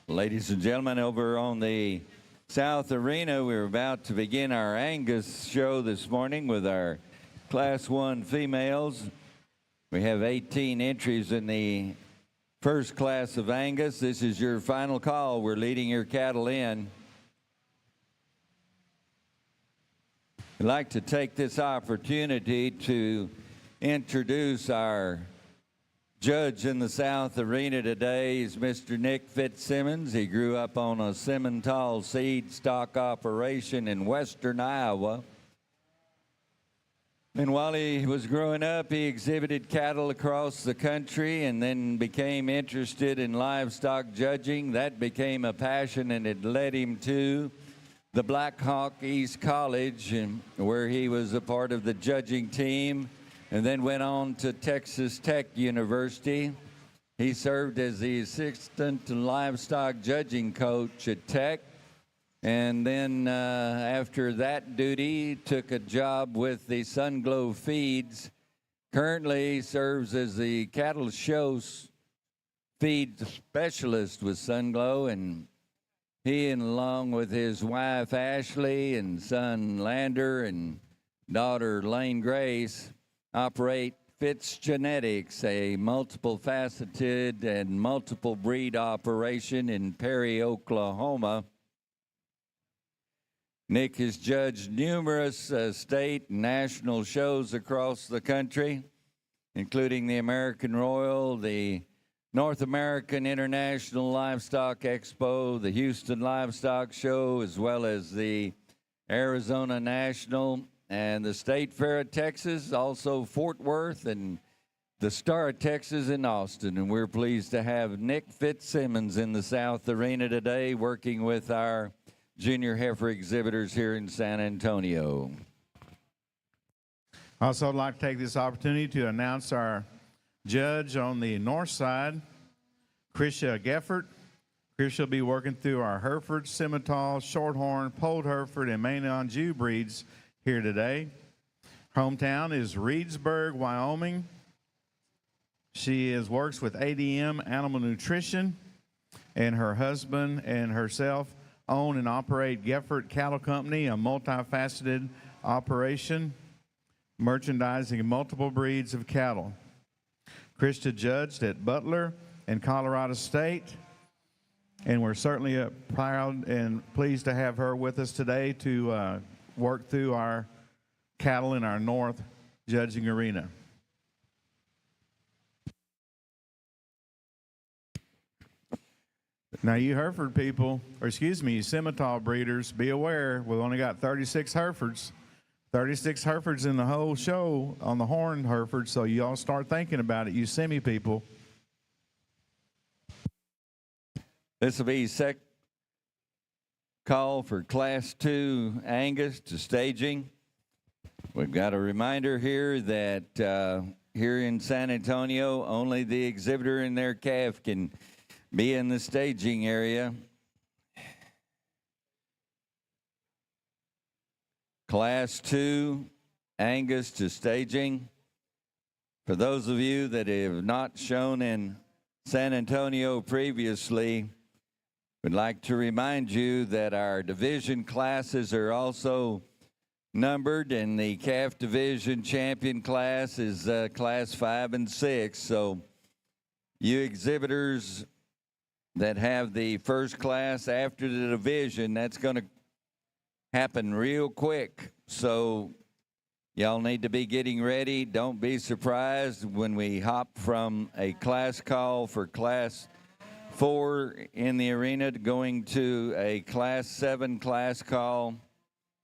Ladies and gentlemen, over on the South Arena, we're about to begin our Angus show this morning with our Class 1 females. We have 18 entries in the first class of Angus. This is your final call. We're leading your cattle in. I'd like to take this opportunity to introduce our judge in the South Arena today. Is Mr. Nick Fitzsimmons. He grew up on a Simmental seed stock operation in western Iowa. And while he was growing up, he exhibited cattle across the country and then became interested in livestock judging. That became a passion, and it led him to the Black Hawk East College, where he was a part of the judging team, and then went on to Texas Tech University. He served as the assistant livestock judging coach at Tech, and then after that duty, took a job with the Sunglow Feeds. Currently serves as the cattle show feed specialist with Sunglow, and he, and along with his wife Ashley and son Lander and daughter Lane Grace, operate Fitz Genetics, a multiple-faceted and multiple breed operation in Perry, Oklahoma. Nick has judged numerous state and national shows across the country, including the American Royal, the North American International Livestock Expo, the Houston Livestock Show, as well as the Arizona National and the State Fair of Texas, also Fort Worth and the Star of Texas in Austin. And we're pleased to have Nick Fitzsimmons in the South Arena today, working with our junior heifer exhibitors here in San Antonio. Also, I'd like to take this opportunity to announce our judge on the north side, Krisha Geffert. Krisha will be working through our Hereford, Simmental, Shorthorn, Polled Hereford, and Maine Jew breeds here today. Hometown is Reedsburg, Wyoming. She works with ADM Animal Nutrition, and her husband and herself own and operate Geffert Cattle Company, a multifaceted operation, merchandising multiple breeds of cattle. Krista judged at Butler and Colorado State, and we're certainly proud and pleased to have her with us today to work through our cattle in our north judging arena. Now, you Hereford people, or excuse me, you Simmental breeders, be aware, we've only got 36 Herefords. 36 Herefords in the whole show on the horn Hereford, so you all start thinking about it, you Semi people. This will be second call for Class 2 Angus to staging. We've got a reminder here that here in San Antonio, only the exhibitor and their calf can be in the staging area. Class 2 Angus to staging. For those of you that have not shown in San Antonio previously, we'd like to remind you that our division classes are also numbered, and the calf division champion class is class 5 and 6. So you exhibitors that have the first class after the division, that's going to happen real quick. So y'all need to be getting ready. Don't be surprised when we hop from a class call for class 4 in the arena to going to a class 7 class call,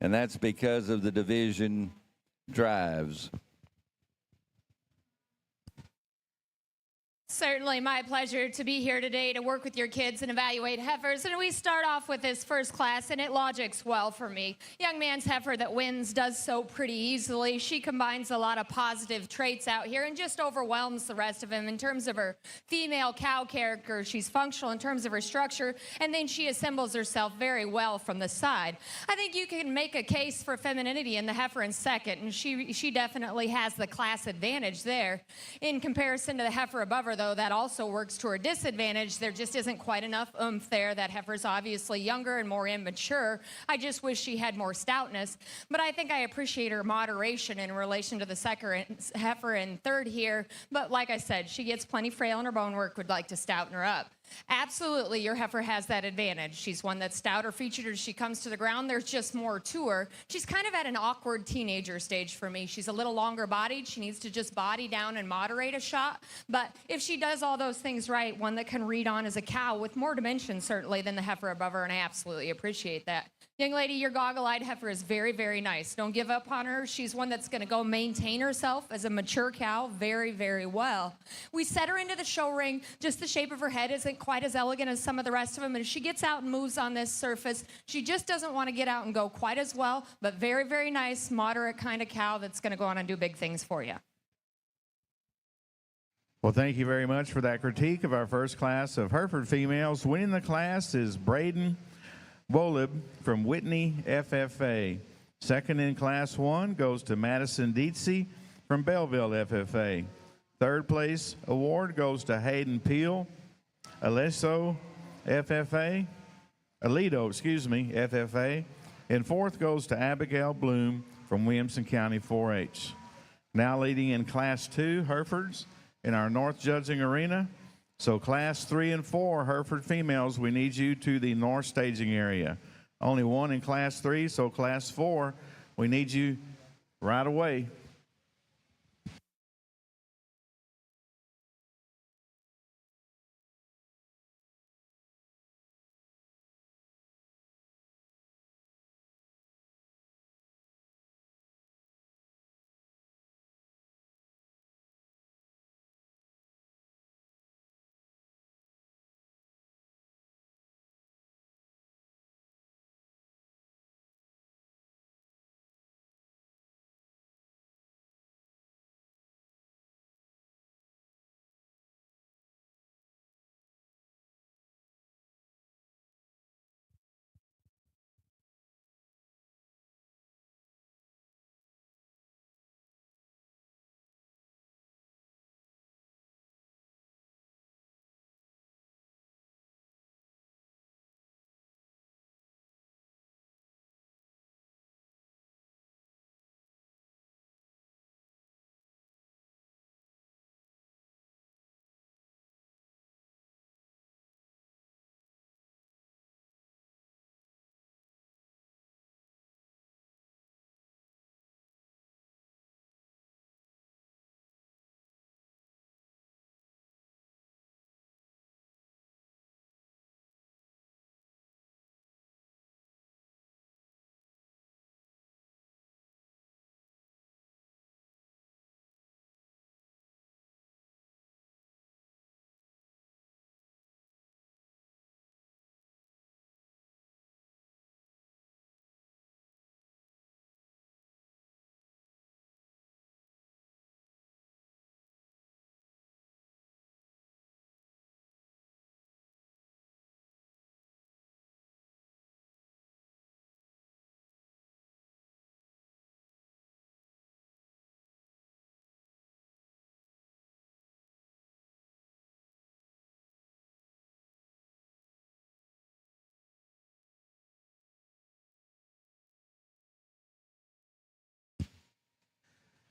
and that's because of the division drives. Certainly my pleasure to be here today to work with your kids and evaluate heifers. And we start off with this first class, and it logics well for me. Young man's heifer that wins does so pretty easily. She combines a lot of positive traits out here and just overwhelms the rest of them in terms of her female cow character. She's functional in terms of her structure, and then she assembles herself very well from the side. I think you can make a case for femininity in the heifer in second, and she definitely has the class advantage there in comparison to the heifer above her, though. though that also works to her disadvantage. There just isn't quite enough oomph there. That heifer's obviously younger and more immature. I just wish she had more stoutness. But I think I appreciate her moderation in relation to the second heifer and third here. But like I said, she gets plenty frail in her bone work, would like to stouten her up. Absolutely, your heifer has that advantage. She's one that's stouter featured as she comes to the ground. There's just more to her. She's kind of at an awkward teenager stage for me. She's a little longer bodied. She needs to just body down and moderate a shot. But if she does all those things right, one that can read on as a cow with more dimension certainly than the heifer above her, and I absolutely appreciate that. Young lady, your goggle-eyed heifer is very, very nice. Don't give up on her. She's one that's going to go maintain herself as a mature cow very, very well. We set her into the show ring. Just the shape of her head isn't quite as elegant as some of the rest of them. And as she gets out and moves on this surface, she just doesn't want to get out and go quite as well, but very, very nice, moderate kind of cow that's going to go on and do big things for you. Well, thank you very much for that critique of our first class of Hereford females. Winning the class is Braden Wolib from Whitney FFA. Second in Class 1 goes to Madison Dietze from Belleville FFA. Third place award goes to Hayden Peel, Aledo FFA. And fourth goes to Abigail Bloom from Williamson County 4-H. Now leading in Class 2 Herefords in our North Judging Arena. So Class 3 and 4 Hereford females, we need you to the North staging area. Only one in Class 3, so Class 4, we need you right away.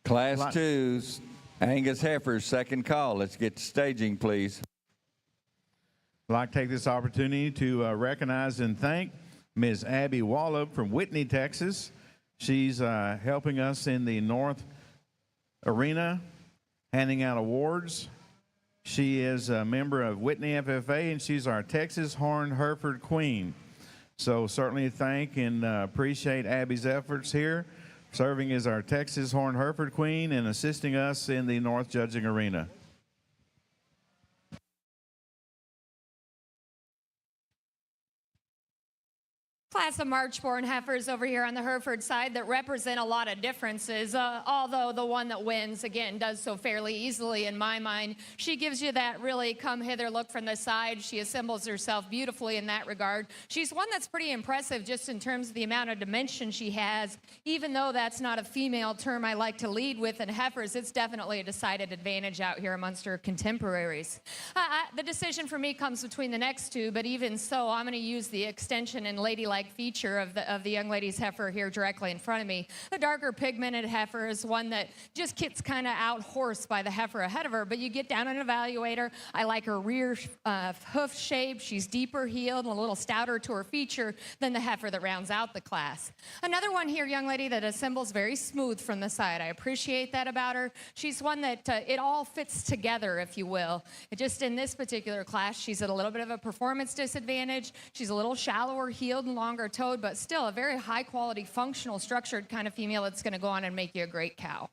Class 2's Angus Heifers, second call. Let's get to staging, please. I'd like to take this opportunity to recognize and thank Ms. Abby Wallop from Whitney, Texas. She's helping us in the North Arena, handing out awards. She is a member of Whitney FFA, and she's our Texas Horned Hereford Queen. So certainly thank and appreciate Abby's efforts here, serving as our Texas Horned Hereford Queen and assisting us in the North Judging Arena. Class of March-born heifers over here on the Hereford side that represent a lot of differences, although the one that wins, again, does so fairly easily in my mind. She gives you that really come-hither look from the side. She assembles herself beautifully in that regard. She's one that's pretty impressive just in terms of the amount of dimension she has. Even though that's not a female term I like to lead with in heifers, it's definitely a decided advantage out here amongst her contemporaries. The decision for me comes between the next two, but even so, I'm going to use the extension and ladylike feature of the young lady's heifer here directly in front of me. The darker pigmented heifer is one that just gets kind of out-horsed by the heifer ahead of her, but you get down and evaluate her. I like her rear hoof shape. She's deeper heeled and a little stouter to her feature than the heifer that rounds out the class. Another one here, young lady, that assembles very smooth from the side. I appreciate that about her. She's one that it all fits together, if you will. Just in this particular class, she's at a little bit of a performance disadvantage. She's a little shallower heeled and longer toed, but still a very high quality, functional, structured kind of female that's going to go on and make you a great cow.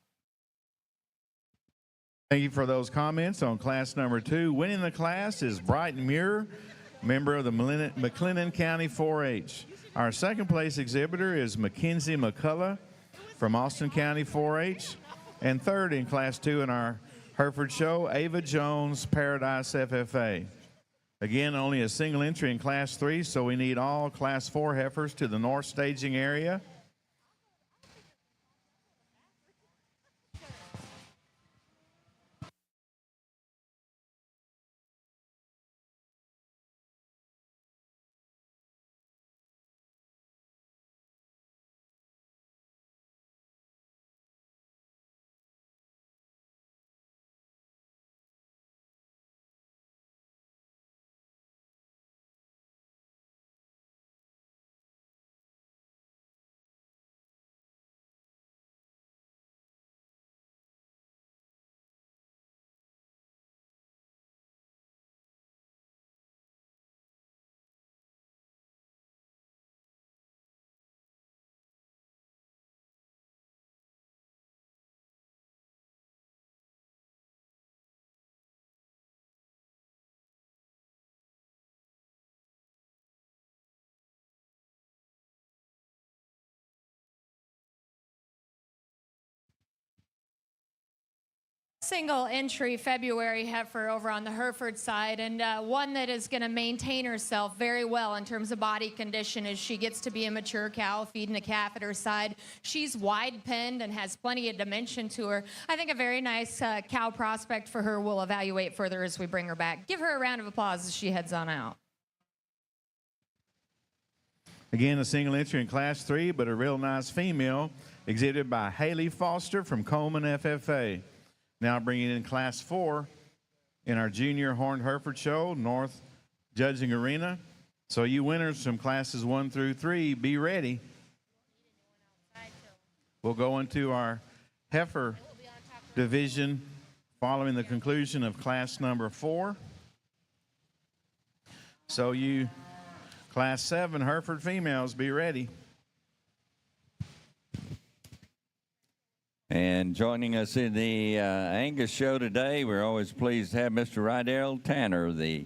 Thank you for those comments on class number 2. Winning the class is Brighton Muir, member of the McLennan County 4-H. Our second place exhibitor is Mackenzie McCullough from Austin County 4-H. And third in class 2 in our Hereford show, Ava Jones, Paradise FFA. Again, only a single entry in Class 3, so we need all Class 4 heifers to the north staging area. Single entry February heifer over on the Hereford side, and one that is going to maintain herself very well in terms of body condition as she gets to be a mature cow feeding a calf at her side. She's wide penned and has plenty of dimension to her. I think a very nice cow prospect for her. We'll evaluate further as we bring her back. Give her a round of applause as she heads on out. Again, a single entry in Class 3, but a real nice female, exhibited by Haley Foster from Coleman FFA. Now bringing in Class 4 in our Junior Horned Hereford Show, North Judging Arena. So you winners from Classes 1 through 3, be ready. We'll go into our heifer division following the conclusion of class number 4. So you Class 7 Hereford females, be ready. And joining us in the Angus show today, we're always pleased to have Mr. Rydell Tanner, the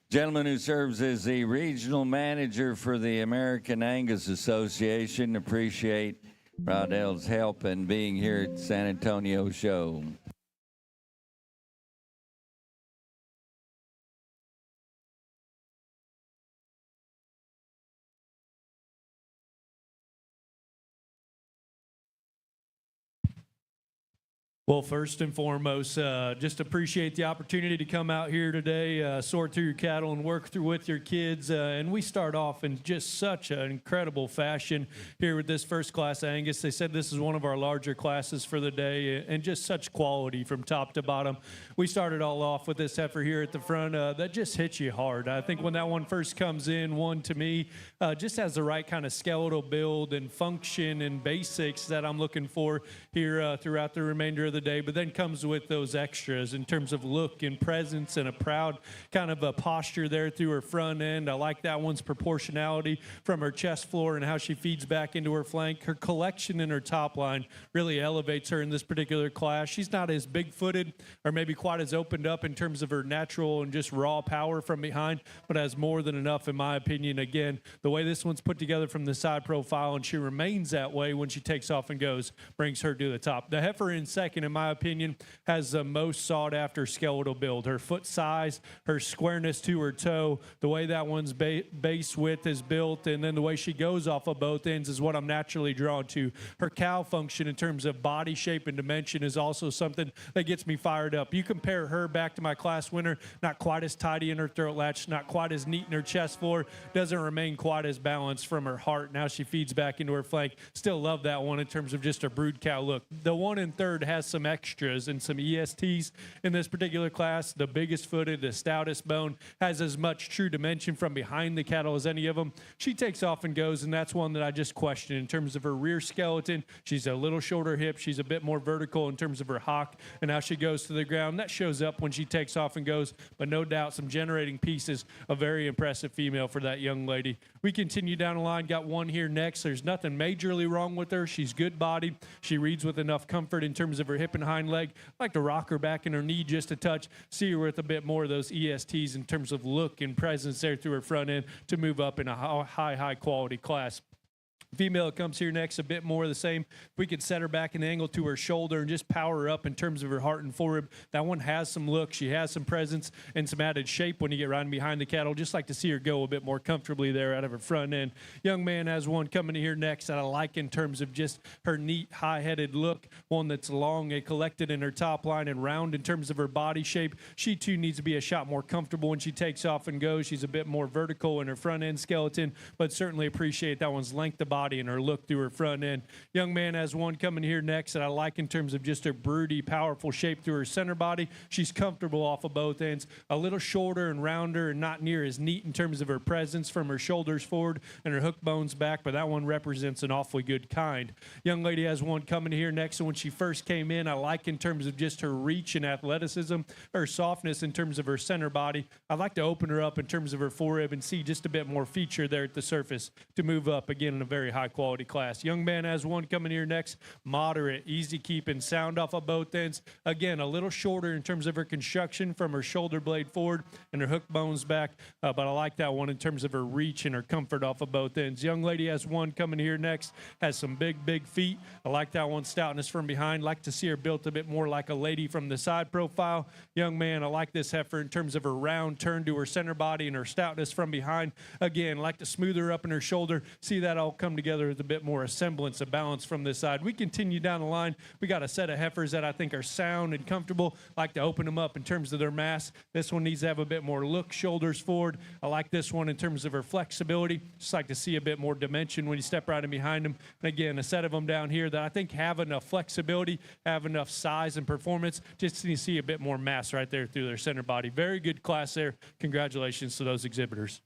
gentleman who serves as the regional manager for the American Angus Association. Appreciate Rydell's help in being here at San Antonio show. Well, first and foremost, just appreciate the opportunity to come out here today, sort through your cattle and work through with your kids. And we start off in just such an incredible fashion here with this first class Angus. They said this is one of our larger classes for the day, and just such quality from top to bottom. We started all off with this heifer here at the front that just hits you hard. I think when that one first comes in, one to me just has the right kind of skeletal build and function and basics that I'm looking for here throughout the remainder of the day, but then comes with those extras in terms of look and presence and a proud kind of a posture there through her front end. I like that one's proportionality from her chest floor and how she feeds back into her flank. Her collection in her top line really elevates her in this particular class. She's not as big-footed or maybe quite as opened up in terms of her natural and just raw power from behind, but has more than enough, in my opinion. Again, the way this one's put together from the side profile, and she remains that way when she takes off and goes, brings her to the top. The heifer in second, in my opinion, has the most sought-after skeletal build. Her foot size, her squareness to her toe, the way that one's base width is built, and then the way she goes off of both ends is what I'm naturally drawn to. Her cow function in terms of body shape and dimension is also something that gets me fired up. You compare her back to my class winner, not quite as tidy in her throat latch, not quite as neat in her chest floor, doesn't remain quite as balanced from her heart. Now she feeds back into her flank. Still love that one in terms of just a brood cow look. The one in third has some extras and some ESTs in this particular class. The biggest footed, the stoutest bone, has as much true dimension from behind the cattle as any of them. She takes off and goes, and that's one that I just question in terms of her rear skeleton. She's a little shorter hip. She's a bit more vertical in terms of her hock and how she goes to the ground. That shows up when she takes off and goes, but no doubt some generating pieces. A very impressive female for that young lady. We continue down the line. Got one here next. There's nothing majorly wrong with her. She's good bodied. She reads with enough comfort in terms of her hip and hind leg. I like to rock her back in her knee just a touch. See her with a bit more of those ESTs in terms of look and presence there through her front end to move up in a high quality class. Female comes here next, a bit more of the same. We could set her back an angle to her shoulder and just power her up in terms of her heart and forerib. That one has some look. She has some presence and some added shape when you get riding behind the cattle. Just like to see her go a bit more comfortably there out of her front end. Young man has one coming here next that I like in terms of just her neat, high-headed look. One that's long and collected in her top line and round in terms of her body shape. She, too, needs to be a shot more comfortable when she takes off and goes. She's a bit more vertical in her front end skeleton, but certainly appreciate that one's length of body and her look through her front end. Young man has one coming here next that I like in terms of just her broody, powerful shape through her center body. She's comfortable off of both ends. A little shorter and rounder and not near as neat in terms of her presence from her shoulders forward and her hook bones back, but that one represents an awfully good kind. Young lady has one coming here next, and when she first came in, I like in terms of just her reach and athleticism, her softness in terms of her center body. I'd like to open her up in terms of her forerib and see just a bit more feature there at the surface to move up again in a very high quality class. Young man has one coming here next. Moderate, easy keeping, sound off of both ends. Again, a little shorter in terms of her construction from her shoulder blade forward and her hook bones back, but I like that one in terms of her reach and her comfort off of both ends. Young lady has one coming here next. Has some big feet. I like that one, stoutness from behind. Like to see her built a bit more like a lady from the side profile. Young man, I like this heifer in terms of her round turn to her center body and her stoutness from behind. Again, like to smooth her up in her shoulder. See that all come together with a bit more a semblance of balance from this side. We continue down the line. We got a set of heifers that I think are sound and comfortable. Like to open them up in terms of their mass. This one needs to have a bit more look, shoulders forward. I like this one in terms of her flexibility. Just like to see a bit more dimension when you step right in behind them. And again, a set of them down here that I think have enough flexibility, have enough size and performance. Just to see a bit more mass right there through their center body. Very good class there. Congratulations to those exhibitors.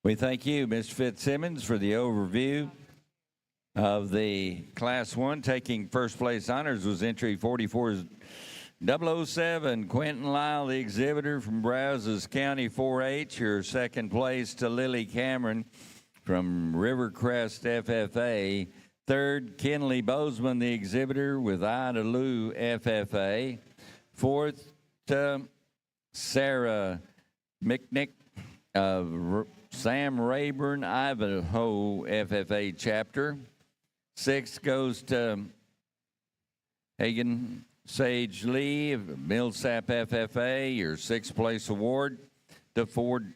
We thank you, Mr. Fitzsimmons, for the overview of the Class 1. Taking first place honors was entry 44-007, Quentin Lyle, the exhibitor from Brazos County 4-H. Your second place to Lily Cameron from Rivercrest FFA. Third, Kenley Bozeman, the exhibitor with Ida Lou FFA. Fourth, Sarah Micknick of Sam Rayburn, Ivanhoe FFA chapter. Sixth goes to Hagen Sage Lee of Millsap FFA, your sixth place award. To Ford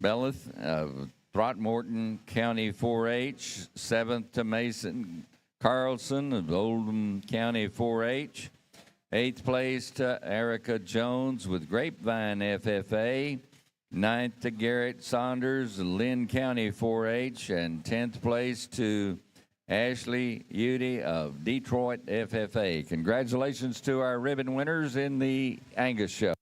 Belleth of Throckmorton County 4-H. Seventh to Mason Carlson of Oldham County 4-H. Eighth place to Erica Jones with Grapevine FFA. Ninth to Garrett Saunders, Lynn County 4-H. And 10th place to Ashley Udy of Detroit FFA. Congratulations to our ribbon winners in the Angus Show.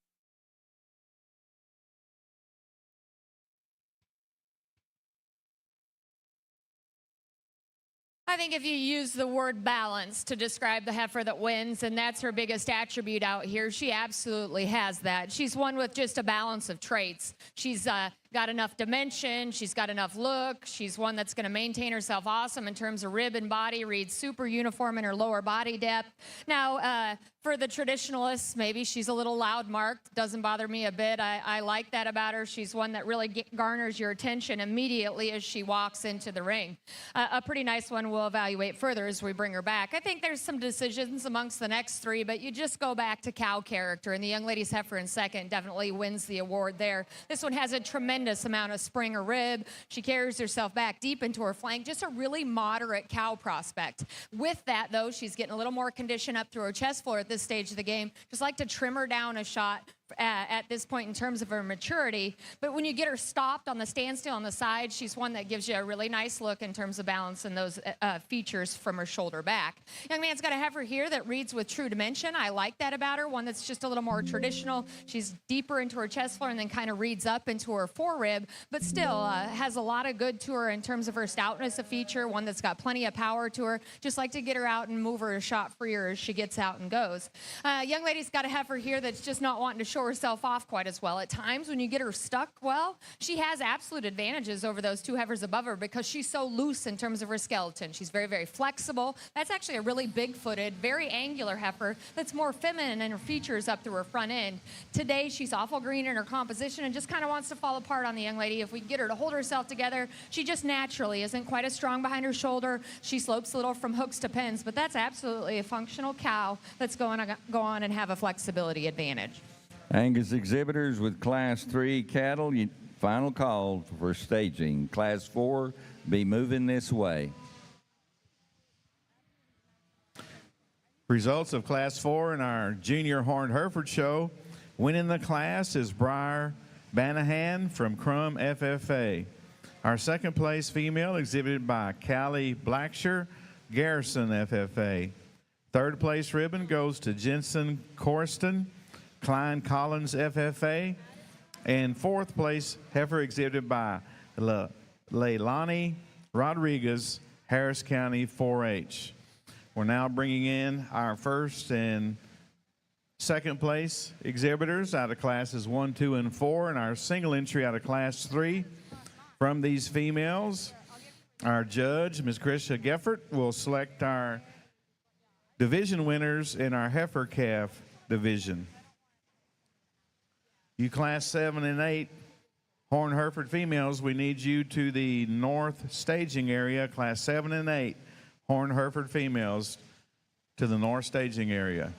Hi think if you use the word balance to describe the heifer that wins, and that's her biggest attribute out here, she absolutely has that. She's one with just a balance of traits. She's got enough dimension. She's got enough look. She's one that's going to maintain herself awesome in terms of rib and body, reads super uniform in her lower body depth. Now, for the traditionalists, maybe she's a little loud marked. Doesn't bother me a bit. I like that about her. She's one that really garners your attention immediately as she walks into the ring. A pretty nice one we'll evaluate further as we bring her back. I think there's some decisions amongst the next three, but you just go back to cow character, and the young lady's heifer in second definitely wins the award there. This one has a tremendous amount of spring or rib. She carries herself back deep into her flank. Just a really moderate cow prospect. With that, though, she's getting a little more condition up through her chest floor at this stage of the game. Just like to trim her down a shot at this point in terms of her maturity. But when you get her stopped on the standstill on the side, she's one that gives you a really nice look in terms of balance and those features from her shoulder back. Young man's got a heifer here that reads with true dimension. I like that about her, one that's just a little more traditional. She's deeper into her chest floor and then kind of reads up into her forerib, but still has a lot of good to her in terms of her stoutness of feature, one that's got plenty of power to her. Just like to get her out and move her a shot freer as she gets out and goes. Young lady's got a heifer here that's just not wanting to show herself off quite as well. At times when you get her stuck well, she has absolute advantages over those two heifers above her because she's so loose in terms of her skeleton. She's very, very flexible. That's actually a really big-footed, very angular heifer that's more feminine in her features up through her front end. Today, she's awful green in her composition and just kind of wants to fall apart on the young lady. If we get her to hold herself together, she just naturally isn't quite as strong behind her shoulder. She slopes a little from hooks to pins, but that's absolutely a functional cow that's go on and have a flexibility advantage. Angus exhibitors with Class 3 cattle, final call for staging. Class 4, be moving this way. Results of Class 4 in our Junior Horned Hereford Show. Winning the class is Briar Banahan from Crum FFA. Our second place female exhibited by Callie Blacksher, Garrison FFA. Third place ribbon goes to Jensen Corston, Klein Collins FFA, and fourth place heifer exhibited by Leilani Rodriguez, Harris County 4-H. We're now bringing in our first and second place exhibitors out of classes 1, 2, and 4, and our single entry out of class 3 from these females. Our judge, Ms. Krisha Geffert, will select our division winners in our heifer calf division. You class 7 and 8 Horned Hereford females, we need you to the north staging area. Class 7 and 8 Horned Hereford females to the north staging area.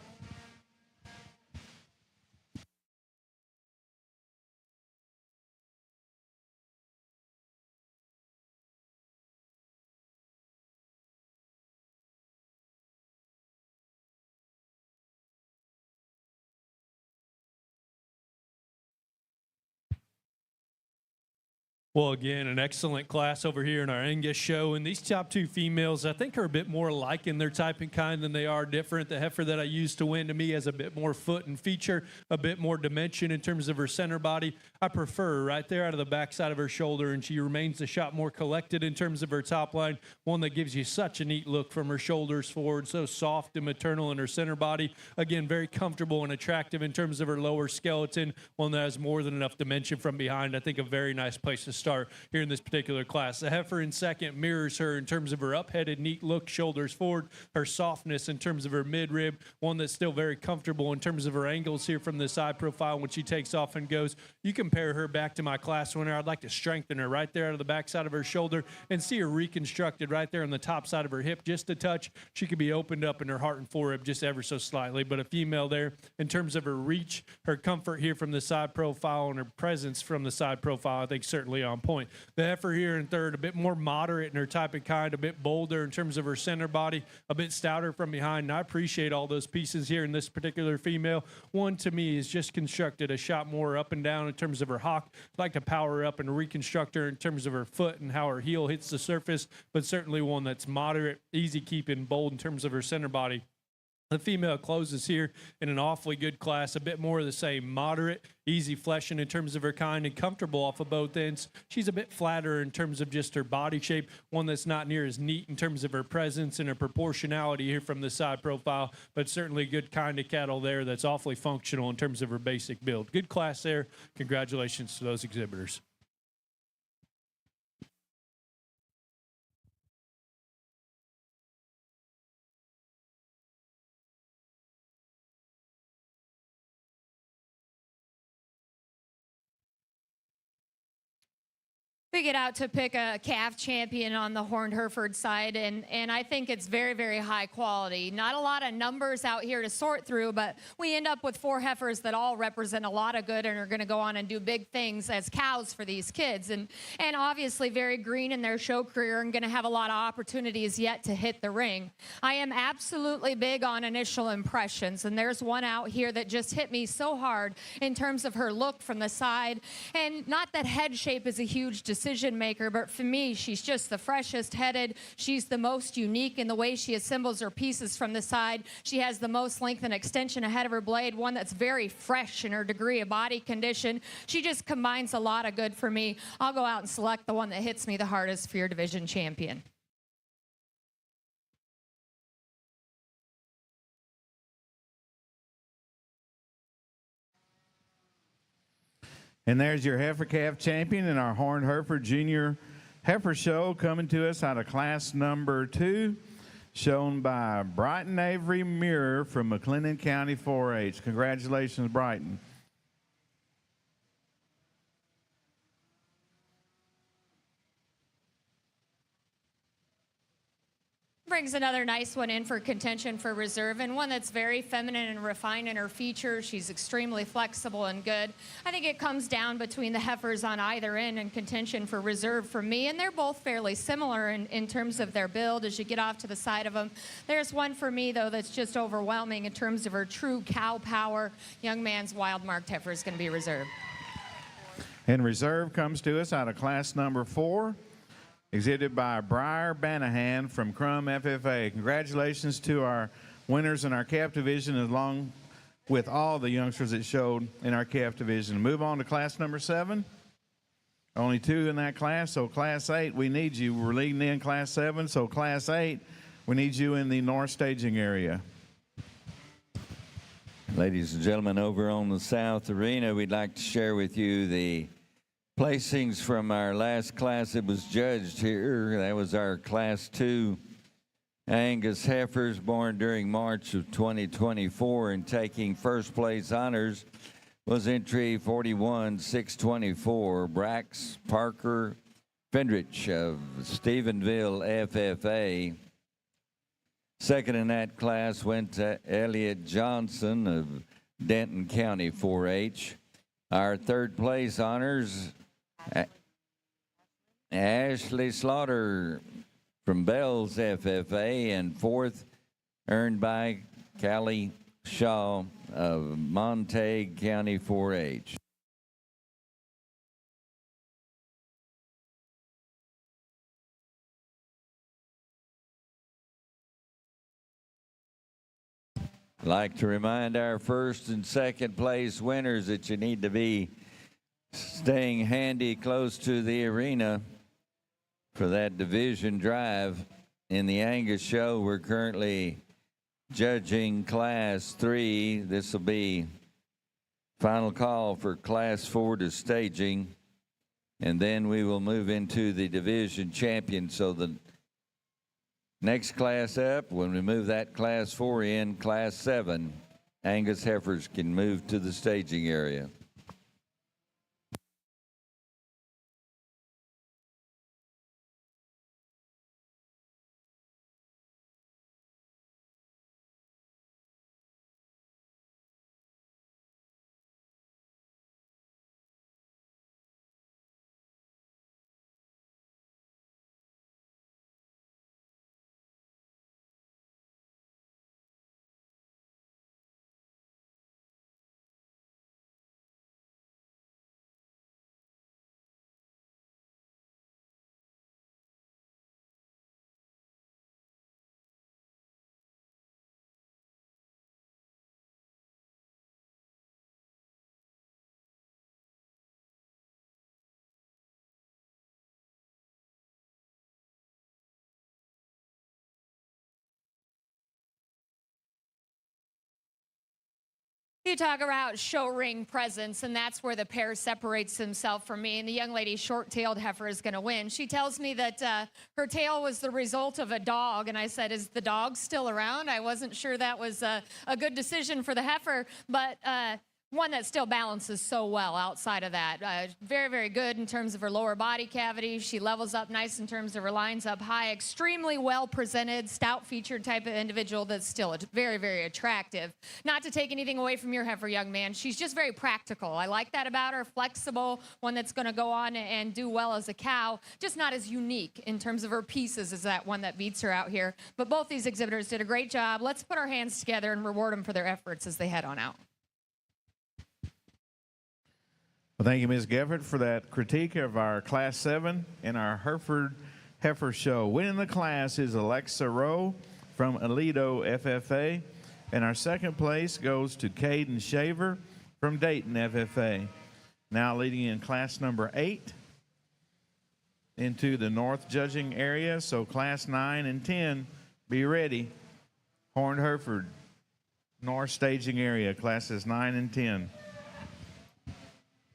Well, again, an excellent class over here in our Angus show. And these top two females, I think, are a bit more alike in their type and kind than they are different. The heifer that I used to win, to me, has a bit more foot and feature, a bit more dimension in terms of her center body. I prefer right there out of the backside of her shoulder, and she remains a shot more collected in terms of her top line, one that gives you such a neat look from her shoulders forward, so soft and maternal in her center body. Again, very comfortable and attractive in terms of her lower skeleton, one that has more than enough dimension from behind. I think a very nice place to start here in this particular class. The heifer in second mirrors her in terms of her up-headed, neat look, shoulders forward, her softness in terms of her mid-rib, one that's still very comfortable in terms of her angles here from the side profile when she takes off and goes. You compare her back to my class winner. I'd like to strengthen her right there out of the backside of her shoulder and see her reconstructed right there on the top side of her hip just a touch. She could be opened up in her heart and forerib just ever so slightly, but a female there in terms of her reach, her comfort here from the side profile, and her presence from the side profile, I think certainly on point. The heifer here in third, a bit more moderate in her type and kind, a bit bolder in terms of her center body, a bit stouter from behind. And I appreciate all those pieces here in this particular female. One, to me, is just constructed a shot more up and down in terms of her hock. I'd like to power her up and reconstruct her in terms of her foot and how her heel hits the surface, but certainly one that's moderate, easy keeping, bold in terms of her center body. The female closes here in an awfully good class, a bit more of the same, moderate, easy fleshing in terms of her kind, and comfortable off of both ends. She's a bit flatter in terms of just her body shape, one that's not near as neat in terms of her presence and her proportionality here from the side profile, but certainly a good kind of cattle there that's awfully functional in terms of her basic build. Good class there. Congratulations to those exhibitors. We get out to pick a calf champion on the Horned Hereford side, and I think it's very, very high quality. Not a lot of numbers out here to sort through, but we end up with 4 heifers that all represent a lot of good and are going to go on and do big things as cows for these kids. And obviously very green in their show career and going to have a lot of opportunities yet to hit the ring. I am absolutely big on initial impressions, and there's one out here that just hit me so hard in terms of her look from the side. And not that head shape is a huge decision maker, but for me, she's just the freshest headed. She's the most unique in the way she assembles her pieces from the side. She has the most length and extension ahead of her blade, one that's very fresh in her degree of body condition. She just combines a lot of good for me. I'll go out and select the one that hits me the hardest for your division champion. And there's your heifer calf champion in our Horned Hereford Junior Heifer Show, coming to us out of class number 2, shown by Brighton Avery Muir from McLennan County 4-H. Congratulations, Brighton. Brings another nice one in for contention for reserve, and one that's very feminine and refined in her features. She's extremely flexible and good. I think it comes down between the heifers on either end and contention for reserve for me, and they're both fairly similar in terms of their build as you get off to the side of them. There's one for me, though, that's just overwhelming in terms of her true cow power. Young man's wild marked heifer is going to be reserve. And reserve comes to us out of class number 4. Exhibited by Briar Banahan from Crum FFA. Congratulations to our winners in our calf division, along with all the youngsters that showed in our calf division. Move on to class number 7. Only 2 in that class, so class 8, we need you. We're leading in class 7, so class 8, we need you in the north staging area. Ladies and gentlemen, over on the south arena, we'd like to share with you the placings from our last class that was judged here. That was our Class 2 Angus heifers born during March of 2024, and taking first place honors was entry 41624, Brax Parker Fendrich of Stephenville FFA. Second in that class went to Elliot Johnson of Denton County 4-H. Our third place honors, Ashley Slaughter from Bell's FFA, and fourth earned by Callie Shaw of Montague County 4-H. I'd like to remind our first and second place winners that you need to be staying handy close to the arena for that division drive. In the Angus show, we're currently judging Class 3. This will be final call for Class 4 to staging, and then we will move into the division champion. So the next class up, when we move that Class 4 in, Class 7, Angus heifers can move to the staging area. You talk about show ring presence, and that's where the pair separates himself from me. And the young lady, short-tailed heifer, is going to win. She tells me that her tail was the result of a dog, and I said, "Is the dog still around?" I wasn't sure that was a good decision for the heifer, but one that still balances so well outside of that. Very, very good in terms of her lower body cavity. She levels up nice in terms of her lines up high. Extremely well presented, stout featured type of individual that's still very, very attractive. Not to take anything away from your heifer, young man. She's just very practical. I like that about her. Flexible, one that's going to go on and do well as a cow. Just not as unique in terms of her pieces as that one that beats her out here. But both these exhibitors did a great job. Let's put our hands together and reward them for their efforts as they head on out. Well, thank you, Ms. Geffert, for that critique of our Class 7 in our Hereford Heifer Show. Winning the class is Alexa Rowe from Aledo FFA, and our second place goes to Caden Shaver from Dayton FFA. Now leading in class number 8 into the North judging area, so class 9 and 10, be ready. Horned Hereford, North staging area, classes 9 and 10.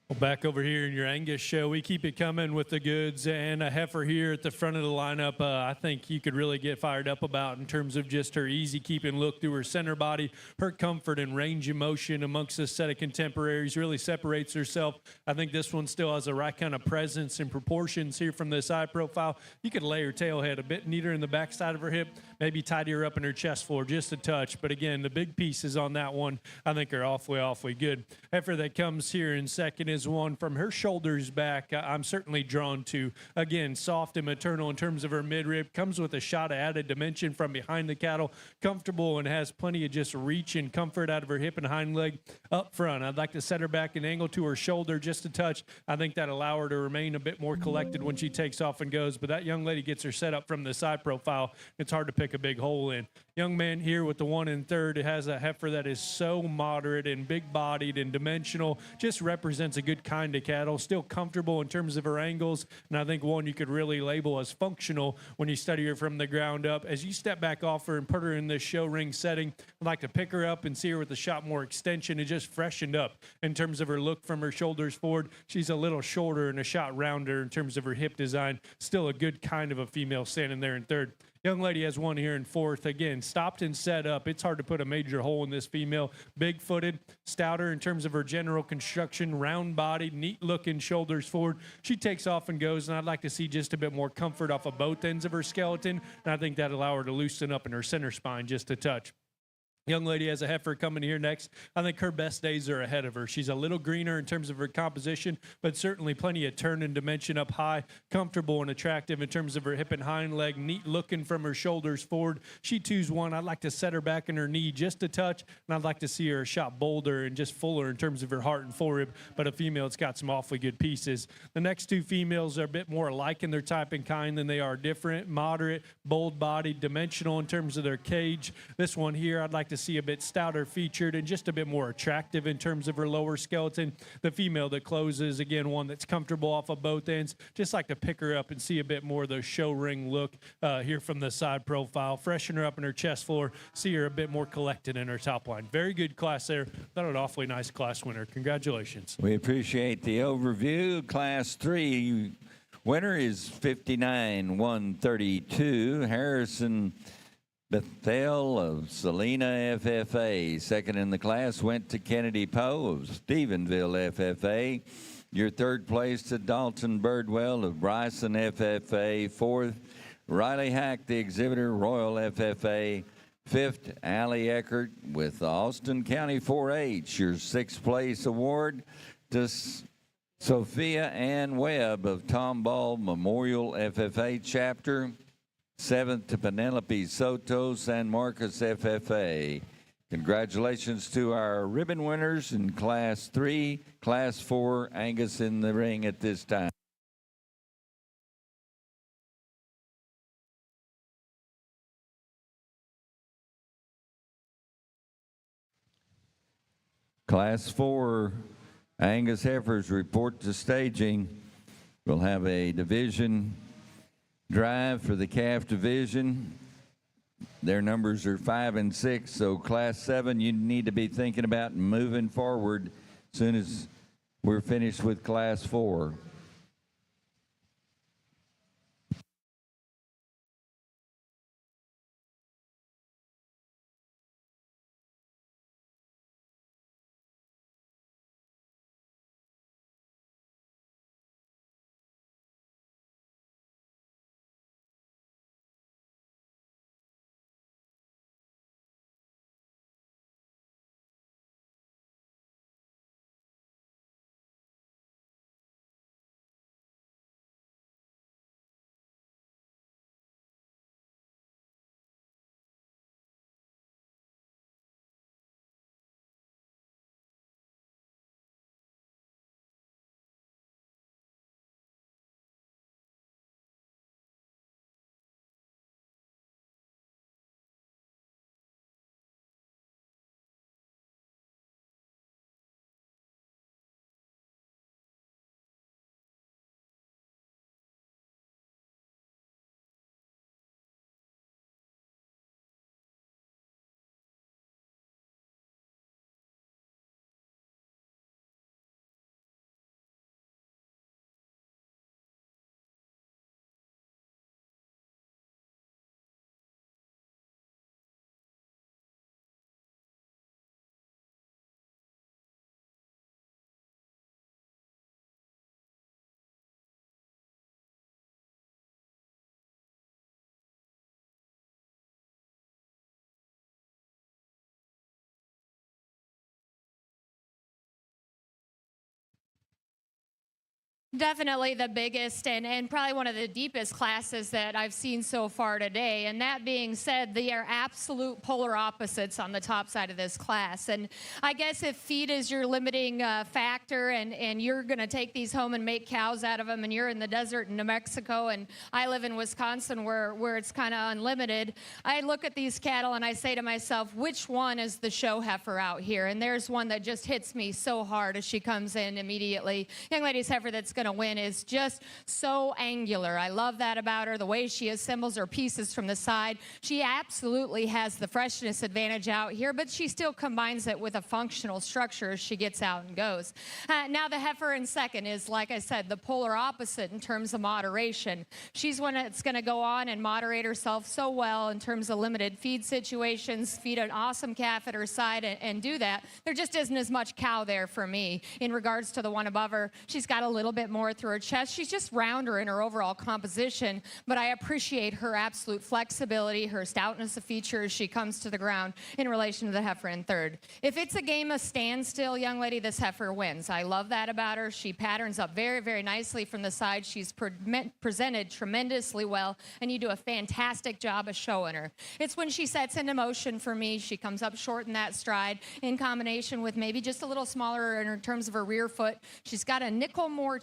Well, back over here in your Angus show, we keep it coming with the goods, and a heifer here at the front of the lineup I think you could really get fired up about in terms of just her easy keeping look through her center body, her comfort and range of motion amongst this set of contemporaries really separates herself. I think this one still has the right kind of presence and proportions here from this eye profile. You could lay her tail head a bit neater in the backside of her hip, maybe tidy her up in her chest floor just a touch, but again, the big pieces on that one I think are awfully good. Heifer that comes here in second is one from her shoulders back I'm certainly drawn to. Again, soft and maternal in terms of her midrib, comes with a shot of added dimension from behind the cattle, comfortable and has plenty of just reach and comfort out of her hip and hind leg up front. I'd like to set her back and angle to her shoulder just a touch. I think that allow her to remain a bit more collected when she takes off and goes, but that young lady gets her set up from the side profile. It's hard to pick a big hole in. Young man here with the 1 and 3rd, it has a heifer that is so moderate and big-bodied and dimensional, just represents a good kind of cattle, still comfortable in terms of her angles, and I think one you could really label as functional when you study her from the ground up. As you step back off her and put her in this show ring setting, I'd like to pick her up and see her with a shot more extension and just freshened up in terms of her look from her shoulders forward. She's a little shorter and a shot rounder in terms of her hip design. Still a good kind of a female standing there in 3rd. Young lady has one here in 4th. Again, stopped and set up. It's hard to put a major hole in this female. Big-footed, stouter in terms of her general construction, round-bodied, neat-looking shoulders forward. She takes off and goes, and I'd like to see just a bit more comfort off of both ends of her skeleton, and I think that'll allow her to loosen up in her center spine just a touch. Young lady has a heifer coming here next. I think her best days are ahead of her. She's a little greener in terms of her composition, but certainly plenty of turn and dimension up high, comfortable and attractive in terms of her hip and hind leg, neat looking from her shoulders forward. She 2's1. I'd like to set her back in her knee just a touch, and I'd like to see her a shot bolder and just fuller in terms of her heart and forerib, but a female that's got some awfully good pieces. The next 2 females are a bit more alike in their type and kind than they are different, moderate, bold-bodied, dimensional in terms of their cage. This one here, I'd like to see a bit stouter featured and just a bit more attractive in terms of her lower skeleton. The female that closes, again, one that's comfortable off of both ends. Just like to pick her up and see a bit more of the show ring look here from the side profile. Freshen her up in her chest floor, see her a bit more collected in her top line. Very good class there. That was an awfully nice class winner. Congratulations. We appreciate the overview. Class 3 winner is 59-132. Harrison Bethel of Salina FFA. Second in the class went to Kennedy Poe of Stephenville FFA. Your 3rd place to Dalton Birdwell of Bryson FFA. 4th, Riley Hack, the exhibitor, Royal FFA. 5th, Allie Eckert with Austin County 4-H. Your 6th place award to Sophia Ann Webb of Tomball Memorial FFA chapter. 7th to Penelope Soto, San Marcos FFA. Congratulations to our ribbon winners in Class 3, Class 4, Angus in the ring at this time. Class 4, Angus heifers report to staging. We'll have a division drive for the calf division. Their numbers are 5 and 6, so Class 7, you need to be thinking about moving forward as soon as we're finished with Class 4. Definitely the biggest and probably one of the deepest classes that I've seen so far today. And that being said, they are absolute polar opposites on the top side of this class. And I guess if feed is your limiting factor and you're going to take these home and make cows out of them, and you're in the desert in New Mexico and I live in Wisconsin where it's kind of unlimited, I look at these cattle and I say to myself, which one is the show heifer out here? And there's one that just hits me so hard as she comes in immediately. Young lady's heifer that's going to win is just so angular. I love that about her, the way she assembles her pieces from the side. She absolutely has the freshness advantage out here, but she still combines it with a functional structure as she gets out and goes. Now the heifer in second is, like I said, the polar opposite in terms of moderation. She's one that's going to go on and moderate herself so well in terms of limited feed situations, feed an awesome calf at her side and do that. There just isn't as much cow there for me in regards to the one above her. She's got a little bit more through her chest. She's just rounder in her overall composition, but I appreciate her absolute flexibility, her stoutness of feature as she comes to the ground in relation to the heifer in third. If it's a game of standstill, young lady, this heifer wins. I love that about her. She patterns up very, very nicely from the side. She's presented tremendously well, and you do a fantastic job of showing her. It's when she sets into motion for me, she comes up short in that stride in combination with maybe just a little smaller in terms of her rear foot. She's got a nickel more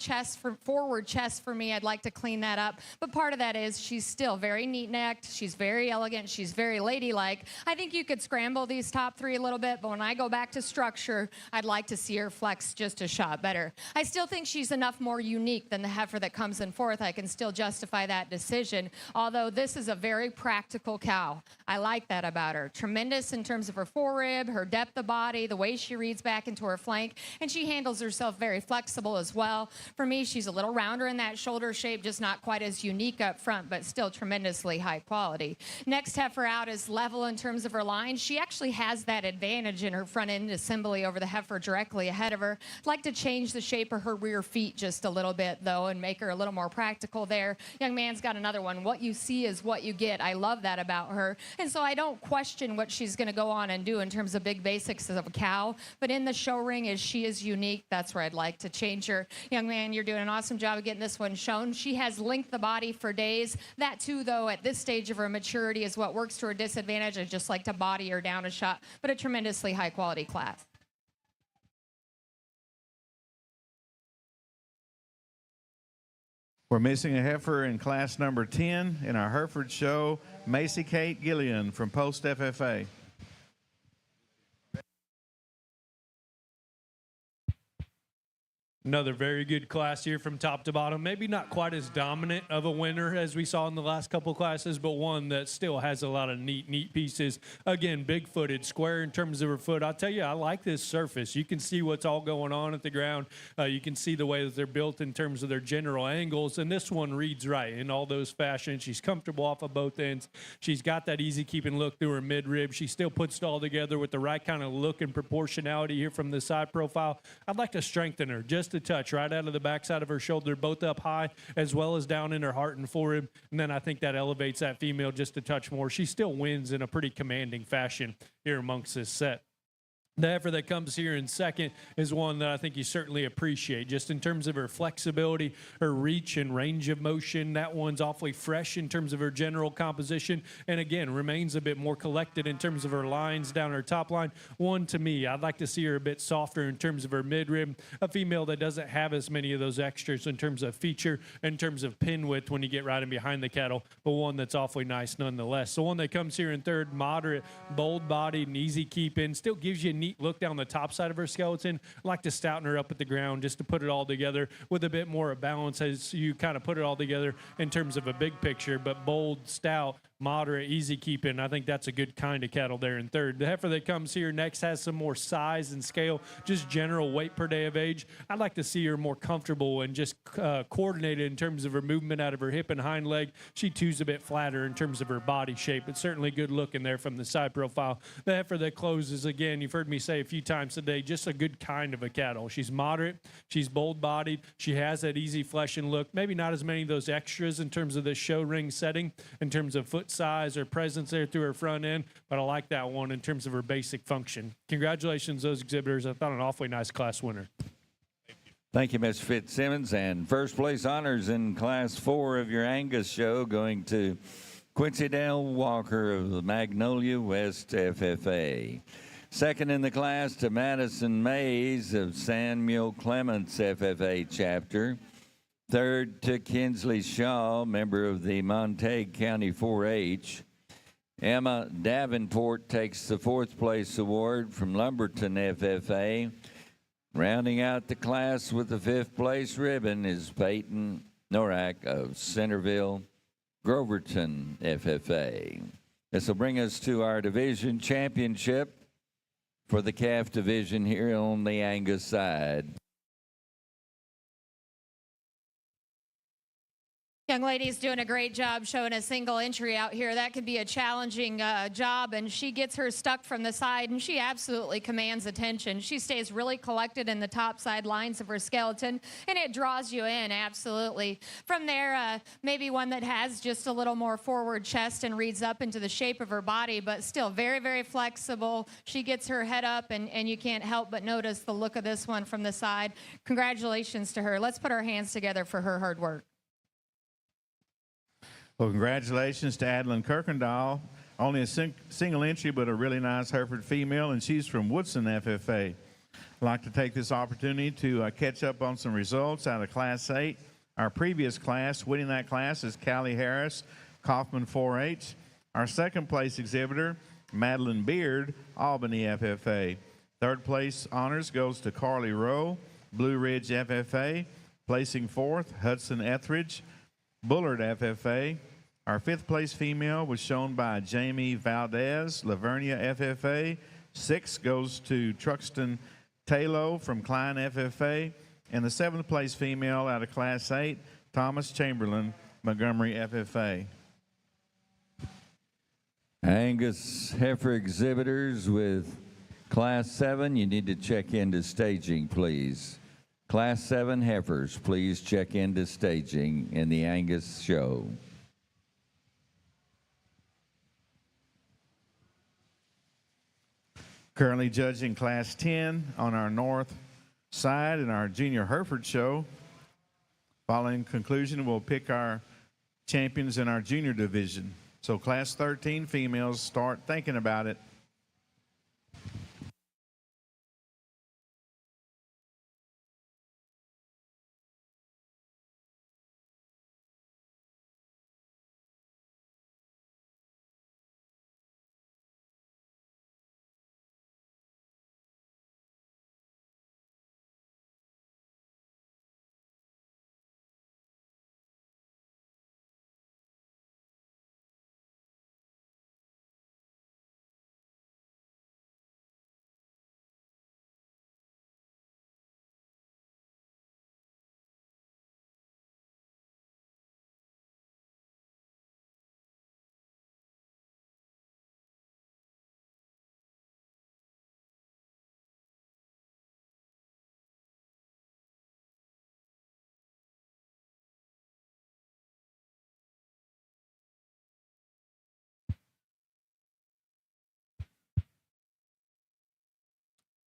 forward chest for me. I'd like to clean that up. But part of that is she's still very neat-necked. She's very elegant. She's very ladylike. I think you could scramble these top three a little bit, but when I go back to structure, I'd like to see her flex just a shot better. I still think she's enough more unique than the heifer that comes in fourth. I can still justify that decision, although this is a very practical cow. I like that about her. Tremendous in terms of her forerib, her depth of body, the way she reads back into her flank, and she handles herself very flexible as well. For me, she's a little rounder in that shoulder shape, just not quite as unique up front, but still tremendously high quality. Next heifer out is level in terms of her line. She actually has that advantage in her front end assembly over the heifer directly ahead of her. I'd like to change the shape of her rear feet just a little bit, though, and make her a little more practical there. Young man's got another one. What you see is what you get. I love that about her. And so I don't question what she's going to go on and do in terms of big basics of a cow, but in the show ring, as she is unique, that's where I'd like to change her. Young man, you're doing an awesome job of getting this one shown. She has linked the body for days. That too, though, at this stage of her maturity is what works to her disadvantage. I just like to body her down a shot, but a tremendously high quality class. We're missing a heifer in class number 10 in our Hereford show, Macy Kate Gillian from Post FFA. Another very good class here from top to bottom. Maybe not quite as dominant of a winner as we saw in the last couple classes, but one that still has a lot of neat pieces. Again, big-footed, square in terms of her foot. I'll tell you, I like this surface. You can see what's all going on at the ground. You can see the way that they're built in terms of their general angles, and this one reads right in all those fashions. She's comfortable off of both ends. She's got that easy-keeping look through her mid-rib. She still puts it all together with the right kind of look and proportionality here from the side profile. I'd like to strengthen her just a touch right out of the backside of her shoulder, both up high as well as down in her heart and forearm. And then I think that elevates that female just a touch more. She still wins in a pretty commanding fashion here amongst this set. The heifer that comes here in second is one that I think you certainly appreciate, just in terms of her flexibility, her reach and range of motion. That one's awfully fresh in terms of her general composition, and again, remains a bit more collected in terms of her lines down her top line. One, to me, I'd like to see her a bit softer in terms of her midrib, a female that doesn't have as many of those extras in terms of feature, in terms of pin width when you get right in behind the cattle, but one that's awfully nice nonetheless. The one that comes here in third, moderate, bold-bodied, and easy keep-in, still gives you a neat look down the top side of her skeleton. I like to stouten her up at the ground just to put it all together with a bit more balance as you kind of put it all together in terms of a big picture, but bold, stout, moderate, easy keeping. I think that's a good kind of cattle there in third. The heifer that comes here next has some more size and scale, just general weight per day of age. I'd like to see her more comfortable and just coordinated in terms of her movement out of her hip and hind leg. She too's a bit flatter in terms of her body shape, but certainly good looking there from the side profile. The heifer that closes, again, you've heard me say a few times today, just a good kind of a cattle. She's moderate, she's bold-bodied, she has that easy flesh and look. Maybe not as many of those extras in terms of the show ring setting, in terms of foot size or presence there through her front end, but I like that one in terms of her basic function. Congratulations, those exhibitors. I thought an awfully nice class winner. Thank you, Mr. Fitzsimmons. And first place honors in Class 4 of your Angus show going to Quincy Dale Walker of the Magnolia West FFA. Second in the class to Madison Mays of Samuel Clements FFA chapter. Third to Kinsley Shaw, member of the Montague County 4-H. Emma Davenport takes the fourth place award from Lumberton FFA. Rounding out the class with the fifth place ribbon is Peyton Norak of Centerville Groverton FFA. This will bring us to our division championship for the calf division here on the Angus side. Young lady's doing a great job showing a single entry out here. That could be a challenging job, and she gets her stuck from the side, and she absolutely commands attention. She stays really collected in the top side lines of her skeleton, and it draws you in, absolutely. From there, maybe one that has just a little more forward chest and reads up into the shape of her body, but still very, very flexible. She gets her head up, and you can't help but notice the look of this one from the side. Congratulations to her. Let's put our hands together for her hard work. Well, congratulations to Adeline Kirkendall. Only a single entry, but a really nice Hereford female, and she's from Woodson FFA. I'd like to take this opportunity to catch up on some results out of Class 8. Our previous class, winning that class, is Callie Harris, Kaufman 4-H. Our second place exhibitor, Madeline Beard, Albany FFA. Third place honors goes to Carly Rowe, Blue Ridge FFA. Placing fourth, Hudson Etheridge, Bullard FFA. Our fifth place female was shown by Jamie Valdez, Lavernia FFA. Sixth goes to Truxton Taylor from Klein FFA. And the seventh place female out of Class 8, Thomas Chamberlain, Montgomery FFA. Angus heifer exhibitors with Class 7, you need to check into staging, please. Class 7 heifers, please check into staging in the Angus show. Currently judging Class 10 on our north side in our Junior Hereford show. Following conclusion, we'll pick our champions in our junior division. So Class 13 females, start thinking about it.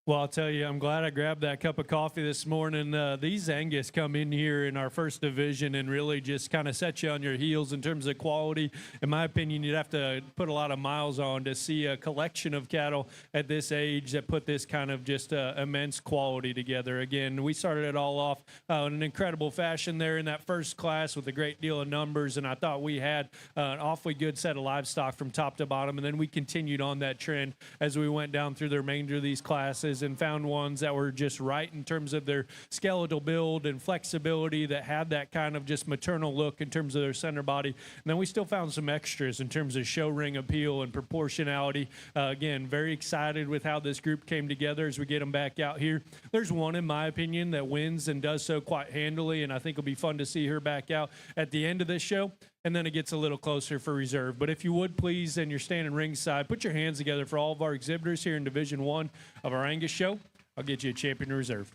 Well, I'll tell you, I'm glad I grabbed that cup of coffee this morning. These Angus come in here in our first division and really just kind of set you on your heels in terms of quality. In my opinion, you'd have to put a lot of miles on to see a collection of cattle at this age that put this kind of just immense quality together. Again, we started it all off in an incredible fashion there in that first class with a great deal of numbers, and I thought we had an awfully good set of livestock from top to bottom, and then we continued on that trend as we went down through the remainder of these classes and found ones that were just right in terms of their skeletal build and flexibility, that had that kind of just maternal look in terms of their center body. And then we still found some extras in terms of show ring appeal and proportionality. Again, very excited with how this group came together as we get them back out here. There's one, in my opinion, that wins and does so quite handily, and I think it'll be fun to see her back out at the end of this show. And then it gets a little closer for reserve. But if you would please, and you're standing ringside, put your hands together for all of our exhibitors here in Division 1 of our Angus show. I'll get you a champion reserve.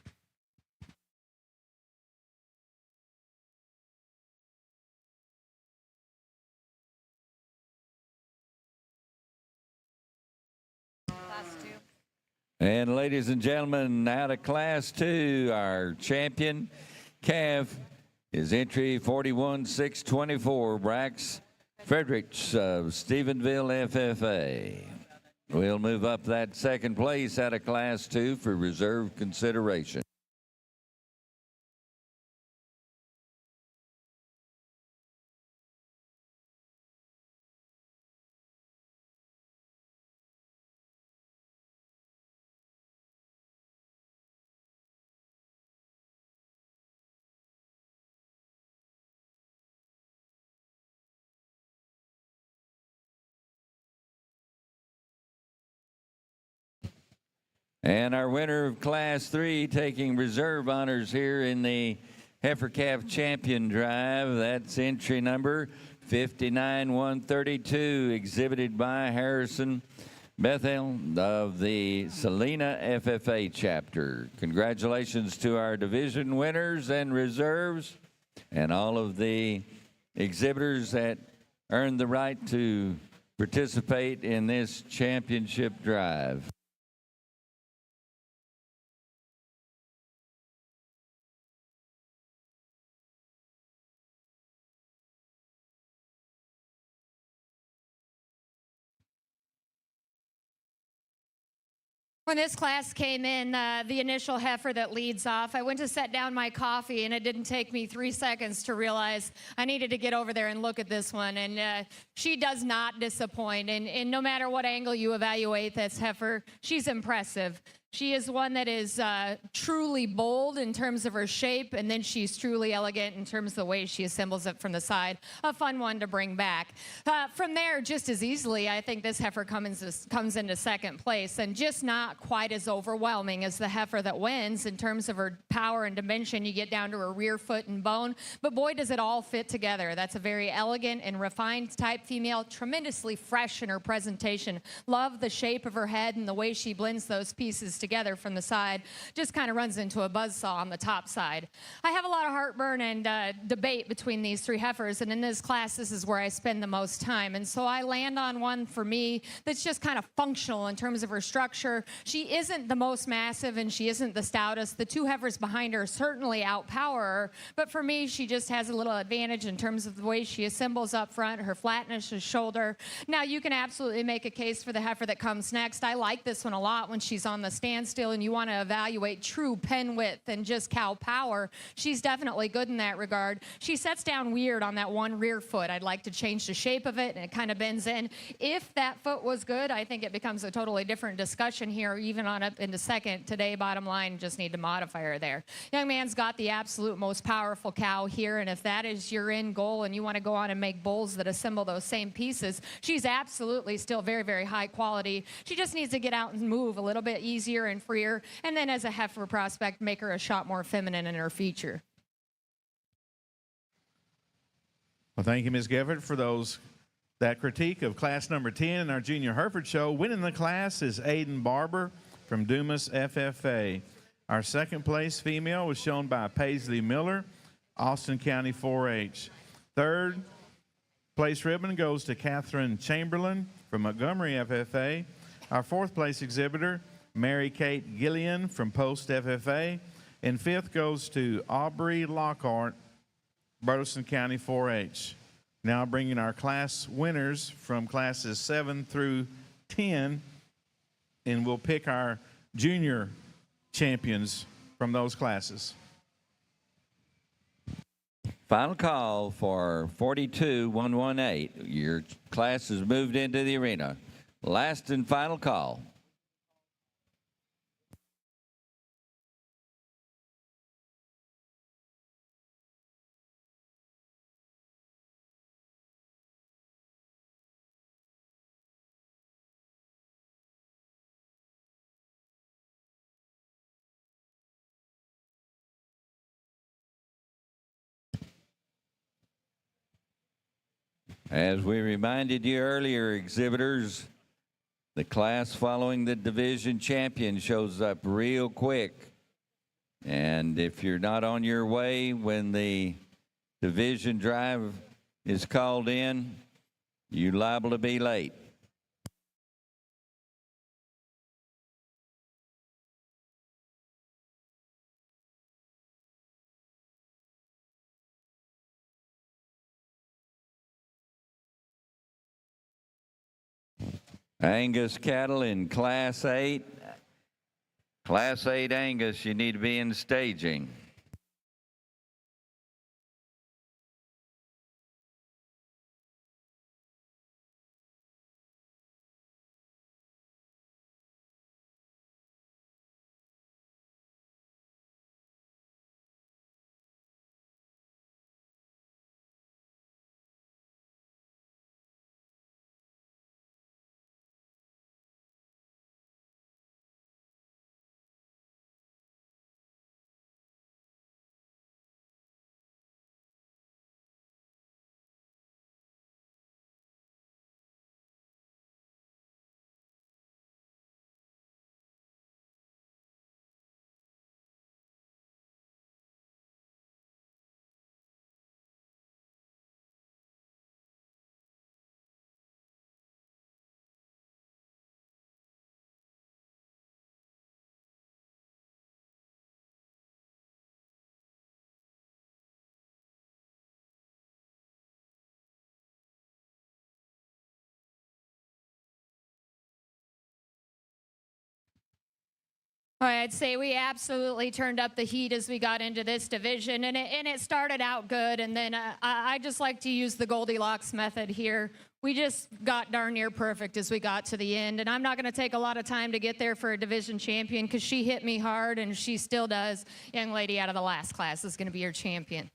And ladies and gentlemen, out of Class 2, our champion calf is entry 41624, Brax Fredericks of Stephenville, FFA. We'll move up that second place out of Class 2 for reserve consideration. And our winner of Class 3 taking reserve honors here in the Heifer Calf Champion Drive. That's entry number 59132, exhibited by Harrison Bethel of the Salina FFA chapter. Congratulations to our division winners and reserves and all of the exhibitors that earned the right to participate in this championship drive. When this class came in, the initial heifer that leads off, I went to set down my coffee, and it didn't take me 3 seconds to realize I needed to get over there and look at this one. And she does not disappoint. And no matter what angle you evaluate this heifer, she's impressive. She is one that is truly bold in terms of her shape, and then she's truly elegant in terms of the way she assembles it from the side. A fun one to bring back. From there, just as easily, I think this heifer comes into second place, and just not quite as overwhelming as the heifer that wins in terms of her power and dimension. You get down to her rear foot and bone, but boy, does it all fit together. That's a very elegant and refined type female, tremendously fresh in her presentation. Love the shape of her head and the way she blends those pieces together from the side. Just kind of runs into a buzzsaw on the top side. I have a lot of heartburn and debate between these three heifers, and in this class, this is where I spend the most time. And so I land on one for me that's just kind of functional in terms of her structure. She isn't the most massive and she isn't the stoutest. The two heifers behind her certainly outpower her, but for me, she just has a little advantage in terms of the way she assembles up front, her flatness of shoulder. Now, you can absolutely make a case for the heifer that comes next. I like this one a lot when she's on the standstill and you want to evaluate true pen width and just cow power. She's definitely good in that regard. She sets down weird on that one rear foot. I'd like to change the shape of it, and it kind of bends in. If that foot was good, I think it becomes a totally different discussion here, even on up into second. Today, bottom line, just need to modify her there. Young man's got the absolute most powerful cow here, and if that is your end goal and you want to go on and make bulls that assemble those same pieces, she's absolutely still very, very high quality. She just needs to get out and move a little bit easier and freer, and then as a heifer prospect, make her a shot more feminine in her feature. Well, thank you, Ms. Gifford, for that critique of class number 10 in our Junior Hereford Show. Winning the class is Aiden Barber from Dumas FFA. Our second place female was shown by Paisley Miller, Austin County 4-H. Third place ribbon goes to Catherine Chamberlain from Montgomery FFA. Our fourth place exhibitor Mary Kate Gillian from Post FFA. And fifth goes to Aubrey Lockhart, Burleson County 4-H. Now bringing our class winners from classes 7 through 10, and we'll pick our junior champions from those classes. Final call for 42-118. Your class has moved into the arena. Last and final call. As we reminded you earlier, exhibitors, the class following the division champion shows up real quick. And if you're not on your way when the division drive is called in, you're liable to be late. Angus cattle in Class 8. Class 8 Angus, you need to be in staging. I'd say we absolutely turned up the heat as we got into this division, and it started out good, and then I just like to use the Goldilocks method here. We just got darn near perfect as we got to the end, and I'm not going to take a lot of time to get there for a division champion because she hit me hard, and she still does. Young lady out of the last class is going to be your champion.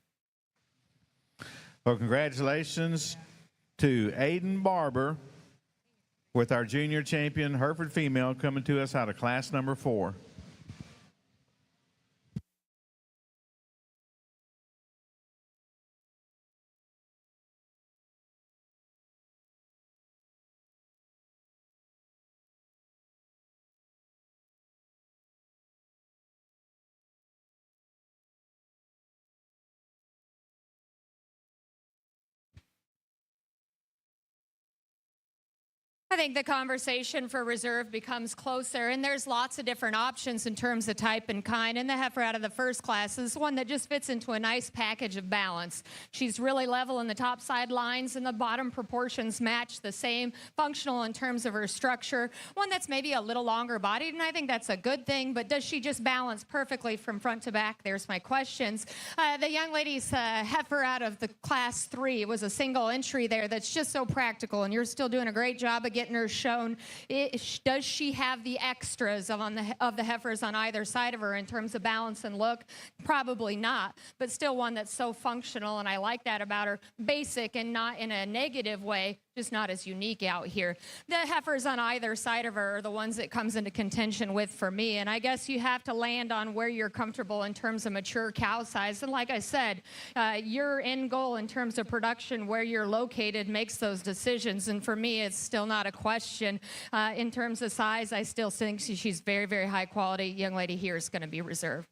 Well, congratulations to Aiden Barber with our junior champion, Hereford female, coming to us out of class number 4. I think the conversation for reserve becomes closer, and there's lots of different options in terms of type and kind. And the heifer out of the first class is one that just fits into a nice package of balance. She's really level in the top side lines, and the bottom proportions match the same, functional in terms of her structure. One that's maybe a little longer bodied, and I think that's a good thing, but does she just balance perfectly from front to back? There's my questions. The young lady's heifer out of the class 3 was a single entry there that's just so practical, and you're still doing a great job of getting her shown. Does she have the extras of the heifers on either side of her in terms of balance and look? Probably not, but still one that's so functional, and I like that about her. Basic and not in a negative way, just not as unique out here. The heifers on either side of her are the ones that comes into contention with for me, and I guess you have to land on where you're comfortable in terms of mature cow size. And like I said, your end goal in terms of production, where you're located, makes those decisions, and for me, it's still not a question. In terms of size, I still think she's very, very high quality. Young lady here is going to be reserve.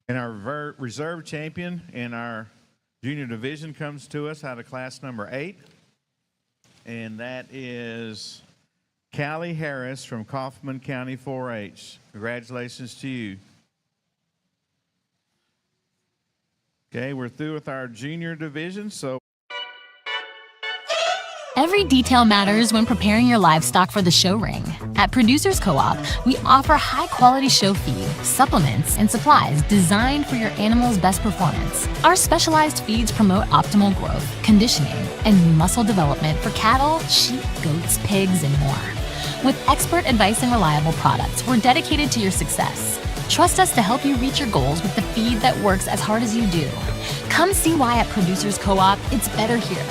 And our reserve champion in our junior division comes to us out of class number 8. And that is Callie Harris from Kaufman County 4-H. Congratulations to you. Okay, we're through with our junior division, so Every detail matters when preparing your livestock for the show ring. At Producers Co-op, we offer high-quality show feed, supplements, and supplies designed for your animal's best performance. Our specialized feeds promote optimal growth, conditioning, and muscle development for cattle, sheep, goats, pigs, and more. With expert advice and reliable products, we're dedicated to your success. Trust us to help you reach your goals with the feed that works as hard as you do. Come see why at Producers Co-op, it's better here.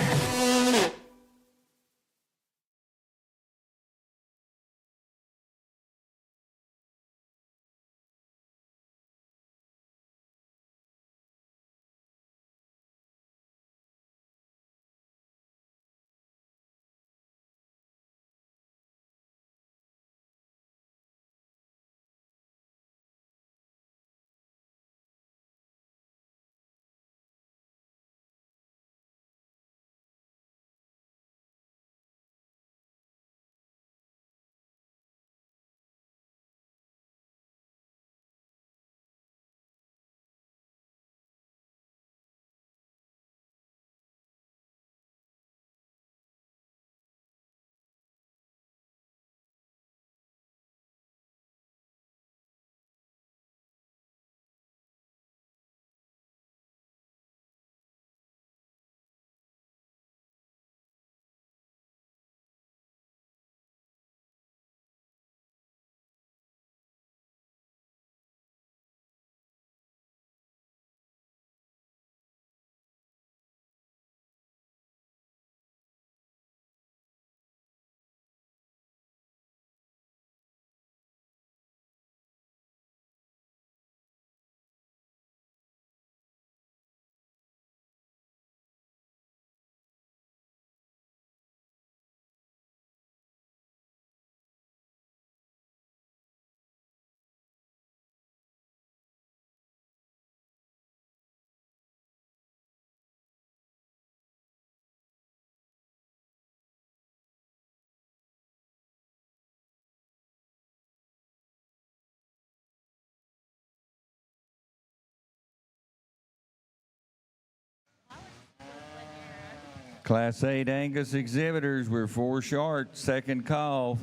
Class 8 Angus exhibitors, we're 4 short. Second call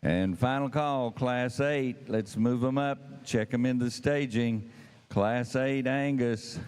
and final call, Class 8. Let's move them up, check them in the staging. Class 8 Angus.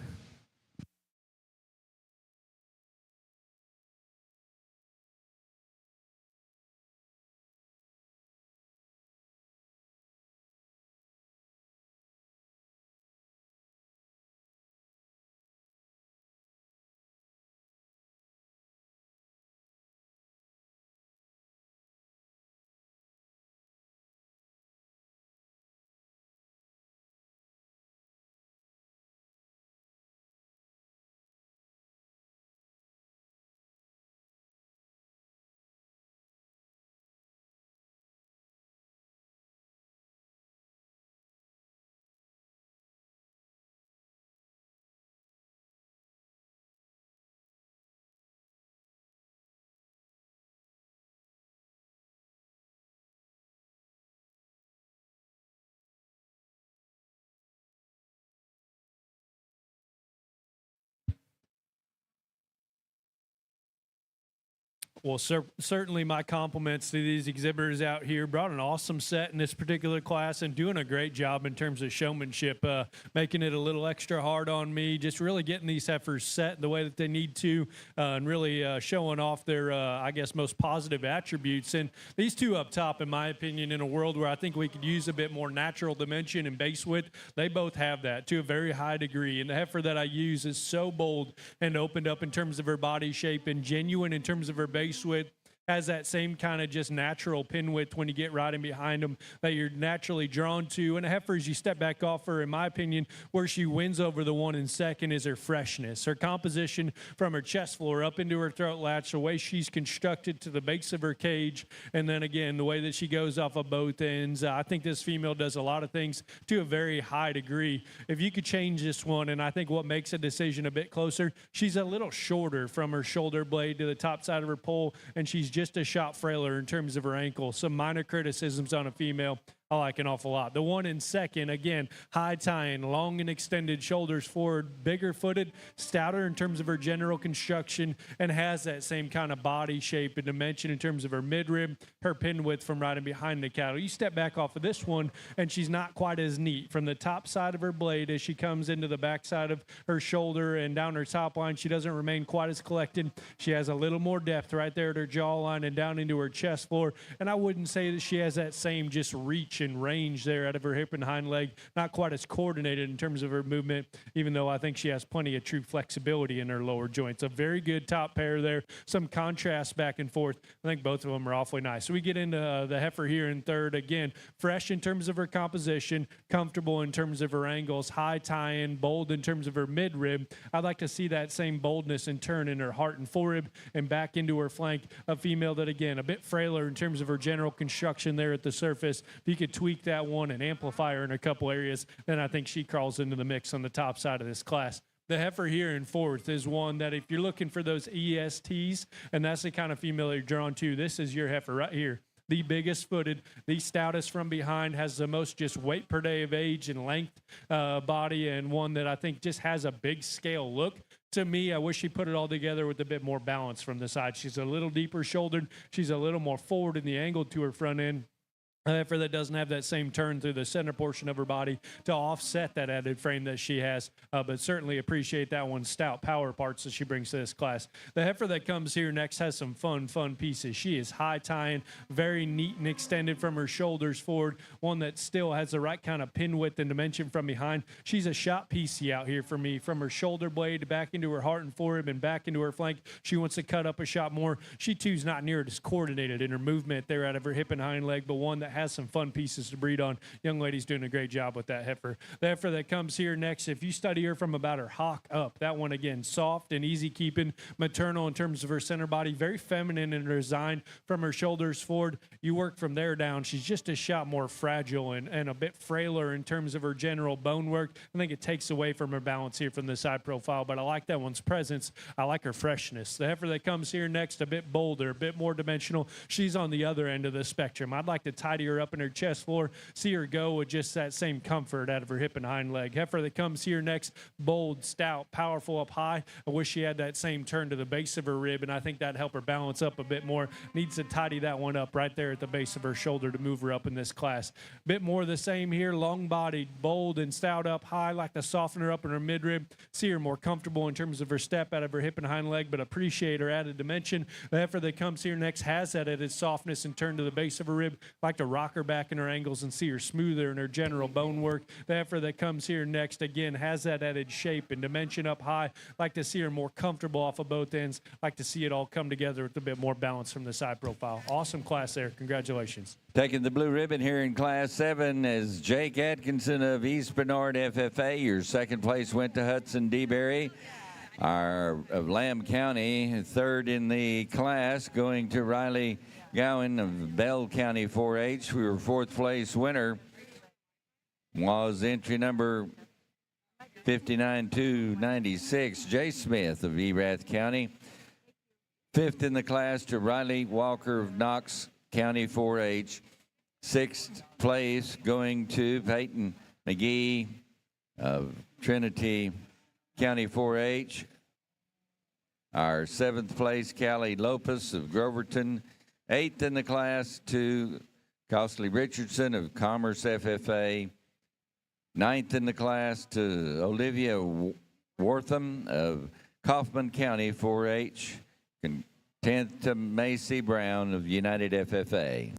Well, certainly my compliments to these exhibitors out here. Brought an awesome set in this particular class and doing a great job in terms of showmanship, making it a little extra hard on me, just really getting these heifers set the way that they need to and really showing off their, I guess, most positive attributes. And these two up top, in my opinion, in a world where I think we could use a bit more natural dimension and base width, they both have that to a very high degree. And the heifer that I use is so bold and opened up in terms of her body shape and genuine in terms of her base width. Has that same kind of just natural pin width when you get riding behind them that you're naturally drawn to. And a heifer, as you step back off her, in my opinion, where she wins over the one in second is her freshness. Her composition from her chest floor up into her throat latch, the way she's constructed to the base of her cage, and then again, the way that she goes off of both ends. I think this female does a lot of things to a very high degree. If you could change this one, and I think what makes a decision a bit closer, she's a little shorter from her shoulder blade to the top side of her pole, and she's just a shot frailer in terms of her ankle. Some minor criticisms on a female I like an awful lot. The one in second, again, high tying, long and extended shoulders forward, bigger footed, stouter in terms of her general construction, and has that same kind of body shape and dimension in terms of her midrib, her pin width from right in behind the cattle. You step back off of this one, and she's not quite as neat. From the top side of her blade as she comes into the back side of her shoulder and down her top line, she doesn't remain quite as collected. She has a little more depth right there at her jawline and down into her chest floor, and I wouldn't say that she has that same just reach and range there out of her hip and hind leg. Not quite as coordinated in terms of her movement, even though I think she has plenty of true flexibility in her lower joints. A very good top pair there. Some contrast back and forth. I think both of them are awfully nice. So we get into the heifer here in third. Again, fresh in terms of her composition, comfortable in terms of her angles, high tie-in, bold in terms of her midrib. I'd like to see that same boldness in turn in her heart and forerib and back into her flank. A female that, again, a bit frailer in terms of her general construction there at the surface. If you could tweak that one and amplify her in a couple areas, then I think she crawls into the mix on the top side of this class. The heifer here in fourth is one that if you're looking for those ESTs, and that's the kind of female you're drawn to, this is your heifer right here. The biggest footed, the stoutest from behind, has the most just weight per day of age and length body, and one that I think just has a big scale look. To me, I wish she put it all together with a bit more balance from the side. She's a little deeper shouldered. She's a little more forward in the angle to her front end. Heifer that doesn't have that same turn through the center portion of her body to offset that added frame that she has, but certainly appreciate that one's stout power parts that she brings to this class. The heifer that comes here next has some fun pieces. She is high tying, very neat and extended from her shoulders forward, one that still has the right kind of pin width and dimension from behind. She's a shot piecey out here for me, from her shoulder blade back into her heart and forerib and back into her flank. She wants to cut up a shot more. She too's not near as coordinated in her movement there out of her hip and hind leg, but one that has some fun pieces to breed on. Young lady's doing a great job with that heifer. The heifer that comes here next, if you study her from about her hock up, that one again, soft and easy keeping, maternal in terms of her center body, very feminine in her design from her shoulders forward. You work from there down, she's just a shot more fragile and a bit frailer in terms of her general bone work. I think it takes away from her balance here from the side profile, but I like that one's presence. I like her freshness. The heifer that comes here next, a bit bolder, a bit more dimensional. She's on the other end of the spectrum. I'd like to tidy her up in her chest floor, see her go with just that same comfort out of her hip and hind leg. Heifer that comes here next, bold, stout, powerful up high. I wish she had that same turn to the base of her rib, and I think that'd help her balance up a bit more. Needs to tidy that one up right there at the base of her shoulder to move her up in this class. Bit more the same here, long-bodied, bold and stout up high. Like to soften her up in her midrib, see her more comfortable in terms of her step out of her hip and hind leg, but appreciate her added dimension. The heifer that comes here next has that added softness and turn to the base of her rib. Like to rock her back in her angles and see her smoother in her general bone work. The heifer that comes here next, again, has that added shape and dimension up high. Like to see her more comfortable off of both ends. Like to see it all come together with a bit more balance from the side profile. Awesome class there. Congratulations. Taking the blue ribbon here in Class 7 is Jake Atkinson of East Bernard FFA. Your second place went to Hudson DeBerry. Our of Lamb County, third in the class, going to Riley Gowan of Bell County 4-H. We were fourth place winner. Was entry number 59-296, Jay Smith of Erath County. Fifth in the class to Riley Walker of Knox County 4-H. Sixth place going to Peyton McGee of Trinity County 4-H. Our seventh place, Callie Lopez of Groverton. Eighth in the class to Costley Richardson of Commerce FFA. Ninth in the class to Olivia Wortham of Kaufman County 4-H. 10th to Macy Brown of United FFA.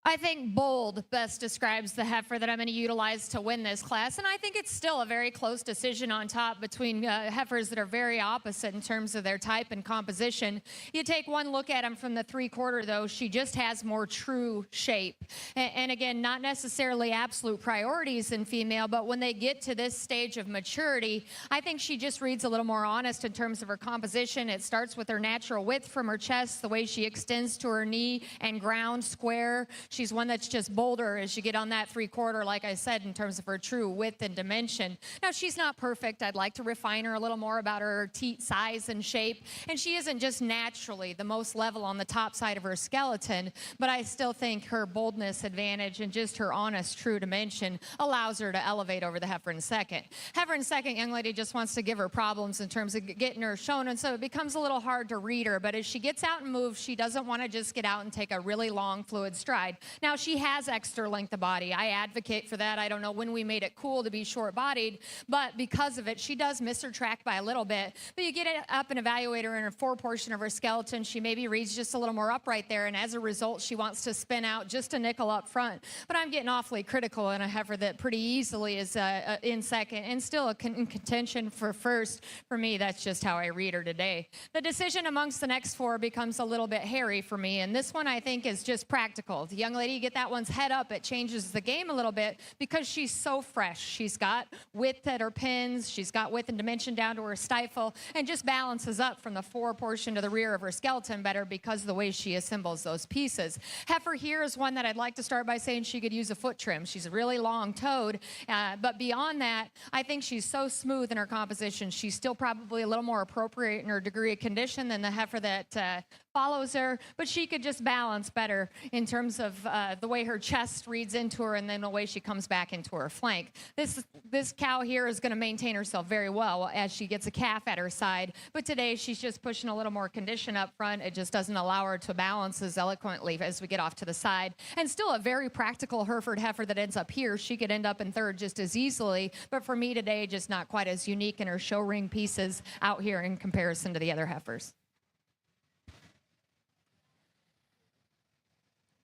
I think bold best describes the heifer that I'm going to utilize to win this class, and I think it's still a very close decision on top between heifers that are very opposite in terms of their type and composition. You take one look at them from the three-quarter, though, she just has more true shape. And again, not necessarily absolute priorities in female, but when they get to this stage of maturity, I think she just reads a little more honest in terms of her composition. It starts with her natural width from her chest, the way she extends to her knee and ground square. She's one that's just bolder as you get on that 3/4, like I said, in terms of her true width and dimension. Now, she's not perfect. I'd like to refine her a little more about her teat size and shape. And she isn't just naturally the most level on the top side of her skeleton, but I still think her boldness advantage and just her honest, true dimension allows her to elevate over the heifer in second. Heifer in second, young lady just wants to give her problems in terms of getting her shown, and so it becomes a little hard to read her. But as she gets out and moves, she doesn't want to just get out and take a really long, fluid stride. Now, she has extra length of body. I advocate for that. I don't know when we made it cool to be short-bodied, but because of it, she does miss her track by a little bit. But you get it up and evaluate her in her foreportion of her skeleton, she maybe reads just a little more upright there, and as a result, she wants to spin out just a nickel up front. But I'm getting awfully critical in a heifer that pretty easily is in second and still in contention for first. For me, that's just how I read her today. The decision amongst the next four becomes a little bit hairy for me, and this one I think is just practical. The young lady, you get that one's head up, it changes the game a little bit because she's so fresh. She's got width at her pins, she's got width and dimension down to her stifle, and just balances up from the fore portion to the rear of her skeleton better because of the way she assembles those pieces. Heifer here is one that I'd like to start by saying she could use a foot trim. She's really long-toed, but beyond that, I think she's so smooth in her composition. She's still probably a little more appropriate in her degree of condition than the heifer that follows her, but she could just balance better in terms of the way her chest reads into her and then the way she comes back into her flank. This cow here is going to maintain herself very well as she gets a calf at her side, but today she's just pushing a little more condition up front. It just doesn't allow her to balance as eloquently as we get off to the side. And still a very practical Hereford heifer that ends up here. She could end up in third just as easily, but for me today, just not quite as unique in her show ring pieces out here in comparison to the other heifers.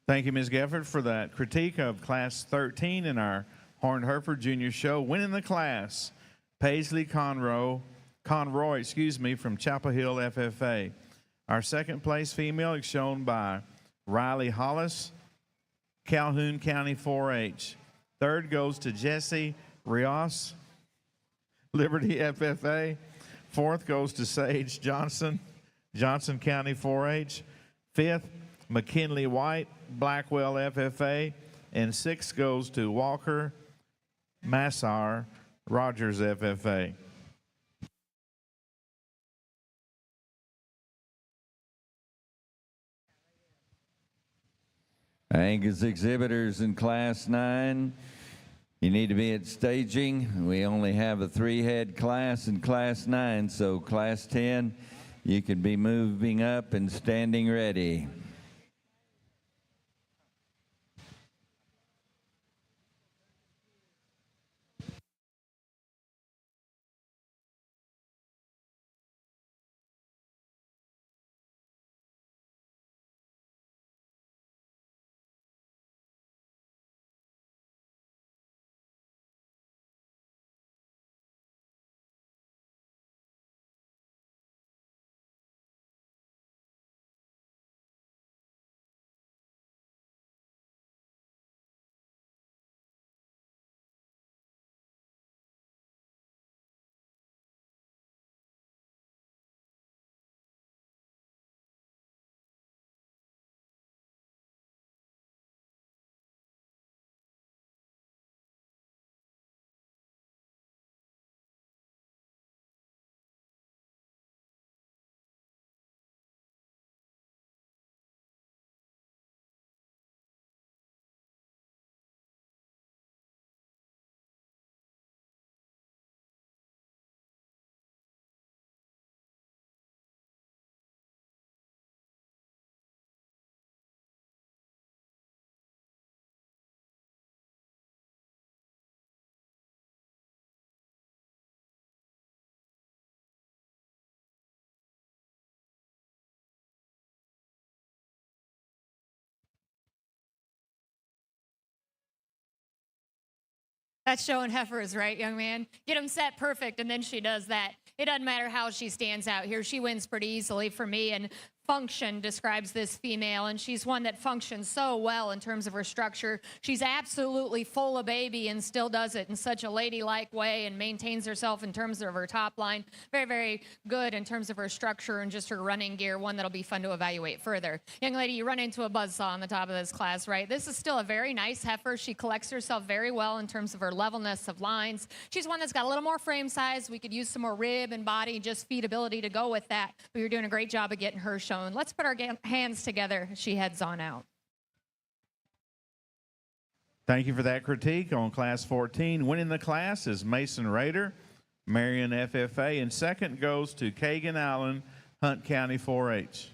Thank you, Ms. Gefford, for that critique of Class 13 in our Horned Hereford Junior Show. Winning the class, Paisley Conroy, from Chapel Hill FFA. Our second place female is shown by Riley Hollis, Calhoun County 4-H. Third goes to Jesse Rios, Liberty FFA. Fourth goes to Sage Johnson, Johnson County 4-H. Fifth, McKinley White, Blackwell FFA. And sixth goes to Walker Massar, Rogers FFA. Angus exhibitors in Class 9, you need to be at staging. We only have a 3-head class in Class 9, so Class 10, you can be moving up and standing ready. That's showing heifers, right, young man? Get them set perfect, and then she does that. It doesn't matter how she stands out here. She wins pretty easily for me. And function describes this female, and she's one that functions so well in terms of her structure. She's absolutely full of baby and still does it in such a ladylike way and maintains herself in terms of her top line. Very, very good in terms of her structure and just her running gear, one that'll be fun to evaluate further. Young lady, you run into a buzzsaw on the top of this class, right? This is still a very nice heifer. She collects herself very well in terms of her levelness of lines. She's one that's got a little more frame size. We could use some more rib and body, just feedability to go with that. But you're doing a great job of getting her shown. Let's put our hands together as she heads on out. Thank you for that critique on Class 14. Winning the class is Mason Rader, Marion FFA, and second goes to Kagan Allen, Hunt County 4-H.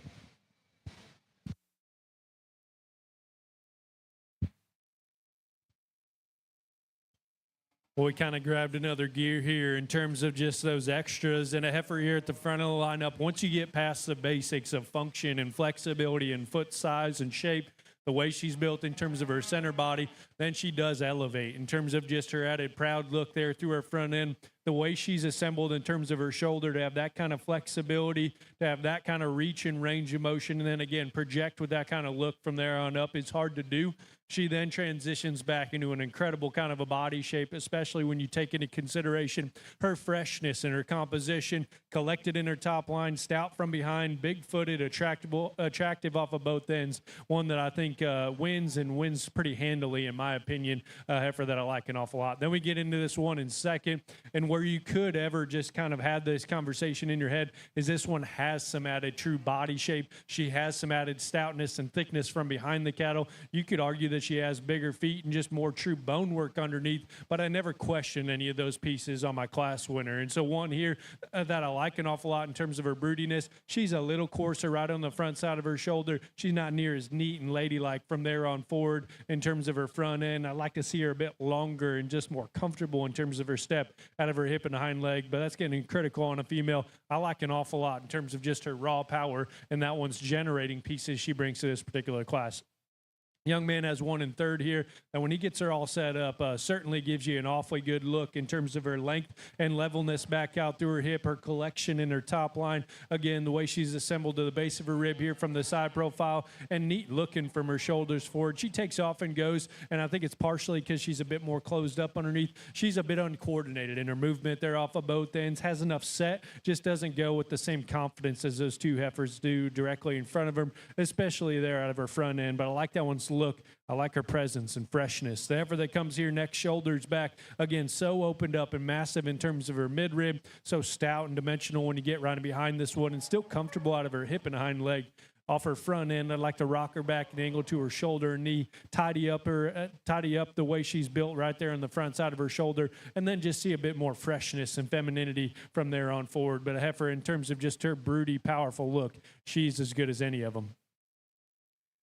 Well, we kind of grabbed another gear here in terms of just those extras and a heifer here at the front of the lineup. Once you get past the basics of function and flexibility and foot size and shape, the way she's built in terms of her center body, then she does elevate in terms of just her added proud look there through her front end, the way she's assembled in terms of her shoulder to have that kind of flexibility, to have that kind of reach and range of motion, and then again, project with that kind of look from there on up. It's hard to do. She then transitions back into an incredible kind of a body shape, especially when you take into consideration her freshness and her composition, collected in her top line, stout from behind, big-footed, attractive off of both ends. One that I think wins pretty handily, in my opinion, a heifer that I like an awful lot. Then we get into this one in second, and where you could ever just kind of have this conversation in your head is this one has some added true body shape. She has some added stoutness and thickness from behind the cattle. You could argue that she has bigger feet and just more true bone work underneath, but I never question any of those pieces on my class winner. And so one here that I like an awful lot in terms of her broodiness, she's a little coarser right on the front side of her shoulder. She's not near as neat and ladylike from there on forward in terms of her front end. I like to see her a bit longer and just more comfortable in terms of her step out of her hip and hind leg, but that's getting critical on a female. I like an awful lot in terms of just her raw power, and that one's generating pieces she brings to this particular class. Young man has one in third here, and when he gets her all set up, certainly gives you an awfully good look in terms of her length and levelness back out through her hip, her collection in her top line. Again, the way she's assembled to the base of her rib here from the side profile, and neat looking from her shoulders forward. She takes off and goes, and I think it's partially because she's a bit more closed up underneath. She's a bit uncoordinated in her movement there off of both ends, has enough set, just doesn't go with the same confidence as those two heifers do directly in front of her, especially there out of her front end. But I like that one's look. I like her presence and freshness. The heifer that comes here next, shoulders back, again, so opened up and massive in terms of her midrib, so stout and dimensional when you get right behind this one, and still comfortable out of her hip and hind leg. Off her front end, I'd like to rock her back and angle to her shoulder and knee, tidy up the way she's built right there on the front side of her shoulder, and then just see a bit more freshness and femininity from there on forward. But a heifer, in terms of just her broody, powerful look, she's as good as any of them.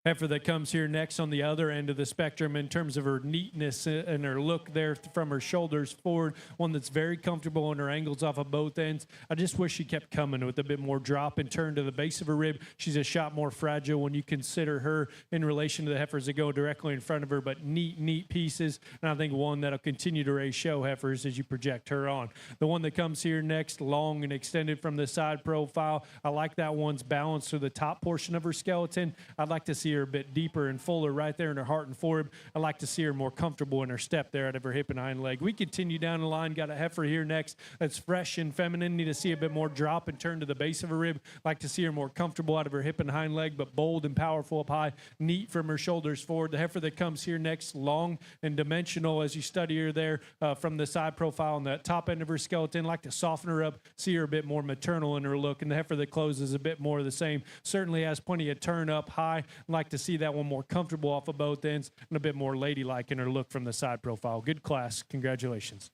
Heifer that comes here next on the other end of the spectrum in terms of her neatness and her look there from her shoulders forward, one that's very comfortable in her angles off of both ends. I just wish she kept coming with a bit more drop and turn to the base of her rib. She's a shot more fragile when you consider her in relation to the heifers that go directly in front of her, but neat pieces, and I think one that'll continue to raise show heifers as you project her on. The one that comes here next, long and extended from the side profile, I like that one's balance to the top portion of her skeleton. I'd like to see her a bit deeper and fuller right there in her heart and forward. I like to see her more comfortable in her step there out of her hip and hind leg. We continue down the line. Got a heifer here next that's fresh and feminine. Need to see a bit more drop and turn to the base of her rib. Like to see her more comfortable out of her hip and hind leg, but bold and powerful up high. Neat from her shoulders forward. The heifer that comes here next, long and dimensional as you study her there from the side profile on the top end of her skeleton. Like to soften her up, see her a bit more maternal in her look. And the heifer that closes a bit more of the same. Certainly has plenty of turn up high. Like to see that one more comfortable off of both ends and a bit more ladylike in her look from the side profile. Good class. Congratulations.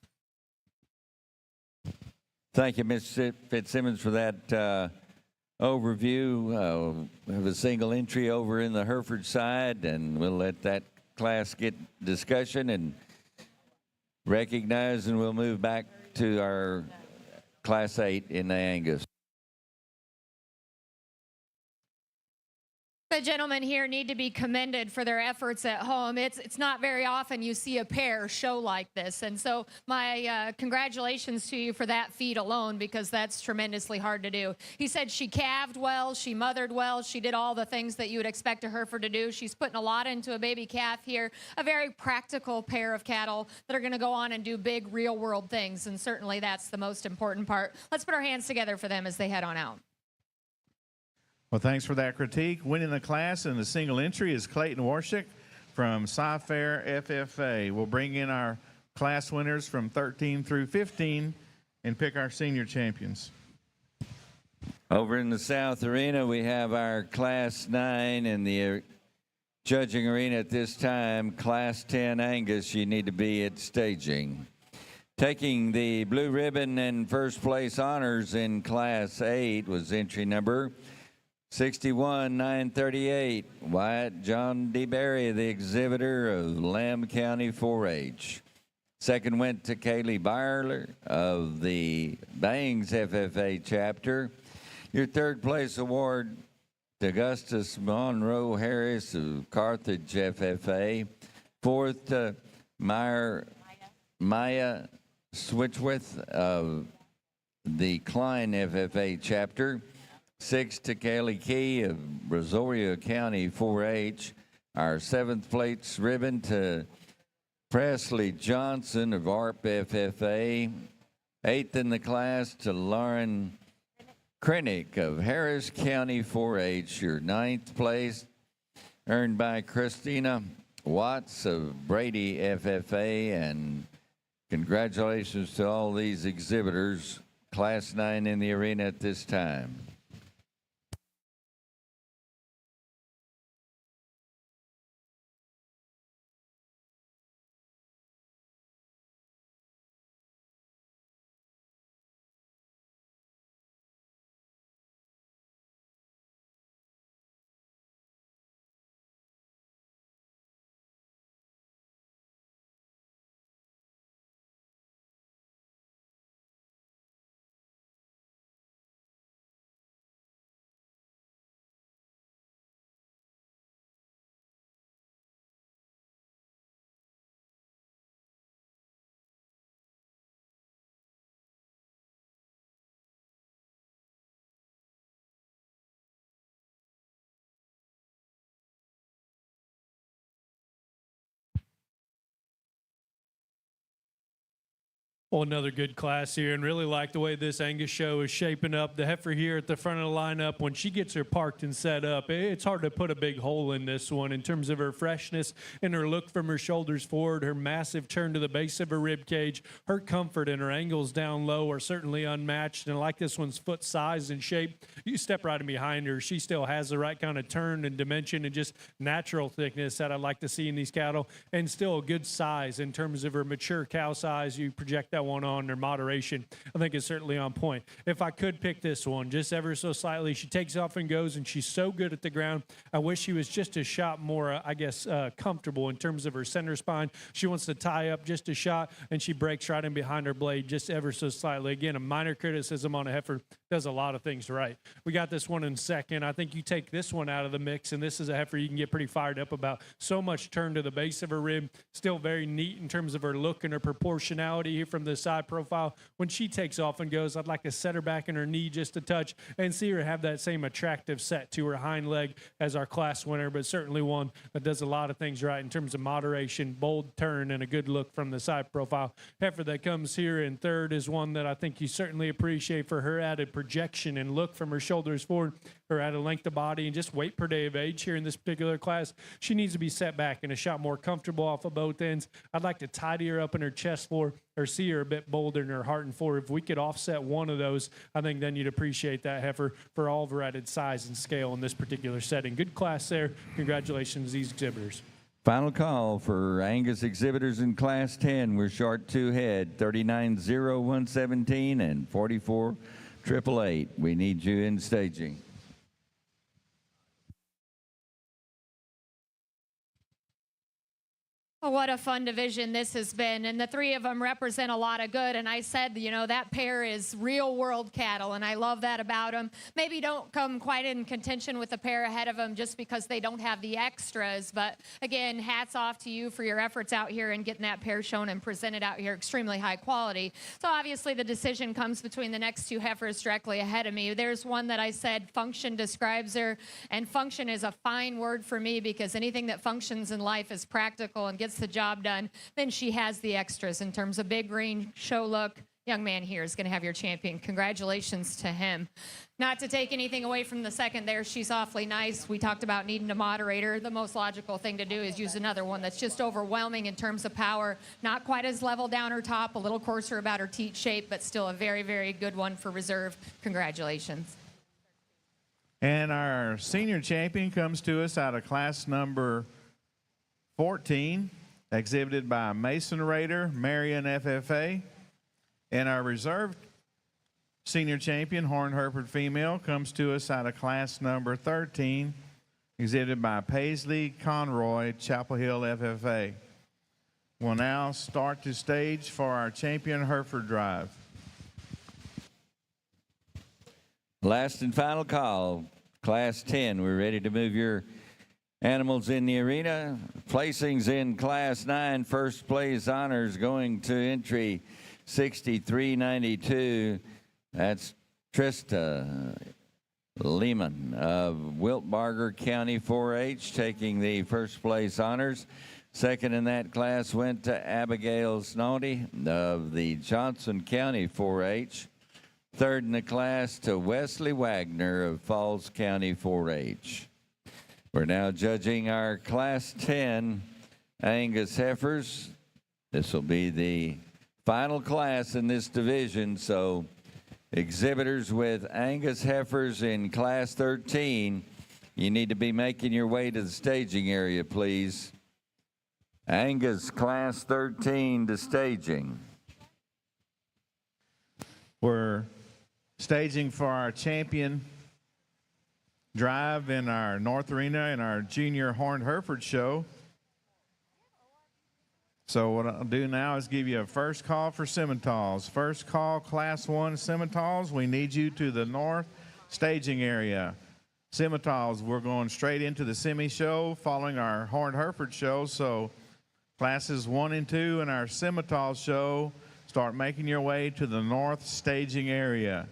Thank you, Mr. Fitzsimmons, for that overview. We have a single entry over in the Hereford side, and we'll let that class get discussion and recognize, and we'll move back to our Class 8 in the Angus. The gentlemen here need to be commended for their efforts at home. It's not very often you see a pair show like this. And so my congratulations to you for that feat alone, because that's tremendously hard to do. He said she calved well, she mothered well, she did all the things that you would expect a Hereford to do. She's putting a lot into a baby calf here, a very practical pair of cattle that are going to go on and do big real world things. And certainly that's the most important part. Let's put our hands together for them as they head on out. Well, thanks for that critique. Winning the class in the single entry is Clayton Warshik from Cy-Fair FFA. We'll bring in our class winners from 13 through 15 and pick our senior champions. Over in the South Arena, we have our Class 9 in the judging arena at this time. Class 10 Angus, you need to be at staging. Taking the blue ribbon and first place honors in Class 8 was entry number 61-938, Wyatt John DeBerry, the exhibitor of Lamb County 4-H. Second went to Kaylee Byerler of the Bangs FFA chapter. Your third place award to Augustus Monroe Harris of Carthage FFA. Fourth to Maya Switchworth of the Klein FFA chapter. Sixth to Kaylee Key of Brazoria County 4-H. Our seventh place ribbon to Presley Johnson of ARP FFA. Eighth in the class to Lauren Krennick of Harris County 4-H. Your ninth place earned by Christina Watts of Brady FFA. And congratulations to all these exhibitors. Class 9 in the arena at this time. Well, another good class here, and really like the way this Angus show is shaping up. The heifer here at the front of the lineup, when she gets her parked and set up, it's hard to put a big hole in this one in terms of her freshness and her look from her shoulders forward, her massive turn to the base of her rib cage, her comfort and her angles down low are certainly unmatched. And like this one's foot size and shape, you step right in behind her, she still has the right kind of turn and dimension and just natural thickness that I'd like to see in these cattle, and still a good size in terms of her mature cow size. You project that one on her moderation, I think is certainly on point. If I could pick this one just ever so slightly, she takes off and goes, and she's so good at the ground. I wish she was just a shot more, comfortable in terms of her center spine. She wants to tie up just a shot, and she breaks right in behind her blade just ever so slightly. Again, a minor criticism on a heifer, does a lot of things right. We got this one in second. I think you take this one out of the mix, and this is a heifer you can get pretty fired up about. So much turn to the base of her rib, still very neat in terms of her look and her proportionality here from the side profile. When she takes off and goes, I'd like to set her back in her knee just a touch and see her have that same attractive set to her hind leg as our class winner, but certainly one that does a lot of things right in terms of moderation, bold turn, and a good look from the side profile. Heifer that comes here in third is one that I think you certainly appreciate for her added projection and look from her shoulders forward, her added length of body, and just weight per day of age here in this particular class. She needs to be set back and a shot more comfortable off of both ends. I'd like to tidy her up in her chest floor or see her a bit bolder in her heart and floor. If we could offset one of those, I think then you'd appreciate that heifer for all of her added size and scale in this particular setting. Good class there. Congratulations to these exhibitors. Final call for Angus exhibitors in Class 10. We're short two head, 39-0117 and 44-888. We need you in staging. Oh, what a fun division this has been. And the three of them represent a lot of good. And I said, you know, that pair is real world cattle. And I love that about them. Maybe don't come quite in contention with the pair ahead of them just because they don't have the extras. But again, hats off to you for your efforts out here and getting that pair shown and presented out here extremely high quality. So obviously the decision comes between the next two heifers directly ahead of me. There's one that I said function describes her. And function is a fine word for me because anything that functions in life is practical and gets the job done. Then she has the extras in terms of big green show look. Young man here is going to have your champion. Congratulations to him. Not to take anything away from the second there, she's awfully nice. We talked about needing a moderator. The most logical thing to do is use another one that's just overwhelming in terms of power. Not quite as level down her top, a little coarser about her teat shape, but still a very, very good one for reserve. Congratulations. And our senior champion comes to us out of class number 14. Exhibited by Mason Raider, Marion FFA. And our reserve senior champion, Horned Hereford female, comes to us out of class number 13, exhibited by Paisley Conroy, Chapel Hill FFA. We'll now start the stage for our champion Hereford drive. Last and final call, class 10. We're ready to move your animals in the arena. Placings in class 9, first place honors going to entry 6392. That's Trista Lehman of Wiltbarger County 4-H taking the first place honors. Second in that class went to Abigail Snoddy of the Johnson County 4-H. Third in the class to Wesley Wagner of Falls County 4-H. We're now judging our Class 10 Angus heifers. This will be the final class in this division, so exhibitors with Angus heifers in Class 13, you need to be making your way to the staging area, please. Angus Class 13 to staging. We're staging for our champion drive in our North Arena in our Junior Horned Hereford show. So what I'll do now is give you a first call for Simmentals. First call, Class 1 Simmentals. We need you to the north staging area. Simmentals, we're going straight into the semi show following our Horned Hereford show. So classes 1 and 2 in our Simmentals show, start making your way to the north staging area.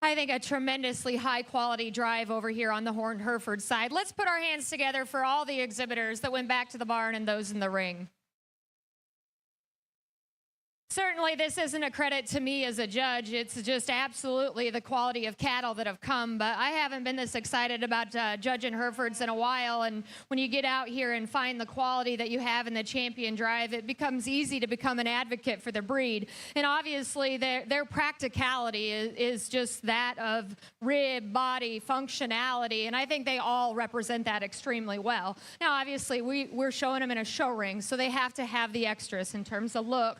I think a tremendously high-quality drive over here on the Horned Hereford side. Let's put our hands together for all the exhibitors that went back to the barn and those in the ring. Certainly, this isn't a credit to me as a judge. It's just absolutely the quality of cattle that have come. But I haven't been this excited about judging Herefords in a while. And when you get out here and find the quality that you have in the champion drive, it becomes easy to become an advocate for the breed. And obviously, their practicality is just that of rib, body, functionality. And I think they all represent that extremely well. Now, obviously, we're showing them in a show ring, so they have to have the extras in terms of look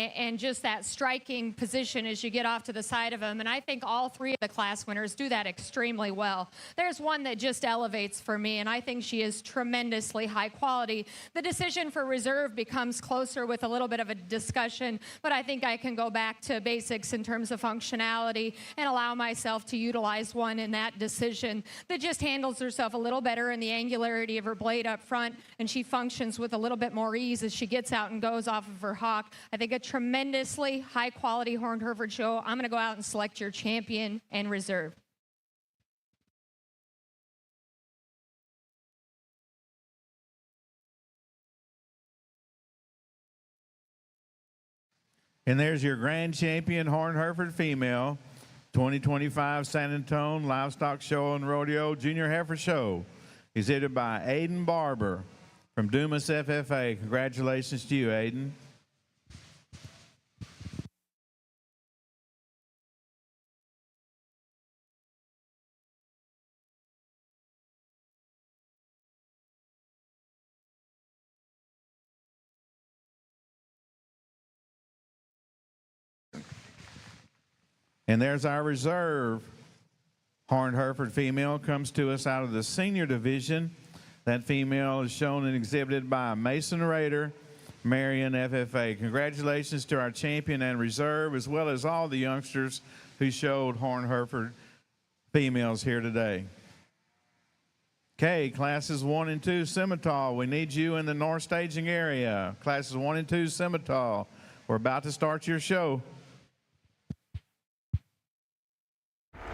and just that striking position as you get off to the side of them. And I think all three of the class winners do that extremely well. There's one that just elevates for me, and I think she is tremendously high quality. The decision for reserve becomes closer with a little bit of a discussion, but I think I can go back to basics in terms of functionality and allow myself to utilize one in that decision that just handles herself a little better in the angularity of her blade up front, and she functions with a little bit more ease as she gets out and goes off of her hock. I think a tremendously high-quality horned Hereford show. I'm going to go out and select your champion and reserve. And there's your grand champion horned Hereford female, 2025 San Antonio Livestock Show and Rodeo Junior Heifer Show, exhibited by Aiden Barber from Dumas FFA. Congratulations to you, Aiden. And there's our reserve horned Hereford female, comes to us out of the senior division. That female is shown and exhibited by Mason Rader, Marion FFA. Congratulations to our champion and reserve, as well as all the youngsters who showed horned Hereford females here today. Okay, classes 1 and 2 Simmental. We need you in the north staging area. Classes 1 and 2 Simmental. We're about to start your show.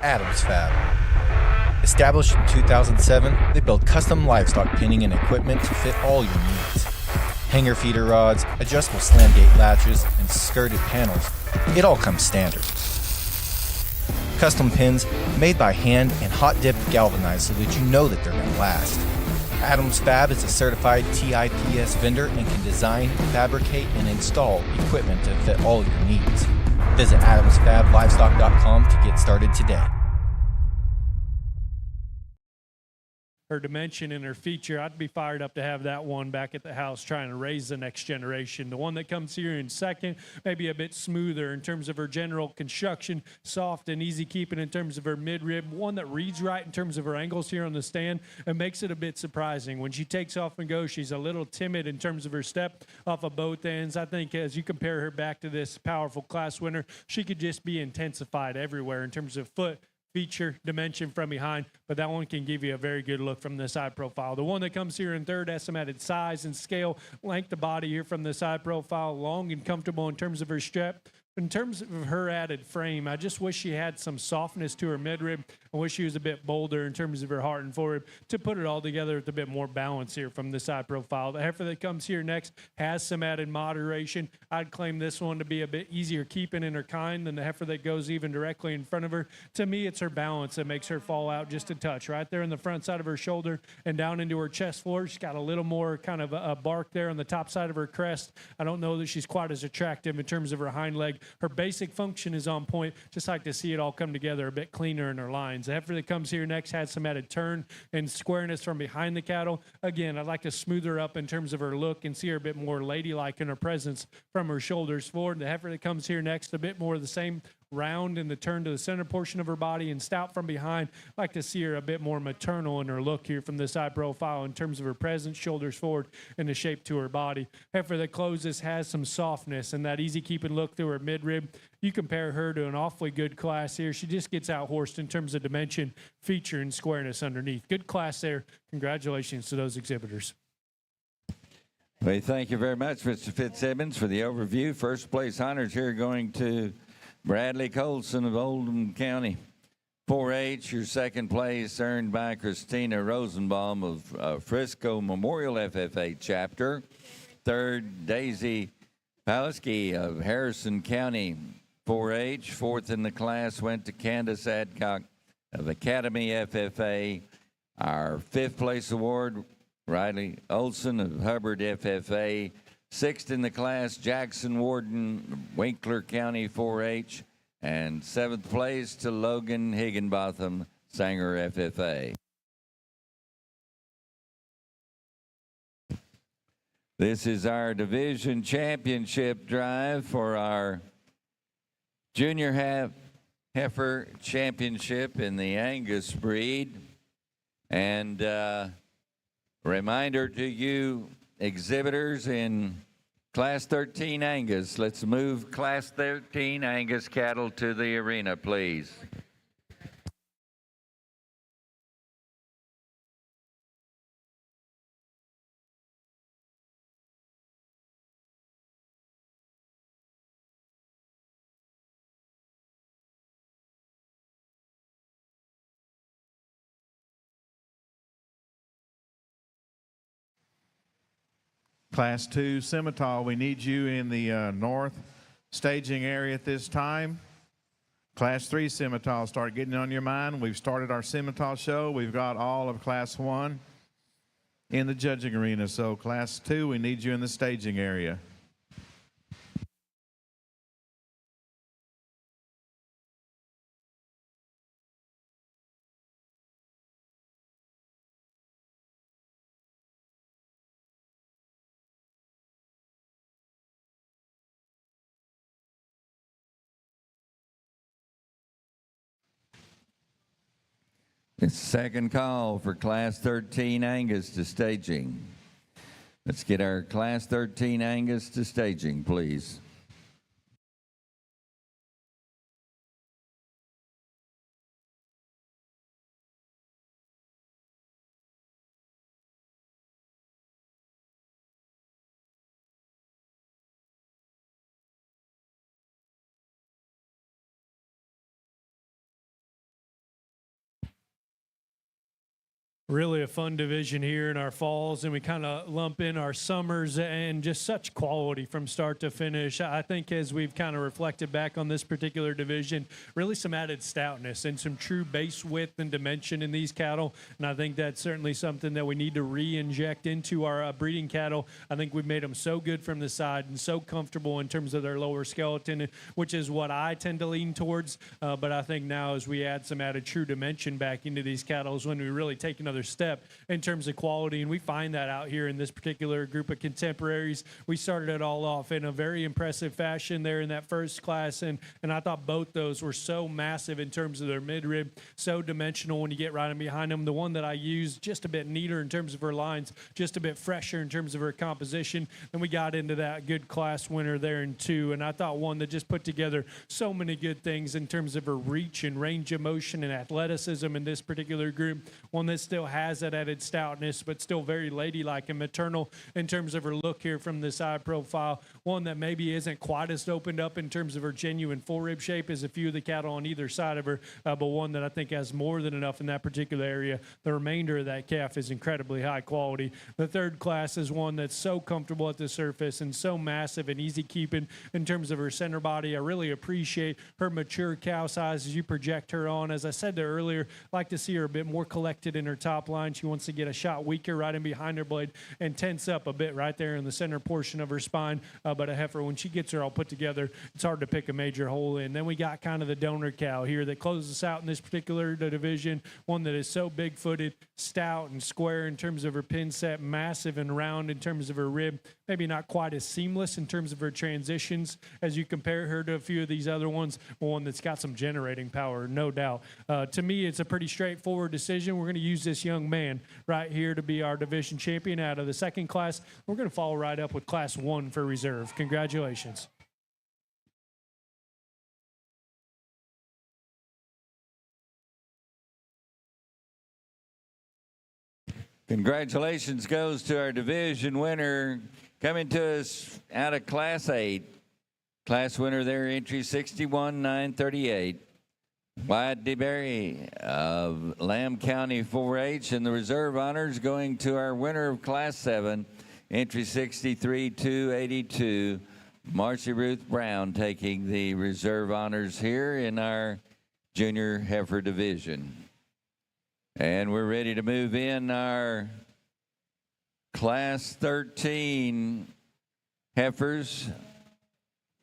Adams Fab. Established in 2007, they build custom livestock pinning and equipment to fit all your needs. Hanger feeder rods, adjustable slam gate latches, and skirted panels. It all comes standard. Custom pins made by hand and hot dipped galvanized so that you know that they're going to last. Adams Fab is a certified TIPS vendor and can design, fabricate, and install equipment to fit all your needs. Visit AdamsFabLivestock.com to get started today. Her dimension and her feature, I'd be fired up to have that one back at the house trying to raise the next generation. The one that comes here in second, maybe a bit smoother in terms of her general construction, soft and easy keeping in terms of her midrib, one that reads right in terms of her angles here on the stand and makes it a bit surprising. When she takes off and goes, she's a little timid in terms of her step off of both ends. I think as you compare her back to this powerful class winner, she could just be intensified everywhere in terms of foot, feature, dimension from behind, but that one can give you a very good look from the side profile. The one that comes here in third, estimated size and scale, length of body here from the side profile, long and comfortable in terms of her strap. In terms of her added frame, I just wish she had some softness to her midrib. I wish she was a bit bolder in terms of her heart and forerib to put it all together with a bit more balance here from the side profile. The heifer that comes here next has some added moderation. I'd claim this one to be a bit easier keeping in her kind than the heifer that goes even directly in front of her. To me, it's her balance that makes her fall out just a touch. Right there in the front side of her shoulder and down into her chest floor, she's got a little more kind of a bark there on the top side of her crest. I don't know that she's quite as attractive in terms of her hind leg. Her basic function is on point. Just like to see it all come together a bit cleaner in her lines. The heifer that comes here next had some added turn and squareness from behind the cattle. Again, I'd like to smooth her up in terms of her look and see her a bit more ladylike in her presence from her shoulders forward. The heifer that comes here next, a bit more of the same round in the turn to the center portion of her body and stout from behind. I'd like to see her a bit more maternal in her look here from the side profile in terms of her presence, shoulders forward, and the shape to her body. Heifer that closes has some softness and that easy keeping look through her midrib. You compare her to an awfully good class here. She just gets out-horsed in terms of dimension, feature, and squareness underneath. Good class there. Congratulations to those exhibitors. Well, thank you very much, Mr. Fitzsimmons, for the overview. First place honors here going to Bradley Colson of Oldham County. 4H, your second place earned by Christina Rosenbaum of Frisco Memorial FFA chapter. Third, Daisy Palisky of Harrison County 4-H. Fourth in the class went to Candace Adcock of Academy FFA. Our fifth place award, Riley Olson of Hubbard FFA. Sixth in the class, Jackson Warden, Winkler County 4-H. And seventh place to Logan Higginbotham, Sanger FFA. This is our division championship drive for our junior heifer championship in the Angus breed. And reminder to you exhibitors in Class 13 Angus, let's move Class 13 Angus cattle to the arena, please. Class 2 Simmental, we need you in the north staging area at this time. Class 3 Simmental, start getting on your mind. We've started our Simmental show. We've got all of Class 1 in the judging arena. So Class 2, we need you in the staging area. It's second call for Class 13 Angus to staging. Let's get our Class 13 Angus to staging, please. Really a fun division here in our falls, and we kind of lump in our summers, and just such quality from start to finish. I think as we've kind of reflected back on this particular division, really some added stoutness and some true base width and dimension in these cattle, and I think that's certainly something that we need to re-inject into our breeding cattle. I think we've made them so good from the side and so comfortable in terms of their lower skeleton, which is what I tend to lean towards, but I think now as we add some added true dimension back into these cattle is when we really take another step in terms of quality, and we find that out here in this particular group of contemporaries. We started it all off in a very impressive fashion there in that first class, and I thought both those were so massive in terms of their midrib, so dimensional when you get right in behind them. The one that I used just a bit neater in terms of her lines, just a bit fresher in terms of her composition, and we got into that good class winner there in 2, and I thought one that just put together so many good things in terms of her reach and range of motion and athleticism in this particular group, one that still has that added stoutness, but still very ladylike and maternal in terms of her look here from the side profile. One that maybe isn't quite as opened up in terms of her genuine four-rib shape as a few of the cattle on either side of her, but one that I think has more than enough in that particular area. The remainder of that calf is incredibly high quality. The third class is one that's so comfortable at the surface and so massive and easy keeping in terms of her center body. I really appreciate her mature cow size as you project her on. As I said there earlier, I like to see her a bit more collected in her top line. She wants to get a shot weaker right in behind her blade and tense up a bit right there in the center portion of her spine. But a heifer, when she gets her all put together, it's hard to pick a major hole in. Then we got kind of the donor cow here that closes us out in this particular division, one that is so big-footed, stout and square in terms of her pin set, massive and round in terms of her rib, maybe not quite as seamless in terms of her transitions as you compare her to a few of these other ones, one that's got some generating power, no doubt. To me, it's a pretty straightforward decision. We're going to use this young man right here to be our division champion out of the second class. We're going to follow right up with Class 1 for reserve. Congratulations. Congratulations goes to our division winner coming to us out of Class 8. Class winner there, entry 61-938. Wyatt DeBerry of Lamb County 4-H, and the reserve honors going to our winner of Class 7, entry 63-282, Marcy Ruth Brown taking the reserve honors here in our junior heifer division. And we're ready to move in our Class 13 heifers.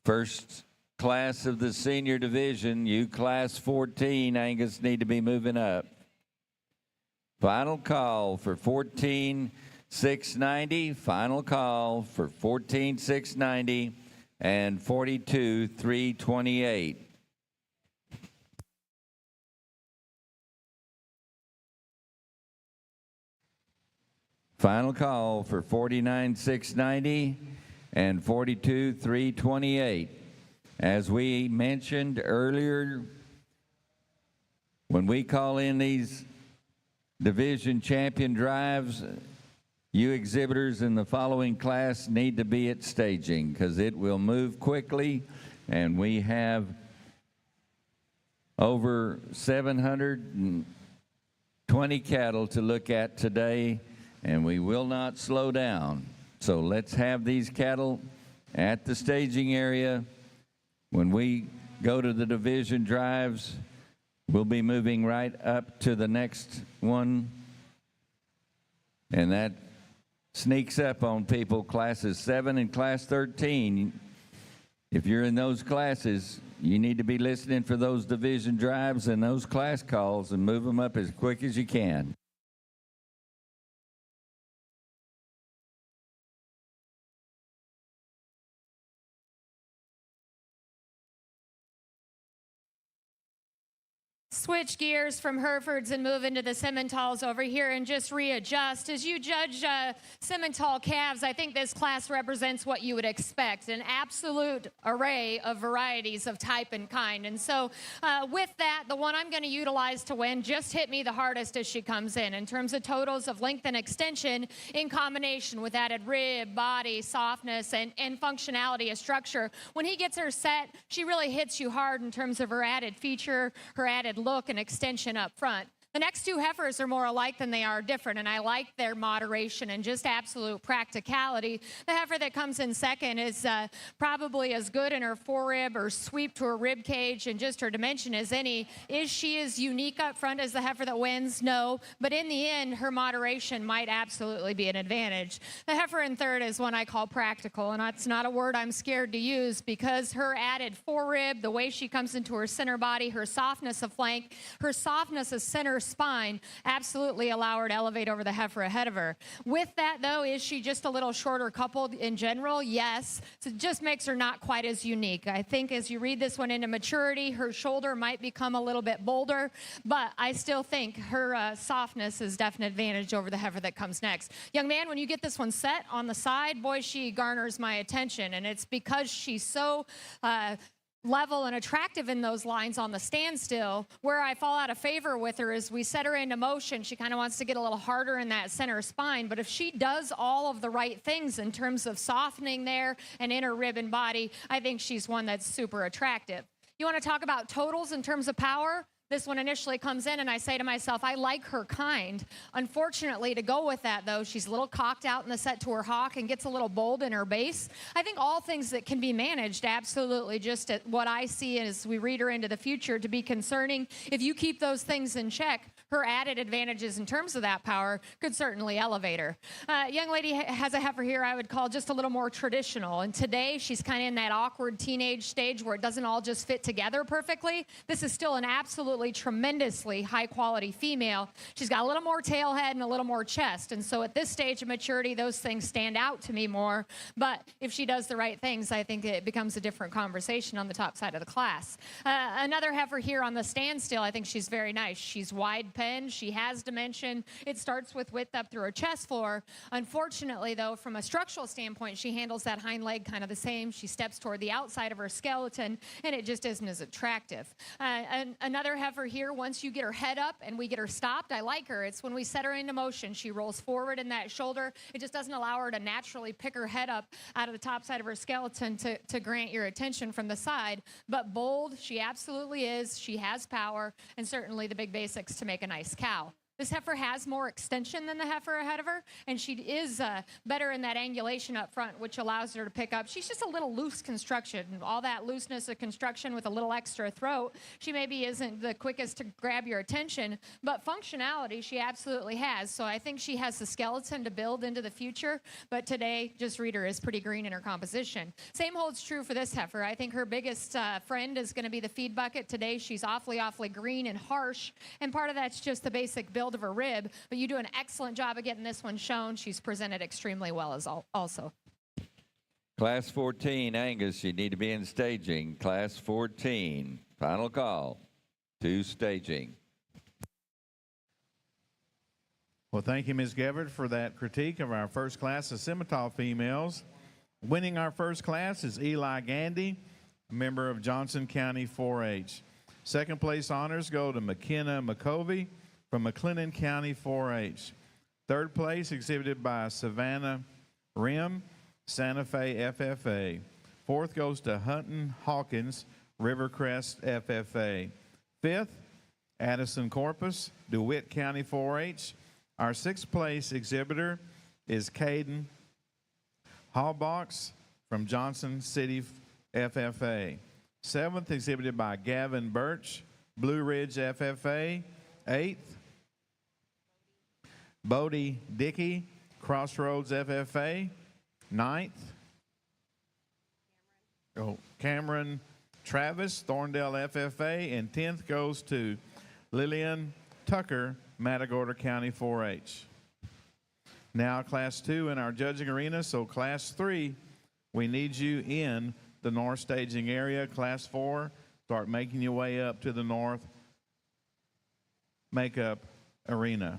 First class of the senior division. You Class 14, Angus, need to be moving up. Final call for 14,690. Final call for 14,690 and 42,328. Final call for 49,690 and 42,328. As we mentioned earlier, when we call in these division champion drives, you exhibitors in the following class need to be at staging because it will move quickly, and we have over 720 cattle to look at today, and we will not slow down. So let's have these cattle at the staging area. When we go to the division drives, we'll be moving right up to the next one. And that sneaks up on people, classes 7 and class 13. If you're in those classes, you need to be listening for those division drives and those class calls and move them up as quick as you can. Switch gears from Herefords and move into the Simmentals over here and just readjust. As you judge Simmental calves, I think this class represents what you would expect, an absolute array of varieties of type and kind. And so with that, the one I'm going to utilize to win just hit me the hardest as she comes in terms of totals of length and extension in combination with added rib, body, softness, and functionality of structure. When he gets her set, she really hits you hard in terms of her added feature, her added look, and extension up front. The next two heifers are more alike than they are different, and I like their moderation and just absolute practicality. The heifer that comes in second is probably as good in her forerib or sweep to her rib cage and just her dimension as any. Is she as unique up front as the heifer that wins? No, but in the end, her moderation might absolutely be an advantage. The heifer in third is one I call practical, and that's not a word I'm scared to use because her added forerib, the way she comes into her center body, her softness of flank, her softness of center spine absolutely allow her to elevate over the heifer ahead of her. With that, though, is she just a little shorter coupled in general? Yes. So it just makes her not quite as unique. I think as you read this one into maturity, her shoulder might become a little bit bolder, but I still think her softness is definite advantage over the heifer that comes next. Young man, when you get this one set on the side, boy, she garners my attention, and it's because she's so level and attractive in those lines on the standstill. Where I fall out of favor with her is we set her into motion. She kind of wants to get a little harder in that center spine, but if she does all of the right things in terms of softening there and in her rib and body, I think she's one that's super attractive. You want to talk about totals in terms of power? This one initially comes in and I say to myself, I like her kind. Unfortunately, to go with that, though, she's a little cocked out in the set to her hock and gets a little bold in her base. I think all things that can be managed, absolutely, just at what I see as we read her into the future to be concerning. If you keep those things in check, her added advantages in terms of that power could certainly elevate her. Young lady has a heifer here I would call just a little more traditional. And today, she's kind of in that awkward teenage stage where it doesn't all just fit together perfectly. This is still an absolutely tremendously high-quality female. She's got a little more tail head and a little more chest. And so at this stage of maturity, those things stand out to me more. But if she does the right things, I think it becomes a different conversation on the top side of the class. Another heifer here on the standstill, I think she's very nice. She's wide pen. She has dimension. It starts with width up through her chest floor. Unfortunately, though, from a structural standpoint, she handles that hind leg kind of the same. She steps toward the outside of her skeleton, and it just isn't as attractive. Another heifer here, once you get her head up and we get her stopped, I like her. It's when we set her into motion. She rolls forward in that shoulder. It just doesn't allow her to naturally pick her head up out of the top side of her skeleton to grant your attention from the side. But bold, she absolutely is. She has power, and certainly the big basics to make a nice cow. This heifer has more extension than the heifer ahead of her, and she is better in that angulation up front, which allows her to pick up. She's just a little loose construction. All that looseness of construction with a little extra throat, she maybe isn't the quickest to grab your attention, but functionality she absolutely has. So I think she has the skeleton to build into the future, but today, just read her is pretty green in her composition. Same holds true for this heifer. I think her biggest friend is going to be the feed bucket. Today, she's awfully green and harsh, and part of that's just the basic build of her rib, but you do an excellent job of getting this one shown. She's presented extremely well as also. Class 14, Angus, you need to be in staging. Class 14, final call to staging. Well, thank you, Ms. Gevert, for that critique of our first class of Simmental females. Winning our first class is Eli Gandy, a member of Johnson County 4-H. Second place honors go to McKenna McCovey from McLennan County 4-H. Third place exhibited by Savannah Rim, Santa Fe FFA. Fourth goes to Hutton Hawkins, Rivercrest FFA. Fifth, Addison Corpus, DeWitt County 4-H. Our sixth place exhibitor is Caden Hallbox from Johnson City FFA. Seventh, exhibited by Gavin Birch, Blue Ridge FFA. Eighth, Bodie Dickey, Crossroads FFA. Ninth, Cameron Travis, Thorndale FFA. And 10th goes to Lillian Tucker, Matagorda County 4-H. Now Class 2 in our judging arena, so Class 3, we need you in the north staging area. Class 4, start making your way up to the north makeup arena.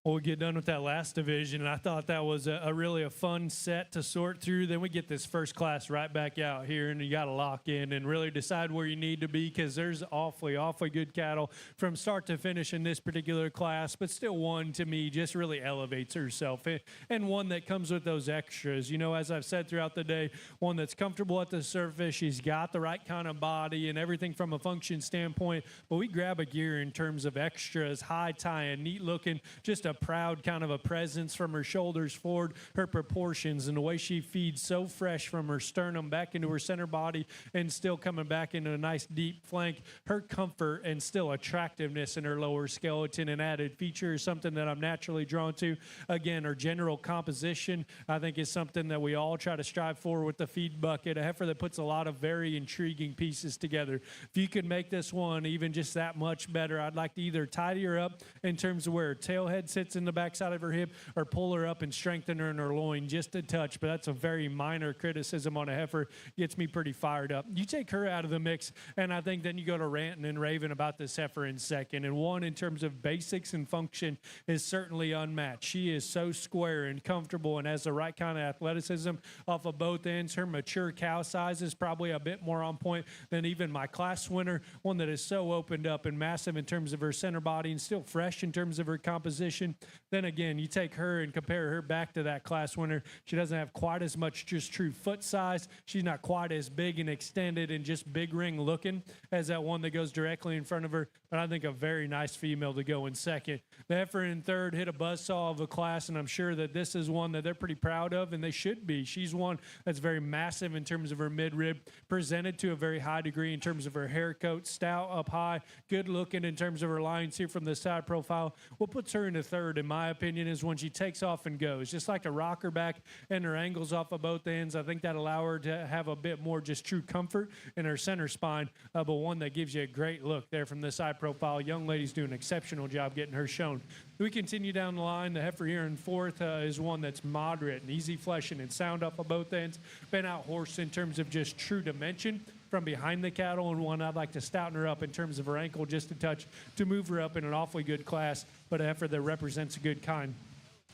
Well, we get done with that last division, and I thought that was a really fun set to sort through. Then we get this first class right back out here, and you got to lock in and really decide where you need to be, because there's awfully good cattle from start to finish in this particular class, but still one, to me, just really elevates herself, and one that comes with those extras. You know, as I've said throughout the day, one that's comfortable at the surface. She's got the right kind of body and everything from a function standpoint, but we grab a gear in terms of extras, high tying, neat looking, just a proud kind of a presence from her shoulders forward, her proportions, and the way she feeds so fresh from her sternum back into her center body and still coming back into a nice deep flank. Her comfort and still attractiveness in her lower skeleton, and added feature, is something that I'm naturally drawn to. Again, her general composition, I think, is something that we all try to strive for with the feed bucket, a heifer that puts a lot of very intriguing pieces together. If you could make this one even just that much better, I'd like to either tidy her up in terms of where her tail head sits in the backside of her hip, or pull her up and strengthen her in her loin just a touch, but that's a very minor criticism on a heifer. Gets me pretty fired up. You take her out of the mix, and I think then you go to ranting and raving about this heifer in second. And one, in terms of basics and function, is certainly unmatched. She is so square and comfortable and has the right kind of athleticism off of both ends. Her mature cow size is probably a bit more on point than even my class winner, one that is so opened up and massive in terms of her center body and still fresh in terms of her composition. Then again, you take her and compare her back to that class winner. She doesn't have quite as much just true foot size. She's not quite as big and extended and just big ring looking as that one that goes directly in front of her. But I think a very nice female to go in second. The heifer in third hit a buzzsaw of a class, and I'm sure that this is one that they're pretty proud of, and they should be. She's one that's very massive in terms of her midrib, presented to a very high degree in terms of her hair coat, stout up high, good looking in terms of her lines here from the side profile. What puts her in the third, in my opinion, is when she takes off and goes. Just like to rock her back and her angles off of both ends. I think that allow her to have a bit more just true comfort in her center spine, but one that gives you a great look there from the side profile. Young ladies do an exceptional job getting her shown. We continue down the line. The heifer here in fourth is one that's moderate and easy fleshing and sound off of both ends. Been out horsed in terms of just true dimension from behind the cattle, and one I'd like to stouten her up in terms of her ankle just a touch to move her up in an awfully good class, but a heifer that represents a good kind.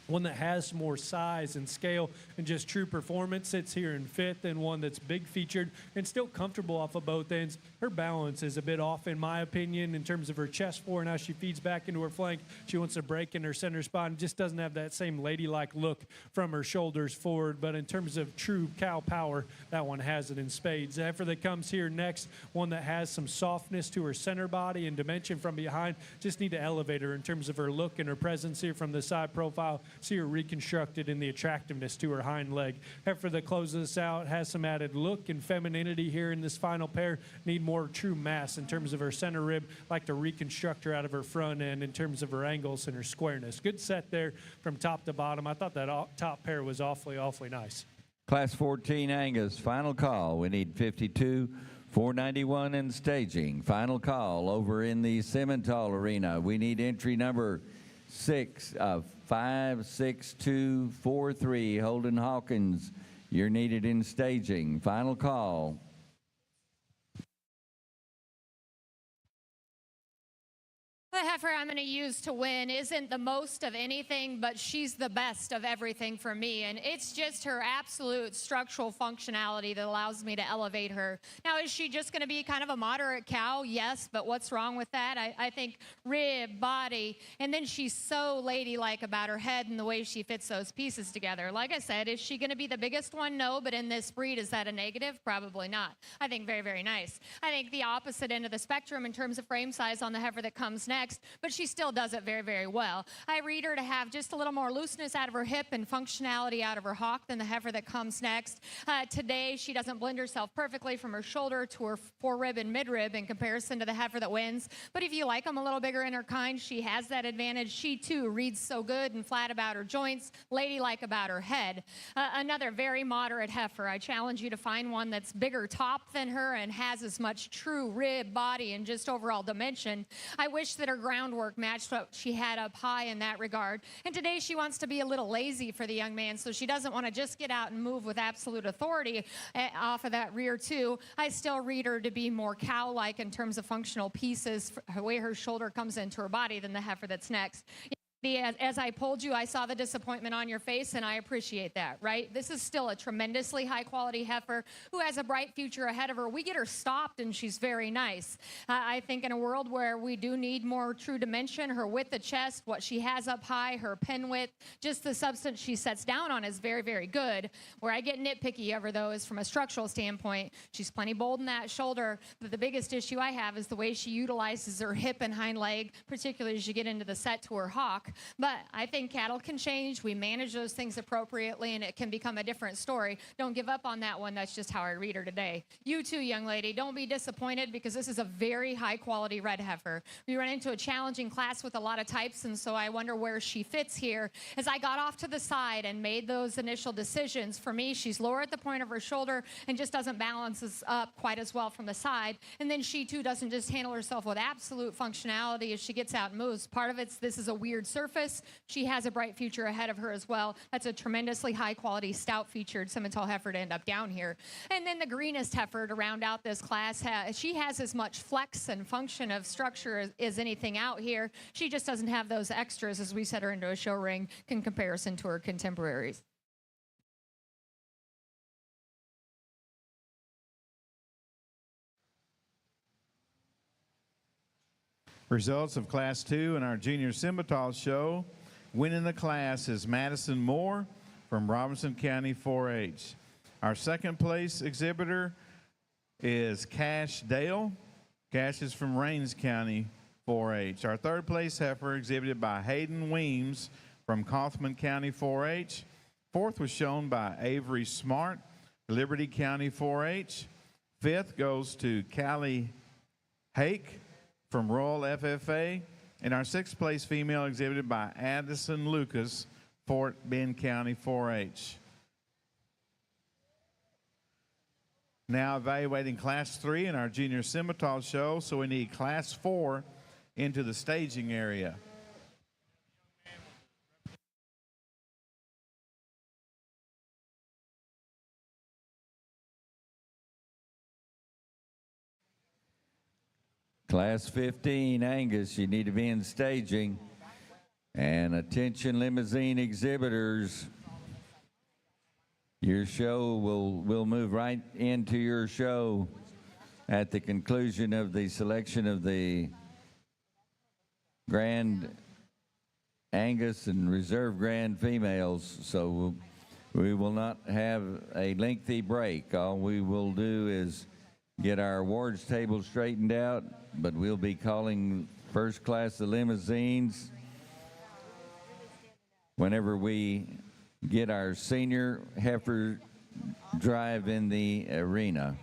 One that has more size and scale and just true performance sits here in fifth, and one that's big featured and still comfortable off of both ends. Her balance is a bit off, in my opinion, in terms of her chest forward and how she feeds back into her flank. She wants to break in her center spot and just doesn't have that same ladylike look from her shoulders forward. But in terms of true cow power, that one has it in spades. The heifer that comes here next, one that has some softness to her center body and dimension from behind, just need to elevate her in terms of her look and her presence here from the side profile. See her reconstructed in the attractiveness to her hind leg. Heifer that closes us out has some added look and femininity here in this final pair. Need more true mass in terms of her center rib. Like to reconstruct her out of her front end in terms of her angles and her squareness. Good set there from top to bottom. I thought that top pair was awfully nice. Class 14 Angus, final call. We need 52, 491 in staging. Final call over in the Simmental Arena. We need entry number 56243. Holden Hawkins, you're needed in staging. Final call. The heifer I'm going to use to win isn't the most of anything, but she's the best of everything for me. And it's just her absolute structural functionality that allows me to elevate her. Now, is she just going to be kind of a moderate cow? Yes, but what's wrong with that? I think rib, body, and then she's so ladylike about her head and the way she fits those pieces together. Like I said, is she going to be the biggest one? No, but in this breed, is that a negative? Probably not. I think very, very nice. I think the opposite end of the spectrum in terms of frame size on the heifer that comes next, but she still does it very, very well. I read her to have just a little more looseness out of her hip and functionality out of her hock than the heifer that comes next. Today, she doesn't blend herself perfectly from her shoulder to her forerib and midrib in comparison to the heifer that wins. But if you like them a little bigger in her kind, she has that advantage. She, too, reads so good and flat about her joints, ladylike about her head. Another very moderate heifer. I challenge you to find one that's bigger top than her and has as much true rib, body, and just overall dimension. I wish that her groundwork matched what she had up high in that regard. And today she wants to be a little lazy for the young man, so she doesn't want to just get out and move with absolute authority off of that rear too. I still read her to be more cow-like in terms of functional pieces, the way her shoulder comes into her body than the heifer that's next. As I polled you, I saw the disappointment on your face, and I appreciate that, right? This is still a tremendously high-quality heifer who has a bright future ahead of her. We get her stopped, and she's very nice. I think in a world where we do need more true dimension, her width of chest, what she has up high, her pin width, just the substance she sets down on is very, very good. Where I get nitpicky over, though, is from a structural standpoint. She's plenty bold in that shoulder, but the biggest issue I have is the way she utilizes her hip and hind leg, particularly as you get into the set to her hock. But I think cattle can change. We manage those things appropriately, and it can become a different story. Don't give up on that one. That's just how I read her today. You too, young lady. Don't be disappointed because this is a very high-quality red heifer. We run into a challenging class with a lot of types, and so I wonder where she fits here. As I got off to the side and made those initial decisions, for me, she's lower at the point of her shoulder and just doesn't balance us up quite as well from the side. And then she, too, doesn't just handle herself with absolute functionality as she gets out and moves. Part of it's this is a weird surface. She has a bright future ahead of her as well. That's a tremendously high-quality, stout-featured Simmental heifer to end up down here. And then the greenest heifer to round out this class, she has as much flex and function of structure as anything out here. She just doesn't have those extras as we set her into a show ring in comparison to her contemporaries. Results of Class 2 in our Junior Simmental show. Winning the class is Madison Moore from Robinson County 4-H. Our second place exhibitor is Cash Dale. Cash is from Rains County 4-H. Our third place heifer exhibited by Hayden Weems from Kaufman County 4-H. Fourth was shown by Avery Smart, Liberty County 4-H. Fifth goes to Callie Hake from Royal FFA, and our sixth place female exhibited by Addison Lucas, Fort Bend County 4-H. Now evaluating Class 3 in our Junior Simmental show, so we need Class 4 into the staging area. Class 15, Angus, you need to be in staging. And attention limousine exhibitors, your show will move right into your show at the conclusion of the selection of the Grand Angus and Reserve Grand females. So we will not have a lengthy break. All we will do is get our awards table straightened out, but we'll be calling first class of limousines whenever we get our senior heifer drive in the arena.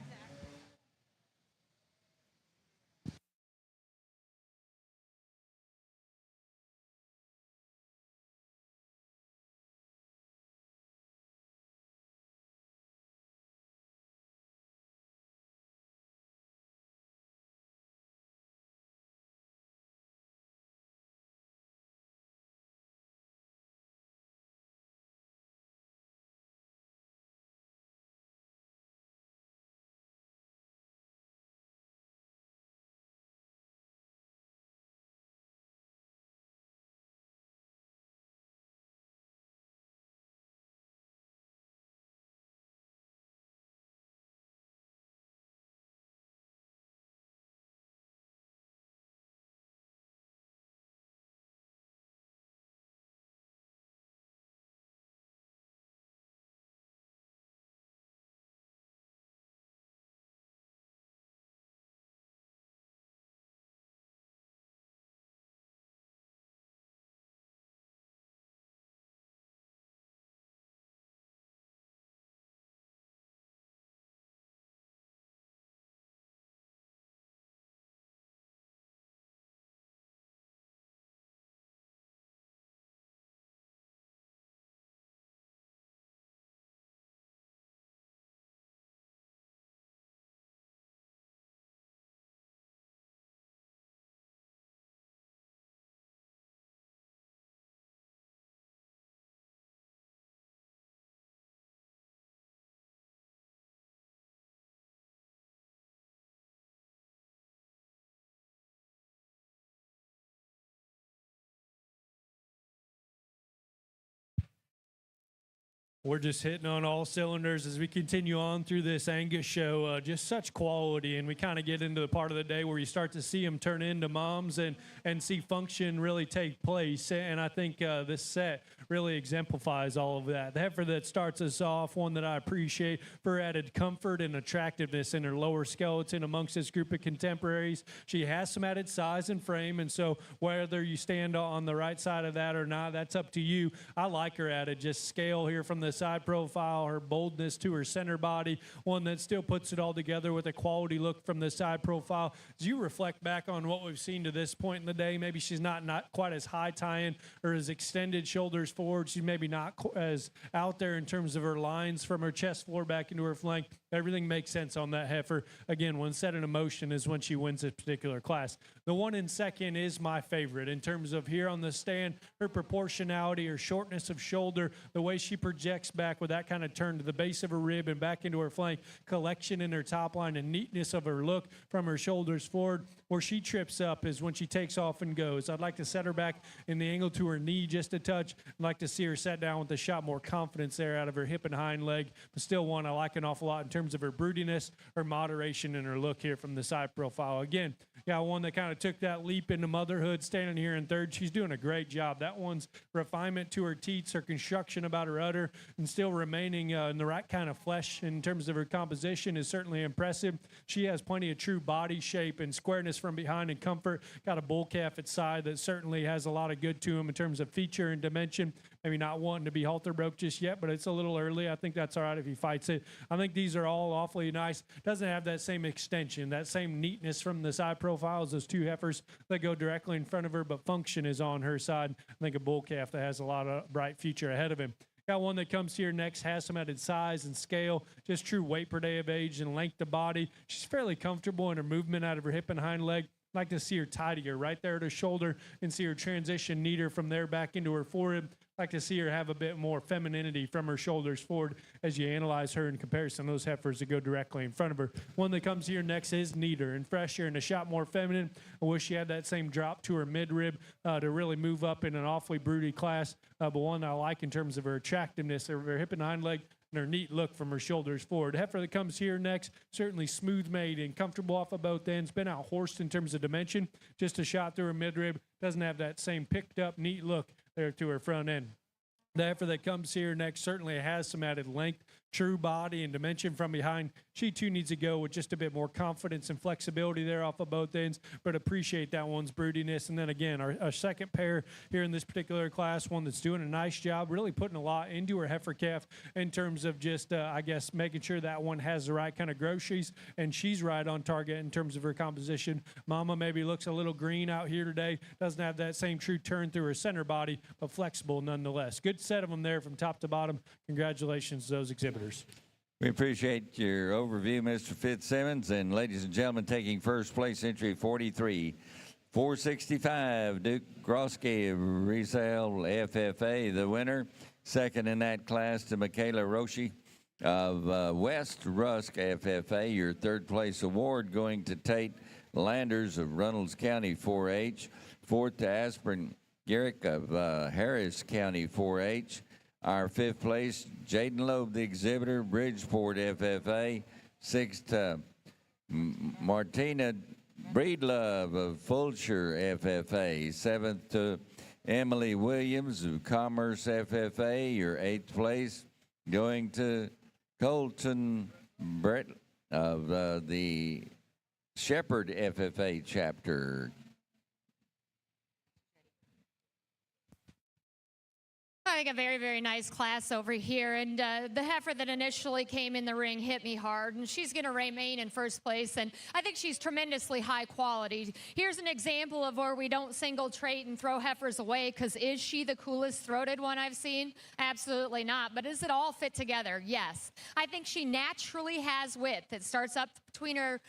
We're just hitting on all cylinders as we continue on through this Angus show. Just such quality, and we kind of get into the part of the day where you start to see them turn into moms and see function really take place. And I think this set really exemplifies all of that. The heifer that starts us off, one that I appreciate for added comfort and attractiveness in her lower skeleton amongst this group of contemporaries. She has some added size and frame, and so whether you stand on the right side of that or not, that's up to you. I like her added just scale here from the side profile, her boldness to her center body, one that still puts it all together with a quality look from the side profile. As you reflect back on what we've seen to this point in the day, maybe she's not quite as high tying or as extended shoulders forward. She's maybe not as out there in terms of her lines from her chest floor back into her flank. Everything makes sense on that heifer. Again, when set in motion is when she wins this particular class. The one in second is my favorite in terms of here on the stand, her proportionality, her shortness of shoulder, the way she projects back with that kind of turn to the base of her rib and back into her flank, collection in her top line and neatness of her look from her shoulders forward. Where she trips up is when she takes off and goes. I'd like to set her back in the angle to her knee just a touch. I'd like to see her set down with a shot more confidence there out of her hip and hind leg, but still one I like an awful lot in terms of her broodiness, her moderation, and her look here from the side profile. Again, got one that kind of took that leap into motherhood, standing here in third. She's doing a great job. That one's refinement to her teats, her construction about her udder, and still remaining in the right kind of flesh in terms of her composition is certainly impressive. She has plenty of true body shape and squareness from behind and comfort. Got a bull calf at side that certainly has a lot of good to him in terms of feature and dimension. Maybe not wanting to be halter broke just yet, but it's a little early. I think that's all right if he fights it. I think these are all awfully nice. Doesn't have that same extension, that same neatness from the side profiles, those two heifers that go directly in front of her, but function is on her side. I think a bull calf that has a lot of bright future ahead of him. Got one that comes here next, has some added size and scale, just true weight per day of age and length of body. She's fairly comfortable in her movement out of her hip and hind leg. like to see her tidier right there at her shoulder and see her transition neater from there back into her forerib. Like to see her have a bit more femininity from her shoulders forward as you analyze her in comparison to those heifers that go directly in front of her. One that comes here next is neater and fresher and a shot more feminine. I wish she had that same drop to her midrib to really move up in an awfully broody class, but one I like in terms of her attractiveness, her hip and hind leg, and her neat look from her shoulders forward. Heifer that comes here next, certainly smooth made and comfortable off of both ends, been out horsed in terms of dimension, just a shot through her midrib, doesn't have that same picked up neat look there to her front end. The heifer that comes here next certainly has some added length, true body, and dimension from behind. She too needs to go with just a bit more confidence and flexibility there off of both ends, but appreciate that one's broodiness. And then again, our second pair here in this particular class, one that's doing a nice job, really putting a lot into her heifer calf in terms of just, I guess, making sure that one has the right kind of groceries, and she's right on target in terms of her composition. Mama maybe looks a little green out here today, doesn't have that same true turn through her center body, but flexible nonetheless. Good set of them there from top to bottom. Congratulations to those exhibitors. We appreciate your overview, Mr. Fitzsimmons. And ladies and gentlemen, taking first place, entry 43, 465, Duke Groski of Resale FFA, the winner. Second in that class to Michaela Roshi of West Rusk FFA. Your third place award going to Tate Landers of Reynolds County 4-H. Fourth to Aspirin Garrick of Harris County 4-H. Our fifth place, Jaden Loeb, the exhibitor, Bridgeport FFA. Sixth, Martina Breedlove of Fulshire FFA. Seventh to Emily Williams of Commerce FFA. Your eighth place going to Colton Brett of the Shepherd FFA chapter. I think a very, very nice class over here. And the heifer that initially came in the ring hit me hard, and she's going to remain in first place. And I think she's tremendously high quality. Here's an example of where we don't single trait and throw heifers away, because is she the coolest throated one I've seen? Absolutely not. But does it all fit together? Yes. I think she naturally has width. It starts up between her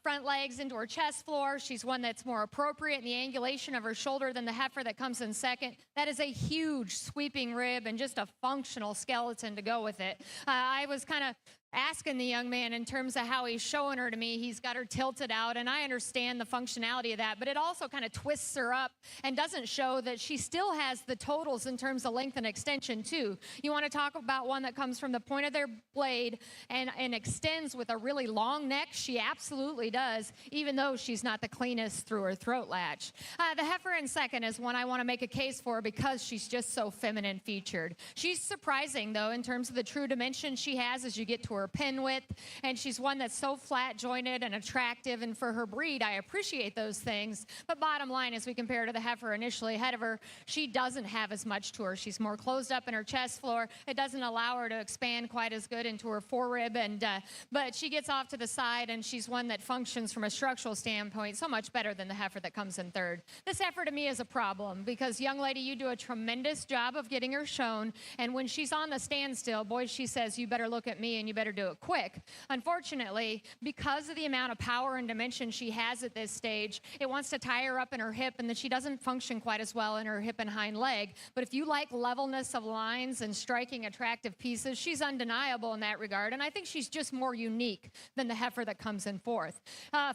front legs into her chest floor. She's one that's more appropriate in the angulation of her shoulder than the heifer that comes in second. That is a huge sweeping rib and just a functional skeleton to go with it. I was kind of asking the young man in terms of how he's showing her to me. He's got her tilted out, and I understand the functionality of that, but it also kind of twists her up and doesn't show that she still has the totals in terms of length and extension too. You want to talk about one that comes from the point of their blade and extends with a really long neck? She absolutely does, even though she's not the cleanest through her throat latch. The heifer in second is one I want to make a case for because she's just so feminine featured. She's surprising, though, in terms of the true dimension she has as you get to her pin width, and she's one that's so flat jointed and attractive, and for her breed I appreciate those things. But bottom line, as we compare to the heifer initially ahead of her, she doesn't have as much to her. She's more closed up in her chest floor. It doesn't allow her to expand quite as good into her forerib, and but she gets off to the side, and she's one that functions from a structural standpoint so much better than the heifer that comes in third. This heifer to me is a problem because, young lady, you do a tremendous job of getting her shown, and when she's on the standstill, boy, she says, you better look at me and you better do it quick. Unfortunately, because of the amount of power and dimension she has at this stage, it wants to tie her up in her hip, and then she doesn't function quite as well in her hip and hind leg. But if you like levelness of lines and striking attractive pieces, she's undeniable in that regard, and I think she's just more unique than the heifer that comes in fourth.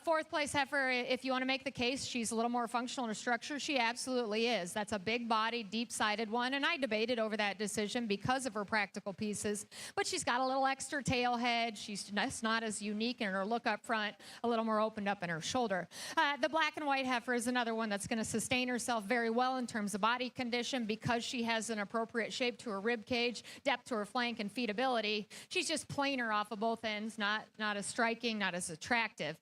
Fourth place heifer, if you want to make the case she's a little more functional in her structure, she absolutely is. That's a big body, deep-sided one, and I debated over that decision because of her practical pieces, but she's got a little extra tail head. She's not as unique in her look up front, a little more opened up in her shoulder. The black and white heifer is another one that's going to sustain herself very well in terms of body condition because she has an appropriate shape to her rib cage, depth to her flank, and feedability. She's just plainer off of both ends, not as striking, not as attractive.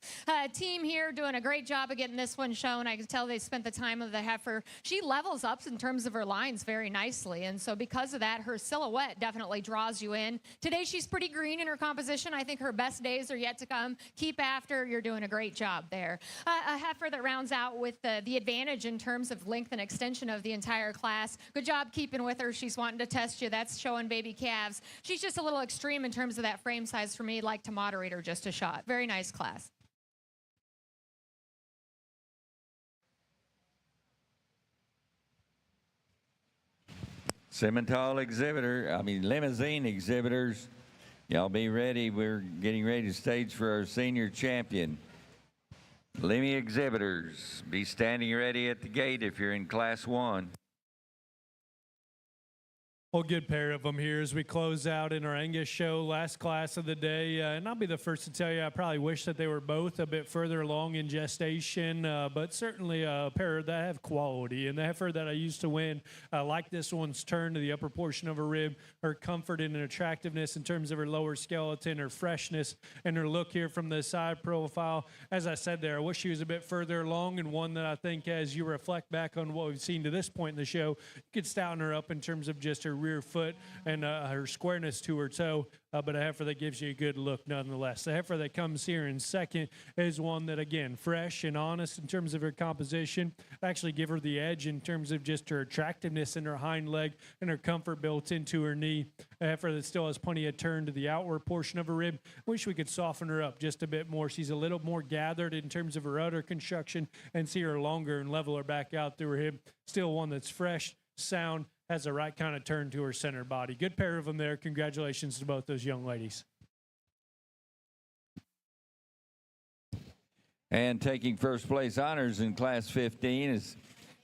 Team here doing a great job of getting this one shown. I can tell they spent the time of the heifer. She levels up in terms of her lines very nicely, and so because of that, her silhouette definitely draws you in. Today she's pretty green in her composition. I think her best days are yet to come. Keep after. You're doing a great job there. A heifer that rounds out with the advantage in terms of length and extension of the entire class. Good job keeping with her. She's wanting to test you. That's showing baby calves. She's just a little extreme in terms of that frame size for me. Like to moderate her just a shot. Very nice class. Simmental limousine exhibitors, y'all be ready. We're getting ready to stage for our senior champion. Limy exhibitors, be standing ready at the gate if you're in Class 1. Well, good pair of them here as we close out in our Angus show, last class of the day. And I'll be the first to tell you, I probably wish that they were both a bit further along in gestation, but certainly a pair that have quality. And the heifer that I used to win, like this one's turn to the upper portion of her rib, her comfort and attractiveness in terms of her lower skeleton, her freshness, and her look here from the side profile. As I said there, I wish she was a bit further along, and one that I think as you reflect back on what we've seen to this point in the show, you could stouten her up in terms of just her rear foot and her squareness to her toe, but a heifer that gives you a good look nonetheless. The heifer that comes here in second is one that, again, fresh and honest in terms of her composition. Actually give her the edge in terms of just her attractiveness in her hind leg and her comfort built into her knee. A heifer that still has plenty of turn to the outward portion of her rib. Wish we could soften her up just a bit more. She's a little more gathered in terms of her udder construction and see her longer and level her back out through her hip. Still one that's fresh, sound, has the right kind of turn to her center body. Good pair of them there. Congratulations to both those young ladies. And taking first place honors in Class 15 is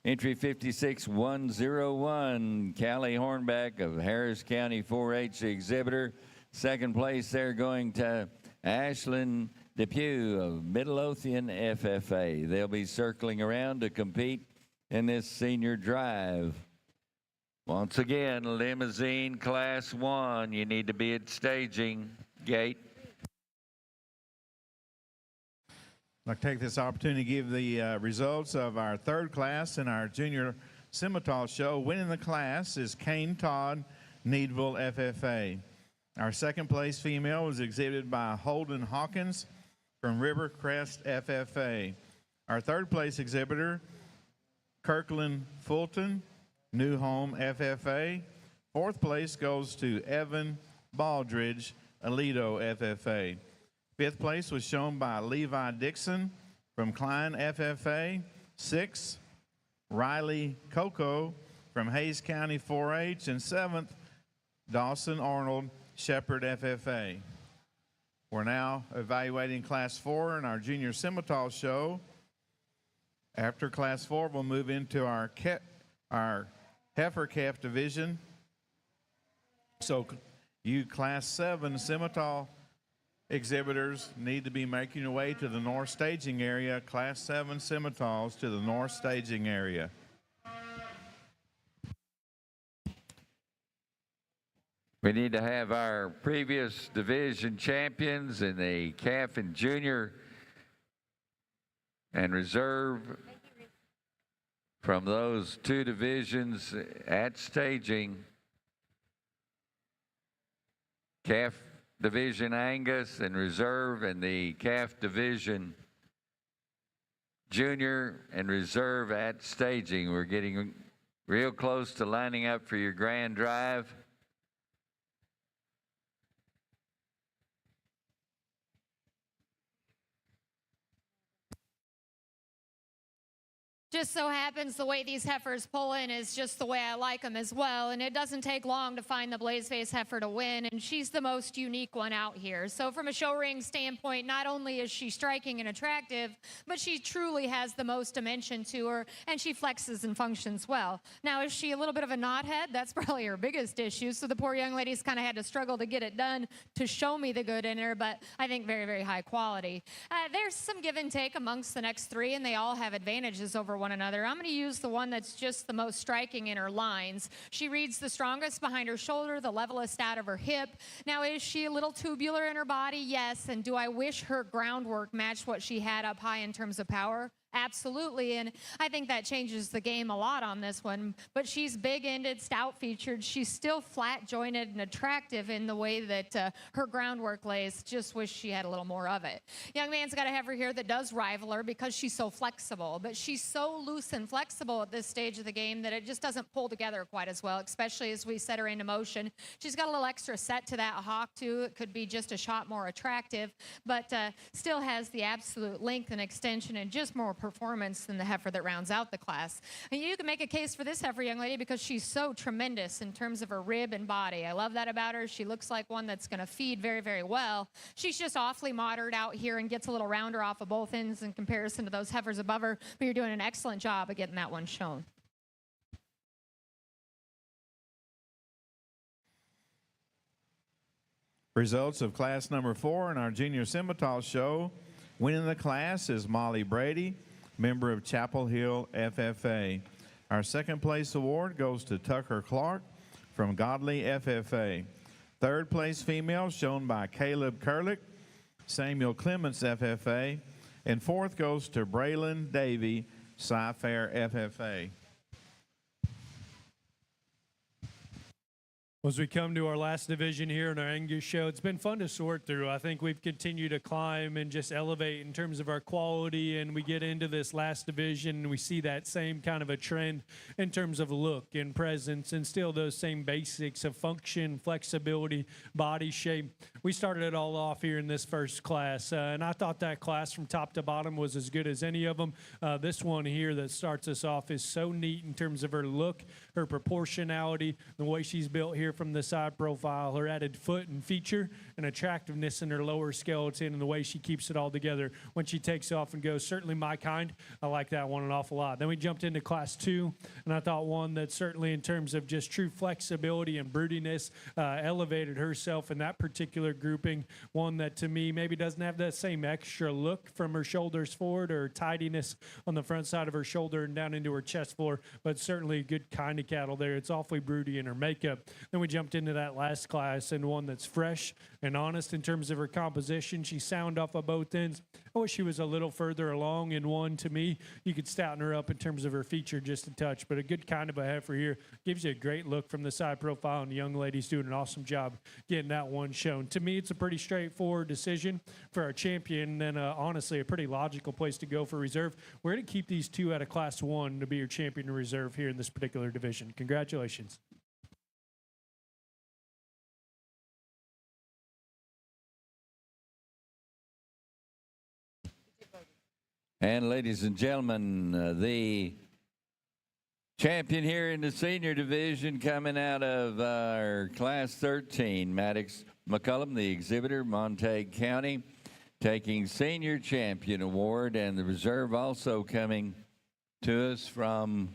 entry 56101, Callie Hornback of Harris County 4-H exhibitor. Second place there going to Ashlyn Depew of Midlothian FFA. They'll be circling around to compete in this senior drive. Once again, limousine Class 1, you need to be at staging gate. I'd like to take this opportunity to give the results of our third class in our junior Simmental show. Winning the class is Kane Todd, Needville FFA. Our second place female was exhibited by Holden Hawkins from Rivercrest FFA. Our third place exhibitor, Kirkland Fulton, New Home FFA. Fourth place goes to Evan Baldridge, Aledo FFA. Fifth place was shown by Levi Dixon from Klein FFA. Sixth, Riley Coco from Hayes County 4-H. And seventh, Dawson Arnold, Shepherd FFA. We're now evaluating Class 4 in our junior Simmental show. After Class 4, we'll move into our heifer calf division. So you Class 7 Simmental exhibitors need to be making your way to the north staging area. Class 7 Simmentals to the north staging area. We need to have our previous division champions in the calf and junior and reserve from those two divisions at staging. Calf division Angus and reserve, and the calf division junior and reserve at staging. We're getting real close to lining up for your grand drive. Just so happens the way these heifers pull in is just the way I like them as well. And it doesn't take long to find the Blazeface heifer to win. And she's the most unique one out here. So from a show ring standpoint, not only is she striking and attractive, but she truly has the most dimension to her. And she flexes and functions well. Now, is she a little bit of a knothead? That's probably her biggest issue. So the poor young lady's kind of had to struggle to get it done to show me the good in her. But I think very, very high quality. There's some give and take amongst the next three. And they all have advantages over one another. I'm going to use the one that's just the most striking in her lines. She reads the strongest behind her shoulder, the levelest out of her hip. Now, is she a little tubular in her body? Yes. And do I wish her groundwork matched what she had up high in terms of power? Absolutely, and I think that changes the game a lot on this one. But she's big-ended, stout-featured. She's still flat-jointed and attractive in the way that her groundwork lays. Just wish she had a little more of it. Young man's got a heifer here that does rival her because she's so flexible. But she's so loose and flexible at this stage of the game that it just doesn't pull together quite as well, especially as we set her into motion. She's got a little extra set to that hock, too. It could be just a shot more attractive, but still has the absolute length and extension and just more performance than the heifer that rounds out the class. And you can make a case for this heifer, young lady, because she's so tremendous in terms of her rib and body. I love that about her. She looks like one that's going to feed very, very well. She's just awfully moderate out here and gets a little rounder off of both ends in comparison to those heifers above her, but you're doing an excellent job of getting that one shown. Results of class number 4 in our junior Simmental show. Winning the class is Molly Brady, member of Chapel Hill FFA. Our second place award goes to Tucker Clark from Godly FFA. Third place female shown by Caleb Kurlick, Samuel Clements FFA. And fourth goes to Braylon Davey, Cy-Fair FFA. As we come to our last division here in our Angus show, it's been fun to sort through. I think we've continued to climb and just elevate in terms of our quality, and we get into this last division and we see that same kind of a trend in terms of look and presence and still those same basics of function, flexibility, body shape. We started it all off here in this first class, and I thought that class from top to bottom was as good as any of them. This one here that starts us off is so neat in terms of her look, her proportionality, the way she's built here from the side profile, her added foot and feature and attractiveness in her lower skeleton, and the way she keeps it all together when she takes off and goes. Certainly my kind. I like that one an awful lot. Then we jumped into class 2, and I thought one that certainly in terms of just true flexibility and broodiness elevated herself in that particular grouping. One that to me maybe doesn't have that same extra look from her shoulders forward or tidiness on the front side of her shoulder and down into her chest floor, but certainly a good kind of cattle there. It's awfully broody in her makeup. Then we jumped into that last class and one that's fresh and honest in terms of her composition. She's sound off of both ends. I wish she was a little further along in one. To me, you could stouten her up in terms of her feature just a touch, but a good kind of a heifer here. Gives you a great look from the side profile, and the young lady's doing an awesome job getting that one shown. To me, it's a pretty straightforward decision for our champion, and honestly, a pretty logical place to go for reserve. We're going to keep these two out of class 1 to be your champion in reserve here in this particular division. Congratulations. And ladies and gentlemen, the champion here in the senior division coming out of our class 13, Maddox McCullum, the exhibitor, Montague County, taking senior champion award, and the reserve also coming to us from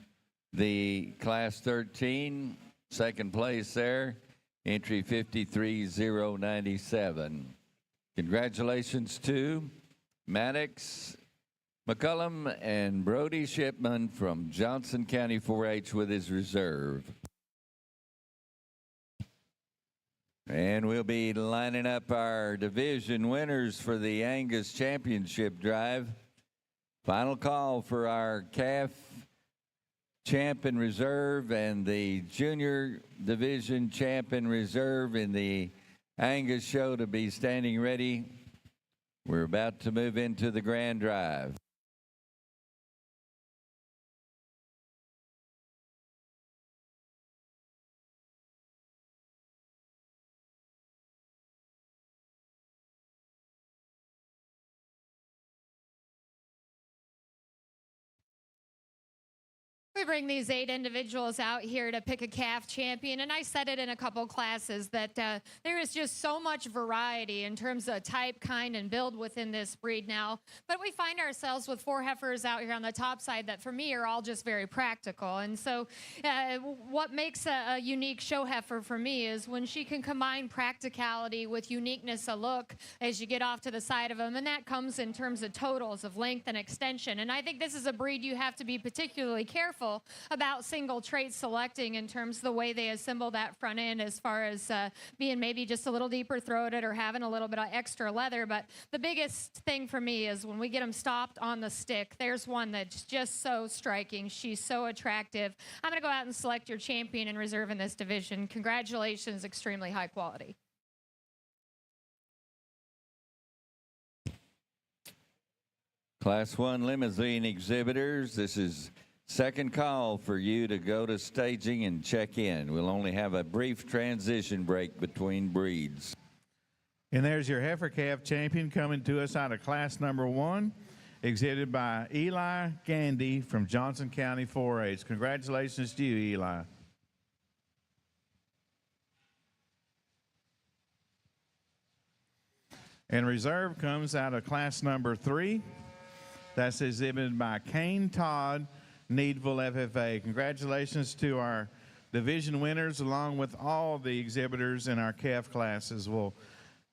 the class 13, second place there, entry 53097. Congratulations to Maddox McCullum and Brody Shipman from Johnson County 4-H with his reserve. And we'll be lining up our division winners for the Angus Championship Drive. Final call for our calf champ in reserve and the junior division champ in reserve in the Angus show to be standing ready. We're about to move into the grand drive. We bring these 8 individuals out here to pick a calf champion, and I said it in a couple classes that there is just so much variety in terms of type, kind, and build within this breed now. But we find ourselves with 4 heifers out here on the top side that for me are all just very practical. And so what makes a unique show heifer for me is when she can combine practicality with uniqueness of look as you get off to the side of them, and that comes in terms of totals of length and extension. And I think this is a breed you have to be particularly careful about single trait selecting in terms of the way they assemble that front end, as far as being maybe just a little deeper throated or having a little bit of extra leather. But the biggest thing for me is when we get them stopped on the stick, there's one that's just so striking. She's so attractive. I'm going to go out and select your champion in reserve in this division. Congratulations, extremely high quality. Class 1 limousine exhibitors, this is second call for you to go to staging and check in. We'll only have a brief transition break between breeds. And there's your heifer calf champion coming to us out of class number 1. exhibited by Eli Gandy from Johnson County 4-H. Congratulations to you, Eli. And reserve comes out of class number 3. That's exhibited by Kane Todd, Needville FFA. Congratulations to our division winners along with all the exhibitors in our calf classes. We'll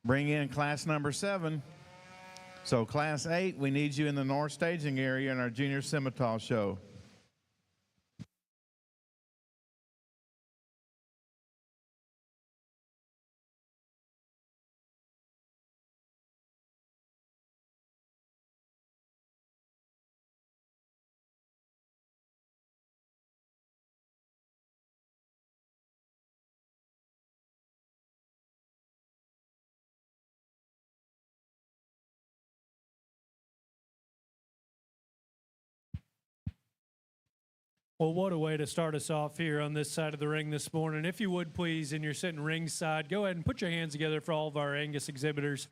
bring in class number 7. So class 8, we need you in the north staging area in our junior Simmental show. Well, what a way to start us off here on this side of the ring this morning. If you would please, and you're sitting ringside, go ahead and put your hands together for all of our Angus exhibitors.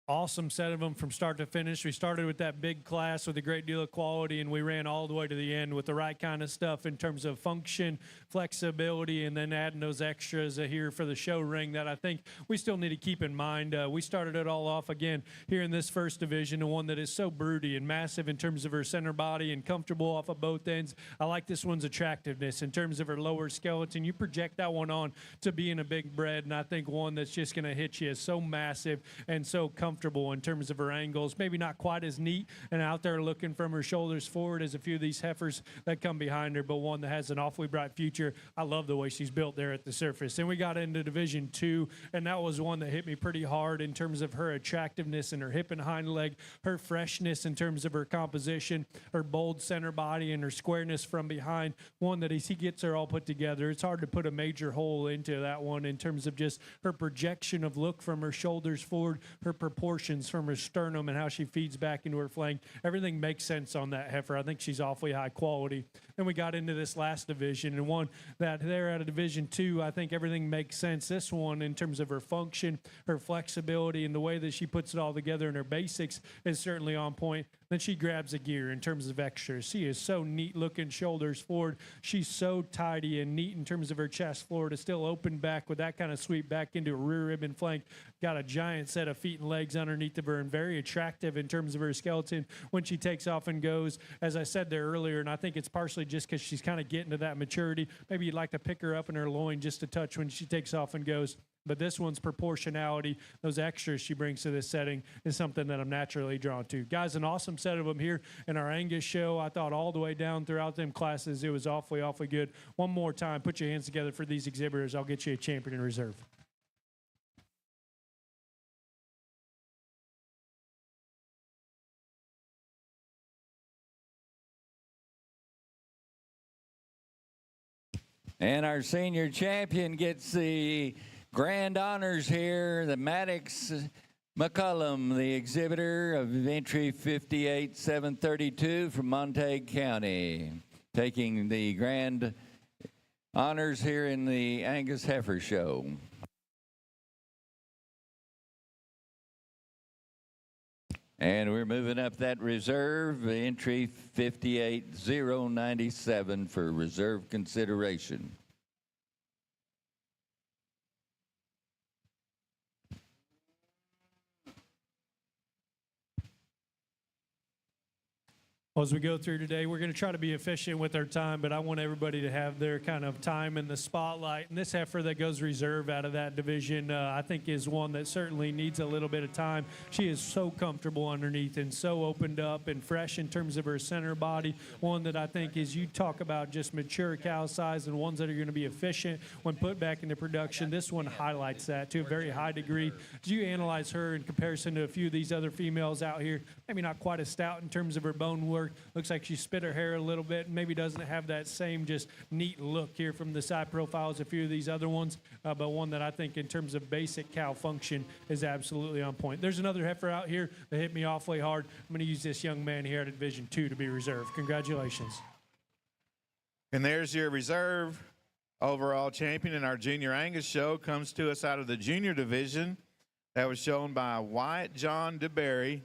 Awesome set of them from start to finish. We started with that big class with a great deal of quality, and we ran all the way to the end with the right kind of stuff in terms of function, flexibility, and then adding those extras here for the show ring that I think we still need to keep in mind. We started it all off again here in this first division, the one that is so broody and massive in terms of her center body and comfortable off of both ends. I like this one's attractiveness in terms of her lower skeleton. You project that one on to being a big bread, and I think one that's just going to hit you is so massive and so comfortable in terms of her angles. Maybe not quite as neat and out there looking from her shoulders forward as a few of these heifers that come behind her, but one that has an awfully bright future. I love the way she's built there at the surface. Then we got into Division 2, and that was one that hit me pretty hard in terms of her attractiveness and her hip and hind leg, her freshness in terms of her composition, her bold center body, and her squareness from behind. One that as he gets her all put together, it's hard to put a major hole into that one in terms of just her projection of look from her shoulders forward, her proportions from her sternum and how she feeds back into her flank. Everything makes sense on that heifer. I think she's awfully high quality. Then we got into this last division, and one that they're at a Division 2, I think everything makes sense. This one, in terms of her function, her flexibility, and the way that she puts it all together in her basics is certainly on point. Then she grabs a gear in terms of extras. She is so neat looking shoulders forward. She's so tidy and neat in terms of her chest floor to still open back with that kind of sweep back into a rear rib and flank. Got a giant set of feet and legs underneath of her and very attractive in terms of her skeleton when she takes off and goes. As I said there earlier, and I think it's partially just because she's kind of getting to that maturity. Maybe you'd like to pick her up in her loin just a touch when she takes off and goes. But this one's proportionality, those extras she brings to this setting is something that I'm naturally drawn to. Guys, an awesome set of them here in our Angus show. I thought all the way down throughout them classes, it was awfully, awfully good. One more time, put your hands together for these exhibitors. I'll get you a champion in reserve. And our senior champion gets the grand honors here, the Maddox McCullum, the exhibitor of entry 58-732 from Montague County, taking the grand honors here in the Angus Heifer Show. And we're moving up that reserve, entry 58-097 for reserve consideration. Well, as we go through today, we're going to try to be efficient with our time, but I want everybody to have their kind of time in the spotlight. And this heifer that goes reserve out of that division, I think is one that certainly needs a little bit of time. She is so comfortable underneath and so opened up and fresh in terms of her center body. One that I think is, you talk about just mature cow size and ones that are going to be efficient when put back into production. This one highlights that to a very high degree. As you analyze her in comparison to a few of these other females out here, maybe not quite as stout in terms of her bone work. Looks like she spit her hair a little bit. Maybe doesn't have that same just neat look here from the side profile as a few of these other ones, but one that I think in terms of basic cow function is absolutely on point. There's another heifer out here that hit me awfully hard. I'm going to use this young man here at Division 2 to be reserved. Congratulations. And there's your reserve overall champion in our Junior Angus show. Comes to us out of the junior division. That was shown by Wyatt John DeBerry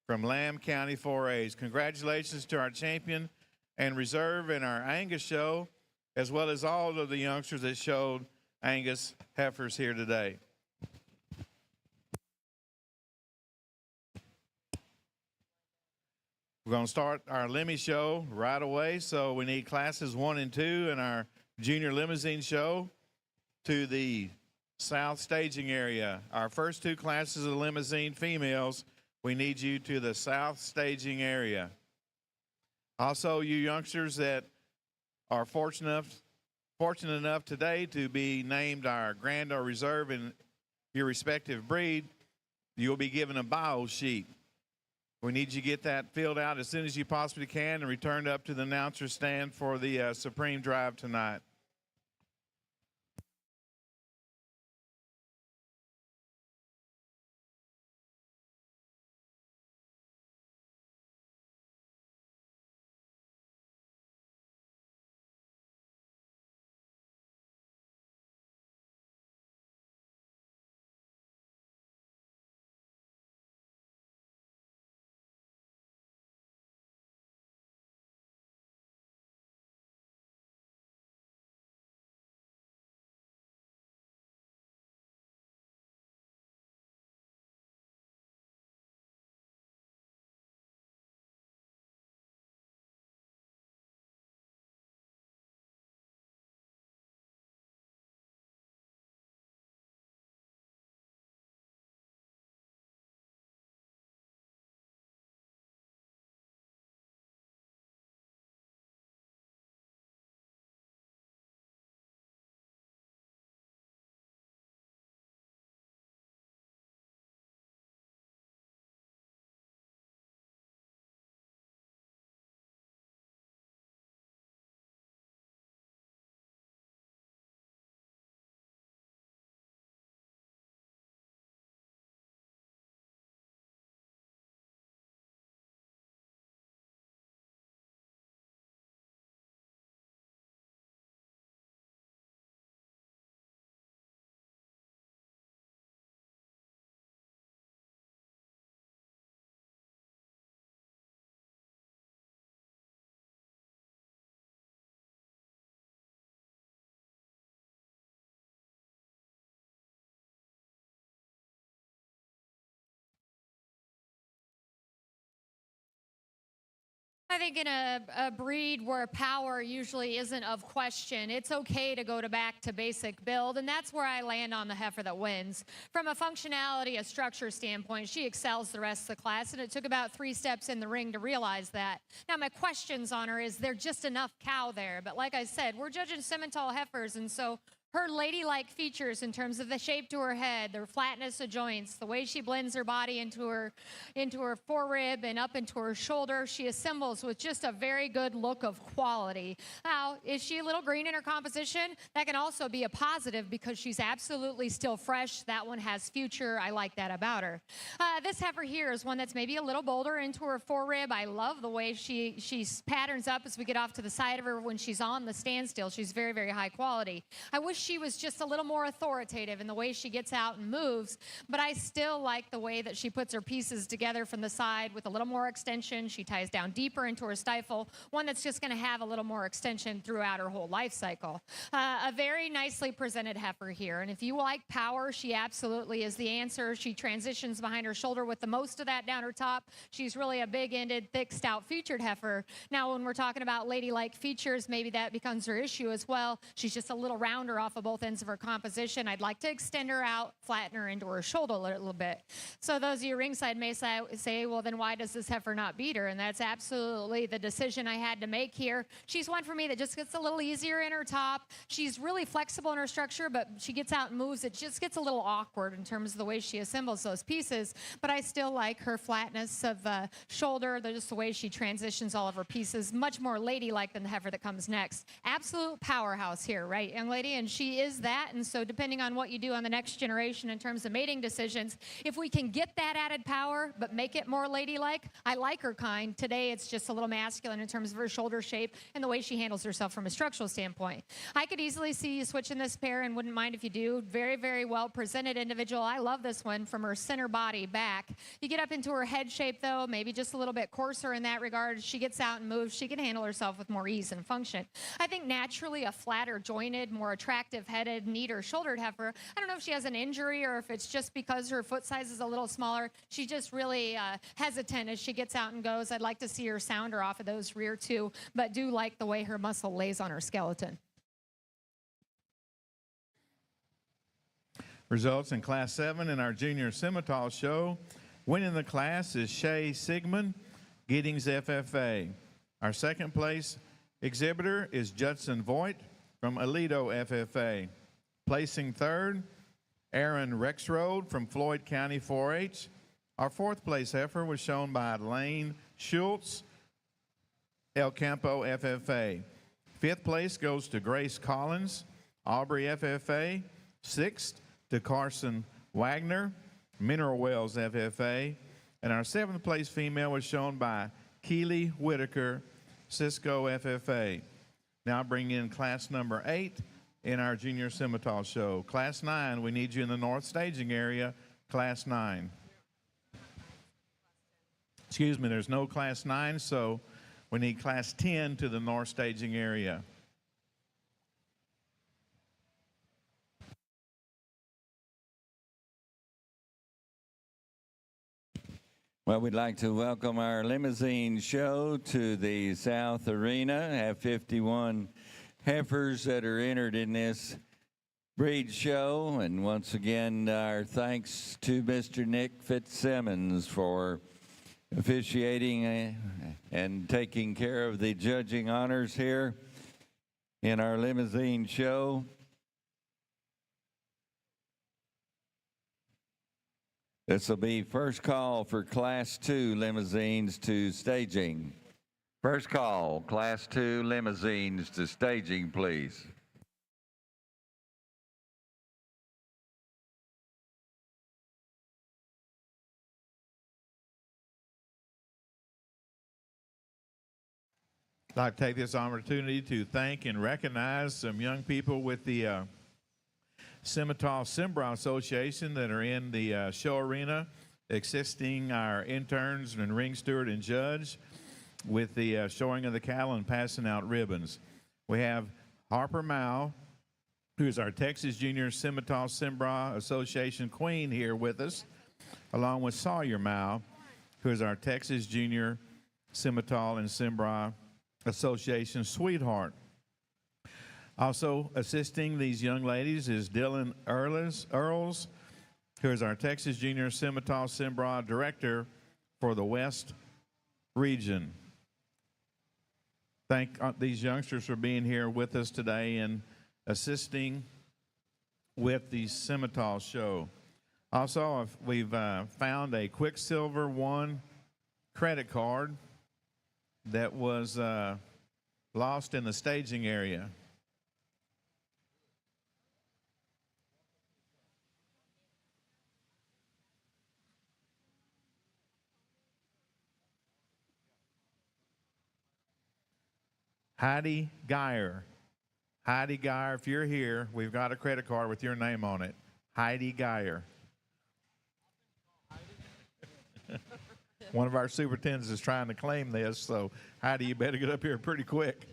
from Lamb County 4A's. Congratulations to our champion and reserve in our Angus show, as well as all of the youngsters that showed Angus heifers here today. We're going to start our Lemmy show right away, so we need classes 1 and 2 in our junior limousine show to the south staging area. Our first 2 classes of limousine females, we need you to the south staging area. Also, you youngsters that are fortunate enough today to be named our Grand or Reserve in your respective breed, you'll be given a bio sheet. We need you to get that filled out as soon as you possibly can and returned up to the announcer stand for the Supreme Drive tonight. I think in a breed where power usually isn't of question, it's okay to go back to basic build, and that's where I land on the heifer that wins. From a functionality, a structure standpoint, she excels the rest of the class, and it took about 3 steps in the ring to realize that. Now, my questions on her is there just enough cow there? But like I said, we're judging Simmental heifers, and so her ladylike features in terms of the shape to her head, the flatness of joints, the way she blends her body into her forerib and up into her shoulder, she assembles with just a very good look of quality. Now, is she a little green in her composition? That can also be a positive because she's absolutely still fresh. That one has future. I like that about her. This heifer here is one that's maybe a little bolder into her forerib. I love the way she patterns up as we get off to the side of her when she's on the standstill. She's very, very high quality. I wish she was just a little more authoritative in the way she gets out and moves, but I still like the way that she puts her pieces together from the side with a little more extension. She ties down deeper into her stifle, one that's just going to have a little more extension throughout her whole life cycle. A very nicely presented heifer here, and if you like power, she absolutely is the answer. She transitions behind her shoulder with the most of that down her top. She's really a big-ended, thick, stout-featured heifer. Now, when we're talking about ladylike features, maybe that becomes her issue as well. She's just a little rounder off of both ends of her composition. I'd like to extend her out, flatten her into her shoulder a little bit. So those of you ringside may say, well, then why does this heifer not beat her? And that's absolutely the decision I had to make here. She's one for me that just gets a little easier in her top. She's really flexible in her structure, but she gets out and moves. It just gets a little awkward in terms of the way she assembles those pieces, but I still like her flatness of shoulder, just the way she transitions all of her pieces, much more ladylike than the heifer that comes next. Absolute powerhouse here, right, young lady? And she is that. And so depending on what you do on the next generation in terms of mating decisions, if we can get that added power but make it more ladylike, I like her kind. Today it's just a little masculine in terms of her shoulder shape and the way she handles herself from a structural standpoint. I could easily see you switching this pair and wouldn't mind if you do. Very, very well presented individual. I love this one from her center body back. You get up into her head shape though, maybe just a little bit coarser in that regard. She gets out and moves. She can handle herself with more ease and function. I think naturally a flatter jointed, more attractive headed, neater shouldered heifer. I don't know if she has an injury or if it's just because her foot size is a little smaller. She's just really hesitant as she gets out and goes. I'd like to see her sound her off of those rear two, but do like the way her muscle lays on her skeleton. Results in Class 7 in our Junior Simmental show. Winning the class is Shay Sigmund, Giddings FFA. Our second place exhibitor is Judson Voigt from Aledo FFA. Placing third, Aaron Rexroad from Floyd County 4-H. Our fourth place heifer was shown by Lane Schultz, El Campo FFA. Fifth place goes to Grace Collins, Aubrey FFA. Sixth to Carson Wagner, Mineral Wells FFA. And our seventh place female was shown by Keely Whitaker, Cisco FFA. Now bring in class number 8 in our Junior Simmental show. Class 9, we need you in the north staging area, class 9. Excuse me, there's no class 9, so we need class 10 to the north staging area. Well, we'd like to welcome our limousine show to the South Arena. Have 51 heifers that are entered in this breed show. And once again, our thanks to Mr. Nick Fitzsimmons for officiating and taking care of the judging honors here in our limousine show. This will be first call for Class 2 limousines to staging. First call, Class 2 limousines to staging, please. I'd like to take this opportunity to thank and recognize some young people with the Simmental Simbra Association that are in the show arena, assisting our interns and ring steward and judge with the showing of the cattle and passing out ribbons. We have Harper Mao, who is our Texas Junior Simmental Simbra Association queen, here with us, along with Sawyer Mao, who is our Texas Junior Simmental and Simbra Association sweetheart. Also assisting these young ladies is Dylan Earls, who is our Texas Junior Simmental Simbra Director for the West region. Thank these youngsters for being here with us today and assisting with the Simmental show. Also, we've found a Quicksilver One credit card that was lost in the staging area. Heidi Geyer. Heidi Geyer, if you're here, we've got a credit card with your name on it. Heidi Geyer. One of our superintendents is trying to claim this, so Heidi, you better get up here pretty quick.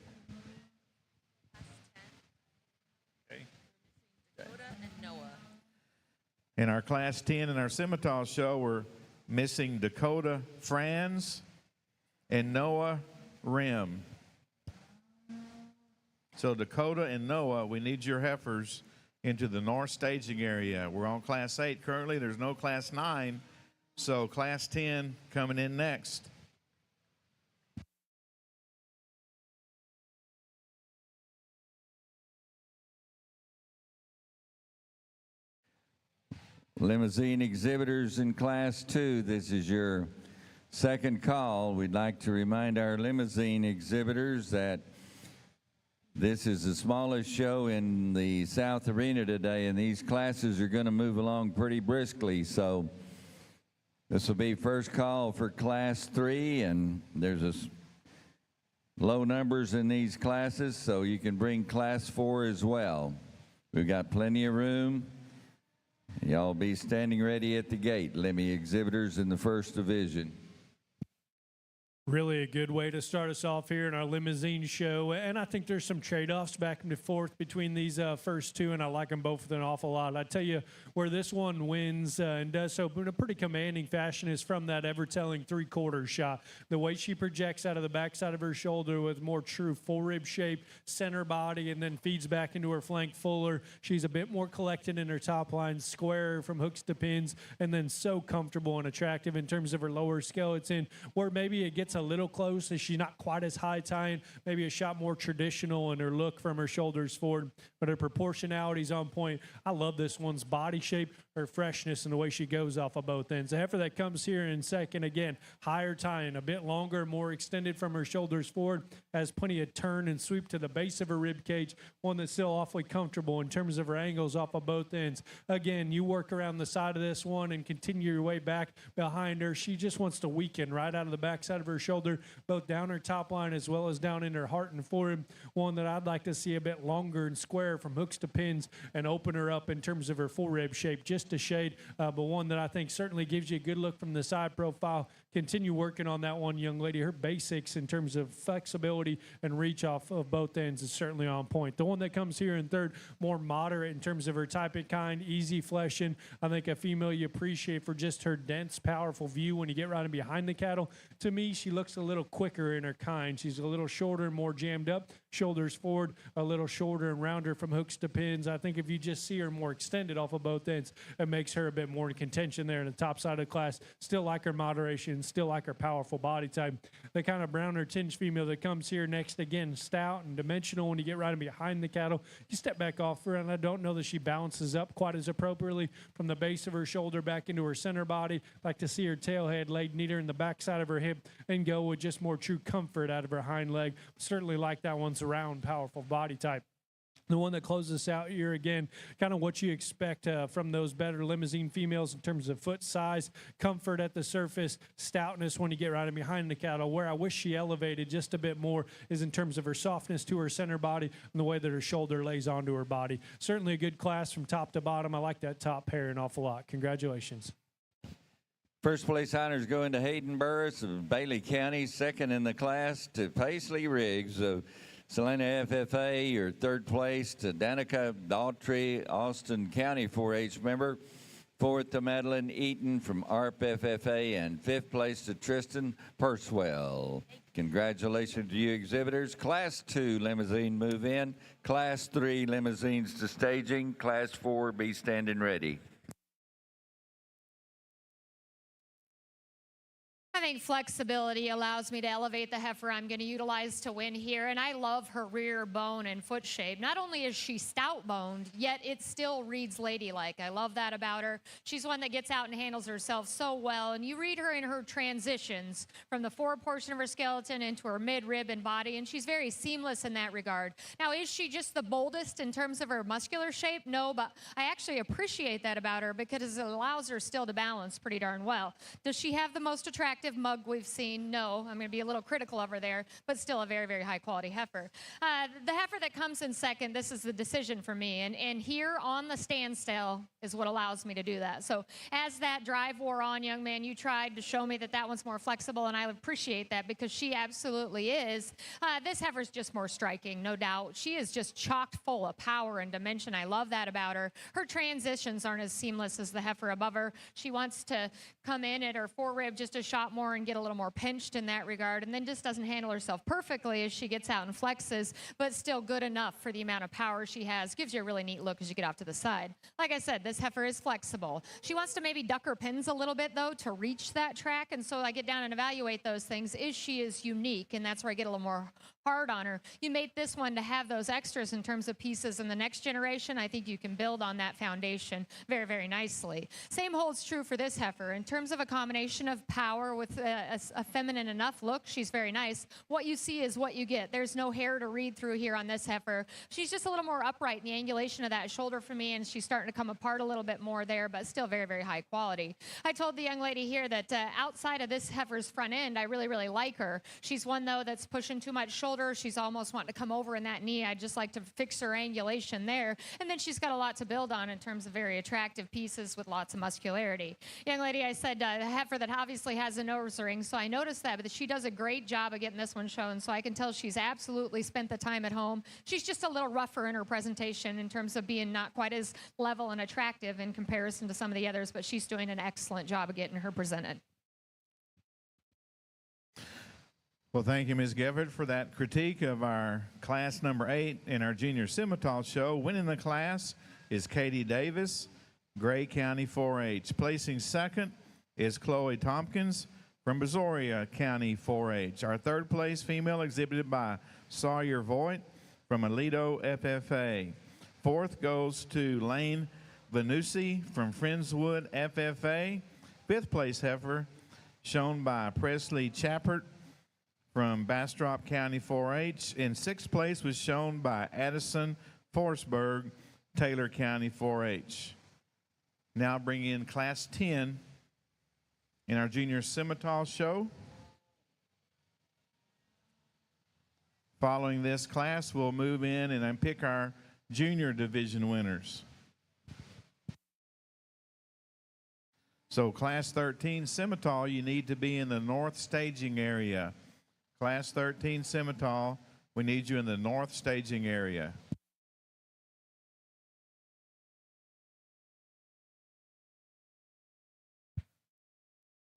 Okay. Dakota and Noah. In our Class 10 in our Simmental show, we're missing Dakota Franz and Noah Rim. So Dakota and Noah, we need your heifers into the north staging area. We're on Class 8 currently. There's no Class 9. So Class 10 coming in next. Limousine exhibitors in Class 2, this is your second call. We'd like to remind our limousine exhibitors that This is the smallest show in the South Arena today, and these classes are going to move along pretty briskly. So this will be first call for Class 3, and there's low numbers in these classes, so you can bring Class 4 as well. We've got plenty of room. Y'all be standing ready at the gate, Lemmy exhibitors in the first division. Really a good way to start us off here in our limousine show. And I think there's some trade-offs back and forth between these first two, and I like them both an awful lot. I tell you where this one wins and does so in a pretty commanding fashion is from that ever-telling three-quarter shot. The way she projects out of the backside of her shoulder with more true full-rib shape, center body, and then feeds back into her flank fuller. She's a bit more collected in her top line, square from hooks to pins, and then so comfortable and attractive in terms of her lower skeleton, where maybe it gets a little close as she's not quite as high tying, maybe a shot more traditional in her look from her shoulders forward, but her proportionality's on point. I love this one's body shape, her freshness, and the way she goes off of both ends. The heifer that comes here in second, again, higher tying, a bit longer, more extended from her shoulders forward, has plenty of turn and sweep to the base of her rib cage, one that's still awfully comfortable in terms of her angles off of both ends. Again, you work around the side of this one and continue your way back behind her. She just wants to weaken right out of the backside of her shoulder, both down her top line as well as down in her heart and forehead. One that I'd like to see a bit longer and square from hooks to pins and open her up in terms of her full rib shape just a shade, but one that I think certainly gives you a good look from the side profile. Continue working on that one, young lady. Her basics in terms of flexibility and reach off of both ends is certainly on point. The one that comes here in third, more moderate in terms of her type and kind, easy fleshing. I think a female you appreciate for just her dense, powerful view when you get right in behind the cattle. To me, she looks a little quicker in her kind. She's a little shorter and more jammed up, shoulders forward, a little shorter and rounder from hooks to pins. I think if you just see her more extended off of both ends, it makes her a bit more in contention there in the top side of the class. Still like her moderation, still like her powerful body type. The kind of browner tinge female that comes here next, again, stout and dimensional when you get right in behind the cattle. You step back off her, and I don't know that she balances up quite as appropriately from the base of her shoulder back into her center body. Like to see her tail head laid neater in the backside of her hip and go with just more true comfort out of her hind leg. Certainly like that one's round, powerful body type. The one that closes out here, again, kind of what you expect from those better limousine females in terms of foot size, comfort at the surface, stoutness when you get right in behind the cattle. Where I wish she elevated just a bit more is in terms of her softness to her center body and the way that her shoulder lays onto her body. Certainly a good class from top to bottom. I like that top pair an awful lot. Congratulations. First place honors going to Hayden Burris of Bailey County. Second in the class to Paisley Riggs of Salina FFA. Your third place to Danica Daughtry, Austin County 4-H member. Fourth to Madeline Eaton from ARP FFA. And fifth place to Tristan Purswell. Congratulations to you exhibitors. Class 2 limousine move in. Class 3 limousines to staging. Class 4 be standing ready. I think flexibility allows me to elevate the heifer I'm going to utilize to win here, and I love her rear bone and foot shape. Not only is she stout-boned, yet it still reads ladylike. I love that about her. She's one that gets out and handles herself so well, and you read her in her transitions from the forward portion of her skeleton into her mid-rib and body, and she's very seamless in that regard. Now, is she just the boldest in terms of her muscular shape? No, but I actually appreciate that about her because it allows her still to balance pretty darn well. Does she have the most attractive mug we've seen? No. I'm going to be a little critical over there, but still a very, very high-quality heifer. The heifer that comes in second, this is the decision for me, and here on the standstill is what allows me to do that. So as that drive wore on, young man, you tried to show me that that one's more flexible, and I appreciate that because she absolutely is. This heifer's just more striking, no doubt. She is just chocked full of power and dimension. I love that about her. Her transitions aren't as seamless as the heifer above her. She wants to come in at her forerib just a shot more and get a little more pinched in that regard, and then just doesn't handle herself perfectly as she gets out and flexes, but still good enough for the amount of power she has. Gives you a really neat look as you get off to the side. Like I said, this heifer is flexible. She wants to maybe duck her pins a little bit, though, to reach that track, and so I get down and evaluate those things. She is unique, and that's where I get a little more hard on her. You made this one to have those extras in terms of pieces in the next generation. I think you can build on that foundation very, very nicely. Same holds true for this heifer. In terms of a combination of power with with a feminine enough look. She's very nice. What you see is what you get. There's no hair to read through here on this heifer. She's just a little more upright in the angulation of that shoulder for me, and she's starting to come apart a little bit more there, but still very, very high quality. I told the young lady here that outside of this heifer's front end, I really, really like her. She's one, though, that's pushing too much shoulder. She's almost wanting to come over in that knee. I'd just like to fix her angulation there. And then she's got a lot to build on in terms of very attractive pieces with lots of muscularity. Young lady, I said, a heifer that obviously has a nose ring, so I noticed that, but she does a great job of getting this one shown, so I can tell she's absolutely spent the time at home. She's just a little rougher in her presentation in terms of being not quite as level and attractive in comparison to some of the others, but she's doing an excellent job of getting her presented. Well, thank you, Ms. Gefford, for that critique of our class number 8 in our junior Simmental show. Winning the class is Katie Davis, Gray County 4-H. Placing second is Chloe Tompkins from Brazoria County 4-H. Our third place female exhibited by Sawyer Voigt from Aledo FFA. Fourth goes to Lane Vanucci from Friendswood FFA. Fifth place heifer shown by Presley Chappert from Bastrop County 4-H. In sixth place was shown by Addison Forsberg, Taylor County 4-H. Now bring in class 10 in our junior Simmental show. Following this class, we'll move in and pick our junior division winners. So class 13 Simmental, you need to be in the north staging area. Class 13 Simmental, we need you in the north staging area.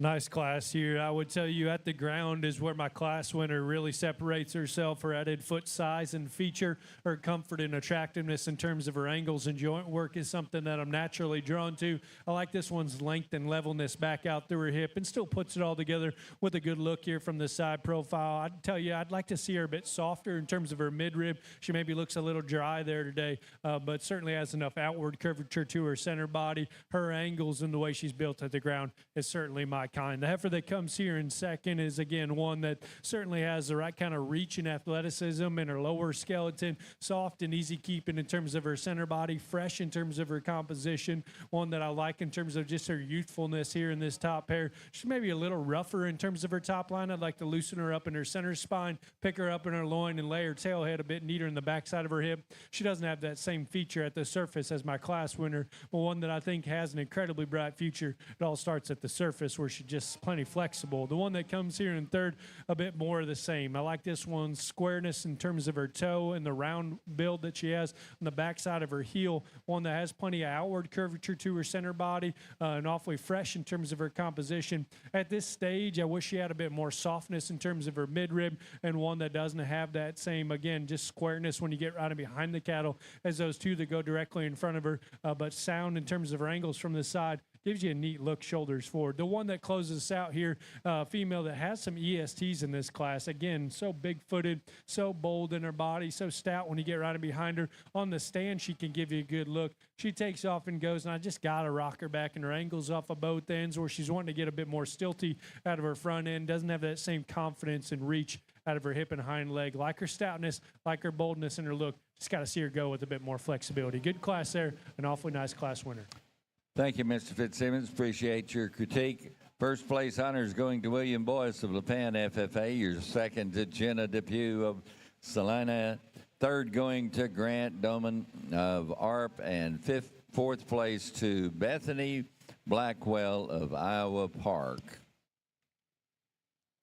Nice class here. I would tell you at the ground is where my class winner really separates herself. Her added foot size and feature, her comfort and attractiveness in terms of her angles and joint work is something that I'm naturally drawn to. I like this one's length and levelness back out through her hip and still puts it all together with a good look here from the side profile. I'd tell you, I'd like to see her a bit softer in terms of her midrib. She maybe looks a little dry there today, but certainly has enough outward curvature to her center body. Her angles and the way she's built at the ground is certainly my kind. The heifer that comes here in second is, again, one that certainly has the right kind of reach and athleticism in her lower skeleton, soft and easy keeping in terms of her center body, fresh in terms of her composition, one that I like in terms of just her youthfulness here in this top pair. She's maybe a little rougher in terms of her top line. I'd like to loosen her up in her center spine, pick her up in her loin, and lay her tail head a bit neater in the backside of her hip. She doesn't have that same feature at the surface as my class winner, but one that I think has an incredibly bright future. It all starts at the surface where she just plenty flexible. The one that comes here in third, a bit more of the same. I like this one's squareness in terms of her toe and the round build that she has on the backside of her heel. One that has plenty of outward curvature to her center body and awfully fresh in terms of her composition. At this stage, I wish she had a bit more softness in terms of her midrib, and one that doesn't have that same, again, just squareness when you get right behind the cattle as those two that go directly in front of her, but sound in terms of her angles from the side. Gives you a neat look shoulders forward. The one that closes us out here, female that has some ESTs in this class. Again, so big-footed, so bold in her body, so stout when you get right in behind her. On the stand, she can give you a good look. She takes off and goes, and I just got to rock her back and her angles off of both ends where she's wanting to get a bit more stilty out of her front end. Doesn't have that same confidence and reach out of her hip and hind leg. Like her stoutness, like her boldness in her look. Just got to see her go with a bit more flexibility. Good class there, an awfully nice class winner. Thank you, Mr. Fitzsimmons. Appreciate your critique. First place honors going to William Boyce of LaPan FFA. Your second to Jenna Depew of Salina. Third going to Grant Doman of ARP. And fourth place to Bethany Blackwell of Iowa Park.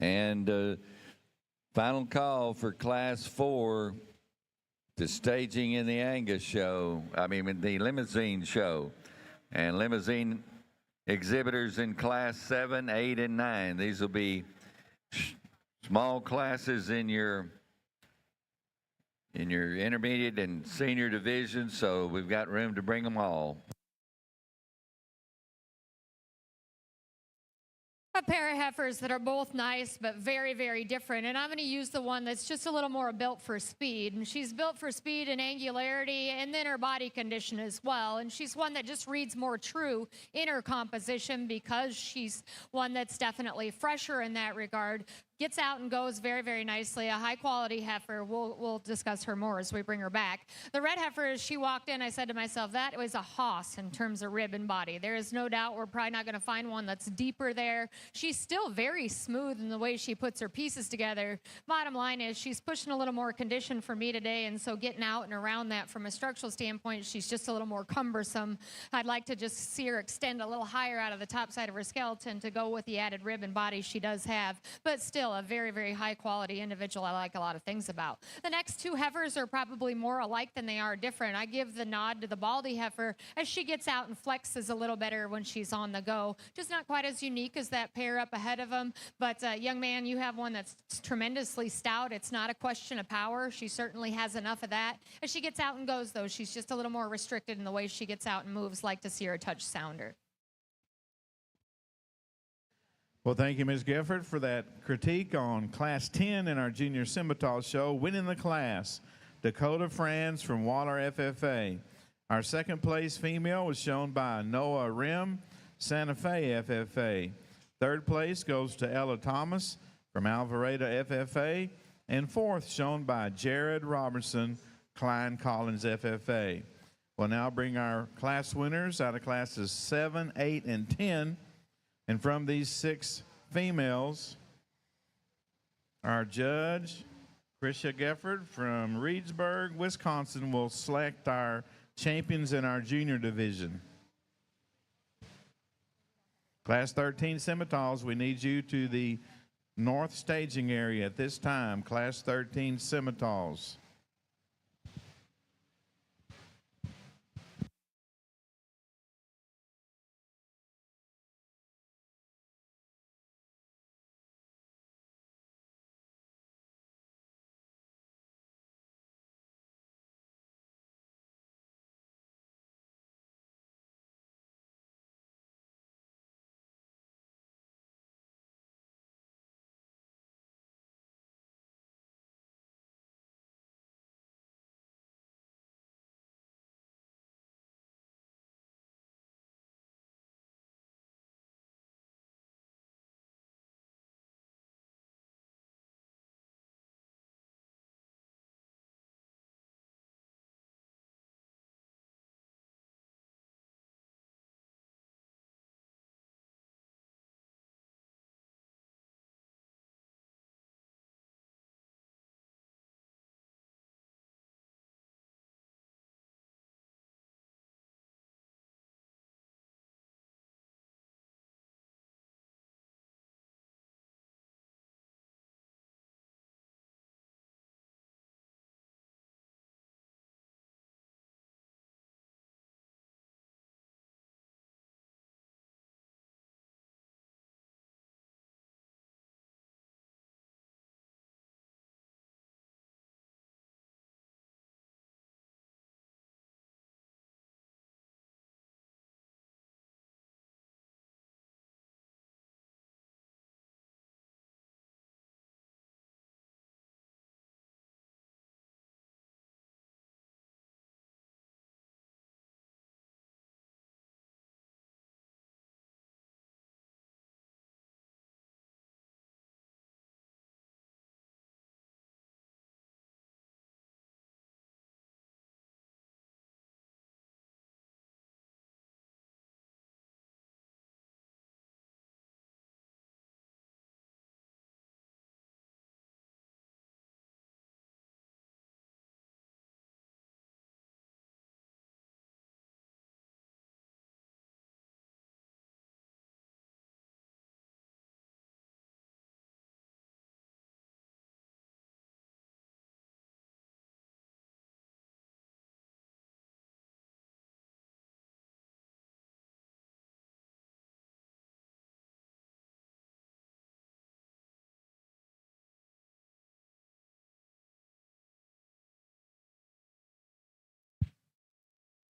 And final call for Class 4 to staging in the Angus show. In the limousine show. And limousine exhibitors in Class 7, 8, and 9. These will be small classes in your intermediate and senior division, so we've got room to bring them all. A pair of heifers that are both nice but very, very different. And I'm going to use the one that's just a little more built for speed. And she's built for speed and angularity and then her body condition as well. And she's one that just reads more true in her composition because she's one that's definitely fresher in that regard. Gets out and goes very, very nicely. A high quality heifer. We'll discuss her more as we bring her back. The red heifer, as she walked in, I said to myself, that was a hoss in terms of rib and body. There is no doubt we're probably not going to find one that's deeper there. She's still very smooth in the way she puts her pieces together. Bottom line is she's pushing a little more condition for me today, and so getting out and around that from a structural standpoint, she's just a little more cumbersome. I'd like to just see her extend a little higher out of the top side of her skeleton to go with the added rib and body she does have, but still a very, very high quality individual I like a lot of things about. The next two heifers are probably more alike than they are different. I give the nod to the baldy heifer as she gets out and flexes a little better when she's on the go. Just not quite as unique as that pair up ahead of them, but young man, you have one that's tremendously stout. It's not a question of power. She certainly has enough of that. As she gets out and goes, though, she's just a little more restricted in the way she gets out and moves. Like to see her touch sounder. Well, thank you, Ms. Gifford, for that critique on Class 10 in our Junior Simmental show. Winning the class, Dakota Franz from Waller FFA. Our second place female was shown by Noah Rim, Santa Fe FFA. Third place goes to Ella Thomas from Alvarado FFA. And fourth shown by Jared Robertson, Klein Collins FFA. We'll now bring our class winners out of classes 7, 8, and 10. And from these 6 females, our judge, Krisha Gefford from Reedsburg, Wisconsin, will select our champions in our junior division. Class 13 Simmentals, we need you to the north staging area at this time. Class 13 Simmentals.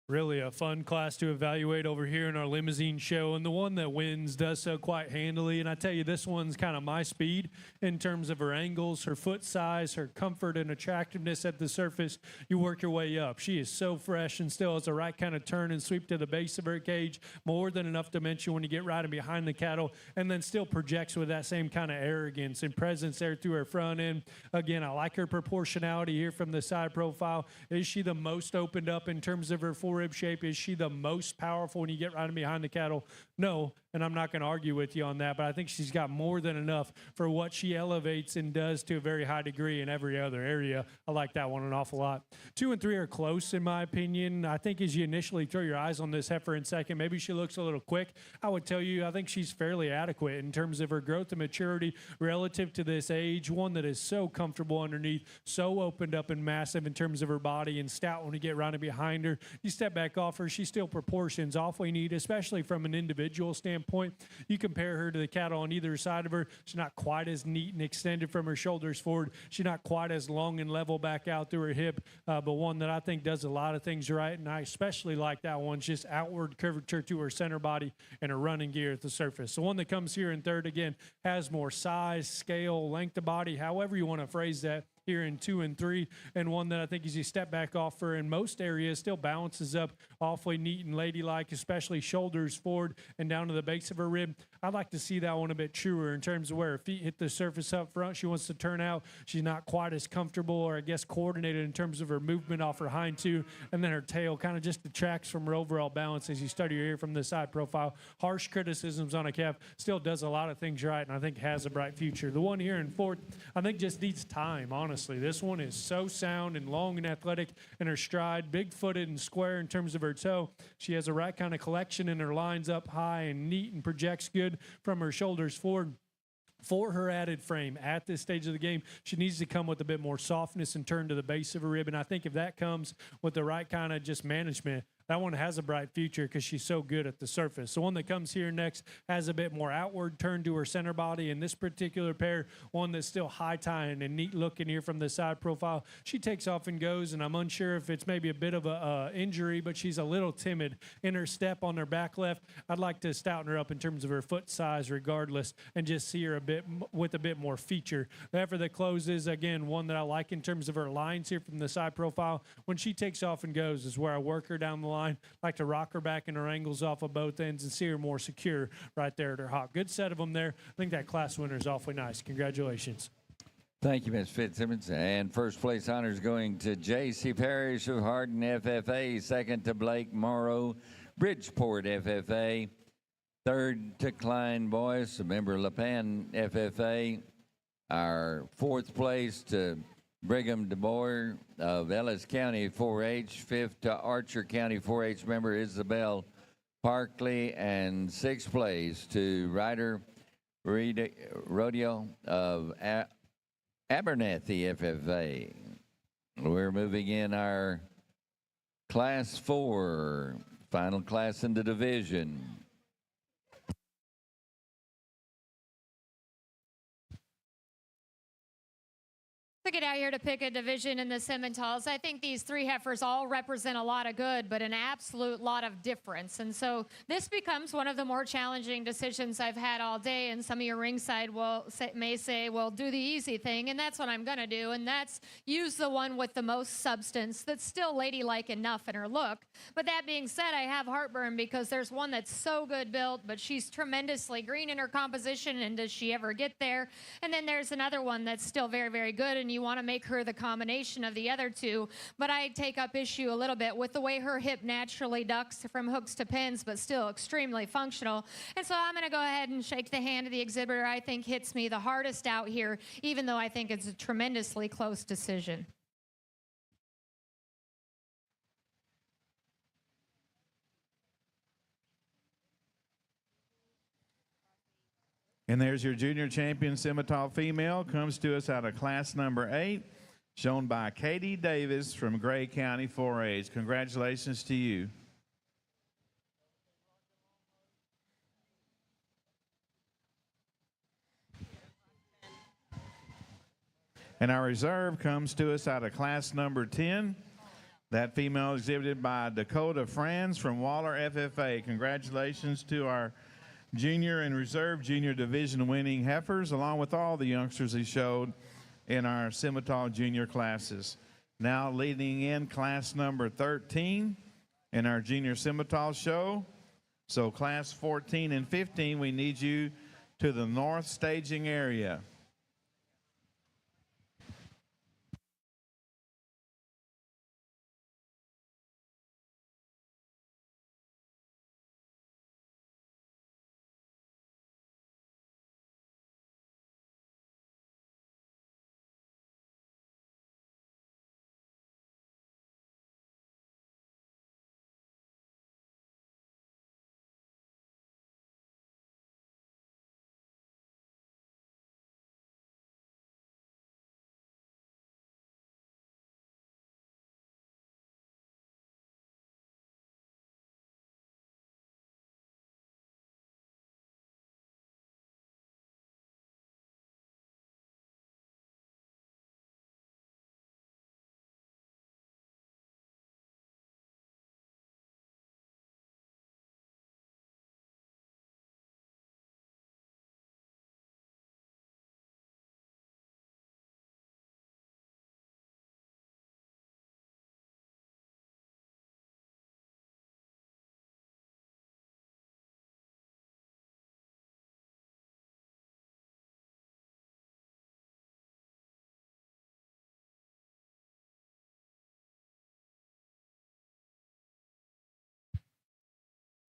Really a fun class to evaluate over here in our limousine show, and the one that wins does so quite handily. And I tell you, this one's kind of my speed in terms of her angles, her foot size, her comfort and attractiveness at the surface. You work your way up. She is so fresh and still has the right kind of turn and sweep to the base of her cage, more than enough dimension when you get riding behind the cattle, and then still projects with that same kind of arrogance and presence there through her front end. Again, I like her proportionality here from the side profile. Is she the most opened up in terms of her rib shape? Is she the most powerful when you get riding behind the cattle? No, and I'm not going to argue with you on that, but I think she's got more than enough for what she elevates and does to a very high degree in every other area. I like that one an awful lot. 2 and 3 are close in my opinion. I think as you initially throw your eyes on this heifer in second, maybe she looks a little quick. I would tell you I think she's fairly adequate in terms of her growth and maturity relative to this age. One that is so comfortable underneath, so opened up and massive in terms of her body, and stout when you get riding behind her. You step back off her, she still proportions awfully neat, especially from an individual standpoint. You compare her to the cattle on either side of her, she's not quite as neat and extended from her shoulders forward. She's not quite as long and level back out through her hip, but one that I think does a lot of things right, and I especially like that one, just outward curvature to her center body and her running gear at the surface. The one that comes here in third, again, has more size, scale, length of body, however you want to phrase that, here in 2 and 3, and one that I think as you step back off her in most areas still balances up awfully neat and ladylike, especially shoulders forward and down to the base of her rib. I'd like to see that one a bit truer in terms of where her feet hit the surface up front. She wants to turn out. She's not quite as comfortable or I guess coordinated in terms of her movement off her hind two, and then her tail kind of just detracts from her overall balance as you study her here from the side profile. Harsh criticisms on a calf, still does a lot of things right, and I think has a bright future. The one here in fourth, I think just needs time, honestly. This one is so sound and long and athletic in her stride, big-footed and square in terms of her toe. She has the right kind of collection and her lines up high and neat and projects good from her shoulders forward. For her added frame at this stage of the game, she needs to come with a bit more softness and turn to the base of her rib, and I think if that comes with the right kind of just management, that one has a bright future because she's so good at the surface. The one that comes here next has a bit more outward turn to her center body. In this particular pair, one that's still high tying and neat looking here from the side profile. She takes off and goes, and I'm unsure if it's maybe a bit of a injury, but she's a little timid in her step on her back left. I'd like to stouten her up in terms of her foot size regardless and just see her a bit with a bit more feature. The heifer that closes, again, one that I like in terms of her lines here from the side profile. When she takes off and goes is where I work her down the line. Like to rock her back and her angles off of both ends and see her more secure right there at her hop. Good set of them there. I think that class winner is awfully nice. Congratulations. Thank you, Ms. Fitzsimmons. And first place honors going to J.C. Parrish of Hardin FFA. Second to Blake Morrow, Bridgeport FFA. Third to Klein Boyce, a member of LaPan FFA. Our fourth place to Brigham DeBoer of Ellis County 4-H. Fifth to Archer County 4-H member Isabel Parkley. And sixth place to Ryder Rodeo of Abernathy FFA. We're moving in our Class 4, final class in the division. To get out here to pick a division in the Simmentals, I think these three heifers all represent a lot of good, but an absolute lot of difference. And so this becomes one of the more challenging decisions I've had all day. And some of your ringside may say, well, do the easy thing. And that's what I'm going to do. And that's use the one with the most substance that's still ladylike enough in her look. But that being said, I have heartburn because there's one that's so good built, but she's tremendously green in her composition. And does she ever get there? And then there's another one that's still very, very good. And you want to make her the combination of the other two, but I take up issue a little bit with the way her hip naturally ducks from hooks to pins, but still extremely functional. And so I'm going to go ahead and shake the hand of the exhibitor I think hits me the hardest out here, even though I think it's a tremendously close decision. And there's your junior champion Simmental female. Comes to us out of class number 8, shown by Katie Davis from Gray County 4-H. Congratulations to you. And our reserve comes to us out of class number 10, That female exhibited by Dakota Franz from Waller FFA. Congratulations to our junior and reserve junior division winning heifers, along with all the youngsters he showed in our Simmental junior classes. Now leading in class number 13 in our junior Simmental show. So class 14 and 15, we need you to the north staging area.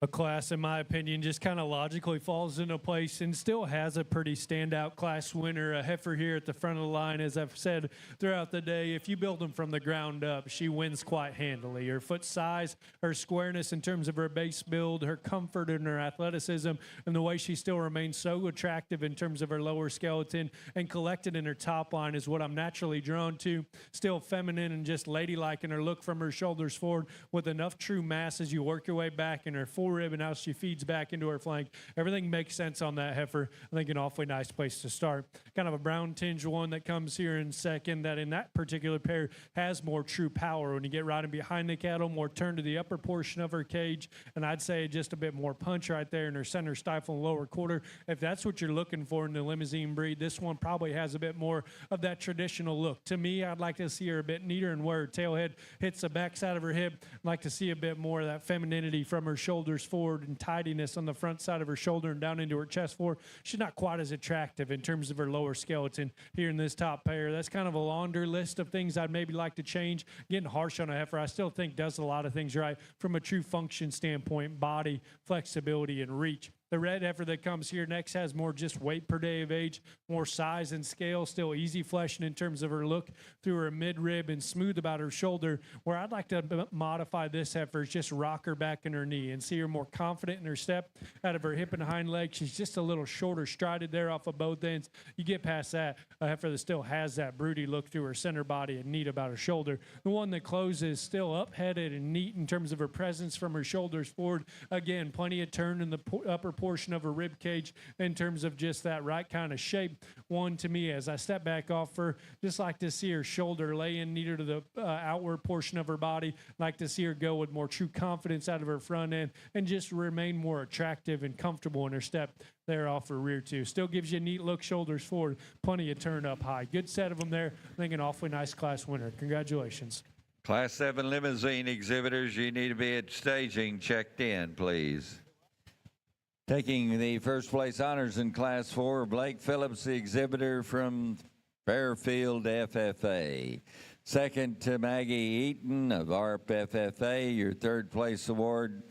A class, in my opinion, just kind of logically falls into place and still has a pretty standout class winner. A heifer here at the front of the line, as I've said throughout the day, if you build them from the ground up, she wins quite handily. Her foot size, her squareness in terms of her base build, her comfort and her athleticism, and the way she still remains so attractive in terms of her lower skeleton and collected in her top line is what I'm naturally drawn to. Still feminine and just ladylike in her look from her shoulders forward with enough true mass as you work your way back in her full rib and how she feeds back into her flank. Everything makes sense on that heifer. I think an awfully nice place to start. Kind of a brown tinge one that comes here in second, that in that particular pair has more true power when you get riding behind the cattle, more turn to the upper portion of her cage, and I'd say just a bit more punch right there in her center stifle and lower quarter. If that's what you're looking for in the limousine breed, this one probably has a bit more of that traditional look. To me, I'd like to see her a bit neater and where her tail head hits the backside of her hip. I'd like to see a bit more of that femininity from her shoulders forward and tidiness on the front side of her shoulder and down into her chest forward. She's not quite as attractive in terms of her lower skeleton here in this top pair. That's kind of a laundry list of things I'd maybe like to change. Getting harsh on a heifer, I still think does a lot of things right from a true function standpoint, body, flexibility, and reach. The red heifer that comes here next has more just weight per day of age, more size and scale, still easy fleshing in terms of her look through her mid-rib and smooth about her shoulder. Where I'd like to modify this heifer is just rock her back in her knee and see her more confident in her step out of her hip and hind leg. She's just a little shorter strided there off of both ends. You get past that, a heifer that still has that broody look through her center body and neat about her shoulder. The one that closes still up-headed and neat in terms of her presence from her shoulders forward. Again, plenty of turn in the upper portion of her rib cage in terms of just that right kind of shape. One, to me, as I step back off her, just like to see her shoulder lay in neater to the outward portion of her body. Like to see her go with more true confidence out of her front end and just remain more attractive and comfortable in her step there off her rear too. Still gives you a neat look, shoulders forward, plenty of turn up high. Good set of them there. I think an awfully nice class winner. Congratulations. Class 7 limousine exhibitors, you need to be at staging checked in, please. Taking the first place honors in Class 4, Blake Phillips, the exhibitor from Fairfield FFA. Second to Maggie Eaton of ARP FFA. Your third place award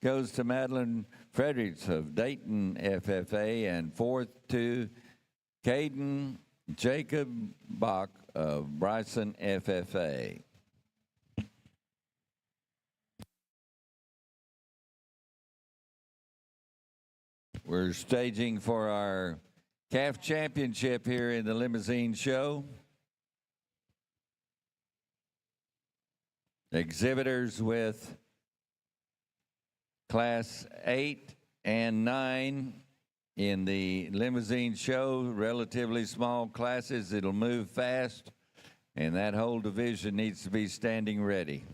goes to Madeline Fredericks of Dayton FFA. And fourth to Caden Jacob Bach of Bryson FFA. We're staging for our calf championship here in the limousine show. Exhibitors with class 8 and 9 in the limousine show, relatively small classes. It'll move fast, and that whole division needs to be standing ready.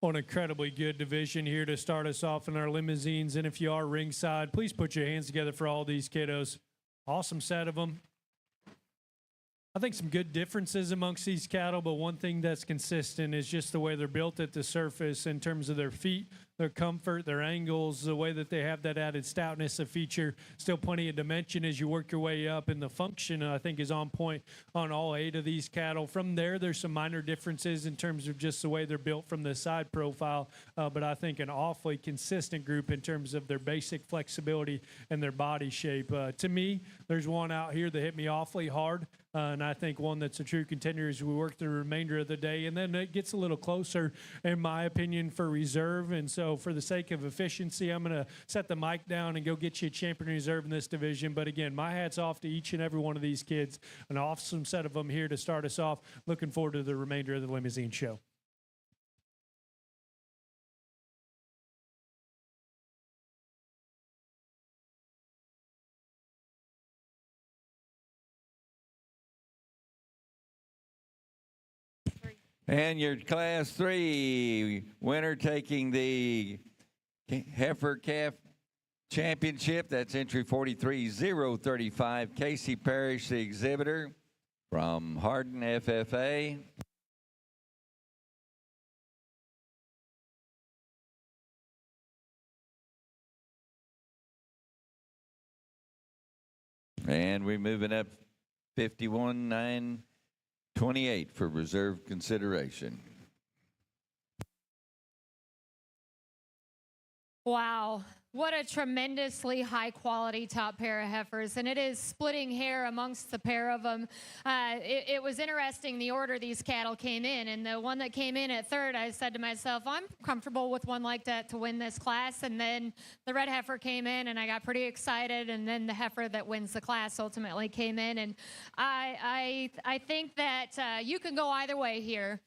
Well, an incredibly good division here to start us off in our limousines. And if you are ringside, please put your hands together for all these kiddos. Awesome set of them. I think some good differences amongst these cattle, but one thing that's consistent is just the way they're built at the surface in terms of their feet, their comfort, their angles, the way that they have that added stoutness of feature. Still plenty of dimension as you work your way up, and the function, I think, is on point on all 8 of these cattle. From there, there's some minor differences in terms of just the way they're built from the side profile, but I think an awfully consistent group in terms of their basic flexibility and their body shape. To me, there's one out here that hit me awfully hard, and I think one that's a true contender as we work the remainder of the day. And then it gets a little closer, in my opinion, for reserve. And so for the sake of efficiency, I'm going to set the mic down and go get you a champion reserve in this division. But again, my hat's off to each and every one of these kids. An awesome set of them here to start us off. Looking forward to the remainder of the limousine show. And your Class 3 winner taking the Heifer Calf Championship, that's entry 43035, Casey Parrish, the exhibitor from Hardin FFA. And we're moving up 51,928 for reserve consideration. Wow. What a tremendously high-quality top pair of heifers, and it is splitting hair amongst the pair of them. It was interesting the order these cattle came in, and the one that came in at third, I said to myself, I'm comfortable with one like that to win this class, and then the red heifer came in, and I got pretty excited, and then the heifer that wins the class ultimately came in, and I think that you can go either way here,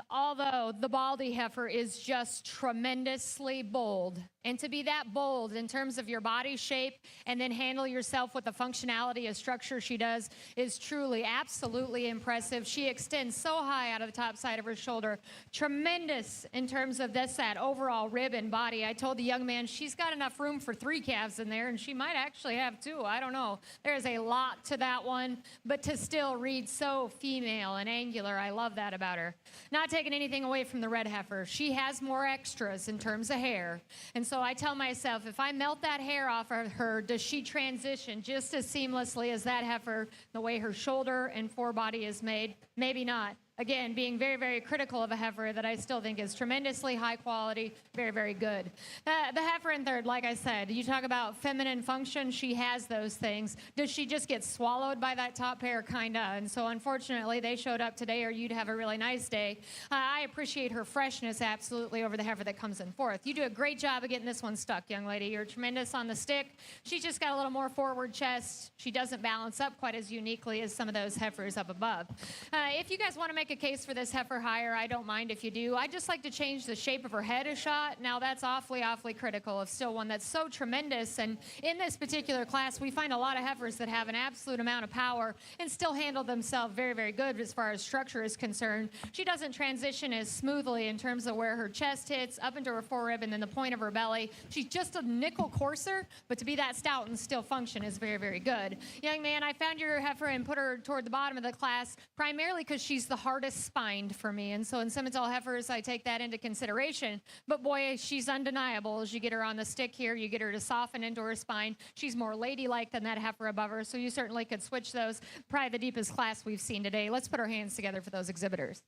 although the Baldy heifer is just tremendously bold, and to be that bold in terms of your body shape and then handle yourself with the functionality of structure she does is truly absolutely impressive. She extends so high out of the top side of her shoulder. Tremendous in terms of that overall rib and body. I told the young man she's got enough room for 3 calves in there, and she might actually have 2. I don't know. There's a lot to that one, but to still read so female and angular, I love that about her. Not taking anything away from the red heifer. She has more extras in terms of hair, and so I tell myself, if I melt that hair off of her, does she transition just as seamlessly as that heifer, the way her shoulder and forebody is made? Maybe not. Again, being very, very critical of a heifer that I still think is tremendously high quality, very, very good. The heifer in third, like I said, you talk about feminine function, she has those things. Does she just get swallowed by that top pair? Kinda. And so unfortunately, they showed up today, or you'd have a really nice day. I appreciate her freshness absolutely over the heifer that comes in fourth. You do a great job of getting this one stuck, young lady. You're tremendous on the stick. She's just got a little more forward chest. She doesn't balance up quite as uniquely as some of those heifers up above. If you guys want to make a case for this heifer higher, I don't mind if you do. I just like to change the shape of her head a shot. Now that's awfully, awfully critical of still one that's so tremendous. And in this particular class, we find a lot of heifers that have an absolute amount of power and still handle themselves very, very good as far as structure is concerned. She doesn't transition as smoothly in terms of where her chest hits up into her forerib and then the point of her belly. She's just a nickel courser, but to be that stout and still function is very, very good. Young man, I found your heifer and put her toward the bottom of the class primarily because she's the hardest spined for me. And so in Simmental heifers, I take that into consideration. But boy, she's undeniable. As you get her on the stick here, you get her to soften into her spine. She's more ladylike than that heifer above her. So you certainly could switch those. Probably the deepest class we've seen today. Let's put our hands together for those exhibitors.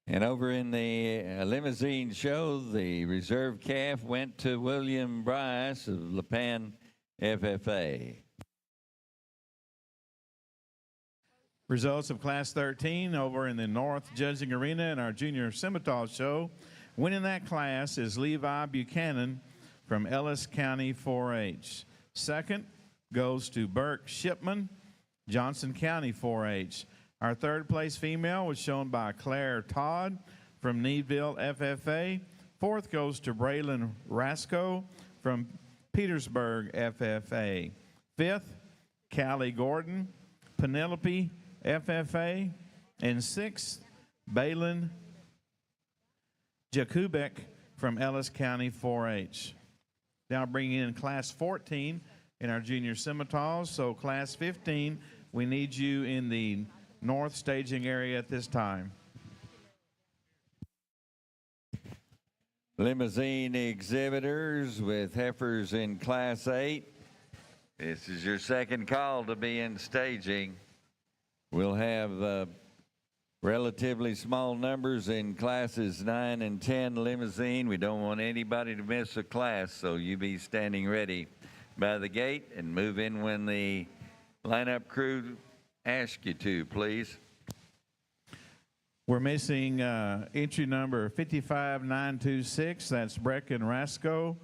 And over in the limousine show, the reserve calf went to William Bryce of Lipan FFA. Results of Class 13 over in the North Judging Arena in our Junior Simmental show. Winning that class is Levi Buchanan from Ellis County 4-H. Second goes to Burke Shipman, Johnson County 4-H. Our third place female was shown by Claire Todd from Needville FFA. Fourth goes to Braylon Rasco from Petersburg FFA. Fifth, Callie Gordon, Penelope FFA. And sixth, Balin Jakubek from Ellis County 4-H. Now bringing in Class 14 in our junior scimitars. So Class 15, we need you in the north staging area at this time. Limousine exhibitors with heifers in Class 8. This is your second call to be in staging. We'll have relatively small numbers in classes 9 and 10 limousine. We don't want anybody to miss a class, so you be standing ready by the gate and move in when the lineup crew asks you to, please. We're missing entry number 55926. That's Brecken Rasco.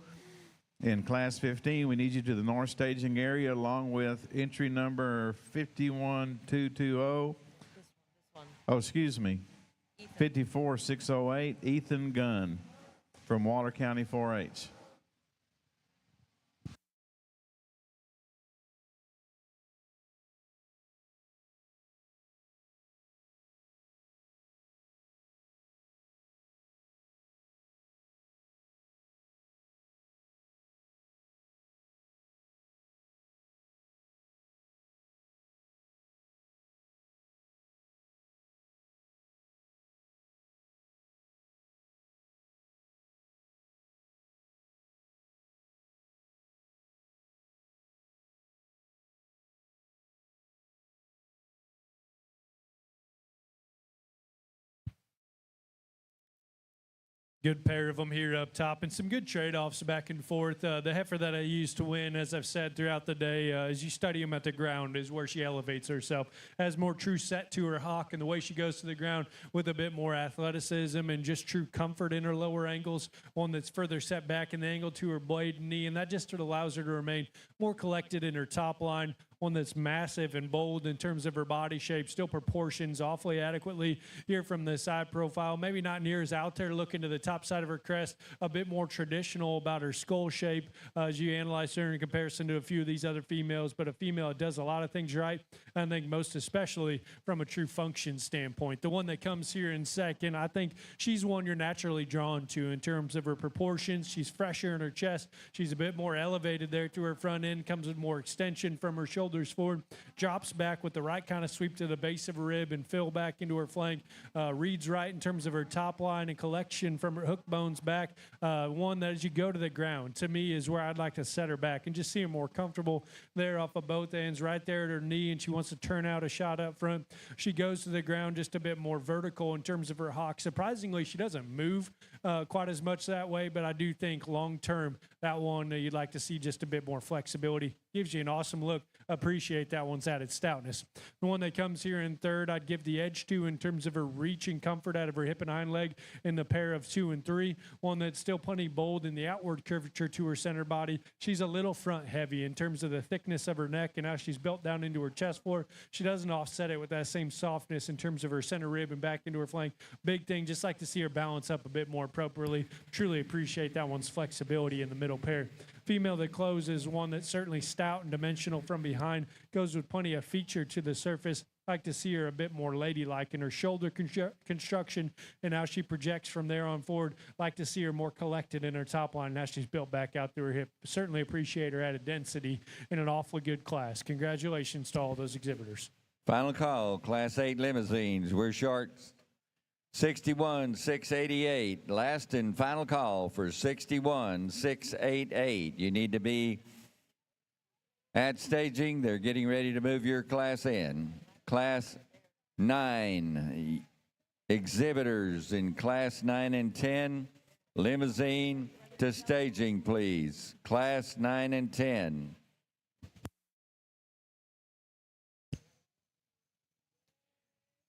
In Class 15, we need you to the north staging area along with entry number 51220. Oh, excuse me. 54608, Ethan Gunn from Waller County 4-H. Good pair of them here up top, and some good trade-offs back and forth. The heifer that I used to win, as I've said throughout the day, as you study them at the ground, is where she elevates herself. Has more true set to her hock, and the way she goes to the ground with a bit more athleticism and just true comfort in her lower angles. One that's further set back in the angle to her blade and knee, and that just allows her to remain more collected in her top line. One that's massive and bold in terms of her body shape, still proportions awfully adequately here from the side profile. Maybe not near as out there looking to the top side of her crest, a bit more traditional about her skull shape as you analyze her in comparison to a few of these other females. But a female that does a lot of things right, I think most especially from a true function standpoint. The one that comes here in second, I think she's one you're naturally drawn to in terms of her proportions. She's fresher in her chest. She's a bit more elevated there to her front end, comes with more extension from her shoulders forward, drops back with the right kind of sweep to the base of her rib and fill back into her flank. Reads right in terms of her top line and collection from her hook bones back. One that as you go to the ground, to me, is where I'd like to set her back and just see her more comfortable there off of both ends, right there at her knee, and she wants to turn out a shot up front. She goes to the ground just a bit more vertical in terms of her hock. Surprisingly, she doesn't move quite as much that way, but I do think long-term, that one you'd like to see just a bit more flexibility. Gives you an awesome look. Appreciate that one's added stoutness. The one that comes here in third, I'd give the edge to in terms of her reach and comfort out of her hip and hind leg in the pair of 2 and 3. One that's still plenty bold in the outward curvature to her center body. She's a little front heavy in terms of the thickness of her neck and how she's built down into her chest floor. She doesn't offset it with that same softness in terms of her center rib and back into her flank. Big thing, just like to see her balance up a bit more appropriately. Truly appreciate that one's flexibility in the middle pair. Female that closes, one that's certainly stout and dimensional from behind, goes with plenty of feature to the surface. Like to see her a bit more ladylike in her shoulder construction and how she projects from there on forward. Like to see her more collected in her top line now she's built back out through her hip. Certainly appreciate her added density in an awfully good class. Congratulations to all those exhibitors. Final call, Class 8 limousines. We're short 61,688. Last and final call for 61,688. You need to be at staging. They're getting ready to move your class in. Class 9 exhibitors in Class 9 and 10. Limousine to staging, please. Class 9 and 10.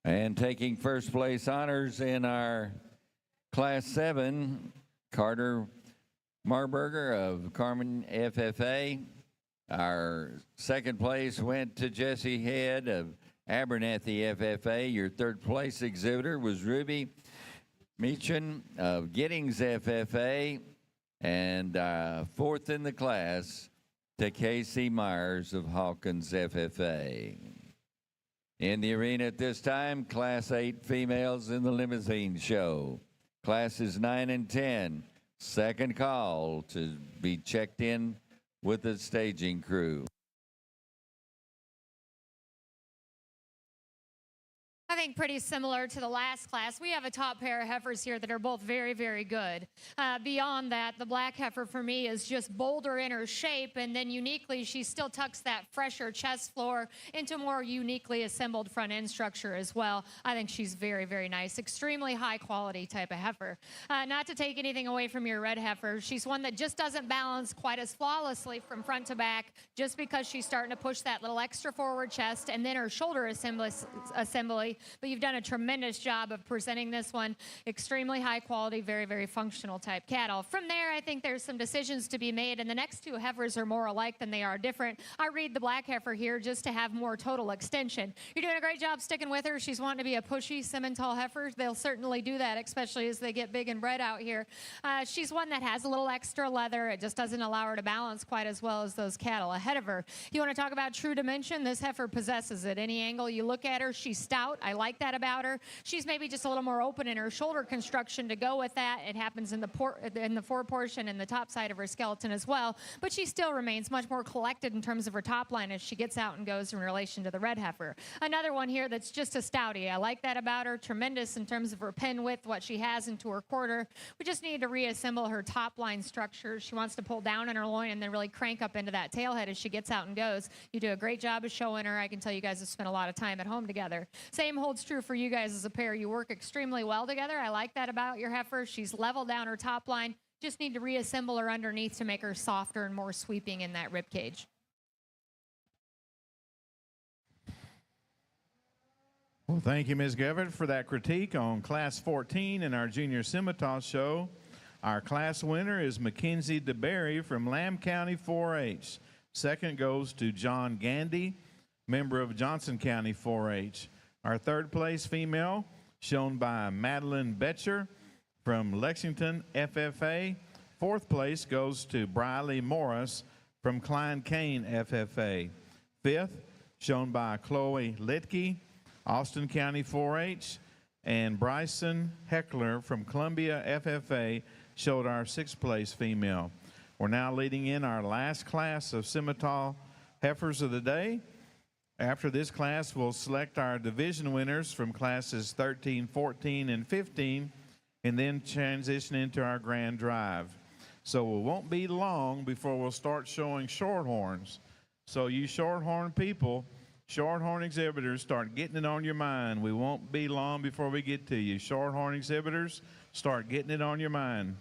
And taking first place honors in our Class 7, Carter Marburger of Carmen FFA. Our second place went to Jesse Head of Abernathy FFA. Your third place exhibitor was Ruby Meechan of Giddings FFA. And fourth in the class to Casey Myers of Hawkins FFA. In the arena at this time, Class 8 females in the limousine show. Classes 9 and 10, second call to be checked in with the staging crew. I think pretty similar to the last class. We have a top pair of heifers here that are both very, very good. Beyond that, the black heifer for me is just bolder in her shape, and then uniquely, she still tucks that fresher chest floor into more uniquely assembled front end structure as well. I think she's very, very nice. Extremely high quality type of heifer. Not to take anything away from your red heifer, she's one that just doesn't balance quite as flawlessly from front to back just because she's starting to push that little extra forward chest and then her shoulder assembly. But you've done a tremendous job of presenting this one. Extremely high quality, very, very functional type cattle. From there, I think there's some decisions to be made, and the next two heifers are more alike than they are different. I read the black heifer here just to have more total extension. You're doing a great job sticking with her. She's wanting to be a pushy Simmental heifer. They'll certainly do that, especially as they get big and bred out here. She's one that has a little extra leather. It just doesn't allow her to balance quite as well as those cattle ahead of her. You want to talk about true dimension? This heifer possesses it. Any angle you look at her, she's stout. I like that about her. She's maybe just a little more open in her shoulder construction to go with that. It happens in the fore portion and the top side of her skeleton as well, but she still remains much more collected in terms of her top line as she gets out and goes in relation to the red heifer. Another one here that's just a stoutie. I like that about her. Tremendous in terms of her pin width, what she has into her quarter. We just need to reassemble her top line structure. She wants to pull down in her loin and then really crank up into that tailhead as she gets out and goes. You do a great job of showing her. I can tell you guys have spent a lot of time at home together. Same holds true for you guys as a pair. You work extremely well together. I like that about your heifer. She's leveled down her top line. Just need to reassemble her underneath to make her softer and more sweeping in that rib cage. Well, thank you, Ms. Govert, for that critique on Class 14 in our Junior Simmental show. Our class winner is Mackenzie DeBerry from Lamb County 4-H. Second goes to John Gandy, member of Johnson County 4-H. Our third place female, shown by Madeline Betcher from Lexington FFA. Fourth place goes to Briley Morris from Klein Kane FFA. Fifth, shown by Chloe Litke, Austin County 4-H. And Bryson Heckler from Columbia FFA showed our sixth place female. We're now leading in our last class of Simmental heifers of the day. After this class, we'll select our division winners from classes 13, 14, and 15, and then transition into our grand drive. So it won't be long before we'll start showing shorthorns. So you shorthorn people, shorthorn exhibitors, start getting it on your mind. We won't be long before we get to you. Shorthorn exhibitors, start getting it on your mind.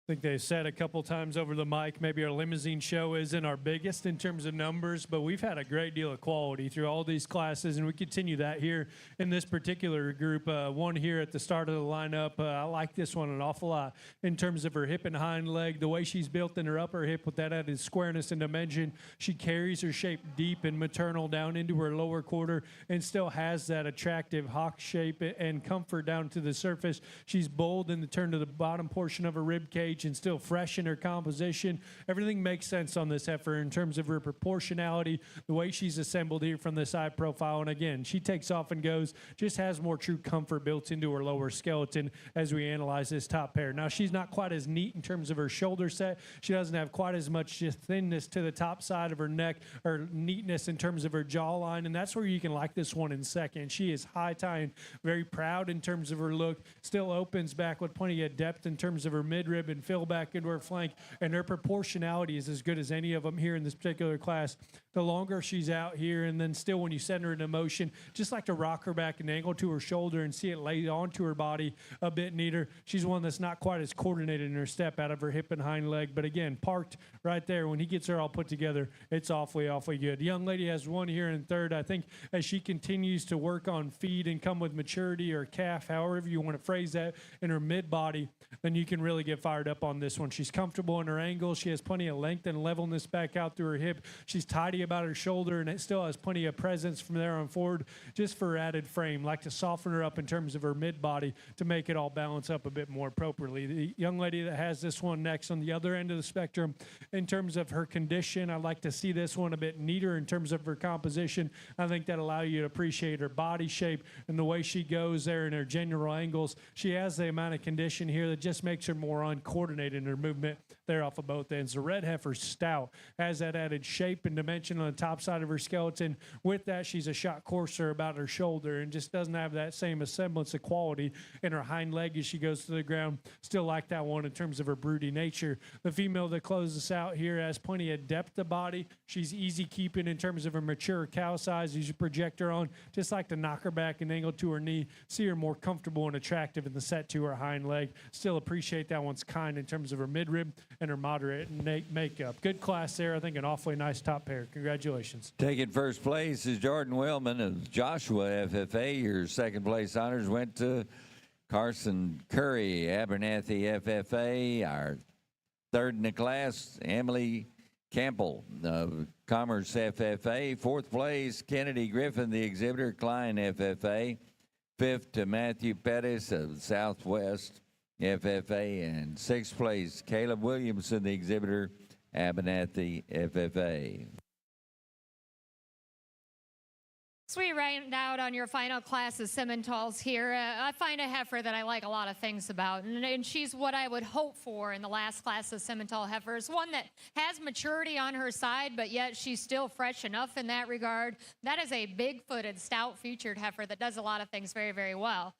think they said a couple times over the mic, maybe our limousine show isn't our biggest in terms of numbers, but we've had a great deal of quality through all these classes, and we continue that here in this particular group. One here at the start of the lineup, I like this one an awful lot in terms of her hip and hind leg, the way she's built in her upper hip with that added squareness and dimension. She carries her shape deep and maternal down into her lower quarter and still has that attractive hawk shape and comfort down to the surface. She's bold in the turn to the bottom portion of her rib cage and still fresh in her composition. Everything makes sense on this heifer in terms of her proportionality, the way she's assembled here from the side profile. And again, she takes off and goes, just has more true comfort built into her lower skeleton as we analyze this top pair. Now, she's not quite as neat in terms of her shoulder set. She doesn't have quite as much just thinness to the top side of her neck or neatness in terms of her jawline, and that's where you can like this one in second. She is high tying, very proud in terms of her look, still opens back with plenty of depth in terms of her midrib and fill back into her flank, and her proportionality is as good as any of them here in this particular class. The longer she's out here, and then still when you send her into motion, just like to rock her back and angle to her shoulder and see it lay onto her body a bit neater. She's one that's not quite as coordinated in her step out of her hip and hind leg, but again, parked right there. When he gets her all put together, it's awfully, awfully good. The young lady has one here in third. I think as she continues to work on feed and come with maturity or calf, however you want to phrase that, in her mid body, then you can really get fired up on this one. She's comfortable in her angle. She has plenty of length and levelness back out through her hip. She's tidy about her shoulder, and it still has plenty of presence from there on forward just for added frame. Like to soften her up in terms of her mid body to make it all balance up a bit more appropriately. The young lady that has this one next on the other end of the spectrum in terms of her condition, I'd like to see this one a bit neater in terms of her composition. I think that allow you to appreciate her body shape and the way she goes there in her general angles. She has the amount of condition here that just makes her more uncoordinated in her movement there off of both ends. The red heifer's stout, has that added shape and dimension on the top side of her skeleton. With that, she's a shot coarser about her shoulder and just doesn't have that same semblance of quality in her hind leg as she goes to the ground. Still like that one in terms of her broody nature. The female that closes us out here has plenty of depth of body. She's easy keeping in terms of her mature cow size as you project her on. Just like to knock her back and angle to her knee, see her more comfortable and attractive in the set to her hind leg. Still appreciate that one's kind in terms of her midrib and her moderate makeup. Good class there. I think an awfully nice top pair. Congratulations. Taking first place is Jordan Wellman of Joshua FFA. Your second place honors went to Carson Curry, Abernathy FFA. Our third in the class, Emily Campbell of Commerce FFA. Fourth place, Kennedy Griffin, the exhibitor, Klein FFA. Fifth to Matthew Pettis of Southwest FFA. And sixth place, Caleb Williamson, the exhibitor, Abernathy FFA. So we round out on your final class of Simmentals here. I find a heifer that I like a lot of things about, and she's what I would hope for in the last class of Simmental heifers. One that has maturity on her side, but yet she's still fresh enough in that regard. That is a big-footed, stout-featured heifer that does a lot of things very, very well.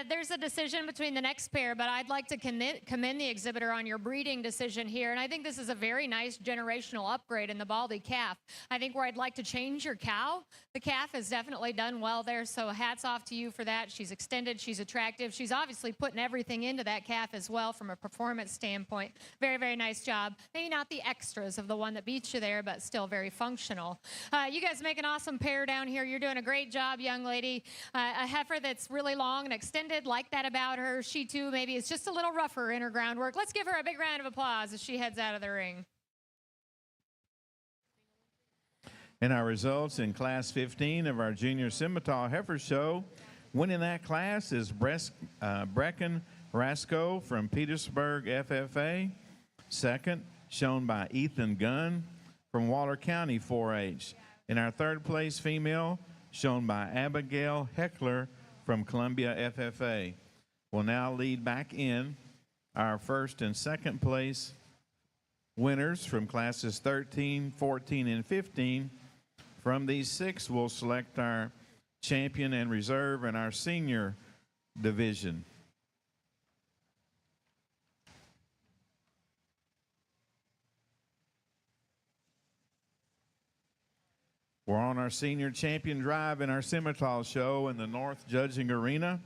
There's a decision between the next pair, but I'd like to commend the exhibitor on your breeding decision here, and I think this is a very nice generational upgrade in the Baldy calf. I think where I'd like to change your cow, the calf is definitely done well there, so hats off to you for that. She's extended, she's attractive. She's obviously putting everything into that calf as well from a performance standpoint. Very, very nice job. Maybe not the extras of the one that beats you there, but still very functional. You guys make an awesome pair down here. You're doing a great job, young lady. A heifer that's really long and extended, like that about her. She, too, maybe is just a little rougher in her groundwork. Let's give her a big round of applause as she heads out of the ring. And our results in Class 15 of our Junior Simmental Heifer Show. Winning that class is Brecken Rasco from Petersburg FFA. Second, shown by Ethan Gunn from Waller County 4-H. In our third place female, shown by Abigail Heckler from Columbia FFA. Will now lead back in our first and second place winners from classes 13, 14, and 15. From these six, we'll select our champion and reserve in our senior division. We're on our senior champion drive in our Simmental show in the North Judging Arena.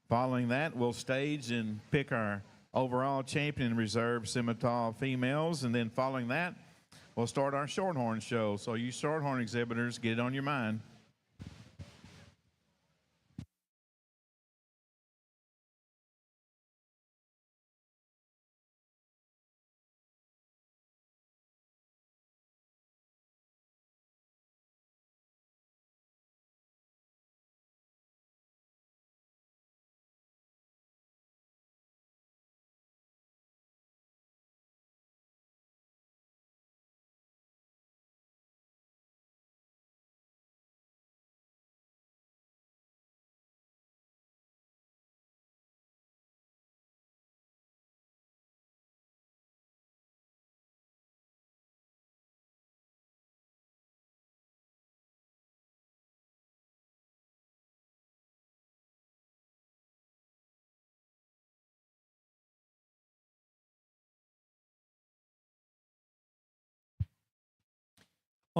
Following that, we'll stage and pick our overall champion in reserve scimitar females. And then following that, we'll start our shorthorn show. So you shorthorn exhibitors, get it on your mind.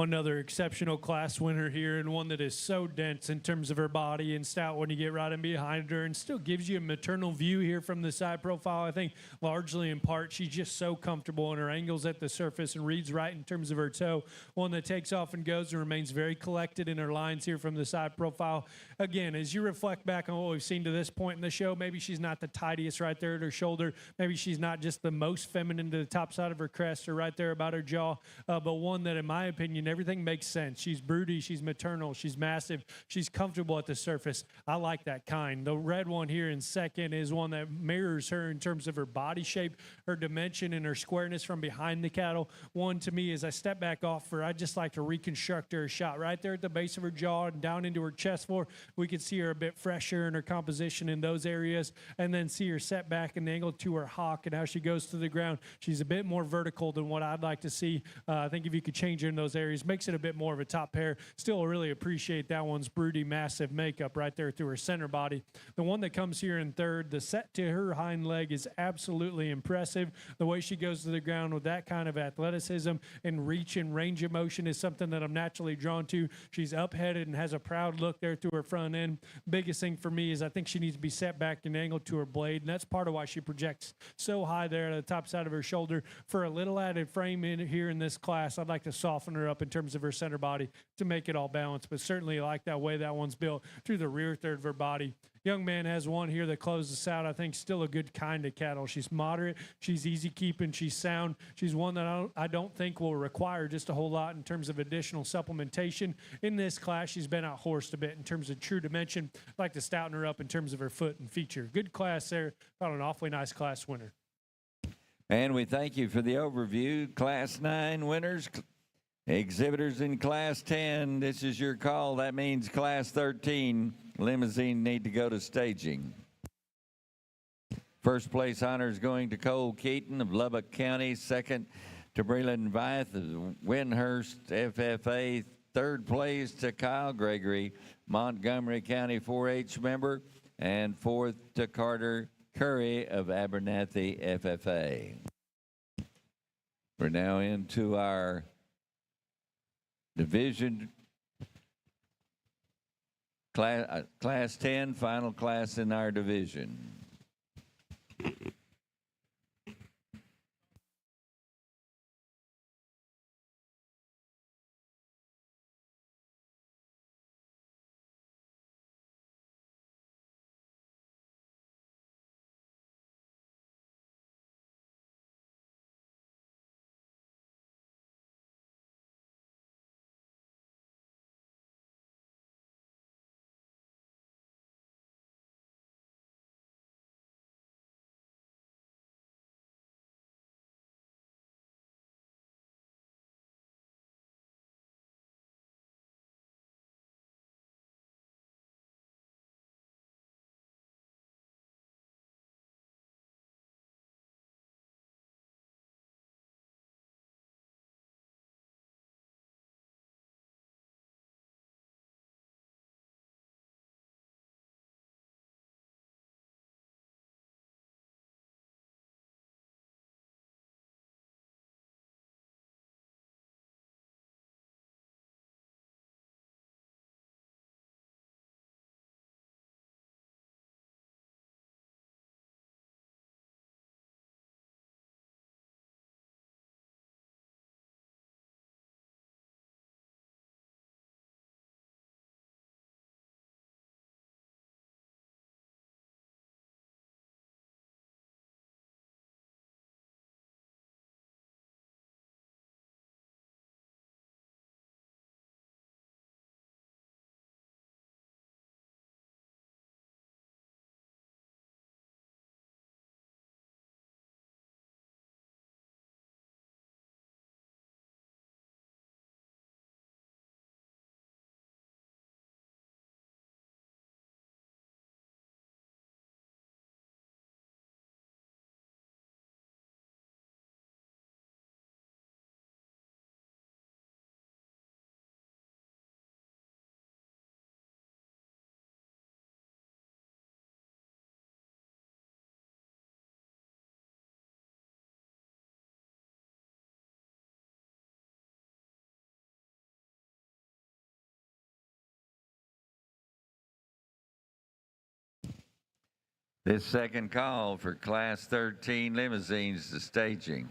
Another exceptional class winner here, and one that is so dense in terms of her body and stout when you get right in behind her, and still gives you a maternal view here from the side profile. I think largely in part she's just so comfortable in her angles at the surface and reads right in terms of her toe. One that takes off and goes and remains very collected in her lines here from the side profile. Again, as you reflect back on what we've seen to this point in the show, maybe she's not the tidiest right there at her shoulder. Maybe she's not just the most feminine to the top side of her crest or right there about her jaw, but one that, in my opinion, everything makes sense. She's broody, she's maternal, she's massive, she's comfortable at the surface. I like that kind. The red one here in second is one that mirrors her in terms of her body shape, her dimension, and her squareness from behind the cattle. One, to me, as I step back off her, I just like to reconstruct her shot right there at the base of her jaw and down into her chest floor. We can see her a bit fresher in her composition in those areas, and then see her set back and angle to her hock and how she goes to the ground. She's a bit more vertical than what I'd like to see. I think if you could change her in those areas, makes it a bit more of a top pair. Still really appreciate that one's broody, massive makeup right there through her center body. The one that comes here in third, the set to her hind leg is absolutely impressive. The way she goes to the ground with that kind of athleticism and reach and range of motion is something that I'm naturally drawn to. She's up-headed and has a proud look there through her front end. Biggest thing for me is I think she needs to be set back and angled to her blade, and that's part of why she projects so high there at the top side of her shoulder. For a little added frame in here in this class, I'd like to soften her up in terms of her center body to make it all balanced, but certainly I like that way that one's built through the rear third of her body. Young man has one here that closes us out. I think still a good kind of cattle. She's moderate, she's easy keeping, she's sound. She's one that I don't think will require just a whole lot in terms of additional supplementation. In this class, she's been out-horsed a bit in terms of true dimension. I'd like to stouten her up in terms of her foot and feature. Good class there. Thought an awfully nice class winner. And we thank you for the overview. Class 9 winners, exhibitors in Class 10. This is your call. That means Class 13 limousine need to go to staging. First place honor is going to Cole Keaton of Lubbock County. Second to Breland Vythe of Windhurst FFA. Third place to Kyle Gregory, Montgomery County 4-H member. And fourth to Carter Curry of Abernathy FFA. We're now into our division class 10, final class in our division. This second call for Class 13 limousines to staging.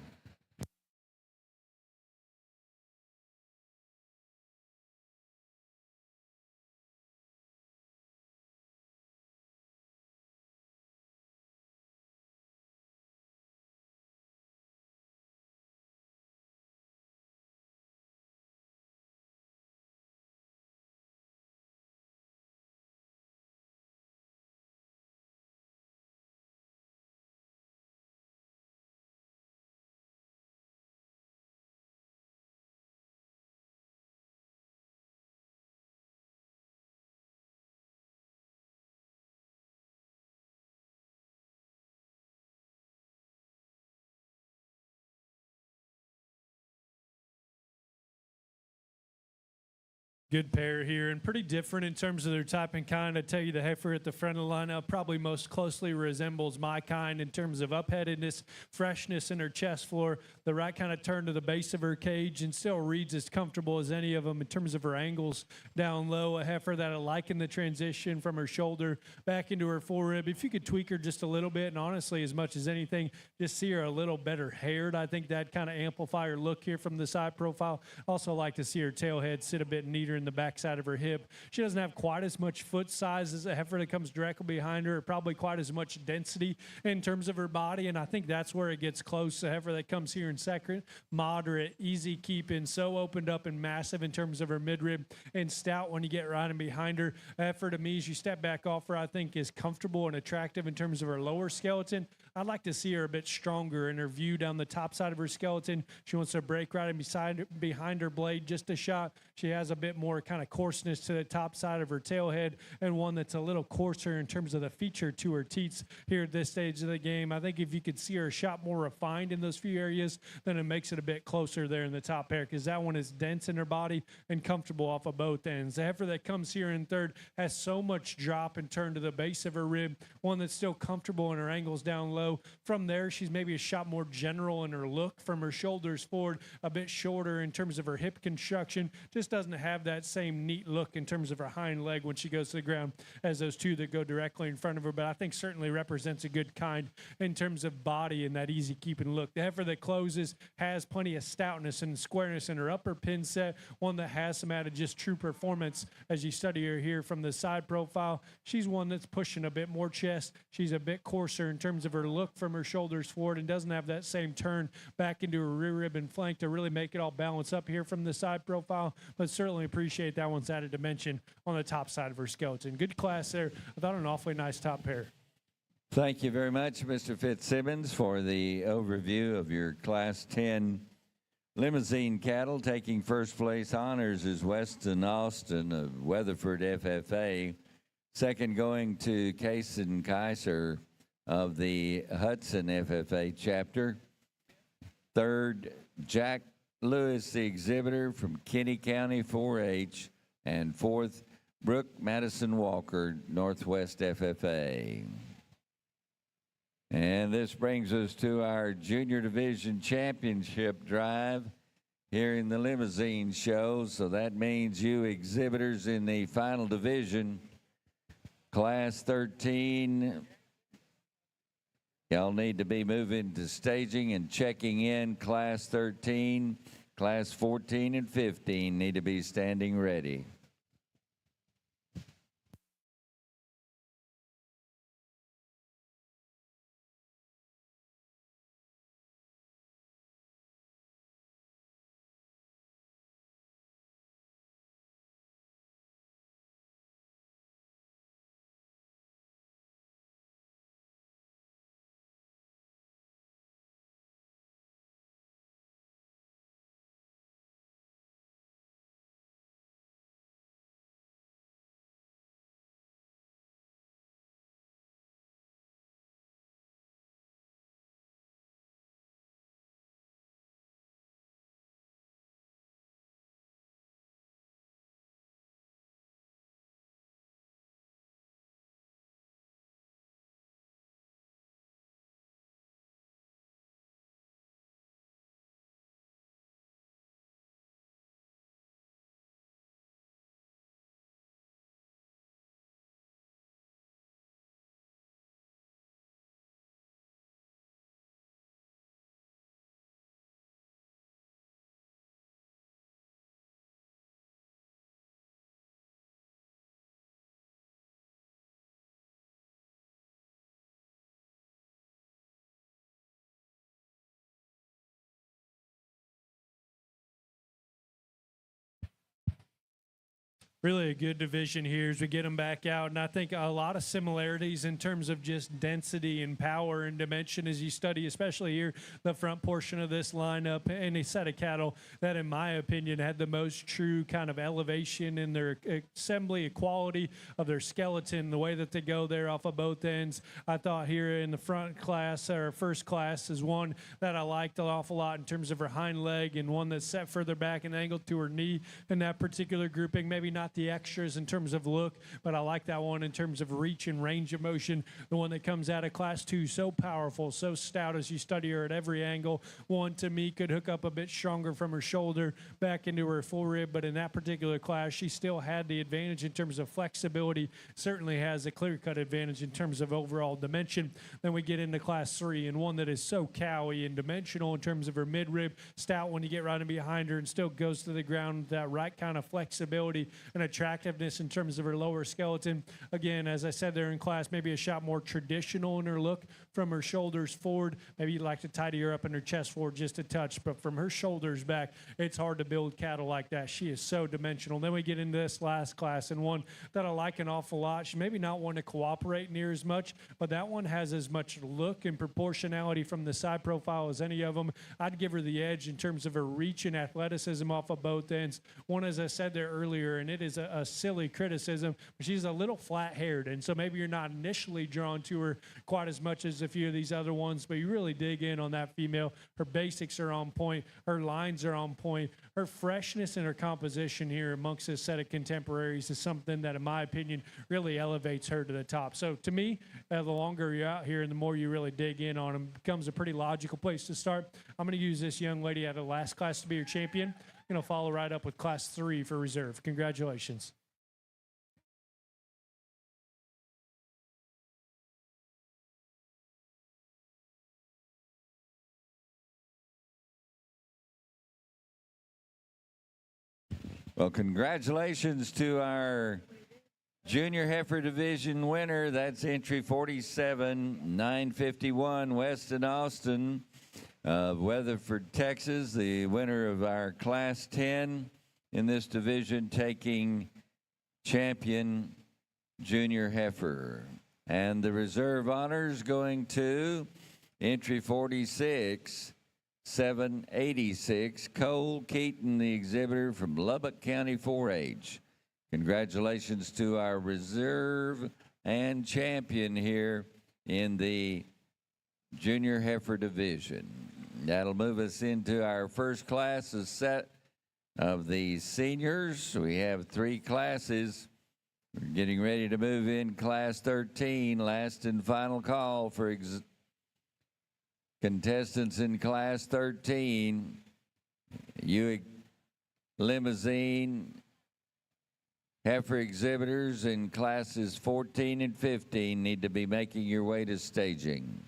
Good pair here, and pretty different in terms of their type and kind. I tell you, the heifer at the front of the lineup probably most closely resembles my kind in terms of upheadedness, freshness in her chest floor, the right kind of turn to the base of her cage, and still reads as comfortable as any of them in terms of her angles down low. A heifer that I like in the transition from her shoulder back into her forerib. If you could tweak her just a little bit, and honestly, as much as anything, just see her a little better haired. I think that kind of amplify her look here from the side profile. Also like to see her tail head sit a bit neater in the backside of her hip. She doesn't have quite as much foot size as a heifer that comes directly behind her, or probably quite as much density in terms of her body, and I think that's where it gets close. A heifer that comes here in second, moderate, easy keeping, so opened up and massive in terms of her midrib, and stout when you get riding behind her. A heifer to me, as you step back off her, I think is comfortable and attractive in terms of her lower skeleton. I'd like to see her a bit stronger in her view down the top side of her skeleton. She wants to break right behind her blade just a shot. She has a bit more kind of coarseness to the top side of her tail head, and one that's a little coarser in terms of the feature to her teats here at this stage of the game. I think if you could see her a shot more refined in those few areas, then it makes it a bit closer there in the top pair, because that one is dense in her body and comfortable off of both ends. The heifer that comes here in third has so much drop and turn to the base of her rib, one that's still comfortable in her angles down low. From there, she's maybe a shot more general in her look, from her shoulders forward, a bit shorter in terms of her hip construction, just doesn't have that same neat look in terms of her hind leg when she goes to the ground as those two that go directly in front of her, but I think certainly represents a good kind in terms of body and that easy keeping look. The heifer that closes has plenty of stoutness and squareness in her upper pin set, one that has some added just true performance as you study her here from the side profile. She's one that's pushing a bit more chest. She's a bit coarser in terms of her look from her shoulders forward, and doesn't have that same turn back into her rear rib and flank to really make it all balance up here from the side profile, but certainly appreciate that one's added dimension on the top side of her skeleton. Good class there. I thought an awfully nice top pair. Thank you very much, Mr. Fitzsimmons, for the overview of your Class 10 limousine cattle. Taking first place honors is Weston Austin of Weatherford FFA. Second going to Kason Kaiser of the Hudson FFA chapter. Third, Jack Lewis, the exhibitor from Kinney County 4-H. And fourth, Brooke Madison Walker, Northwest FFA. And this brings us to our Junior Division Championship drive here in the limousine show. So that means you exhibitors in the final division, Class 13, y'all need to be moving to staging and checking in. Class 13, Class 14 and 15 need to be standing ready. really a good division here as we get them back out. And I think a lot of similarities in terms of just density and power and dimension as you study, especially here, the front portion of this lineup, and a set of cattle that, in my opinion, had the most true kind of elevation in their assembly, equality of their skeleton, the way that they go there off of both ends. I thought here in the front class, or first class, is one that I liked an awful lot in terms of her hind leg, and one that's set further back and angled to her knee in that particular grouping. Maybe not the extras in terms of look, but I like that one in terms of reach and range of motion. The one that comes out of class 2, so powerful, so stout as you study her at every angle. One, to me, could hook up a bit stronger from her shoulder back into her full rib, but in that particular class, she still had the advantage in terms of flexibility, certainly has a clear-cut advantage in terms of overall dimension. Then we get into class 3, and one that is so cowy and dimensional in terms of her midrib, stout when you get right in behind her, and still goes to the ground with that right kind of flexibility and attractiveness in terms of her lower skeleton. Again, as I said there in class, maybe a shot more traditional in her look from her shoulders forward. Maybe you'd like to tidy her up in her chest forward just a touch, but from her shoulders back, it's hard to build cattle like that. She is so dimensional. Then we get into this last class, and one that I like an awful lot. She maybe not want to cooperate near as much, but that one has as much look and proportionality from the side profile as any of them. I'd give her the edge in terms of her reach and athleticism off of both ends. One, as I said there earlier, and it is a silly criticism, but she's a little flat-haired, and so maybe you're not initially drawn to her quite as much as a few of these other ones, but you really dig in on that female. Her basics are on point. Her lines are on point. Her freshness and her composition here amongst this set of contemporaries is something that, in my opinion, really elevates her to the top. So to me, the longer you're out here and the more you really dig in on them, becomes a pretty logical place to start. I'm going to use this young lady out of the last class to be your champion. I'm going to follow right up with class 3 for reserve. Congratulations. Well, congratulations to our Junior Heifer Division winner. That's entry 47-951, Weston Austin of Weatherford, Texas, the winner of our Class 10 in this division, taking champion Junior Heifer. And the reserve honors going to entry 46-786, Cole Keaton, the exhibitor from Lubbock County 4-H. Congratulations to our reserve and champion here in the Junior Heifer Division. That'll move us into our first class, a set of the seniors. We have 3 classes. We're getting ready to move in class 13, last and final call for contestants in class 13. Buick Limousine Heifer exhibitors in classes 14 and 15 need to be making your way to staging.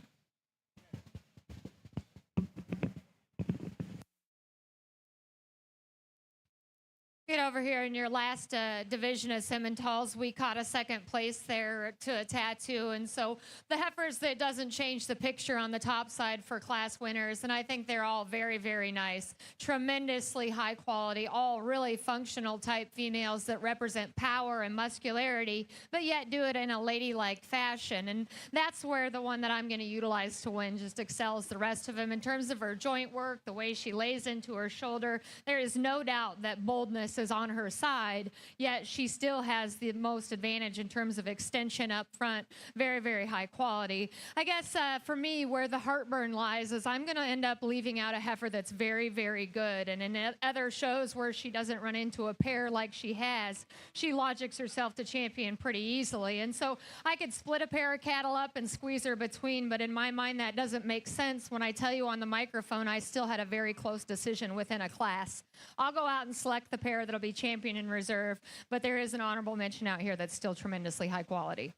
Get over here in your last division of Simmentals, we caught a second place there to a tattoo. And so the heifers, that doesn't change the picture on the top side for class winners. And I think they're all very, very nice. Tremendously high quality, all really functional type females that represent power and muscularity, but yet do it in a ladylike fashion. And that's where the one that I'm going to utilize to win just excels the rest of them in terms of her joint work, the way she lays into her shoulder. There is no doubt that boldness is on her side, yet she still has the most advantage in terms of extension up front. Very, very high quality. I guess for me, where the heartburn lies is I'm going to end up leaving out a heifer that's very, very good. And in other shows where she doesn't run into a pair like she has, she logics herself to champion pretty easily. And so I could split a pair of cattle up and squeeze her between, but in my mind, that doesn't make sense when I tell you on the microphone I still had a very close decision within a class. I'll go out and select the pair that'll be champion in reserve, but there is an honorable mention out here that's still tremendously high quality.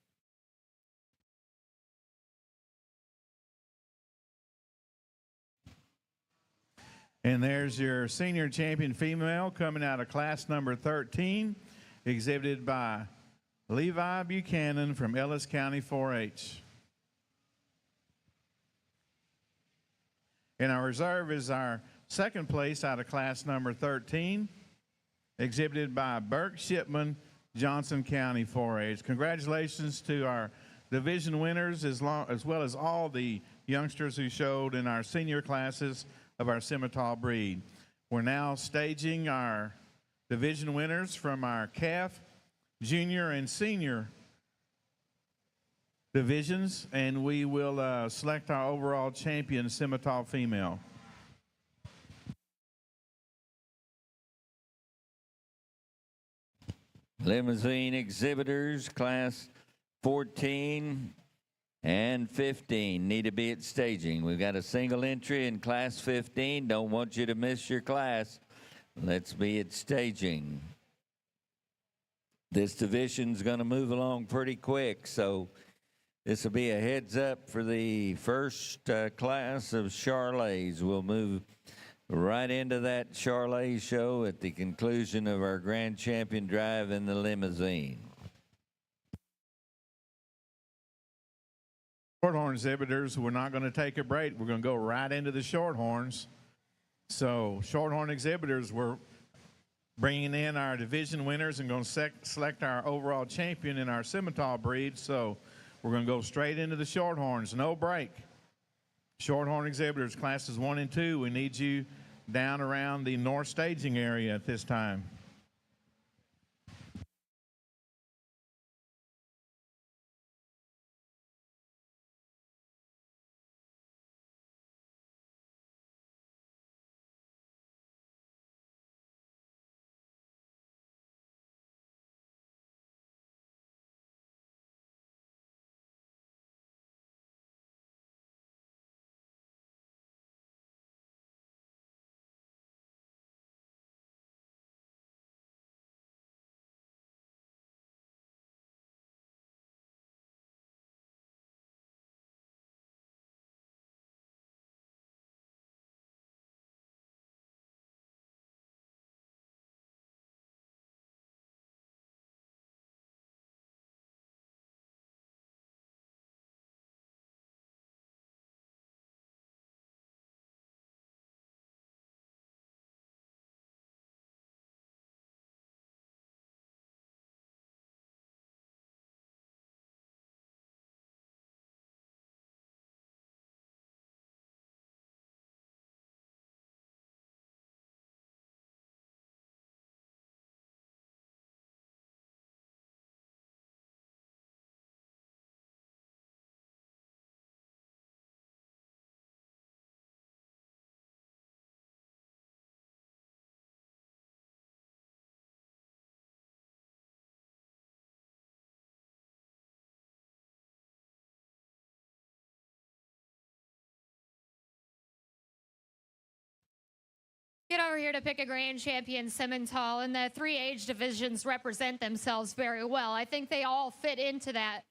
And there's your senior champion female coming out of class number 13, exhibited by Levi Buchanan from Ellis County 4-H. And our reserve is our second place out of class number 13, exhibited by Burke Shipman Johnson County 4-H. Congratulations to our division winners as well as all the youngsters who showed in our senior classes of our Simmental breed. We're now staging our division winners from our calf, junior, and senior divisions, and we will select our overall champion, Simmental female. Limousine exhibitors, class 14 and 15 need to be at staging. We've got a single entry in class 15. Don't want you to miss your class. Let's be at staging. This division's going to move along pretty quick, so this will be a heads up for the first class of Charlets. We'll move right into that Charlet show at the conclusion of our Grand Champion drive in the limousine. Shorthorn exhibitors, we're not going to take a break. We're going to go right into the Shorthorns. So Shorthorn exhibitors, we're bringing in our division winners and going to select our overall champion in our Simmental breed. So we're going to go straight into the Shorthorns, no break. Shorthorn exhibitors, classes 1 and 2, we need you down around the north staging area at this time. Get over here to pick a grand champion Simmental, and the 3 age divisions represent themselves very well. I think they all fit into that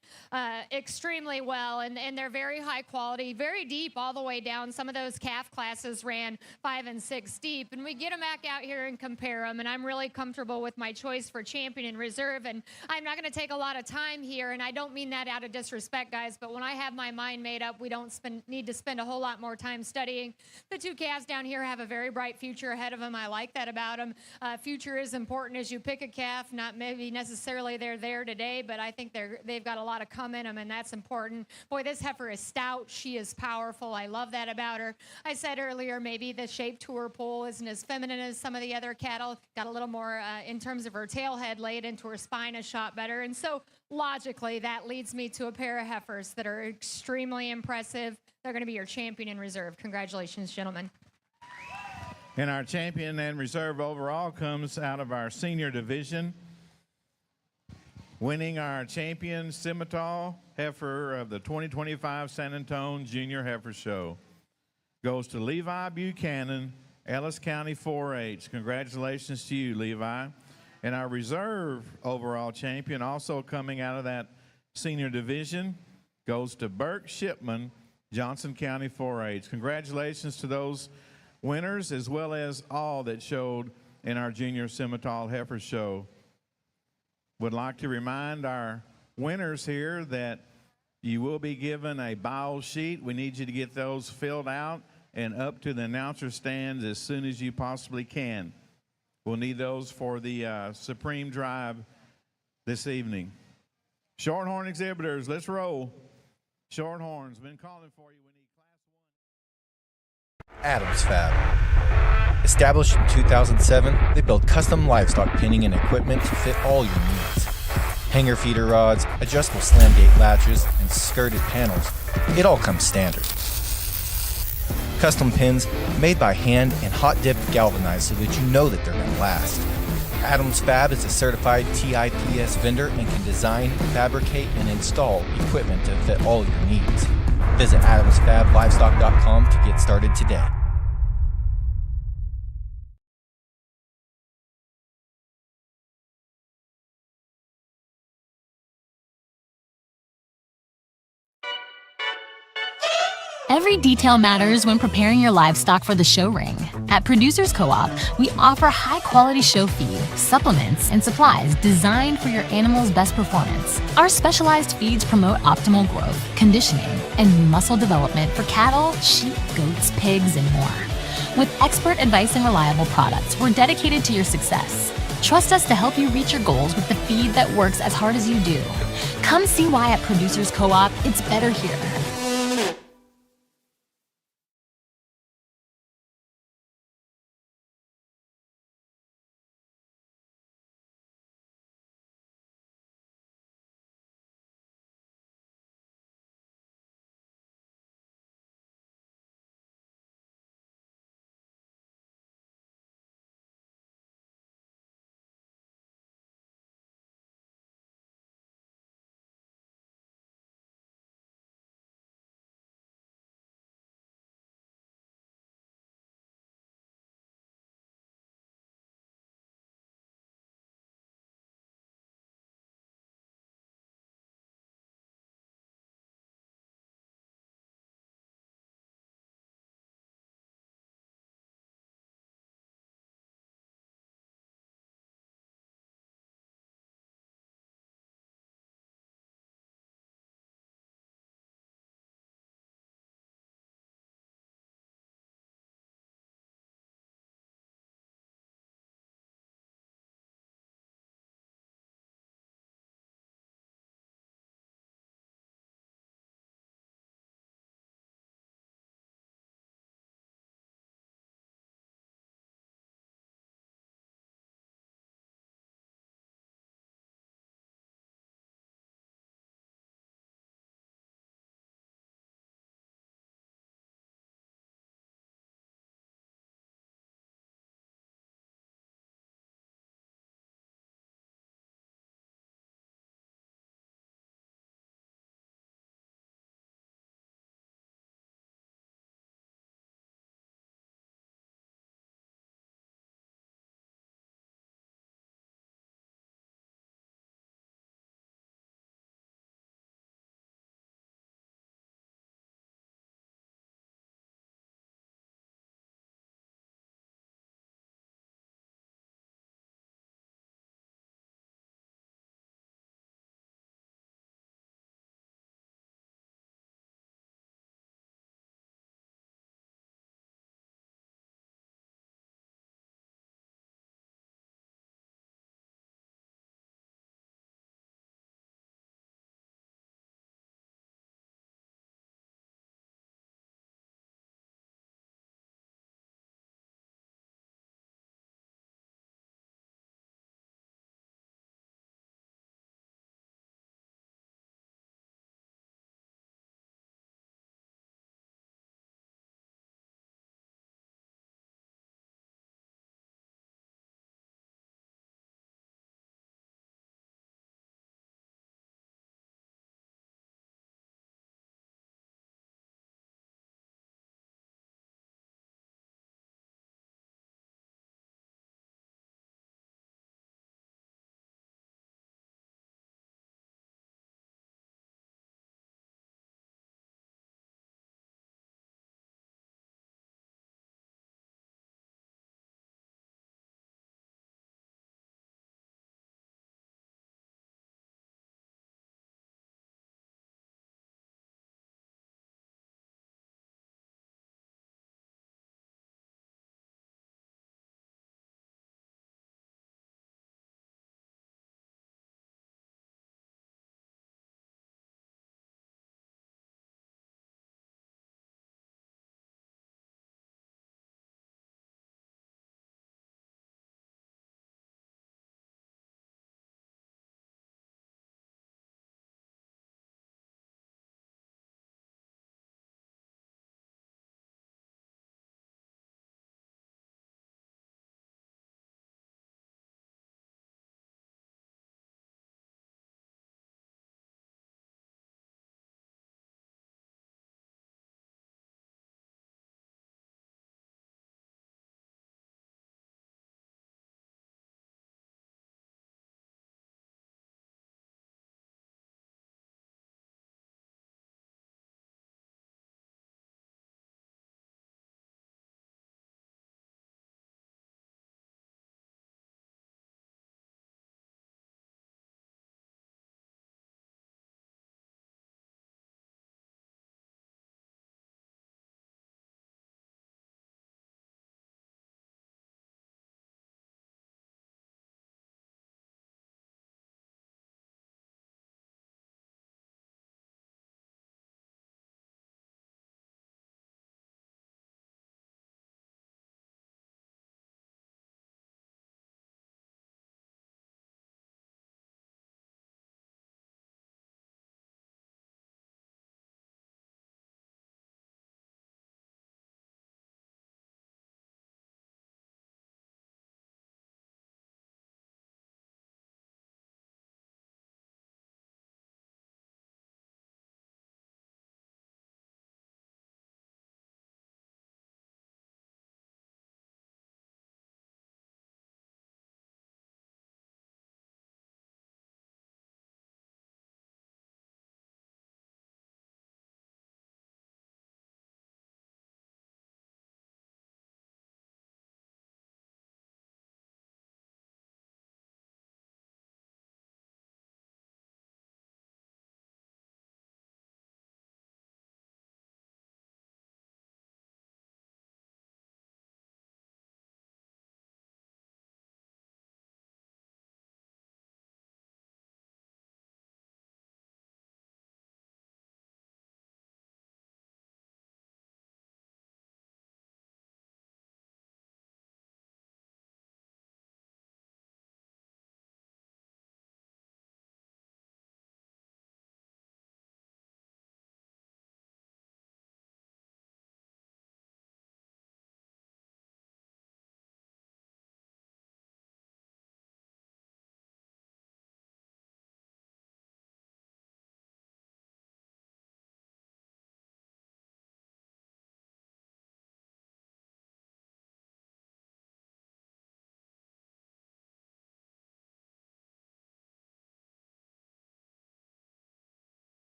extremely well, and they're very high quality, very deep all the way down. Some of those calf classes ran 5 and 6 deep, and we get them back out here and compare them, and I'm really comfortable with my choice for champion and reserve, and I'm not going to take a lot of time here, and I don't mean that out of disrespect, guys, but when I have my mind made up, we don't need to spend a whole lot more time studying. The 2 calves down here have a very bright future ahead of them. I like that about them. Future is important as you pick a calf, not maybe necessarily they're there today, but I think they've got a lot of come in them, and that's important. Boy, this heifer is stout. She is powerful. I love that about her. I said earlier, maybe the shape to her pole isn't as feminine as some of the other cattle. Got a little more in terms of her tail head laid into her spine, a shot better. And so logically, that leads me to a pair of heifers that are extremely impressive. They're going to be your champion in reserve. Congratulations, gentlemen. And our champion and reserve overall comes out of our senior division. Winning our champion Simmental heifer of the 2025 San Antonio Junior Heifer Show goes to Levi Buchanan, Ellis County 4-H. Congratulations to you, Levi. And our reserve overall champion, also coming out of that senior division, goes to Burke Shipman, Johnson County 4-H. Congratulations to those winners, as well as all that showed in our Junior Simmental Heifer Show. Would like to remind our winners here that you will be given a bio sheet. We need you to get those filled out and up to the announcer stands as soon as you possibly can. We'll need those for the Supreme Drive this evening. Shorthorn exhibitors, let's roll. Shorthorn's been calling for you. We need class 1. Adams Fab. Established in 2007, they build custom livestock pinning and equipment to fit all your needs. Hanger feeder rods, adjustable slam gate latches, and skirted panels. It all comes standard. Custom pins made by hand and hot dipped galvanized so that you know that they're going to last. Adams Fab is a certified TIPS vendor and can design, fabricate, and install equipment to fit all your needs. Visit adamsfablivestock.com to get started today. Every detail matters when preparing your livestock for the show ring. At Producers Co-op, we offer high-quality show feed, supplements, and supplies designed for your animal's best performance. Our specialized feeds promote optimal growth, conditioning, and muscle development for cattle, sheep, goats, pigs, and more. With expert advice and reliable products, we're dedicated to your success. Trust us to help you reach your goals with the feed that works as hard as you do. Come see why at Producers Co-op, it's better here.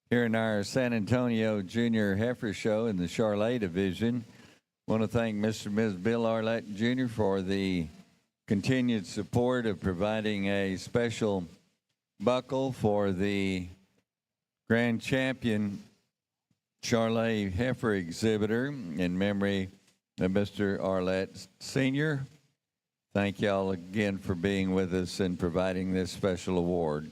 here in our San Antonio Junior Heifer Show in the Charolais division. Want to thank Mr. and Ms. Bill Arlett Jr. for the continued support of providing a special buckle for the grand champion Charolais Heifer exhibitor in memory of Mr. Arlett Sr. Thank y'all again for being with us and providing this special award.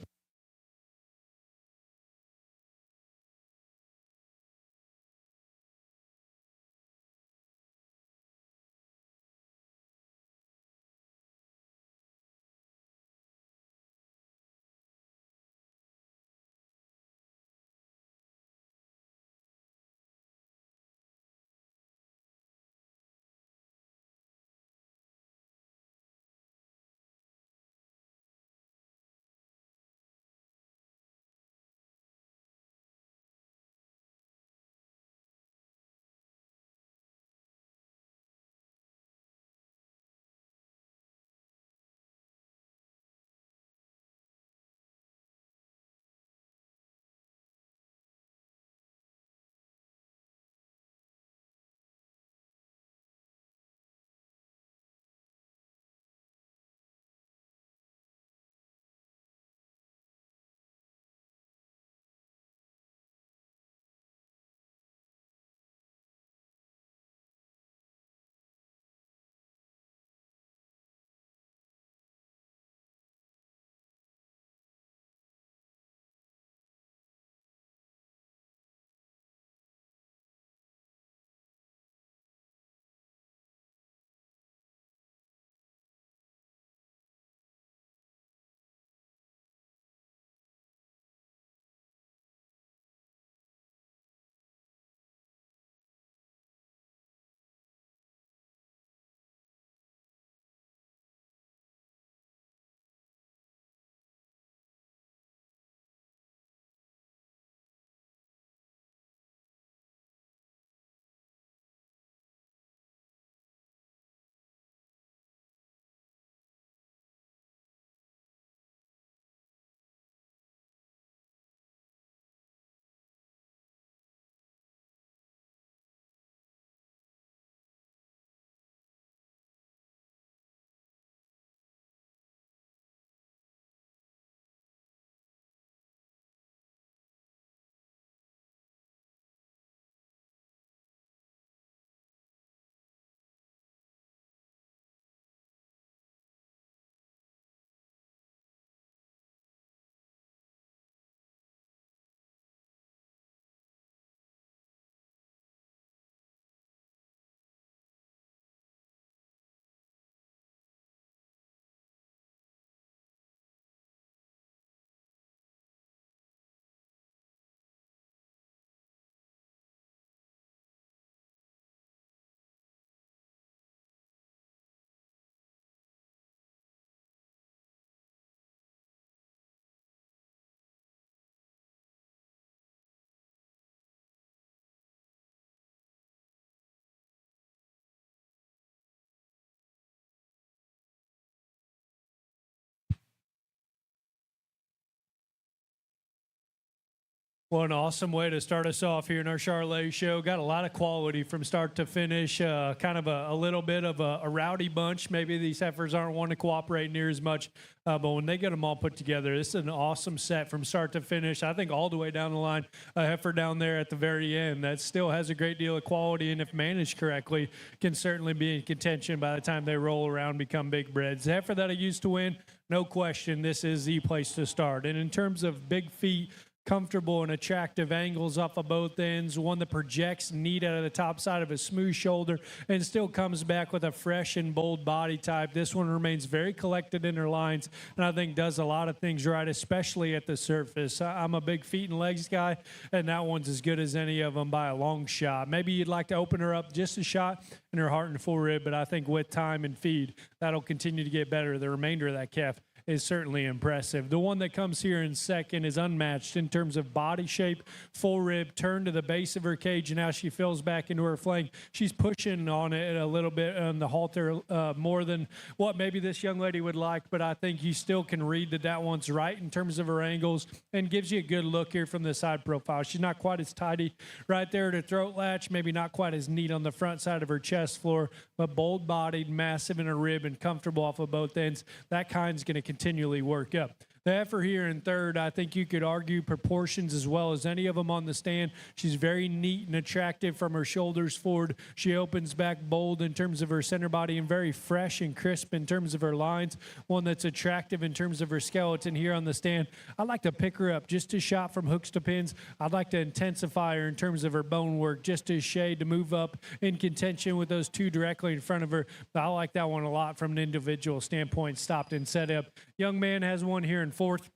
Well, an awesome way to start us off here in our Charolais show. Got a lot of quality from start to finish. Kind of a little bit of a rowdy bunch. Maybe these heifers aren't wanting to cooperate near as much, but when they get them all put together, this is an awesome set from start to finish. I think all the way down the line, a heifer down there at the very end that still has a great deal of quality, and if managed correctly, can certainly be in contention by the time they roll around and become big breds. The heifer that I used to win, no question, this is the place to start. And in terms of big feet, comfortable and attractive angles off of both ends, one that projects neat out of the top side of a smooth shoulder and still comes back with a fresh and bold body type. This one remains very collected in her lines and I think does a lot of things right, especially at the surface. I'm a big feet and legs guy, and that one's as good as any of them by a long shot. Maybe you'd like to open her up just a shot in her heart and full rib, but I think with time and feed, that'll continue to get better. The remainder of that calf is certainly impressive. The one that comes here in second is unmatched in terms of body shape, full rib, turn to the base of her cage, and now she fills back into her flank. She's pushing on it a little bit on the halter more than what maybe this young lady would like, but I think you still can read that one's right in terms of her angles and gives you a good look here from the side profile. She's not quite as tidy right there at her throat latch, maybe not quite as neat on the front side of her chest floor, but bold-bodied, massive in her rib, and comfortable off of both ends. That kind's going to continually work up. The heifer here in third, I think you could argue proportions as well as any of them on the stand. She's very neat and attractive from her shoulders forward. She opens back bold in terms of her center body and very fresh and crisp in terms of her lines. One that's attractive in terms of her skeleton here on the stand. I'd like to pick her up just a shot from hooks to pins. I'd like to intensify her in terms of her bone work, just a shade to move up in contention with those two directly in front of her. But I like that one a lot from an individual standpoint, stopped and set up. Young man has one here in fourth.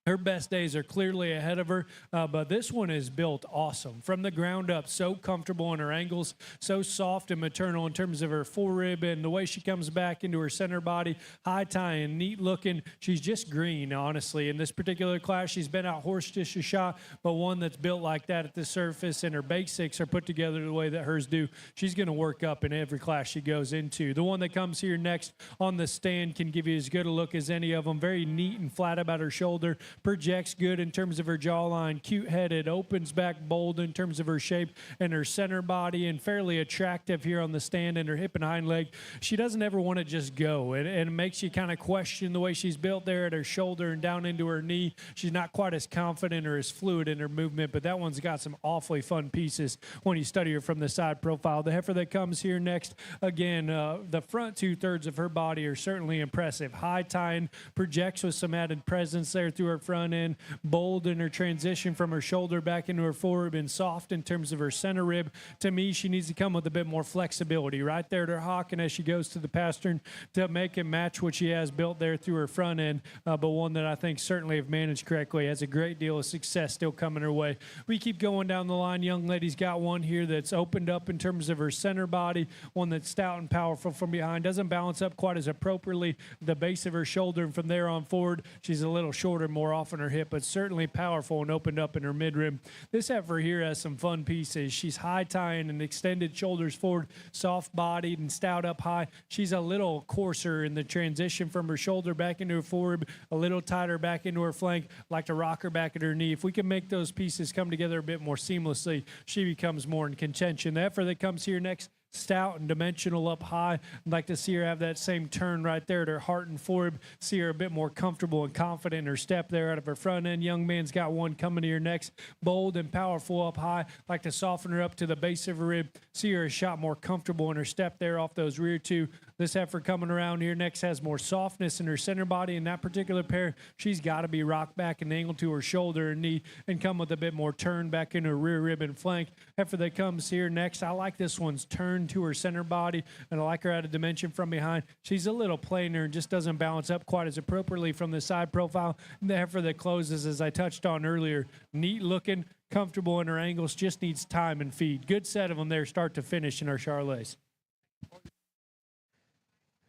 Her best days are clearly ahead of her, but this one is built awesome. From the ground up, so comfortable in her angles, so soft and maternal in terms of her full rib and the way she comes back into her center body, high tie and neat looking. She's just green, honestly. In this particular class, she's been out horse just a shot, but one that's built like that at the surface and her basics are put together the way that hers do. She's going to work up in every class she goes into. The one that comes here next on the stand can give you as good a look as any of them. Very neat and flat about her shoulder. Projects good in terms of her jawline, cute-headed, opens back bold in terms of her shape and her center body, and fairly attractive here on the stand in her hip and hind leg. She doesn't ever want to just go, and it makes you kind of question the way she's built there at her shoulder and down into her knee. She's not quite as confident or as fluid in her movement, but that one's got some awfully fun pieces when you study her from the side profile. The heifer that comes here next, again, the front two-thirds of her body are certainly impressive. High tying, projects with some added presence there through her front end, bold in her transition from her shoulder back into her forward, and soft in terms of her center rib. To me, she needs to come with a bit more flexibility right there at her hock and as she goes to the pastern to make it match what she has built there through her front end, but one that I think certainly, if managed correctly, has a great deal of success still coming her way. We keep going down the line. Young lady's got one here that's opened up in terms of her center body, one that's stout and powerful from behind, doesn't balance up quite as appropriately the base of her shoulder, and from there on forward, she's a little shorter, more off on her hip, but certainly powerful and opened up in her midrib. This heifer here has some fun pieces. She's high tying and extended shoulders forward, soft bodied and stout up high. She's a little coarser in the transition from her shoulder back into her forward, a little tighter back into her flank, like to rock her back at her knee. If we can make those pieces come together a bit more seamlessly, she becomes more in contention. The heifer that comes here next, stout and dimensional up high. I'd like to see her have that same turn right there at her heart and forward. See her a bit more comfortable and confident in her step there out of her front end. Young man's got one coming here next. Bold and powerful up high. Like to soften her up to the base of her rib. See her a shot more comfortable in her step there off those rear two. This heifer coming around here next has more softness in her center body. In that particular pair, she's got to be rocked back and angled to her shoulder and knee and come with a bit more turn back in her rear rib and flank. Heifer that comes here next, I like this one's turn to her center body, and I like her at a dimension from behind. She's a little plainer and just doesn't balance up quite as appropriately from the side profile. And the heifer that closes, as I touched on earlier, neat looking, comfortable in her angles, just needs time and feed. Good set of them there, start to finish in our Charolais.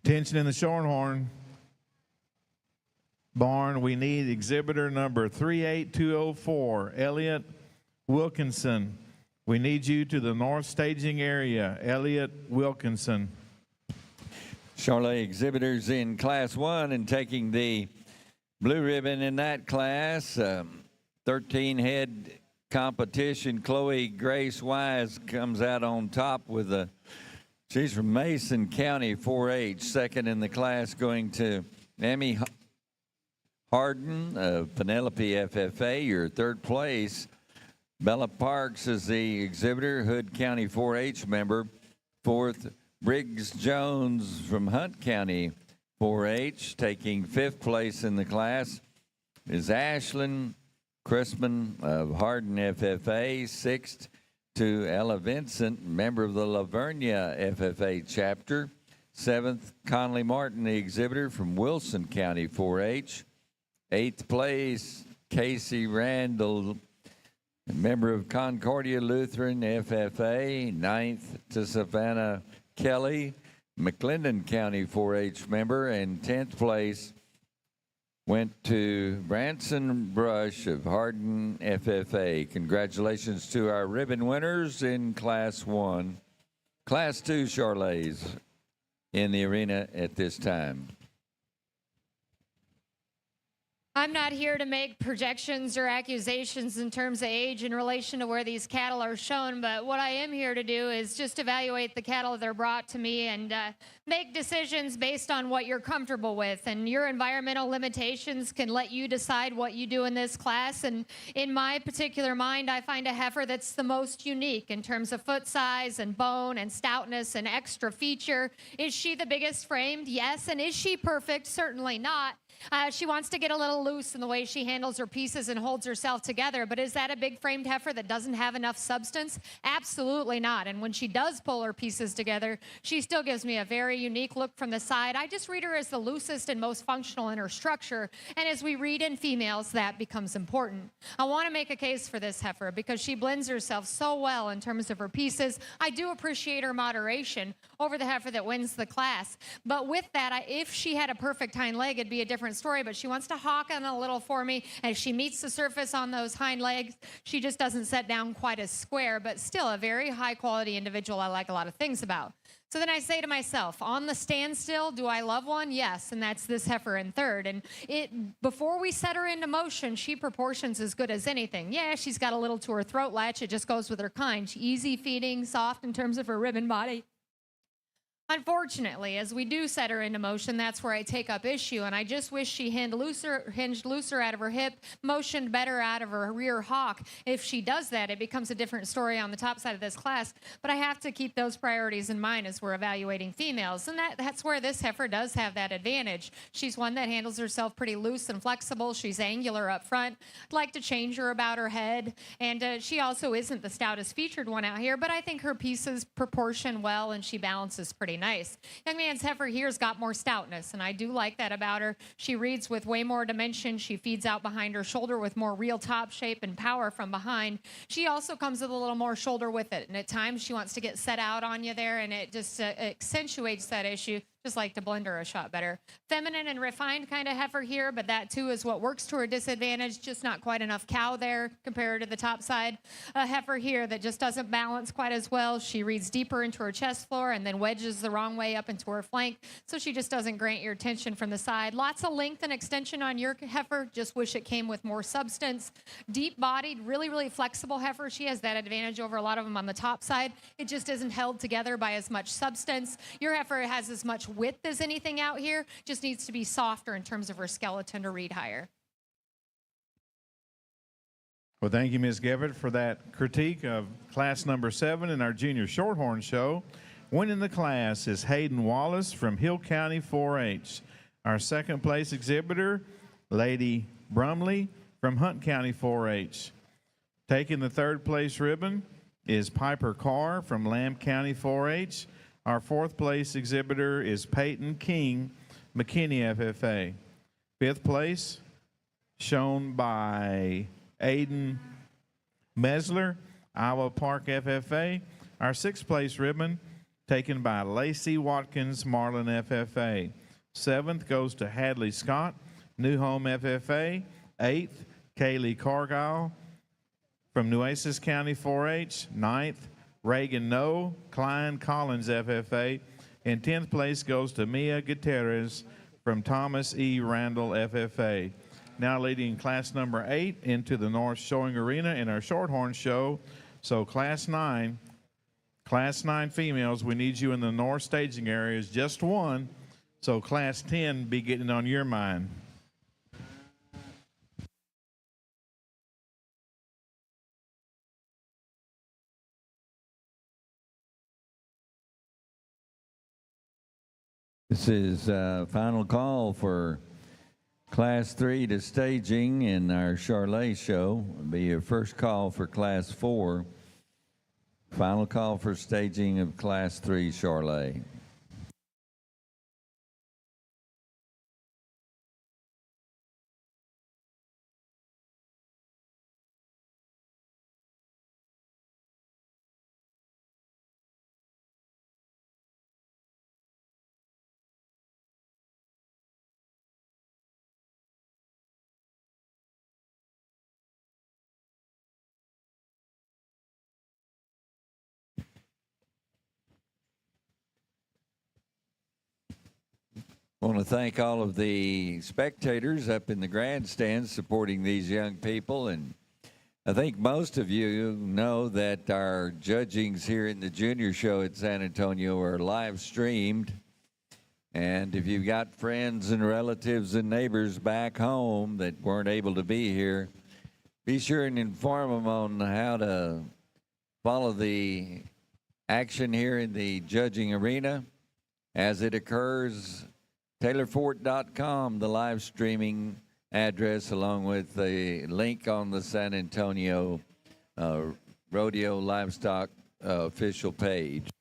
Attention in the Shorthorn barn. We need exhibitor number 38204, Elliot Wilkinson. We need you to the north staging area, Elliot Wilkinson. Charolais exhibitors in Class 1 and taking the blue ribbon in that class. 13-head competition. Chloe Grace Wise comes out on top with a, she's from Mason County 4-H, second in the class, going to Emmy Harden of Penelope FFA, your third place. Bella Parks is the exhibitor, Hood County 4-H member. Fourth, Briggs Jones from Hunt County 4-H, taking fifth place in the class, is Ashlyn Chrisman of Hardin FFA. Sixth to Ella Vincent, member of the Lavernia FFA chapter. Seventh, Conley Martin, the exhibitor from Wilson County 4-H. Eighth place, Casey Randall, a member of Concordia Lutheran FFA. Ninth to Savannah Kelly, McClendon County 4-H member. And 10th place, went to Branson Brush of Hardin FFA. Congratulations to our ribbon winners in Class 1. Class 2 Charolais in the arena at this time. I'm not here to make projections or accusations in terms of age in relation to where these cattle are shown, but what I am here to do is just evaluate the cattle that are brought to me and make decisions based on what you're comfortable with. And your environmental limitations can let you decide what you do in this class. And in my particular mind, I find a heifer that's the most unique in terms of foot size and bone and stoutness and extra feature. Is she the biggest framed? Yes. And is she perfect? Certainly not. She wants to get a little loose in the way she handles her pieces and holds herself together. But is that a big framed heifer that doesn't have enough substance? Absolutely not. And when she does pull her pieces together, she still gives me a very unique look from the side. I just read her as the loosest and most functional in her structure. And as we read in females, that becomes important. I want to make a case for this heifer because she blends herself so well in terms of her pieces. I do appreciate her moderation over the heifer that wins the class. But with that, if she had a perfect hind leg, it'd be a different story, but she wants to hawk on a little for me. As she meets the surface on those hind legs, she just doesn't set down quite as square, but still a very high quality individual I like a lot of things about. So then I say to myself, on the standstill, do I love one? Yes, and that's this heifer in third. And before we set her into motion, she proportions as good as anything. Yeah, she's got a little to her throat latch. It just goes with her kind. She's easy feeding, soft in terms of her ribbon body. Unfortunately, as we do set her into motion, that's where I take up issue, and I just wish she hinged looser out of her hip, motioned better out of her rear hock. If she does that, it becomes a different story on the top side of this class, but I have to keep those priorities in mind as we're evaluating females, and that's where this heifer does have that advantage. She's one that handles herself pretty loose and flexible. She's angular up front. I'd like to change her about her head, and she also isn't the stoutest featured one out here, but I think her pieces proportion well, and she balances pretty nice. Young man's heifer here's got more stoutness, and I do like that about her. She reads with way more dimension. She feeds out behind her shoulder with more real top shape and power from behind. She also comes with a little more shoulder with it, and at times she wants to get set out on you there, and it just accentuates that issue. Just like to blend her a shot better. Feminine and refined kind of heifer here, but that too is what works to her disadvantage. Just not quite enough cow there compared to the top side. A heifer here that just doesn't balance quite as well. She reads deeper into her chest floor and then wedges the wrong way up into her flank, so she just doesn't grant your attention from the side. Lots of length and extension on your heifer. Just wish it came with more substance. Deep-bodied, really, really flexible heifer. She has that advantage over a lot of them on the top side. It just isn't held together by as much substance. Your heifer has as much width as anything out here, just needs to be softer in terms of her skeleton to read higher. Well, thank you, Ms. Gevitt, for that critique of class number 7 in our junior shorthorn show. Winning the class is Hayden Wallace from Hill County 4-H. Our second place exhibitor, Lady Brumley from Hunt County 4-H. Taking the third place ribbon is Piper Carr from Lamb County 4-H. Our fourth place exhibitor is Peyton King, McKinney FFA. Fifth place, shown by Aiden Mesler, Iowa Park FFA. Our sixth place ribbon, taken by Lacey Watkins, Marlin FFA. Seventh goes to Hadley Scott, New Home FFA. Eighth, Kaylee Cargile from Nueces County 4-H. Ninth, Reagan No, Klein Collins FFA, and 10th place goes to Mia Gutierrez from Thomas E. Randall FFA. Now leading class number 8 into the North Showing Arena in our Shorthorn show. So class 9 females, we need you in the North staging areas, just one. So class 10 be getting on your mind. This is final call for Class 3 to staging in our Charolais show. It'll be your first call for Class 4. Final call for staging of Class 3 Charolais. I want to thank all of the spectators up in the grandstands supporting these young people. And I think most of you know that our judgings here in the junior show at San Antonio are live streamed. And if you've got friends and relatives and neighbors back home that weren't able to be here, be sure and inform them on how to follow the action here in the judging arena as it occurs. TaylorFort.com, the live streaming address, along with the link on the San Antonio Rodeo Livestock official page.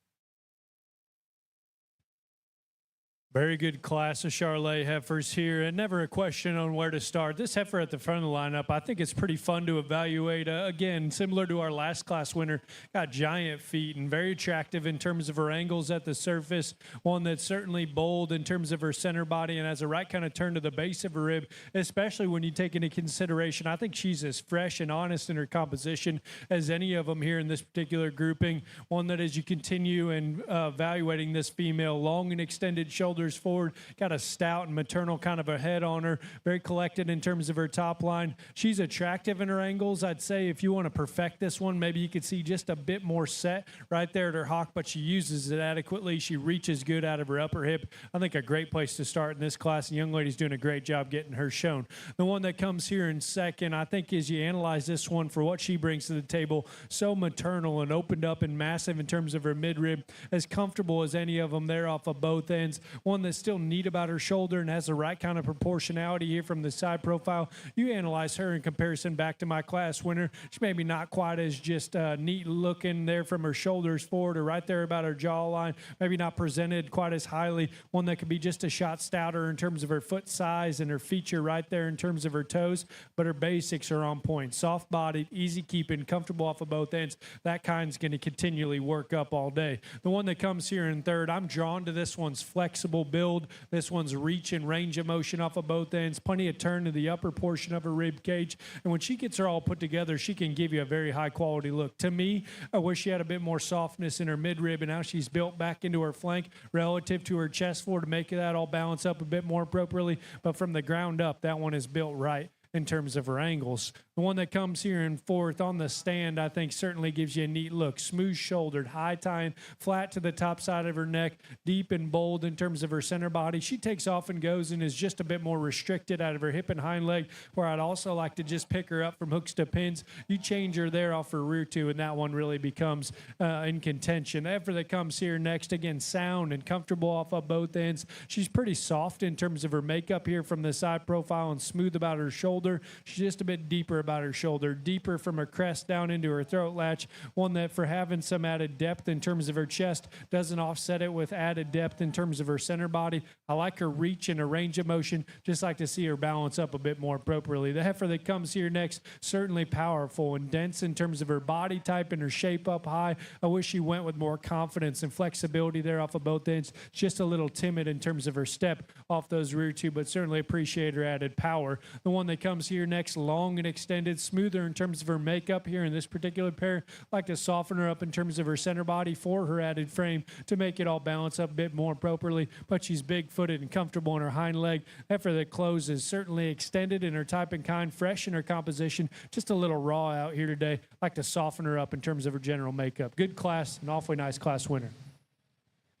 Very good class of Charolais heifers here, and never a question on where to start. This heifer at the front of the lineup, I think it's pretty fun to evaluate. Again, similar to our last class winner, got giant feet and very attractive in terms of her angles at the surface. One that's certainly bold in terms of her center body and has a right kind of turn to the base of her rib, especially when you take into consideration, I think she's as fresh and honest in her composition as any of them here in this particular grouping. One that as you continue and evaluating this female, long and extended shoulders forward, got a stout and maternal kind of a head on her, very collected in terms of her top line. She's attractive in her angles. I'd say if you want to perfect this one, maybe you could see just a bit more set right there at her hock, but she uses it adequately. She reaches good out of her upper hip. I think a great place to start in this class, and young lady's doing a great job getting her shown. The one that comes here in second, I think as you analyze this one for what she brings to the table, so maternal and opened up and massive in terms of her midrib, as comfortable as any of them there off of both ends. One that's still neat about her shoulder and has the right kind of proportionality here from the side profile. You analyze her in comparison back to my class winner. She's maybe not quite as just neat looking there from her shoulders forward or right there about her jawline. Maybe not presented quite as highly. One that could be just a shot stouter in terms of her foot size and her feature right there in terms of her toes. But her basics are on point. Soft-bodied, easy keeping, comfortable off of both ends. That kind's going to continually work up all day. The one that comes here in third, I'm drawn to this one's flexible build. This one's reach and range of motion off of both ends. Plenty of turn to the upper portion of her rib cage. And when she gets her all put together, she can give you a very high quality look. To me, I wish she had a bit more softness in her midrib and how she's built back into her flank relative to her chest floor to make that all balance up a bit more appropriately. But from the ground up, that one is built right in terms of her angles. The one that comes here in fourth on the stand, I think certainly gives you a neat look. Smooth shouldered, high tying, flat to the top side of her neck, deep and bold in terms of her center body. She takes off and goes and is just a bit more restricted out of her hip and hind leg, where I'd also like to just pick her up from hooks to pins. You change her there off her rear two, and that one really becomes in contention. The heifer that comes here next, again, sound and comfortable off of both ends. She's pretty soft in terms of her makeup here from the side profile and smooth about her shoulder. She's just a bit deeper about her shoulder, deeper from her crest down into her throat latch. One that for having some added depth in terms of her chest doesn't offset it with added depth in terms of her center body. I like her reach and her range of motion. Just like to see her balance up a bit more appropriately. The heifer that comes here next, certainly powerful and dense in terms of her body type and her shape up high. I wish she went with more confidence and flexibility there off of both ends. Just a little timid in terms of her step off those rear two, but certainly appreciate her added power. The one that comes here next, long and extended, smoother in terms of her makeup here in this particular pair. Like to soften her up in terms of her center body for her added frame to make it all balance up a bit more appropriately, but she's big-footed and comfortable in her hind leg. Heifer that closes, certainly extended in her type and kind, fresh in her composition, just a little raw out here today. Like to soften her up in terms of her general makeup. Good class, an awfully nice class winner.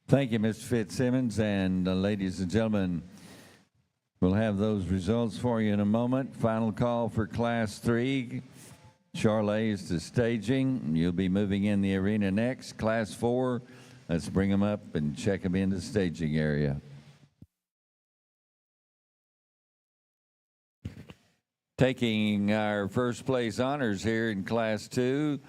Thank you, Mr. Fitzsimmons, and ladies and gentlemen, we'll have those results for you in a moment. Final call for Class 3. Charolais to staging. You'll be moving in the arena next. Class 4, let's bring them up and check them in the staging area. Taking our first place honors here in Class 2,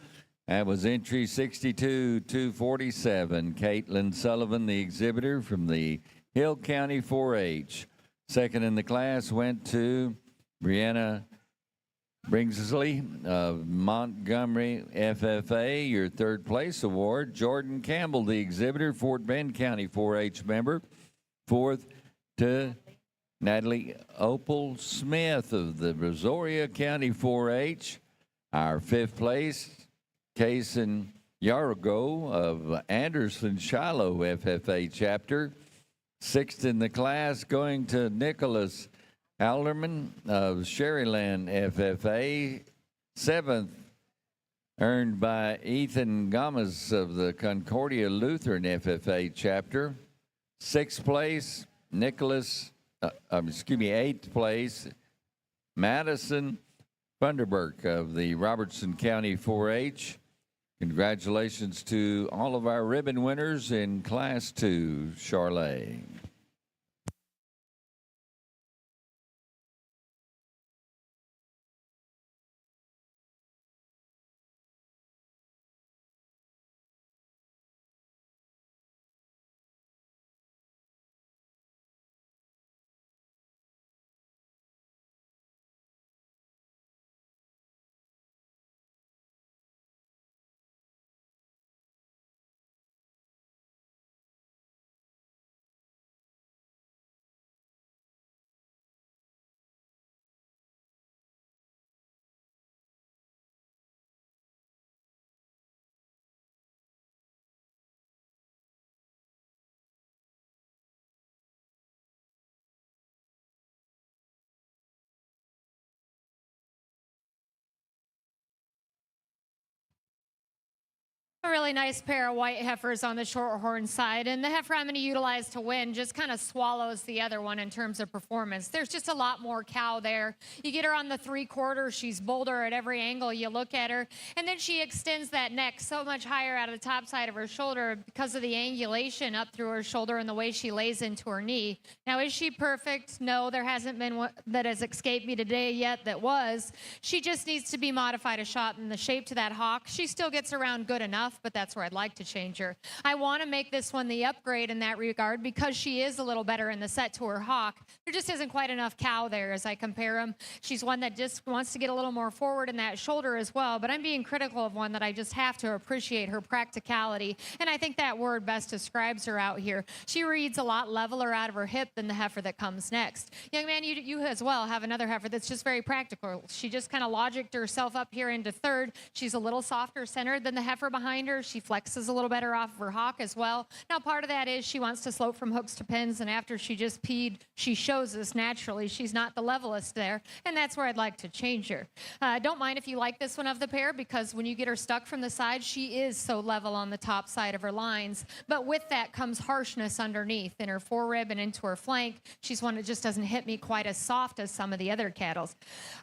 that was entry 62-247. Caitlin Sullivan, the exhibitor from the Hill County 4-H. Second in the class went to Brianna Bringsley of Montgomery FFA. Your third place award, Jordan Campbell, the exhibitor, Fort Bend County 4-H member. Fourth to Natalie Opal Smith of the Brazoria County 4-H. Our fifth place, Kason Yargo of Anderson Shiloh FFA chapter. Sixth in the class going to Nicholas Alderman of Sherryland FFA. Seventh earned by Ethan Gomez of the Concordia Lutheran FFA chapter. Sixth place, eighth place, Madison Funderburk of the Robertson County 4-H. Congratulations to all of our ribbon winners in Class 2, Charlotte. A really nice pair of white heifers on the shorthorn side, and the heifer I'm going to utilize to win just kind of swallows the other one in terms of performance. There's just a lot more cow there. You get her on the 3/4, she's bolder at every angle you look at her, and then she extends that neck so much higher out of the top side of her shoulder because of the angulation up through her shoulder and the way she lays into her knee. Now, is she perfect? No, there hasn't been one that has escaped me today yet that was. She just needs to be modified a shot in the shape to that hock. She still gets around good enough, but that's where I'd like to change her. I want to make this one the upgrade in that regard because she is a little better in the set to her hock. There just isn't quite enough cow there as I compare them. She's one that just wants to get a little more forward in that shoulder as well, but I'm being critical of one that I just have to appreciate her practicality, and I think that word best describes her out here. She reads a lot leveler out of her hip than the heifer that comes next. Young man, you as well have another heifer that's just very practical. She just kind of logicked herself up here into third. She's a little softer centered than the heifer behind her. She flexes a little better off of her hock as well. Now, part of that is she wants to slope from hooks to pins, and after she just peed, she shows us naturally she's not the levelest there, and that's where I'd like to change her. Don't mind if you like this one of the pair, because when you get her stuck from the side, she is so level on the top side of her lines, but with that comes harshness underneath in her forerib and into her flank. She's one that just doesn't hit me quite as soft as some of the other cattles.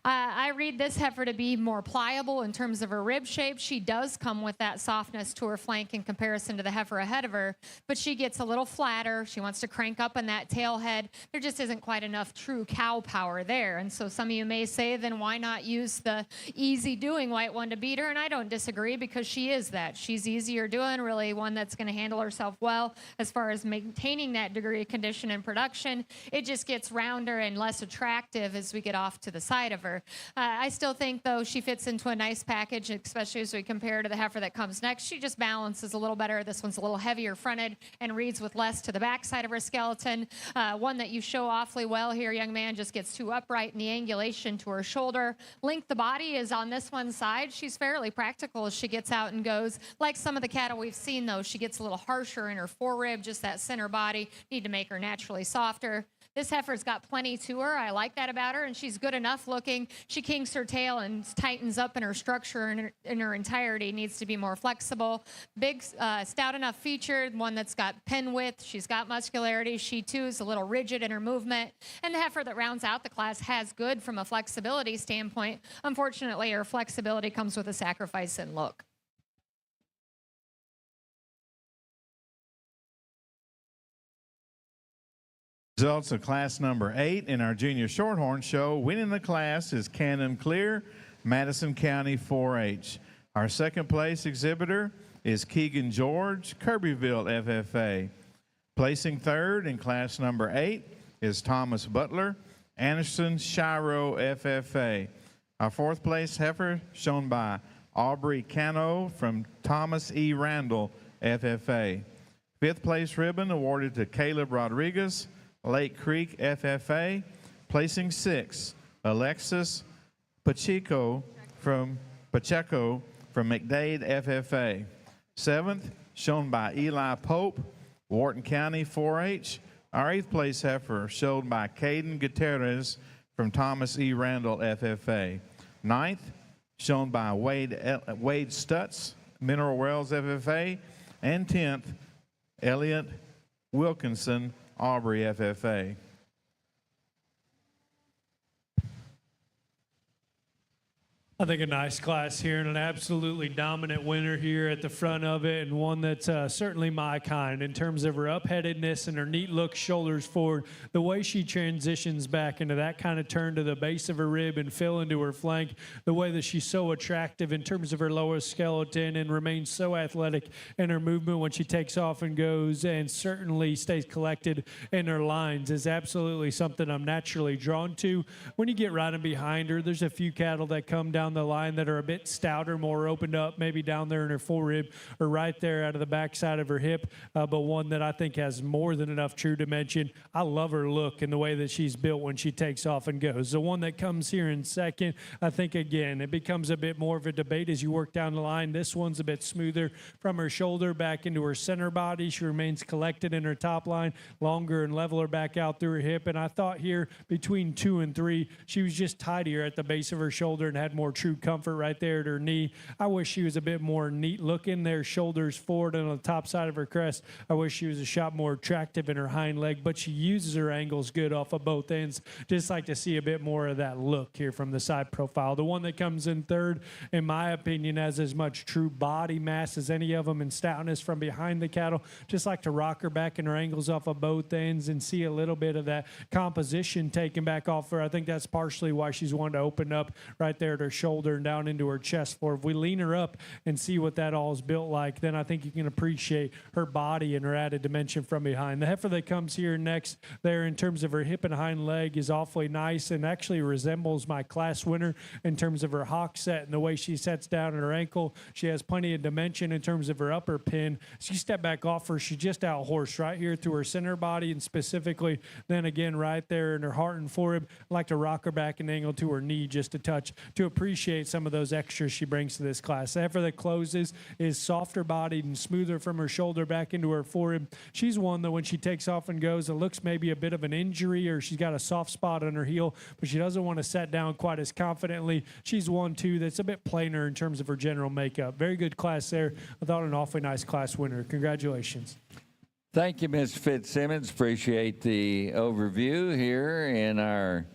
I read this heifer to be more pliable in terms of her rib shape. She does come with that softness to her flank in comparison to the heifer ahead of her, but she gets a little flatter. She wants to crank up in that tail head. There just isn't quite enough true cow power there, and so some of you may say, then why not use the easy doing white one to beat her? And I don't disagree, because she is that. She's easier doing, really one that's going to handle herself well as far as maintaining that degree of condition and production. It just gets rounder and less attractive as we get off to the side of her. I still think, though, she fits into a nice package, especially as we compare to the heifer that comes next. She just balances a little better. This one's a little heavier fronted and reads with less to the backside of her skeleton. One that you show awfully well here, young man, just gets too upright in the angulation to her shoulder. Length of body is on this one side. She's fairly practical as she gets out and goes. Like some of the cattle we've seen, though, she gets a little harsher in her forerib, just that center body. Need to make her naturally softer. This heifer's got plenty to her. I like that about her, and she's good enough looking. She kinks her tail and tightens up in her structure in her entirety. Needs to be more flexible. Big, stout enough featured, one that's got pen width. She's got muscularity. She, too, is a little rigid in her movement. And the heifer that rounds out the class has good from a flexibility standpoint. Unfortunately, her flexibility comes with a sacrifice in look. Results of class number 8 in our junior shorthorn show. Winning the class is Cannon Clear, Madison County 4-H. Our second place exhibitor is Keegan George, Kirbyville FFA. Placing third in class number 8 is Thomas Butler, Anderson Shiro FFA. Our fourth place heifer shown by Aubrey Cano from Thomas E. Randall FFA. Fifth place ribbon awarded to Caleb Rodriguez, Lake Creek FFA. Placing sixth, Alexis Pacheco from McDade FFA. Seventh, shown by Eli Pope, Wharton County 4-H. Our 8th place heifer showed by Caden Gutierrez from Thomas E. Randall FFA. 9th, shown by Wade Stutz, Mineral Wells FFA. And 10th, Elliot Wilkinson, Aubrey FFA. I think a nice class here and an absolutely dominant winner here at the front of it, and one that's certainly my kind in terms of her upheadedness and her neat look, shoulders forward, the way she transitions back into that kind of turn to the base of her rib and fill into her flank, the way that she's so attractive in terms of her lower skeleton and remains so athletic in her movement when she takes off and goes, and certainly stays collected in her lines is absolutely something I'm naturally drawn to. When you get riding behind her, there's a few cattle that come down the line that are a bit stouter, more opened up, maybe down there in her full rib or right there out of the backside of her hip, but one that I think has more than enough true dimension. I love her look and the way that she's built when she takes off and goes. The one that comes here in second, I think, again, it becomes a bit more of a debate as you work down the line. This one's a bit smoother from her shoulder back into her center body. She remains collected in her top line, longer and leveler back out through her hip. And I thought here between 2 and 3, she was just tidier at the base of her shoulder and had more true comfort right there at her knee. I wish she was a bit more neat looking there, shoulders forward and on the top side of her crest. I wish she was a shot more attractive in her hind leg, but she uses her angles good off of both ends. Just like to see a bit more of that look here from the side profile. The one that comes in third, in my opinion, has as much true body mass as any of them and stoutness from behind the cattle. Just like to rock her back in her angles off of both ends and see a little bit of that composition taken back off her. I think that's partially why she's wanting to open up right there at her shoulder and down into her chest floor. If we lean her up and see what that all is built like, then I think you can appreciate her body and her added dimension from behind. The heifer that comes here next there in terms of her hip and hind leg is awfully nice and actually resembles my class winner in terms of her hock set and the way she sets down at her ankle. She has plenty of dimension in terms of her upper pin. As you step back off her, she's just out horsed right here through her center body and specifically then again right there in her heart and forehead. I like to rock her back and angle to her knee just a touch to appreciate some of those extras she brings to this class. The heifer that closes is softer bodied and smoother from her shoulder back into her forehead. She's one that when she takes off and goes, it looks maybe a bit of an injury or she's got a soft spot on her heel, but she doesn't want to set down quite as confidently. She's one, too, that's a bit plainer in terms of her general makeup. Very good class there. I thought an awfully nice class winner. Congratulations. Thank you, Ms. Fitzsimmons. Appreciate the overview here in our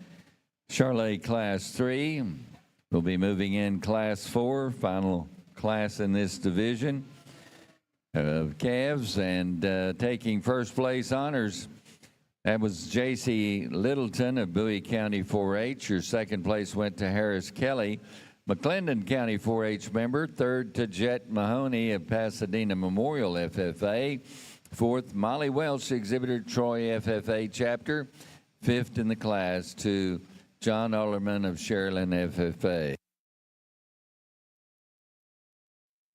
Charlotte Class 3. We'll be moving in Class 4, final class in this division of calves, and taking first place honors. That was J.C. Littleton of Bowie County 4-H. Your second place went to Harris Kelly, McClendon County 4-H member. Third to Jet Mahoney of Pasadena Memorial FFA. Fourth, Molly Welsh, exhibitor Troy FFA chapter. Fifth in the class to John Ollerman of Sharyland FFA.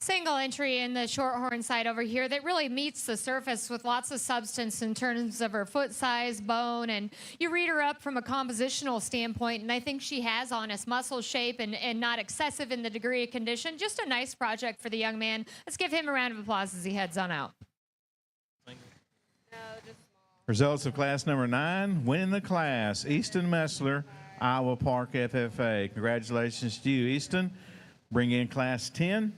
Single entry in the shorthorn side over here that really meets the surface with lots of substance in terms of her foot size, bone, and you read her up from a compositional standpoint, and I think she has honest muscle shape and not excessive in the degree of condition. Just a nice project for the young man. Let's give him a round of applause as he heads on out. Results of class number 9, winning the class, Easton Messler, Iowa Park FFA. Congratulations to you, Easton. Bring in class 10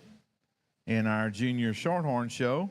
in our junior shorthorn show.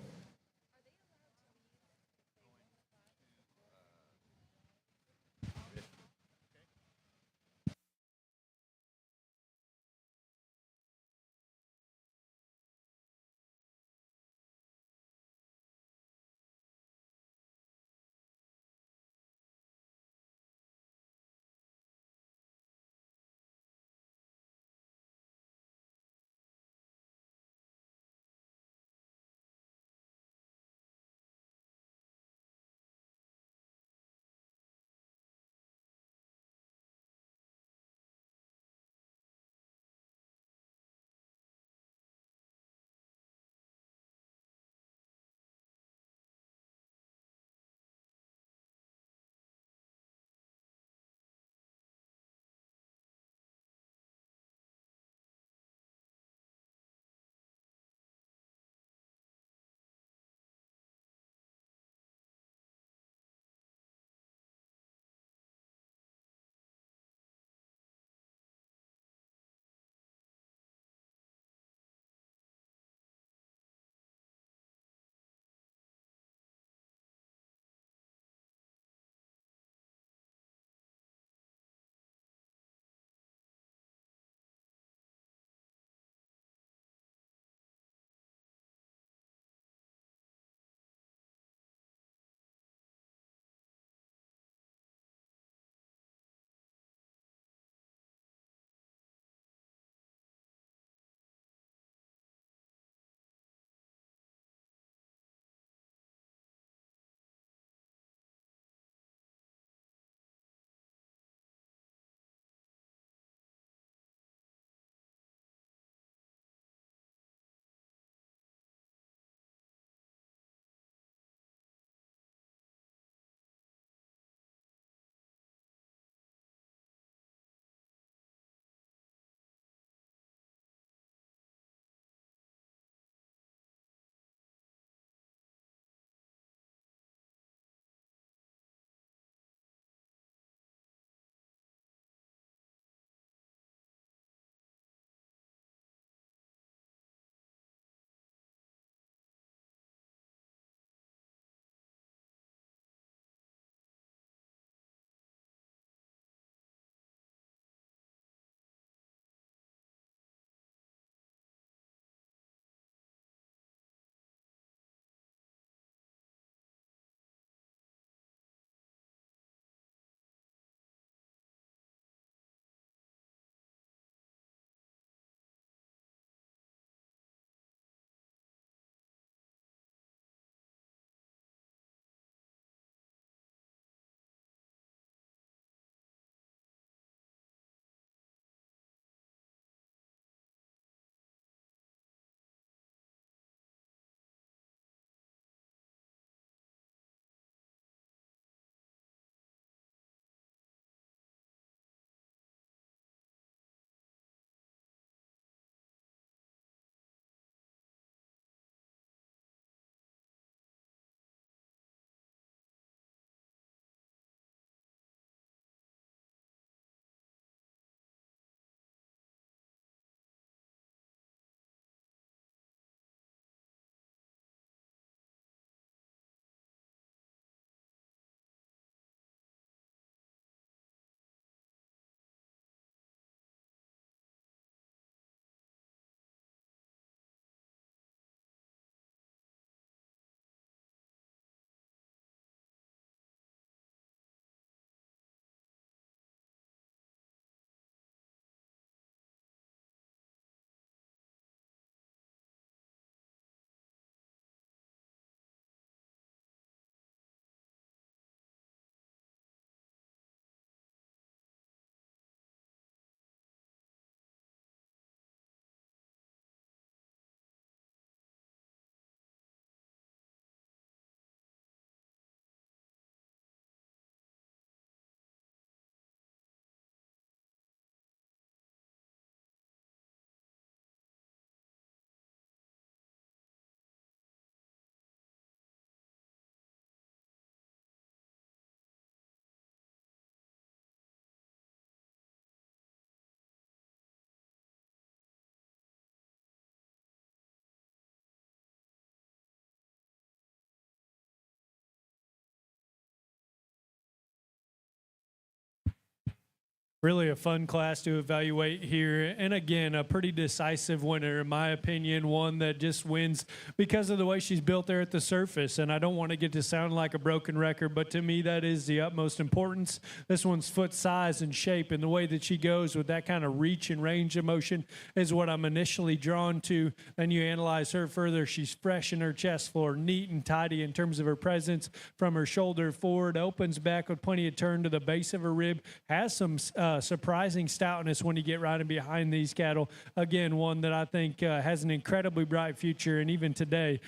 Really a fun class to evaluate here. And again, a pretty decisive winner, in my opinion, one that just wins because of the way she's built there at the surface. And I don't want to get to sound like a broken record, but to me, that is the utmost importance. This one's foot size and shape, and the way that she goes with that kind of reach and range of motion is what I'm initially drawn to. Then you analyze her further. She's fresh in her chest floor, neat and tidy in terms of her presence from her shoulder forward, opens back with plenty of turn to the base of her rib, has some surprising stoutness when you get right in behind these cattle. Again, one that I think has an incredibly bright future, and even today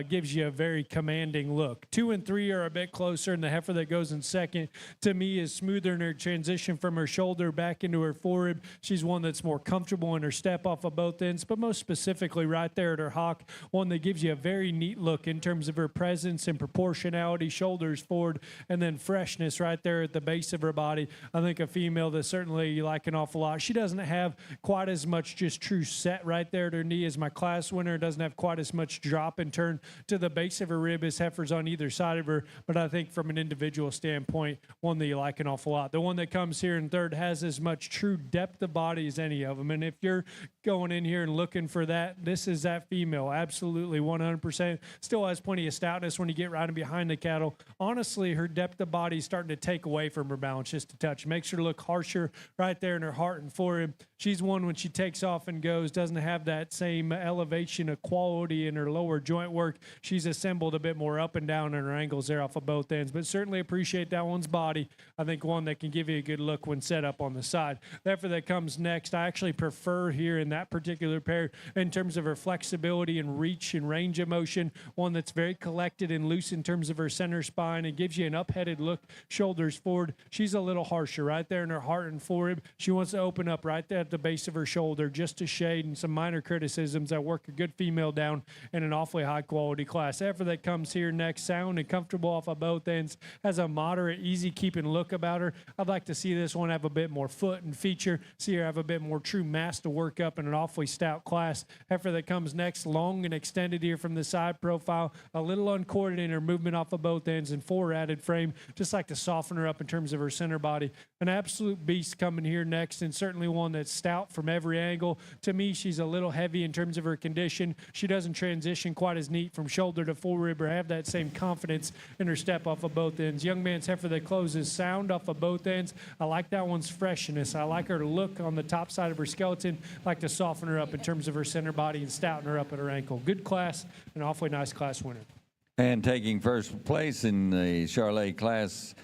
gives you a very commanding look. 2 and 3 are a bit closer, and the heifer that goes in second, to me, is smoother in her transition from her shoulder back into her forerib. She's one that's more comfortable in her step off of both ends, but most specifically right there at her hock, one that gives you a very neat look in terms of her presence and proportionality, shoulders forward, and then freshness right there at the base of her body. I think a female that certainly you like an awful lot. She doesn't have quite as much just true set right there at her knee as my class winner. Doesn't have quite as much drop and turn to the base of her rib as heifers on either side of her. But I think from an individual standpoint, one that you like an awful lot. The one that comes here in third has as much true depth of body as any of them. And if you're going in here and looking for that, this is that female. Absolutely 100%. Still has plenty of stoutness when you get right in behind the cattle. Honestly, her depth of body is starting to take away from her balance just a touch. Makes her look harsher right there in her heart and forehead. She's one when she takes off and goes, doesn't have that same elevation of quality in her lower joint work. She's assembled a bit more up and down in her angles there off of both ends, but certainly appreciate that one's body. I think one that can give you a good look when set up on the side. Therefore, that comes next. I actually prefer here in that particular pair in terms of her flexibility and reach and range of motion, one that's very collected and loose in terms of her center spine and gives you an up-headed look, shoulders forward. She's a little harsher right there in her heart and forerib. She wants to open up right there at the base of her shoulder, just a shade and some minor criticisms that work a good female down in an awfully high quality class. After that comes here next, sound and comfortable off of both ends, has a moderate, easy keeping look about her. I'd like to see this one have a bit more foot and feature, see her have a bit more true mass to work up in an awfully stout class. After that comes next, long and extended here from the side profile, a little uncorded in her movement off of both ends and forward added frame, just like to soften her up in terms of her center body. An absolute beast coming here next, and certainly one that's stout from every angle. To me, she's a little heavy in terms of her condition. She doesn't transition quite as neat from shoulder to forerib or have that same confidence in her step off of both ends. Young man's heifer that closes sound off of both ends. I like that one's freshness. I like her to look on the top side of her skeleton, like to soften her up in terms of her center body and stouten her up at her ankle. Good class, an awfully nice class winner. And taking first place in the Charlotte Class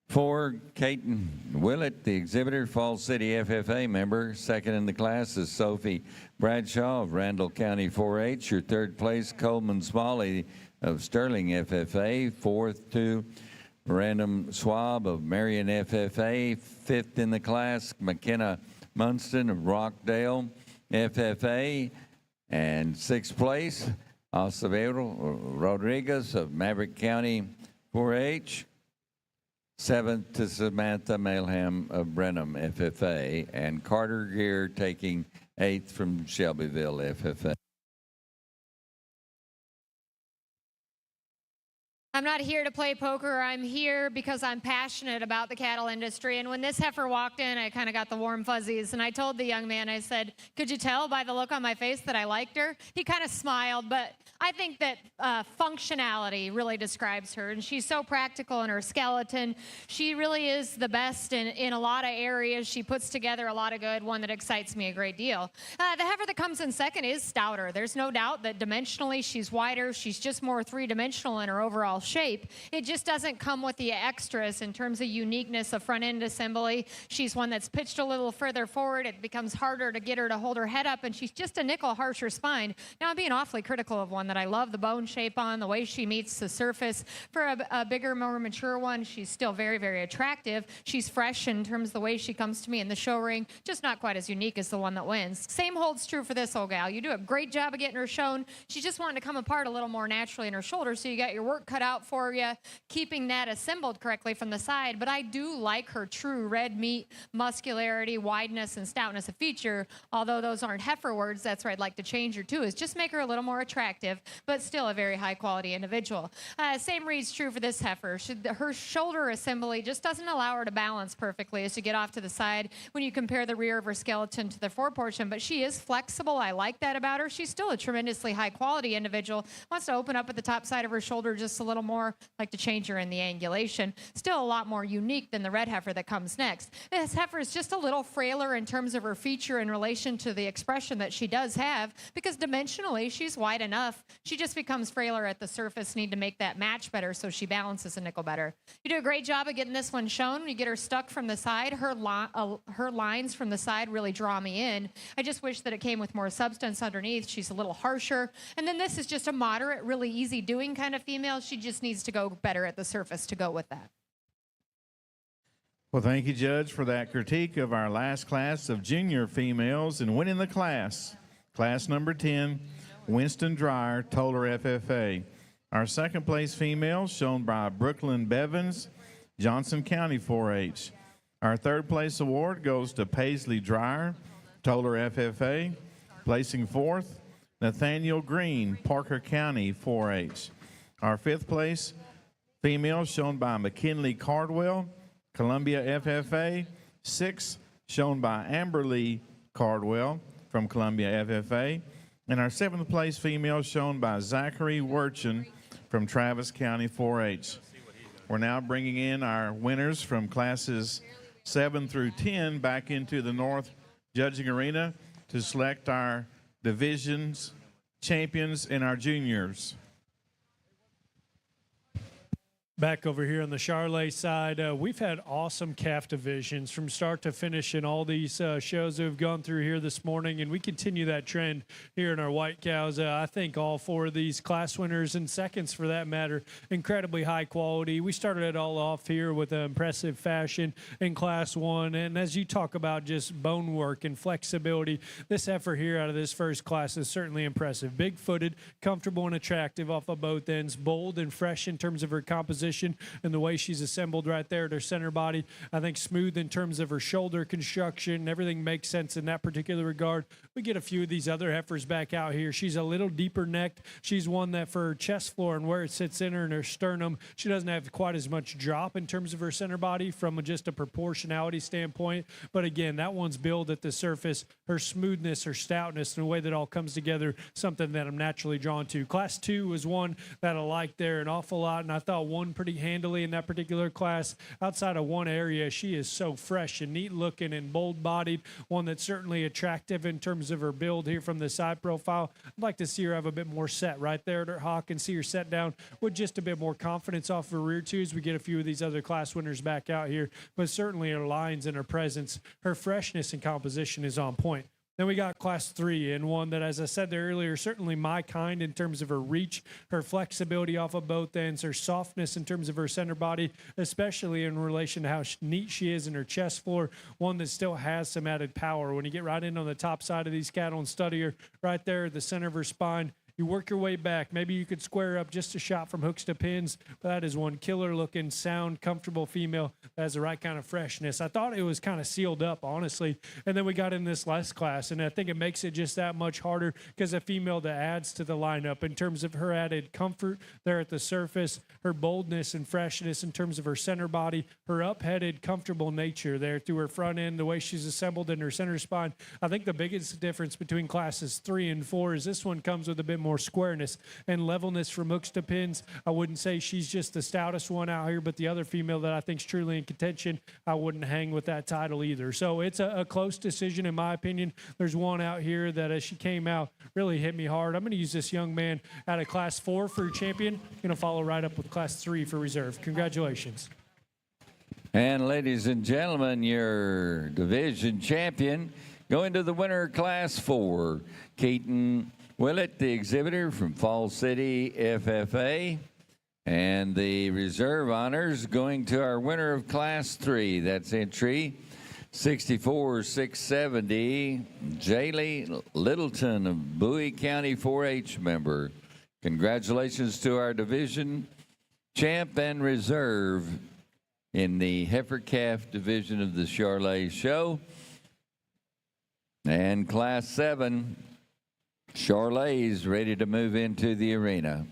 4, Caton Willett, the exhibitor, Falls City FFA member. Second in the class is Sophie Bradshaw of Randall County 4-H. Your third place, Coleman Smalley of Sterling FFA. Fourth to Random Swab of Marion FFA. Fifth in the class, McKenna Munston of Rockdale FFA. And sixth place, Acevedo Rodriguez of Maverick County 4-H. Seventh to Samantha Malham of Brenham FFA, and Carter Gear taking eighth from Shelbyville FFA. I'm not here to play poker. I'm here because I'm passionate about the cattle industry. And when this heifer walked in, I kind of got the warm fuzzies. And I told the young man, I said, could you tell by the look on my face that I liked her? He kind of smiled, but I think that functionality really describes her. And she's so practical in her skeleton. She really is the best in a lot of areas. She puts together a lot of good, one that excites me a great deal. The heifer that comes in second is stouter. There's no doubt that dimensionally she's wider. She's just more three-dimensional in her overall shape. It just doesn't come with the extras in terms of uniqueness of front end assembly. She's one that's pitched a little further forward. It becomes harder to get her to hold her head up, and she's just a nickel harsher spine. Now, I'm being awfully critical of one that I love the bone shape on, the way she meets the surface. For a bigger, more mature one, she's still very, very attractive. She's fresh in terms of the way she comes to me in the show ring, just not quite as unique as the one that wins. Same holds true for this old gal. You do a great job of getting her shown. She's just wanting to come apart a little more naturally in her shoulders, so you got your work cut out out for you, keeping that assembled correctly from the side. But I do like her true red meat muscularity, wideness, and stoutness of feature. Although those aren't heifer words, that's where I'd like to change her to, is just make her a little more attractive, but still a very high quality individual. Same reads true for this heifer. Her shoulder assembly just doesn't allow her to balance perfectly as you get off to the side when you compare the rear of her skeleton to the foreportion, but she is flexible. I like that about her. She's still a tremendously high quality individual. Wants to open up at the top side of her shoulder just a little more, like to change her in the angulation. Still a lot more unique than the red heifer that comes next. This heifer is just a little frailer in terms of her feature in relation to the expression that she does have, because dimensionally she's wide enough. She just becomes frailer at the surface, need to make that match better so she balances a nickel better. You do a great job of getting this one shown. You get her stuck from the side. Her lines from the side really draw me in. I just wish that it came with more substance underneath. She's a little harsher. And then this is just a moderate, really easy doing kind of female. She just needs to go better at the surface to go with that. Well, thank you, Judge, for that critique of our last class of junior females. And winning the class number 10, Winston Dreyer, Toller FFA. Our second place female, shown by Brooklyn Bevins, Johnson County 4-H. Our third place award goes to Paisley Dreyer, Toller FFA. Placing fourth, Nathaniel Green, Parker County 4-H. Our fifth place female, shown by McKinley Cardwell, Columbia FFA. Sixth, shown by Amberly Cardwell from Columbia FFA. And our seventh place female, shown by Zachary Werchin from Travis County 4-H. We're now bringing in our winners from classes 7 through 10 back into the North Judging Arena to select our divisions champions and our juniors. Back over here on the Charlet side, we've had awesome calf divisions from start to finish in all these shows that we've gone through here this morning, and we continue that trend here in our white cows. I think all four of these class winners and seconds, for that matter, incredibly high quality. We started it all off here with an impressive fashion in Class 1, and as you talk about just bone work and flexibility, this effort here out of this first class is certainly impressive. Big-footed, comfortable and attractive off of both ends, bold and fresh in terms of her composition and the way she's assembled right there at her center body. I think smooth in terms of her shoulder construction. Everything makes sense in that particular regard. We get a few of these other heifers back out here. She's a little deeper necked. She's one that for her chest floor and where it sits in her and her sternum, she doesn't have quite as much drop in terms of her center body from just a proportionality standpoint. But again, that one's built at the surface. Her smoothness, her stoutness, and the way that all comes together, something that I'm naturally drawn to. Class 2 was one that I liked there an awful lot, and I thought one pretty handily in that particular class. Outside of one area, she is so fresh and neat looking and bold bodied, one that's certainly attractive in terms of her build here from the side profile. I'd like to see her have a bit more set right there at her hock and see her set down with just a bit more confidence off her rear too as we get a few of these other class winners back out here. But certainly her lines and her presence, her freshness and composition is on point. Then we got Class 3, and one that, as I said there earlier, certainly my kind in terms of her reach, her flexibility off of both ends, her softness in terms of her center body, especially in relation to how neat she is in her chest floor, one that still has some added power. When you get right in on the top side of these cattle and study her right there at the center of her spine, you work your way back. Maybe you could square up just a shot from hooks to pins. But that is one killer-looking, sound, comfortable female that has the right kind of freshness. I thought it was kind of sealed up, honestly. And then we got in this last class, and I think it makes it just that much harder because a female that adds to the lineup in terms of her added comfort there at the surface, her boldness and freshness in terms of her center body, her up-headed, comfortable nature there through her front end, the way she's assembled in her center spine. I think the biggest difference between classes 3 and 4 is this one comes with a bit more squareness and levelness from hooks to pins. I wouldn't say she's just the stoutest one out here, but the other female that I think is truly in contention, I wouldn't hang with that title either. So it's a close decision in my opinion. There's one out here that as she came out really hit me hard. I'm going to use this young man out of Class 4 for champion. Going to follow right up with Class 3 for reserve. Congratulations. And ladies and gentlemen, your division champion going to the winner Class 4, Keaton Willett, the exhibitor from Fall City FFA. And the reserve honors going to our winner of Class 3. That's entry 64-670, Jaylee Littleton of Bowie County 4-H member. Congratulations to our division champ and reserve in the heifer calf division of the Charolais show. And Class 7, Charolais ready to move into the arena.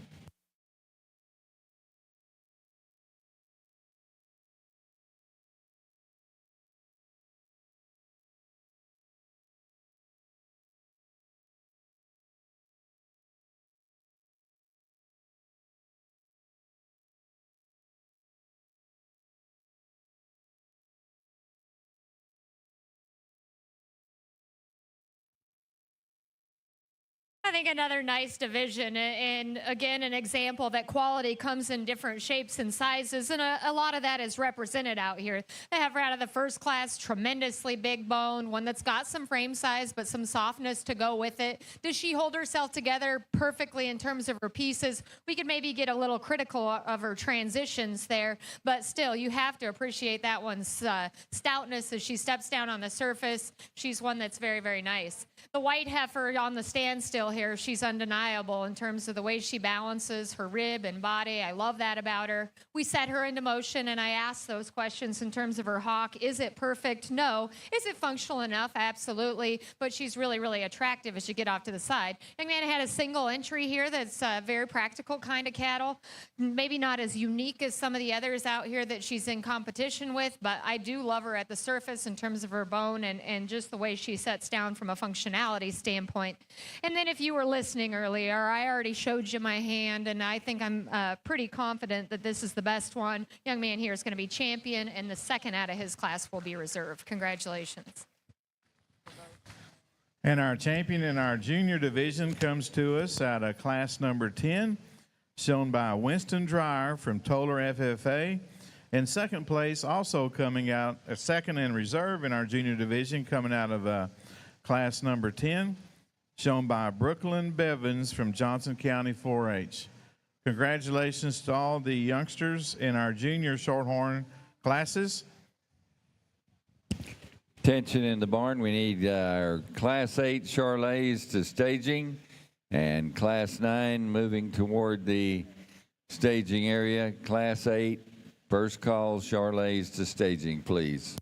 I think another nice division, and again, an example that quality comes in different shapes and sizes, and a lot of that is represented out here. The heifer out of the first class, tremendously big bone, one that's got some frame size, but some softness to go with it. Does she hold herself together perfectly in terms of her pieces? We could maybe get a little critical of her transitions there, but still, you have to appreciate that one's stoutness as she steps down on the surface. She's one that's very, very nice. The white heifer on the standstill here, she's undeniable in terms of the way she balances her rib and body. I love that about her. We set her into motion, and I asked those questions in terms of her hock. Is it perfect? No. Is it functional enough? Absolutely. But she's really, really attractive as you get off to the side. Young man had a single entry here that's a very practical kind of cattle. Maybe not as unique as some of the others out here that she's in competition with, but I do love her at the surface in terms of her bone and just the way she sets down from a functionality standpoint. And then if you were listening earlier, I already showed you my hand, and I think I'm pretty confident that this is the best one. Young man here is going to be champion, and the second out of his class will be reserve. Congratulations. And our champion in our junior division comes to us out of class number 10, shown by Winston Dreyer from Toller FFA. In second place, also coming out, a second in reserve in our junior division, coming out of class number 10, shown by Brooklyn Bevins from Johnson County 4-H. Congratulations to all the youngsters in our junior shorthorn classes. Attention in the barn. We need our Class 8 Charolais to staging, and Class 9 moving toward the staging area. Class 8, first call, Charolais to staging, please.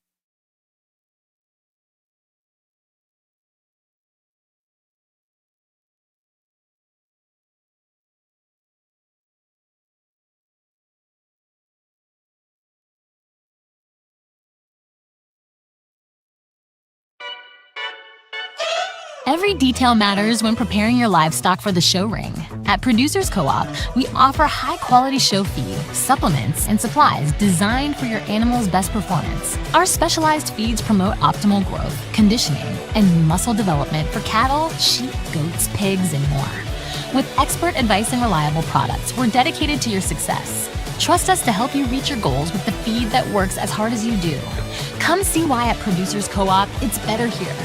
Every detail matters when preparing your livestock for the show ring. At Producers Co-op, we offer high-quality show feed, supplements, and supplies designed for your animal's best performance. Our specialized feeds promote optimal growth, conditioning, and muscle development for cattle, sheep, goats, pigs, and more. With expert advice and reliable products, we're dedicated to your success. Trust us to help you reach your goals with the feed that works as hard as you do. Come see why at Producers Co-op, it's better here.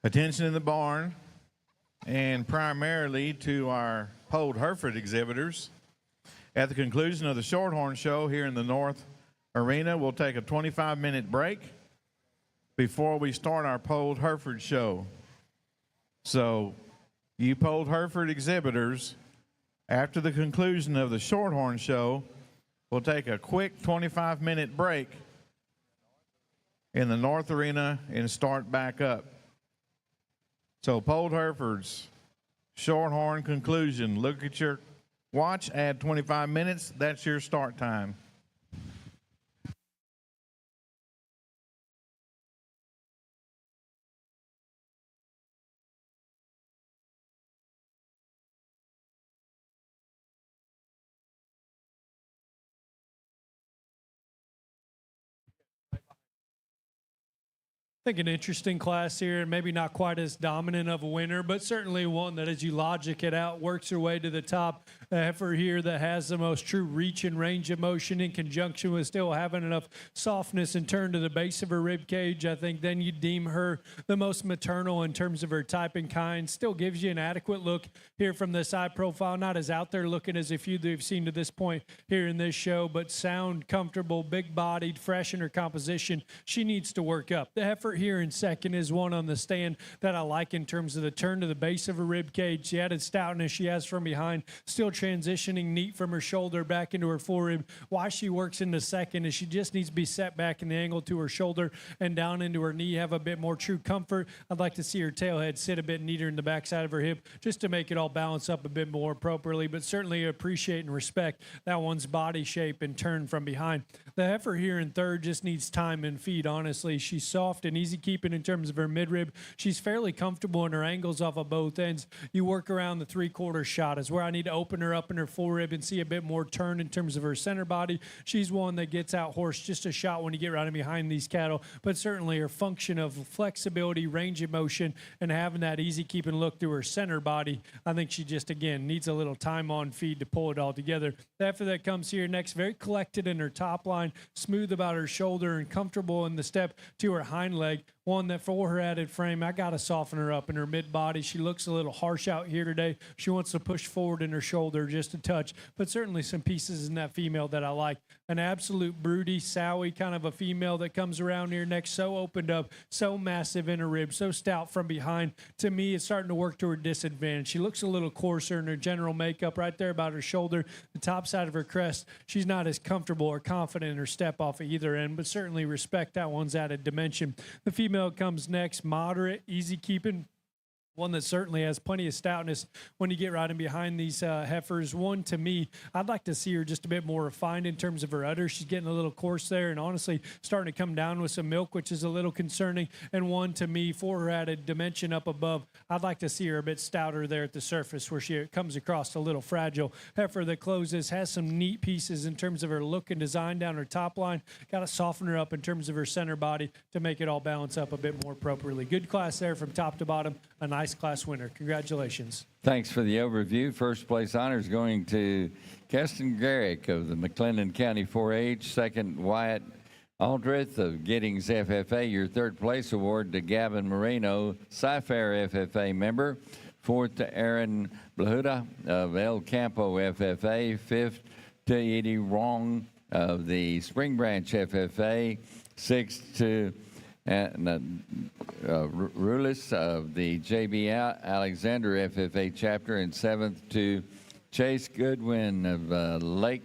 Attention in the barn, and primarily to our polled Hereford exhibitors. At the conclusion of the Shorthorn show here in the North Arena, we'll take a 25-minute break before we start our polled Hereford show. So, you polled Hereford exhibitors, After the conclusion of the Shorthorn show, we'll take a quick 25-minute break in the North Arena and start back up. So, Polled Herefords, Shorthorn conclusion. Look at your watch, add 25 minutes. That's your start time. I think an interesting class here, and maybe not quite as dominant of a winner, but certainly one that, as you logic it out, works her way to the top. A heifer here that has the most true reach and range of motion in conjunction with still having enough softness and turn to the base of her rib cage. I think then you deem her the most maternal in terms of her type and kind. Still gives you an adequate look here from the side profile. Not as out there looking as a few that we've seen to this point here in this show, but sound, comfortable, big-bodied, fresh in her composition. She needs to work up. The heifer here in second is one on the stand that I like in terms of the turn to the base of her rib cage. The added stoutness she has from behind, still transitioning neat from her shoulder back into her forerib. Why she works into second is she just needs to be set back in the angle to her shoulder and down into her knee, have a bit more true comfort. I'd like to see her tail head sit a bit neater in the backside of her hip just to make it all balance up a bit more appropriately, but certainly appreciate and respect that one's body shape and turn from behind. The heifer here in third just needs time and feed, honestly. She's soft and easy keeping in terms of her midrib. She's fairly comfortable in her angles off of both ends. You work around the three-quarter shot is where I need to open her up in her forerib and see a bit more turn in terms of her center body. She's one that gets out horsed just a shot when you get right in behind these cattle, but certainly her function of flexibility, range of motion, and having that easy keeping look through her center body, I think she just, again, needs a little time on feed to pull it all together. After that comes here next, very collected in her top line, smooth about her shoulder and comfortable in the step to her hind leg. One that for her added frame, I got to soften her up in her mid body. She looks a little harsh out here today. She wants to push forward in her shoulder just a touch, but certainly some pieces in that female that I like. An absolute broody, sowy kind of a female that comes around here next, so opened up, so massive in her ribs, so stout from behind. To me, it's starting to work to her disadvantage. She looks a little coarser in her general makeup right there about her shoulder, the top side of her crest. She's not as comfortable or confident in her step off of either end, but certainly respect that one's added dimension. The female comes next, moderate, easy keeping. One that certainly has plenty of stoutness when you get right in behind these heifers. One, to me, I'd like to see her just a bit more refined in terms of her udder. She's getting a little coarse there and honestly starting to come down with some milk, which is a little concerning. And one, to me, for her added dimension up above, I'd like to see her a bit stouter there at the surface where she comes across a little fragile. Heifer that closes has some neat pieces in terms of her look and design down her top line. Got to soften her up in terms of her center body to make it all balance up a bit more appropriately. Good class there from top to bottom. A nice class winner. Congratulations. Thanks for the overview. First place honors going to Keston Garrick of the McLennan County 4-H. Second, Wyatt Aldrich of Giddings FFA. Your third place award to Gavin Moreno, Cy-Fair FFA member. Fourth to Aaron Blahuda of El Campo FFA. Fifth to Eddie Wrong of the Spring Branch FFA. Sixth to Rulis of the J.B. Alexander FFA chapter, and seventh to Chase Goodwin of Lake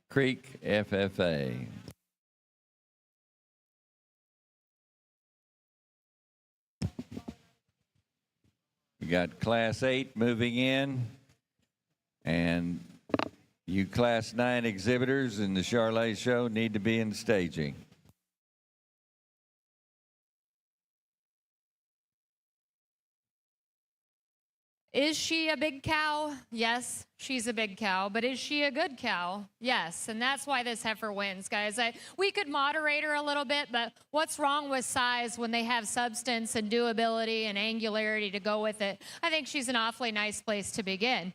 Creek FFA. We got Class 8 moving in, and you Class 9 exhibitors in the Charlet show need to be in staging. Is she a big cow? Yes, she's a big cow. But is she a good cow? Yes. And that's why this heifer wins, guys. We could moderate her a little bit, but what's wrong with size when they have substance and doability and angularity to go with it? I think she's an awfully nice place to begin.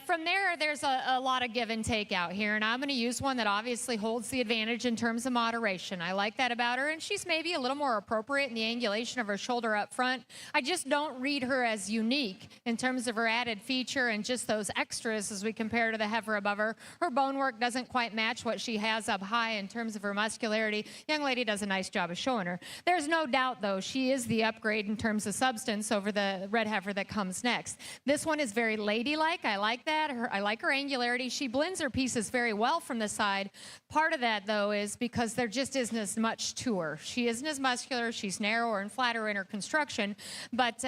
From there, there's a lot of give and take out here, and I'm going to use one that obviously holds the advantage in terms of moderation. I like that about her, and she's maybe a little more appropriate in the angulation of her shoulder up front. I just don't read her as unique in terms of her added feature and just those extra lustrous as we compare to the heifer above her. Her bone work doesn't quite match what she has up high in terms of her muscularity. Young lady does a nice job of showing her. There's no doubt, though, she is the upgrade in terms of substance over the red heifer that comes next. This one is very ladylike. I like that. I like her angularity. She blends her pieces very well from the side. Part of that, though, is because there just isn't as much to her. She isn't as muscular. She's narrower and flatter in her construction, but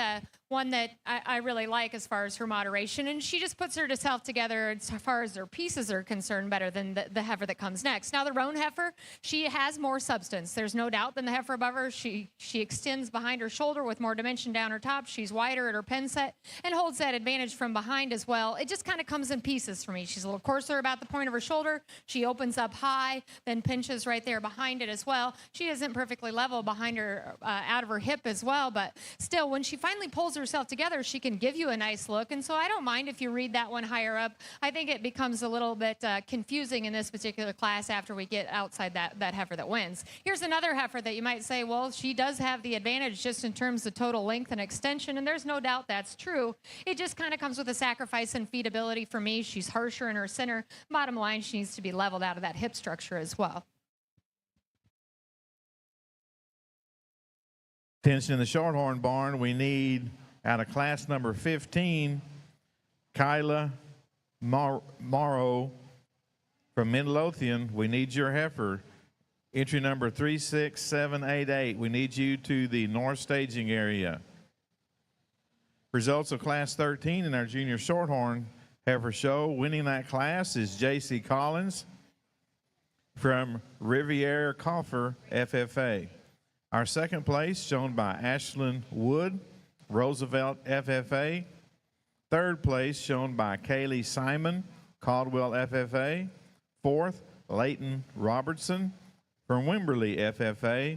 one that I really like as far as her moderation. And she just puts herself together as far as her pieces are concerned better than the heifer that comes next. Now, the roan heifer, she has more substance. There's no doubt than the heifer above her. She extends behind her shoulder with more dimension down her top. She's wider at her pen set and holds that advantage from behind as well. It just kind of comes in pieces for me. She's a little coarser about the point of her shoulder. She opens up high, then pinches right there behind it as well. She isn't perfectly level behind her, out of her hip as well, but still, when she finally pulls herself together, she can give you a nice look. And so I don't mind if you read that one higher up. I think it becomes a little bit confusing in this particular class after we get outside that heifer that wins. Here's another heifer that you might say, well, she does have the advantage just in terms of total length and extension, and there's no doubt that's true. It just kind of comes with a sacrifice and feedability for me. She's harsher in her center. Bottom line, she needs to be leveled out of that hip structure as well. Attention in the Shorthorn barn, we need out of class number 15, Kyla Morrow from Midlothian. We need your heifer. Entry number 36788. We need you to the north staging area. Results of class 13 in our junior Shorthorn heifer show. Winning that class is J.C. Collins from Riviera Coffer FFA. Our second place shown by Ashlyn Wood, Roosevelt FFA. Third place shown by Kaylee Simon, Caldwell FFA. Fourth, Leighton Robertson from Wimberley FFA.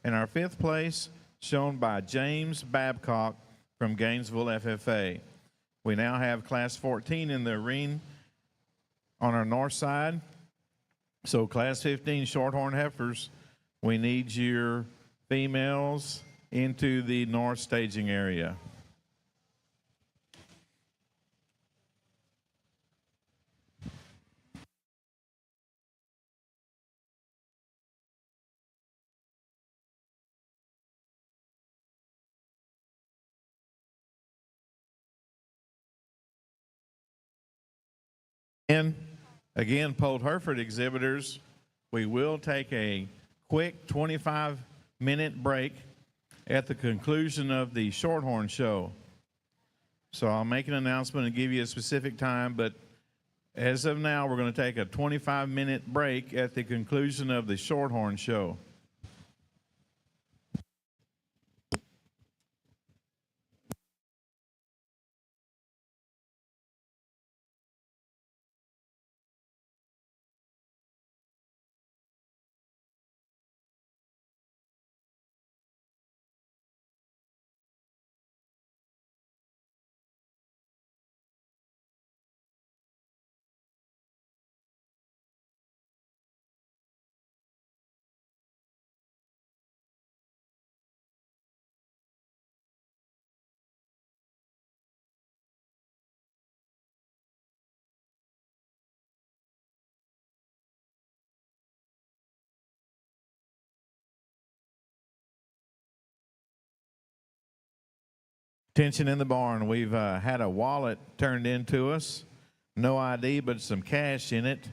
And our fifth place shown by James Babcock from Gainesville FFA. We now have class 14 in the arena on our north side. So class 15 Shorthorn heifers, we need your females into the north staging area. And again, Polled Hereford exhibitors, we will take a quick 25-minute break at the conclusion of the Shorthorn show. So I'll make an announcement and give you a specific time, but as of now, we're going to take a 25-minute break at the conclusion of the Shorthorn show. Attention in the barn. We've had a wallet turned into us. No ID, but some cash in it.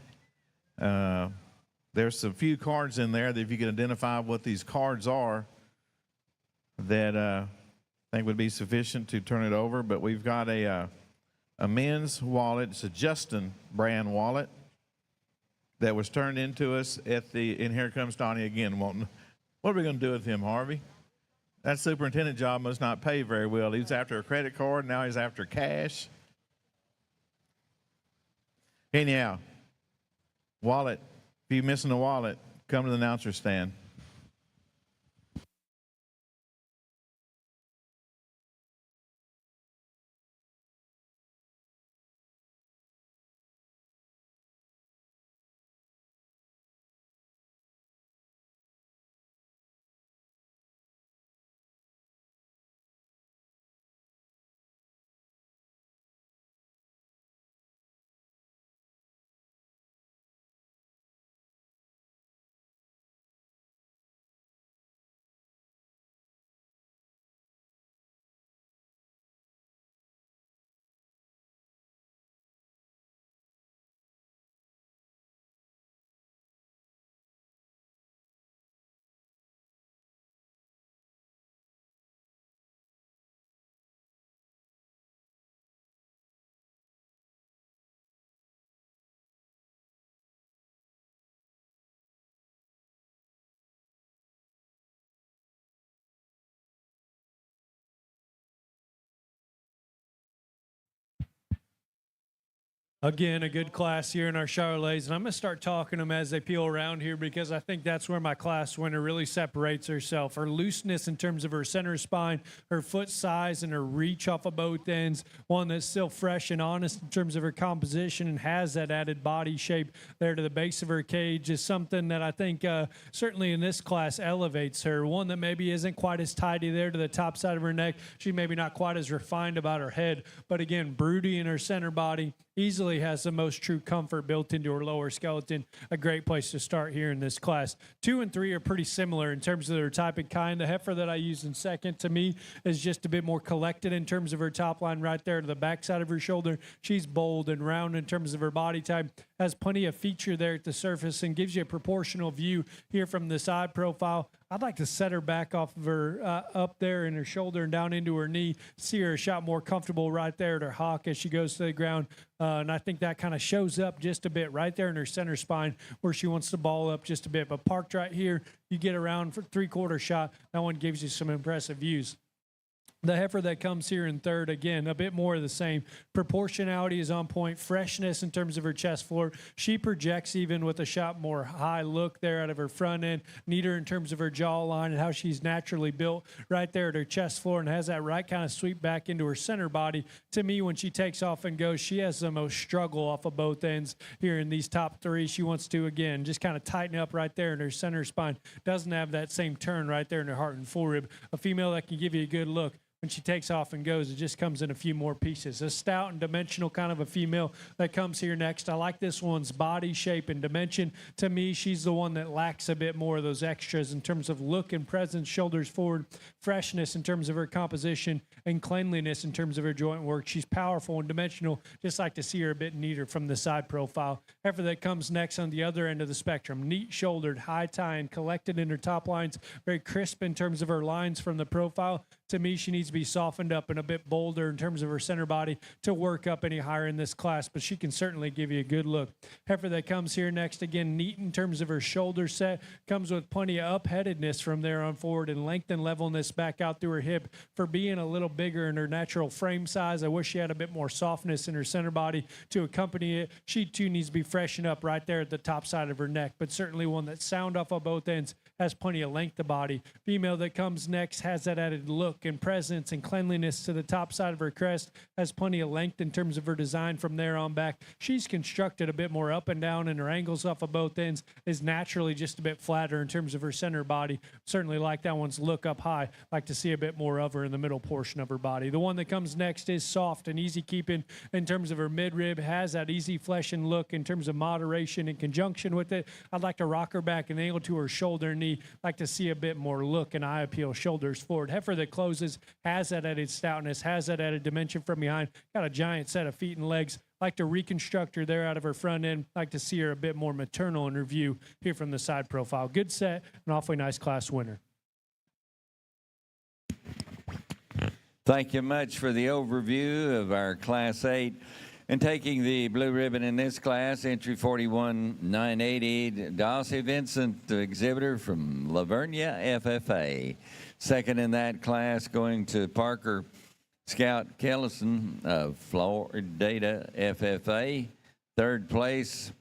There's a few cards in there that if you can identify what these cards are, that I think would be sufficient to turn it over. But we've got a men's wallet. It's a Justin brand wallet that was turned into us at the, and here comes Donnie again. What are we going to do with him, Harvey? That superintendent job must not pay very well. He was after a credit card. Now he's after cash. Anyhow, wallet. If you're missing a wallet, come to the announcer stand. Again, a good class here in our Charolais, and I'm going to start talking them as they peel around here because I think that's where my class winner really separates herself. Her looseness in terms of her center spine, her foot size, and her reach off of both ends. One that's still fresh and honest in terms of her composition and has that added body shape there to the base of her cage is something that I think certainly in this class elevates her. One that maybe isn't quite as tidy there to the top side of her neck. She maybe not quite as refined about her head, but again, broody in her center body. Easily has the most true comfort built into her lower skeleton. A great place to start here in this class. 2 and 3 are pretty similar in terms of their type and kind. The heifer that I used in second, to me, is just a bit more collected in terms of her top line right there to the back side of her shoulder. She's bold and round in terms of her body type. Has plenty of feature there at the surface and gives you a proportional view here from the side profile. I'd like to set her back off of her up there in her shoulder and down into her knee. See her a shot more comfortable right there at her hock as she goes to the ground. And I think that kind of shows up just a bit right there in her center spine where she wants to ball up just a bit. But parked right here, you get around for 3/4 shot. That one gives you some impressive views. The heifer that comes here in third, again, a bit more of the same. Proportionality is on point. Freshness in terms of her chest floor. She projects even with a shot more high look there out of her front end. Neater in terms of her jawline and how she's naturally built right there at her chest floor and has that right kind of sweep back into her center body. To me, when she takes off and goes, she has the most struggle off of both ends here in these top 3. She wants to, again, just kind of tighten up right there in her center spine. Doesn't have that same turn right there in her heart and forerib. A female that can give you a good look. When she takes off and goes, it just comes in a few more pieces. A stout and dimensional kind of a female that comes here next. I like this one's body shape and dimension. To me, she's the one that lacks a bit more of those extras in terms of look and presence, shoulders forward, freshness in terms of her composition, and cleanliness in terms of her joint work. She's powerful and dimensional. Just like to see her a bit neater from the side profile. Heifer that comes next on the other end of the spectrum. Neat shouldered, high tie, and collected in her top lines. Very crisp in terms of her lines from the profile. To me, she needs to be softened up and a bit bolder in terms of her center body to work up any higher in this class, but she can certainly give you a good look. Heifer that comes here next, again, neat in terms of her shoulder set, comes with plenty of upheadedness from there on forward and length and levelness back out through her hip. For being a little bigger in her natural frame size, I wish she had a bit more softness in her center body to accompany it. She too needs to be freshened up right there at the top side of her neck, but certainly one that's sound off of both ends, has plenty of length of body. Female that comes next has that added look and presence and cleanliness to the top side of her crest, has plenty of length in terms of her design from there on back. She's constructed a bit more up and down, and her angles off of both ends is naturally just a bit flatter in terms of her center body. Certainly like that one's look up high. Like to see a bit more of her in the middle portion of her body. The one that comes next is soft and easy keeping in terms of her midrib, has that easy flesh and look in terms of moderation in conjunction with it. I'd like to rock her back and angle to her shoulder and knee. Like to see a bit more look and eye appeal, shoulders forward. Heifer that closes has that added stoutness, has that added dimension from behind. Got a giant set of feet and legs. Like to reconstruct her there out of her front end. Like to see her a bit more maternal in her view here from the side profile. Good set, an awfully nice class winner. Thank you much for the overview of our Class 8. And taking the blue ribbon in this class, entry 41-980, Dossie Vincent, the exhibitor from Lavernia, FFA. Second in that class going to Parker Scout Kellison of Florida, FFA. Third place,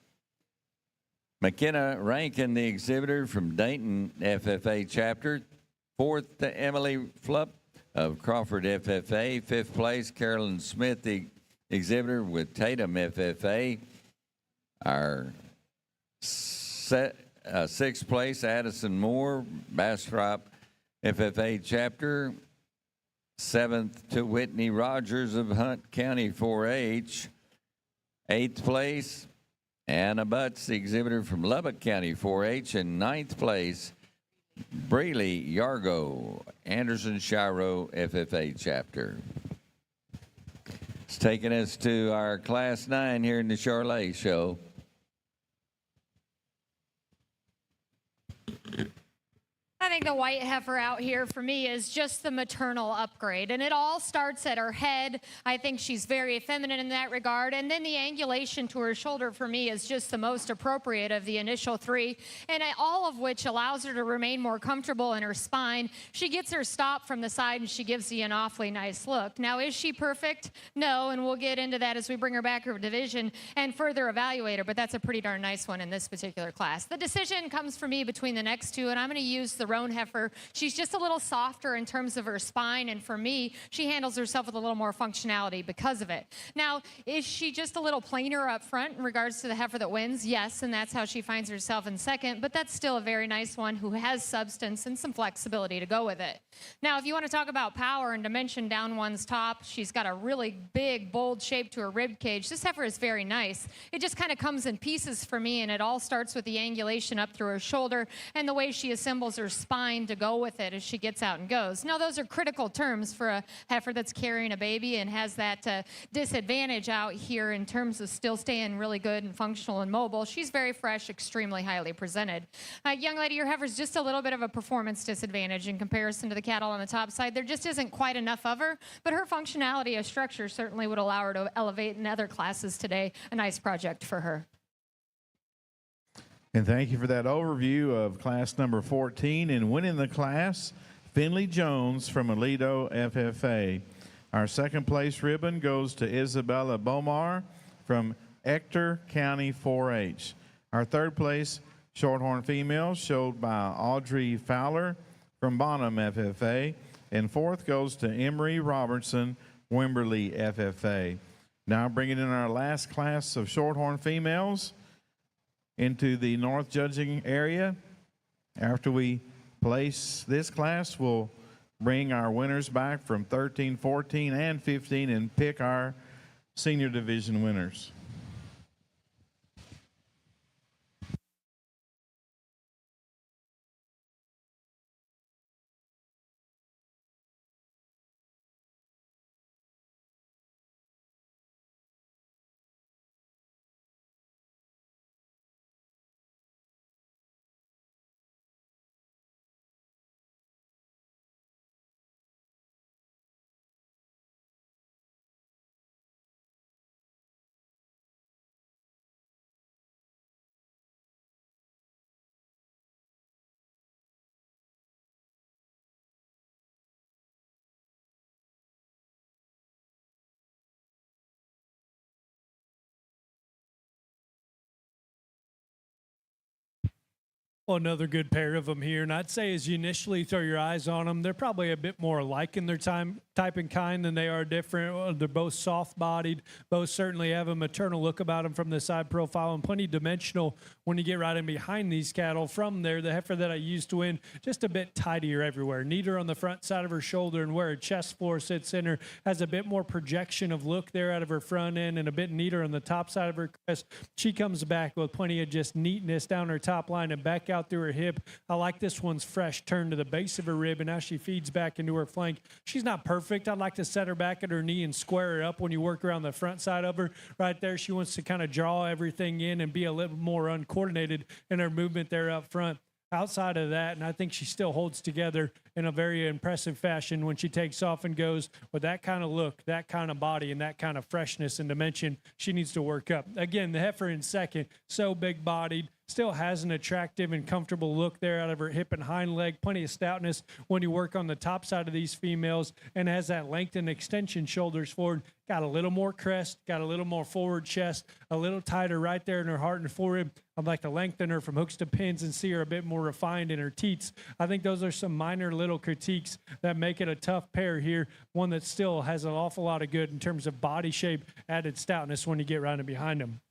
McKenna Rankin, the exhibitor from Dayton, FFA chapter. Fourth to Emily Flupp of Crawford, FFA. Fifth place, Carolyn Smith, the exhibitor with Tatum, FFA. Our sixth place, Addison Moore, Bastrop, FFA chapter. Seventh to Whitney Rogers of Hunt County 4-H. Eighth place, Anna Butts, the exhibitor from Lubbock County 4-H. And ninth place, Braley Yargo, Anderson Shiro, FFA chapter. It's taking us to our Class 9 here in the Charolais show. I think the white heifer out here for me is just the maternal upgrade. And it all starts at her head. I think she's very feminine in that regard. And then the angulation to her shoulder for me is just the most appropriate of the initial three. And all of which allows her to remain more comfortable in her spine. She gets her stop from the side and she gives you an awfully nice look. Now, is she perfect? No, and we'll get into that as we bring her back her division and further evaluate her. But that's a pretty darn nice one in this particular class. The decision comes for me between the next two, and I'm going to use the roan heifer. She's just a little softer in terms of her spine, and for me, she handles herself with a little more functionality because of it. Now, is she just a little plainer up front in regards to the heifer that wins? Yes, and that's how she finds herself in second, but that's still a very nice one who has substance and some flexibility to go with it. Now, if you want to talk about power and dimension down one's top, she's got a really big, bold shape to her rib cage. This heifer is very nice. It just kind of comes in pieces for me, and it all starts with the angulation up through her shoulder and the way she assembles her spine to go with it as she gets out and goes. Now, those are critical terms for a heifer that's carrying a baby and has that disadvantage out here in terms of still staying really good and functional and mobile. She's very fresh, extremely highly presented. Young lady, your heifer's just a little bit of a performance disadvantage in comparison to the cattle on the top side. There just isn't quite enough of her, but her functionality of structure certainly would allow her to elevate in other classes today. A nice project for her. And thank you for that overview of class number 14. And winning the class, Finley Jones from Aledo FFA. Our second place ribbon goes to Isabella Bomar from Ector County 4-H. Our third place shorthorn female showed by Audrey Fowler from Bonham FFA. And fourth goes to Emery Robertson, Wimberley FFA. Now bringing in our last class of shorthorn females into the north judging area. After we place this class, we'll bring our winners back from 13, 14, and 15 and pick our senior division winners. Well, another good pair of them here, and I'd say as you initially throw your eyes on them, they're probably a bit more alike in their type and kind than they are different. Well, they're both soft-bodied. Both certainly have a maternal look about them from the side profile and plenty dimensional when you get right in behind these cattle. From there, the heifer that I used to win, just a bit tidier everywhere. Neater on the front side of her shoulder, and where her chest floor sits in her has a bit more projection of look there out of her front end and a bit neater on the top side of her crest. She comes back with plenty of just neatness down her top line and back out through her hip. I like this one's fresh turn to the base of her rib, and now she feeds back into her flank. She's not perfect. I'd like to set her back at her knee and square her up when you work around the front side of her. Right there, she wants to kind of draw everything in and be a little more uncoordinated in her movement there up front. Outside of that, and I think she still holds together in a very impressive fashion when she takes off and goes with that kind of look, that kind of body, and that kind of freshness and dimension. She needs to work up. Again, the heifer in second, so big-bodied, still has an attractive and comfortable look there out of her hip and hind leg. Plenty of stoutness when you work on the top side of these females, and has that length and extension shoulders forward. Got a little more crest, got a little more forward chest, a little tighter right there in her heart and forehead. I'd like to lengthen her from hooks to pins and see her a bit more refined in her teats. I think those are some minor little critiques that make it a tough pair here. One that still has an awful lot of good in terms of body shape, added stoutness when you get right in behind them.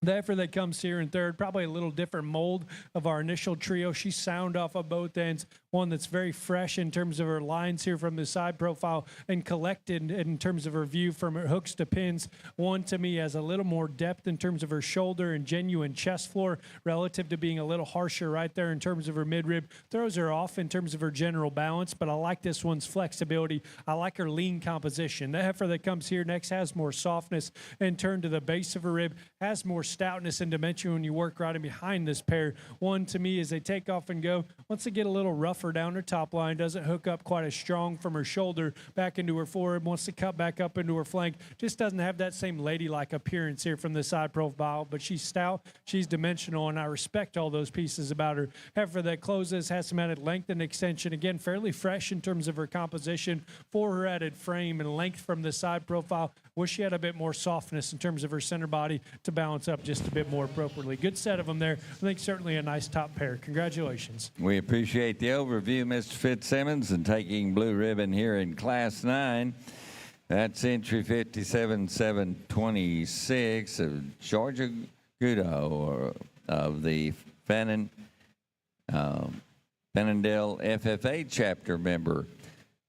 The heifer that comes here in third, probably a little different mold of our initial trio. She's sound off of both ends. One that's very fresh in terms of her lines here from the side profile and collected in terms of her view from her hooks to pins. One to me has a little more depth in terms of her shoulder and genuine chest floor relative to being a little harsher right there in terms of her midrib. Throws her off in terms of her general balance, but I like this one's flexibility. I like her lean composition. The heifer that comes here next has more softness and turn to the base of her rib, has more stoutness and dimension when you work right in behind this pair. One to me as they take off and go, wants to get a little rougher heifer down her top line, doesn't hook up quite as strong from her shoulder back into her forehead, wants to cut back up into her flank, just doesn't have that same ladylike appearance here from the side profile, but she's stout, she's dimensional, and I respect all those pieces about her. Heifer that closes, has some added length and extension, again, fairly fresh in terms of her composition for her added frame and length from the side profile. Wish she had a bit more softness in terms of her center body to balance up just a bit more appropriately. Good set of them there. I think certainly a nice top pair. Congratulations. We appreciate the overview, Mr. Fitzsimmons, and taking blue ribbon here in Class 9. That's entry 57-726 of Georgia Gudo of the Fannondale FFA chapter member.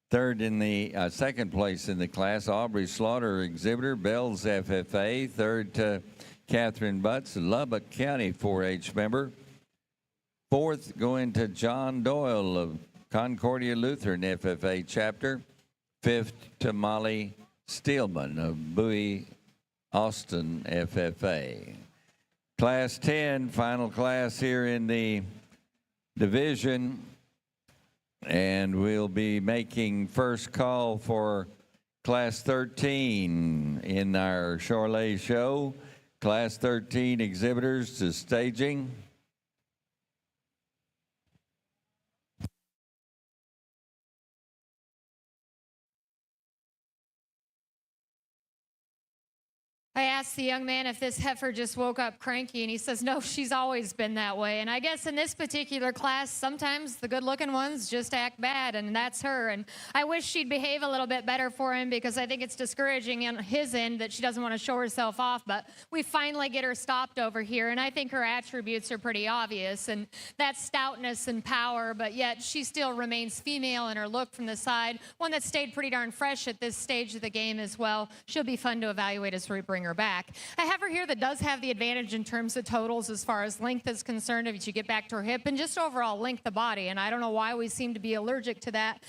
Third in the second place in the class, Aubrey Slaughter exhibitor, Bell's FFA. Third to Catherine Butts, Lubbock County 4-H member. Fourth going to John Doyle of Concordia Lutheran FFA chapter. Fifth to Molly Steelman of Bowie Austin FFA. Class 10, final class here in the division. And we'll be making first call for Class 13 in our Chorley show. Class 13 exhibitors to staging. I asked the young man if this heifer just woke up cranky, and he says, no, she's always been that way. And I guess in this particular class, sometimes the good-looking ones just act bad, and that's her. And I wish she'd behave a little bit better for him, because I think it's discouraging on his end that she doesn't want to show herself off. But we finally get her stopped over here, and I think her attributes are pretty obvious, and that's stoutness and power, but yet she still remains female in her look from the side, one that stayed pretty darn fresh at this stage of the game as well. She'll be fun to evaluate as we bring her back. I have her here that does have the advantage in terms of totals as far as length is concerned, if you get back to her hip, and just overall length of body. And I don't know why we seem to be allergic to that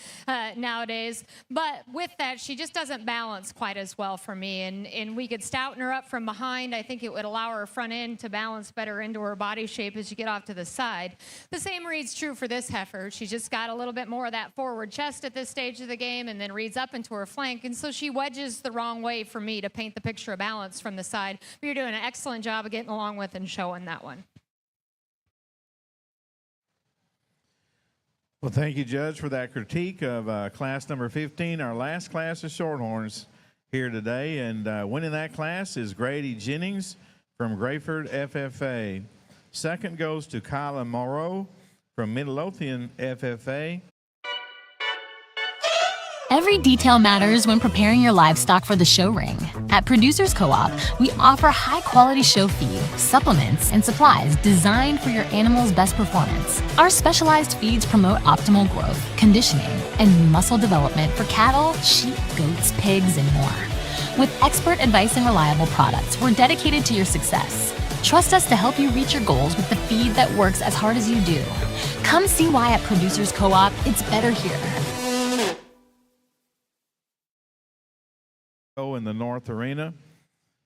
nowadays. But with that, she just doesn't balance quite as well for me. And we could stouten her up from behind. I think it would allow her front end to balance better into her body shape as you get off to the side. The same reads true for this heifer. She's just got a little bit more of that forward chest at this stage of the game, and then reads up into her flank. And so she wedges the wrong way for me to paint the picture of balance from the side. But you're doing an excellent job of getting along with and showing that one. Well, thank you, Judge, for that critique of class number 15, our last class of Shorthorns here today. And winning that class is Grady Jennings from Grayford FFA. Second goes to Kyla Morrow from Midlothian FFA. Every detail matters when preparing your livestock for the show ring. At Producers Co-op, we offer high-quality show feed, supplements, and supplies designed for your animal's best performance. Our specialized feeds promote optimal growth, conditioning, and muscle development for cattle, sheep, goats, pigs, and more. With expert advice and reliable products, we're dedicated to your success. Trust us to help you reach your goals with the feed that works as hard as you do. Come see why at Producers Co-op, it's better here. In the North Arena.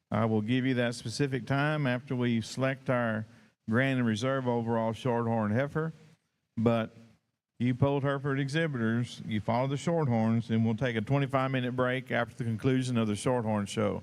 I will give you that specific time after we select our Grand and Reserve overall Shorthorn heifer. But you Polled Hereford exhibitors, you follow the Shorthorns, and we'll take a 25-minute break after the conclusion of the Shorthorn show.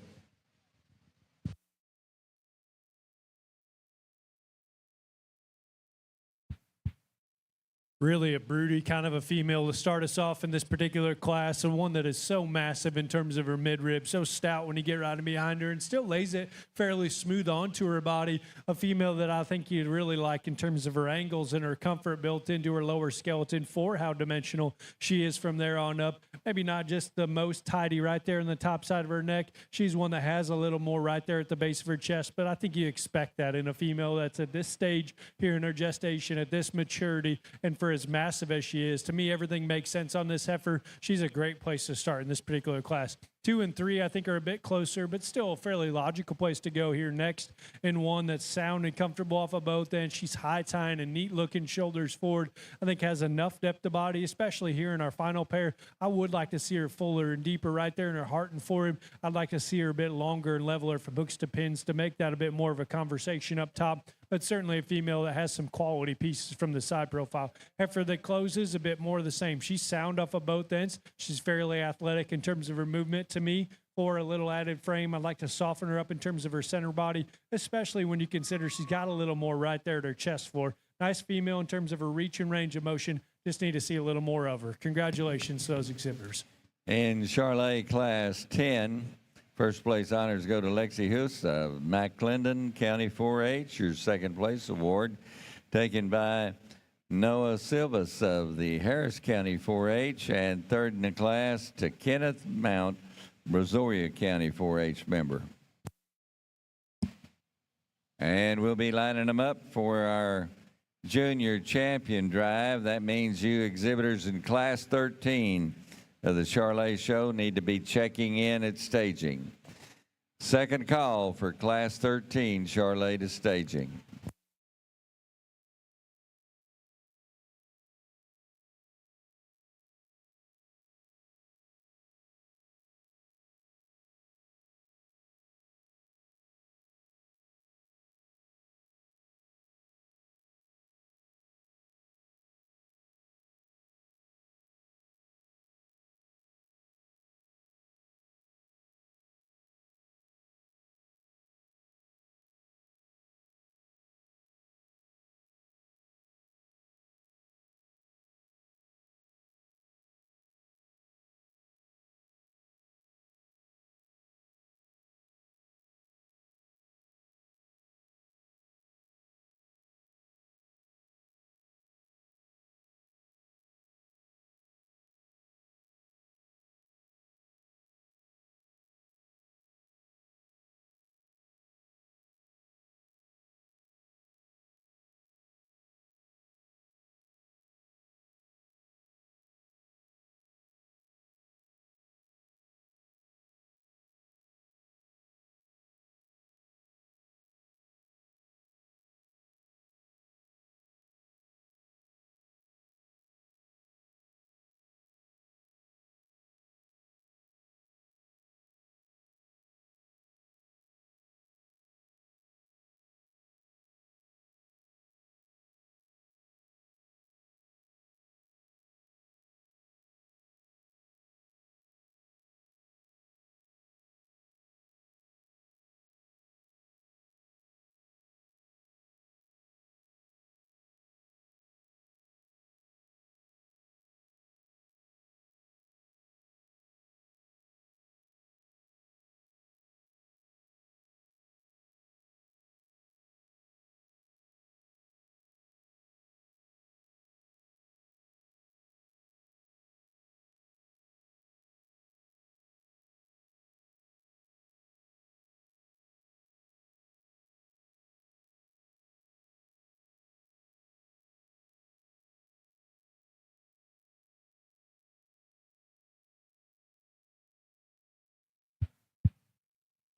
Really a broody kind of a female to start us off in this particular class, and one that is so massive in terms of her midrib, so stout when you get right in behind her, and still lays it fairly smooth onto her body. A female that I think you'd really like in terms of her angles and her comfort built into her lower skeleton for how dimensional she is from there on up. Maybe not just the most tidy right there in the top side of her neck. She's one that has a little more right there at the base of her chest, but I think you expect that in a female that's at this stage here in her gestation, at this maturity, and for as massive as she is. To me, everything makes sense on this heifer. She's a great place to start in this particular class. 2 and 3, I think, are a bit closer, but still a fairly logical place to go here next. And one that's sound and comfortable off of both ends. She's high tying and neat looking shoulders forward. I think has enough depth of body, especially here in our final pair. I would like to see her fuller and deeper right there in her heart and forehand. I'd like to see her a bit longer and leveler from hooks to pins to make that a bit more of a conversation up top. But certainly a female that has some quality pieces from the side profile. Heifer that closes, a bit more of the same. She's sound off of both ends. She's fairly athletic in terms of her movement to me. For a little added frame, I'd like to soften her up in terms of her center body, especially when you consider she's got a little more right there at her chest floor. Nice female in terms of her reach and range of motion. Just need to see a little more of her. Congratulations to those exhibitors. In Charlotte Class 10, first place honors go to Lexi Huss of McClendon County 4-H. Your second place award taken by Noah Silvas of the Harris County 4-H, and third in the class to Kenneth Mount, Brazoria County 4-H member. And we'll be lining them up for our junior champion drive. That means you exhibitors in class 13 of the Charlet show need to be checking in at staging. Second call for class 13 Charlet to staging.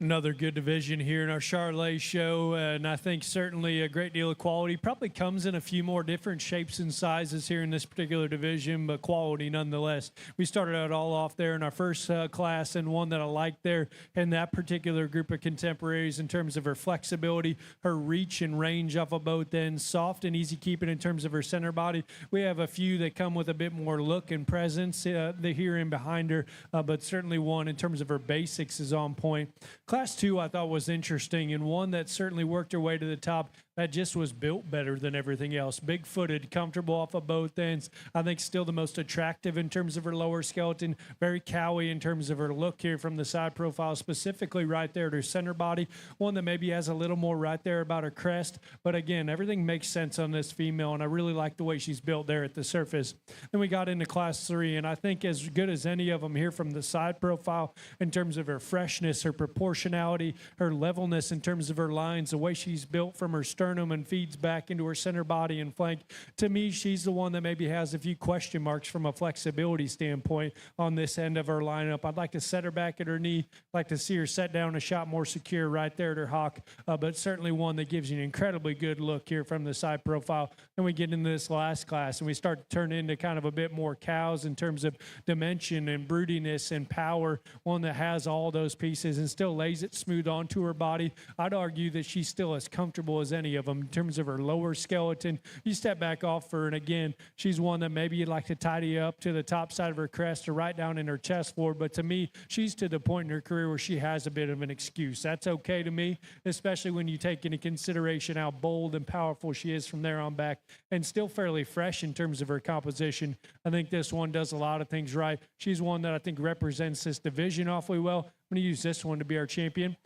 Another good division here in our Charlet show, and I think certainly a great deal of quality. Probably comes in a few more different shapes and sizes here in this particular division, but quality nonetheless. We started out all off there in our first class, and one that I liked there in that particular group of contemporaries in terms of her flexibility, her reach and range off of both ends, soft and easy keeping in terms of her center body. We have a few that come with a bit more look and presence here and behind her, but certainly one in terms of her basics is on point. Class 2 I thought was interesting, and one that certainly worked her way to the top that just was built better than everything else. Big-footed, comfortable off of both ends. I think still the most attractive in terms of her lower skeleton. Very cowy in terms of her look here from the side profile, specifically right there at her center body. One that maybe has a little more right there about her crest. But again, everything makes sense on this female, and I really like the way she's built there at the surface. Then we got into Class 3, and I think as good as any of them here from the side profile in terms of her freshness, her proportionality, her levelness in terms of her lines, the way she's built from her sternum sternum and feeds back into her center body and flank. To me, she's the one that maybe has a few question marks from a flexibility standpoint on this end of her lineup. I'd like to set her back at her knee. I'd like to see her set down a shot more secure right there at her hock, but certainly one that gives you an incredibly good look here from the side profile. Then we get into this last class and we start to turn into kind of a bit more cows in terms of dimension and broodiness and power, one that has all those pieces and still lays it smooth onto her body. I'd argue that she's still as comfortable as any of them in terms of her lower skeleton. You step back off her, and again, she's one that maybe you'd like to tidy up to the top side of her crest or right down in her chest floor, but to me, she's to the point in her career where she has a bit of an excuse. That's okay to me, especially when you take into consideration how bold and powerful she is from there on back, and still fairly fresh in terms of her composition. I think this one does a lot of things right. She's one that I think represents this division awfully well. I'm going to use this one to be our champion.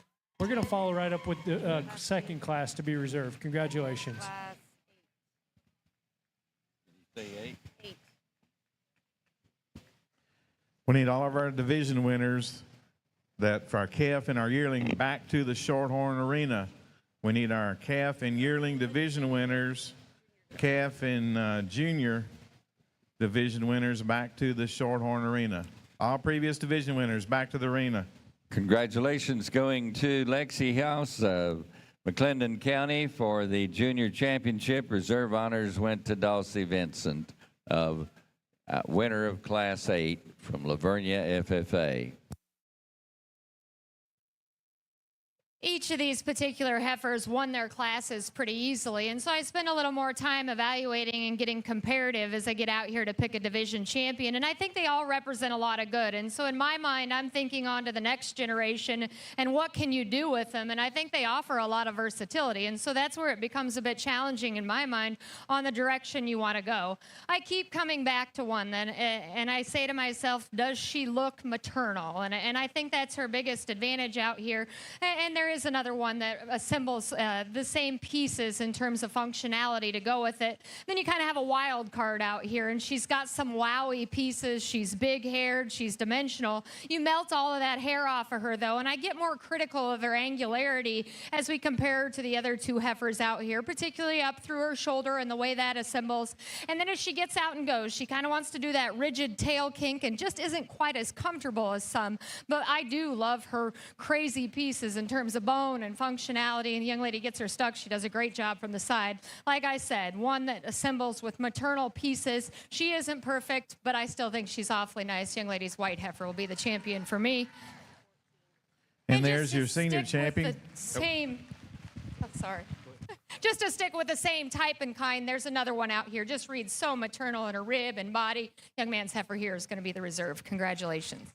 We're going to follow right up with the second class to be reserved. Congratulations. Say 8. We need all of our division winners that for our calf and our yearling back to the Shorthorn Arena. We need our calf and yearling division winners, calf and junior division winners back to the Shorthorn Arena. All previous division winners back to the arena. Congratulations going to Lexi House of McClendon County for the junior championship. Reserve honors went to Dulcie Vincent, of winner of Class 8 from Lavernia FFA. Each of these particular heifers won their classes pretty easily, and so I spend a little more time evaluating and getting comparative as I get out here to pick a division champion, and I think they all represent a lot of good. And so in my mind, I'm thinking on to the next generation and what can you do with them, and I think they offer a lot of versatility, and so that's where it becomes a bit challenging in my mind on the direction you want to go. I keep coming back to one then, and I say to myself, does she look maternal? And I think that's her biggest advantage out here, and there is another one that assembles the same pieces in terms of functionality to go with it. Then you kind of have a wild card out here, and she's got some wowie pieces. She's big-haired. She's dimensional. You melt all of that hair off of her, though, and I get more critical of her angularity as we compare her to the other two heifers out here, particularly up through her shoulder and the way that assembles. And then as she gets out and goes, she kind of wants to do that rigid tail kink and just isn't quite as comfortable as some. But I do love her crazy pieces in terms of bone and functionality, and the young lady gets her stuck. She does a great job from the side. Like I said, one that assembles with maternal pieces. She isn't perfect, but I still think she's awfully nice. Young lady's white heifer will be the champion for me. And there's your senior champion. Just to stick with the same type and kind, there's another one out here. Just reads so maternal in her rib and body. Young man's heifer here is going to be the reserve. Congratulations.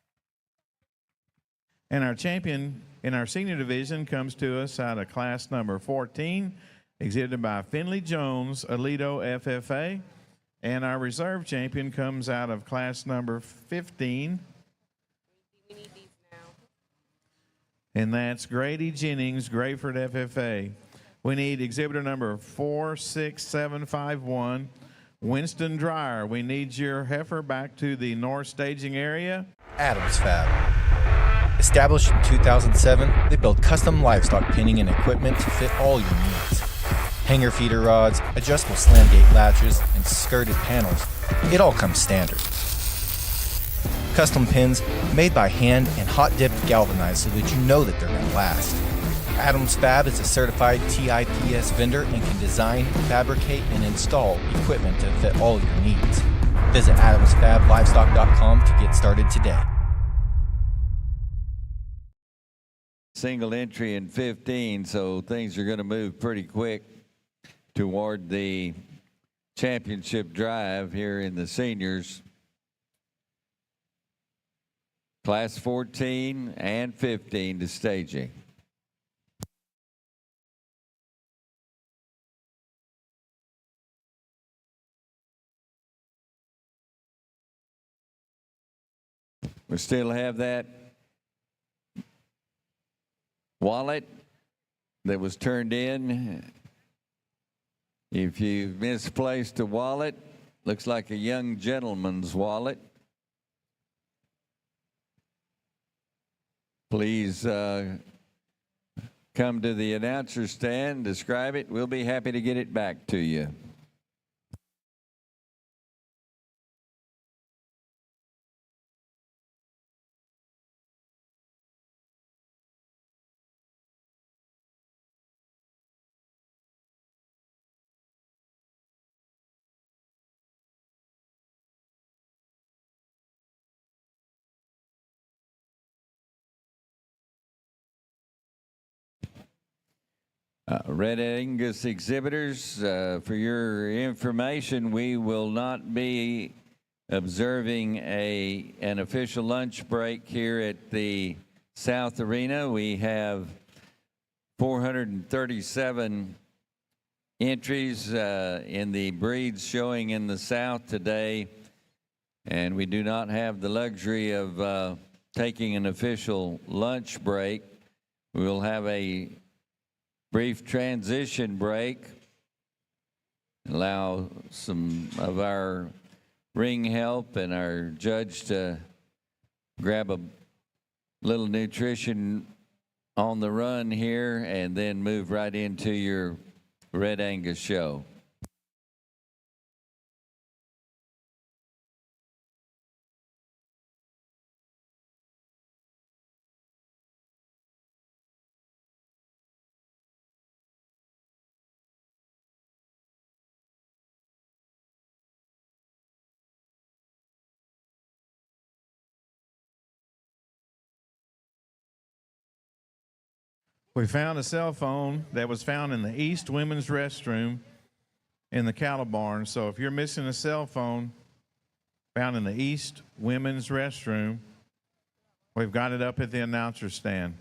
And our champion in our senior division comes to us out of class number 14, exhibited by Finley Jones, Alito FFA. And our reserve champion comes out of class number 15. We need these now. And that's Grady Jennings, Grayford FFA. We need exhibitor number 46751, Winston Dreyer. We need your heifer back to the north staging area. Adams Fab. Established in 2007, they build custom livestock pinning and equipment to fit all your needs. Hanger feeder rods, adjustable slam gate latches, and skirted panels. It all comes standard. Custom pins made by hand and hot dipped galvanized so that you know that they're going to last. Adams Fab is a certified TIPS vendor and can design, fabricate, and install equipment to fit all your needs. Visit adamsfablivestock.com to get started today. Single entry in 15, so things are going to move pretty quick toward the championship drive here in the seniors. Class 14 and 15 to staging. We still have that wallet that was turned in. If you misplaced a wallet, looks like a young gentleman's wallet. Please come to the announcer stand, describe it. We'll be happy to get it back to you. Red Angus exhibitors, for your information, we will not be observing an official lunch break here at the South Arena. We have 437 entries in the breeds showing in the South today, and we do not have the luxury of taking an official lunch break. We will have a brief transition break, allow some of our ring help and our judge to grab a little nutrition on the run here, and then move right into your Red Angus show. We found a cell phone that was found in the East Women's Restroom in the cattle barn. So if you're missing a cell phone found in the East Women's Restroom, we've got it up at the announcer stand.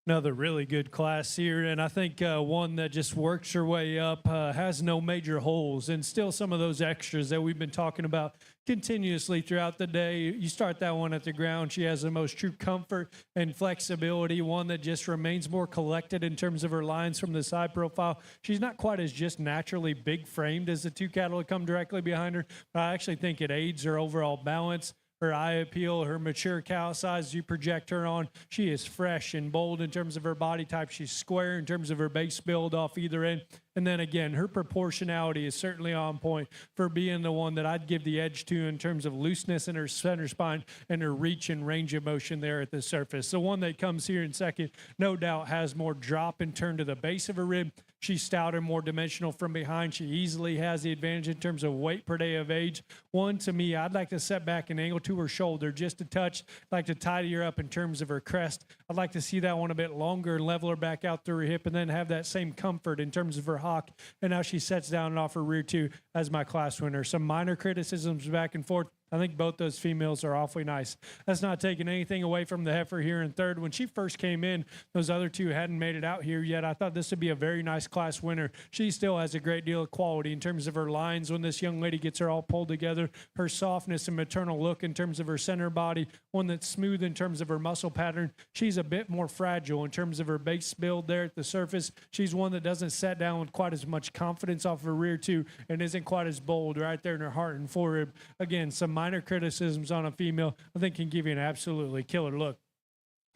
Another really good class here, and I think one that just works her way up, has no major holes, and still some of those extras that we've been talking about continuously throughout the day. You start that one at the ground, she has the most true comfort and flexibility, one that just remains more collected in terms of her lines from the side profile. She's not quite as just naturally big framed as the two cattle that come directly behind her, but I actually think it aids her overall balance, her eye appeal, her mature cow size you project her on. She is fresh and bold in terms of her body type. She's square in terms of her base build off either end. And then again, her proportionality is certainly on point for being the one that I'd give the edge to in terms of looseness in her center spine and her reach and range of motion there at the surface. The one that comes here in second, no doubt, has more drop and turn to the base of her rib. She's stouter, more dimensional from behind. She easily has the advantage in terms of weight per day of age. One, to me, I'd like to set back an angle to her shoulder just a touch. I'd like to tidy her up in terms of her crest. I'd like to see that one a bit longer and level her back out through her hip, and then have that same comfort in terms of her hock. And now she sets down and off her rear too as my class winner. Some minor criticisms back and forth. I think both those females are awfully nice. That's not taking anything away from the heifer here in third. When she first came in, those other two hadn't made it out here yet. I thought this would be a very nice class winner. She still has a great deal of quality in terms of her lines when this young lady gets her all pulled together. Her softness and maternal look in terms of her center body, one that's smooth in terms of her muscle pattern. She's a bit more fragile in terms of her base build there at the surface. She's one that doesn't set down with quite as much confidence off her rear too, and isn't quite as bold right there in her heart and forerib. Again, some minor criticisms on a female, I think, can give you an absolutely killer look.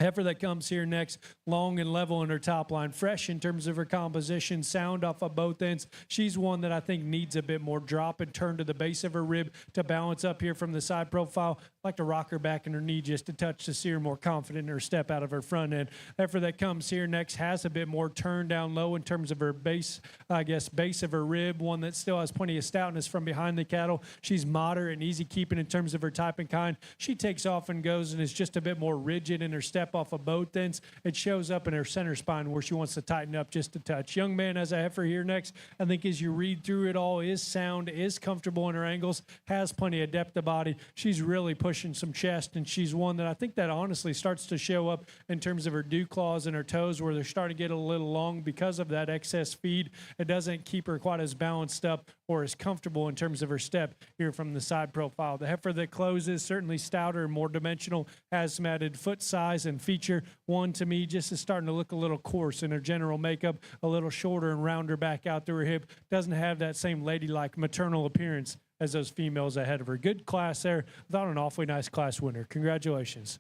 Heifer that comes here next, long and level in her top line, fresh in terms of her composition, sound off of both ends. She's one that I think needs a bit more drop and turn to the base of her rib to balance up here from the side profile. like to rock her back in her knee just a touch to see her more confident in her step out of her front end. Heifer that comes here next has a bit more turn down low in terms of her base of her rib, one that still has plenty of stoutness from behind the cattle. She's moderate and easy keeping in terms of her type and kind. She takes off and goes and is just a bit more rigid in her step off of both ends. It shows up in her center spine where she wants to tighten up just a touch. Young man has a heifer here next. I think as you read through it all, is sound, is comfortable in her angles, has plenty of depth of body. She's really pushing some chest, and she's one that I think that honestly starts to show up in terms of her dew claws and her toes where they're starting to get a little long because of that excess feed. It doesn't keep her quite as balanced up or as comfortable in terms of her step here from the side profile. The heifer that closes, certainly stouter and more dimensional, has some added foot size and feature. One, to me, just is starting to look a little coarse in her general makeup, a little shorter and rounder back out through her hip. Doesn't have that same ladylike maternal appearance as those females ahead of her. Good class there. Without an awfully nice class winner. Congratulations.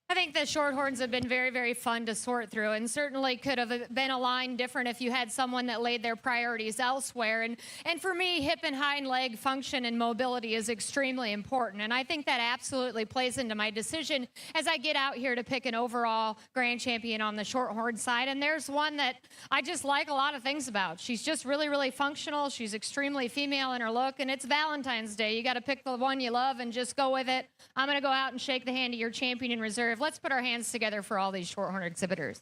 I think the Shorthorns have been very, very fun to sort through, and certainly could have been aligned different if you had someone that laid their priorities elsewhere. And for me, hip and hind leg function and mobility is extremely important, and I think that absolutely plays into my decision as I get out here to pick an overall grand champion on the Shorthorn side. And there's one that I just like a lot of things about. She's just really, really functional. She's extremely female in her look, and it's Valentine's Day. You got to pick the one you love and just go with it. I'm going to go out and shake the hand of your champion in reserve. Let's put our hands together for all these Shorthorn exhibitors.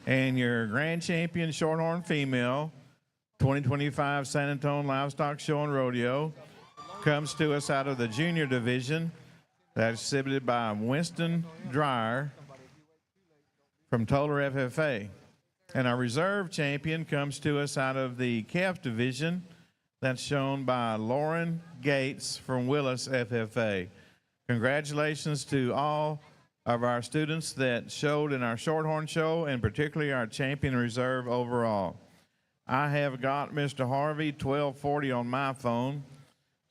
And your grand champion Shorthorn female, 2025 San Antonio Livestock Show and Rodeo, comes to us out of the junior division. That's exhibited by Winston Dreyer from Toller FFA. And our reserve champion comes to us out of the calf division. That's shown by Lauren Gates from Willis FFA. Congratulations to all of our students that showed in our Shorthorn show, and particularly our champion reserve overall. I have got Mr. Harvey 1240 on my phone,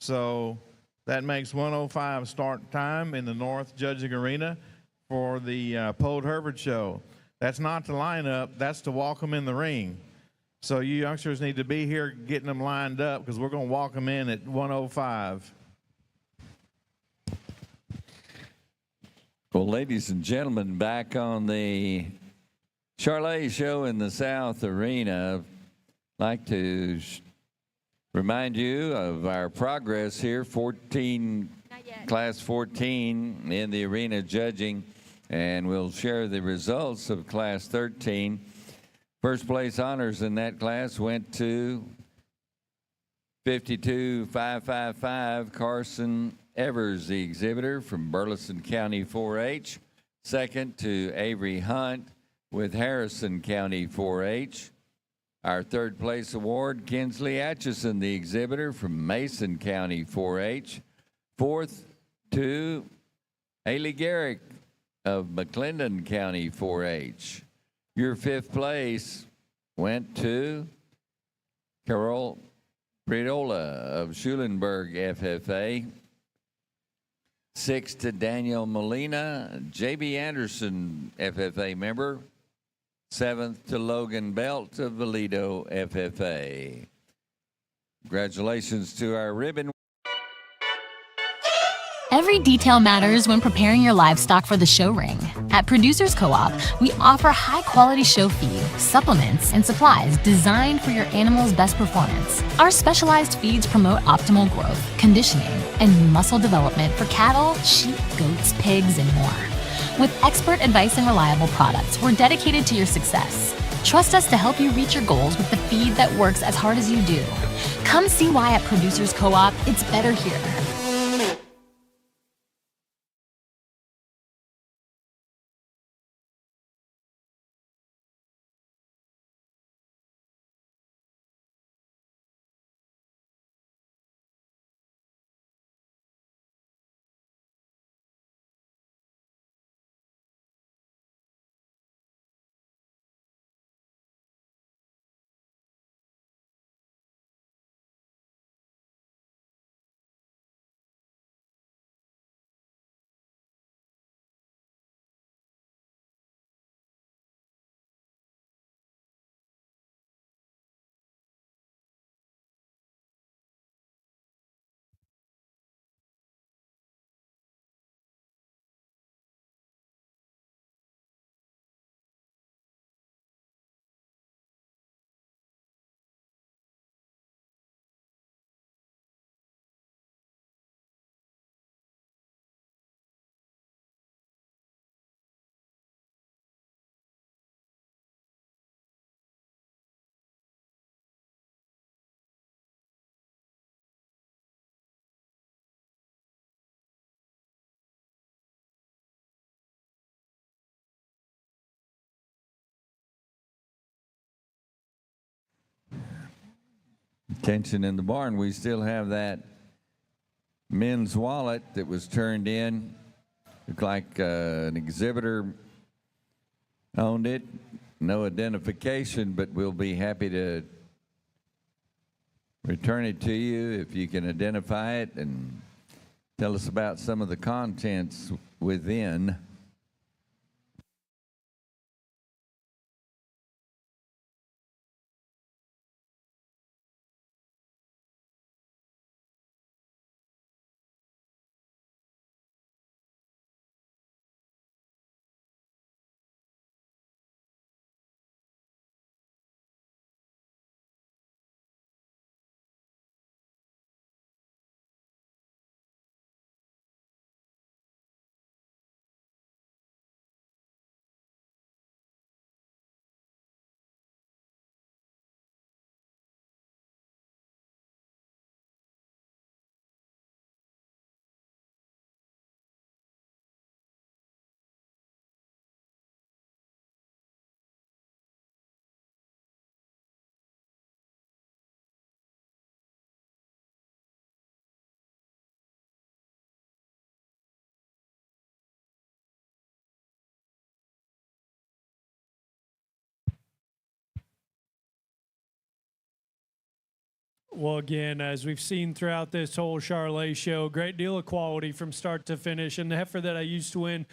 so that makes 1:05 start time in the North Judging Arena for the Polled Hereford show. That's not to line up, that's to walk them in the ring. So you youngsters need to be here getting them lined up because we're going to walk them in at 1:05. Well, ladies and gentlemen, back on the Charlet show in the South Arena, I'd like to remind you of our progress here, class 14 in the arena judging, and we'll share the results of class 13. First place honors in that class went to 52,555 Carson Evers, the exhibitor from Burleson County 4-H. Second to Avery Hunt with Harrison County 4-H. Our third place award, Kinsley Atchison, the exhibitor from Mason County 4-H. Fourth to Haley Garrick of McClendon County 4-H. Your fifth place went to Carol Priola of Schulenburg FFA. Sixth to Daniel Molina, J.B. Anderson FFA member. Seventh to Logan Belt of Valido FFA. Congratulations to our ribbon. Every detail matters when preparing your livestock for the show ring. At Producers Co-op, we offer high-quality show feed, supplements, and supplies designed for your animal's best performance. Our specialized feeds promote optimal growth, conditioning, and muscle development for cattle, sheep, goats, pigs, and more. With expert advice and reliable products, we're dedicated to your success. Trust us to help you reach your goals with the feed that works as hard as you do. Come see why at Producers Co-op, it's better here. Tension in the barn. We still have that men's wallet that was turned in. Looked like an exhibitor owned it. No identification, but we'll be happy to return it to you if you can identify it and tell us about some of the contents within. Well, again, as we've seen throughout this whole Charolais show, great deal of quality from start to finish. And the heifer that I used to win,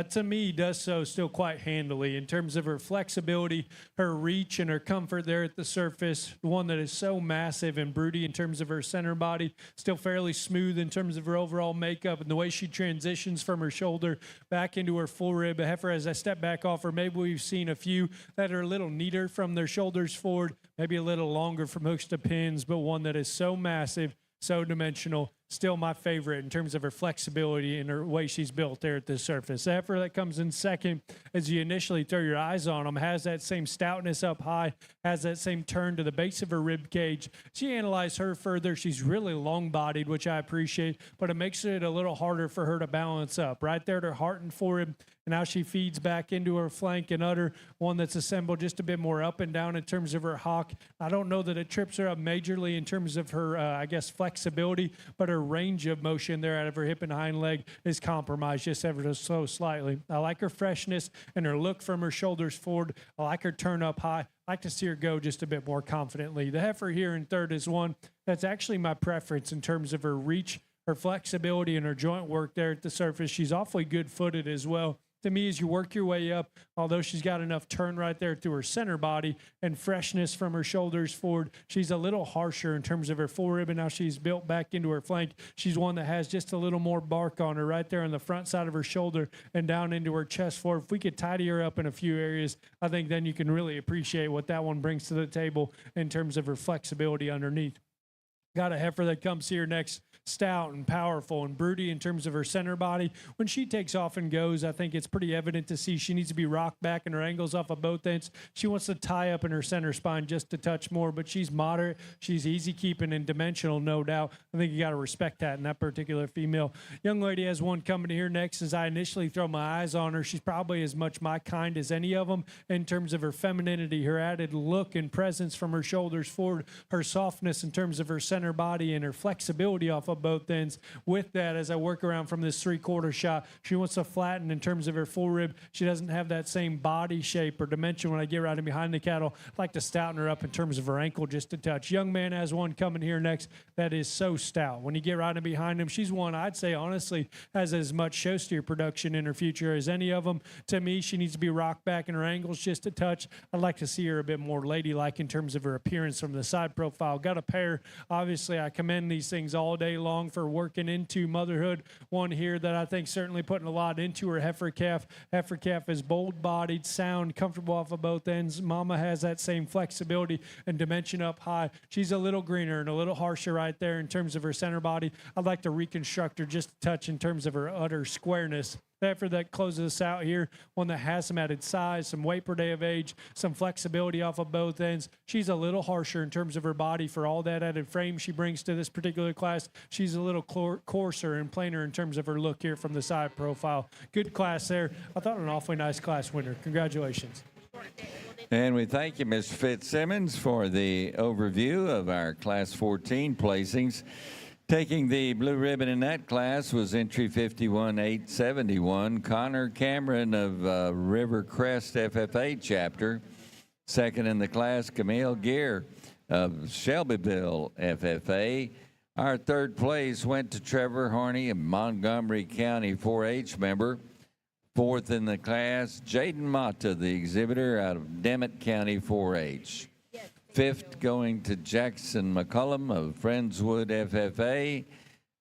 to me, does so still quite handily in terms of her flexibility, her reach, and her comfort there at the surface. The one that is so massive and broody in terms of her center body, still fairly smooth in terms of her overall makeup and the way she transitions from her shoulder back into her full rib. A heifer, as I step back off her, maybe we've seen a few that are a little neater from their shoulders forward, maybe a little longer from hooks to pins, but one that is so massive, so dimensional, still my favorite in terms of her flexibility and her way she's built there at the surface. The heifer that comes in second, as you initially throw your eyes on them, has that same stoutness up high, has that same turn to the base of her rib cage. She analyzed her further. She's really long-bodied, which I appreciate, but it makes it a little harder for her to balance up. Right there at her heart and forehead, and now she feeds back into her flank and udder, one that's assembled just a bit more up and down in terms of her hock. I don't know that it trips her up majorly in terms of her, flexibility, but her range of motion there out of her hip and hind leg is compromised just ever so slightly. I like her freshness and her look from her shoulders forward. I like her turn up high. I like to see her go just a bit more confidently. The heifer here in third is one that's actually my preference in terms of her reach, her flexibility, and her joint work there at the surface. She's awfully good-footed as well. To me, as you work your way up, although she's got enough turn right there through her center body and freshness from her shoulders forward, she's a little harsher in terms of her forerib, and now she's built back into her flank. She's one that has just a little more bark on her right there on the front side of her shoulder and down into her chest forward. If we could tidy her up in a few areas, I think then you can really appreciate what that one brings to the table in terms of her flexibility underneath. Got a heifer that comes here next, stout and powerful and broody in terms of her center body. When she takes off and goes, I think it's pretty evident to see she needs to be rocked back and her angles off of both ends. She wants to tie up in her center spine just a touch more, but she's moderate. She's easy keeping and dimensional, no doubt. I think you got to respect that in that particular female. Young lady has one coming here next. As I initially throw my eyes on her, she's probably as much my kind as any of them in terms of her femininity, her added look and presence from her shoulders forward, her softness in terms of her center body, and her flexibility off of both ends. With that, as I work around from this three-quarter shot, she wants to flatten in terms of her full rib. She doesn't have that same body shape or dimension when I get right in behind the cattle. I'd like to stouten her up in terms of her ankle just a touch. Young man has one coming here next that is so stout. When you get right in behind him, she's one I'd say honestly has as much show steer production in her future as any of them. To me, she needs to be rocked back in her ankles just a touch. I'd like to see her a bit more ladylike in terms of her appearance from the side profile. Got a pair. Obviously, I commend these things all day long for working into motherhood. One here that I think certainly putting a lot into her heifer calf. Heifer calf is bold-bodied, sound, comfortable off of both ends. Mama has that same flexibility and dimension up high. She's a little greener and a little harsher right there in terms of her center body. I'd like to reconstruct her just a touch in terms of her utter squareness. Heifer that closes us out here, one that has some added size, some weight per day of age, some flexibility off of both ends. She's a little harsher in terms of her body for all that added frame she brings to this particular class. She's a little coarser and plainer in terms of her look here from the side profile. Good class there. I thought an awfully nice class winner. Congratulations. And we thank you, Mr. Fitzsimmons, for the overview of our Class 14 placings. Taking the blue ribbon in that class was entry 51871, Connor Cameron of Rivercrest FFA chapter. Second in the class, Camille Gear of Shelbyville FFA. Our third place went to Trevor Harney, a Montgomery County 4-H member. Fourth in the class, Jaden Mata, the exhibitor out of Demet County 4-H. Fifth going to Jackson McCullum of Friendswood FFA.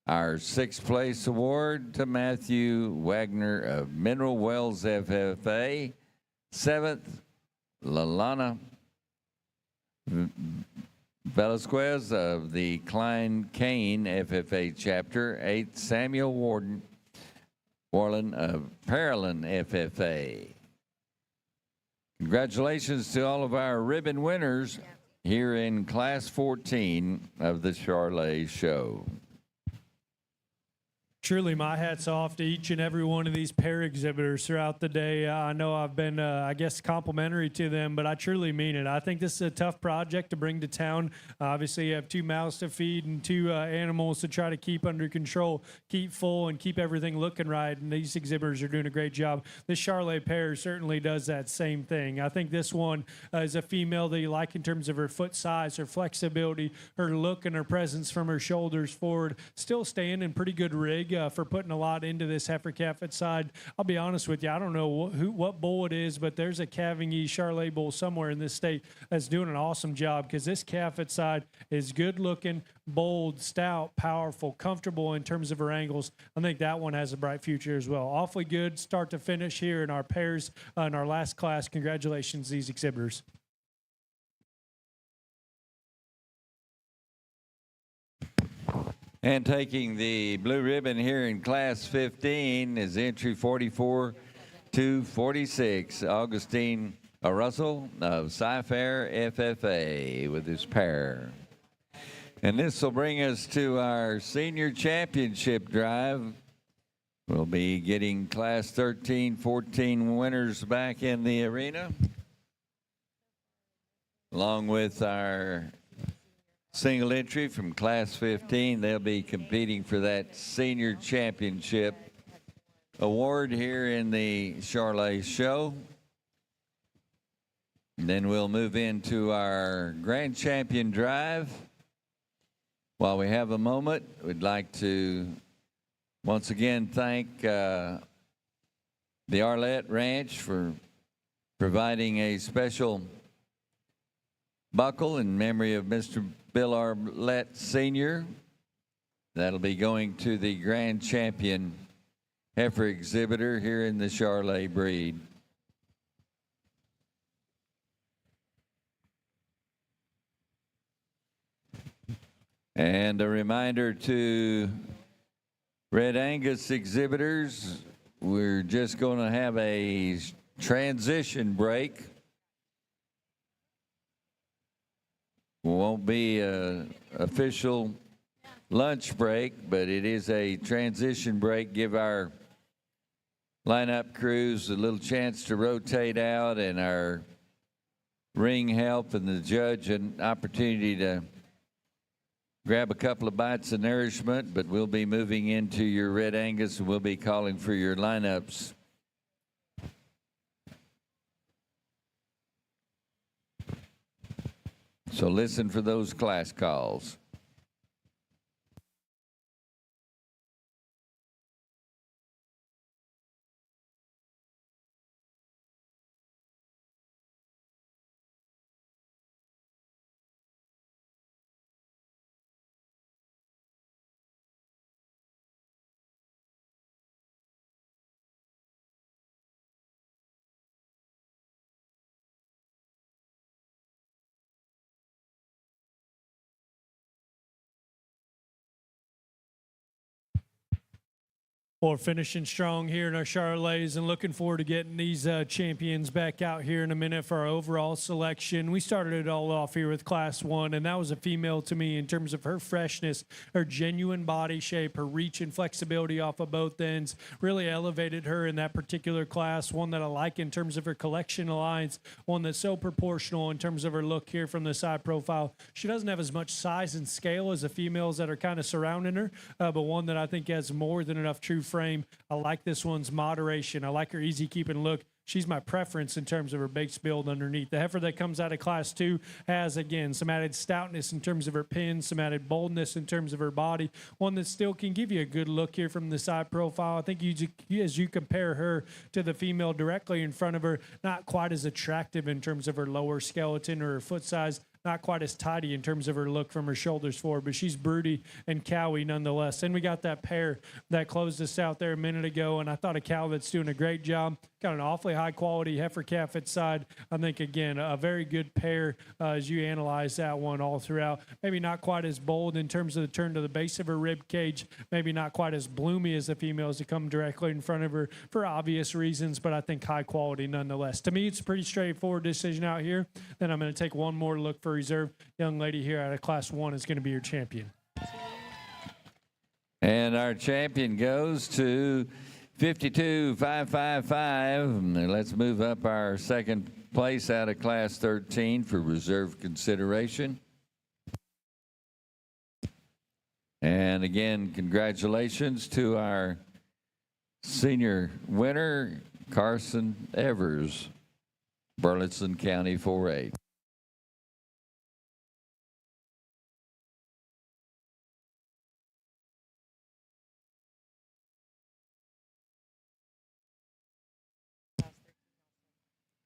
Our sixth place award to Matthew Wagner of Mineral Wells FFA. Seventh, Lalana Velasquez of the Klein Kane FFA chapter. Eighth, Samuel Warland of Parolin FFA. Congratulations to all of our ribbon winners here in Class 14 of the Charlet Show. Truly, my hat's off to each and every one of these pair exhibitors throughout the day. I know I've been, I guess, complimentary to them, but I truly mean it. I think this is a tough project to bring to town. Obviously, you have two mouths to feed and two animals to try to keep under control, keep full, and keep everything looking right, and these exhibitors are doing a great job. This Charlet pair certainly does that same thing. I think this one is a female that you like in terms of her foot size, her flexibility, her look, and her presence from her shoulders forward. Still staying in pretty good rig. For putting a lot into this heifer calf at side. I'll be honest with you, I don't know what bull it is, but there's a Cavigny Charlet bull somewhere in this state that's doing an awesome job, because this calf at side is good looking, bold, stout, powerful, comfortable in terms of her angles. I think that one has a bright future as well. Awfully good start to finish here in our pairs in our last class. Congratulations, these exhibitors. And taking the blue ribbon here in Class 15 is entry 44 to 46, Augustine Russell of Sci-Fair FFA with his pair. And this will bring us to our senior championship drive. We'll be getting Class 13, 14 winners back in the arena, along with our single entry from Class 15. They'll be competing for that senior championship award here in the Charlet Show. And then we'll move into our grand champion drive. While we have a moment, we'd like to once again thank the Arlette Ranch for providing a special buckle in memory of Mr. Bill Arlette Sr. That'll be going to the grand champion heifer exhibitor here in the Charlet breed. And a reminder to Red Angus exhibitors, we're just going to have a transition break. Won't be an official lunch break, but it is a transition break. Give our lineup crews a little chance to rotate out, and our ring help and the judge an opportunity to grab a couple of bites of nourishment. But we'll be moving into your Red Angus, and we'll be calling for your lineups. So listen for those class calls. Well, finishing strong here in our Charolais and looking forward to getting these champions back out here in a minute for our overall selection. We started it all off here with Class 1, and that was a female to me in terms of her freshness, her genuine body shape, her reach and flexibility off of both ends. Really elevated her in that particular class, one that I like in terms of her collection lines, one that's so proportional in terms of her look here from the side profile. She doesn't have as much size and scale as the females that are kind of surrounding her, but one that I think has more than enough true frame. I like this one's moderation. I like her easy keeping look. She's my preference in terms of her base build underneath. The heifer that comes out of Class 2 has, again, some added stoutness in terms of her pins, some added boldness in terms of her body, one that still can give you a good look here from the side profile. I think as you compare her to the female directly in front of her, not quite as attractive in terms of her lower skeleton or her foot size, not quite as tidy in terms of her look from her shoulders forward, but she's broody and cowy nonetheless. Then we got that pair that closed us out there a minute ago, and I thought a cow that's doing a great job. Got an awfully high-quality heifer calf at side. I think, again, a very good pair as you analyze that one all throughout. Maybe not quite as bold in terms of the turn to the base of her rib cage. Maybe not quite as bloomy as the females that come directly in front of her for obvious reasons, but I think high quality nonetheless. To me, it's a pretty straightforward decision out here. Then I'm going to take one more look for reserve. Young lady here out of Class 1 is going to be your champion. And our champion goes to 52,555. Let's move up our second place out of Class 13 for reserve consideration. And again, congratulations to our senior winner, Carson Evers, Burleson County 4A.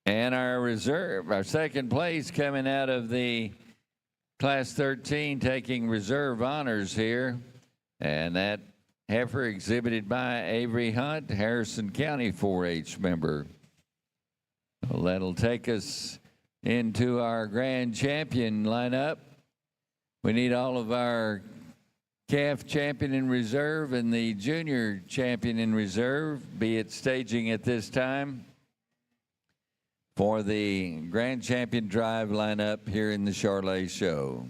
And our second place coming out of the Class 13, taking reserve honors here. And that heifer exhibited by Avery Hunt, Harrison County 4-H member. Well, that'll take us into our grand champion lineup. We need all of our calf champion in reserve and the junior champion in reserve, be it staging at this time for the Grand Champion Drive lineup here in the Charolais Show.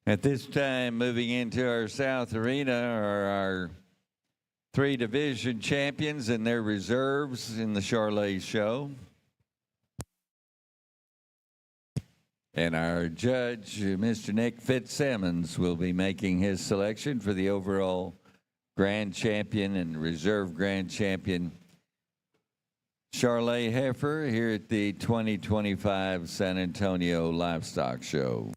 At this time, moving into our South Arena are our three division champions and their reserves in the Charolais Show. And our judge, Mr. Nick Fitzsimmons, will be making his selection for the overall grand champion and reserve grand champion Charolais heifer here at the 2025 San Antonio Livestock Show.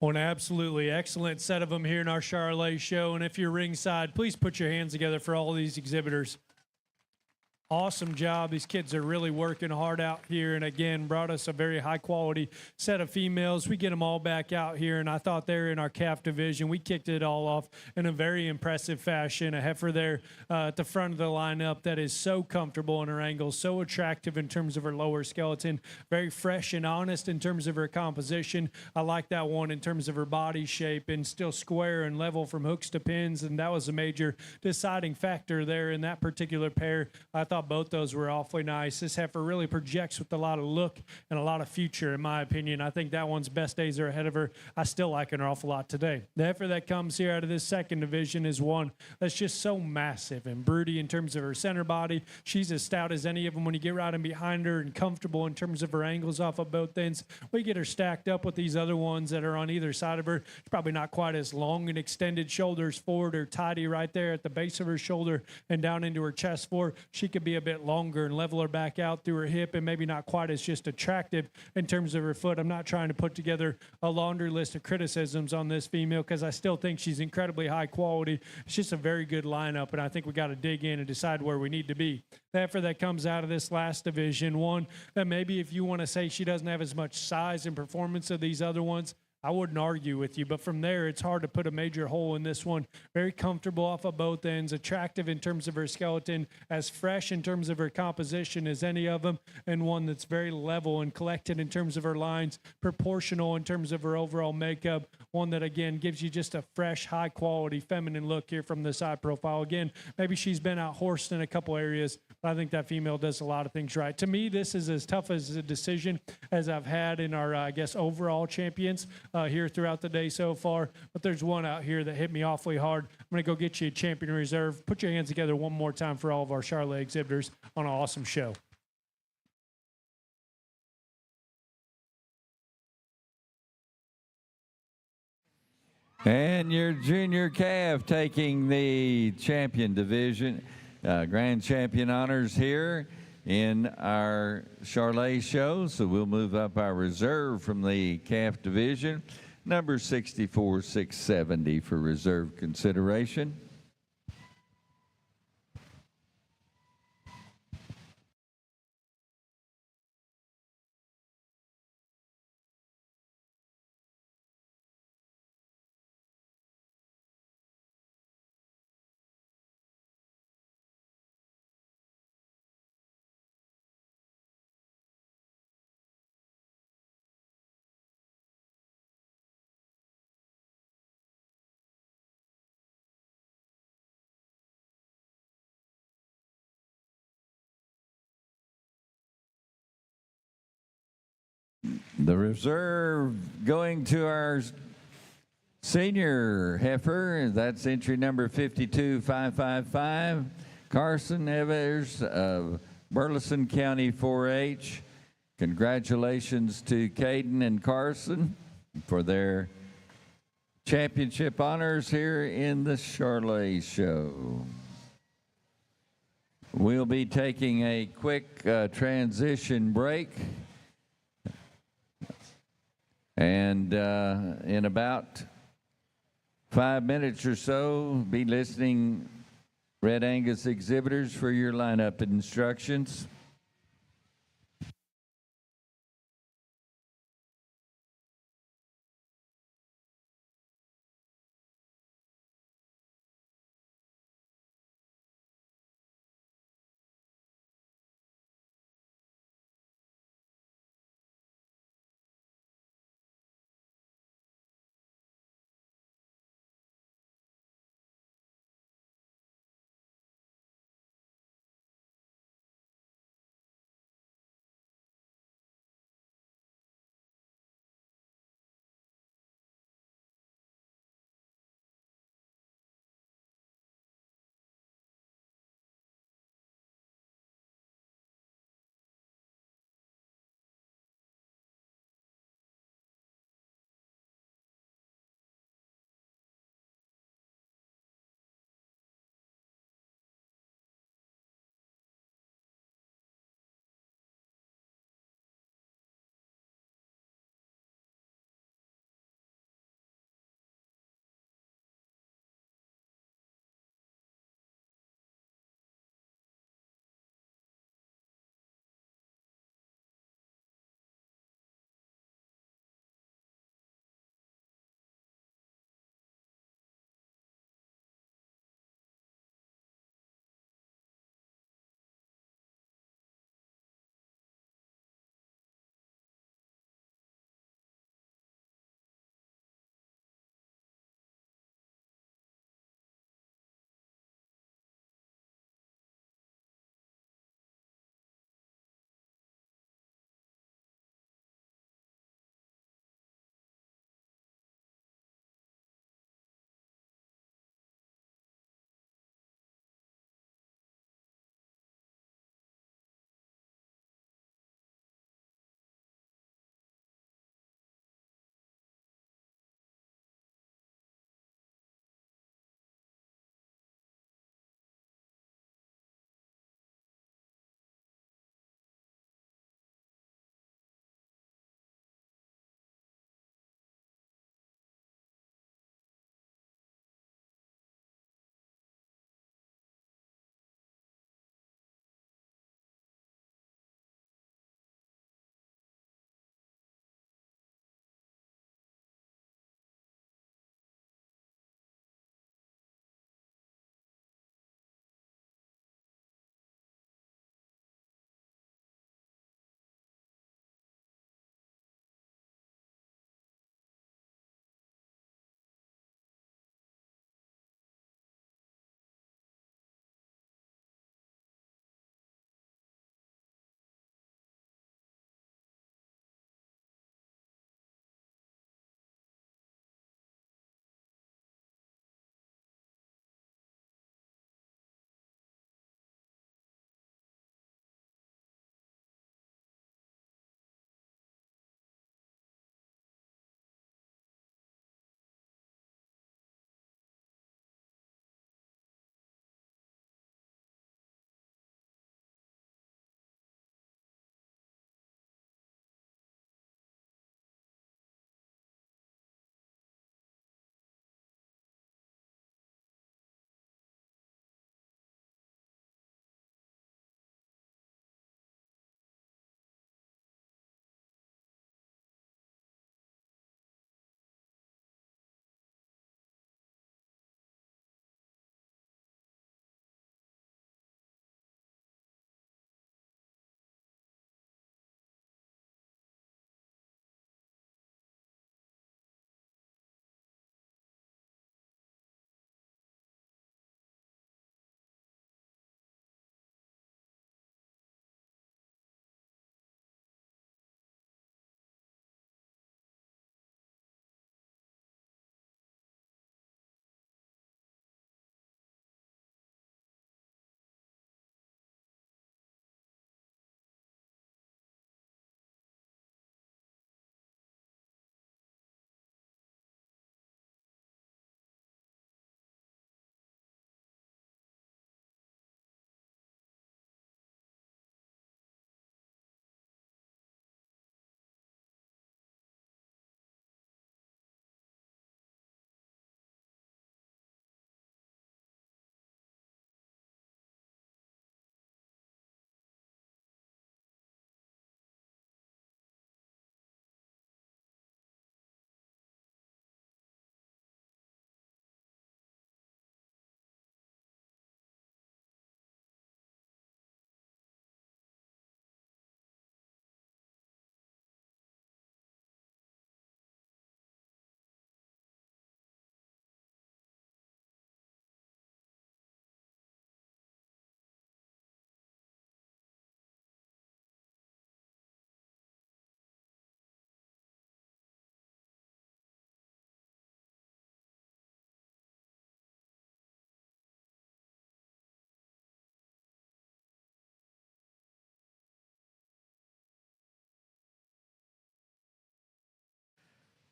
Well, an absolutely excellent set of them here in our Charolais show. And if you're ringside, please put your hands together for all these exhibitors. Awesome job. These kids are really working hard out here, and again, brought us a very high quality set of females. We get them all back out here, and I thought they're in our calf division. We kicked it all off in a very impressive fashion. A heifer there at the front of the lineup that is so comfortable in her angles, so attractive in terms of her lower skeleton, very fresh and honest in terms of her composition. I like that one in terms of her body shape and still square and level from hooks to pins, and that was a major deciding factor there in that particular pair. I thought both those were awfully nice. This heifer really projects with a lot of look and a lot of future, in my opinion. I think that one's best days are ahead of her. I still like her an awful lot today. The heifer that comes here out of this second division is one that's just so massive and broody in terms of her center body. She's as stout as any of them when you get right in behind her, and comfortable in terms of her angles off of both ends. We get her stacked up with these other ones that are on either side of her. She's probably not quite as long and extended shoulders forward or tidy right there at the base of her shoulder and down into her chest forward. She could be a bit longer and level her back out through her hip, and maybe not quite as just attractive in terms of her foot. I'm not trying to put together a laundry list of criticisms on this female, because I still think she's incredibly high quality. It's just a very good lineup, and I think we got to dig in and decide where we need to be. The heifer that comes out of this last division, one that maybe if you want to say she doesn't have as much size and performance of these other ones, I wouldn't argue with you, but from there, it's hard to put a major hole in this one. Very comfortable off of both ends, attractive in terms of her skeleton, as fresh in terms of her composition as any of them, and one that's very level and collected in terms of her lines, proportional in terms of her overall makeup, one that, again, gives you just a fresh, high-quality, feminine look here from the side profile. Again, maybe she's been out-horsed in a couple areas, but I think that female does a lot of things right. To me, this is as tough as a decision as I've had in our, I guess, overall champions here throughout the day so far. But there's one out here that hit me awfully hard. I'm going to go get you a champion reserve. Put your hands together one more time for all of our Charolais exhibitors on an awesome show. And your junior calf taking the champion division, grand champion honors here in our Charolais show. So we'll move up our reserve from the calf division, number 64,670 for reserve consideration. The reserve going to our senior heifer, that's entry number 52555, Carson Heifers of Burleson County 4-H. Congratulations to Caden and Carson for their championship honors here in the Charolais show. We'll be taking a quick transition break. And in about 5 minutes or so, be listening, Red Angus exhibitors, for your lineup instructions.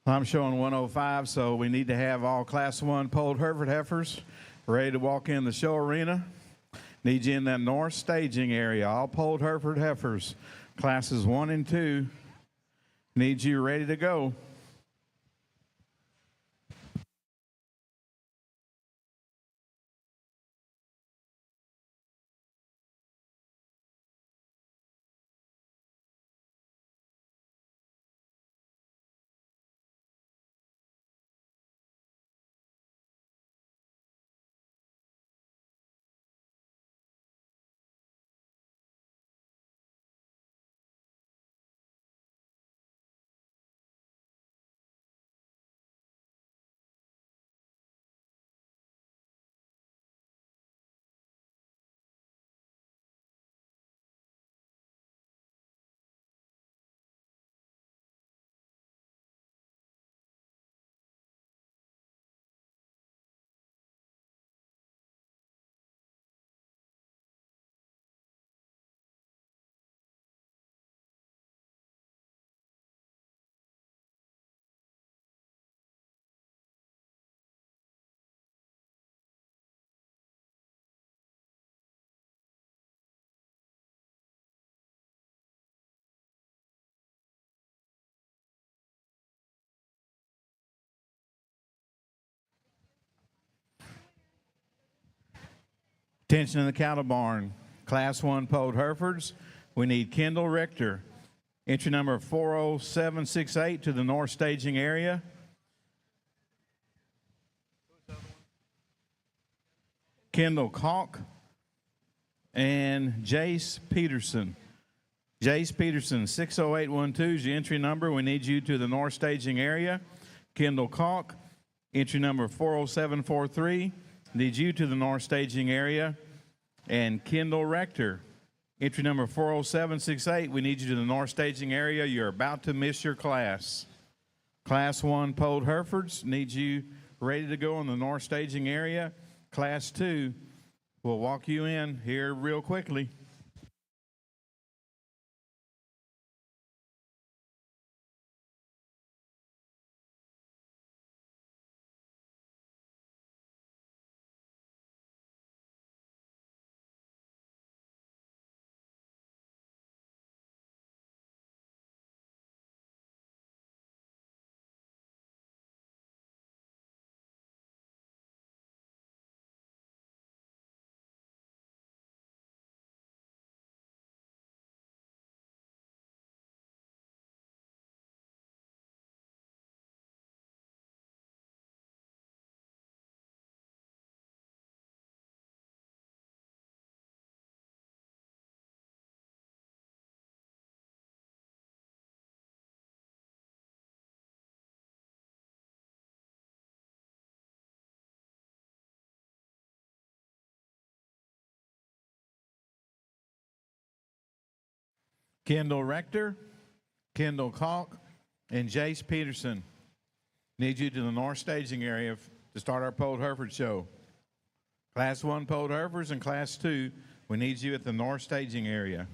I'm showing 105, so we need to have all Class 1 polled Hereford heifers ready to walk in the show arena. Need you in that north staging area, all polled Hereford heifers, Classes 1 and 2. Need you ready to go. Attention in the cattle barn, Class 1 polled Herefords. We need Kendall Richter, entry number 40768 to the north staging area. Kendall Calk and Jace Peterson. Jace Peterson, 60812 is your entry number. We need you to the north staging area. Kendall Calk, entry number 40743. Need you to the north staging area. And Kendall Rector, entry number 40768. We need you to the north staging area. You're about to miss your class. Class 1 polled Herefords need you ready to go in the north staging area. Class 2 will walk you in here real quickly. Kendall Rector, Kendall Calk, and Jace Peterson need you to the north staging area to start our polled Hereford show. Class 1 polled Herefords and Class 2, we need you at the north staging area.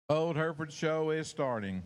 Polled Hereford show is starting.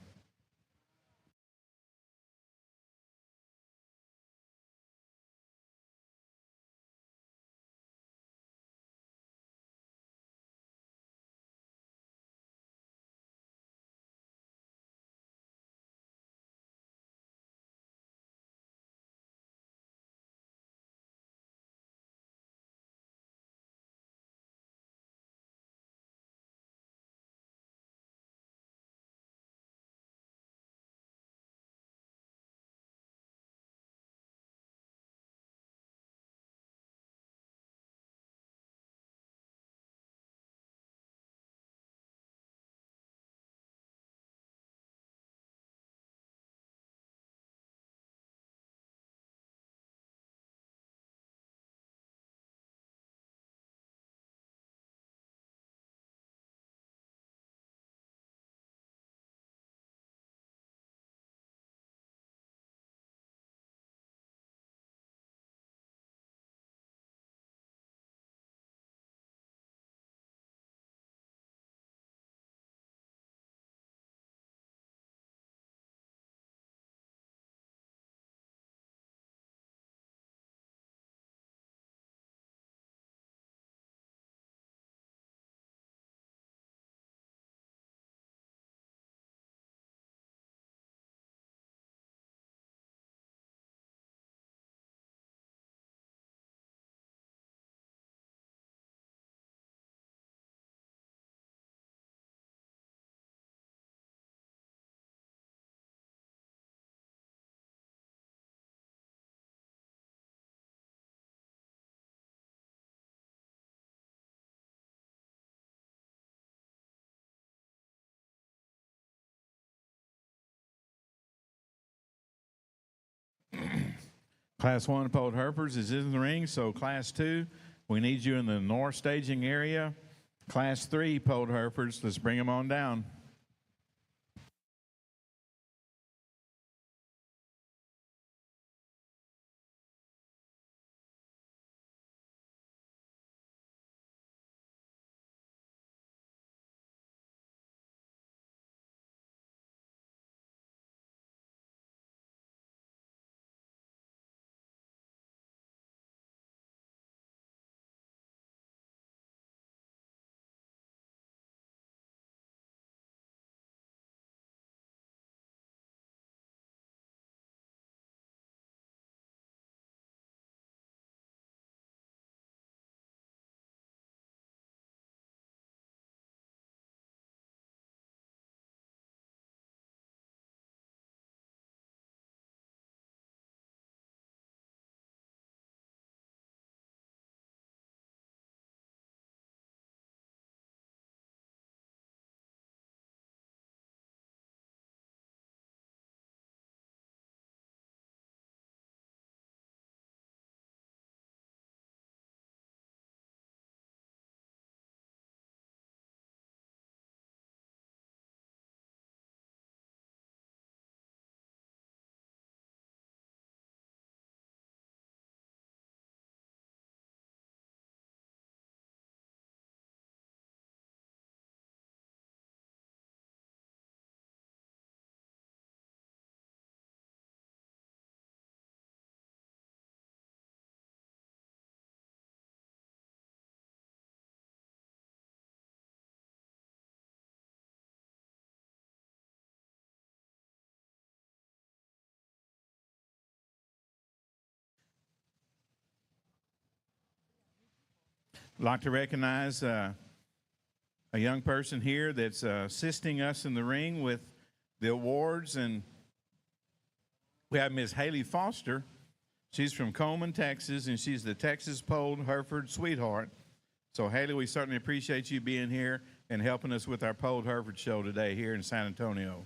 Class 1 Polled Heifers is in the ring, so Class 2, we need you in the north staging area. Class 3 Polled Heifers, let's bring them on down. I'd like to recognize a young person here that's assisting us in the ring with the awards, and we have Miss Haley Foster. She's from Coleman, Texas, and she's the Texas Polled Hereford Sweetheart. So, Haley, we certainly appreciate you being here and helping us with our Polled Hereford show today here in San Antonio.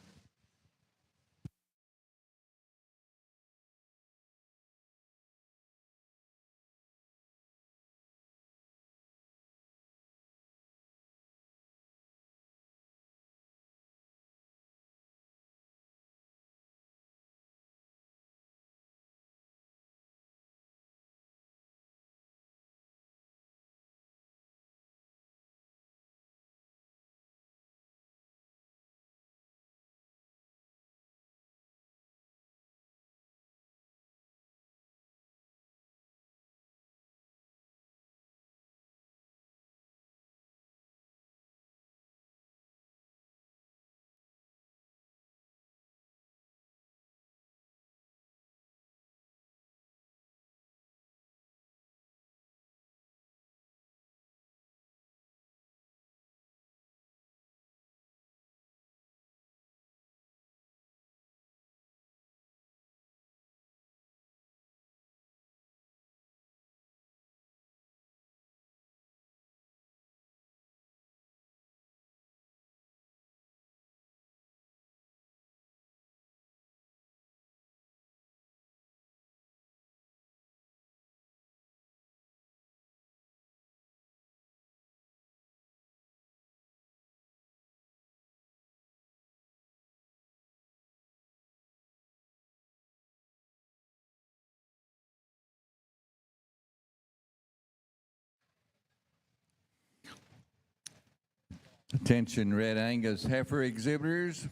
Attention Red Angus heifer exhibitors.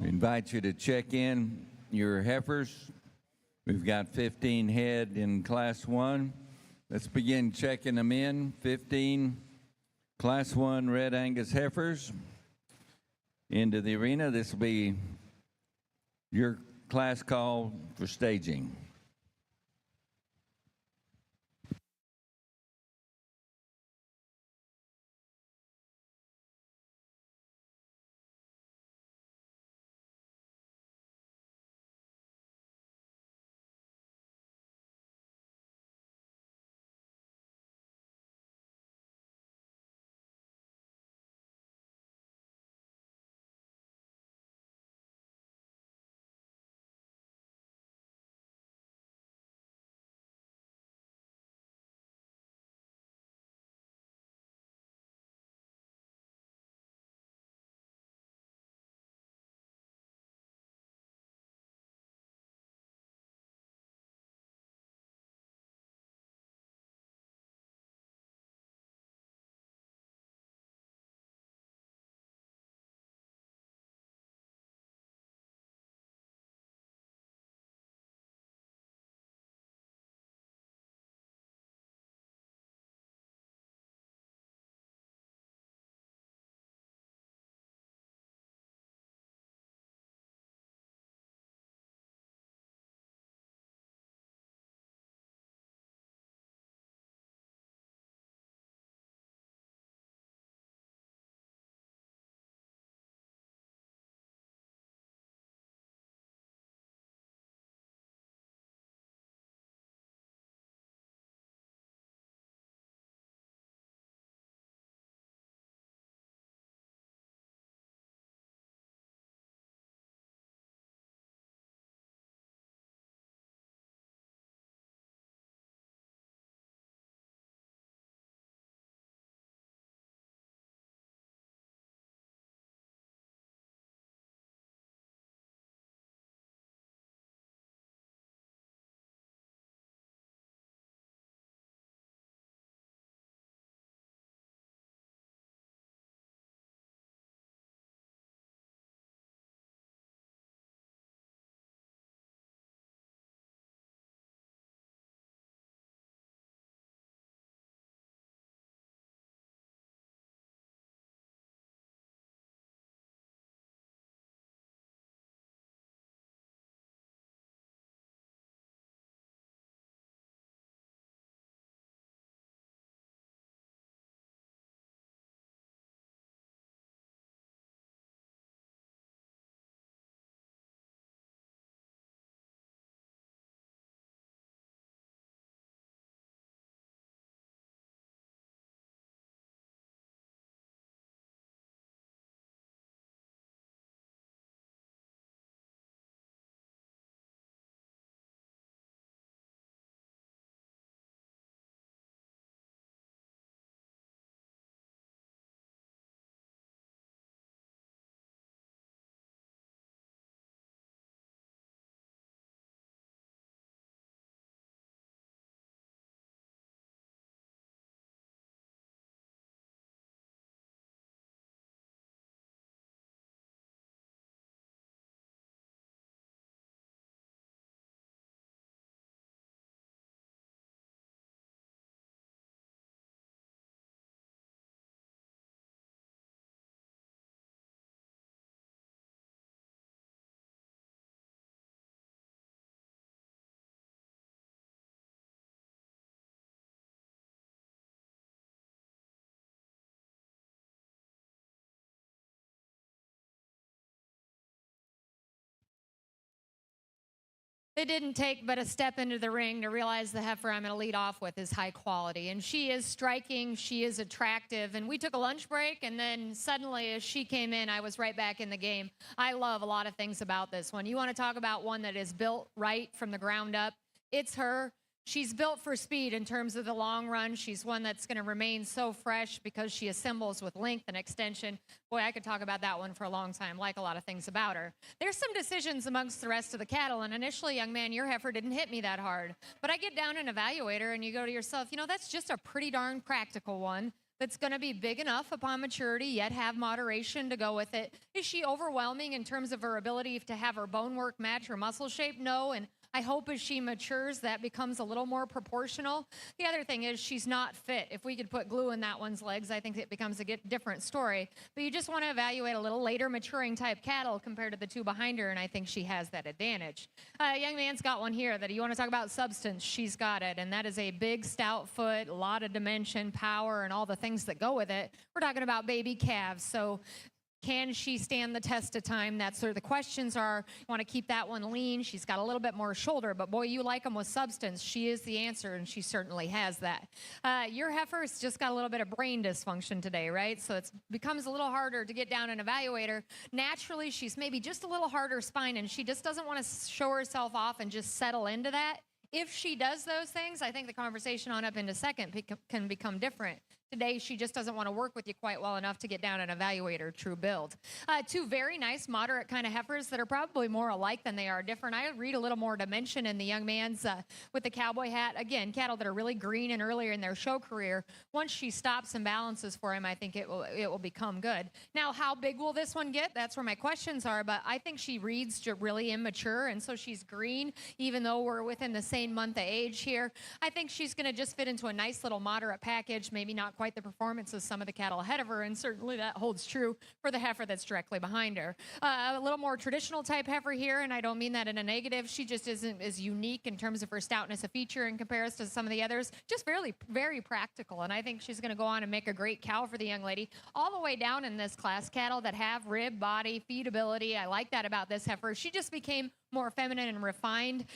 We invite you to check in your heifers. We've got 15 head in Class 1. Let's begin checking them in. 15 Class 1 Red Angus heifers into the arena. This will be your class call for staging. It didn't take but a step into the ring to realize the heifer I'm going to lead off with is high quality. And she is striking, she is attractive. And we took a lunch break, and then suddenly as she came in, I was right back in the game. I love a lot of things about this one. You want to talk about one that is built right from the ground up? It's her. She's built for speed in terms of the long run. She's one that's going to remain so fresh because she assembles with length and extension. Boy, I could talk about that one for a long time, like a lot of things about her. There's some decisions amongst the rest of the cattle, and initially, young man, your heifer didn't hit me that hard. But I get down and evaluate her, and you go to yourself, you know, that's just a pretty darn practical one that's going to be big enough upon maturity, yet have moderation to go with it. Is she overwhelming in terms of her ability to have her bone work match her muscle shape? No, and I hope as she matures, that becomes a little more proportional. The other thing is she's not fit. If we could put glue in that one's legs, I think it becomes a different story. But you just want to evaluate a little later maturing type cattle compared to the two behind her, and I think she has that advantage. Young man's got one here that you want to talk about substance. She's got it, and that is a big, stout foot, a lot of dimension, power, and all the things that go with it. We're talking about baby calves, so can she stand the test of time? That's where the questions are. You want to keep that one lean. She's got a little bit more shoulder, but boy, you like them with substance. She is the answer, and she certainly has that. Your heifer's just got a little bit of brain dysfunction today, right? So it becomes a little harder to get down and evaluate her. Naturally, she's maybe just a little harder spine, and she just doesn't want to show herself off and just settle into that. If she does those things, I think the conversation on up into second can become different. Today, she just doesn't want to work with you quite well enough to get down and evaluate her true build. Two very nice, moderate kind of heifers that are probably more alike than they are different. I read a little more dimension in the young man's with the cowboy hat. Again, cattle that are really green and earlier in their show career. Once she stops and balances for him, I think it will become good. Now, how big will this one get? That's where my questions are, but I think she reads really immature, and so she's green, even though we're within the same month of age here. I think she's going to just fit into a nice little moderate package, maybe not quite the performance of some of the cattle ahead of her, and certainly that holds true for the heifer that's directly behind her. A little more traditional type heifer here, and I don't mean that in a negative. She just isn't as unique in terms of her stoutness of feature in comparison to some of the others. Just very, very practical, and I think she's going to go on and make a great cow for the young lady. All the way down in this class, cattle that have rib, body, feedability. I like that about this heifer. She just became more feminine and refined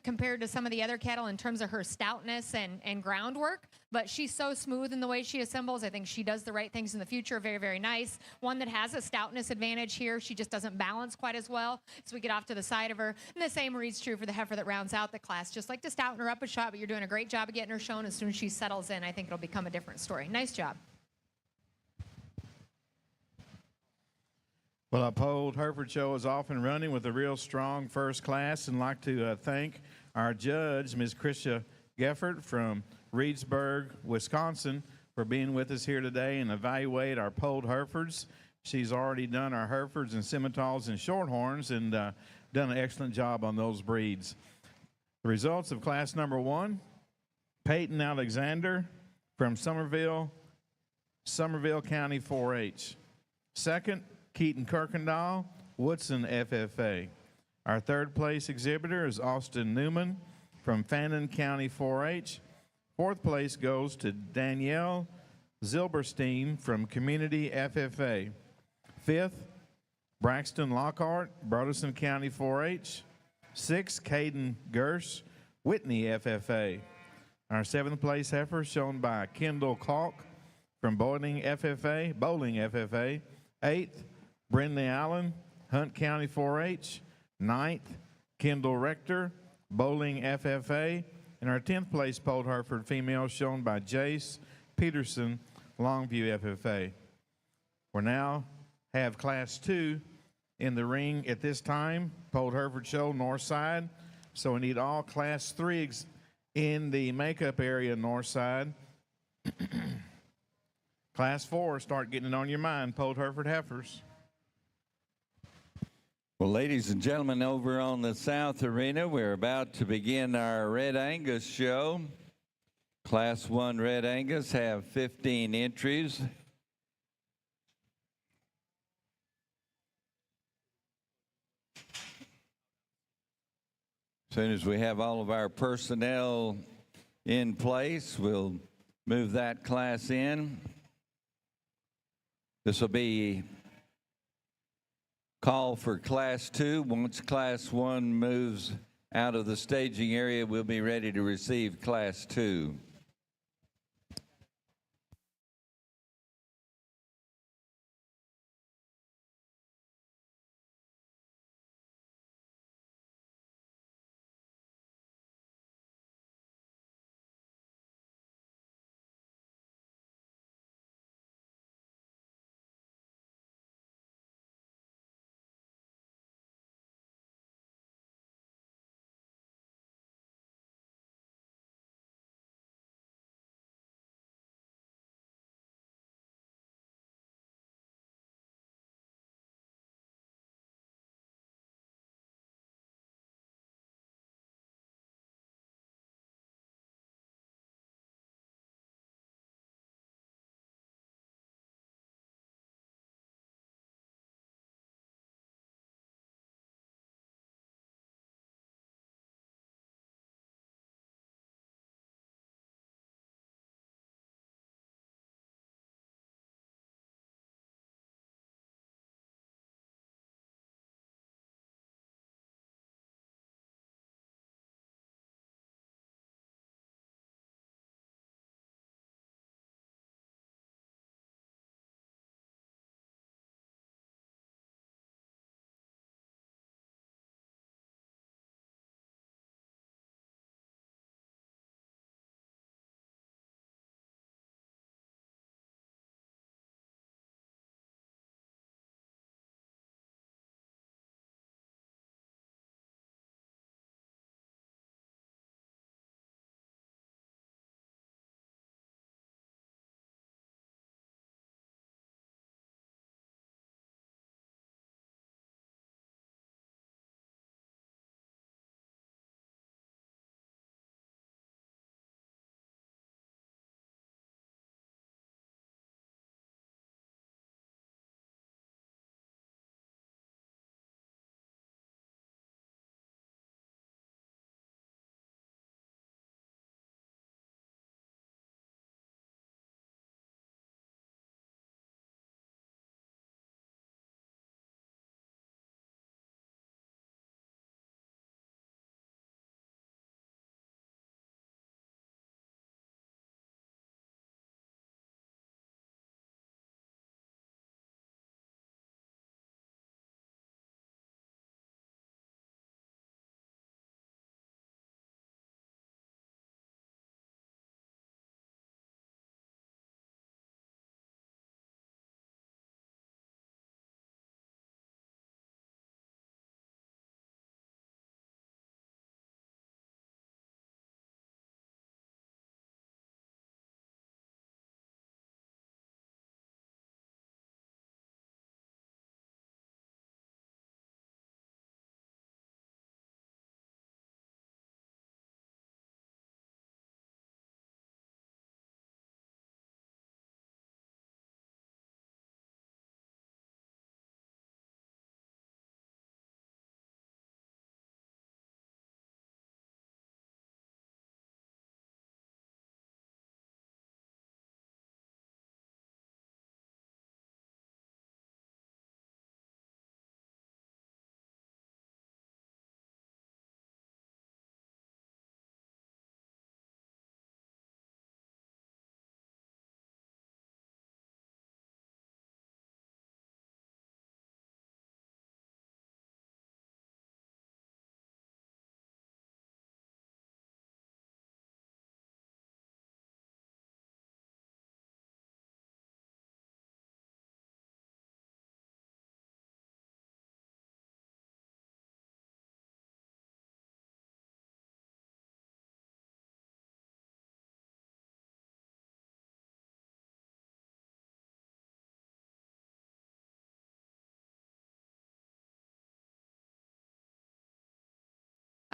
compared to some of the other cattle in terms of her stoutness and groundwork. But she's so smooth in the way she assembles. I think she does the right things in the future. Very, very nice. One that has a stoutness advantage here. She just doesn't balance quite as well as we get off to the side of her. And the same reads true for the heifer that rounds out the class. Just like to stouten her up a shot, but you're doing a great job of getting her shown. As soon as she settles in, I think it'll become a different story. Nice job. Well, our Polled Hereford Show is off and running with a real strong first class, and I'd like to thank our judge, Ms. Krisha Geffert from Reedsburg, Wisconsin, for being with us here today and evaluate our Polled Herefords. She's already done our Herefords and Simmentals and Shorthorns and done an excellent job on those breeds. The results of class number 1, Peyton Alexander from Somerville County 4-H. Second, Keaton Kirkendall, Woodson FFA. Our third place exhibitor is Austin Newman from Fannin County 4-H. Fourth place goes to Danielle Zilberstein from Community FFA. Fifth, Braxton Lockhart, Burleson County 4-H. Sixth, Caden Gersh, Whitney FFA. Our seventh place heifer shown by Kendall Kalk from Bowling FFA. Eighth, Brindley Allen, Hunt County 4-H. Ninth, Kendall Rector, Bowling FFA. And our 10th place Polled Hereford female shown by Jace Peterson, Longview FFA. We now have class 2 in the ring at this time, Polled Hereford Show, north side. So we need all class 3s in the makeup area, north side. Class 4, start getting it on your mind, Polled Hereford heifers. Well, ladies and gentlemen, over on the South Arena, we're about to begin our Red Angus show. Class 1 Red Angus have 15 entries. As soon as we have all of our personnel in place, we'll move that class in. This will be call for class 2. Once class 1 moves out of the staging area, we'll be ready to receive Class 2.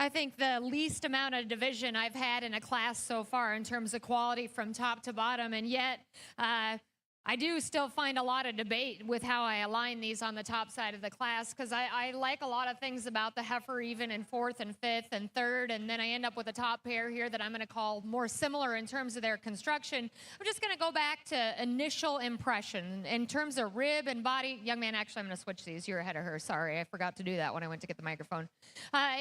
I think the least amount of division I've had in a class so far in terms of quality from top to bottom, and yet I do still find a lot of debate with how I align these on the top side of the class because I like a lot of things about the heifer even in 4th and 5th and 3rd, and then I end up with a top pair here that I'm going to call more similar in terms of their construction. I'm just going to go back to initial impression. In terms of rib and body, young man, actually I'm going to switch these. You're ahead of her. Sorry, I forgot to do that when I went to get the microphone.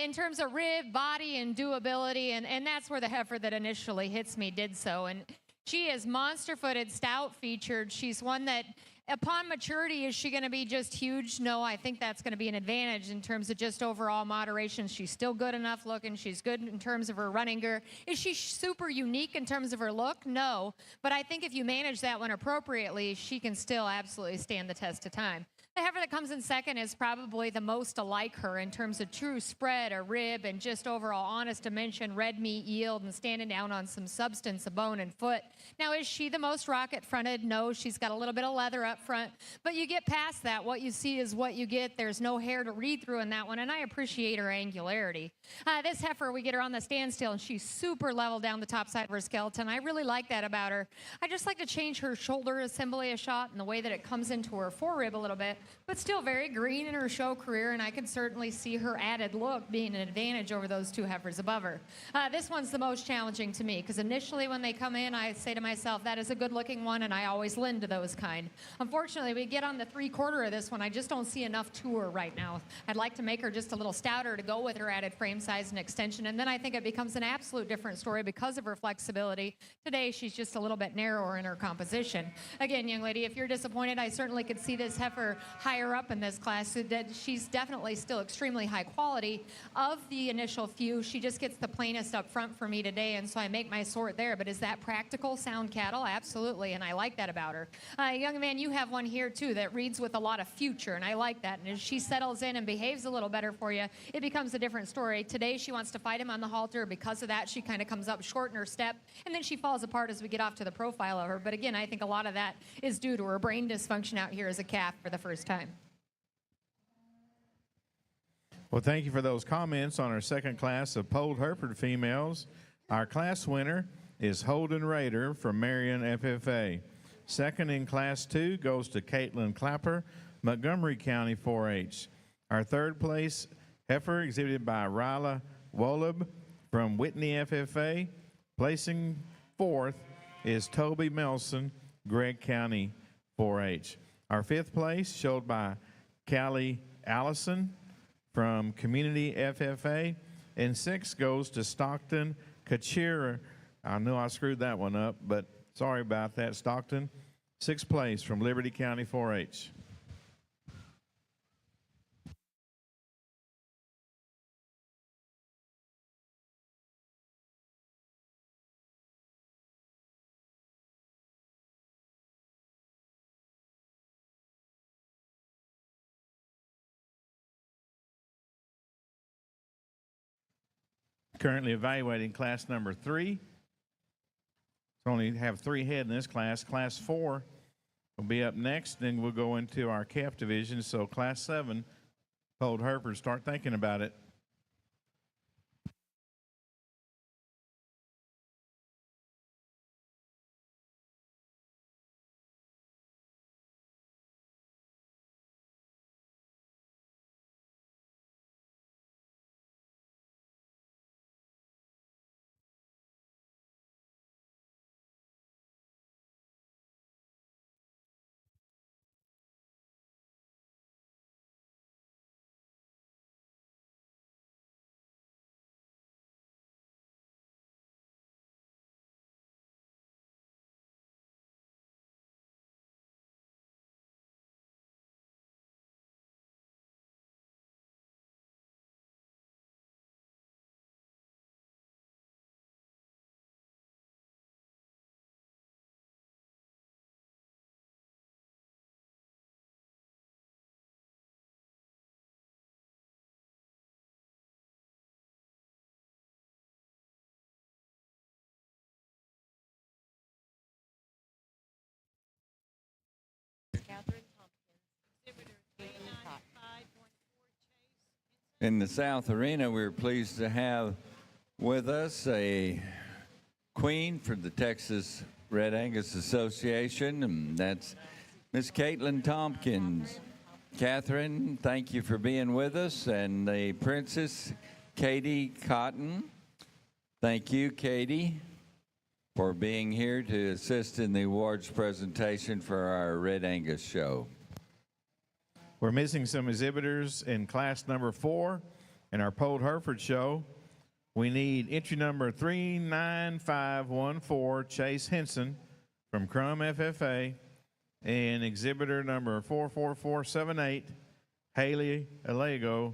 In terms of rib, body, and doability, and that's where the heifer that initially hits me did so. And she is monster-footed, stout-featured. She's one that, upon maturity, is she going to be just huge? No, I think that's going to be an advantage in terms of just overall moderation. She's still good enough looking. She's good in terms of her running gear. Is she super unique in terms of her look? No. But I think if you manage that one appropriately, she can still absolutely stand the test of time. The heifer that comes in second is probably the most alike her in terms of true spread or rib and just overall honest dimension, red meat yield, and standing down on some substance of bone and foot. Now, is she the most rocket-fronted? No, she's got a little bit of leather up front. But you get past that. What you see is what you get. There's no hair to read through in that one, and I appreciate her angularity. This heifer, we get her on the standstill, and she's super level down the top side of her skeleton. I really like that about her. I just like to change her shoulder assembly a shot and the way that it comes into her forerib a little bit, but still very green in her show career, and I can certainly see her added look being an advantage over those two heifers above her. This one's the most challenging to me, because initially when they come in, I say to myself, that is a good-looking one, and I always lend to those kind. Unfortunately, we get on the 3/4 of this one, I just don't see enough to her right now. I'd like to make her just a little stouter to go with her added frame size and extension, and then I think it becomes an absolute different story because of her flexibility. Today, she's just a little bit narrower in her composition. Again, young lady, if you're disappointed, I certainly could see this heifer higher up in this class. So that she's definitely still extremely high quality. Of the initial few, she just gets the plainest up front for me today, and so I make my sort there. But is that practical, sound cattle? Absolutely, and I like that about her. Young man, you have one here too that reads with a lot of future, and I like that. And as she settles in and behaves a little better for you, it becomes a different story. Today, she wants to fight him on the halter. Because of that, she kind of comes up short in her step, and then she falls apart as we get off to the profile of her. But again, I think a lot of that is due to her brain dysfunction out here as a calf for the first time. Well, thank you for those comments on our second class of polled Hereford females. Our class winner is Holden Rader from Marion FFA. Second in Class 2 goes to Caitlin Clapper, Montgomery County 4-H. Our third place heifer exhibited by Ryla Wolub from Whitney FFA. Placing fourth is Toby Melson, Gregg County 4-H. Our fifth place showed by Callie Allison from Community FFA. And sixth goes to Stockton Kachira. I know I screwed that one up, but sorry about that, Stockton. Sixth place from Liberty County 4-H. Currently evaluating class number 3. Only have 3 head in this class. Class 4 will be up next. Then we'll go into our calf division. So class 7, polled Hereford, start thinking about it. In the South Arena, we're pleased to have with us a queen for the Texas Red Angus Association, and that's Miss Caitlin Tompkins. Catherine, thank you for being with us, and the Princess Katie Cotton. Thank you, Katie, for being here to assist in the awards presentation for our Red Angus show. We're missing some exhibitors in class number 4 in our Polled Hereford show. We need entry number 39514, Chase Henson from Crum FFA, and exhibitor number 44478, Haley Alago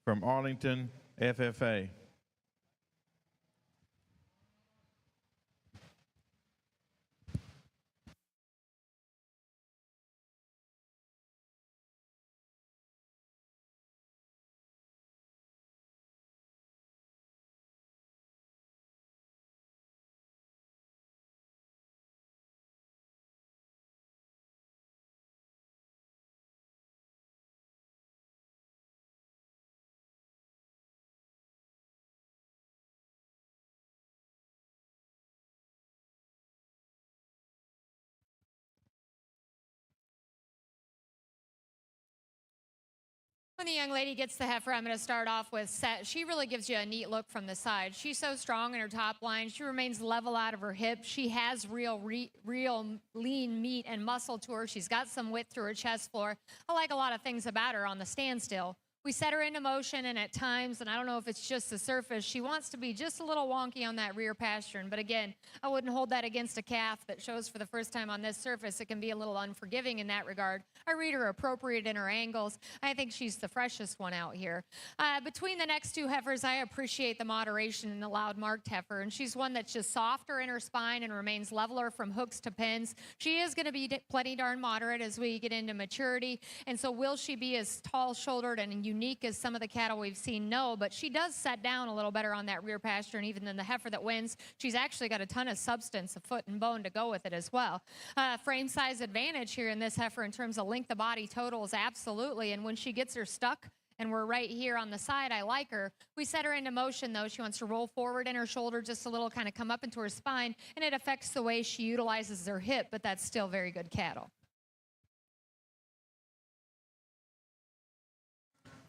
from Arlington FFA. When the young lady gets the heifer, I'm going to start off with set. She really gives you a neat look from the side. She's so strong in her top line. She remains level out of her hips. She has real lean meat and muscle to her. She's got some width through her chest floor. I like a lot of things about her on the standstill. We set her into motion, and at times, and I don't know if it's just the surface, she wants to be just a little wonky on that rear pastern. But again, I wouldn't hold that against a calf that shows for the first time on this surface. It can be a little unforgiving in that regard. I read her appropriate in her angles. I think she's the freshest one out here. Between the next two heifers, I appreciate the moderation in the loud marked heifer, and she's one that's just softer in her spine and remains leveler from hooks to pins. She is going to be plenty darn moderate as we get into maturity, and so will she be as tall-shouldered and unique as some of the cattle we've seen? No, but she does set down a little better on that rear pasture, and even than the heifer that wins, she's actually got a ton of substance, a foot and bone to go with it as well. Frame size advantage here in this heifer in terms of length of body totals, absolutely, and when she gets her stuck, and we're right here on the side, I like her. We set her into motion, though. She wants to roll forward in her shoulder just a little, kind of come up into her spine, and it affects the way she utilizes her hip, but that's still very good cattle.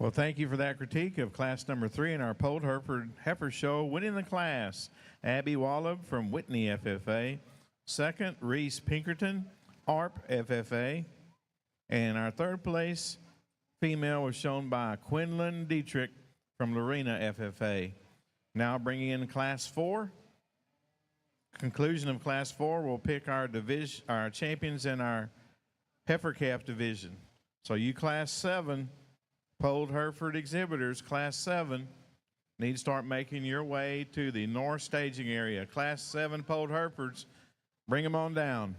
Well, thank you for that critique of class number 3 in our Polled Hereford Heifer Show. Winning the class, Abby Wallop from Whitney FFA. Second, Reese Pinkerton, ARP FFA. And our third place female was shown by Quinlan Dietrich from Lorena FFA. Now bringing in class 4. Conclusion of class 4, we'll pick our division, our champions in our heifer calf division. So you class 7, Polled Hereford exhibitors, class 7, need to start making your way to the north staging area. Class 7 Polled Herefords, bring them on down.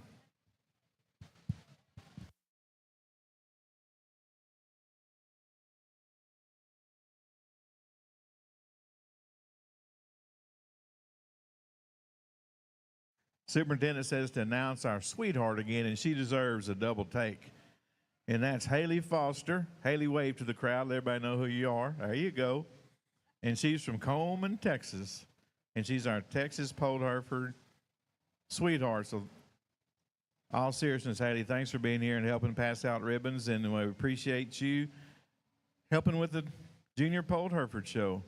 Superintendent says to announce our sweetheart again, and she deserves a double take. And that's Haley Foster. Haley, wave to the crowd. Let everybody know who you are. There you go. And she's from Coleman, Texas. And she's our Texas Polled Hereford sweetheart. So, all seriousness, Haley, thanks for being here and helping pass out ribbons. And we appreciate you helping with the Junior Polled Hereford Show.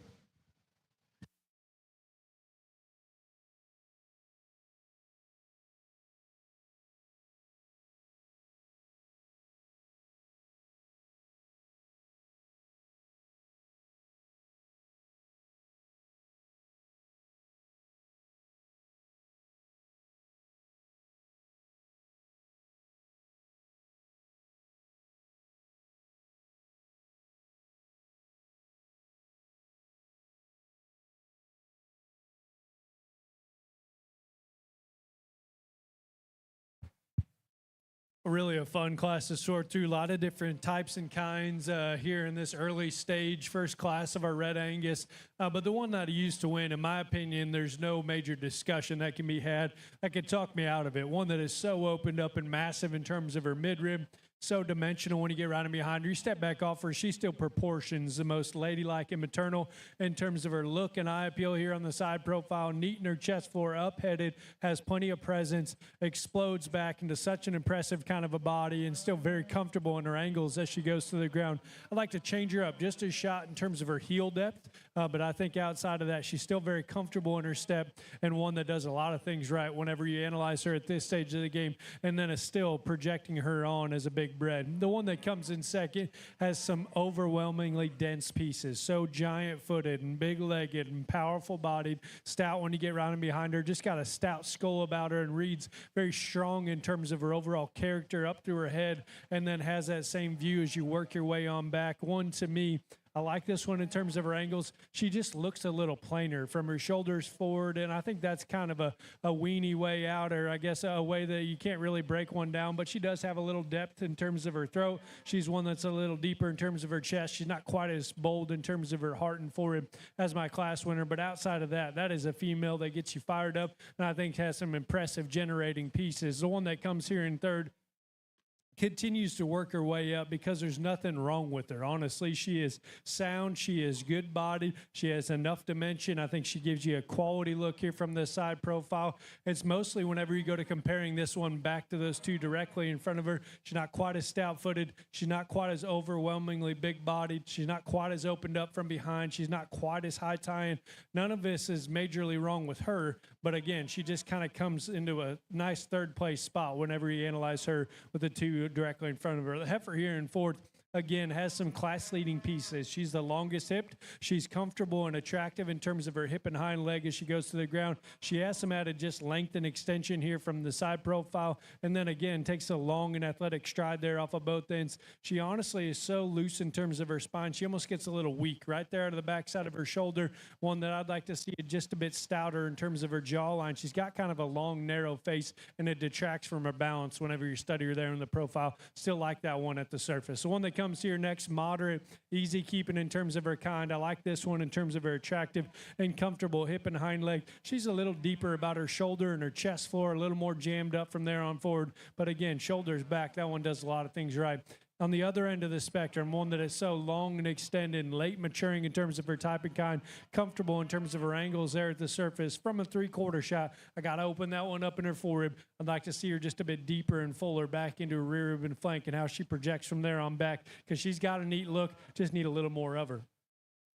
Really a fun class to sort through. A lot of different types and kinds here in this early stage first class of our Red Angus. But the one that I used to win, in my opinion, there's no major discussion that can be had that could talk me out of it. One that is so opened up and massive in terms of her midrib. so dimensional when you get right in behind her. You step back off her, she still proportions the most ladylike and maternal in terms of her look and eye appeal here on the side profile. Neat in her chest floor, up-headed, has plenty of presence, explodes back into such an impressive kind of a body, and still very comfortable in her angles as she goes to the ground. I'd like to change her up just a shot in terms of her heel depth, but I think outside of that, she's still very comfortable in her step and one that does a lot of things right whenever you analyze her at this stage of the game, and then is still projecting her on as a big bread. The one that comes in second has some overwhelmingly dense pieces, so giant-footed and big-legged and powerful-bodied, stout when you get right in behind her, just got a stout skull about her and reads very strong in terms of her overall character up through her head, and then has that same view as you work your way on back. One, to me, I like this one in terms of her angles. She just looks a little plainer from her shoulders forward, and I think that's kind of a weenie way out, or I guess a way that you can't really break one down, but she does have a little depth in terms of her throat. She's one that's a little deeper in terms of her chest. She's not quite as bold in terms of her heart and forehead as my class winner, but outside of that, that is a female that gets you fired up, and I think has some impressive generating pieces. The one that comes here in third continues to work her way up because there's nothing wrong with her. Honestly, she is sound. She is good bodied. She has enough dimension. I think she gives you a quality look here from the side profile. It's mostly whenever you go to comparing this one back to those two directly in front of her, she's not quite as stout-footed. She's not quite as overwhelmingly big-bodied. She's not quite as opened up from behind. She's not quite as high-tying. None of this is majorly wrong with her, but again, she just kind of comes into a nice third-place spot whenever you analyze her with the two directly in front of her. The heifer here in fourth, again, has some class-leading pieces. She's the longest hipped. She's comfortable and attractive in terms of her hip and hind leg as she goes to the ground. She has some added just length and extension here from the side profile, and then again takes a long and athletic stride there off of both ends. She honestly is so loose in terms of her spine. She almost gets a little weak right there out of the backside of her shoulder. One that I'd like to see just a bit stouter in terms of her jawline. She's got kind of a long, narrow face, and it detracts from her balance whenever you study her there in the profile. Still like that one at the surface. The one that comes here next, moderate, easy keeping in terms of her kind. I like this one in terms of her attractive and comfortable hip and hind leg. She's a little deeper about her shoulder and her chest floor, a little more jammed up from there on forward. But again, shoulders back, that one does a lot of things right. On the other end of the spectrum, one that is so long and extended and late maturing in terms of her type and kind, comfortable in terms of her angles there at the surface. From a three-quarter shot, I got to open that one up in her forerib. I'd like to see her just a bit deeper and fuller back into her rear rib and flank and how she projects from there on back, because she's got a neat look, just need a little more of her.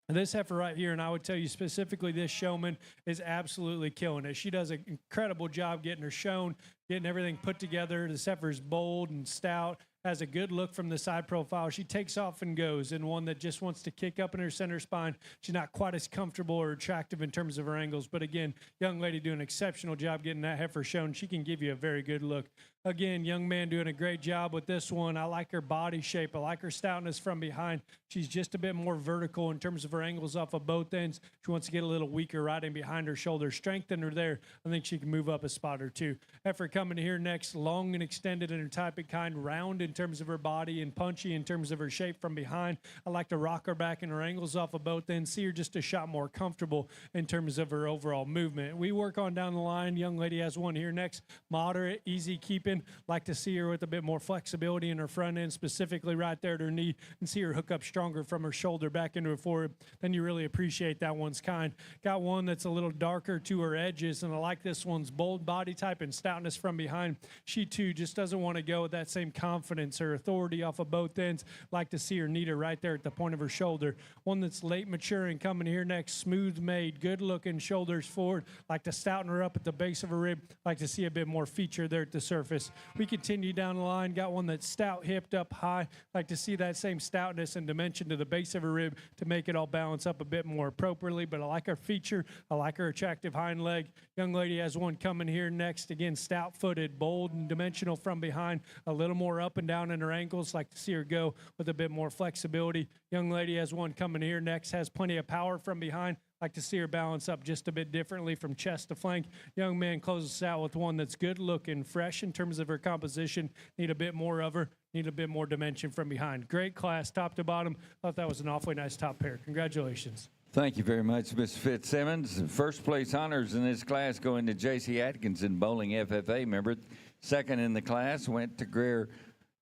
And this heifer right here, and I would tell you specifically this showman, is absolutely killing it. She does an incredible job getting her shown, getting everything put together. This heifer's bold and stout, has a good look from the side profile. She takes off and goes, and one that just wants to kick up in her center spine. She's not quite as comfortable or attractive in terms of her angles, but again, young lady doing an exceptional job getting that heifer shown. She can give you a very good look. Again, young man doing a great job with this one. I like her body shape. I like her stoutness from behind. She's just a bit more vertical in terms of her angles off of both ends. She wants to get a little weaker right in behind her shoulder. Strengthen her there. I think she can move up a spot or two. Heifer coming here next, long and extended in her type and kind, round in terms of her body and punchy in terms of her shape from behind. I like to rock her back and her angles off of both ends. See her just a shot more comfortable in terms of her overall movement. We work on down the line. Young lady has one here next, moderate, easy keeping. Like to see her with a bit more flexibility in her front end, specifically right there at her knee, and see her hook up stronger from her shoulder back into her forward. Then you really appreciate that one's kind. Got one that's a little darker to her edges, and I like this one's bold body type and stoutness from behind. She too just doesn't want to go with that same confidence or authority off of both ends. Like to see her neat her right there at the point of her shoulder. One that's late maturing coming here next, smooth made, good looking, shoulders forward. Like to stouten her up at the base of her rib. Like to see a bit more feature there at the surface. We continue down the line. Got one that's stout, hipped up high. Like to see that same stoutness and dimension to the base of her rib to make it all balance up a bit more appropriately. But I like her feature. I like her attractive hind leg. Young lady has one coming here next. Again, stout-footed, bold and dimensional from behind. A little more up and down in her ankles. Like to see her go with a bit more flexibility. Young lady has one coming here next. Has plenty of power from behind. Like to see her balance up just a bit differently from chest to flank. Young man closes out with one that's good looking, fresh in terms of her composition. Need a bit more of her. Need a bit more dimension from behind. Great class, top to bottom. Thought that was an awfully nice top pair. Congratulations. Thank you very much, Mr. Fitzsimmons. First place honors in this class going to J.C. Atkinson, bowling FFA member. Second in the class went to Greer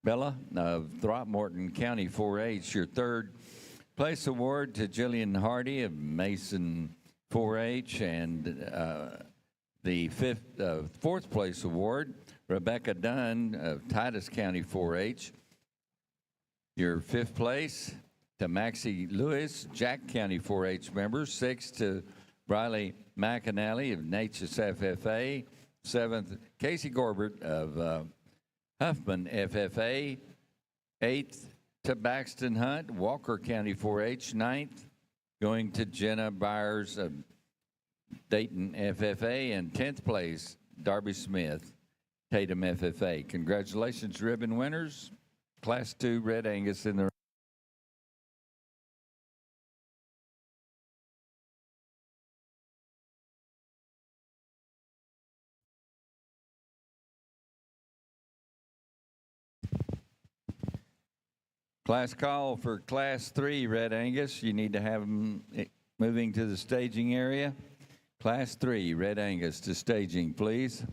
Bella of Throckmorton County 4-H. Your third place award to Jillian Hardy of Mason 4-H, and the fourth place award, Rebecca Dunn of Titus County 4-H. Your fifth place to Maxie Lewis, Jack County 4-H member. Sixth to Briley McAnally of Natchez FFA. Seventh, Casey Gorbert of Huffman FFA. Eighth to Baxton Hunt, Walker County 4-H. Ninth, going to Jenna Byers of Dayton FFA. And 10th place, Darby Smith, Tatum FFA. Congratulations, ribbon winners. Class 2 Red Angus in the class call for Class 3 Red Angus. You need to have them moving to the staging area. Class 3 Red Angus to staging, please.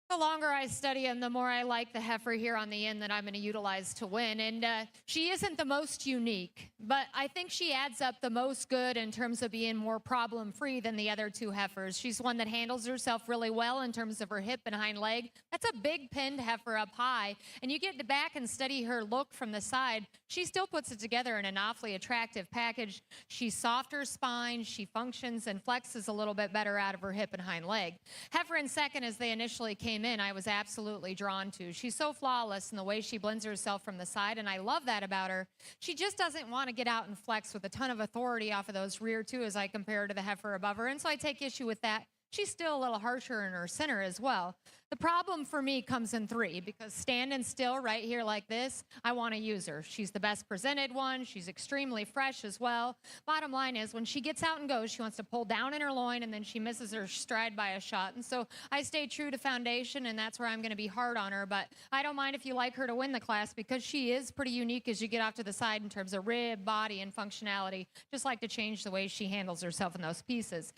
The longer I study him, the more I like the heifer here on the end that I'm going to utilize to win. And she isn't the most unique, but I think she adds up the most good in terms of being more problem-free than the other two heifers. She's one that handles herself really well in terms of her hip and hind leg. That's a big pinned heifer up high. And you get back and study her look from the side. She still puts it together in an awfully attractive package. She's softer spine. She functions and flexes a little bit better out of her hip and hind leg. Heifer in second, as they initially came in, I was absolutely drawn to. She's so flawless in the way she blends herself from the side, and I love that about her. She just doesn't want to get out and flex with a ton of authority off of those rear two as I compare her to the heifer above her, and so I take issue with that. She's still a little harsher in her center as well. The problem for me comes in three, because standing still right here like this, I want to use her. She's the best presented one. She's extremely fresh as well. Bottom line is, when she gets out and goes, she wants to pull down in her loin, and then she misses her stride by a shot. And so I stay true to foundation, and that's where I'm going to be hard on her. But I don't mind if you like her to win the class, because she is pretty unique as you get off to the side in terms of rib, body, and functionality. Just like to change the way she handles herself in those pieces.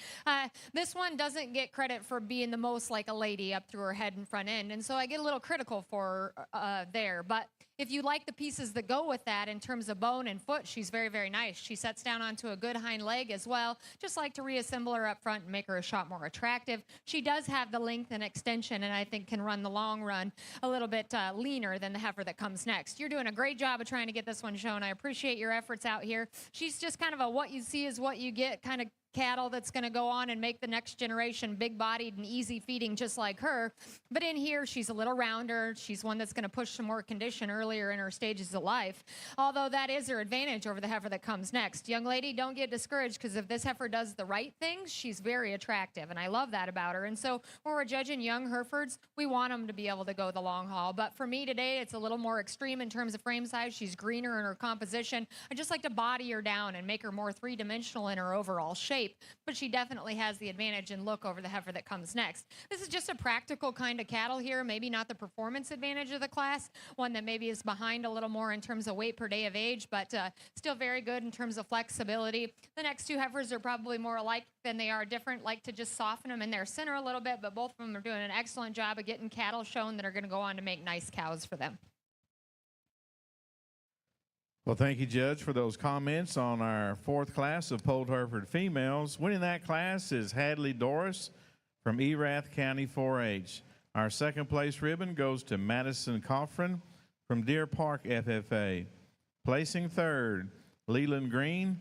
This one doesn't get credit for being the most like a lady up through her head and front end, and so I get a little critical for her there. But if you like the pieces that go with that in terms of bone and foot, she's very, very nice. She sets down onto a good hind leg as well. Just like to reassemble her up front and make her a shot more attractive. She does have the length and extension, and I think can run the long run a little bit leaner than the heifer that comes next. You're doing a great job of trying to get this one shown. I appreciate your efforts out here. She's just kind of a what you see is what you get kind of cattle that's going to go on and make the next generation big-bodied and easy feeding just like her. But in here, she's a little rounder. She's one that's going to push some more condition earlier in her stages of life, although that is her advantage over the heifer that comes next. Young lady, don't get discouraged, because if this heifer does the right things, she's very attractive, and I love that about her. And so when we're judging young Herefords, we want them to be able to go the long haul. But for me today, it's a little more extreme in terms of frame size. She's greener in her composition. I just like to body her down and make her more three-dimensional in her overall shape. But she definitely has the advantage in look over the heifer that comes next. This is just a practical kind of cattle here, maybe not the performance advantage of the class, one that maybe is behind a little more in terms of weight per day of age, but still very good in terms of flexibility. The next two heifers are probably more alike than they are different, like to just soften them in their center a little bit, but both of them are doing an excellent job of getting cattle shown that are going to go on to make nice cows for them. Well, thank you, Judge, for those comments on our fourth class of Polled Hereford females. Winning that class is Hadley Doris from Erath County 4-H. Our second place ribbon goes to Madison Coffrin from Deer Park FFA. Placing third, Leland Green,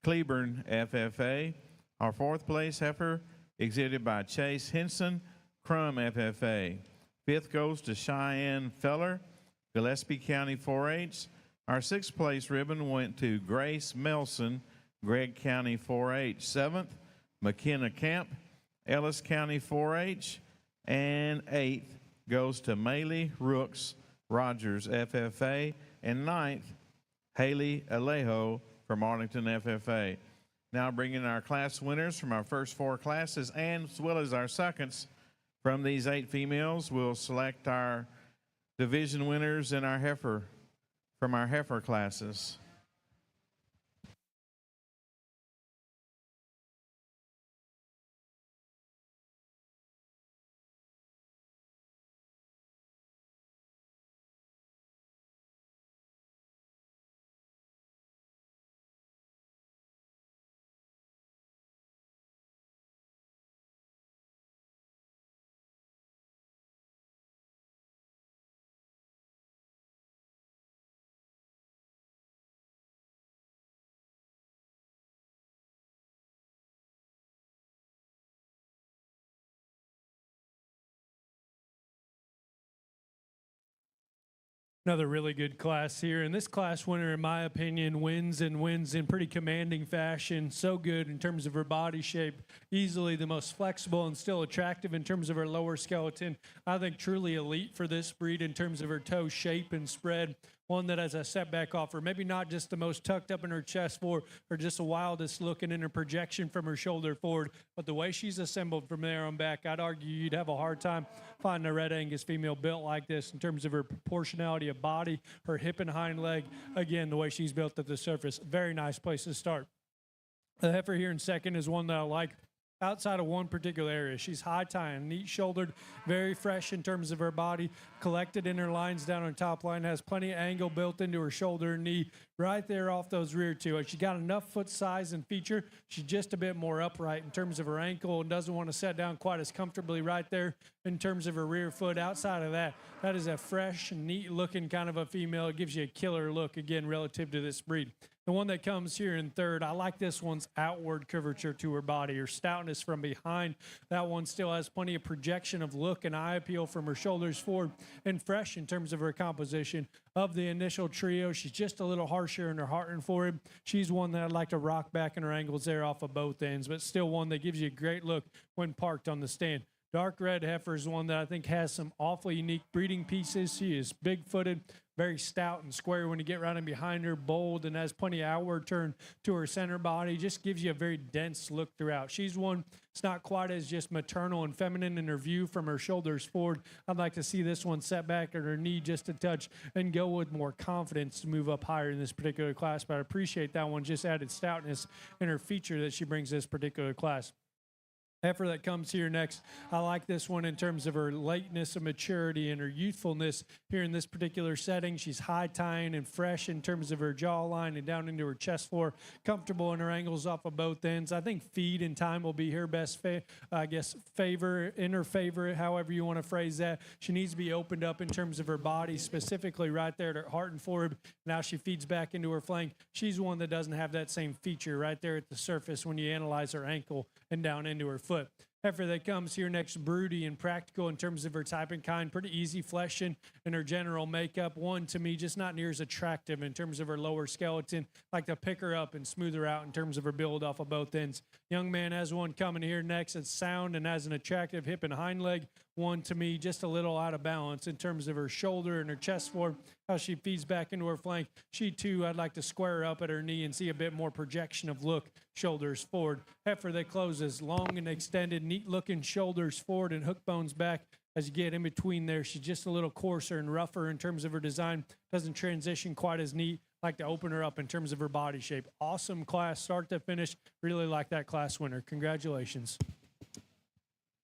Cleburne FFA. Our fourth place heifer exhibited by Chase Henson, Crum FFA. Fifth goes to Cheyenne Feller, Gillespie County 4-H. Our sixth place ribbon went to Grace Melson, Gregg County 4-H. Seventh, McKenna Camp, Ellis County 4-H. And eighth goes to Maylee Rooks, Rogers FFA. And ninth, Haley Alejo from Arlington FFA. Now bringing our class winners from our first four classes, and as well as our seconds from these 8 females, we'll select our division winners in our heifer from our heifer classes. Another really good class here. And this class winner, in my opinion, wins in pretty commanding fashion. So good in terms of her body shape, easily the most flexible and still attractive in terms of her lower skeleton. I think truly elite for this breed in terms of her toe shape and spread. One that has a setback offer, maybe not just the most tucked up in her chest forward or just the wildest looking in her projection from her shoulder forward, but the way she's assembled from there on back, I'd argue you'd have a hard time finding a Red Angus female built like this in terms of her proportionality of body, her hip and hind leg. Again, the way she's built at the surface, very nice place to start. The heifer here in second is one that I like outside of one particular area. She's high tying, neat shouldered, very fresh in terms of her body, collected in her lines down her top line, has plenty of angle built into her shoulder and knee right there off those rear two. And she got enough foot size and feature. She's just a bit more upright in terms of her ankle and doesn't want to set down quite as comfortably right there in terms of her rear foot. Outside of that, that is a fresh, neat looking kind of a female. It gives you a killer look, again, relative to this breed. The one that comes here in third, I like this one's outward curvature to her body, her stoutness from behind. That one still has plenty of projection of look and eye appeal from her shoulders forward and fresh in terms of her composition. Of the initial trio, she's just a little harsher in her heart and forward. She's one that I'd like to rock back in her angles there off of both ends, but still one that gives you a great look when parked on the stand. Dark red heifer is one that I think has some awfully unique breeding pieces. She is big-footed, very stout and square when you get right in behind her, bold, and has plenty of outward turn to her center body. Just gives you a very dense look throughout. She's one that's not quite as just maternal and feminine in her view from her shoulders forward. I'd like to see this one set back at her knee just a touch and go with more confidence to move up higher in this particular class. But I appreciate that one, just added stoutness in her feature that she brings to this particular class. Heifer that comes here next, I like this one in terms of her lateness and maturity and her youthfulness here in this particular setting. She's high tying and fresh in terms of her jawline and down into her chest floor, comfortable in her angles off of both ends. I think feed and time will be her best, favor, in her favor, however you want to phrase that. She needs to be opened up in terms of her body, specifically right there at her heart and forward. Now she feeds back into her flank. She's one that doesn't have that same feature right there at the surface when you analyze her ankle and down into her foot. Heifer that comes here next, broody and practical in terms of her type and kind, pretty easy fleshing in her general makeup. One, to me, just not near as attractive in terms of her lower skeleton. Like to pick her up and smooth her out in terms of her build off of both ends. Young man has one coming here next that's sound and has an attractive hip and hind leg. One, to me, just a little out of balance in terms of her shoulder and her chest forward, how she feeds back into her flank. She, too, I'd like to square her up at her knee and see a bit more projection of look, shoulders forward. Heifer that closes, long and extended, neat-looking shoulders forward and hook bones back. As you get in between there, she's just a little coarser and rougher in terms of her design. Doesn't transition quite as neat. Like to open her up in terms of her body shape. Awesome class, start to finish. Really like that class winner. Congratulations.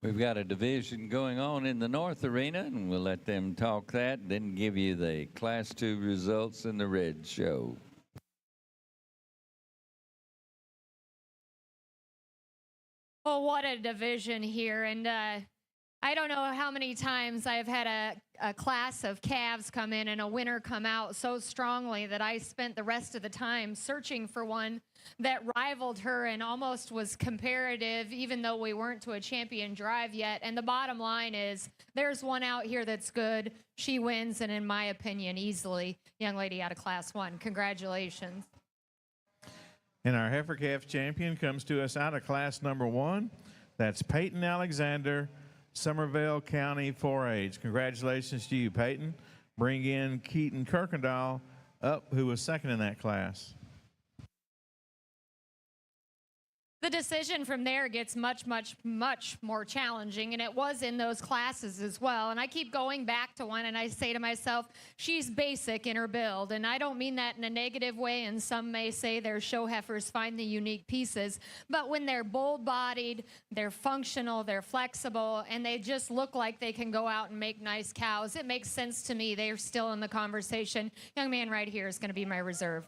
We've got a division going on in the North Arena, and we'll let them talk that, then give you the Class 2 results in the Red Show. Well, what a division here. And I don't know how many times I've had a class of calves come in and a winner come out so strongly that I spent the rest of the time searching for one that rivaled her and almost was comparative, even though we weren't to a champion drive yet. And the bottom line is there's one out here that's good. She wins, and in my opinion, easily. Young lady out of Class 1. Congratulations. And our heifer calf champion comes to us out of class number 1. That's Peyton Alexander, Somerville County 4-H. Congratulations to you, Peyton. Bring in Keaton Kirkendall up, who was second in that class. The decision from there gets much, much, much more challenging, and it was in those classes as well. And I keep going back to one, and I say to myself, she's basic in her build. And I don't mean that in a negative way, and some may say their show heifers find the unique pieces. But when they're bold-bodied, they're functional, they're flexible, and they just look like they can go out and make nice cows, it makes sense to me. They're still in the conversation. Young man right here is going to be my reserve.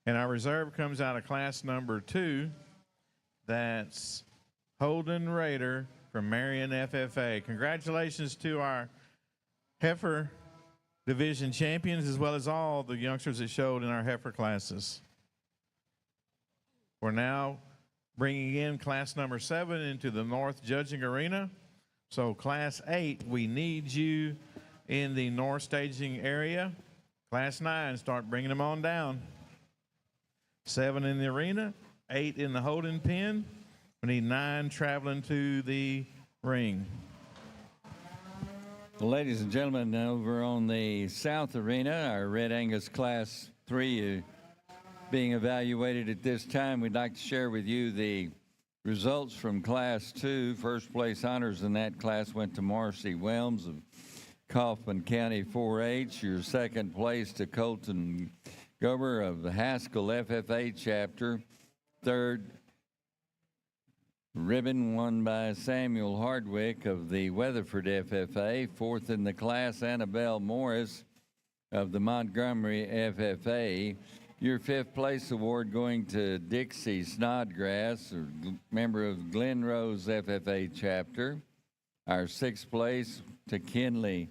And our reserve comes out of class number 2. That's Holden Rader from Marion FFA. Congratulations to our heifer division champions, as well as all the youngsters that showed in our heifer classes. We're now bringing in class number 7 into the North Judging Arena. So class 8, we need you in the North staging area. Class 9, start bringing them on down. 7 in the arena, 8 in the holding pen. We need 9 traveling to the ring. Well, ladies and gentlemen, over on the South Arena, our Red Angus Class 3 being evaluated at this time. We'd like to share with you the results from Class 2. First place honors in that class went to Marcy Wilms of Kaufman County 4-H. Your second place to Colton Gober of the Haskell FFA chapter. Third ribbon won by Samuel Hardwick of the Weatherford FFA. Fourth in the class, Annabelle Morris of the Montgomery FFA. Your fifth place award going to Dixie Snodgrass, a member of Glen Rose FFA chapter. Our sixth place to Kinley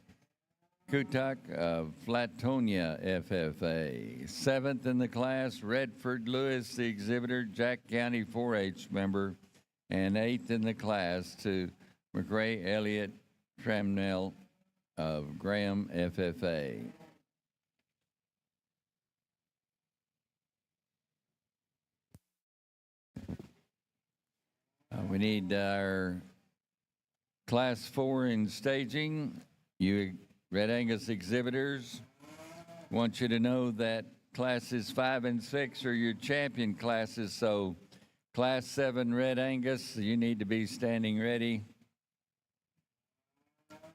Kutak of Flatonia FFA. Seventh in the class, Redford Lewis, the exhibitor, Jack County 4-H member. And eighth in the class to McRae Elliott Tramnell of Graham FFA. We need our class 4 in staging. You Red Angus exhibitors, want you to know that classes 5 and 6 are your champion classes, so class 7 Red Angus, you need to be standing ready.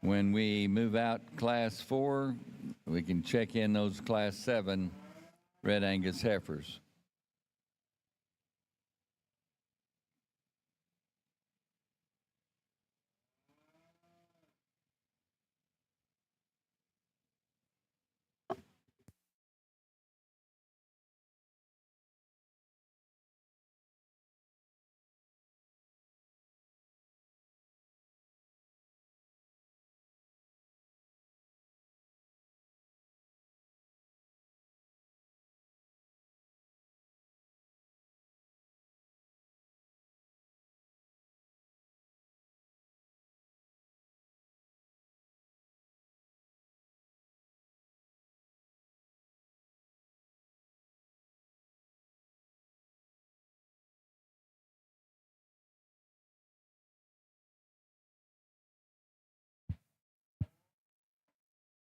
When we move out class 4, we can check in those class 7 Red Angus heifers.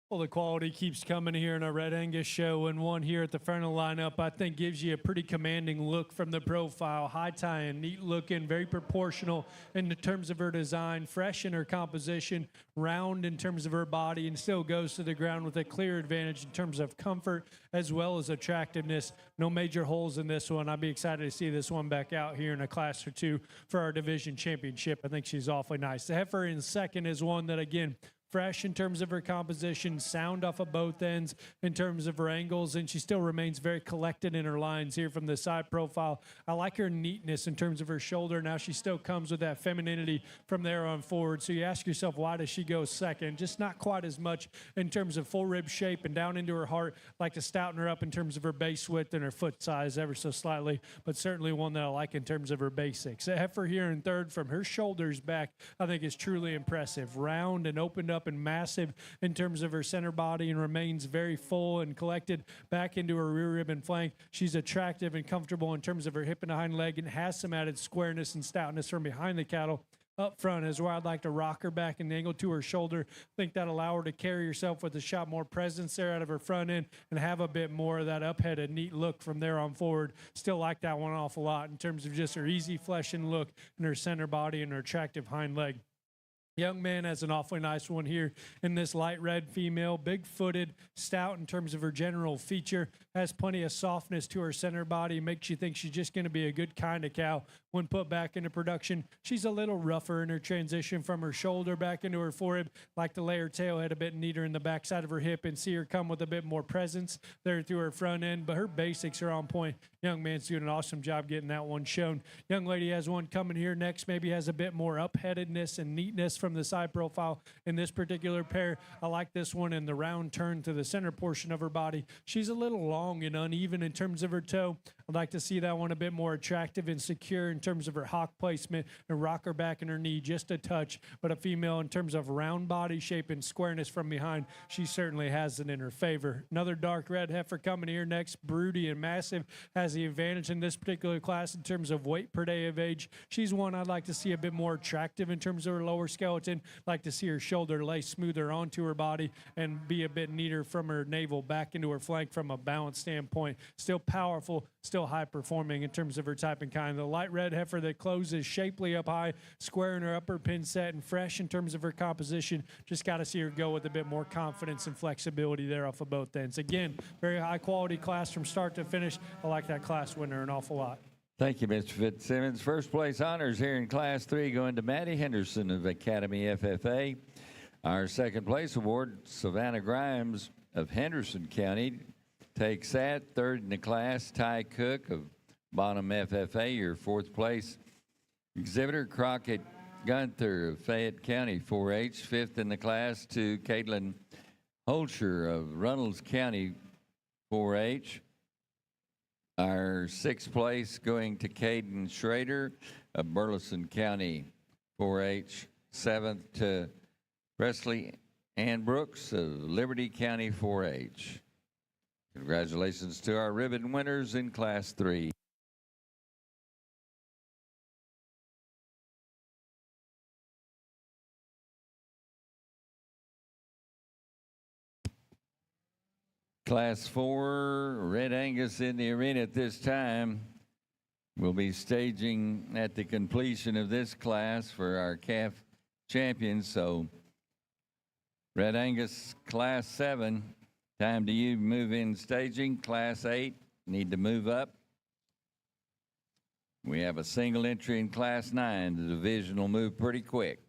Well, the quality keeps coming here in our Red Angus show, and one here at the front of the lineup I think gives you a pretty commanding look from the profile. High tying, neat looking, very proportional in terms of her design, fresh in her composition, round in terms of her body, and still goes to the ground with a clear advantage in terms of comfort as well as attractiveness. No major holes in this one. I'd be excited to see this one back out here in a class or two for our division championship. I think she's awfully nice. The heifer in second is one that, again, fresh in terms of her composition, sound off of both ends in terms of her angles, and she still remains very collected in her lines here from the side profile. I like her neatness in terms of her shoulder. Now she still comes with that femininity from there on forward. So you ask yourself, why does she go second? Just not quite as much in terms of full rib shape and down into her heart. Like to stouten her up in terms of her base width and her foot size ever so slightly, but certainly one that I like in terms of her basics. A heifer here in third from her shoulders back, I think is truly impressive. Round and opened up and massive in terms of her center body, and remains very full and collected back into her rear rib and flank. She's attractive and comfortable in terms of her hip and hind leg, and has some added squareness and stoutness from behind the cattle. up front is where I'd like to rock her back and angle to her shoulder. I think that allow her to carry herself with a shot more presence there out of her front end and have a bit more of that up-headed, neat look from there on forward. Still like that one an awful lot in terms of just her easy flesh and look and her center body and her attractive hind leg. Young man has an awfully nice one here in this light red female, big-footed, stout in terms of her general feature, has plenty of softness to her center body, makes you think she's just going to be a good kind of cow when put back into production. She's a little rougher in her transition from her shoulder back into her forerib, like to lay her tail head a bit neater in the backside of her hip and see her come with a bit more presence there through her front end, but her basics are on point. Young man's doing an awesome job getting that one shown. Young lady has one coming here next, maybe has a bit more up-headedness and neatness from the side profile in this particular pair. I like this one in the round turn to the center portion of her body. She's a little long and uneven in terms of her toe. I'd like to see that one a bit more attractive and secure in terms of her hock placement and rock her back in her knee just a touch. But a female in terms of round body shape and squareness from behind, she certainly has it in her favor. Another dark red heifer coming here next, broody and massive, has the advantage in this particular class in terms of weight per day of age. She's one I'd like to see a bit more attractive in terms of her lower skeleton. Like to see her shoulder lay smoother onto her body and be a bit neater from her navel back into her flank from a balance standpoint. Still powerful, still high performing in terms of her type and kind. The light red heifer that closes shapely up high, square in her upper pin set and fresh in terms of her composition. Just got to see her go with a bit more confidence and flexibility there off of both ends. Again, very high quality class from start to finish. I like that class winner an awful lot. Thank you, Mr. Fitzsimmons. First place honors here in Class 3 going to Maddie Henderson of Academy FFA. Our second place award, Savannah Grimes of Henderson County takes that. Third in the class, Ty Cook of Bonham FFA. Your fourth place exhibitor, Crockett Gunther of Fayette County 4-H. Fifth in the class to Caitlin Holscher of Runnels County 4-H. Our sixth place going to Caden Schrader of Burleson County 4-H. Seventh to Presley Ann Brooks of Liberty County 4-H. Congratulations to our ribbon winners in Class 3. Class 4, Red Angus in the arena at this time. We'll be staging at the completion of this class for our calf champions. So Red Angus Class 7, time to you move in staging. Class 8, need to move up. We have a single entry in Class 9. The division will move pretty quick.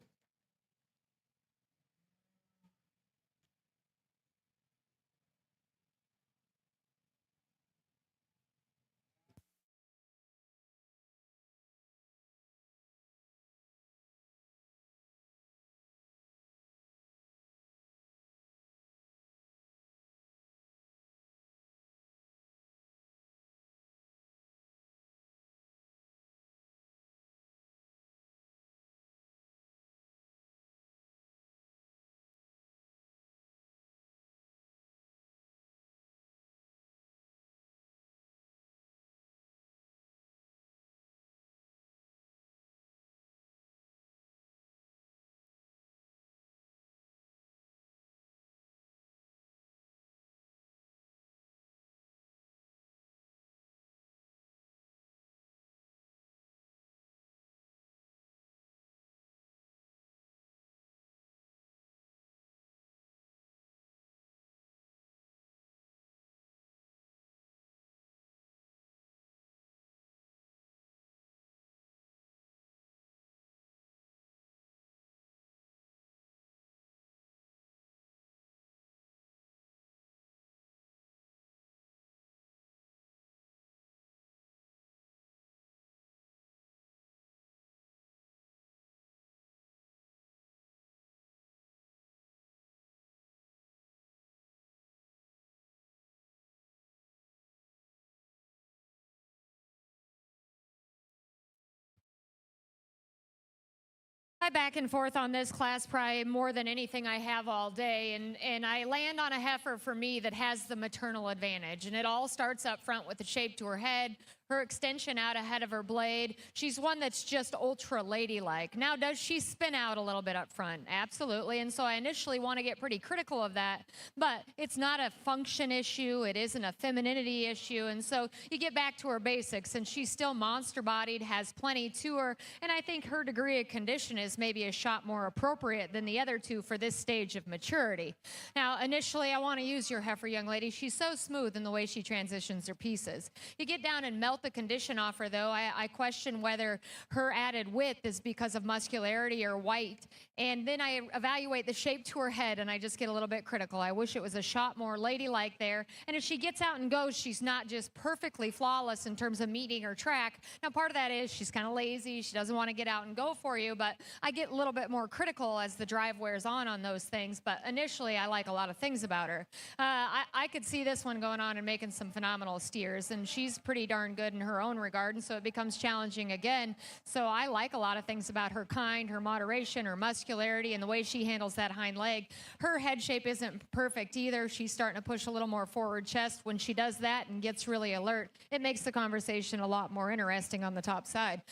I back and forth on this class probably more than anything I have all day, and I land on a heifer for me that has the maternal advantage, and it all starts up front with the shape to her head, her extension out ahead of her blade. She's one that's just ultra ladylike. Now, does she spin out a little bit up front? Absolutely. And so I initially want to get pretty critical of that, but it's not a function issue. It isn't a femininity issue. And so you get back to her basics, and she's still monster bodied, has plenty to her. And I think her degree of condition is maybe a shot more appropriate than the other two for this stage of maturity. Now, initially, I want to use your heifer, young lady. She's so smooth in the way she transitions her pieces. You get down and melt the condition off her, though. I question whether her added width is because of muscularity or white. And then I evaluate the shape to her head, and I just get a little bit critical. I wish it was a shot more ladylike there. And if she gets out and goes, she's not just perfectly flawless in terms of meeting her track. Now, part of that is she's kind of lazy. She doesn't want to get out and go for you, but I get a little bit more critical as the drive wears on those things. But initially, I like a lot of things about her. I could see this one going on and making some phenomenal steers, and she's pretty darn good in her own regard, and so it becomes challenging again. So I like a lot of things about her kind, her moderation, her muscularity, and the way she handles that hind leg. Her head shape isn't perfect either. She's starting to push a little more forward chest. When she does that and gets really alert, it makes the conversation a lot more interesting on the top side.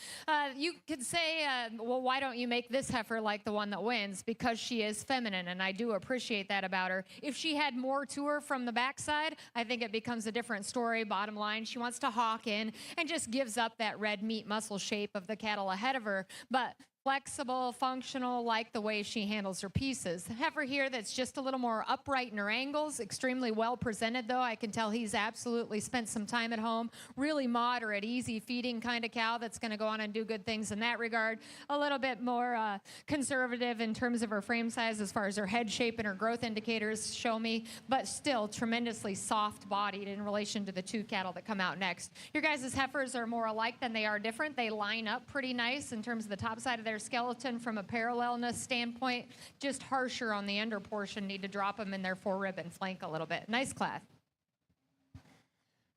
You could say, well, why don't you make this heifer like the one that wins? Because she is feminine, and I do appreciate that about her. If she had more to her from the backside, I think it becomes a different story. Bottom line, she wants to hawk in and just gives up that red meat muscle shape of the cattle ahead of her. But flexible, functional, like the way she handles her pieces. The heifer here that's just a little more upright in her angles, extremely well presented though. I can tell he's absolutely spent some time at home. Really moderate, easy feeding kind of cow that's going to go on and do good things in that regard. A little bit more conservative in terms of her frame size as far as her head shape and her growth indicators show me, but still tremendously soft-bodied in relation to the two cattle that come out next. Your guys' heifers are more alike than they are different. They line up pretty nice in terms of the top side of their skeleton from a parallelness standpoint, just harsher on the under portion. Need to drop them in their forerib and flank a little bit. Nice class.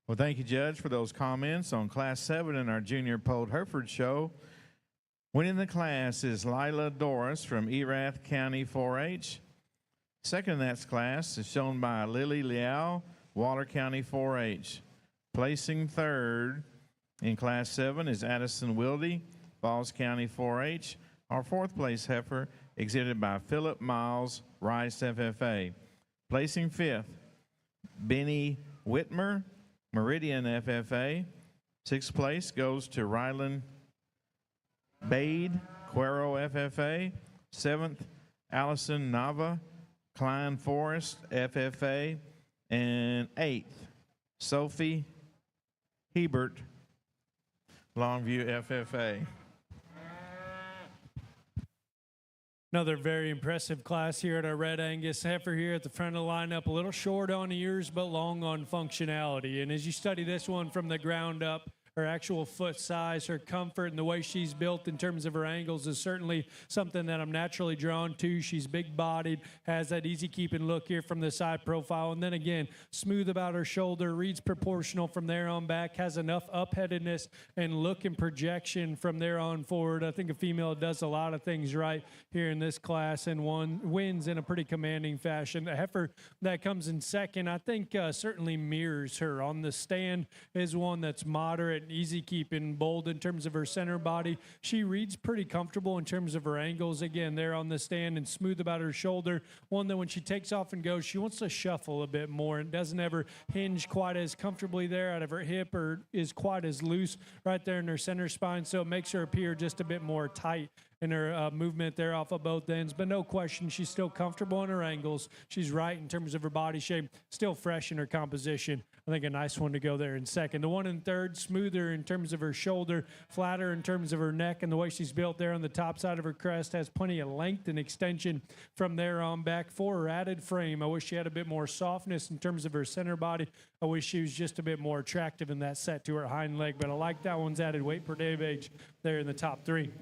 Well, thank you, Judge, for those comments on Class 7 in our Junior Polled Hereford show. Winning the class is Lila Doris from Erath County 4-H. Second in that class is shown by Lily Liao, Waller County 4-H. Placing third in Class 7 is Addison Wilde, Falls County 4-H. Our fourth place heifer exhibited by Philip Miles, Rice FFA. Placing fifth, Benny Whitmer, Meridian FFA. Sixth place goes to Ryland Bade, Cuero FFA. Seventh, Allison Nava, Klein Forest FFA. And eighth, Sophie Hebert, Longview FFA. Another very impressive class here at our Red Angus heifer here at the front of the lineup. A little short on ears, but long on functionality. And as you study this one from the ground up, her actual foot size, her comfort, and the way she's built in terms of her angles is certainly something that I'm naturally drawn to. She's big-bodied, has that easy-keeping look here from the side profile, and then again, smooth about her shoulder, reads proportional from there on back, has enough up-headedness and look and projection from there on forward. I think a female does a lot of things right here in this class and wins in a pretty commanding fashion. The heifer that comes in second, I think certainly mirrors her. On the stand is one that's moderate, easy keeping, bold in terms of her center body. She reads pretty comfortable in terms of her angles. Again, there on the stand and smooth about her shoulder. One that when she takes off and goes, she wants to shuffle a bit more and doesn't ever hinge quite as comfortably there out of her hip or is quite as loose right there in her center spine. So it makes her appear just a bit more tight in her movement there off of both ends. But no question, she's still comfortable in her angles. She's right in terms of her body shape, still fresh in her composition. I think a nice one to go there in second. The one in third, smoother in terms of her shoulder, flatter in terms of her neck, and the way she's built there on the top side of her crest, has plenty of length and extension from there on back for her added frame. I wish she had a bit more softness in terms of her center body. I wish she was just a bit more attractive in that set to her hind leg, but I like that one's added weight per day of age there in the top three.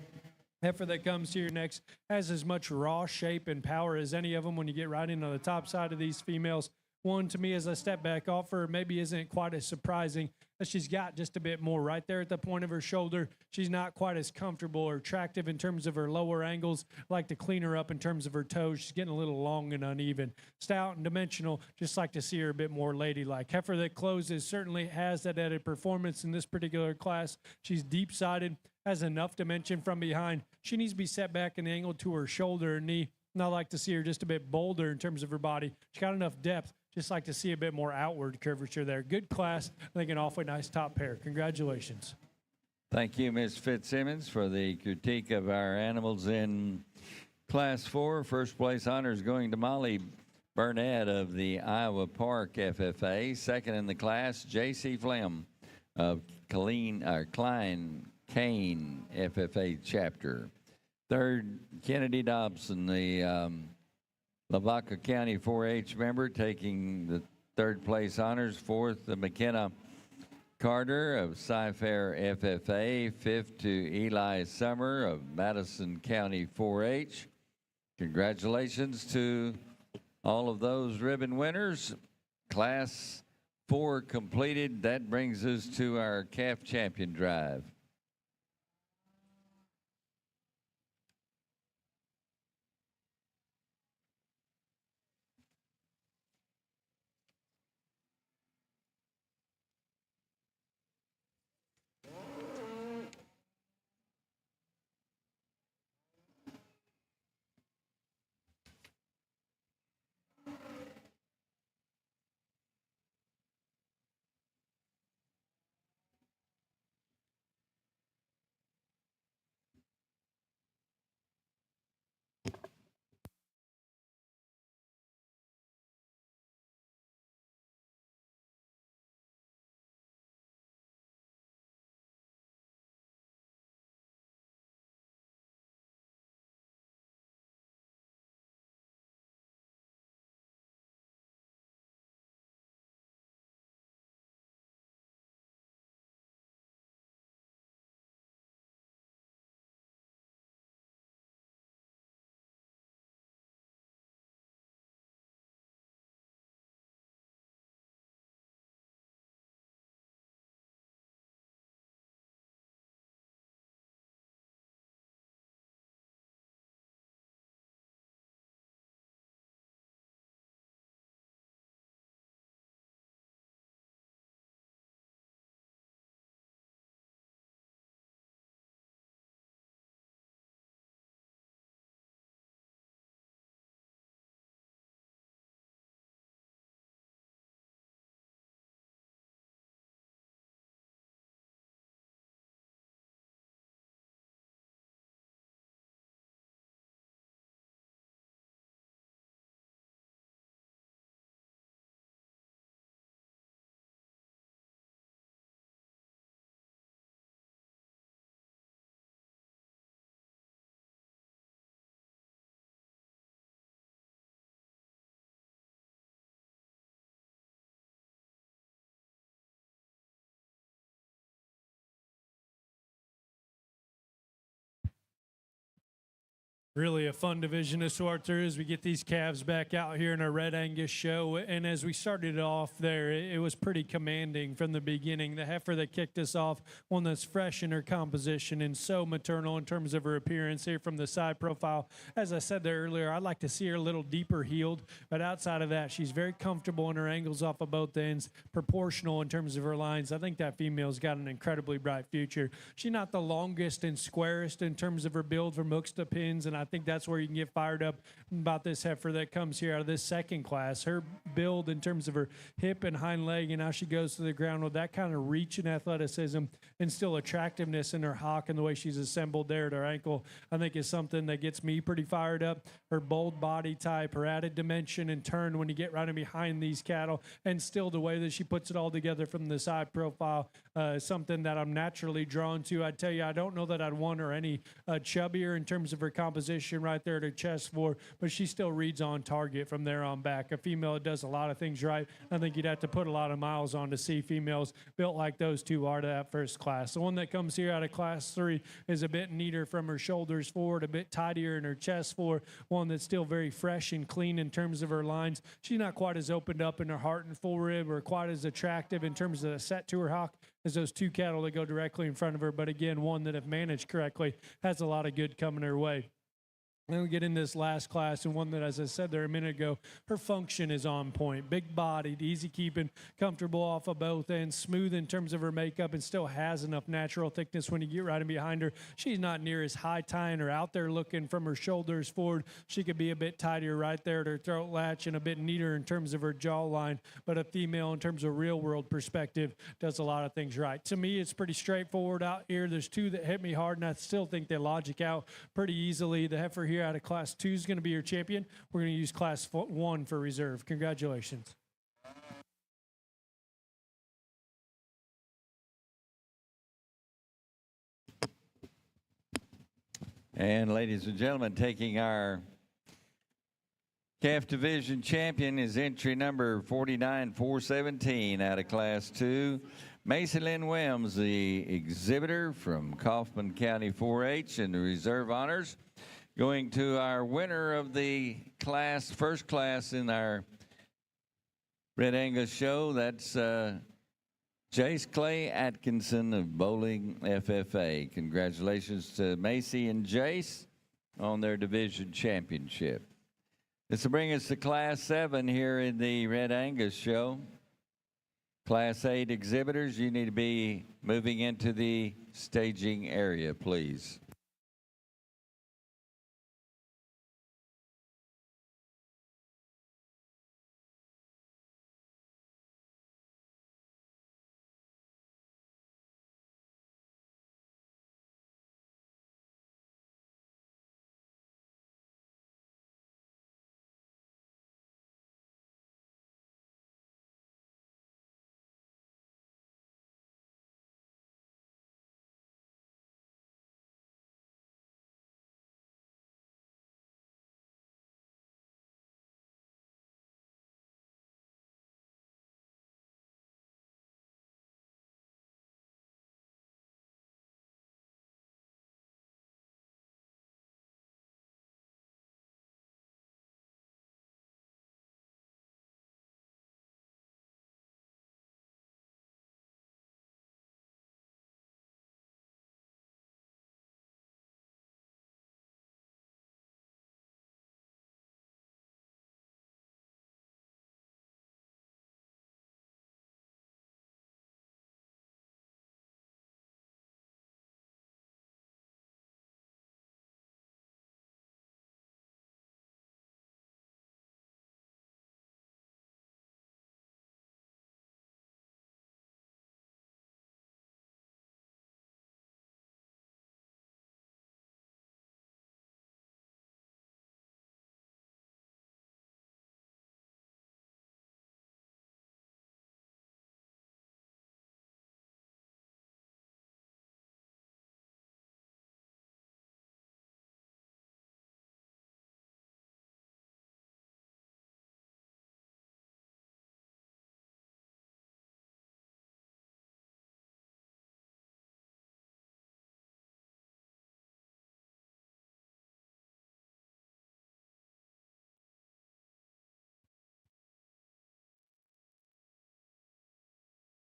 Heifer that comes here next has as much raw shape and power as any of them when you get right into the top side of these females. One, to me, as I step back off her, maybe isn't quite as surprising, but she's got just a bit more right there at the point of her shoulder. She's not quite as comfortable or attractive in terms of her lower angles. Like to clean her up in terms of her toes. She's getting a little long and uneven. Stout and dimensional, just like to see her a bit more ladylike. Heifer that closes certainly has that added performance in this particular class. She's deep-sided, has enough dimension from behind. She needs to be set back and angled to her shoulder and knee. And I like to see her just a bit bolder in terms of her body. She's got enough depth. Just like to see a bit more outward curvature there. Good class. I think an awfully nice top pair. Congratulations. Thank you, Ms. Fitzsimmons, for the critique of our animals in Class 4. First place honors going to Molly Burnett of the Iowa Park FFA. Second in the class, J.C. Flem of Klein Kane FFA chapter. Third, Kennedy Dobson, the Lavaca County 4-H member, taking the third place honors. Fourth, the McKenna Carter of Cy-Fair FFA. Fifth to Eli Summer of Madison County 4-H. Congratulations to all of those ribbon winners. Class 4 completed. That brings us to our calf champion drive. Really a fun division to sort through as we get these calves back out here in our Red Angus show. And as we started off there, it was pretty commanding from the beginning. The heifer that kicked us off, one that's fresh in her composition and so maternal in terms of her appearance here from the side profile. As I said there earlier, I'd like to see her a little deeper heeled, but outside of that, she's very comfortable in her angles off of both ends, proportional in terms of her lines. I think that female's got an incredibly bright future. She's not the longest and squarest in terms of her build from hooks to pins, and I think that's where you can get fired up about this heifer that comes here out of this second class. Her build in terms of her hip and hind leg and how she goes to the ground with that kind of reach and athleticism and still attractiveness in her hock and the way she's assembled there at her ankle, I think is something that gets me pretty fired up. Her bold body type, her added dimension and turn when you get right in behind these cattle, and still the way that she puts it all together from the side profile is something that I'm naturally drawn to. I'd tell you, I don't know that I'd want her any chubbier in terms of her composition position right there at her chest floor, but she still reads on target from there on back. A female that does a lot of things right. I think you'd have to put a lot of miles on to see females built like those two are to that first class. The one that comes here out of class 3 is a bit neater from her shoulders forward, a bit tidier in her chest floor, one that's still very fresh and clean in terms of her lines. She's not quite as opened up in her heart and full rib or quite as attractive in terms of the set to her hock as those two cattle that go directly in front of her. But again, one that if managed correctly has a lot of good coming her way. Then we get in this last class, and one that, as I said there a minute ago, her function is on point. Big-bodied, easy keeping, comfortable off of both ends, smooth in terms of her makeup, and still has enough natural thickness when you get right in behind her. She's not near as high tying or out there looking from her shoulders forward. She could be a bit tidier right there at her throat latch and a bit neater in terms of her jawline. But a female, in terms of real-world perspective, does a lot of things right. To me, it's pretty straightforward out here. There's two that hit me hard, and I still think they logic out pretty easily. The heifer here out of class 2 is going to be your champion. We're going to use class 1 for reserve. Congratulations. And ladies and gentlemen, taking our calf division champion is entry number 49417 out of class 2. Macy Lynn Wims, the exhibitor from Kaufman County 4-H, and the reserve honors. Going to our winner of the class, first class in our Red Angus show, that's Jace Clay Atkinson of Bowling FFA. Congratulations to Macy and Jace on their division championship. This will bring us to class 7 here in the Red Angus show. Class 8 exhibitors, you need to be moving into the staging area, please.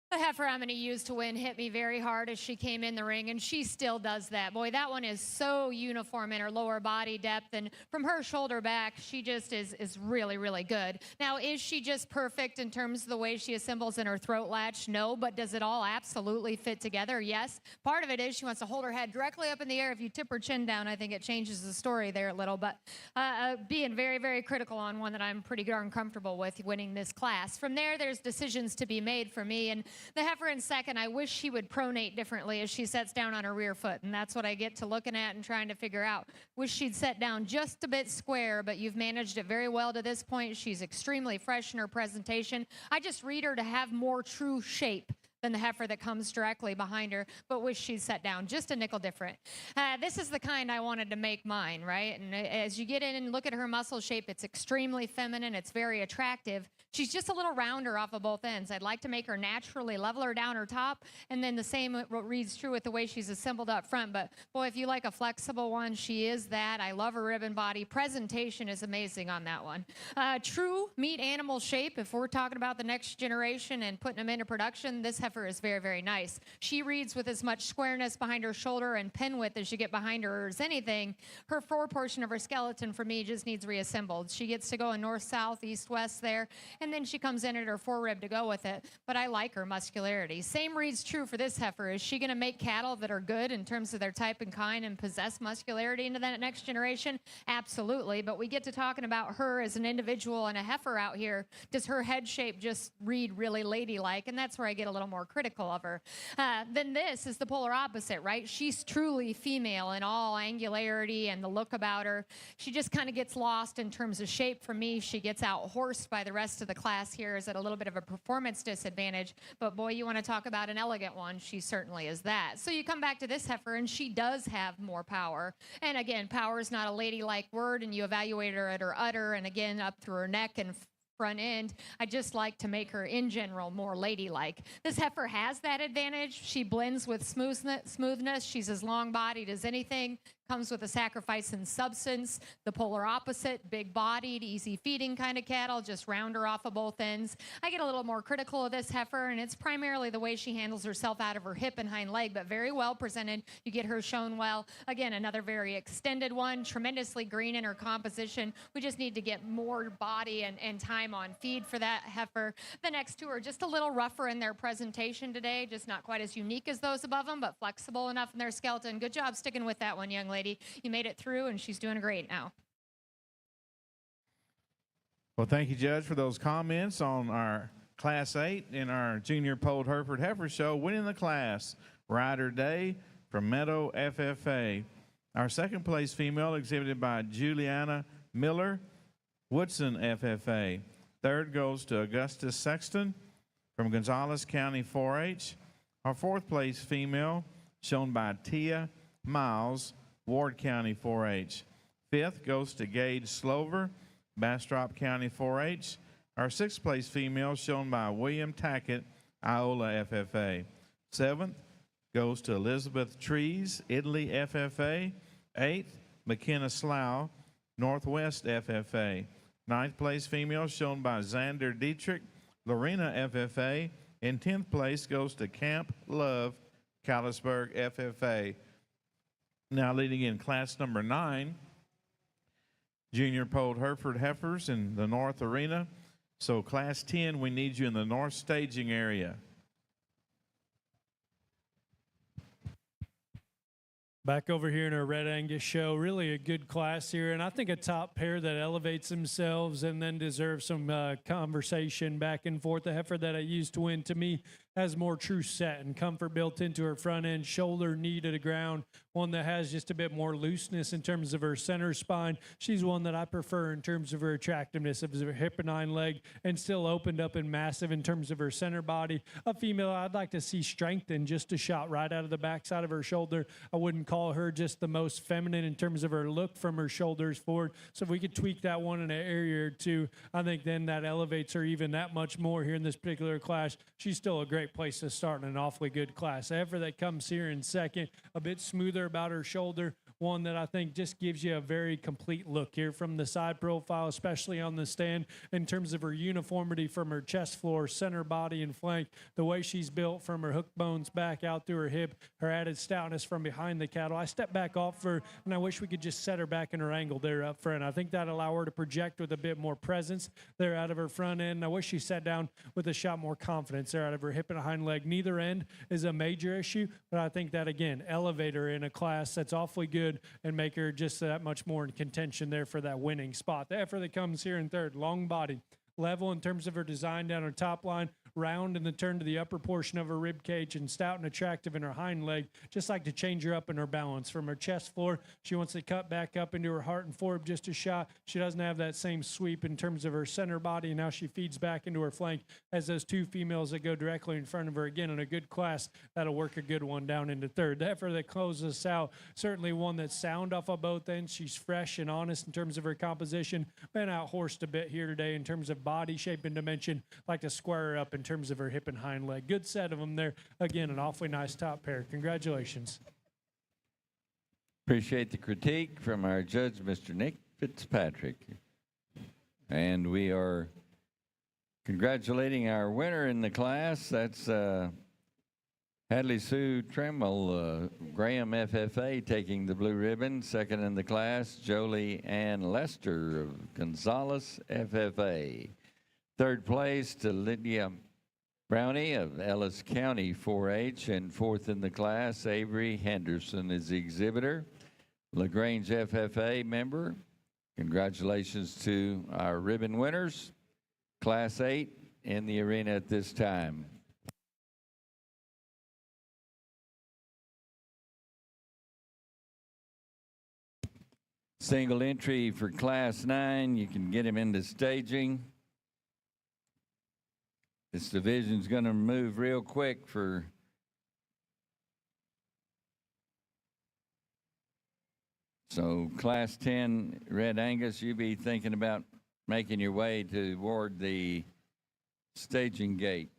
The heifer I'm going to use to win hit me very hard as she came in the ring, and she still does that. Boy, that one is so uniform in her lower body depth, and from her shoulder back, she just is really, really good. Now, is she just perfect in terms of the way she assembles in her throat latch? No, but does it all absolutely fit together? Yes. Part of it is she wants to hold her head directly up in the air. If you tip her chin down, I think it changes the story there a little, but being very, very critical on one that I'm pretty darn comfortable with winning this class. From there, there's decisions to be made for me, and the heifer in second, I wish she would pronate differently as she sets down on her rear foot, and that's what I get to looking at and trying to figure out. Wish she'd set down just a bit square, but you've managed it very well to this point. She's extremely fresh in her presentation. I just read her to have more true shape than the heifer that comes directly behind her, but wish she'd set down just a nickel different. This is the kind I wanted to make mine, right? And as you get in and look at her muscle shape, it's extremely feminine. It's very attractive. She's just a little rounder off of both ends. I'd like to make her naturally level her down her top, and then the same reads true with the way she's assembled up front. But boy, if you like a flexible one, she is that. I love her ribbon body. Presentation is amazing on that one. True meat animal shape, if we're talking about the next generation and putting them into production, this heifer is very, very nice. She reads with as much squareness behind her shoulder and pin width as you get behind her as anything. Her fore portion of her skeleton, for me, just needs reassembled. She gets to go in north, south, east, west there, and then she comes in at her forerib to go with it. But I like her muscularity. Same reads true for this heifer. Is she going to make cattle that are good in terms of their type and kind and possess muscularity into that next generation? Absolutely. But we get to talking about her as an individual and a heifer out here. Does her head shape just read really ladylike? And that's where I get a little more critical of her. Then this is the polar opposite, right? She's truly female in all angularity and the look about her. She just kind of gets lost in terms of shape. For me, she gets out horsed by the rest of the class here, is at a little bit of a performance disadvantage. But boy, you want to talk about an elegant one, she certainly is that. So you come back to this heifer, and she does have more power. And again, power is not a ladylike word, and you evaluate her at her udder and again up through her neck and front end. I just like to make her in general more ladylike. This heifer has that advantage. She blends with smoothness. She's as long bodied as anything. Comes with a sacrifice in substance. The polar opposite, big bodied, easy feeding kind of cattle, just round her off of both ends. I get a little more critical of this heifer, and it's primarily the way she handles herself out of her hip and hind leg, but very well presented. You get her shown well. Again, another very extended one, tremendously green in her composition. We just need to get more body and time on feed for that heifer. The next two are just a little rougher in their presentation today, just not quite as unique as those above them, but flexible enough in their skeleton. Good job sticking with that one, young lady. You made it through, and she's doing great now. Well, thank you, Judge, for those comments on our Class 8 in our Junior Polled Hereford Heifer Show. Winning the class, Ryder Day from Meadow FFA. Our second place female exhibited by Juliana Miller, Woodson FFA. Third goes to Augustus Sexton from Gonzales County 4-H. Our fourth place female shown by Tia Miles, Ward County 4-H. Fifth goes to Gage Slover, Bastrop County 4-H. Our sixth place female shown by William Tackett, Iola FFA. Seventh goes to Elizabeth Trees, Italy FFA. Eighth, McKenna Slough, Northwest FFA. Ninth place female shown by Xander Dietrich, Lorena FFA. And 10th place goes to Camp Love, Callisburg FFA. Now leading in class number 9, Junior Polled Hereford Heifers in the North Arena. So class 10, we need you in the North staging area. Back over here in our Red Angus show, really a good class here, and I think a top pair that elevates themselves and then deserves some conversation back and forth. The heifer that I used to win, to me, has more true set and comfort built into her front end, shoulder, knee to the ground, one that has just a bit more looseness in terms of her center spine. She's one that I prefer in terms of her attractiveness of her hip and hind leg, and still opened up and massive in terms of her center body. A female I'd like to see strengthened just a shot right out of the backside of her shoulder. I wouldn't call her just the most feminine in terms of her look from her shoulders forward. So if we could tweak that one in an area or two, I think then that elevates her even that much more here in this particular class. She's still a great place to start in an awfully good class. The heifer that comes here in second, a bit smoother about her shoulder, one that I think just gives you a very complete look here from the side profile, especially on the stand, in terms of her uniformity from her chest floor, center body, and flank, the way she's built from her hook bones back out through her hip, her added stoutness from behind the cattle. I step back off her, and I wish we could just set her back in her angle there up front. I think that'd allow her to project with a bit more presence there out of her front end. I wish she sat down with a shot more confidence there out of her hip and hind leg. Neither end is a major issue, but I think that, again, elevate her in a class that's awfully good and make her just that much more in contention there for that winning spot. The heifer that comes here in third, long body, level in terms of her design down her top line, round in the turn to the upper portion of her rib cage, and stout and attractive in her hind leg. Just like to change her up in her balance. From her chest floor, she wants to cut back up into her heart and forward just a shot. She doesn't have that same sweep in terms of her center body, and now she feeds back into her flank as those two females that go directly in front of her. Again, in a good class, that'll work a good one down into third. The heifer that closes us out, certainly one that's sound off of both ends. She's fresh and honest in terms of her composition. Been out horsed a bit here today in terms of body shape and dimension. Like to square her up in terms of her hip and hind leg. Good set of them there. Again, an awfully nice top pair. Congratulations. Appreciate the critique from our judge, Mr. Nick Fitzpatrick. And we are congratulating our winner in the class. That's Hadley Sue Tremmel, Graham FFA, taking the blue ribbon. Second in the class, Jolie Ann Lester of Gonzales FFA. Third place to Lydia Brownie of Ellis County 4-H, and fourth in the class, Avery Henderson is the exhibitor. LaGrange FFA member. Congratulations to our ribbon winners. Class 8 in the arena at this time. Single entry for Class 9. You can get him into staging. This division's going to move real quick for so Class 10, Red Angus, you be thinking about making your way toward the staging gate.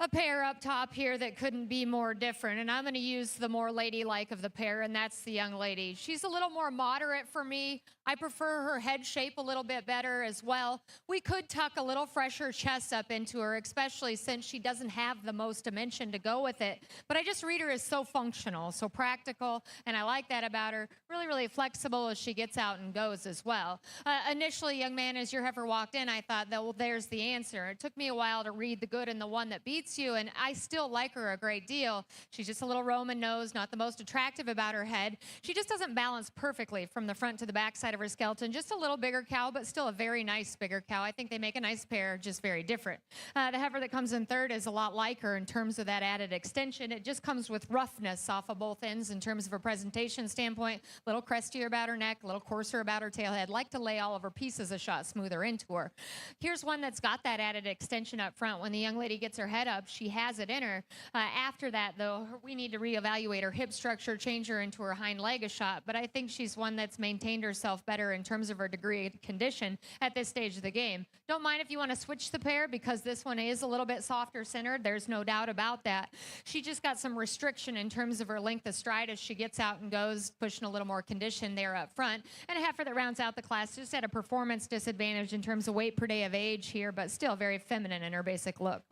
A pair up top here that couldn't be more different, and I'm going to use the more ladylike of the pair, and that's the young lady. She's a little more moderate for me. I prefer her head shape a little bit better as well. We could tuck a little fresher chest up into her, especially since she doesn't have the most dimension to go with it. But I just read her as so functional, so practical, and I like that about her. Really, really flexible as she gets out and goes as well. Initially, young man, as your heifer walked in, I thought, well, there's the answer. It took me a while to read the good and the one that beats suits you, and I still like her a great deal. She's just a little Roman nose, not the most attractive about her head. She just doesn't balance perfectly from the front to the back side of her skeleton. Just a little bigger cow, but still a very nice bigger cow. I think they make a nice pair, just very different. The heifer that comes in third is a lot like her in terms of that added extension. It just comes with roughness off of both ends in terms of her presentation standpoint. A little crestier about her neck, a little coarser about her tail head. Like to lay all of her pieces a shot smoother into her. Here's one that's got that added extension up front. When the young lady gets her head up, she has it in her. After that, though, we need to reevaluate her hip structure, change her into her hind leg a shot. But I think she's one that's maintained herself better in terms of her degree of condition at this stage of the game. Don't mind if you want to switch the pair, because this one is a little bit softer centered. There's no doubt about that. She just got some restriction in terms of her length of stride as she gets out and goes, pushing a little more condition there up front. And a heifer that rounds out the class just at a performance disadvantage in terms of weight per day of age here, but still very feminine in her basic look.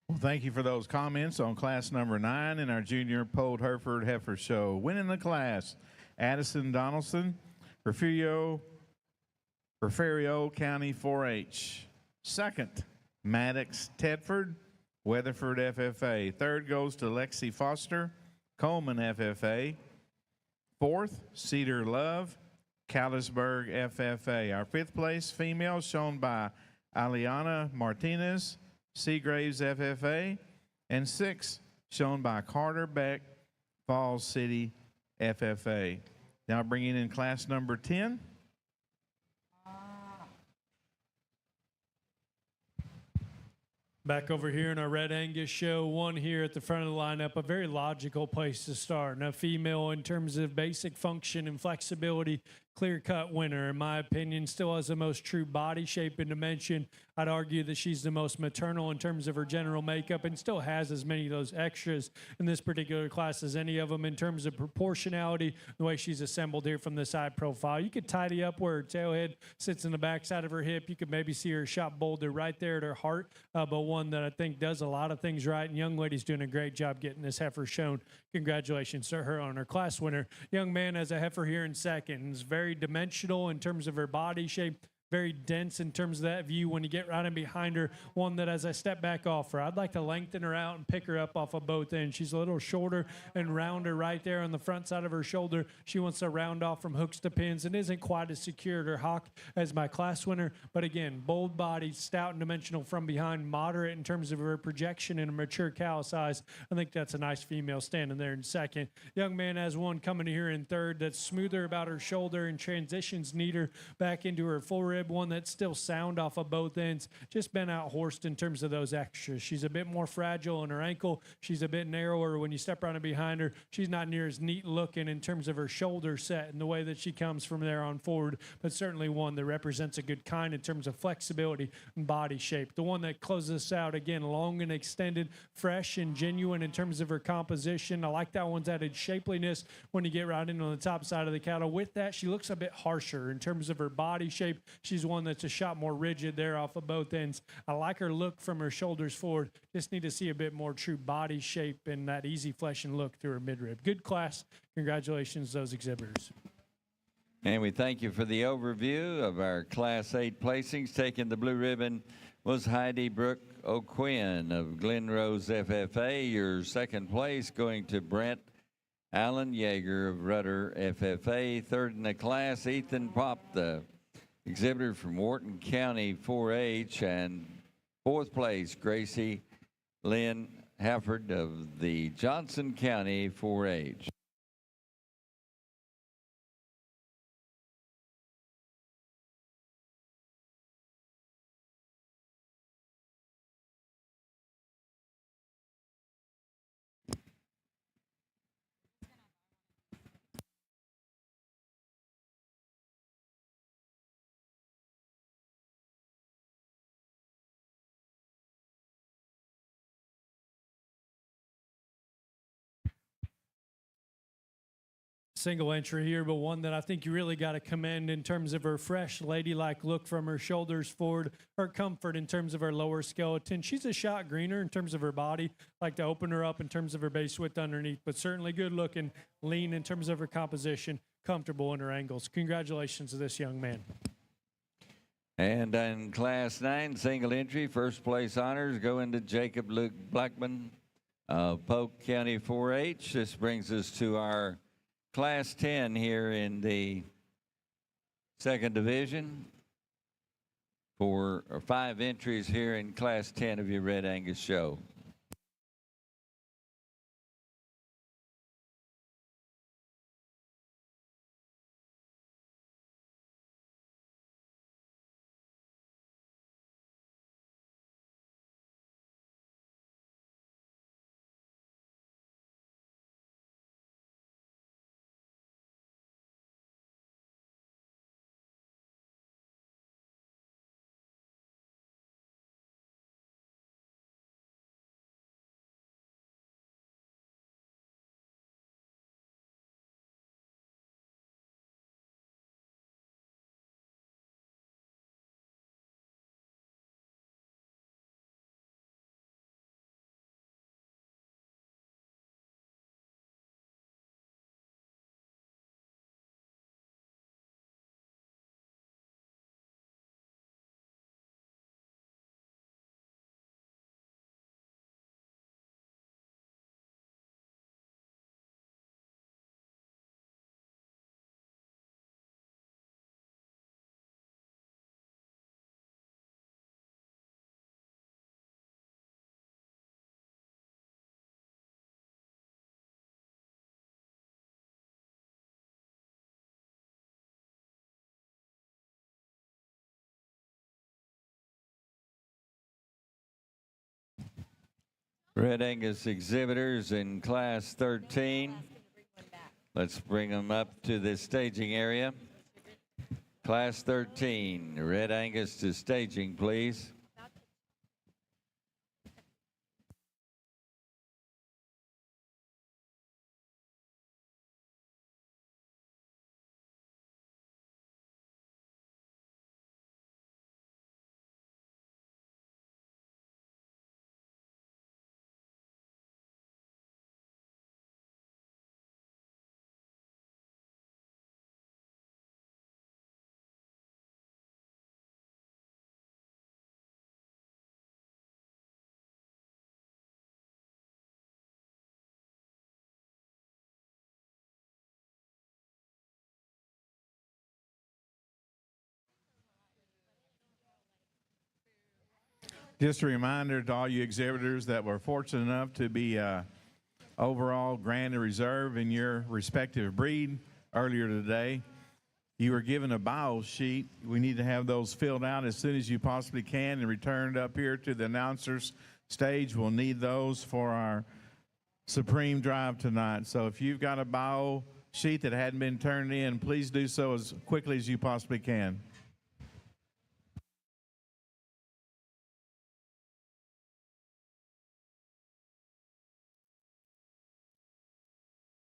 Well, thank you for those comments on class number 9 in our junior Polled Hereford Heifer Show. Winning the class, Addison Donaldson, Refugio County 4-H. Second, Maddox Tedford, Weatherford FFA. Third goes to Lexi Foster, Coleman FFA. Fourth, Cedar Love, Callisburg FFA. Our fifth place female shown by Aliana Martinez, Seagraves FFA. And sixth, shown by Carter Beck, Falls City FFA. Now bringing in class number 10. Back over here in our Red Angus show, one here at the front of the lineup, a very logical place to start. And a female in terms of basic function and flexibility, clear-cut winner, in my opinion, still has the most true body shape and dimension. I'd argue that she's the most maternal in terms of her general makeup and still has as many of those extras in this particular class as any of them in terms of proportionality, the way she's assembled here from the side profile. You could tidy up where her tailhead sits in the backside of her hip. You could maybe see her shot boulder right there at her heart, but one that I think does a lot of things right. And young lady's doing a great job getting this heifer shown. Congratulations to her on her class winner. Young man has a heifer here in second. It's very dimensional in terms of her body shape. Very dense in terms of that view when you get right in behind her. One that as I step back off her, I'd like to lengthen her out and pick her up off of both ends. She's a little shorter and rounder right there on the front side of her shoulder. She wants to round off from hooks to pins and isn't quite as secure at her hock as my class winner. But again, bold body, stout and dimensional from behind, moderate in terms of her projection and a mature cow size. I think that's a nice female standing there in second. Young man has one coming here in third that's smoother about her shoulder and transitions neater back into her full rib. One that's still sound off of both ends, just been out horsed in terms of those extras. She's a bit more fragile in her ankle. She's a bit narrower when you step around and behind her. She's not near as neat looking in terms of her shoulder set and the way that she comes from there on forward, but certainly one that represents a good kind in terms of flexibility and body shape. The one that closes us out, again, long and extended, fresh and genuine in terms of her composition. I like that one's added shapeliness when you get right in on the top side of the cattle. With that, she looks a bit harsher in terms of her body shape. She's one that's a shot more rigid there off of both ends. I like her look from her shoulders forward. Just need to see a bit more true body shape and that easy flesh and look through her midrib. Good class. Congratulations, those exhibitors. And we thank you for the overview of our Class 8 placings. Taking the blue ribbon was Heidi Brooke O'Quinn of Glen Rose FFA. Your second place going to Brent Allen Yeager of Rudder FFA. Third in the class, Ethan Pop, the exhibitor from Wharton County 4-H. And fourth place, Gracie Lynn Hafford of the Johnson County 4-H. Single entry here, but one that I think you really got to commend in terms of her fresh, ladylike look from her shoulders forward, her comfort in terms of her lower skeleton. She's a shot greener in terms of her body. Like to open her up in terms of her base width underneath, but certainly good looking, lean in terms of her composition, comfortable in her angles. Congratulations to this young man. And in Class 9, single entry, first place honors go into Jacob Luke Blackman of Polk County 4-H. This brings us to our Class 10 here in the second division. 4 or 5 entries here in Class 10 of your Red Angus show. Red Angus exhibitors in Class 13. Let's bring them up to the staging area. Class 13, Red Angus to staging, please. Just a reminder to all you exhibitors that were fortunate enough to be overall grand and reserve in your respective breed earlier today. You were given a bio sheet. We need to have those filled out as soon as you possibly can and returned up here to the announcers stage. We'll need those for our Supreme Drive tonight. So if you've got a bio sheet that hadn't been turned in, please do so as quickly as you possibly can.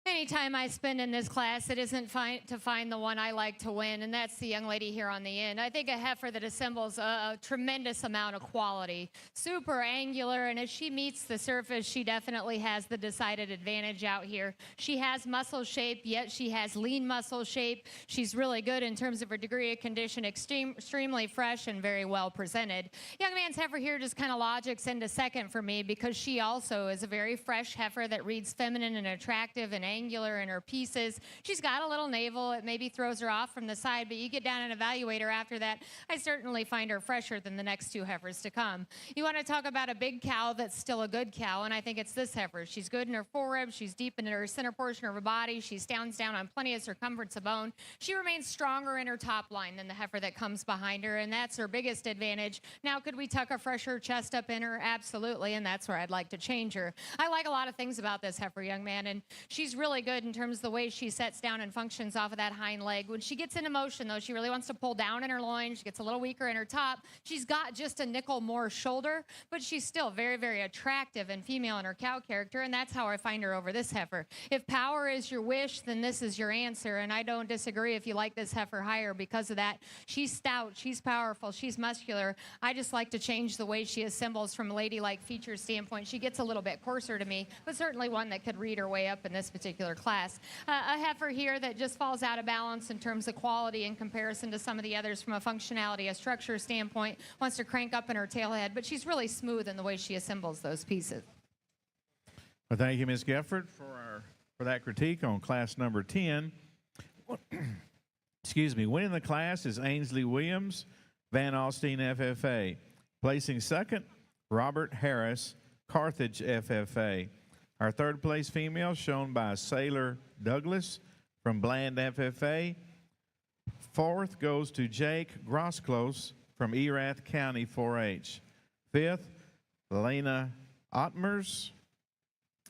Anytime I spend in this class, it isn't to find the one I like to win, and that's the young lady here on the end. I think a heifer that assembles a tremendous amount of quality. Super angular, and as she meets the surface, she definitely has the decided advantage out here. She has muscle shape, yet she has lean muscle shape. She's really good in terms of her degree of condition, extremely fresh and very well presented. Young man's heifer here just kind of logics into second for me because she also is a very fresh heifer that reads feminine and attractive and angular in her pieces. She's got a little navel. It maybe throws her off from the side, but you get down and evaluate her after that, I certainly find her fresher than the next two heifers to come. You want to talk about a big cow that's still a good cow, and I think it's this heifer. She's good in her foreribs. She's deep in her center portion of her body. She stands down on plenty of circumference of bone. She remains stronger in her top line than the heifer that comes behind her, and that's her biggest advantage. Now, could we tuck a fresher chest up in her? Absolutely, and that's where I'd like to change her. I like a lot of things about this heifer, young man, and she's really good in terms of the way she sets down and functions off of that hind leg. When she gets into motion, though, she really wants to pull down in her loin. She gets a little weaker in her top. She's got just a nickel more shoulder, but she's still very, very attractive and female in her cow character, and that's how I find her over this heifer. If power is your wish, then this is your answer, and I don't disagree if you like this heifer higher because of that. She's stout, she's powerful, she's muscular. I just like to change the way she assembles from a ladylike feature standpoint. She gets a little bit coarser to me, but certainly one that could read her way up in this particular particular class. A heifer here that just falls out of balance in terms of quality in comparison to some of the others from a functionality, a structure standpoint, wants to crank up in her tail head, but she's really smooth in the way she assembles those pieces. Well, thank you, Ms. Gefford, for that critique on class number 10. Excuse me. Winning the class is Ainsley Williams, Van Alstyne FFA. Placing second, Robert Harris, Carthage FFA. Our third place female shown by Sailor Douglas from Bland FFA. Fourth goes to Jake Grosclose from Erath County 4-H. Fifth, Lena Ottmers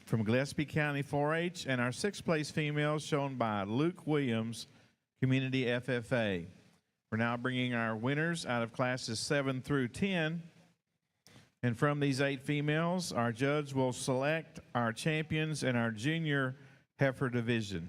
from Gillespie County 4-H. And our sixth place female shown by Luke Williams, Community FFA. We're now bringing our winners out of classes 7 through 10. And from these 8 females, our judge will select our champions in our junior heifer division.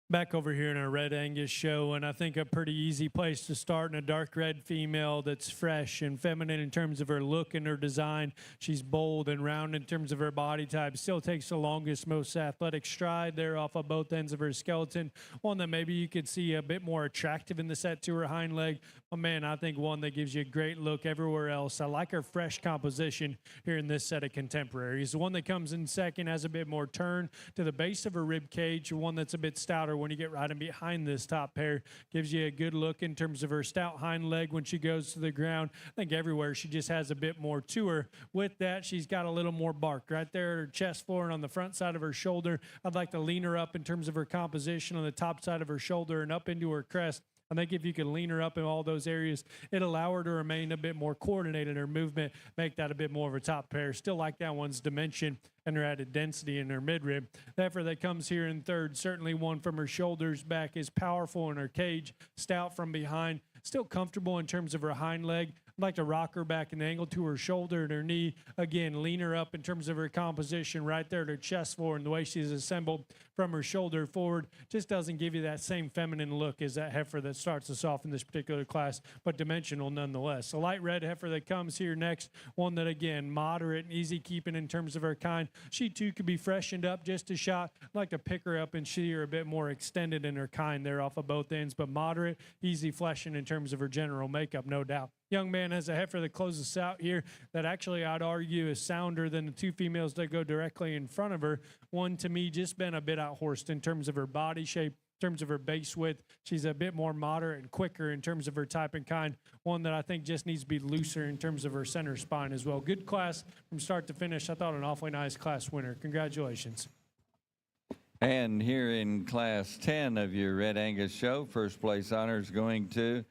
Back over here in our Red Angus show, and I think a pretty easy place to start in a dark red female that's fresh and feminine in terms of her look and her design. She's bold and round in terms of her body type. Still takes the longest, most athletic stride there off of both ends of her skeleton. One that maybe you could see a bit more attractive in the set to her hind leg. But man, I think one that gives you a great look everywhere else. I like her fresh composition here in this set of contemporaries. The one that comes in second has a bit more turn to the base of her rib cage. One that's a bit stouter when you get right in behind this top pair. Gives you a good look in terms of her stout hind leg when she goes to the ground. I think everywhere she just has a bit more to her. With that, she's got a little more bark right there at her chest floor and on the front side of her shoulder. I'd like to lean her up in terms of her composition on the top side of her shoulder and up into her crest. I think if you can lean her up in all those areas, it'll allow her to remain a bit more coordinated in her movement, make that a bit more of a top pair. Still like that one's dimension and her added density in her midrib. The heifer that comes here in third, certainly one from her shoulders back, is powerful in her cage, stout from behind, still comfortable in terms of her hind leg. I'd like to rock her back an angle to her shoulder and her knee. Again, lean her up in terms of her composition right there at her chest floor, and the way she's assembled from her shoulder forward just doesn't give you that same feminine look as that heifer that starts us off in this particular class, but dimensional nonetheless. A light red heifer that comes here next, one that, again, moderate and easy keeping in terms of her kind. She, too, could be freshened up just a shot. I'd like to pick her up and see her a bit more extended in her kind there off of both ends, but moderate, easy fleshing in terms of her general makeup, no doubt. Young man has a heifer that closes us out here that actually I'd argue is sounder than the 2 females that go directly in front of her. One, to me, just been a bit outhorsed in terms of her body shape, in terms of her base width. She's a bit more moderate and quicker in terms of her type and kind. One that I think just needs to be looser in terms of her center spine as well. Good class from start to finish. I thought an awfully nice class winner. Congratulations. And here in class 10 of your Red Angus show, first place honors going to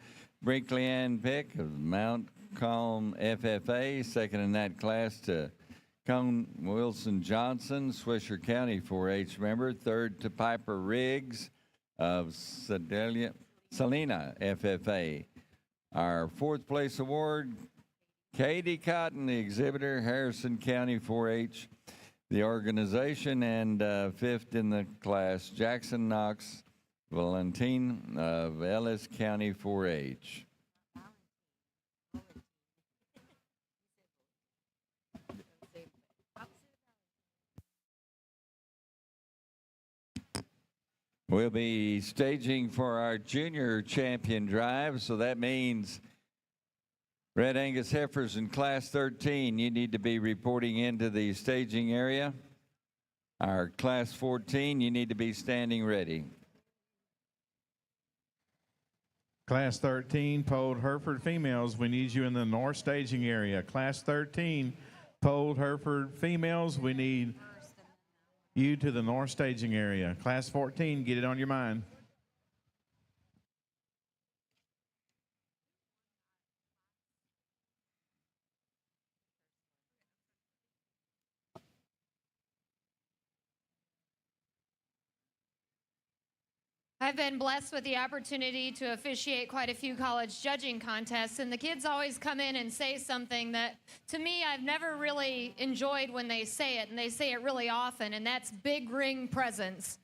Brinkley Ann Pick of Mount Calm FFA. Second in that class to Cone Wilson Johnson, Swisher County 4-H member. Third to Piper Riggs of Salina FFA. Our fourth place award, Katie Cotton, the exhibitor, Harrison County 4-H, the organization. And fifth in the class, Jackson Knox Valentine of Ellis County 4-H. We'll be staging for our junior champion drive, so that means Red Angus heifers in class 13, you need to be reporting into the staging area. Our class 14, you need to be standing ready. Class 13, polled Hereford females, we need you in the north staging area. Class 13, polled Hereford females, we need you to the north staging area. Class 14, get it on your mind. I've been blessed with the opportunity to officiate quite a few college judging contests, and the kids always come in and say something that, to me, I've never really enjoyed when they say it, and they say it really often, and that's big ring presence.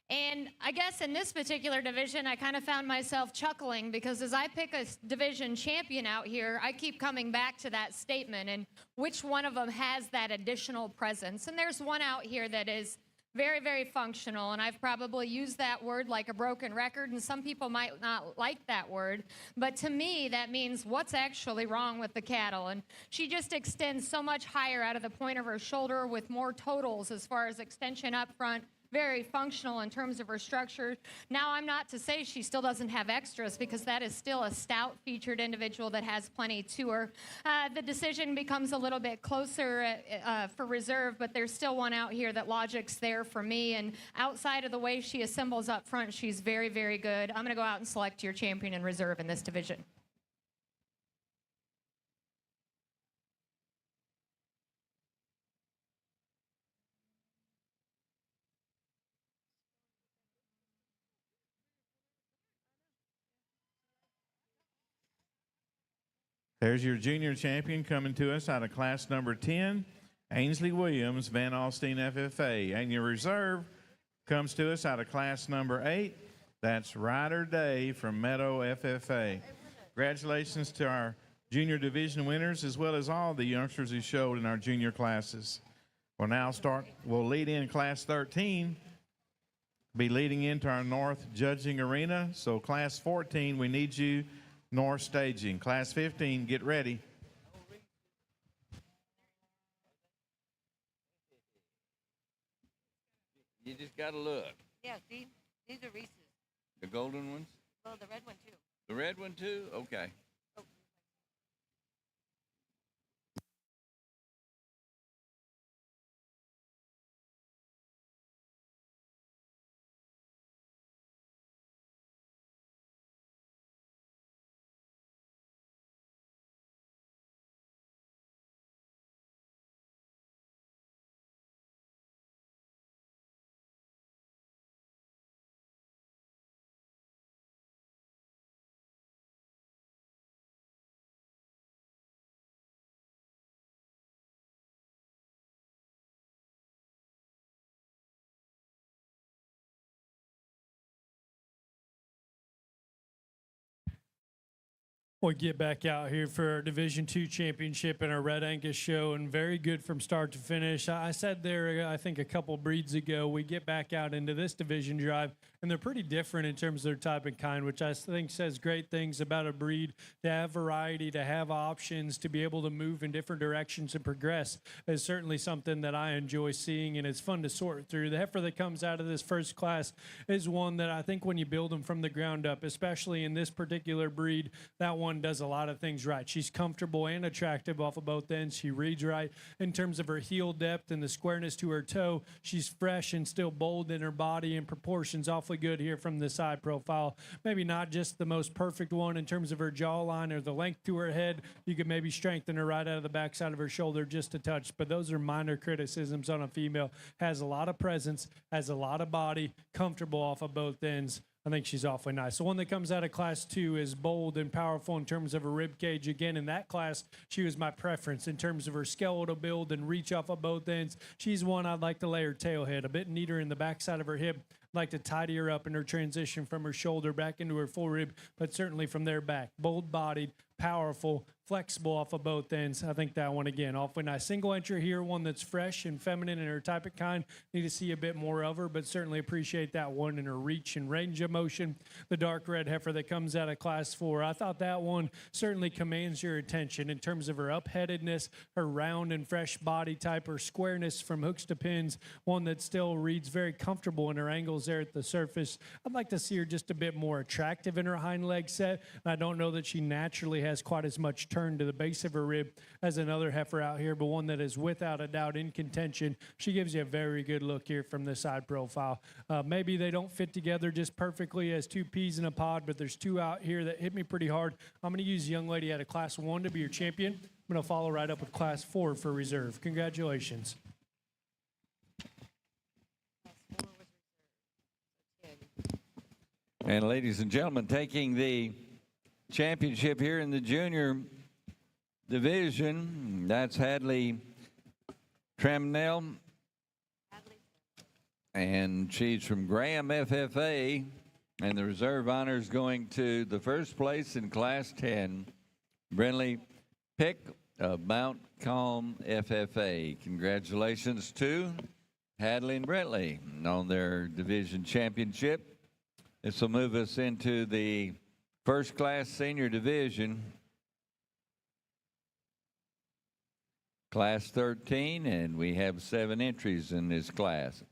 And I guess in this particular division, I kind of found myself chuckling because as I pick a division champion out here, I keep coming back to that statement and which one of them has that additional presence. And there's one out here that is very, very functional, and I've probably used that word like a broken record, and some people might not like that word, but to me, that means what's actually wrong with the cattle. And she just extends so much higher out of the point of her shoulder with more totals as far as extension up front. Very functional in terms of her structure. Now, I'm not to say she still doesn't have extras because that is still a stout featured individual that has plenty to her. The decision becomes a little bit closer for reserve, but there's still one out here that logic's there for me. And outside of the way she assembles up front, she's very, very good. I'm going to go out and select your champion in reserve in this division. There's your junior champion coming to us out of class number 10, Ainsley Williams, Van Alstyne FFA. And your reserve comes to us out of class number 8. That's Ryder Day from Meadow FFA. Congratulations to our junior division winners as well as all the youngsters who showed in our junior classes. We'll lead in class 13, be leading into our north judging arena. So class 14, we need you north staging. Class 15, get ready. You just got to look. Yeah, see, these are Reese's. The golden ones? Oh, the red one too. The red one too? Okay. Oh. We get back out here for our Division II championship in our Red Angus show, and very good from start to finish. I said there, I think a couple breeds ago, we get back out into this division drive, and they're pretty different in terms of their type and kind, which I think says great things about a breed, to have variety, to have options, to be able to move in different directions and progress is certainly something that I enjoy seeing, and it's fun to sort through. The heifer that comes out of this first class is one that I think when you build them from the ground up, especially in this particular breed, that one does a lot of things right. She's comfortable and attractive off of both ends. She reads right in terms of her heel depth and the squareness to her toe. She's fresh and still bold in her body and proportions. Awfully good here from the side profile. Maybe not just the most perfect one in terms of her jawline or the length to her head. You could maybe strengthen her right out of the backside of her shoulder just a touch, but those are minor criticisms on a female. Has a lot of presence, has a lot of body, comfortable off of both ends. I think she's awfully nice. The one that comes out of class 2 is bold and powerful in terms of her rib cage. Again, in that class, she was my preference in terms of her skeletal build and reach off of both ends. She's one I'd like to lay her tail head a bit neater in the backside of her hip. I'd like to tidy her up in her transition from her shoulder back into her full rib, but certainly from there back. Bold-bodied, powerful, flexible off of both ends. I think that one, again, awfully nice. Single entry here, one that's fresh and feminine in her type of kind. Need to see a bit more of her, but certainly appreciate that one in her reach and range of motion. The dark red heifer that comes out of class 4, I thought that one certainly commands your attention in terms of her upheadedness, her round and fresh body type, her squareness from hooks to pins, one that still reads very comfortable in her angles there at the surface. I'd like to see her just a bit more attractive in her hind leg set. I don't know that she naturally has quite as much turn to the base of her rib as another heifer out here, but one that is without a doubt in contention. She gives you a very good look here from the side profile. Maybe they don't fit together just perfectly as two peas in a pod, but there's two out here that hit me pretty hard. I'm going to use a young lady out of class 1 to be your champion. I'm going to follow right up with class 4 for reserve. Congratulations. And ladies and gentlemen, taking the championship here in the junior division, that's Hadley Tramnell And she's from Graham FFA. And the reserve honors going to the first place in Class 10, Brentley Pick of Mount Calm FFA. Congratulations to Hadley and Brentley on their division championship. This will move us into the first class senior division. Class 13, and we have 7 entries in this class.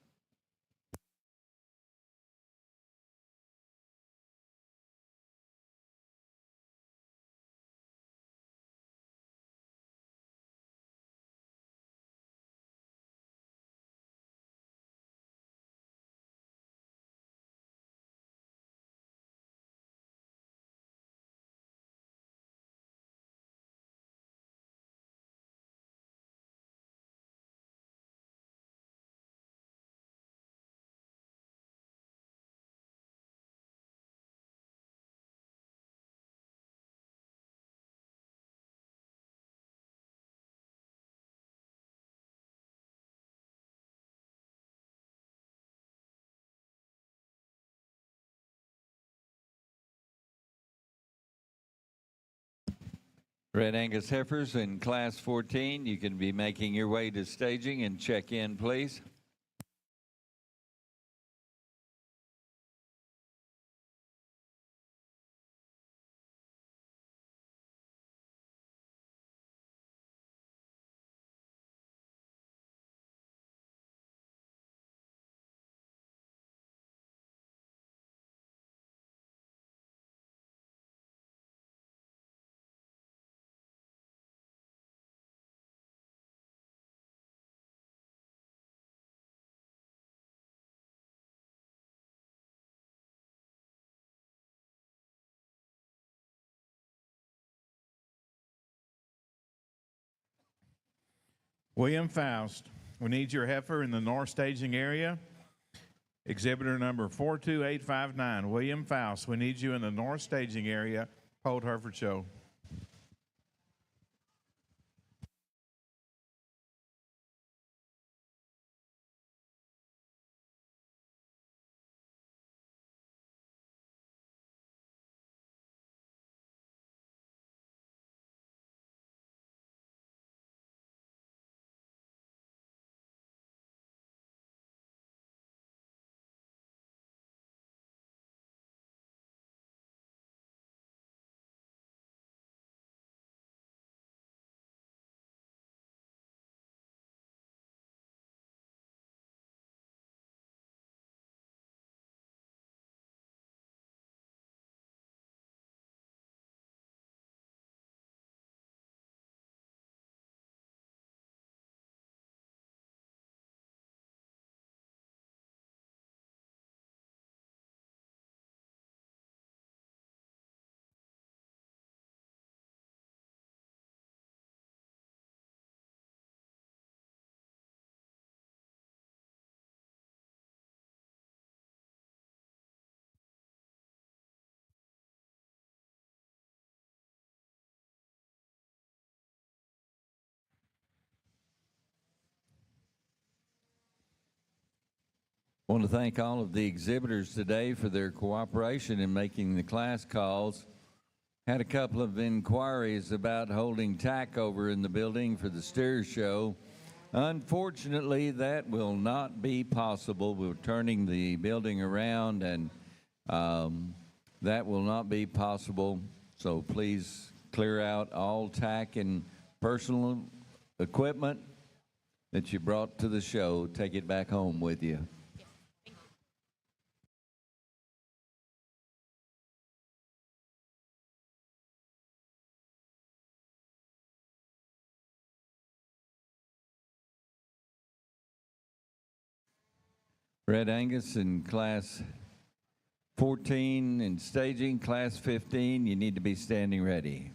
Red Angus Heifers in Class 14, you can be making your way to staging and check in, please. William Faust, we need your heifer in the north staging area. Exhibitor number 42859, William Faust, we need you in the north staging area, Polled Hereford Show. I want to thank all of the exhibitors today for their cooperation in making the class calls. Had a couple of inquiries about holding tack over in the building for the steer show. Unfortunately, that will not be possible. We're turning the building around, and that will not be possible. So please clear out all tack and personal equipment that you brought to the show. Take it back home with you. Red Angus in Class 14 in staging, Class 15, you need to be standing ready.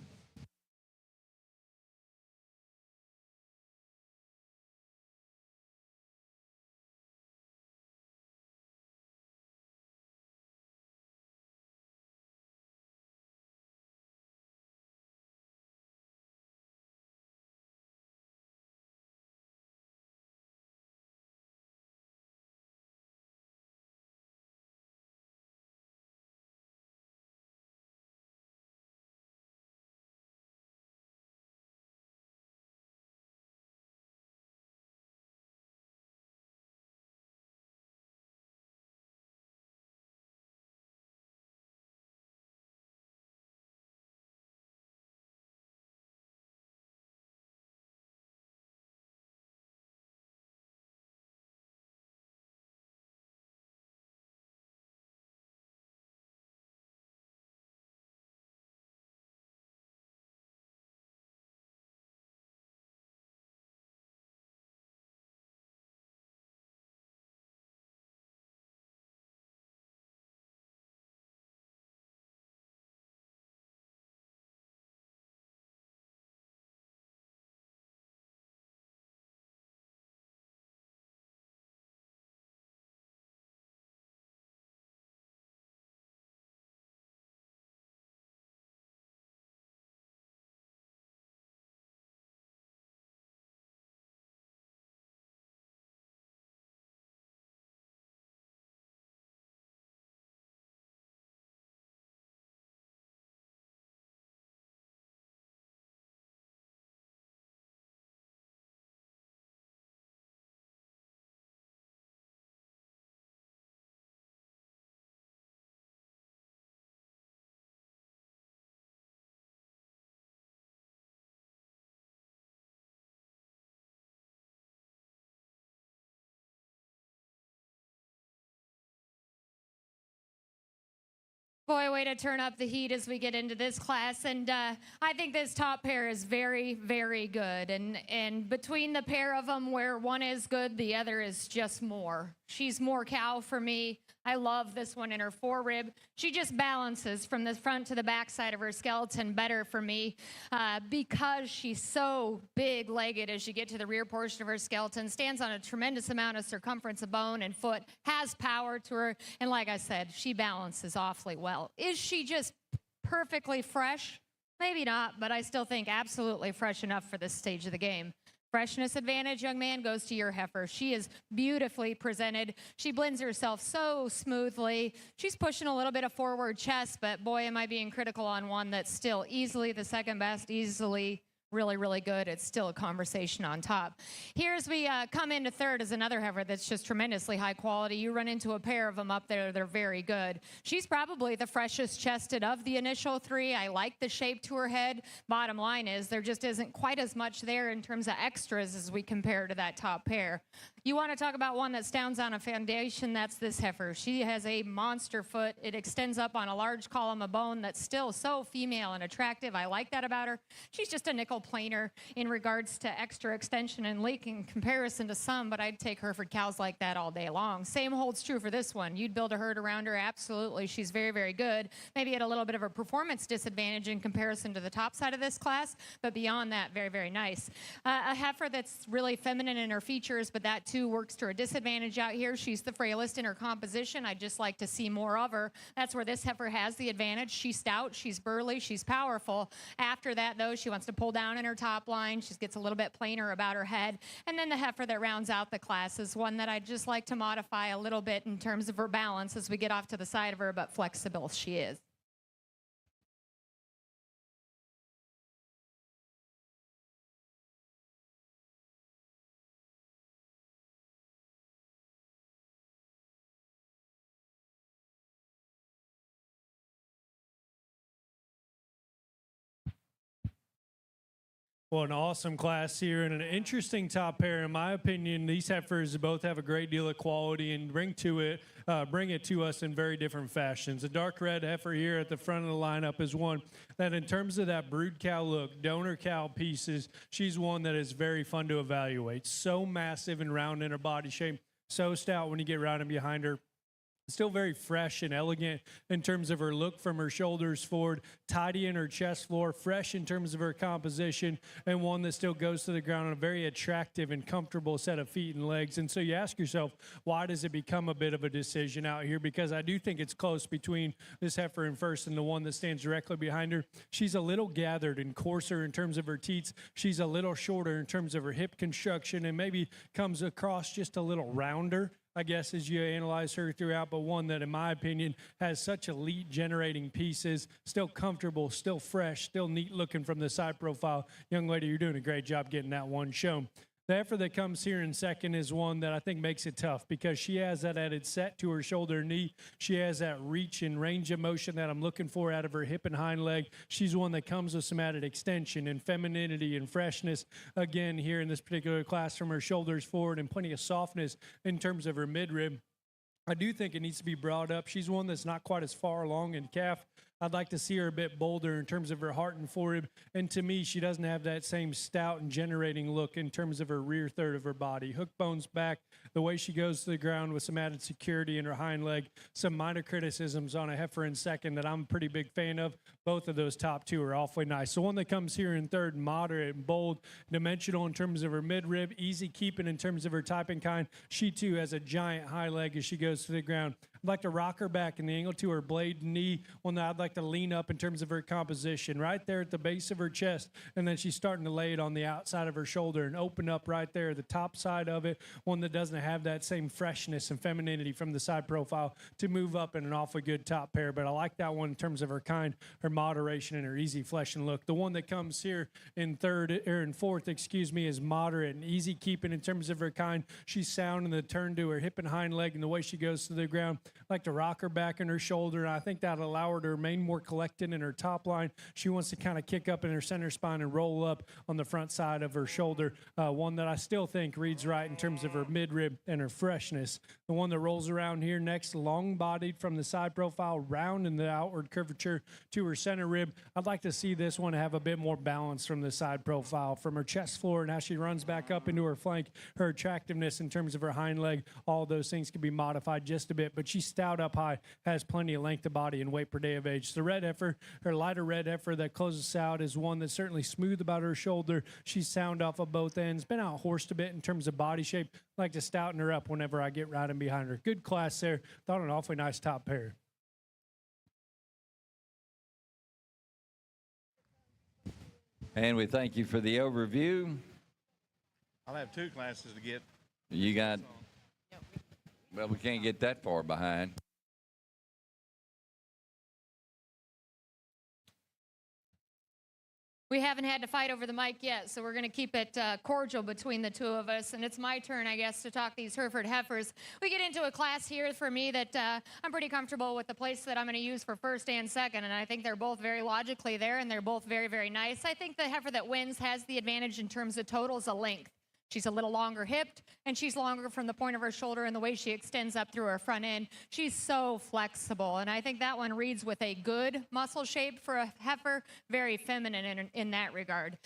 Boy, way to turn up the heat as we get into this class. And I think this top pair is very, very good. And between the pair of them, where one is good, the other is just more. She's more cow for me. I love this one in her forerib. She just balances from the front to the back side of her skeleton better for me because she's so big-legged as you get to the rear portion of her skeleton, stands on a tremendous amount of circumference of bone and foot, has power to her, and like I said, she balances awfully well. Is she just perfectly fresh? Maybe not, but I still think absolutely fresh enough for this stage of the game. Freshness advantage, young man, goes to your heifer. She is beautifully presented. She blends herself so smoothly. She's pushing a little bit of forward chest, but boy, am I being critical on one that's still easily the second best, easily really, really good. It's still a conversation on top. Here as we come into third is another heifer that's just tremendously high quality. You run into a pair of them up there. They're very good. She's probably the freshest chested of the initial three. I like the shape to her head. Bottom line is there just isn't quite as much there in terms of extras as we compare to that top pair. You want to talk about one that stands on a foundation, that's this heifer. She has a monster foot. It extends up on a large column of bone that's still so female and attractive. I like that about her. She's just a nickel planer in regards to extra extension and leak in comparison to some, but I'd take Hereford cows like that all day long. Same holds true for this one. You'd build a herd around her, absolutely. She's very, very good. Maybe at a little bit of a performance disadvantage in comparison to the top side of this class, but beyond that, very, very nice. A heifer that's really feminine in her features, but that too works to her disadvantage out here. She's the frailest in her composition. I'd just like to see more of her. That's where this heifer has the advantage. She's stout, she's burly, she's powerful. After that, though, she wants to pull down in her top line. She gets a little bit plainer about her head. And then the heifer that rounds out the class is one that I'd just like to modify a little bit in terms of her balance as we get off to the side of her, but flexible she is. Well, an awesome class here and an interesting top pair. In my opinion, these heifers both have a great deal of quality and bring it to us in very different fashions. The dark red heifer here at the front of the lineup is one that in terms of that brood cow look, donor cow pieces, she's one that is very fun to evaluate. So massive and round in her body shape, so stout when you get around and behind her. Still very fresh and elegant in terms of her look from her shoulders forward, tidy in her chest floor, fresh in terms of her composition, and one that still goes to the ground on a very attractive and comfortable set of feet and legs. And so you ask yourself, why does it become a bit of a decision out here? Because I do think it's close between this heifer in first and the one that stands directly behind her. She's a little gathered and coarser in terms of her teats. She's a little shorter in terms of her hip construction and maybe comes across just a little rounder, I guess, as you analyze her throughout, but one that, in my opinion, has such elite generating pieces, still comfortable, still fresh, still neat looking from the side profile. Young lady, you're doing a great job getting that one shown. The heifer that comes here in second is one that I think makes it tough because she has that added set to her shoulder and knee. She has that reach and range of motion that I'm looking for out of her hip and hind leg. She's one that comes with some added extension and femininity and freshness, again, here in this particular class from her shoulders forward and plenty of softness in terms of her midrib. I do think it needs to be brought up. She's one that's not quite as far along in calf. I'd like to see her a bit bolder in terms of her heart and forerib. And to me, she doesn't have that same stout and generating look in terms of her rear third of her body. Hook bones back, the way she goes to the ground with some added security in her hind leg. Some minor criticisms on a heifer in second that I'm a pretty big fan of. Both of those top two are awfully nice. The one that comes here in third, moderate and bold, dimensional in terms of her midrib, easy keeping in terms of her type and kind. She too has a giant high leg as she goes to the ground. I'd like to rock her back in the angle to her blade knee, one that I'd like to lean up in terms of her composition, right there at the base of her chest, and then she's starting to lay it on the outside of her shoulder and open up right there, the top side of it, one that doesn't have that same freshness and femininity from the side profile to move up in an awfully good top pair, but I like that one in terms of her kind, her moderation, and her easy flesh and look. The one that comes here in fourth, is moderate and easy keeping in terms of her kind. She's sound in the turn to her hip and hind leg and the way she goes to the ground. like to rock her back and her shoulder. And I think that'll allow her to remain more collected in her top line. She wants to kind of kick up in her center spine and roll up on the front side of her shoulder. One that I still think reads right in terms of her midrib and her freshness. The one that rolls around here next, long-bodied from the side profile, round in the outward curvature to her center rib. I'd like to see this one have a bit more balance from the side profile, from her chest floor and as she runs back up into her flank, her attractiveness in terms of her hind leg. All those things can be modified just a bit, but she's stout up high, has plenty of length of body and weight per day of age. The red heifer, her lighter red heifer that closes out, is one that's certainly smooth about her shoulder. She's sound off of both ends, been out horsed a bit in terms of body shape. I like to stouten her up whenever I get riding behind her. Good class there. Thought an awfully nice top pair. And we thank you for the overview. I'll have 2 classes to get. You got, well, we can't get that far behind. We haven't had to fight over the mic yet, so we're going to keep it cordial between the two of us. And it's my turn, I guess, to talk these Hereford heifers. We get into a class here for me that I'm pretty comfortable with the place that I'm going to use for first and second. And I think they're both very logically there, and they're both very, very nice. I think the heifer that wins has the advantage in terms of totals of length. She's a little longer hipped, and she's longer from the point of her shoulder and the way she extends up through her front end. She's so flexible, and I think that one reads with a good muscle shape for a heifer, very feminine in that regard.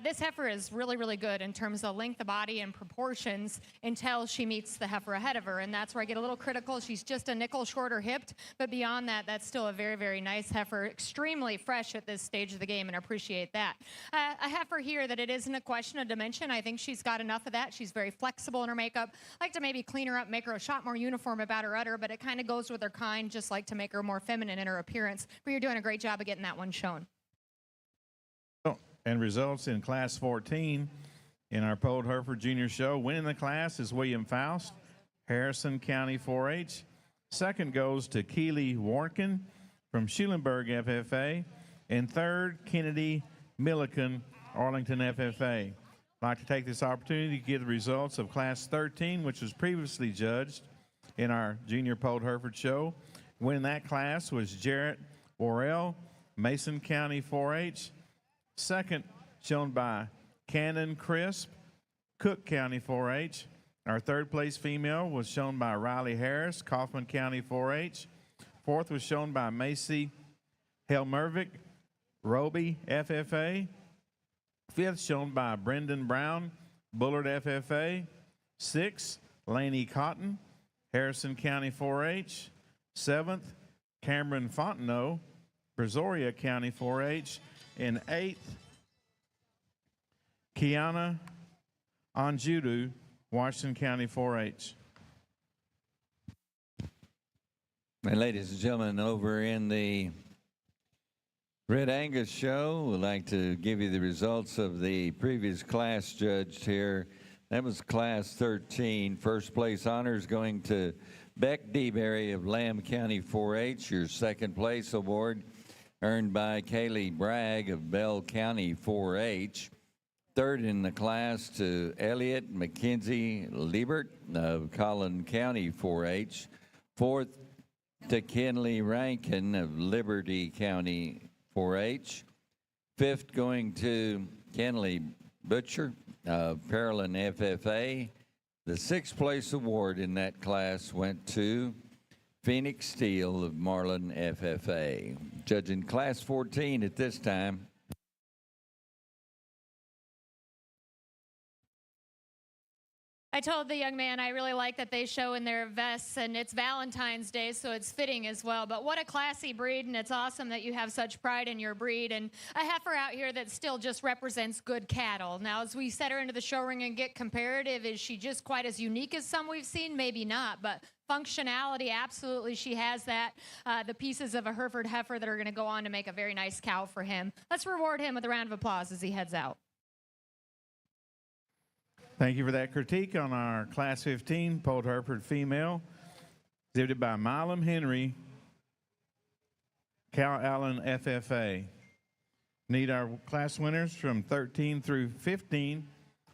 This heifer is really, really good in terms of length of body and proportions until she meets the heifer ahead of her, and that's where I get a little critical. She's just a nickel shorter hipped, but beyond that, that's still a very, very nice heifer, extremely fresh at this stage of the game, and I appreciate that. A heifer here that it isn't a question of dimension. I think she's got enough of that. She's very flexible in her makeup. I like to maybe clean her up, make her a shot more uniform about her udder, but it kind of goes with her kind, just like to make her more feminine in her appearance. But you're doing a great job of getting that one shown. And results in Class 14 in our Polled Hereford Junior Show. Winning the class is William Faust, Harrison County 4-H. Second goes to Keely Warnken from Schulenburg FFA. And third, Kennedy Milliken, Arlington FFA. I'd like to take this opportunity to give the results of Class 13, which was previously judged in our Junior Polled Hereford Show. Winning that class was Jarrett Worrell, Mason County 4-H. Second, shown by Cannon Crisp, Cook County 4-H. Our third place female was shown by Riley Harris, Kaufman County 4-H. Fourth was shown by Macy Helmervik, Roby FFA. Fifth, shown by Brendan Brown, Bullard FFA. Sixth, Laney Cotton, Harrison County 4-H. Seventh, Cameron Fontenot, Brazoria County 4-H. And eighth, Kiana Anjudu, Washington County 4-H. And ladies and gentlemen, over in the Red Angus Show, we'd like to give you the results of the previous class judged here. That was Class 13. First place honors going to Beck DeBerry of Lamb County 4-H. Your second place award earned by Kaylee Bragg of Bell County 4-H. Third in the class to Elliot McKenzie Liebert of Collin County 4-H. Fourth to Kenley Rankin of Liberty County 4-H. Fifth going to Kenley Butcher of Pearland FFA. The sixth place award in that class went to Phoenix Steele of Marlin FFA. Judging Class 14 at this time. I told the young man I really like that they show in their vests, and it's Valentine's Day, so it's fitting as well. But what a classy breed, and it's awesome that you have such pride in your breed. And a heifer out here that still just represents good cattle. Now, as we set her into the show ring and get comparative, is she just quite as unique as some we've seen? Maybe not, but functionality, absolutely, she has that. The pieces of a Hereford heifer that are going to go on to make a very nice cow for him. Let's reward him with a round of applause as he heads out. Thank you for that critique on our Class 15 Polled Hereford female, exhibited by Milam Henry, Cal Allen FFA. Need our class winners from 13 through 15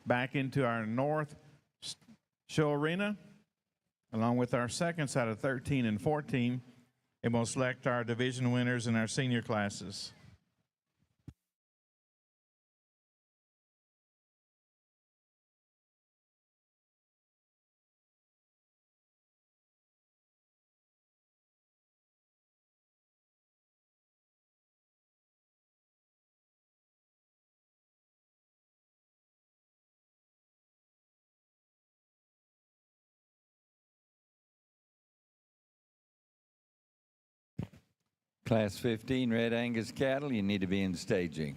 back into our North Show Arena. along with our seconds out of 13 and 14, and we'll select our division winners in our senior classes. Class 15 Red Angus cattle, you need to be in staging.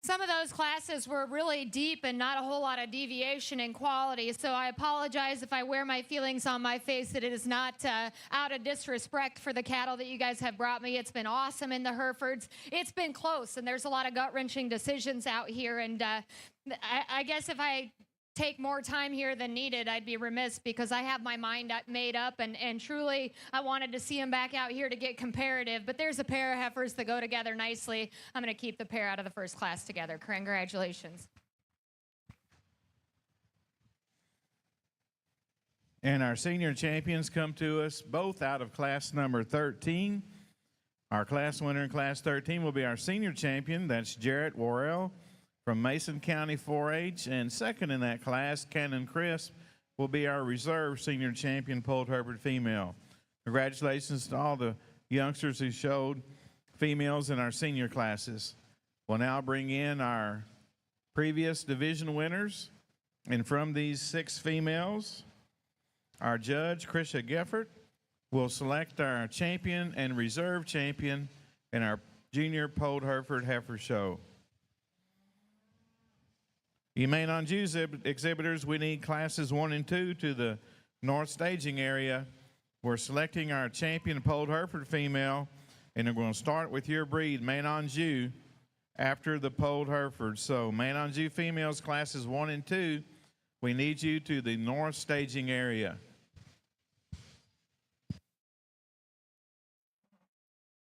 Some of those classes were really deep and not a whole lot of deviation in quality, so I apologize if I wear my feelings on my face that it is not out of disrespect for the cattle that you guys have brought me. It's been awesome in the Herefords. It's been close, and there's a lot of gut-wrenching decisions out here, and I guess if I take more time here than needed, I'd be remiss because I have my mind made up, and truly I wanted to see him back out here to get comparative, but there's a pair of heifers that go together nicely. I'm going to keep the pair out of the first class together. Congratulations. And our senior champions come to us both out of class number 13. Our class winner in class 13 will be our senior champion. That's Jarrett Worrell from Mason County 4-H, and second in that class, Cannon Crisp, will be our reserve senior champion, Polled Hereford female. Congratulations to all the youngsters who showed females in our senior classes. We'll now bring in our previous division winners, and from these 6 females, our judge, Krisha Geffert, will select our champion and reserve champion in our junior Polled Hereford Heifer Show. You Main on Jews exhibitors, we need classes 1 and 2 to the north staging area. We're selecting our champion Polled Hereford female, and we're going to start with your breed, Main on Jew, after the Polled Hereford. So Main on Jew females, classes 1 and 2, we need you to the north staging area.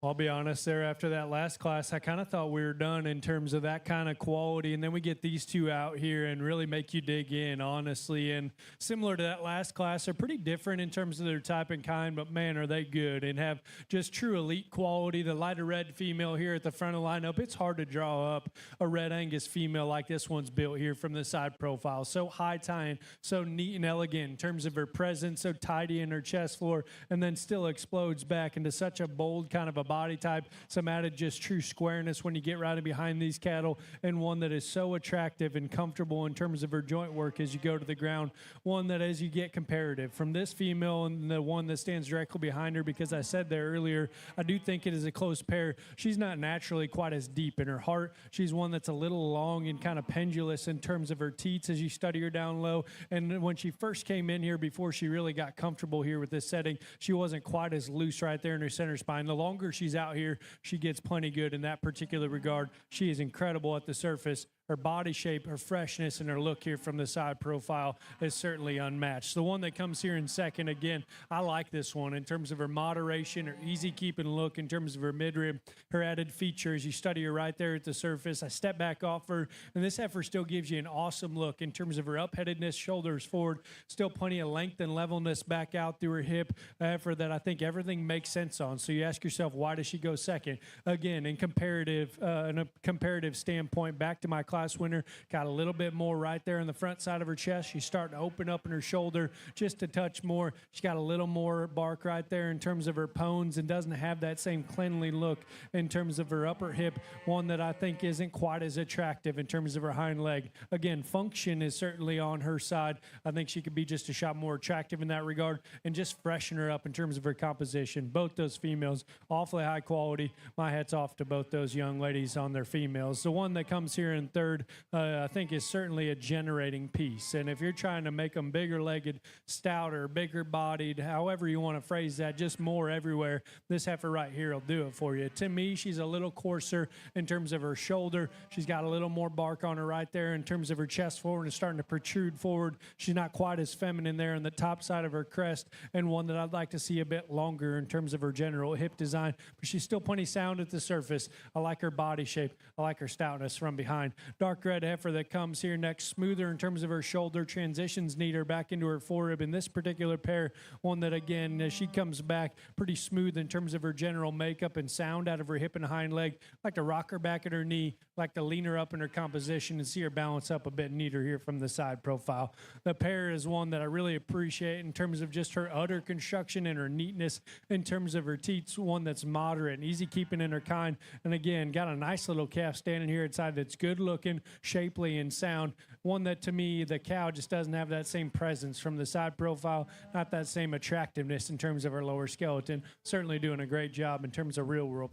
I'll be honest there, after that last class, I kind of thought we were done in terms of that kind of quality. And then we get these two out here and really make you dig in, honestly. And similar to that last class, they're pretty different in terms of their type and kind, but man, are they good and have just true elite quality. The lighter red female here at the front of the lineup, it's hard to draw up a Red Angus female like this one's built here from the side profile. So high tying, so neat and elegant in terms of her presence, so tidy in her chest floor, and then still explodes back into such a bold kind of a body type, some added just true squareness when you get right behind these cattle, and one that is so attractive and comfortable in terms of her joint work as you go to the ground. One that as you get comparative from this female and the one that stands directly behind her, because I said there earlier, I do think it is a close pair. She's not naturally quite as deep in her heart. She's one that's a little long and kind of pendulous in terms of her teats as you study her down low. And when she first came in here, before she really got comfortable here with this setting, she wasn't quite as loose right there in her center spine. The longer she's out here, she gets plenty good in that particular regard. She is incredible at the surface. Her body shape, her freshness, and her look here from the side profile is certainly unmatched. The one that comes here in second, again, I like this one in terms of her moderation, her easy keeping look, in terms of her midrib, her added features. You study her right there at the surface. I step back off her, and this heifer still gives you an awesome look in terms of her upheadedness, shoulders forward, still plenty of length and levelness back out through her hip. A heifer that I think everything makes sense on. So you ask yourself, why does she go second? Again, in a comparative standpoint, back to my class winner, got a little bit more right there in the front side of her chest. She's starting to open up in her shoulder just a touch more. She's got a little more bark right there in terms of her pones, and doesn't have that same cleanly look in terms of her upper hip, one that I think isn't quite as attractive in terms of her hind leg. Again, function is certainly on her side. I think she could be just a shot more attractive in that regard, and just freshen her up in terms of her composition. Both those females, awfully high quality. My hat's off to both those young ladies on their females. The one that comes here in third, I think is certainly a generating piece. And if you're trying to make them bigger legged, stouter, bigger bodied, however you want to phrase that, just more everywhere, this heifer right here will do it for you. To me, she's a little coarser in terms of her shoulder. She's got a little more bark on her right there in terms of her chest forward and starting to protrude forward. She's not quite as feminine there on the top side of her crest, and one that I'd like to see a bit longer in terms of her general hip design. But she's still plenty sound at the surface. I like her body shape. I like her stoutness from behind. Dark red heifer that comes here next, smoother in terms of her shoulder, transitions neater back into her forerib in this particular pair. One that, again, as she comes back, pretty smooth in terms of her general makeup and sound out of her hip and hind leg. Like to rock her back at her knee, like to lean her up in her composition and see her balance up a bit neater here from the side profile. The pair is one that I really appreciate in terms of just her udder construction and her neatness in terms of her teats. One that's moderate and easy keeping in her kind. And again, got a nice little calf standing here inside that's good looking, shapely, and sound. One that, to me, the cow just doesn't have that same presence from the side profile, not that same attractiveness in terms of her lower skeleton. Certainly doing a great job in terms of real world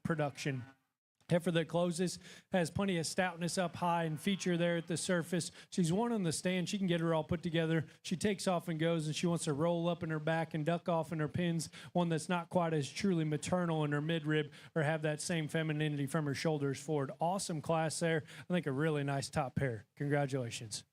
production. Heifer that closes has plenty of stoutness up high and feature there at the surface. She's one on the stand. She can get her all put together. She takes off and goes, and she wants to roll up in her back and duck off in her pins. One that's not quite as truly maternal in her midrib or have that same femininity from her shoulders forward. Awesome class there. I think a really nice top pair. Congratulations.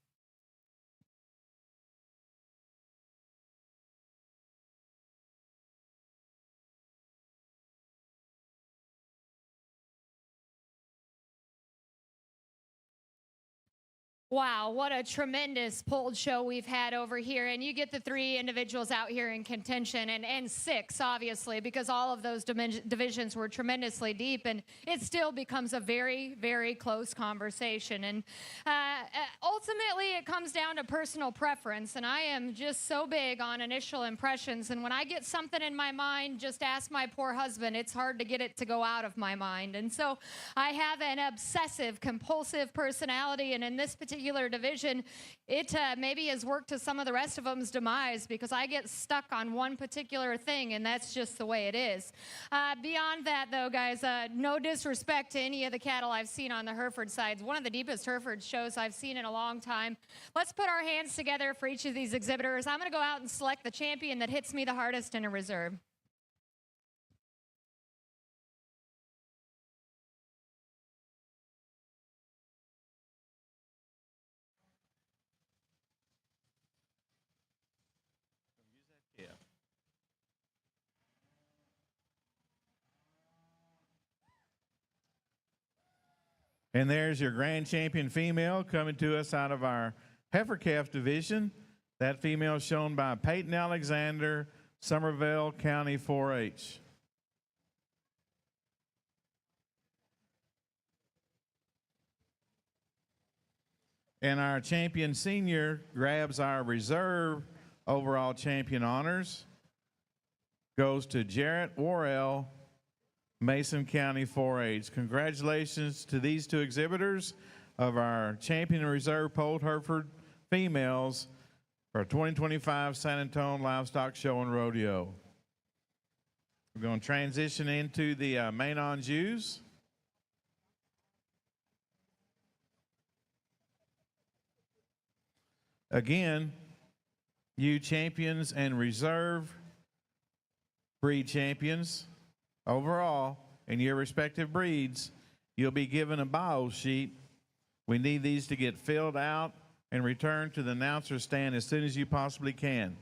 Wow, what a tremendous polled show we've had over here. And you get the three individuals out here in contention, and six, obviously, because all of those divisions were tremendously deep. And it still becomes a very, very close conversation. And ultimately, it comes down to personal preference. And I am just so big on initial impressions. And when I get something in my mind, just ask my poor husband. It's hard to get it to go out of my mind. And so I have an obsessive, compulsive personality. And in this particular division, it maybe has worked to some of the rest of them's demise, because I get stuck on one particular thing, and that's just the way it is. Beyond that, though, guys, no disrespect to any of the cattle I've seen on the Hereford sides. One of the deepest Hereford shows I've seen in a long time. Let's put our hands together for each of these exhibitors. I'm going to go out and select the champion that hits me the hardest in a reserve. And there's your grand champion female coming to us out of our heifer calf division. That female shown by Peyton Alexander, Somerville County 4-H. And our champion senior grabs our reserve overall champion honors. Goes to Jarrett Worrell Mason County 4-H. Congratulations to these two exhibitors of our Champion and Reserve Polled Hereford females for 2025 San Antonio Livestock Show and Rodeo. We're going to transition into the main enjus. Again, you champions and reserve breed champions overall in your respective breeds, you'll be given a bio sheet. We need these to get filled out and returned to the announcer stand as soon as you possibly can.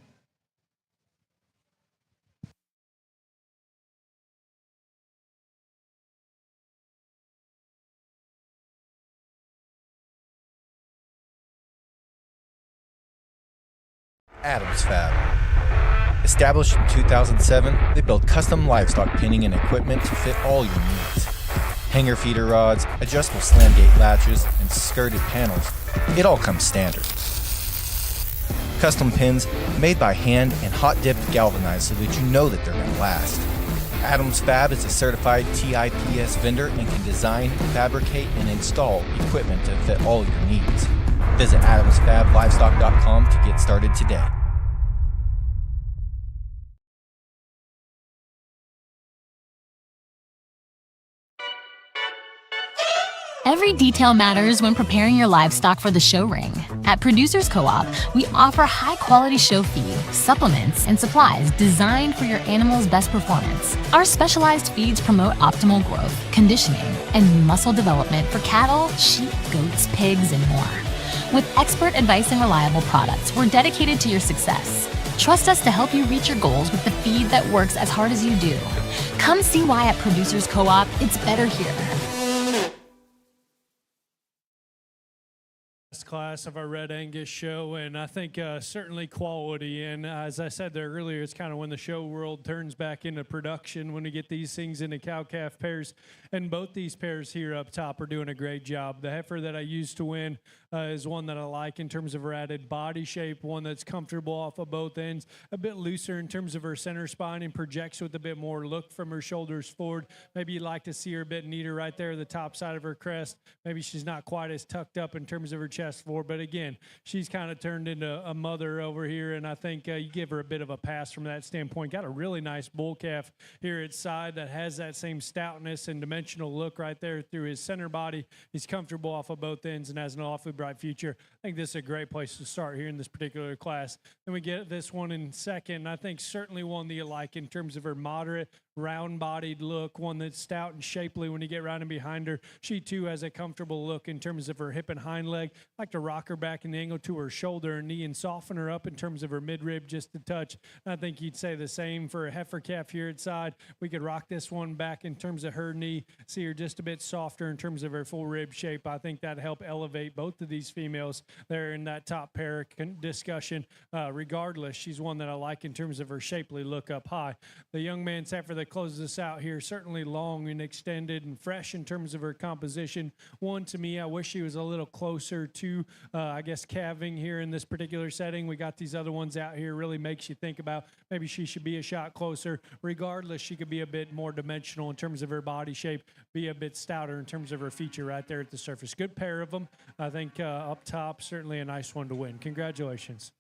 Adams Fab. Established in 2007, they build custom livestock pinning and equipment to fit all your needs. Hanger feeder rods, adjustable slam gate latches, and skirted panels. It all comes standard. Custom pins made by hand and hot dipped galvanized so that you know that they're going to last. Adams Fab is a certified TIPS vendor and can design, fabricate, and install equipment to fit all your needs. Visit adamsfablivestock.com to get started today. Every detail matters when preparing your livestock for the show ring. At Producers Co-op, we offer high-quality show feed, supplements, and supplies designed for your animal's best performance. Our specialized feeds promote optimal growth, conditioning, and muscle development for cattle, sheep, goats, pigs, and more. With expert advice and reliable products, we're dedicated to your success. Trust us to help you reach your goals with the feed that works as hard as you do. Come see why at Producers Co-op, it's better here. Class of our Red Angus show, and I think certainly quality. And as I said there earlier, it's kind of when the show world turns back into production when we get these things into cow-calf pairs, and both these pairs here up top are doing a great job. The heifer that I used to win is one that I like in terms of her added body shape, one that's comfortable off of both ends, a bit looser in terms of her center spine and projects with a bit more look from her shoulders forward. Maybe you'd like to see her a bit neater right there at the top side of her crest. Maybe she's not quite as tucked up in terms of her chest forward, but again, she's kind of turned into a mother over here, and I think you give her a bit of a pass from that standpoint. Got a really nice bull calf here at side that has that same stoutness and dimensional look right there through his center body. He's comfortable off of both ends and has an awfully bright future. I think this is a great place to start here in this particular class. Then we get this one in second. I think certainly one that you like in terms of her moderate, round-bodied look, one that's stout and shapely when you get around and behind her. She, too, has a comfortable look in terms of her hip and hind leg. I like to rock her back in the angle to her shoulder and knee and soften her up in terms of her midrib just a touch. I think you'd say the same for a heifer calf here at side. We could rock this one back in terms of her knee, see her just a bit softer in terms of her full rib shape. I think that'd help elevate both of these females there in that top pair discussion. Regardless, she's one that I like in terms of her shapely look up high. The young man's heifer that closes us out here, certainly long and extended and fresh in terms of her composition. One, to me, I wish she was a little closer to, I guess, calving here in this particular setting. We got these other ones out here, really makes you think about maybe she should be a shot closer. Regardless, she could be a bit more dimensional in terms of her body shape, be a bit stouter in terms of her feature right there at the surface. Good pair of them. I think up top, certainly a nice one to win. Congratulations.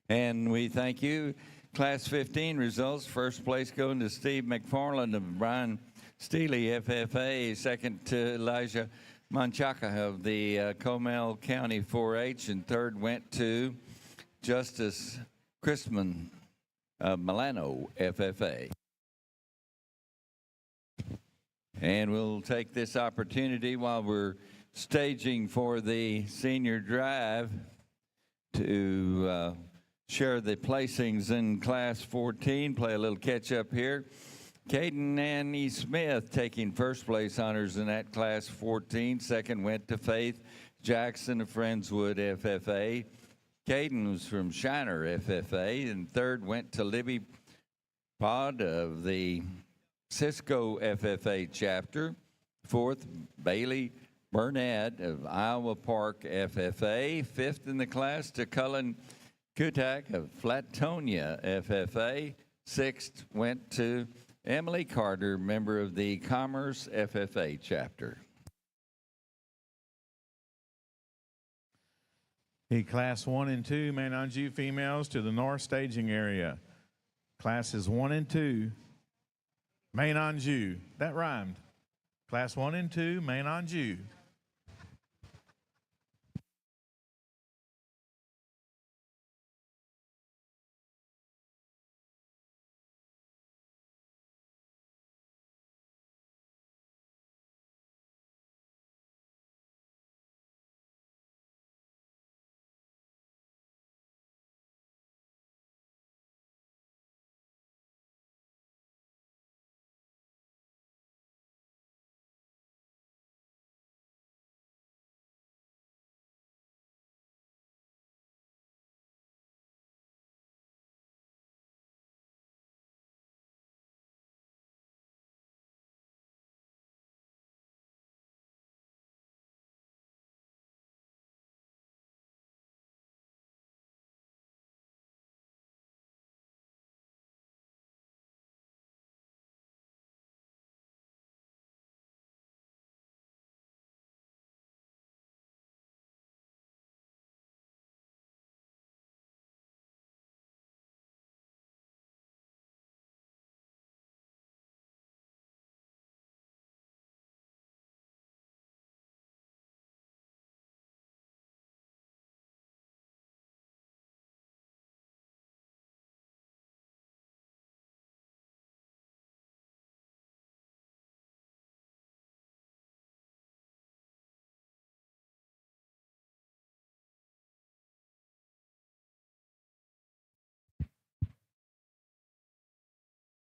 And we thank you. Class 15 results. First place going to Steve McFarland of Brian Steely, FFA. Second to Elijah Manchaca of the Comell County 4-H. And third went to Justice Christman of Milano, FFA. And we'll take this opportunity while we're staging for the senior drive to share the placings in Class 14, play a little catch-up here. Caden Annie Smith taking first place honors in that Class 14. Second went to Faith Jackson of Friendswood, FFA. Caden was from Shiner, FFA. And third went to Libby Pod of the Cisco FFA chapter. Fourth, Bailey Burnett of Iowa Park FFA. Fifth in the class to Cullen Kutak of Flatonia FFA. Sixth went to Emily Carter, member of the Commerce FFA chapter. The Class 1 and 2 main Anjou females to the north staging area. Classes 1 and 2, main Anjou. That rhymed. Class 1 and 2, main Anjou.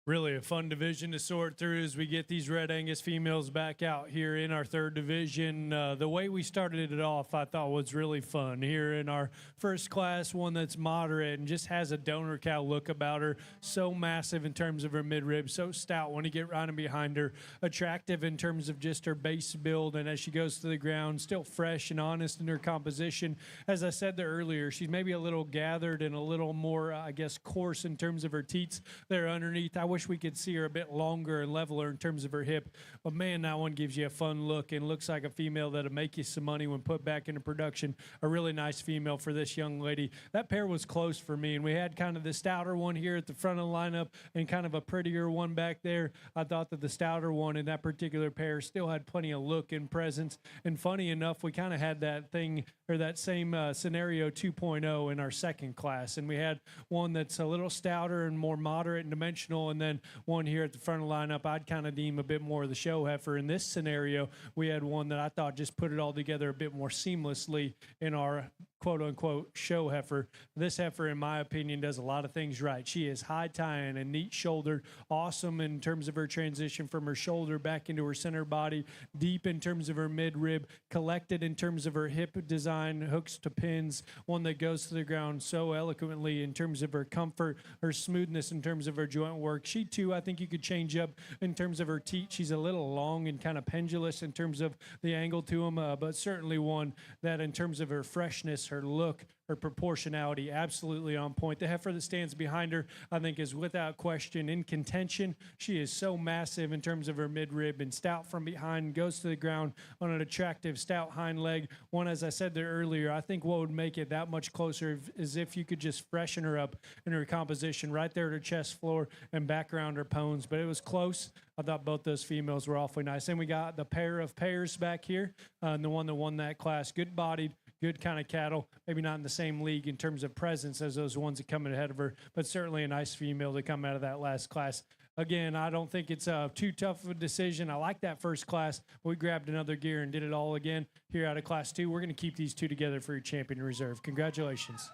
Really a fun division to sort through as we get these Red Angus females back out here in our third division. The way we started it off, I thought was really fun. Here in our first class, one that's moderate and just has a donor cow look about her. So massive in terms of her midrib, so stout when you get running behind her. Attractive in terms of just her base build, and as she goes to the ground, still fresh and honest in her composition. As I said there earlier, she's maybe a little gathered and a little more, I guess, coarse in terms of her teats there underneath. I wish we could see her a bit longer and leveler in terms of her hip. But man, that one gives you a fun look and looks like a female that'll make you some money when put back into production. A really nice female for this young lady. That pair was close for me, and we had kind of the stouter one here at the front of the lineup and kind of a prettier one back there. I thought that the stouter one in that particular pair still had plenty of look and presence. And funny enough, we kind of had that thing or that same scenario 2.0 in our second class. And we had one that's a little stouter and more moderate and dimensional, and then one here at the front of the lineup I'd kind of deem a bit more of the show heifer. In this scenario, we had one that I thought just put it all together a bit more seamlessly in our quote-unquote show heifer. This heifer, in my opinion, does a lot of things right. She is high-tying and neat-shouldered, awesome in terms of her transition from her shoulder back into her center body, deep in terms of her mid-rib, collected in terms of her hip design, hooks to pins, one that goes to the ground so eloquently in terms of her comfort, her smoothness in terms of her joint work. She, too, I think you could change up in terms of her teat. She's a little long and kind of pendulous in terms of the angle to them, but certainly one that in terms of her freshness, her look, her proportionality, absolutely on point. The heifer that stands behind her, I think, is without question in contention. She is so massive in terms of her midrib and stout from behind, goes to the ground on an attractive stout hind leg. One, as I said there earlier, I think what would make it that much closer is if you could just freshen her up in her composition right there at her chest floor and back around her pones. But it was close. I thought both those females were awfully nice. And we got the pair of pairs back here, and the one that won that class, good bodied, good kind of cattle, maybe not in the same league in terms of presence as those ones that come ahead of her, but certainly a nice female to come out of that last class. Again, I don't think it's too tough of a decision. I like that first class. We grabbed another gear and did it all again here out of class 2. We're going to keep these two together for your champion reserve. Congratulations.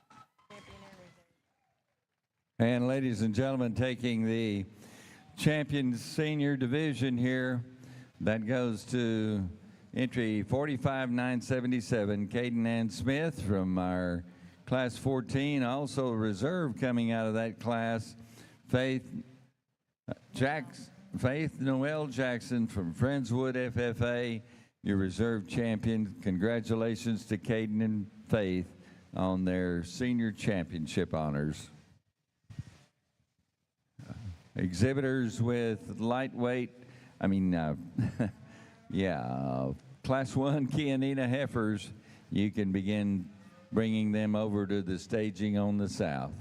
And ladies and gentlemen, taking the champion senior division here, that goes to entry 45,977, Caden Ann Smith from our class 14. Also reserve coming out of that class, Faith Noel Jackson from Friendswood FFA, your reserve champion. Congratulations to Caden and Faith. on their senior championship honors. Exhibitors with lightweight, Class 1 Chianina heifers, you can begin bringing them over to the staging on the south.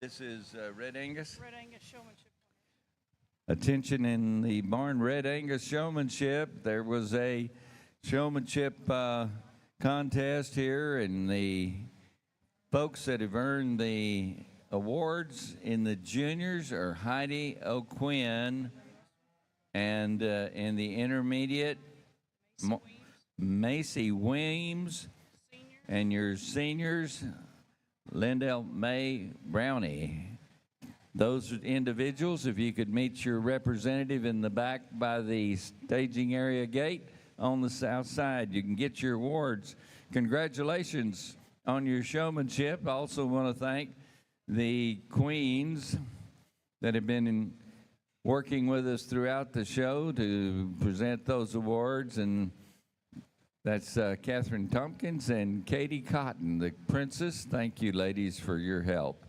This is Red Angus. Red Angus showmanship. Attention in the barn Red Angus showmanship. There was a showmanship contest here, and the folks that have earned the awards in the juniors are Heidi O'Quinn, and in the intermediate, Macy Weems, and your seniors, Lindell May Brownie. Those individuals, if you could meet your representative in the back by the staging area gate on the south side, you can get your awards. Congratulations on your showmanship. I also want to thank the queens that have been working with us throughout the show to present those awards, and that's Catherine Tompkins and Katie Cotton, the princess. Thank you, ladies, for your help.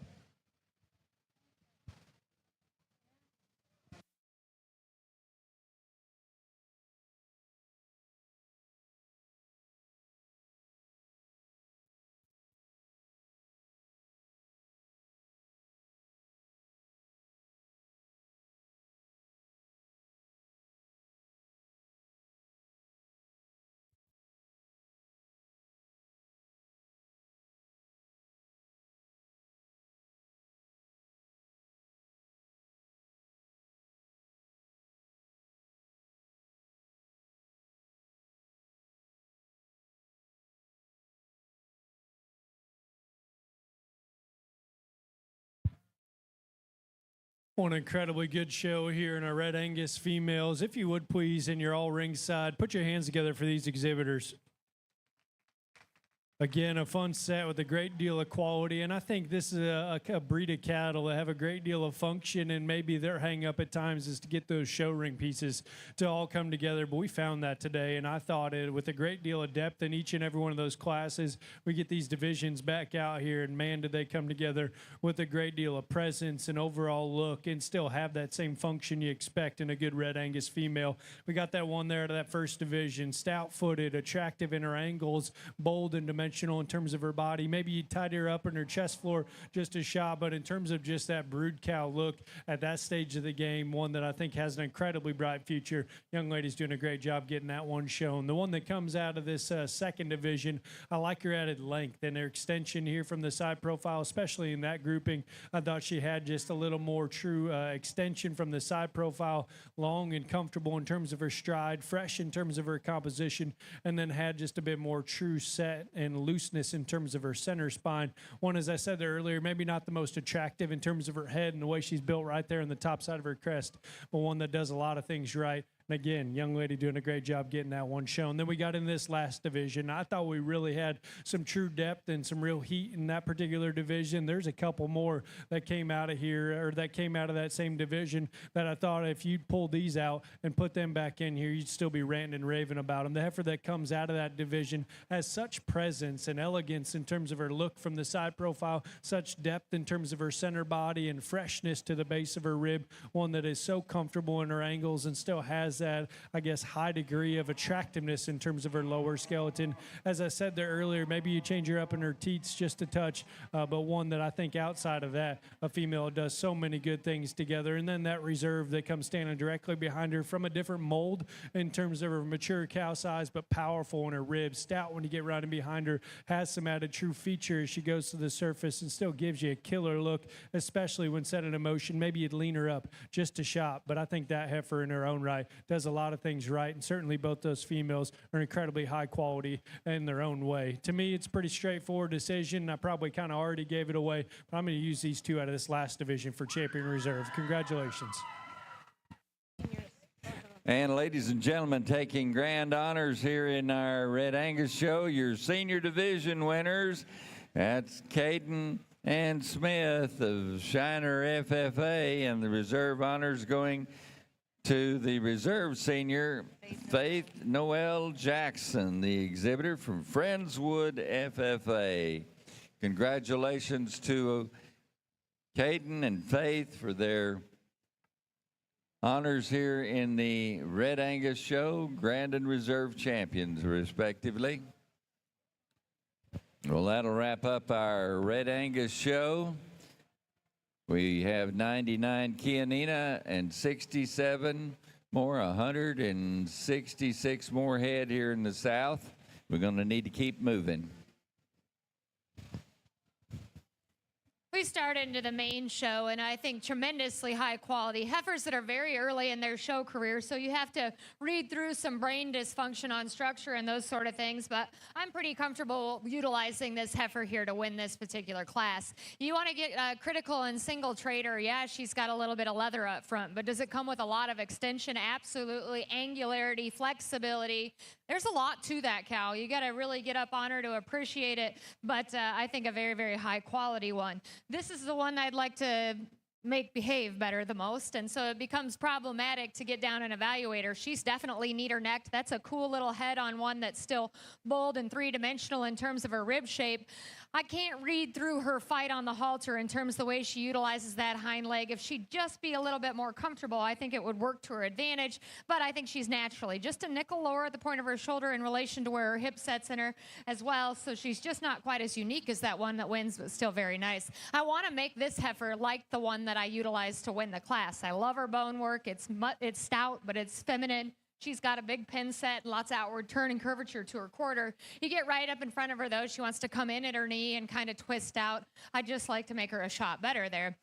Well, an incredibly good show here in our Red Angus females. If you would please, and you're all ringside, put your hands together for these exhibitors. Again, a fun set with a great deal of quality, and I think this is a breed of cattle that have a great deal of function, and maybe their hang up at times is to get those show ring pieces to all come together, but we found that today, and I thought with a great deal of depth in each and every one of those classes, we get these divisions back out here, and man, did they come together with a great deal of presence and overall look, and still have that same function you expect in a good Red Angus female. We got that one there to that first division, stout-footed, attractive in her angles, bold and dimensional in terms of her body. Maybe you tied her up in her chest floor just a shot, but in terms of just that brood cow look at that stage of the game, one that I think has an incredibly bright future. Young lady's doing a great job getting that one shown. The one that comes out of this second division, I like her added length and her extension here from the side profile, especially in that grouping. I thought she had just a little more true extension from the side profile, long and comfortable in terms of her stride, fresh in terms of her composition, and then had just a bit more true set and looseness in terms of her center spine. One, as I said there earlier, maybe not the most attractive in terms of her head and the way she's built right there in the top side of her crest, but one that does a lot of things right. And And again, young lady doing a great job getting that one shown. Then we got in this last division. I thought we really had some true depth and some real heat in that particular division. There's a couple more that came out of here, or that came out of that same division, that I thought if you'd pull these out and put them back in here, you'd still be ranting and raving about them. The heifer that comes out of that division has such presence and elegance in terms of her look from the side profile, such depth in terms of her center body and freshness to the base of her rib, one that is so comfortable in her angles and still has that, I guess, high degree of attractiveness in terms of her lower skeleton. As I said there earlier, maybe you change her up in her teats just a touch, but one that I think outside of that, a female does so many good things together. And then that reserve that comes standing directly behind her from a different mold in terms of her mature cow size, but powerful in her ribs, stout when you get right in behind her, has some added true feature as she goes to the surface and still gives you a killer look, especially when set in motion. Maybe you'd lean her up just to shop, but I think that heifer in her own right does a lot of things right, and certainly both those females are incredibly high quality in their own way. To me, it's a pretty straightforward decision. I probably kind of already gave it away, but I'm going to use these two out of this last division for champion reserve. Congratulations. And ladies and gentlemen, taking grand honors here in our Red Angus show, your senior division winners. That's Caden and Smith of Shiner FFA, and the reserve honors going to the reserve senior, Faith Noel Jackson, the exhibitor from Friendswood FFA. Congratulations to Caden and Faith for their honors here in the Red Angus show, Grand and Reserve champions, respectively. Well, that'll wrap up our Red Angus show. We have 99 Chianina and 67 more, 166 more head here in the south. We're going to need to keep moving. We start into the main show, and I think tremendously high quality heifers that are very early in their show career, so you have to read through some brain dysfunction on structure and those sort of things, but I'm pretty comfortable utilizing this heifer here to win this particular class. You want to get critical and single trader, yeah, she's got a little bit of leather up front, but does it come with a lot of extension? Absolutely. Angularity, flexibility. There's a lot to that cow. You got to really get up on her to appreciate it, but I think a very, very high quality one. This is the one I'd like to make behave better the most, and so it becomes problematic to get down and evaluate her. She's definitely neater necked. That's a cool little head on one that's still bold and three-dimensional in terms of her rib shape. I can't read through her fight on the halter in terms of the way she utilizes that hind leg. If she'd just be a little bit more comfortable, I think it would work to her advantage, but I think she's naturally just a nickel lower at the point of her shoulder in relation to where her hip sets in her as well, so she's just not quite as unique as that one that wins, but still very nice. I want to make this heifer like the one that I utilized to win the class. I love her bone work. It's stout, but it's feminine. She's got a big pin set, lots of outward turn and curvature to her quarter. You get right up in front of her, though. She wants to come in at her knee and kind of twist out. I'd just like to make her a shot better there.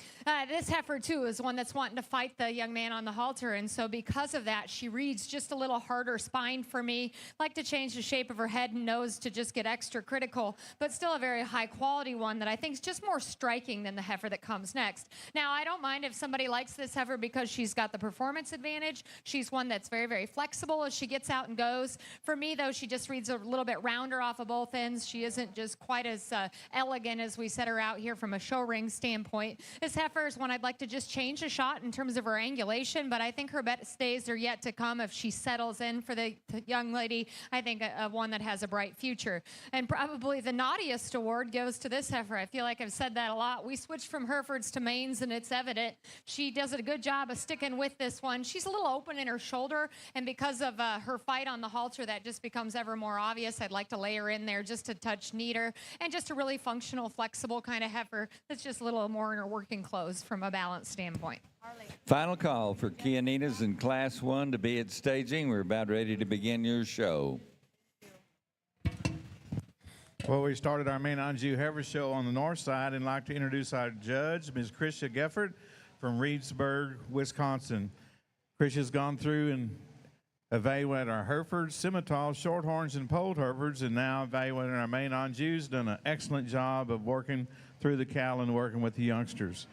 This heifer, too, is one that's wanting to fight the young man on the halter, and so because of that, she reads just a little harder spine for me. Like to change the shape of her head and nose to just get extra critical, but still a very high-quality one that I think is just more striking than the heifer that comes next. Now, I don't mind if somebody likes this heifer because she's got the performance advantage. She's one that's very, very flexible as she gets out and goes. For me, though, she just reads a little bit rounder off of both ends. She isn't just quite as elegant as we set her out here from a show ring standpoint. This heifer is one I'd like to just change a shot in terms of her angulation, but I think her best days are yet to come if she settles in for the young lady. I think one that has a bright future. And probably the naughtiest award goes to this heifer. I feel like I've said that a lot. We switched from Herefords to Maines, and it's evident. She does a good job of sticking with this one. She's a little open in her shoulder, and because of her fight on the halter, that just becomes ever more obvious. I'd like to lay her in there just a touch neater, and just a really functional, flexible kind of heifer that's just a little more in her working clothes from a balance standpoint. Final call for Chianinas in Class 1 to be at staging. We're about ready to begin your show. Well, we started our main Anjou Heifer show on the north side, and I'd like to introduce our judge, Ms. Krisha Geffert from Reedsburg, Wisconsin. Krisha's gone through and evaluated our Herefords, Scimitars, Shorthorns, and Polled Herefords, and now evaluating our main Anjous. Done an excellent job of working through the cattle and working with the youngsters.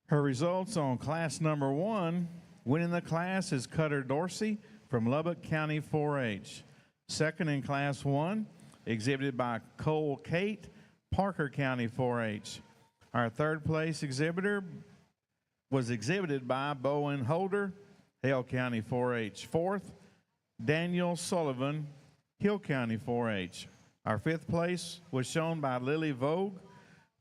Her results on class number 1, winning the class is Cutter Dorsey from Lubbock County 4-H. Second in Class 1, exhibited by Cole Kate, Parker County 4-H. Our third place exhibitor was exhibited by Bowen Holder, Hale County 4-H. Fourth, Daniel Sullivan, Hill County 4-H. Our fifth place was shown by Lily Vogue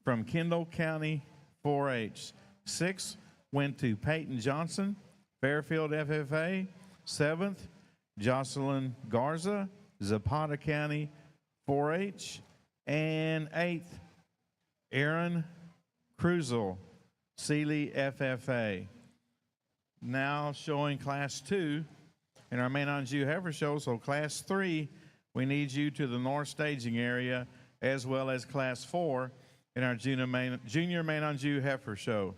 from Kendall County 4-H. Sixth went to Peyton Johnson, Fairfield FFA. Seventh, Jocelyn Garza, Zapata County 4-H. And eighth, Aaron Cruzel, Sealy FFA. Now showing Class 2 in our Main Anjou Heifer Show. So Class 3, we need you to the north staging area, as well as Class 4 in our Junior Main Anjou Heifer Show.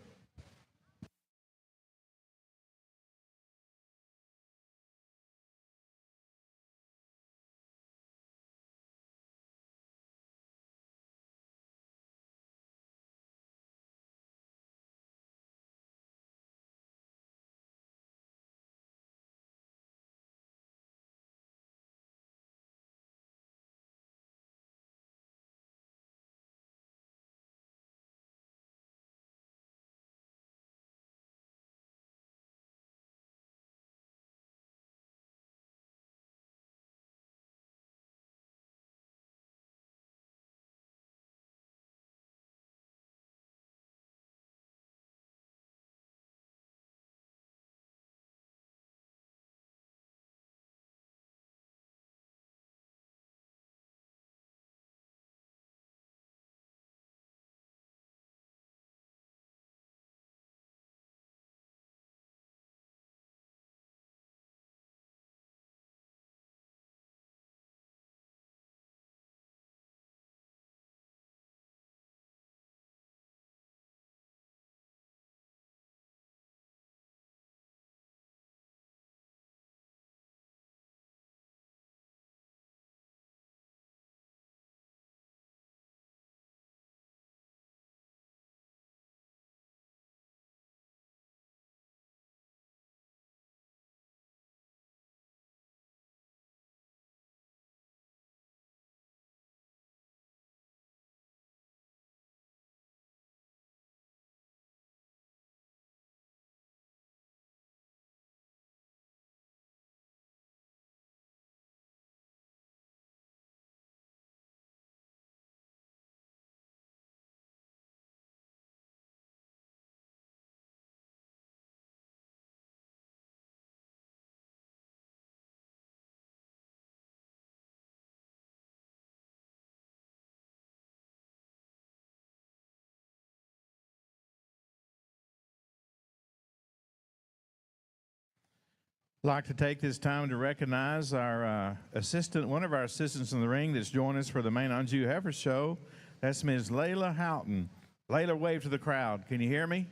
I'd like to take this time to recognize our assistant, one of our assistants in the ring that's joined us for the Main Anjou Heifer Show. That's Ms. Layla Houghton. Layla, wave to the crowd. Can you hear me?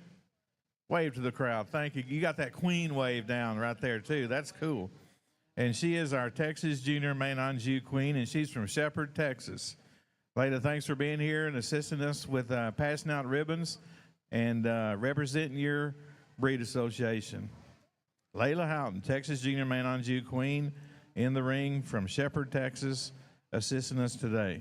Wave to the crowd. Thank you. You got that queen wave down right there, too. That's cool. And she is our Texas Junior Main Anjou Queen, and she's from Shepherd, Texas. Layla, thanks for being here and assisting us with passing out ribbons and representing your breed association. Layla Houghton, Texas Junior Main Anjou Queen, in the ring from Shepherd, Texas, assisting us today.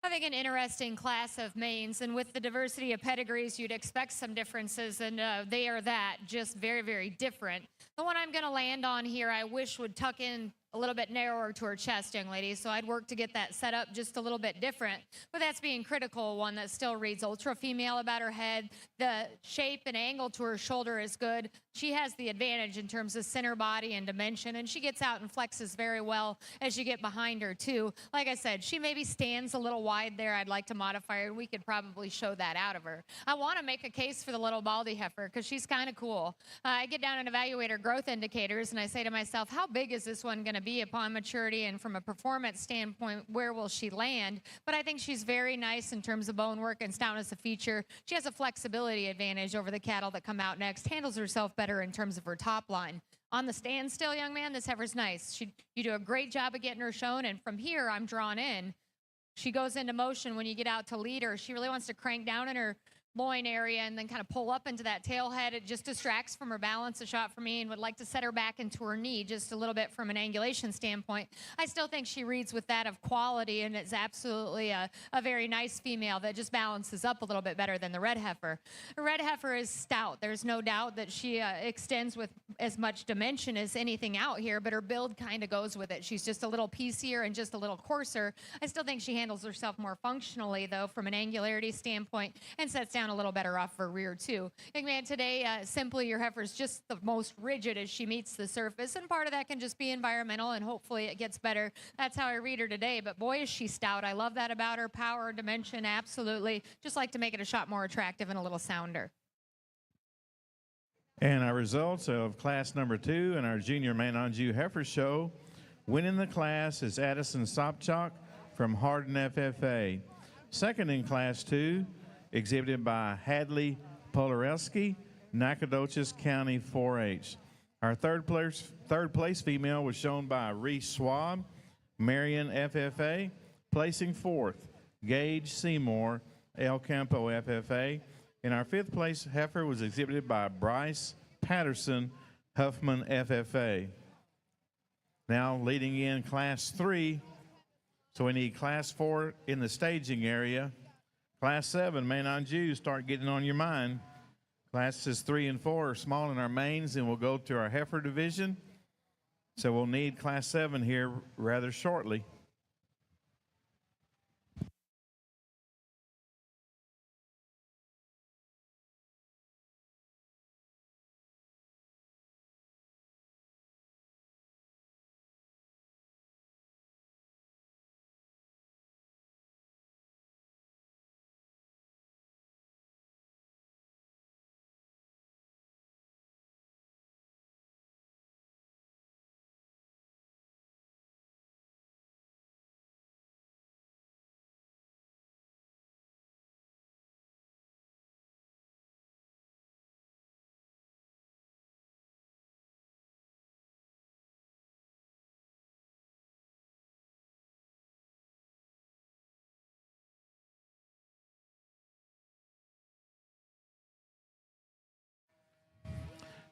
Having an interesting class of mains, and with the diversity of pedigrees, you'd expect some differences, and they are that, just very, very different. The one I'm going to land on here, I wish would tuck in a little bit narrower to her chest, young lady. So I'd work to get that set up just a little bit different. But that's being critical, one that still reads ultra female about her head. The shape and angle to her shoulder is good. She has the advantage in terms of center body and dimension, and she gets out and flexes very well as you get behind her, too. Like I said, she maybe stands a little wide there. I'd like to modify her, and we could probably show that out of her. I want to make a case for the little baldy heifer because she's kind of cool. I get down and evaluate her growth indicators, and I say to myself, how big is this one going to be upon maturity, and from a performance standpoint, where will she land? But I think she's very nice in terms of bone work and stoutness of feature. She has a flexibility advantage over the cattle that come out next, handles herself better in terms of her top line. On the standstill, young man, this heifer's nice. You do a great job of getting her shown, and from here, I'm drawn in. She goes into motion when you get out to lead her. She really wants to crank down in her loin area and then kind of pull up into that tail head. It just distracts from her balance a shot for me, and would like to set her back into her knee just a little bit from an angulation standpoint. I still think she reads with that of quality, and it's absolutely a very nice female that just balances up a little bit better than the red heifer. The red heifer is stout. There's no doubt that she extends with as much dimension as anything out here, but her build kind of goes with it. She's just a little piecier and just a little coarser. I still think she handles herself more functionally, though, from an angularity standpoint, and sets down a little better off her rear, too. Young man, today, simply your heifer's just the most rigid as she meets the surface, and part of that can just be environmental, and hopefully it gets better. That's how I read her today, but boy, is she stout. I love that about her. Power, dimension, absolutely. Just like to make it a shot more attractive and a little sounder. And our results of class number 2 in our Junior Man on Jew Heifer Show. Winning the class is Addison Sopchak from Hardin FFA. Second in class 2, exhibited by Hadley Polarelski, Nacogdoches County 4-H. Our third place female was shown by Reese Swab, Marion FFA. Placing fourth, Gage Seymour, El Campo FFA. And our fifth place heifer was exhibited by Bryce Patterson, Huffman FFA. Now leading in class 3, so we need class 4 in the staging area. Class 7, Man on Jews, start getting on your mind. Classes 3 and 4 are small in our mains, and we'll go to our heifer division. So we'll need class 7 here rather shortly.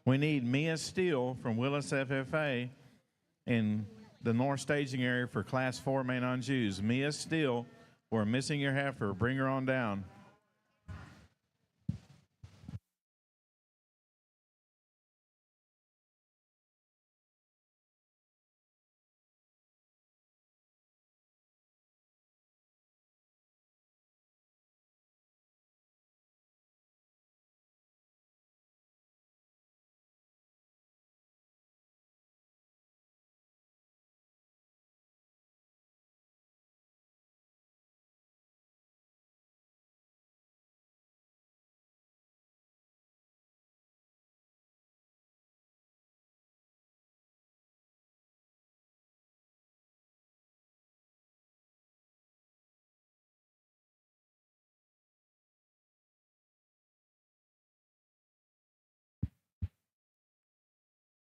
We need Mia Steele from Willis FFA in the north staging area for class 4 Man on Jews. Mia Steele, we're missing your heifer. Bring her on down.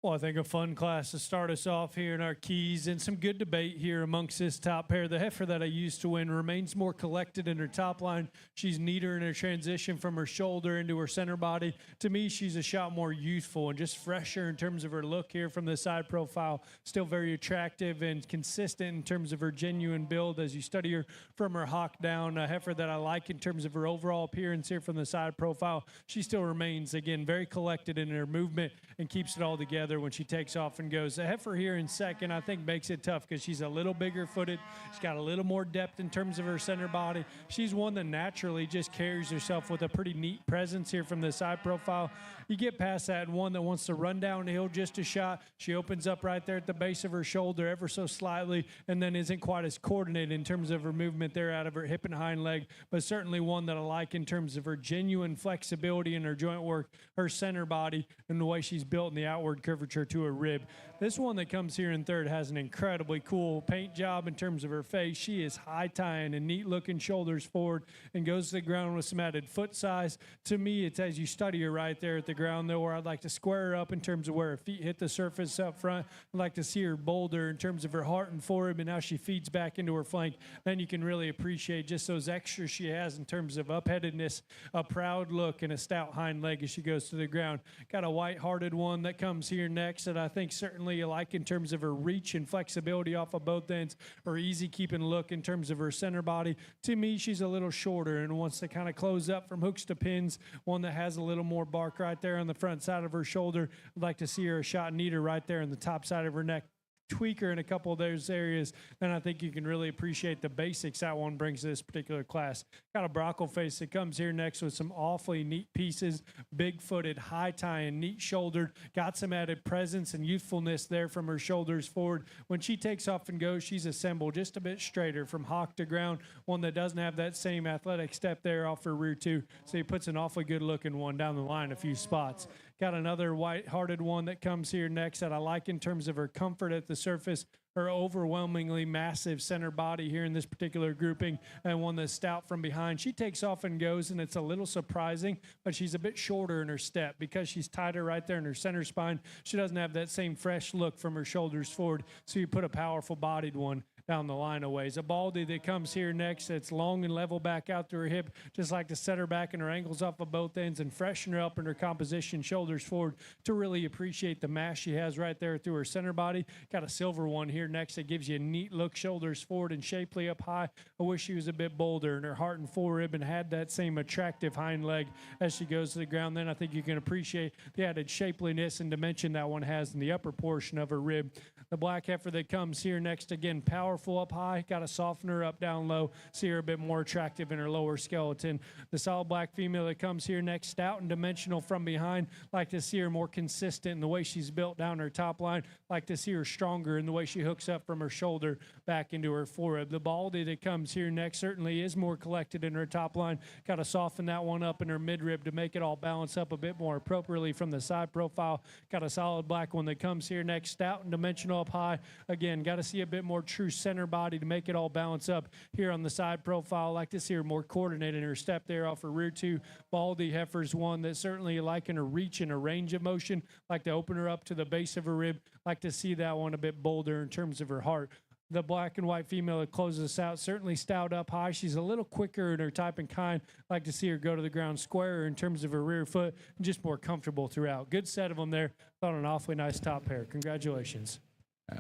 Well, I think a fun class to start us off here in our keys, and some good debate here amongst this top pair. The heifer that I used to win remains more collected in her top line. She's neater in her transition from her shoulder into her center body. To me, she's a shot more youthful and just fresher in terms of her look here from the side profile. Still very attractive and consistent in terms of her genuine build as you study her from her hock down. A heifer that I like in terms of her overall appearance here from the side profile. She still remains, again, very collected in her movement and keeps it all together. together when she takes off and goes. The heifer here in second, I think, makes it tough because she's a little bigger footed. She's got a little more depth in terms of her center body. She's one that naturally just carries herself with a pretty neat presence here from the side profile. You get past that, and one that wants to run downhill just a shot. She opens up right there at the base of her shoulder ever so slightly, and then isn't quite as coordinated in terms of her movement there out of her hip and hind leg, but certainly one that I like in terms of her genuine flexibility in her joint work, her center body, and the way she's built in the outward curvature to her rib. This one that comes here in third has an incredibly cool paint job in terms of her face. She is high tying and neat looking shoulders forward and goes to the ground with some added foot size. To me, it's as you study her right there at the ground though, where I'd like to square her up in terms of where her feet hit the surface up front. I'd like to see her bolder in terms of her heart and forerib and how she feeds back into her flank. Then you can really appreciate just those extras she has in terms of upheadedness, a proud look, and a stout hind leg as she goes to the ground. Got a white-hearted one that comes here next that I think certainly you like in terms of her reach and flexibility off of both ends, her easy keeping look in terms of her center body. To me, she's a little shorter and wants to kind of close up from hooks to pins, one that has a little more bark right there on the front side of her shoulder. I'd like to see her a shot neater right there in the top side of her neck. Tweak her in a couple of those areas, then I think you can really appreciate the basics that one brings to this particular class. Got a Brockle face that comes here next with some awfully neat pieces, big-footed, high-tying, neat-shouldered, got some added presence and youthfulness there from her shoulders forward. When she takes off and goes, she's assembled just a bit straighter from hock to ground, one that doesn't have that same athletic step there off her rear too, so he puts an awfully good-looking one down the line a few spots. Got another white-hearted one that comes here next that I like in terms of her comfort at the surface, her overwhelmingly massive center body here in this particular grouping, and one that's stout from behind. She takes off and goes, and it's a little surprising, but she's a bit shorter in her step because she's tighter right there in her center spine. She doesn't have that same fresh look from her shoulders forward, so you put a powerful bodied one down the line a ways. A Baldy that comes here next that's long and level back out to her hip, just like to set her back and her ankles off of both ends and freshen her up in her composition, shoulders forward, to really appreciate the mass she has right there through her center body. Got a silver one here next that gives you a neat look, shoulders forward and shapely up high. I wish she was a bit bolder in her heart and forerib and had that same attractive hind leg as she goes to the ground. Then I think you can appreciate the added shapeliness and dimension that one has in the upper portion of her rib. The black heifer that comes here next, again, powerful up high, got to soften her up down low, see her a bit more attractive in her lower skeleton. The solid black female that comes here next, stout and dimensional from behind, like to see her more consistent in the way she's built down her top line, like to see her stronger in the way she hooks up from her shoulder back into her forerib. The Baldy that comes here next certainly is more collected in her top line, got to soften that one up in her midrib to make it all balance up a bit more appropriately from the side profile. Got a solid black one that comes here next, stout and dimensional up high. Again, got to see a bit more true center body to make it all balance up here on the side profile. Like to see her more coordinated in her step there off her rear two. Baldy heifer's one that certainly you like in her reach and her range of motion. Like to open her up to the base of her rib. Like to see that one a bit bolder in terms of her heart. The black and white female that closes us out, certainly stout up high. She's a little quicker in her type and kind. Like to see her go to the ground squarer in terms of her rear foot and just more comfortable throughout. Good set of them there. Thought an awfully nice top pair. Congratulations.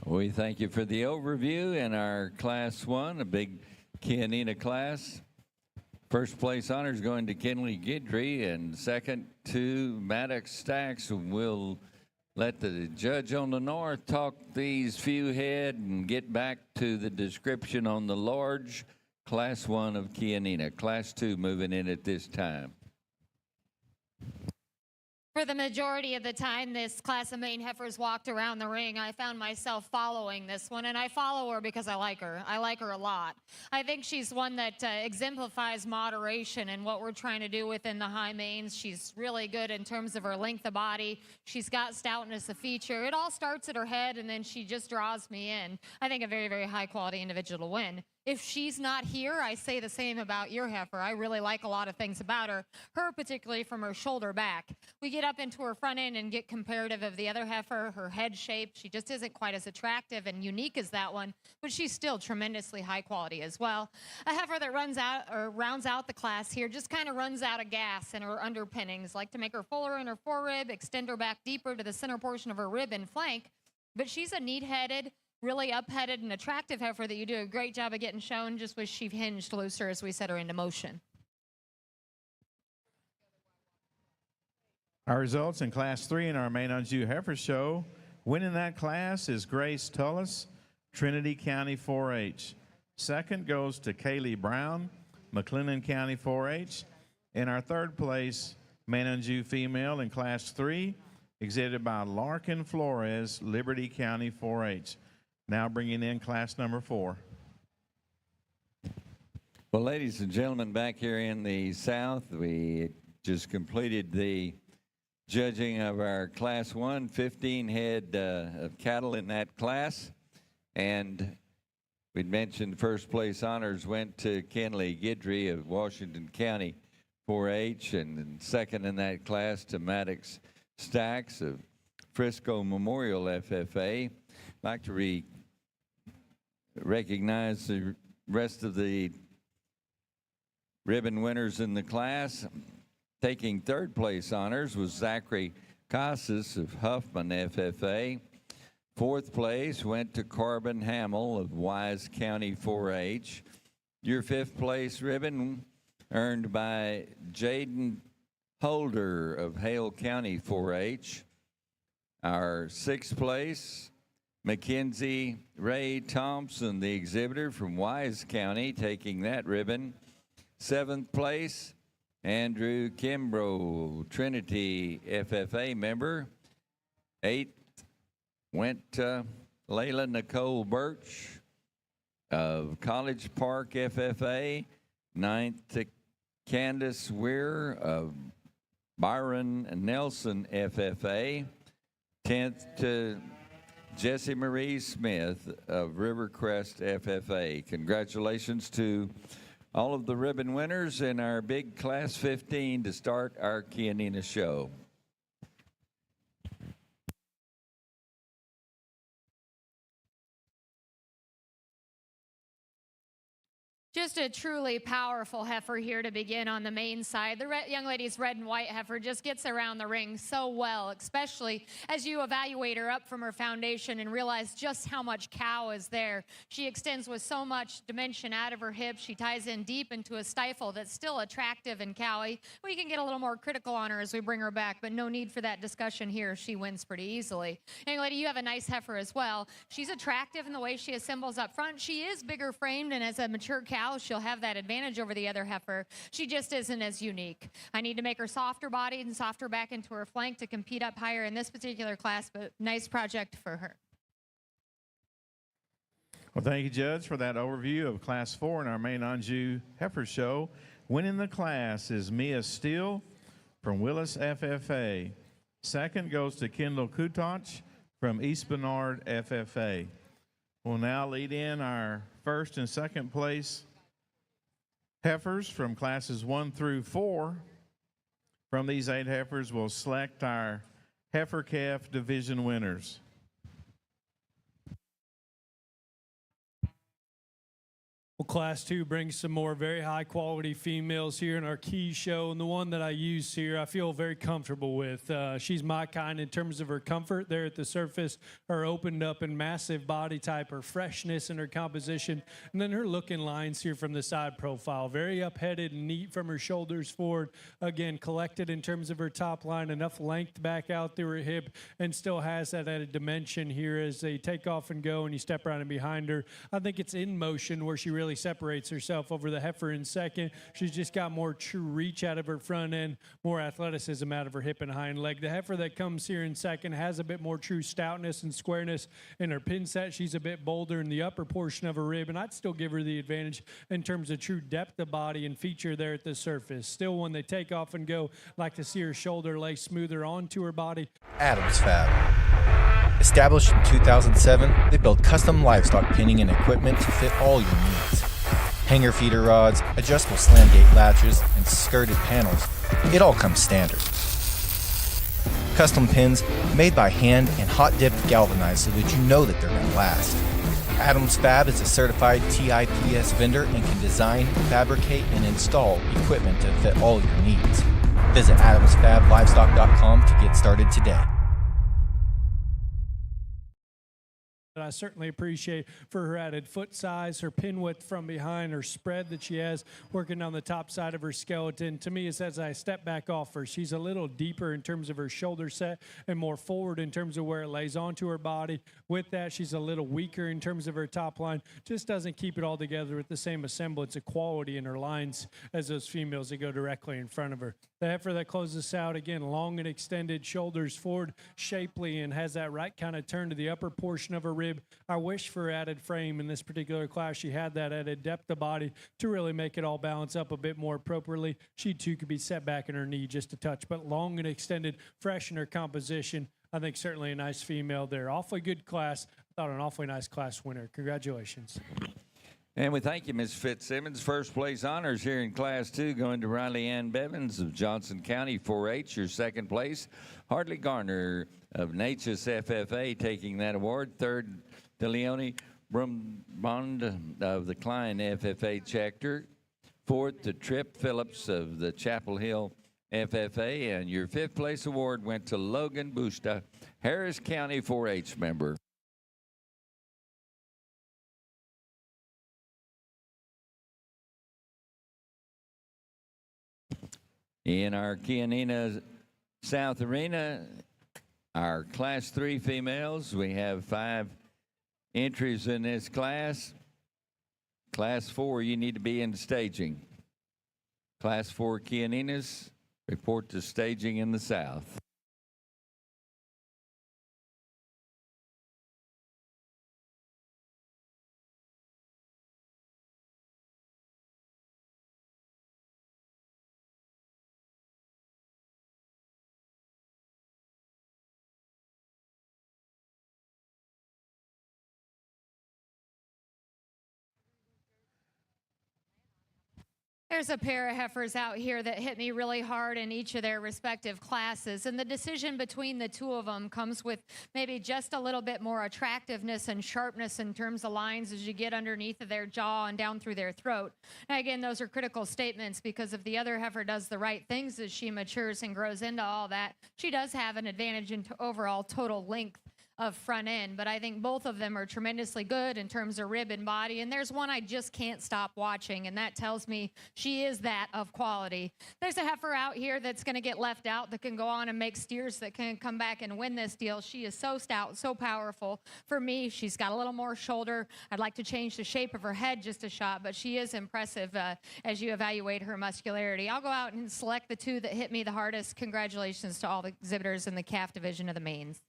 We thank you for the overview in our Class 1, a big Kianina class. First place honors going to Kenley Guidry, and second to Maddox Stacks. We'll let the judge on the north talk these few head and get back to the description on the large Class 1 of Kianina. Class 2 moving in at this time. For the majority of the time this class of main heifers walked around the ring, I found myself following this one, and I follow her because I like her. I like her a lot. I think she's one that exemplifies moderation in what we're trying to do within the high mains. She's really good in terms of her length of body. She's got stoutness a feature. It all starts at her head, and then she just draws me in. I think a very, very high-quality individual to win. If she's not here, I say the same about your heifer. I really like a lot of things about her, particularly from her shoulder back. We get up into her front end and get comparative of the other heifer, her head shape. She just isn't quite as attractive and unique as that one, but she's still tremendously high quality as well. A heifer that runs out or rounds out the class here just kind of runs out of gas in her underpinnings, like to make her fuller in her forerib, extend her back deeper to the center portion of her rib and flank, but she's a neat-headed, really up-headed and attractive heifer that you do a great job of getting shown. Just wish she hinged looser as we set her into motion. Our results in Class 3 in our main unju heifer show. Winning that class is Grace Tullis, Trinity County 4-H. Second goes to Kaylee Brown, McLennan County 4-H. In our third place, Mananju female in Class 3, exhibited by Larkin Flores, Liberty County 4-H. Now bringing in class number 4. Well, ladies and gentlemen, back here in the South, we just completed the judging of our Class 1, 15 head of cattle in that class. And we'd mentioned first place honors went to Kenley Guidry of Washington County 4-H, and then second in that class to Maddox Stacks of Frisco Memorial FFA. I'd like to recognize the rest of the ribbon winners in the class. Taking third place honors was Zachary Casas of Huffman FFA. Fourth place went to Corbin Hamill of Wise County 4-H. Your fifth place ribbon earned by Jaden Holder of Hale County 4-H. Our sixth place, Mackenzie Ray Thompson, the exhibitor from Wise County, taking that ribbon. Seventh place, Andrew Kimbrough, Trinity FFA member. Eighth went to Layla Nicole Birch of College Park FFA. Ninth to Candace Weir of Byron Nelson FFA. 10th to Jessie Marie Smith of Rivercrest FFA. Congratulations to all of the ribbon winners in our big Class 15 to start our Kianina show. Just a truly powerful heifer here to begin on the main side. The young lady's red and white heifer just gets around the ring so well, especially as you evaluate her up from her foundation and realize just how much cow is there. She extends with so much dimension out of her hips. She ties in deep into a stifle that's still attractive and cowy. We can get a little more critical on her as we bring her back, but no need for that discussion here. She wins pretty easily. Young lady, you have a nice heifer as well. She's attractive in the way she assembles up front. She is bigger framed, and as a mature cow, she'll have that advantage over the other heifer. She just isn't as unique. I need to make her softer bodied and softer back into her flank to compete up higher in this particular class, but nice project for her. Well, thank you, Judge, for that overview of Class 4 in our main Anjou Heifer Show. Winning the class is Mia Steele from Willis FFA. Second goes to Kendall Kutoch from East Bernard FFA. We'll now lead in our first and second place heifers from classes 1 through 4. From these 8 heifers, we'll select our heifer calf division winners. Well, Class 2 brings some more very high-quality females here in our key show, and the one that I use here I feel very comfortable with. She's my kind in terms of her comfort there at the surface, her opened up and massive body type, her freshness and her composition, and then her looking lines here from the side profile. Very upheaded and neat from her shoulders forward. Again, collected in terms of her top line, enough length back out through her hip, and still has that added dimension here as they take off and go and you step around and behind her. I think it's in motion where she really separates herself over the heifer in second. She's just got more true reach out of her front end, more athleticism out of her hip and hind leg. The heifer that comes here in second has a bit more true stoutness and squareness in her pin set. She's a bit bolder in the upper portion of her rib, and I'd still give her the advantage in terms of true depth of body and feature there at the surface. Still, when they take off and go, like to see her shoulder lay smoother onto her body. Adams Fab. Established in 2007, they build custom livestock pinning and equipment to fit all your needs. Hanger feeder rods, adjustable slam gate latches, and skirted panels. It all comes standard. Custom pins made by hand and hot dipped galvanized so that you know that they're going to last. Adams Fab is a certified TIPS vendor and can design, fabricate, and install equipment to fit all your needs. Visit AdamsFabLivestock.com to get started today. I I certainly appreciate for her added foot size, her pin width from behind, her spread that she has working on the top side of her skeleton. To me, it's as I step back off her, she's a little deeper in terms of her shoulder set and more forward in terms of where it lays onto her body. With that, she's a little weaker in terms of her top line. Just doesn't keep it all together with the same semblance of quality in her lines as those females that go directly in front of her. The heifer that closes out, again, long and extended shoulders forward, shapely, and has that right kind of turn to the upper portion of her rib. I wish for added frame in this particular class. She had that added depth of body to really make it all balance up a bit more appropriately. She, too, could be set back in her knee just a touch, but long and extended, fresh in her composition. I think certainly a nice female there. Awfully good class. I thought an awfully nice class winner. Congratulations. And we thank you, Ms. Fitzsimmons. First place honors here in Class 2 going to Riley Ann Bevins of Johnson County 4-H. Your second place, Hartley Garner of Natchez FFA taking that award. Third, DeLeone Brumbond of the Klein FFA Chector. Fourth, to Tripp Phillips of the Chapel Hill FFA. And your fifth place award went to Logan Busta, Harris County 4-H member. In our Kianina South Arena, our Class 3 females, we have 5 entries in this class. Class 4, you need to be in staging. Class 4 Kianinas, report to staging in the south. There's a pair of heifers out here that hit me really hard in each of their respective classes, and the decision between the two of them comes with maybe just a little bit more attractiveness and sharpness in terms of lines as you get underneath of their jaw and down through their throat. And again, those are critical statements because if the other heifer does the right things as she matures and grows into all that, she does have an advantage in overall total length of front end, but I think both of them are tremendously good in terms of rib and body, and there's one I just can't stop watching, and that tells me she is that of quality. There's a heifer out here that's going to get left out that can go on and make steers that can come back and win this deal. She is so stout, so powerful. For me, she's got a little more shoulder. I'd like to change the shape of her head just a shot, but she is impressive as you evaluate her muscularity. I'll go out and select the two that hit me the hardest. Congratulations to all the exhibitors in the calf division of the mains.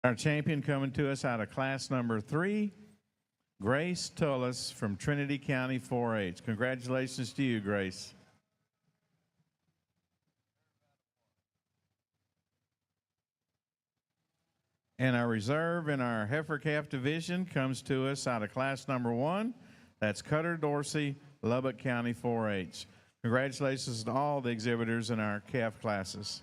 Our champion coming to us out of class number 3, Grace Tullis from Trinity County 4-H. Congratulations to you, Grace. And our reserve in our heifer calf division comes to us out of class number 1. That's Cutter Dorsey, Lubbock County 4-H. Congratulations to all the exhibitors in our calf classes.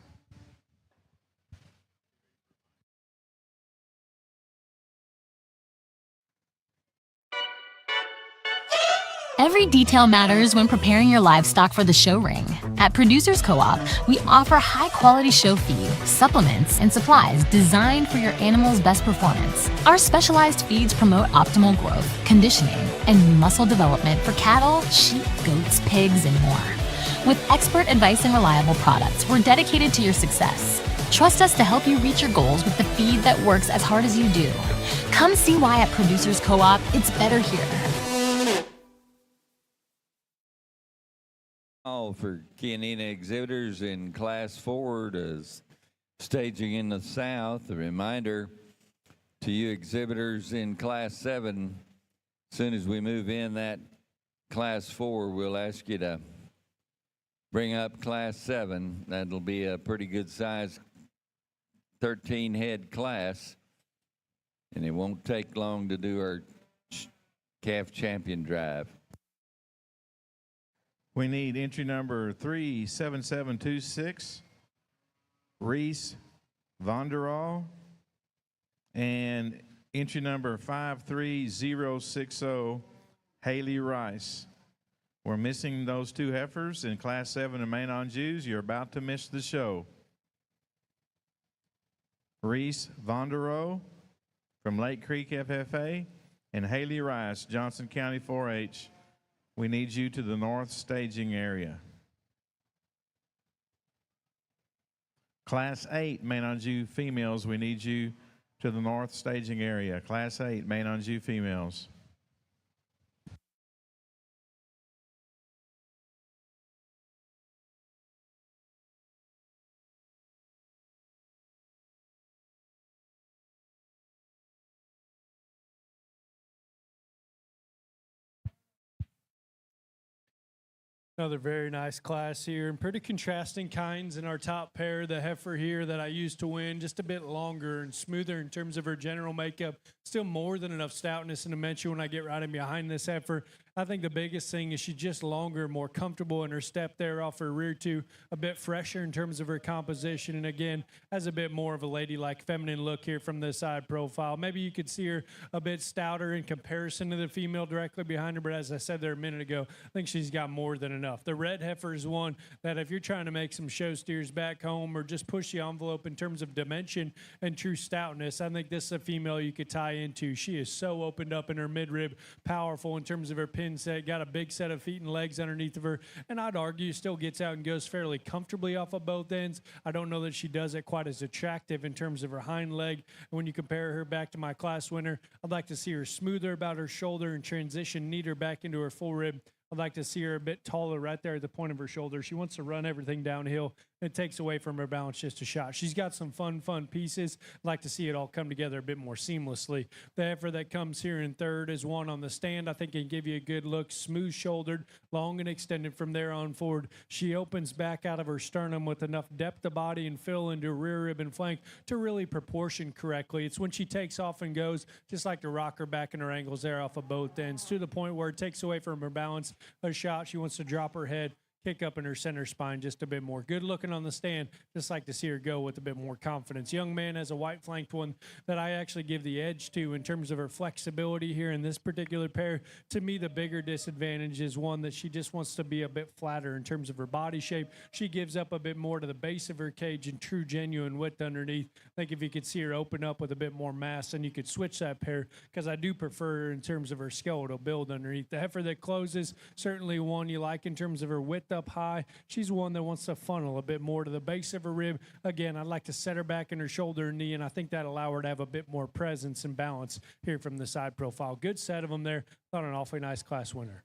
Every detail matters when preparing your livestock for the show ring. At Producers Co-op, we offer high-quality show feed, supplements, and supplies designed for your animal's best performance. Our specialized feeds promote optimal growth, conditioning, and muscle development for cattle, sheep, goats, pigs, and more. With expert advice and reliable products, we're dedicated to your success. Trust us to help you reach your goals with the feed that works as hard as you do. Come see why at Producers Co-op, it's better here. All for Kianina exhibitors in Class 4 to staging in the South. A reminder to you exhibitors in Class 7, as soon as we move in that Class 4, we'll ask you to bring up Class 7. That'll be a pretty good size 13-head class, and it won't take long to do our calf champion drive. We need entry number 37726 Reese Vonderall, and entry number 53060, Haley Rice. We're missing those two heifers in Class 7 and Main on Jews. You're about to miss the show. Reese Vonderall from Lake Creek FFA and Haley Rice, Johnson County 4-H. We need you to the north staging area. Class 8 Main on Jew females, we need you to the north staging area. Class 8 Main on Jew females. Another very nice class here, and pretty contrasting kinds in our top pair. The heifer here that I used to win, just a bit longer and smoother in terms of her general makeup. Still more than enough stoutness and dimension when I get right in behind this heifer. I think the biggest thing is she's just longer, more comfortable in her step there off her rear two, a bit fresher in terms of her composition, and again, has a bit more of a ladylike feminine look here from the side profile. Maybe you could see her a bit stouter in comparison to the female directly behind her, but as I said there a minute ago, I think she's got more than enough. The red heifer is one that if you're trying to make some show steers back home or just push the envelope in terms of dimension and true stoutness, I think this is a female you could tie into. She is so opened up in her midrib, powerful in terms of her pin set, got a big set of feet and legs underneath of her, and I'd argue still gets out and goes fairly comfortably off of both ends. I don't know that she does it quite as attractive in terms of her hind leg. When you compare her back to my class winner, I'd like to see her smoother about her shoulder and transition neater back into her full rib. I'd like to see her a bit taller right there at the point of her shoulder. She wants to run everything downhill. It takes away from her balance just a shot. She's got some fun pieces. I'd like to see it all come together a bit more seamlessly. The heifer that comes here in third is one on the stand. I think it can give you a good look, smooth-shouldered, long and extended from there on forward. She opens back out of her sternum with enough depth of body and fill into her rear rib and flank to really proportion correctly. It's when she takes off and goes, just like to rock her back and her ankles there off of both ends, to the point where it takes away from her balance a shot. She wants to drop her head, kick up in her center spine just a bit more. Good looking on the stand. Just like to see her go with a bit more confidence. Young man has a white flanked one that I actually give the edge to in terms of her flexibility here in this particular pair. To me, the bigger disadvantage is one that she just wants to be a bit flatter in terms of her body shape. She gives up a bit more to the base of her cage and true genuine width underneath. I think if you could see her open up with a bit more mass, and you could switch that pair, because I do prefer her in terms of her skeletal build underneath. The heifer that closes, certainly one you like in terms of her width up high. She's one that wants to funnel a bit more to the base of her rib. Again, I'd like to set her back in her shoulder and knee, and I think that allow her to have a bit more presence and balance here from the side profile. Good set of them there. Thought an awfully nice class winner.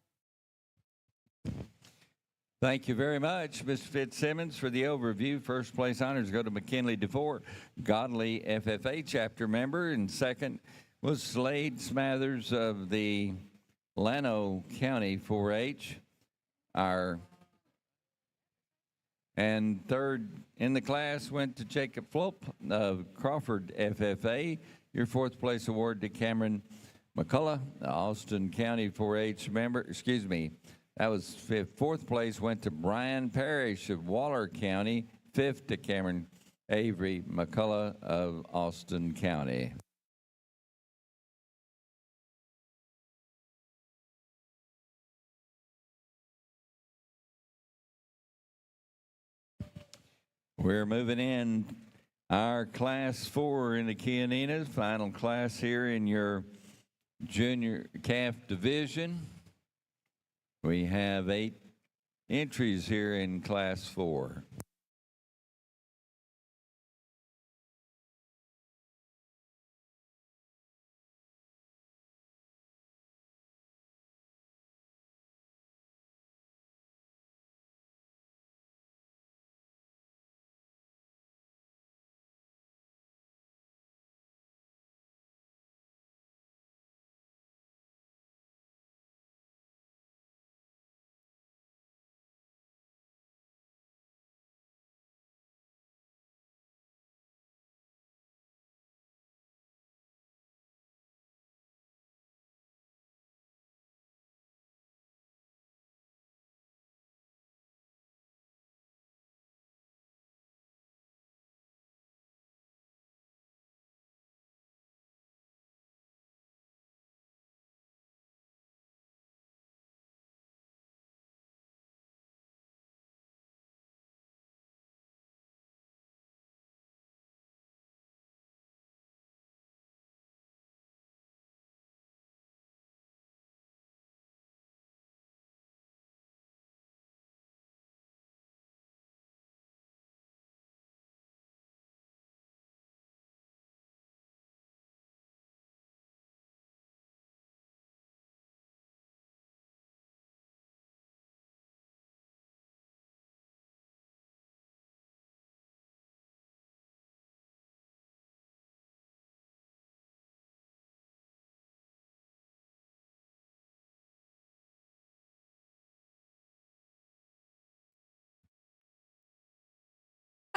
Thank you very much, Mr. Fitzsimmons, for the overview. First place honors go to McKinley DeFore, Godly FFA chapter member, and second was Slade Smathers of the Llano County 4-H. And third in the class went to Jacob Flopp of Crawford FFA. Your fourth place award to Cameron McCullough, the Austin County 4-H member. That was fifth. Fourth place went to Brian Parrish of Waller County. Fifth to Cameron Avery McCullough of Austin County. We're moving in our Class 4 in the Kianinas, final class here in your junior calf division. We have 8 entries here in Class 4.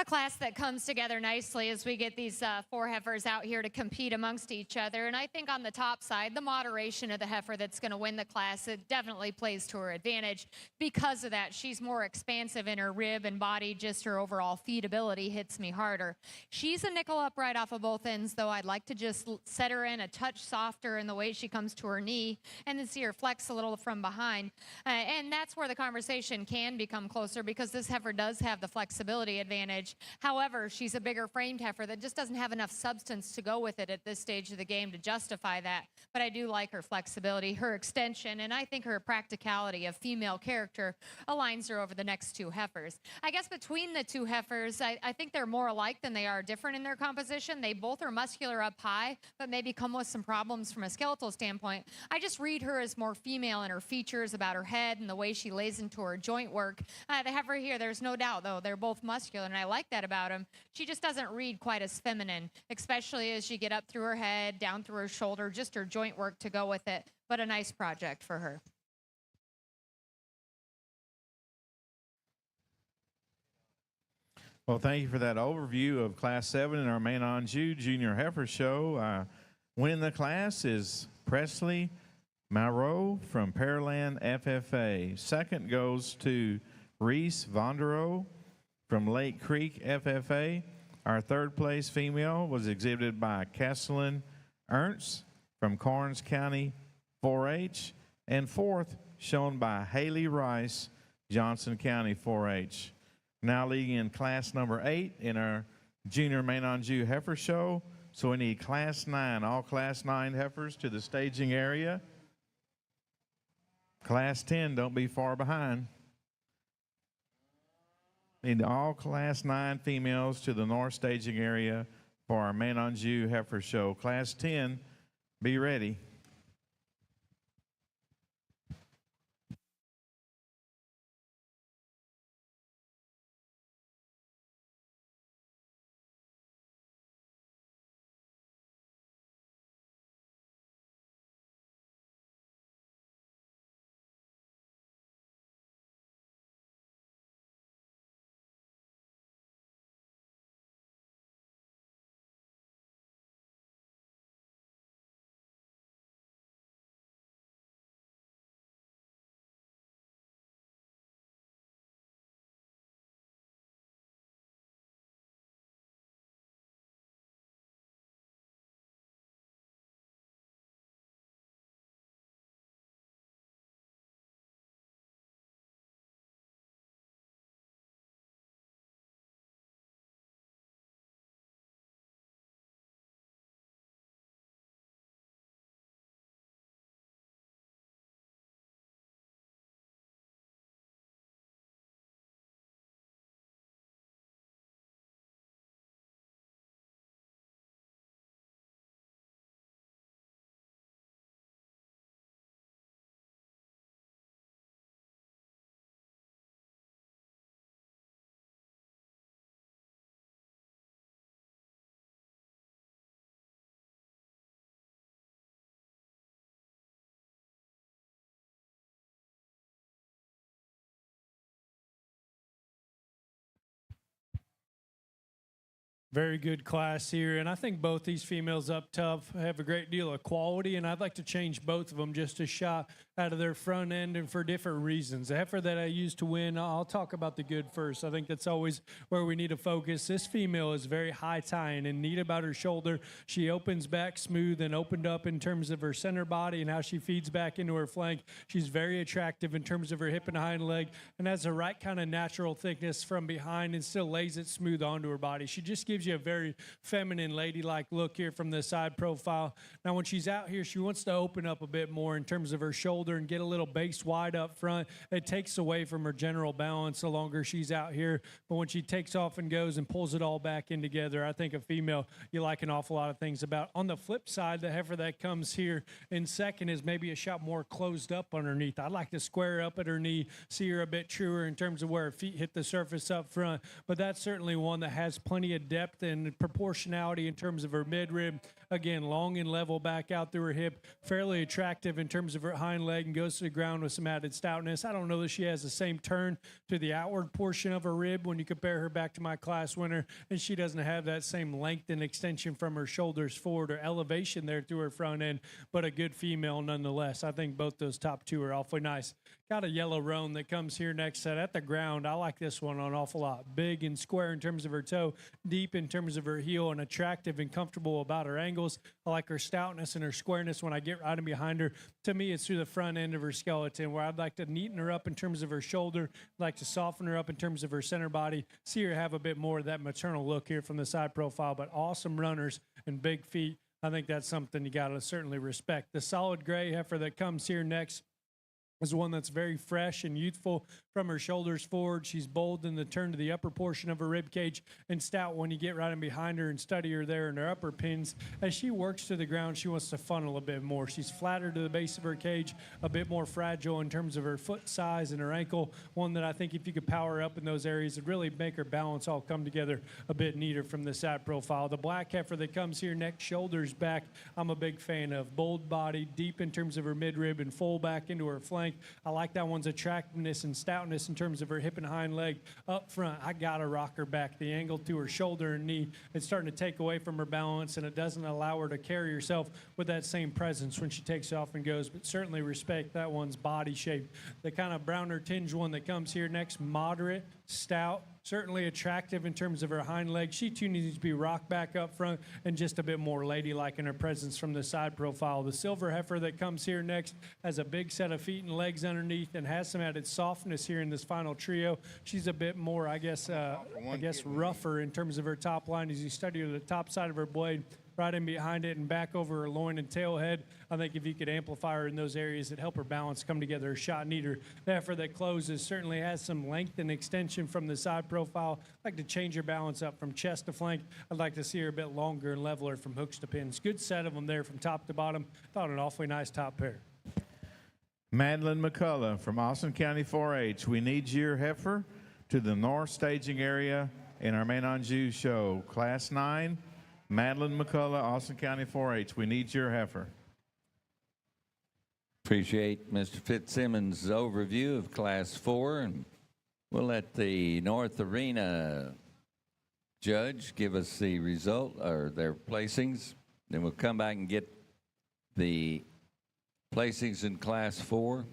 A class that comes together nicely as we get these 4 heifers out here to compete amongst each other. And I think on the top side, the moderation of the heifer that's going to win the class, it definitely plays to her advantage. Because of that, she's more expansive in her rib and body, just her overall feedability hits me harder. She's a nickel up right off of both ends, though I'd like to just set her in a touch softer in the way she comes to her knee and then see her flex a little from behind. And that's where the conversation can become closer because this heifer does have the flexibility advantage. However, she's a bigger framed heifer that just doesn't have enough substance to go with it at this stage of the game to justify that. But I do like her flexibility, her extension, and I think her practicality of female character aligns her over the next 2 heifers. I guess between the 2 heifers, I think they're more alike than they are different in their composition. They both are muscular up high, but maybe come with some problems from a skeletal standpoint. I just read her as more female in her features about her head and the way she lays into her joint work. The heifer here, there's no doubt, though, they're both muscular, and I like that about him. She just doesn't read quite as feminine, especially as you get up through her head, down through her shoulder, just her joint work to go with it. But a nice project for her. Well, thank you for that overview of Class 7 in our Main Anjou Junior Heifer Show. Winning the class is Presley Marot from Pearland FFA. Second goes to Reese Vonderow from Lake Creek FFA. Our third place female was exhibited by Castellan Ernst from Karnes County 4-H. And fourth, shown by Haley Rice, Johnson County 4-H. Now leading in class number 8 in our Junior Main Anjou Heifer Show. So we need class 9, all class 9 heifers to the staging area. Class 10, don't be far behind. Need all class 9 females to the north staging area for our Main Anjou Heifer Show. Class 10, be ready. Very good class here, and I think both these females up tough have a great deal of quality, and I'd like to change both of them just a shot out of their front end and for different reasons. The heifer that I used to win, I'll talk about the good first. I think that's always where we need to focus. This female is very high tying and neat about her shoulder. She opens back smooth and opened up in terms of her center body and how she feeds back into her flank. She's very attractive in terms of her hip and hind leg and has the right kind of natural thickness from behind and still lays it smooth onto her body. She just gives you a very feminine, ladylike look here from the side profile. Now, when she's out here, she wants to open up a bit more in terms of her shoulder and get a little base wide up front. It takes away from her general balance the longer she's out here. But when she takes off and goes and pulls it all back in together, I think a female you like an awful lot of things about. On the flip side, the heifer that comes here in second is maybe a shot more closed up underneath. I'd like to square up at her knee, see her a bit truer in terms of where her feet hit the surface up front. But that's certainly one that has plenty of depth depth and proportionality in terms of her midrib. Again, long and level back out through her hip, fairly attractive in terms of her hind leg, and goes to the ground with some added stoutness. I don't know that she has the same turn to the outward portion of her rib when you compare her back to my class winner, and she doesn't have that same length and extension from her shoulders forward or elevation there through her front end, but a good female nonetheless. I think both those top two are awfully nice. Got a yellow roan that comes here next set at the ground. I like this one an awful lot. Big and square in terms of her toe, deep in terms of her heel, and attractive and comfortable about her angles. I like her stoutness and her squareness when I get right in behind her. To me, it's through the front end of her skeleton where I'd like to neaten her up in terms of her shoulder, like to soften her up in terms of her center body, see her have a bit more of that maternal look here from the side profile, but awesome runners and big feet. I think that's something you got to certainly respect. The solid gray heifer that comes here next is one that's very fresh and youthful from her shoulders forward. She's bold in the turn to the upper portion of her rib cage and stout when you get right in behind her and study her there in her upper pins. As she works to the ground, she wants to funnel a bit more. She's flatter to the base of her cage, a bit more fragile in terms of her foot size and her ankle. One that I think if you could power up in those areas, it'd really make her balance all come together a bit neater from the side profile. The black heifer that comes here next, shoulders back, I'm a big fan of. Bold body, deep in terms of her midrib and full back into her flank. I like that one's attractiveness and stoutness in terms of her hip and hind leg up front. I got to rock her back. The angle to her shoulder and knee, it's starting to take away from her balance, and it doesn't allow her to carry herself with that same presence when she takes off and goes, but certainly respect that one's body shape. The kind of browner tinge one that comes here next, moderate, stout, certainly attractive in terms of her hind leg. She too needs to be rocked back up front and just a bit more ladylike in her presence from the side profile. The silver heifer that comes here next has a big set of feet and legs underneath and has some added softness here in this final trio. She's a bit more, I guess, rougher in terms of her top line as you study the top side of her blade, right in behind it and back over her loin and tail head. I think if you could amplify her in those areas that help her balance come together a shot neater. The heifer that closes certainly has some length and extension from the side profile. I'd like to change her balance up from chest to flank. I'd like to see her a bit longer and leveler from hooks to pins. Good set of them there from top to bottom. Thought an awfully nice top pair. Madeline McCullough from Austin County 4-H. We need your heifer to the north staging area in our Main Anjou show. Class 9, Madeline McCullough, Austin County 4-H. We need your heifer. Appreciate Mr. Fitzsimmons' overview of Class 4, and we'll let the North Arena judge give us the result or their placings. Then we'll come back and get the placings in Class 4.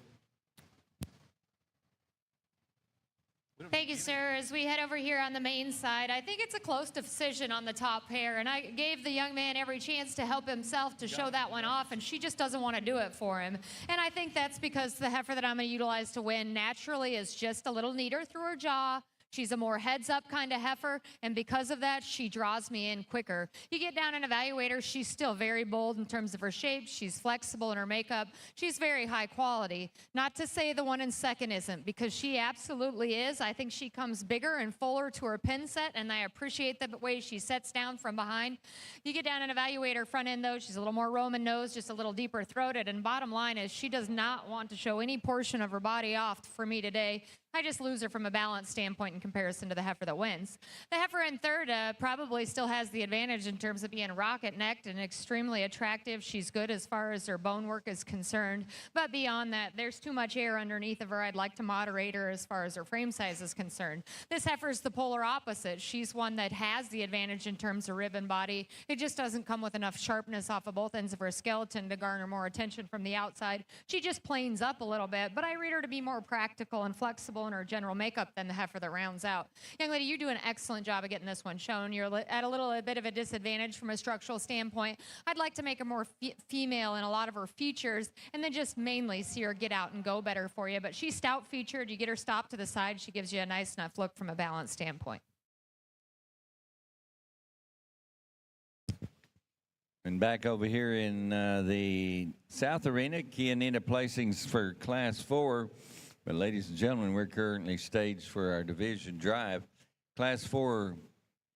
Thank you, sir. As we head over here on the main side, I think it's a close decision on the top pair, and I gave the young man every chance to help himself to show that one off, and she just doesn't want to do it for him. And I think that's because the heifer that I'm going to utilize to win naturally is just a little neater through her jaw. She's a more heads-up kind of heifer, and because of that, she draws me in quicker. You get down and evaluate her, she's still very bold in terms of her shape. She's flexible in her makeup. She's very high quality. Not to say the one in second isn't, because she absolutely is. I think she comes bigger and fuller to her pin set, and I appreciate the way she sets down from behind. You get down and evaluate her front end, though. She's a little more Roman nose, just a little deeper throated, and bottom line is she does not want to show any portion of her body off for me today. I just lose her from a balance standpoint in comparison to the heifer that wins. The heifer in third probably still has the advantage in terms of being rocket-necked and extremely attractive. She's good as far as her bone work is concerned. But beyond that, there's too much hair underneath of her. I'd like to moderate her as far as her frame size is concerned. This heifer is the polar opposite. She's one that has the advantage in terms of rib and body. It just doesn't come with enough sharpness off of both ends of her skeleton to garner more attention from the outside. She just planes up a little bit, but I read her to be more practical and flexible in her general makeup than the heifer that rounds out. Young lady, you do an excellent job of getting this one shown. You're at a bit of a disadvantage from a structural standpoint. I'd like to make her more female in a lot of her features and then just mainly see her get out and go better for you. But she's stout featured. You get her stopped to the side. She gives you a nice enough look from a balance standpoint. And back over here in the South Arena, Kianina placings for Class 4. But ladies and gentlemen, we're currently staged for our division drive. Class 4,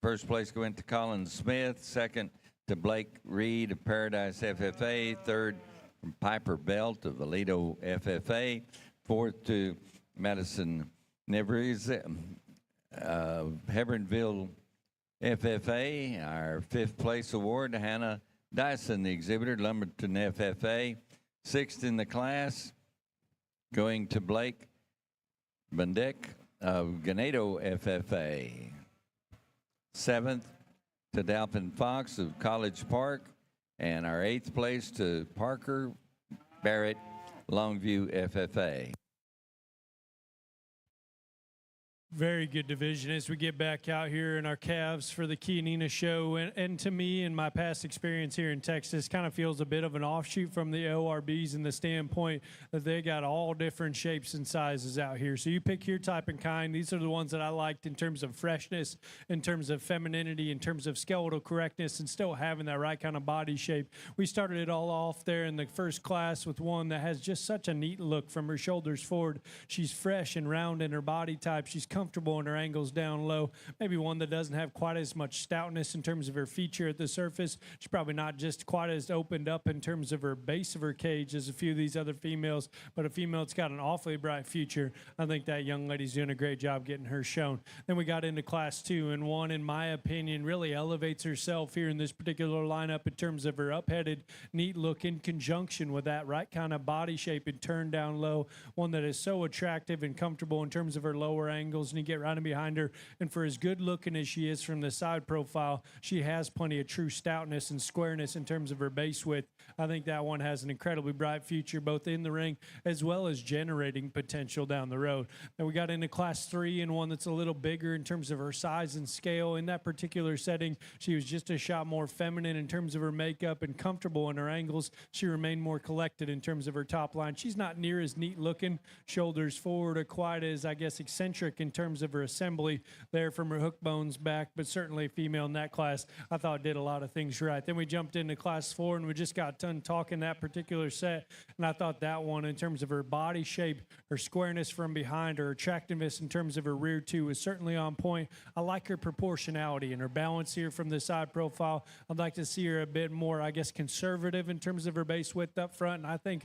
first place went to Colin Smith, second to Blake Reed of Paradise FFA, third from Piper Belt of Aledo FFA, fourth to Madison Nevries, Hebronville FFA. Our fifth place award to Hannah Dyson, the exhibitor, Lumberton FFA. Sixth in the class, going to Blake Bendek of Ganado FFA. Seventh to Dalpin Fox of College Park. And our eighth place to Parker Barrett, Longview FFA. Very good division as we get back out here in our calves for the Kianina show. And to me, in my past experience here in Texas, kind of feels a bit of an offshoot from the ORBs in the standpoint that they got all different shapes and sizes out here. So you pick your type and kind. These are the ones that I liked in terms of freshness, in terms of femininity, in terms of skeletal correctness, and still having that right kind of body shape. We started it all off there in the first class with one that has just such a neat look from her shoulders forward. She's fresh and round in her body type. She's comfortable in her angles down low. Maybe one that doesn't have quite as much stoutness in terms of her feature at the surface. She's probably not just quite as opened up in terms of her base of her cage as a few of these other females, but a female that's got an awfully bright future. I think that young lady's doing a great job getting her shown. Then we got into class 2, and one, in my opinion, really elevates herself here in this particular lineup in terms of her up-headed, neat look in conjunction with that right kind of body shape and turn down low. One that is so attractive and comfortable in terms of her lower angles, and you get right in behind her, and for as good looking as she is from the side profile, she has plenty of true stoutness and squareness in terms of her base width. I think that one has an incredibly bright future both in the ring as well as generating potential down the road. Then we got into class 3, and one that's a little bigger in terms of her size and scale. In that particular setting, she was just a shot more feminine in terms of her makeup and comfortable in her angles. She remained more collected in terms of her top line. She's not near as neat looking, shoulders forward, or quite as, I guess, eccentric in terms of her assembly there from her hook bones back, but certainly a female in that class I thought did a lot of things right. Then we jumped into class 4, and we just got done talking that particular set, and I thought that one, in terms of her body shape, her squareness from behind, her attractiveness in terms of her rear too, was certainly on point. I like her proportionality and her balance here from the side profile. I'd like to see her a bit more, I guess, conservative in terms of her base width up front, and I think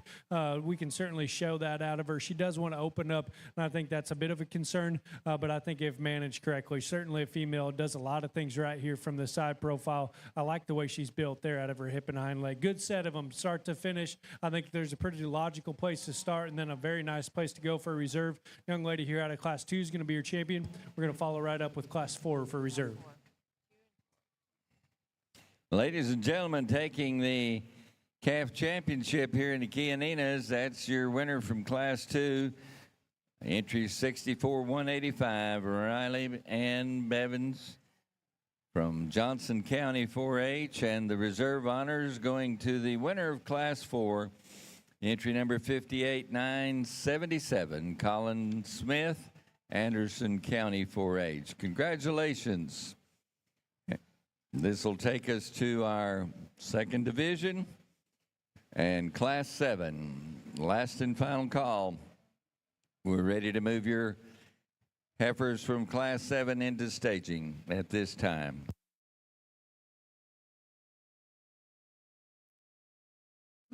we can certainly show that out of her. She does want to open up, and I think that's a bit of a concern, but I think if managed correctly, certainly a female does a lot of things right here from the side profile. I like the way she's built there out of her hip and hind leg. Good set of them, start to finish. I think there's a pretty logical place to start, and then a very nice place to go for reserve. Young lady here out of class 2 is going to be your champion. We're going to follow right up with class 4 for reserve. Ladies and gentlemen, taking the calf championship here in the Kianinas, that's your winner from class 2. Entry 64-185, Riley Ann Bevins from Johnson County 4-H, and the reserve honors going to the winner of class 4, entry number 58-977, Colin Smith, Anderson County 4-H. Congratulations. This will take us to our second division and class 7, last and final call. We're ready to move your heifers from class 7 into staging at this time.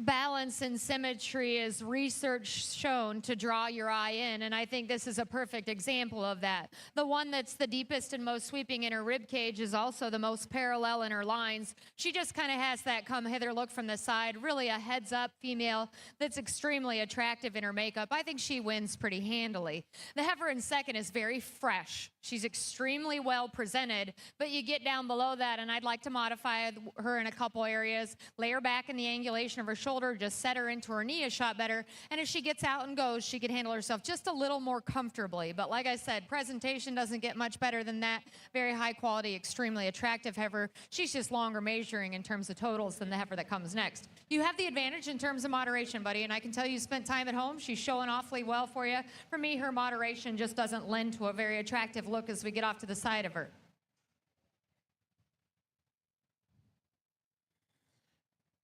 Balance and symmetry is research shown to draw your eye in, and I think this is a perfect example of that. The one that's the deepest and most sweeping in her rib cage is also the most parallel in her lines. She just kind of has that come hither look from the side, really a heads up female that's extremely attractive in her makeup. I think she wins pretty handily. The heifer in second is very fresh. She's extremely well presented, but you get down below that, and I'd like to modify her in a couple areas, lay her back in the angulation of her shoulder, just set her into her knee a shot better, and as she gets out and goes, she can handle herself just a little more comfortably. But like I said, presentation doesn't get much better than that. Very high quality, extremely attractive heifer. She's just longer measuring in terms of totals than the heifer that comes next. You have the advantage in terms of moderation, buddy, and I can tell you spent time at home. She's showing awfully well for you. For me, her moderation just doesn't lend to a very attractive look as we get off to the side of her.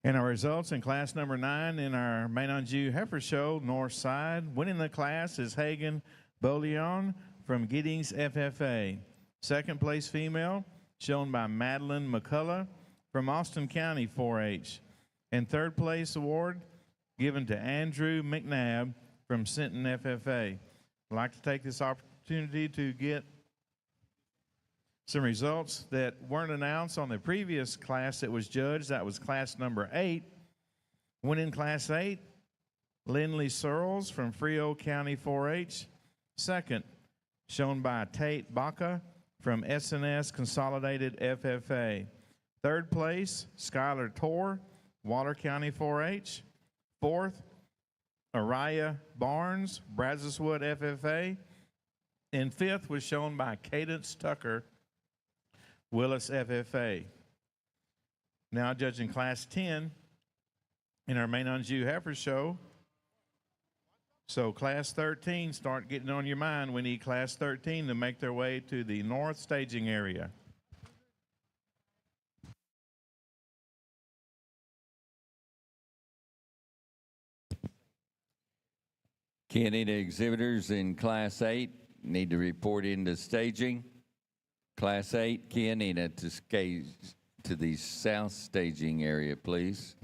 And our results in class number 9 in our Main on Jew Heifer Show, North Side. Winning the class is Hagen Bolion from Giddings FFA. Second place female, shown by Madeline McCullough from Austin County 4-H. And third place award given to Andrew McNabb from Sinton FFA. I'd like to take this opportunity to get Some results that weren't announced on the previous class that was judged. That was class number 8. Winning class 8, Lindley Searles from Frio County 4-H. Second, shown by Tate Baca from SNS Consolidated FFA. Third place, Skylar Tor, Waller County 4-H. Fourth, Araya Barnes, Brazoswood FFA. And fifth was shown by Cadence Tucker, Willis FFA. Now judging class 10 in our Main on Jew Heifer show. So class 13, start getting on your mind. We need class 13 to make their way to the north staging area. Canada exhibitors in Class 8 need to report into staging. Class 8, Canada to the south staging area, please.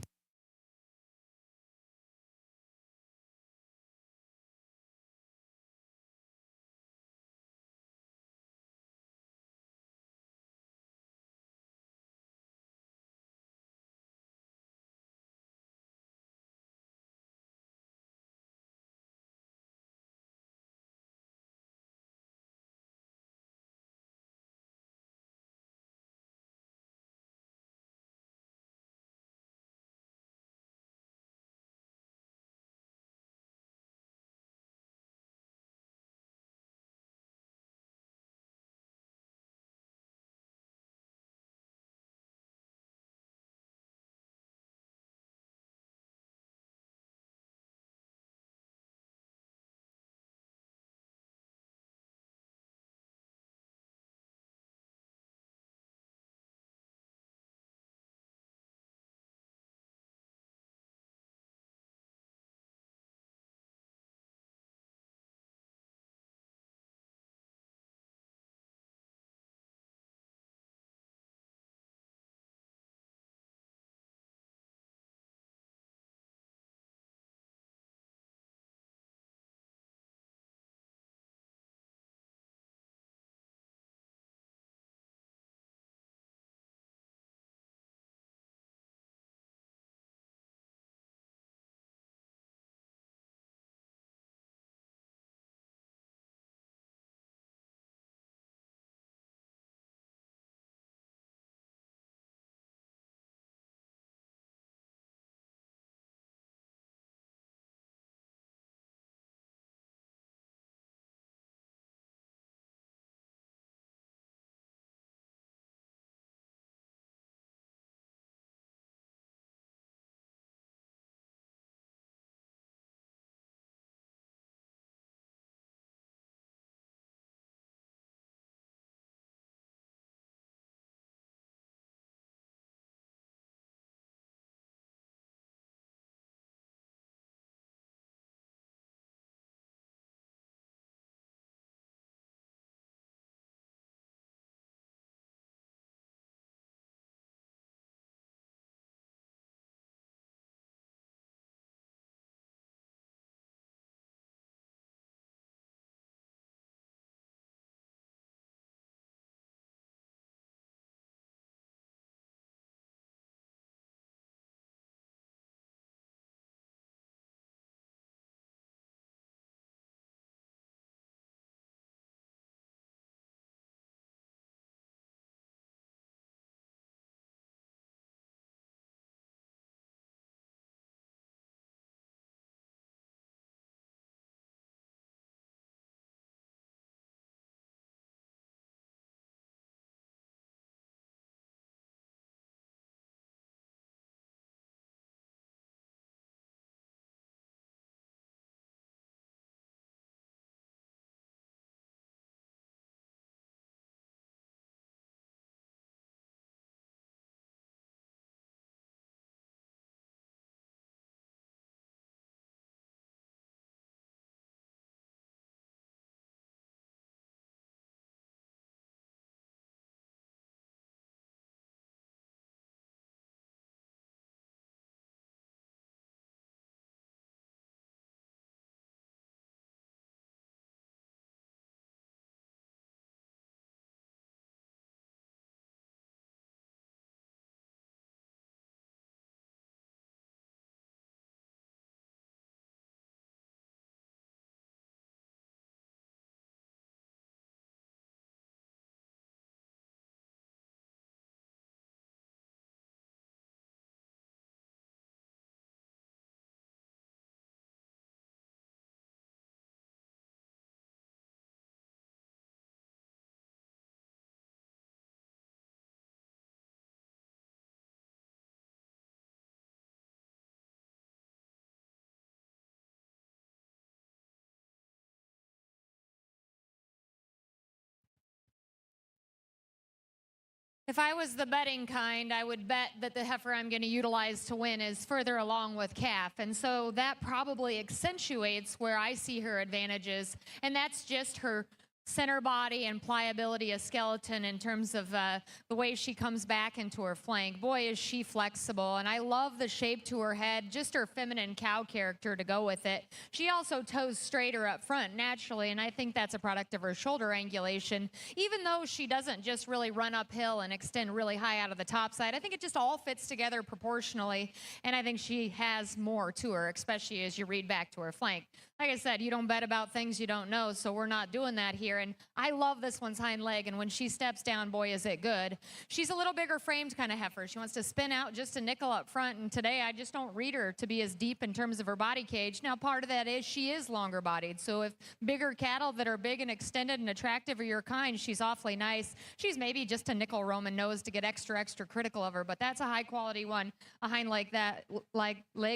If I was the betting kind, I would bet that the heifer I'm going to utilize to win is further along with calf. And so that probably accentuates where I see her advantages. And that's just her center body and pliability of skeleton in terms of the way she comes back into her flank. Boy, is she flexible. And I love the shape to her head, just her feminine cow character to go with it. She also toes straighter up front naturally, and I think that's a product of her shoulder angulation. Even though she doesn't just really run uphill and extend really high out of the top side, I think it just all fits together proportionally, and I think she has more to her, especially as you read back to her flank. Like I said, you don't bet about things you don't know, so we're not doing that here. And I love this one's hind leg, and when she steps down, boy, is it good. She's a little bigger framed kind of heifer. She wants to spin out just a nickel up front, and today I just don't read her to be as deep in terms of her body cage. Now, part of that is she is longer bodied, so if bigger cattle that are big and extended and attractive are your kind, she's awfully nice. She's maybe just a nickel Roman nose to get extra critical of her, but that's a high quality one. A hind leg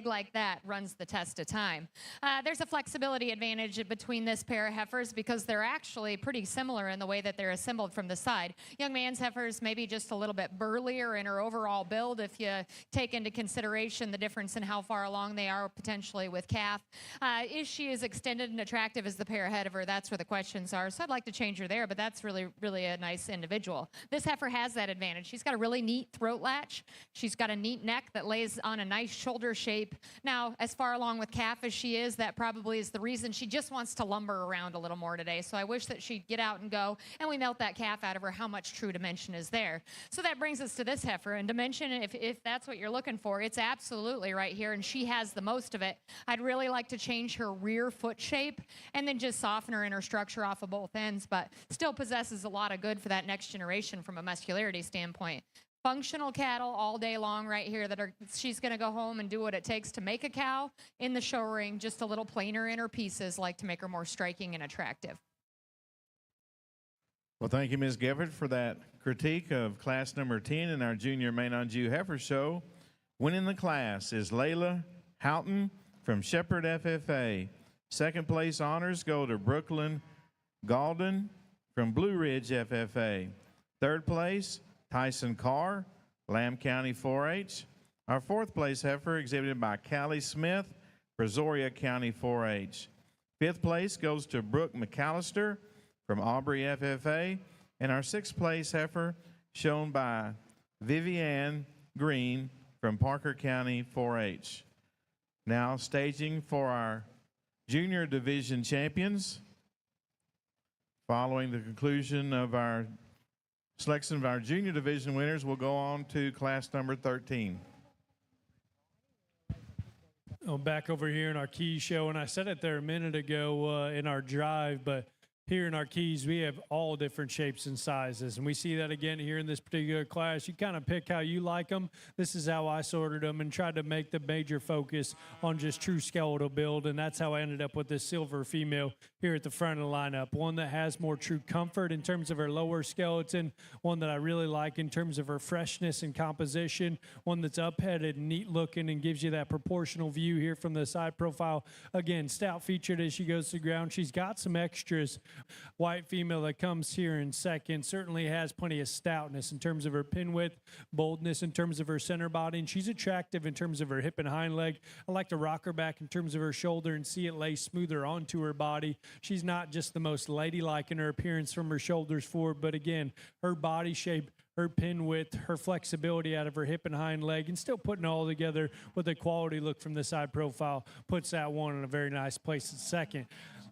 like that runs the test of time. There's a flexibility advantage between this pair of heifers because they're actually pretty similar in the way that they're assembled from the side. Young man's heifers maybe just a little bit burlier in her overall build if you take into consideration the difference in how far along they are potentially with calf. Is she as extended and attractive as the pair ahead of her? That's where the questions are. So I'd like to change her there, but that's really, really a nice individual. This heifer has that advantage. She's got a really neat throat latch. She's got a neat neck that lays on a nice shoulder shape. Now, as far along with calf as she is, that probably is the reason she just wants to lumber around a little more today. So I wish that she'd get out and go, and we melt that calf out of her, how much true dimension is there. So that brings us to this heifer. And dimension, if that's what you're looking for, it's absolutely right here, and she has the most of it. I'd really like to change her rear foot shape and then just soften her inner structure off of both ends, but still possesses a lot of good for that next generation from a muscularity standpoint. Functional cattle all day long right here she's going to go home and do what it takes to make a cow in the show ring, just a little plainer in her pieces, like to make her more striking and attractive. Well, thank you, Ms. Gifford, for that critique of class number 10 in our Junior Main on Jew Heifer Show. Winning the class is Layla Houghton from Shepherd FFA. Second place honors go to Brooklyn Galden from Blue Ridge FFA. Third place, Tyson Carr, Lamb County 4-H. Our fourth place heifer exhibited by Callie Smith, Brazoria County 4-H. Fifth place goes to Brooke McAllister from Aubrey FFA. And our sixth place heifer shown by Vivian Green from Parker County 4-H. Now staging for our junior division champions. Following the conclusion of our selection of our junior division winners, we'll go on to class number 13. Back over here in our Keys show, and I said it there a minute ago in our drive, but here in our Keys, we have all different shapes and sizes, and we see that again here in this particular class. You kind of pick how you like them. This is how I sorted them and tried to make the major focus on just true skeletal build, and that's how I ended up with this silver female here at the front of the lineup. One that has more true comfort in terms of her lower skeleton, one that I really like in terms of her freshness and composition, one that's up-headed and neat-looking and gives you that proportional view here from the side profile. Again, stout-featured as she goes to the ground. She's got some extras. White female that comes here in second certainly has plenty of stoutness in terms of her pin width, boldness in terms of her center body, and she's attractive in terms of her hip and hind leg. I like to rock her back in terms of her shoulder and see it lay smoother onto her body. She's not just the most ladylike in her appearance from her shoulders forward, but again, her body shape, her pin width, her flexibility out of her hip and hind leg, and still putting it all together with a quality look from the side profile puts that one in a very nice place at second.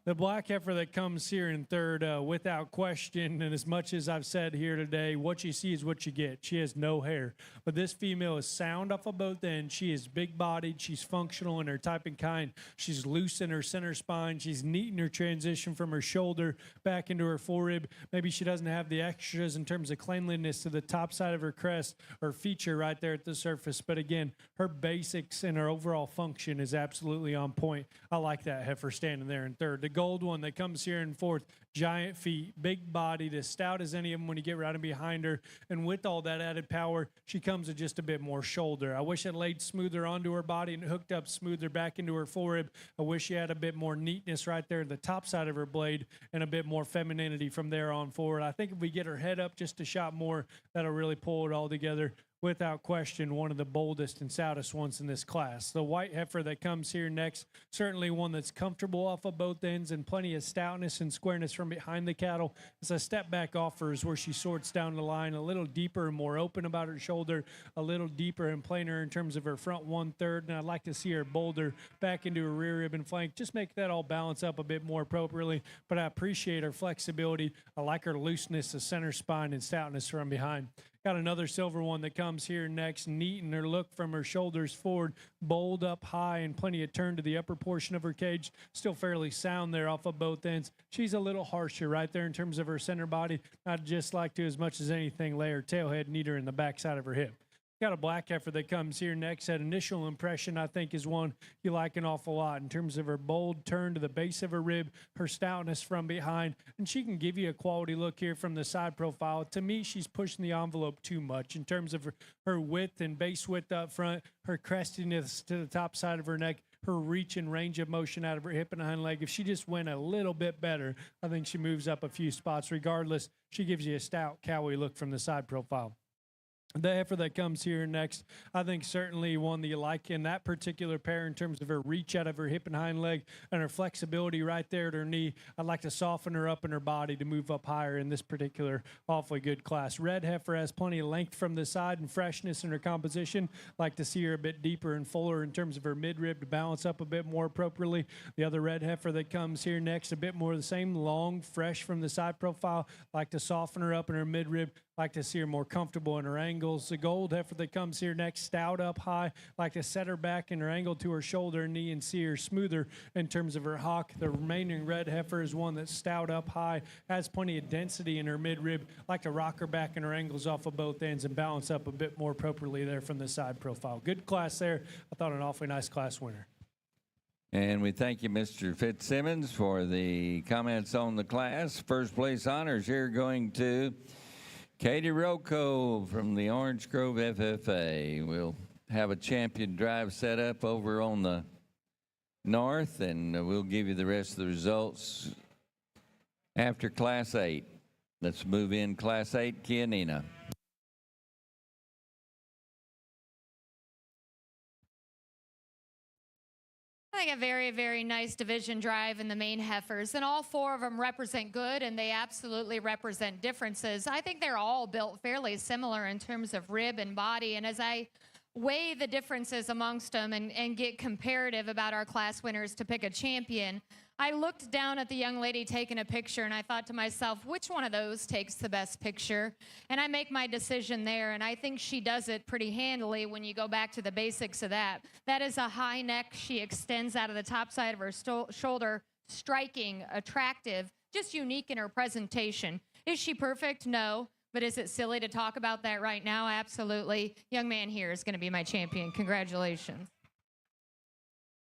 The black heifer that comes here in third, without question, and as much as I've said here today, what you see is what you get. She has no hair. But this female is sound off of both ends. She is big-bodied. She's functional in her type and kind. She's loose in her center spine. She's neat in her transition from her shoulder back into her forerib. Maybe she doesn't have the extras in terms of cleanliness to the top side of her crest or feature right there at the surface. But again, her basics and her overall function is absolutely on point. I like that heifer standing there in third. The gold one that comes here in fourth, giant feet, big bodied, as stout as any of them when you get right in behind her. And with all that added power, she comes with just a bit more shoulder. I wish it laid smoother onto her body and hooked up smoother back into her forerib. I wish she had a bit more neatness right there at the top side of her blade and a bit more femininity from there on forward. I think if we get her head up just a shot more, that'll really pull it all together. Without question, one of the boldest and stoutest ones in this class. The white heifer that comes here next, certainly one that's comfortable off of both ends and plenty of stoutness and squareness from behind the cattle. As a step back offers where she sorts down the line a little deeper and more open about her shoulder, a little deeper and plainer in terms of her front 1/3, and I'd like to see her bolder back into her rear rib and flank. Just make that all balance up a bit more appropriately, but I appreciate her flexibility. I like her looseness, the center spine, and stoutness from behind. Got another silver one that comes here next, neat in her look from her shoulders forward, bold up high and plenty of turn to the upper portion of her cage. Still fairly sound there off of both ends. She's a little harsher right there in terms of her center body. I'd just like to, as much as anything, lay her tail head neater in the backside of her hip. Got a black heifer that comes here next. That initial impression, I think, is one you like an awful lot in terms of her bold turn to the base of her rib, her stoutness from behind, and she can give you a quality look here from the side profile. To me, she's pushing the envelope too much in terms of her width and base width up front, her crestiness to the top side of her neck, her reach and range of motion out of her hip and hind leg. If she just went a little bit better, I think she moves up a few spots. Regardless, she gives you a stout, cowy look from the side profile. The heifer that comes here next, I think certainly one that you like in that particular pair in terms of her reach out of her hip and hind leg and her flexibility right there at her knee. I'd like to soften her up in her body to move up higher in this particular awfully good class. Red heifer has plenty of length from the side and freshness in her composition. Like to see her a bit deeper and fuller in terms of her midrib to balance up a bit more appropriately. The other red heifer that comes here next, a bit more of the same, long, fresh from the side profile. Like to soften her up in her midrib. Like to see her more comfortable in her angles. The gold heifer that comes here next, stout up high. Like to set her back in her angle to her shoulder and knee and see her smoother in terms of her hock. The remaining red heifer is one that's stout up high, has plenty of density in her midrib. Like to rock her back in her angles off of both ends and balance up a bit more appropriately there from the side profile. Good class there. I thought an awfully nice class winner. And we thank you, Mr. Fitzsimmons, for the comments on the class. First place honors here going to Katie Rocco from the Orange Grove FFA. We'll have a champion drive set up over on the north, and we'll give you the rest of the results after Class 8. Let's move in Class 8, Kianina. I think a very, very nice division drive in the main heifers, and all four of them represent good, and they absolutely represent differences. I think they're all built fairly similar in terms of rib and body, and as I weigh the differences amongst them and get comparative about our class winners to pick a champion, I looked down at the young lady taking a picture, and I thought to myself, which one of those takes the best picture? And I make my decision there, and I think she does it pretty handily when you go back to the basics of that. That is a high neck. She extends out of the top side of her shoulder, striking, attractive, just unique in her presentation. Is she perfect? No. But is it silly to talk about that right now? Absolutely. Young man here is going to be my champion. Congratulations.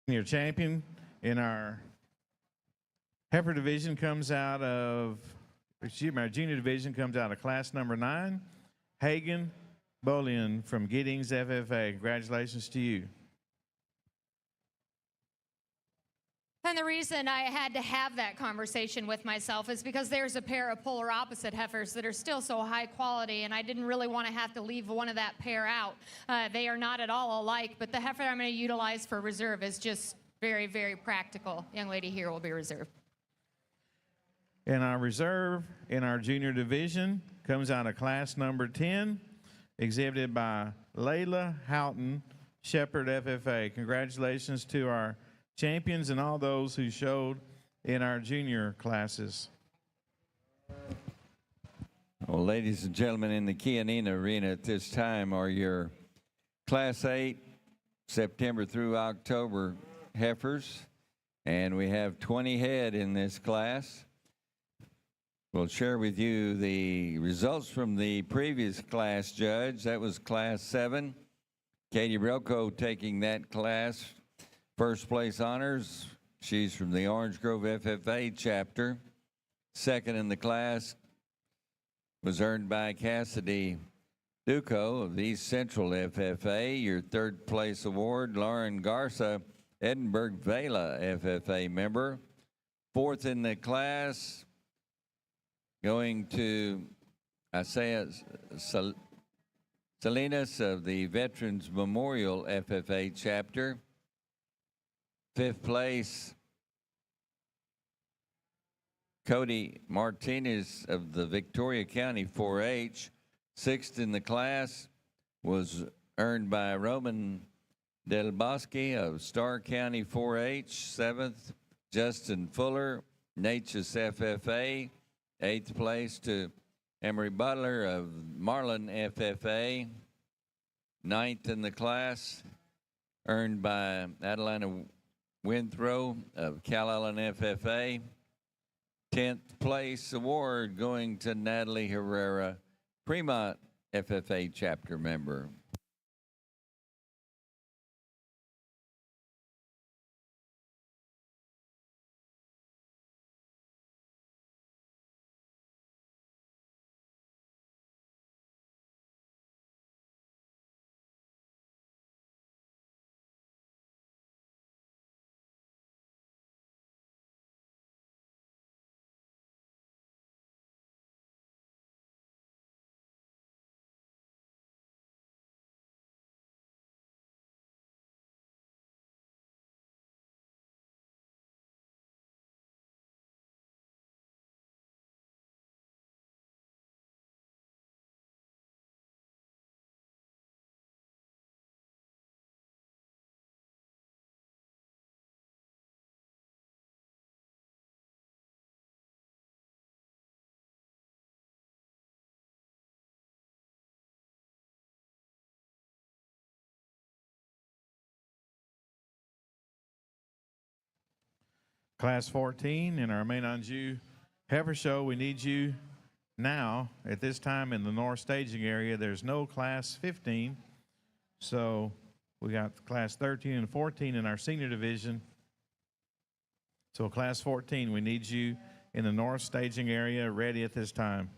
Your champion in our heifer division comes out of, our junior division comes out of class number 9, Hagen Bolian from Giddings FFA. Congratulations to you. And the reason I had to have that conversation with myself is because there's a pair of polar opposite heifers that are still so high quality, and I didn't really want to have to leave one of that pair out. They are not at all alike, but the heifer I'm going to utilize for reserve is just very, very practical. Young lady here will be reserved. In our reserve, in our junior division, comes out of class number 10, exhibited by Layla Houghton, Shepherd FFA. Congratulations to our champions and all those who showed in our junior classes. Well, ladies and gentlemen, in the Kianina Arena at this time are your Class 8, September through October heifers, and we have 20 head in this class. We'll share with you the results from the previous class judge. That was Class 7. Katie Rocco taking that class. First place honors. She's from the Orange Grove FFA chapter. Second in the class was earned by Cassidy Duco of the East Central FFA. Your third place award, Lauren Garza, Edinburgh Vela FFA member. Fourth in the class, going to Isaiah Salinas of the Veterans Memorial FFA chapter. Fifth place, Cody Martinez of the Victoria County 4-H. Sixth in the class was earned by Roman Del Bosque of Starr County 4-H. Seventh, Justin Fuller, Natchez FFA. Eighth place to Emery Butler of Marlin FFA. Ninth in the class, earned by Adelina Withrow of Calallen FFA. 10th place award going to Natalie Herrera, Fremont FFA chapter member. Class 14 in our Main on Jew Heifer Show, we need you now at this time in the north staging area. There's no class 15, so we got class 13 and 14 in our senior division. So class 14, we need you in the north staging area ready at this time.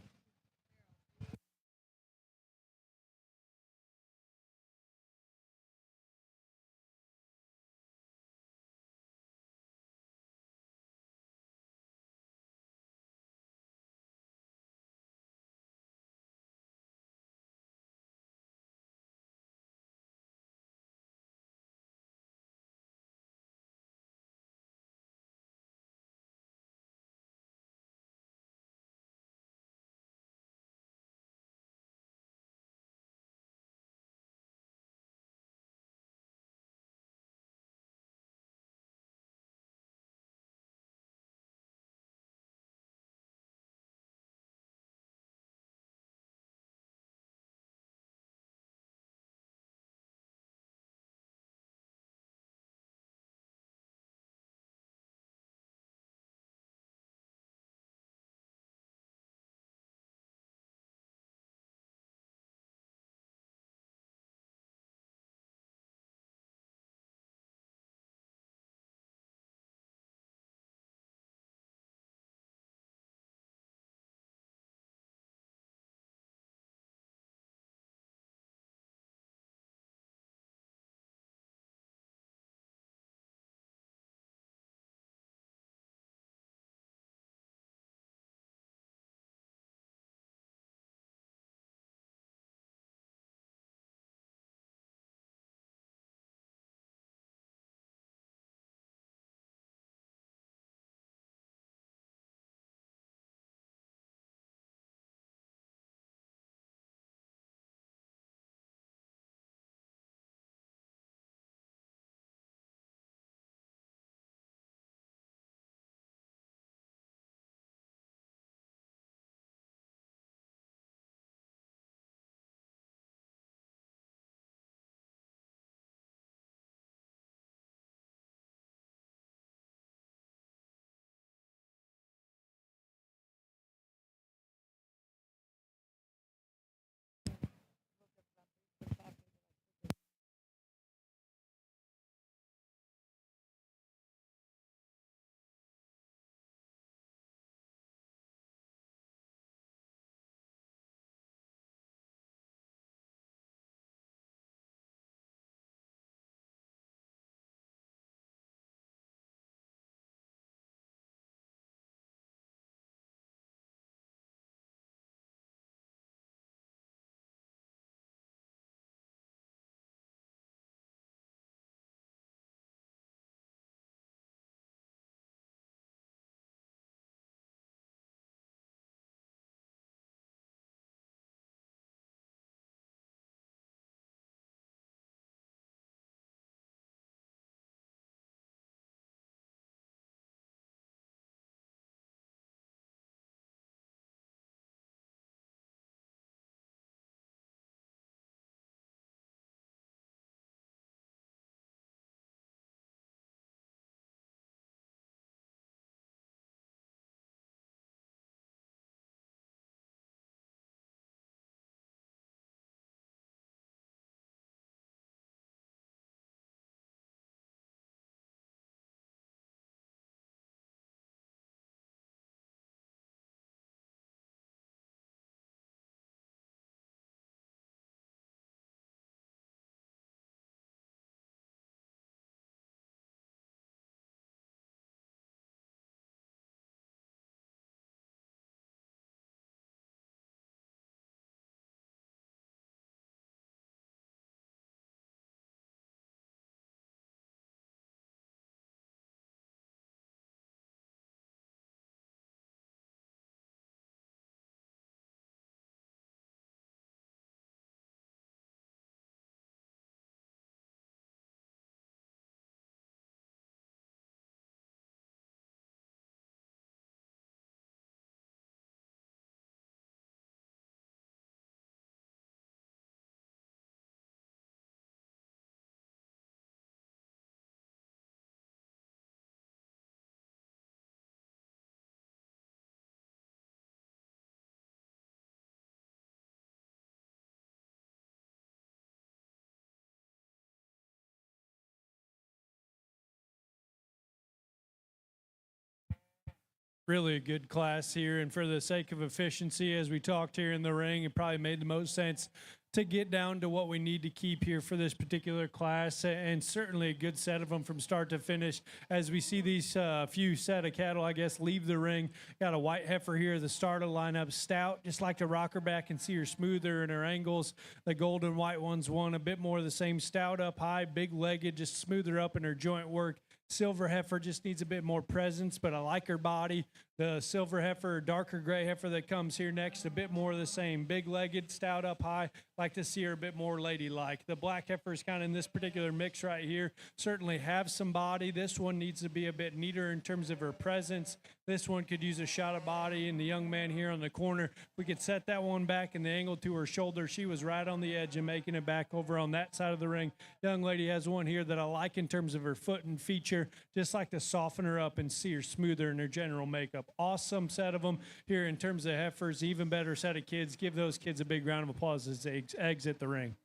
Really a good class here, and for the sake of efficiency, as we talked here in the ring, it probably made the most sense to get down to what we need to keep here for this particular class, and certainly a good set of them from start to finish. As we see these few set of cattle, I guess, leave the ring, got a white heifer here at the start of the lineup, stout, just like to rock her back and see her smoother in her angles. The golden white one's one a bit more of the same, stout up high, big legged, just smoother up in her joint work. Silver heifer just needs a bit more presence, but I like her body. The silver heifer, darker gray heifer that comes here next, a bit more of the same. Big-legged, stout up high. Like to see her a bit more ladylike. The black heifer is kind of in this particular mix right here. Certainly have some body. This one needs to be a bit neater in terms of her presence. This one could use a shot of body. And the young man here on the corner, we could set that one back in the angle to her shoulder. She was right on the edge and making it back over on that side of the ring. Young lady has one here that I like in terms of her foot and feature. Just like to soften her up and see her smoother in her general makeup. Awesome set of them here in terms of heifers. Even better set of kids. Give those kids a big round of applause as they exit the ring.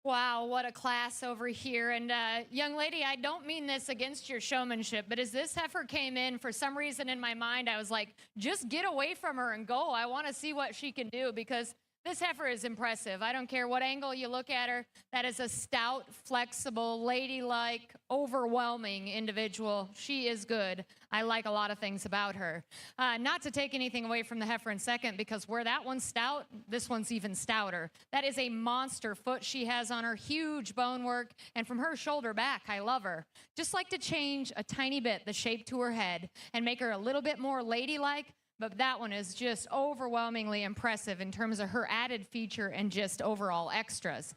Wow, what a class over here. And young lady, I don't mean this against your showmanship, but as this heifer came in, for some reason in my mind, I was like, just get away from her and go. I want to see what she can do, because this heifer is impressive. I don't care what angle you look at her. That is a stout, flexible, ladylike, overwhelming individual. She is good. I like a lot of things about her. Not to take anything away from the heifer in second, because where that one's stout, this one's even stouter. That is a monster foot she has on her, huge bone work, and from her shoulder back, I love her. Just like to change a tiny bit the shape to her head and make her a little bit more ladylike. But that one is just overwhelmingly impressive in terms of her added feature and just overall extras.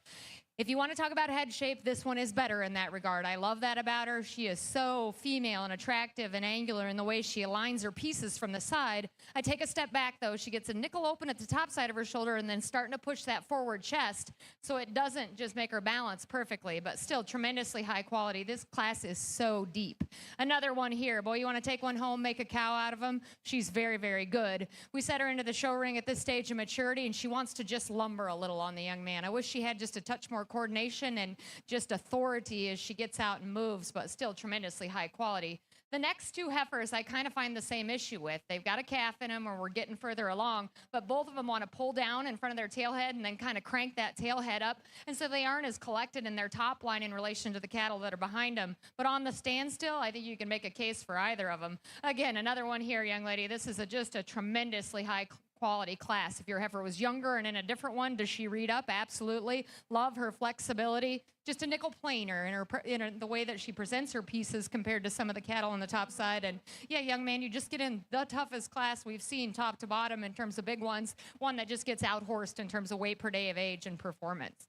If you want to talk about head shape, this one is better in that regard. I love that about her. She is so female and attractive and angular in the way she aligns her pieces from the side. I take a step back, though. She gets a nickel open at the top side of her shoulder and then starting to push that forward chest, so it doesn't just make her balance perfectly, but still tremendously high quality. This class is so deep. Another one here. Boy, you want to take one home, make a cow out of them? She's very, very good. We set her into the show ring at this stage of maturity, and she wants to just lumber a little on the young man. I wish she had just a touch more coordination and just authority as she gets out and moves, but still tremendously high quality. The next two heifers, I kind of find the same issue with. They've got a calf in them, or we're getting further along, but both of them want to pull down in front of their tailhead and then kind of crank that tailhead up, and so they aren't as collected in their top line in relation to the cattle that are behind them. But on the standstill, I think you can make a case for either of them. Again, another one here, young lady. This is just a tremendously high quality class. If your heifer was younger and in a different one, does she read up? Absolutely. Love her flexibility. Just a nickel planer in the way that she presents her pieces compared to some of the cattle on the top side. And yeah, young man, you just get in the toughest class we've seen top to bottom in terms of big ones. One that just gets outhorsed in terms of weight per day of age and performance.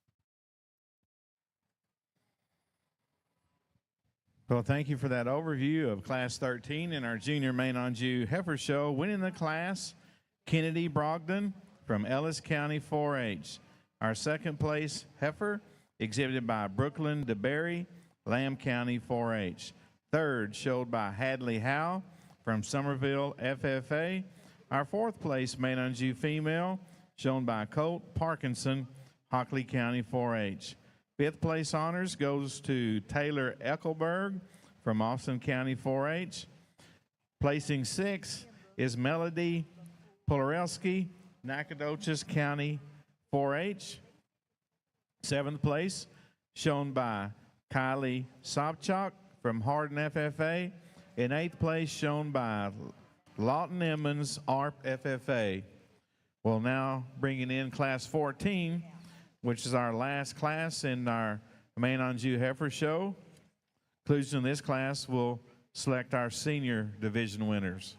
Well, thank you for that overview of Class 13 in our Junior Main on Jew Heifer Show. Winning the class, Kennedy Brogdon from Ellis County 4-H. Our second place heifer, exhibited by Brooklyn DeBerry, Lamb County 4-H. Third, showed by Hadley Howe from Somerville FFA. Our fourth place main on Jew female, shown by Colt Parkinson, Hockley County 4-H. Fifth place honors goes to Taylor Eckelberg from Austin County 4-H. Placing sixth is Melody Polarelski, Nacogdoches County 4-H. Seventh place, shown by Kylie Sobchak from Hardin FFA. In eighth place, shown by Lawton Emmons, ARP FFA. Well, now bringing in Class 14, which is our last class in our Main on Jew Heifer Show. Conclusion of this class will select our senior division winners.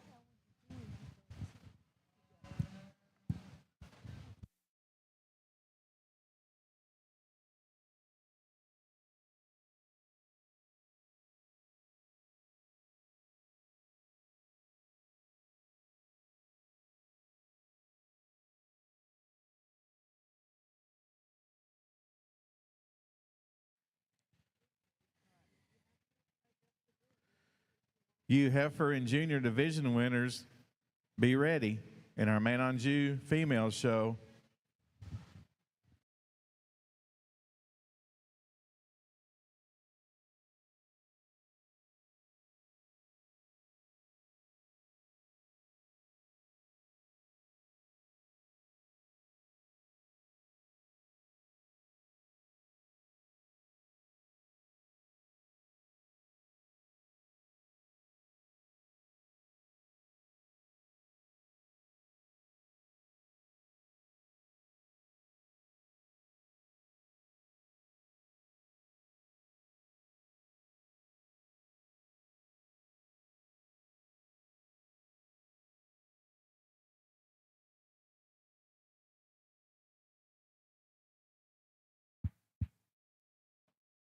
You heifer and junior division winners, be ready in our Man on Jew female show.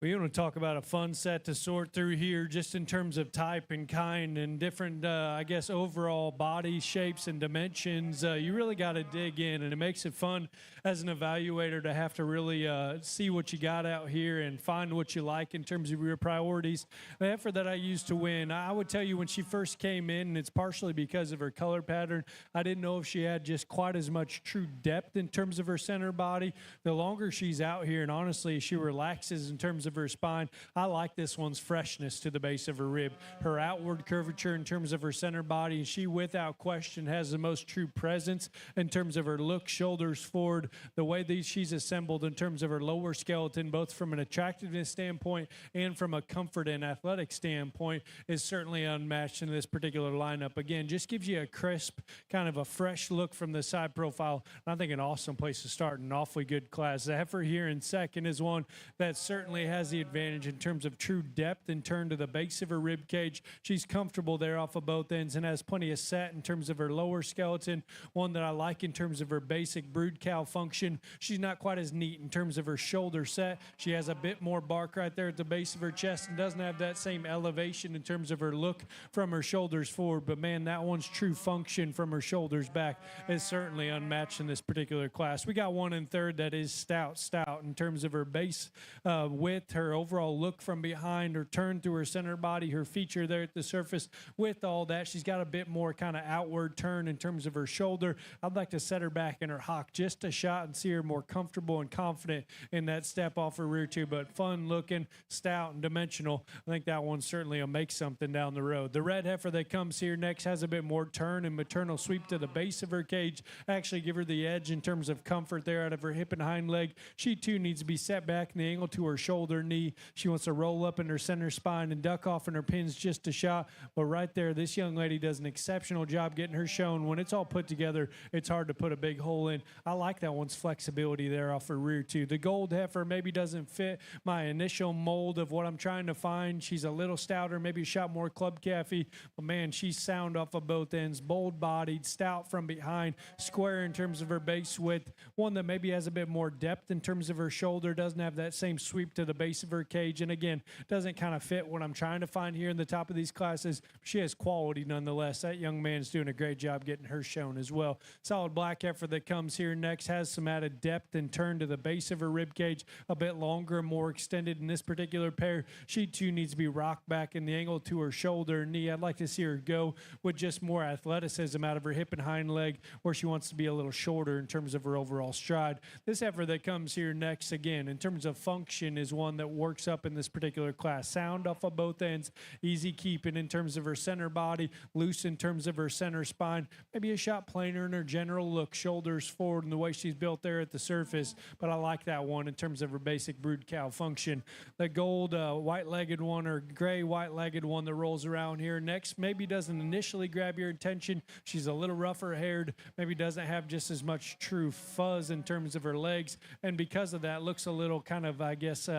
We want to talk about a fun set to sort through here, just in terms of type and kind and different, I guess, overall body shapes and dimensions. You really got to dig in, and it makes it fun as an evaluator to have to really see what you got out here and find what you like in terms of your priorities. The effort that I used to win, I would tell you when she first came in, and it's partially because of her color pattern, I didn't know if she had just quite as much true depth in terms of her center body. The longer she's out here, and honestly, she relaxes in terms of her spine. I like this one's freshness to the base of her rib. Her outward curvature in terms of her center body, and she without question has the most true presence in terms of her look, shoulders forward, the way that she's assembled in terms of her lower skeleton, both from an attractiveness standpoint and from a comfort and athletic standpoint, is certainly unmatched in this particular lineup. Again, just gives you a crisp, kind of a fresh look from the side profile. And I think an awesome place to start, an awfully good class. The heifer here in second is one that certainly has the advantage in terms of true depth and turn to the base of her rib cage. She's comfortable there off of both ends and has plenty of set in terms of her lower skeleton. One that I like in terms of her basic brood cow function. She's not quite as neat in terms of her shoulder set. She has a bit more bark right there at the base of her chest and doesn't have that same elevation in terms of her look from her shoulders forward. But man, that one's true function from her shoulders back is certainly unmatched in this particular class. We got one in third that is stout in terms of her base width, her overall look from behind, her turn through her center body, her feature there at the surface. With all that, she's got a bit more kind of outward turn in terms of her shoulder. I'd like to set her back in her hock just a shot and see her more comfortable and confident in that step off her rear tube, but fun looking, stout and dimensional. I think that one certainly will make something down the road. The red heifer that comes here next has a bit more turn and maternal sweep to the base of her cage. Actually give her the edge in terms of comfort there out of her hip and hind leg. She too needs to be set back in the angle to her shoulder knee. She wants to roll up in her center spine and duck off in her pins just a shot. But right there, this young lady does an exceptional job getting her shown. When it's all put together, it's hard to put a big hole in. I like that one's flexibility there off her rear too. The gold heifer maybe doesn't fit my initial mold of what I'm trying to find. She's a little stouter, maybe a shot more club calfy, but man, she's sound off of both ends, bold bodied, stout from behind, square in terms of her base width. One that maybe has a bit more depth in terms of her shoulder, doesn't have that same sweep to the base of her cage. And again, doesn't kind of fit what I'm trying to find here in the top of these classes. She has quality nonetheless. That young man's doing a great job getting her shown as well. Solid black heifer that comes here next has some added depth and turn to the base of her rib cage, a bit longer and more extended in this particular pair. She too needs to be rocked back in the angle to her shoulder and knee. I'd like to see her go with just more athleticism out of her hip and hind leg, where she wants to be a little shorter in terms of her overall stride. This heifer that comes here next, again, in terms of function, is one that works up in this particular class. Sound off of both ends, easy keeping in terms of her center body, loose in terms of her center spine, maybe a shot plainer in her general look, shoulders forward and the way she's built there at the surface. But I like that one in terms of her basic brood cow function. The gold white-legged one, or gray white-legged one that rolls around here next maybe doesn't initially grab your attention. She's a little rougher haired, maybe doesn't have just as much true fuzz in terms of her legs, and because of that looks a little kind of, I guess,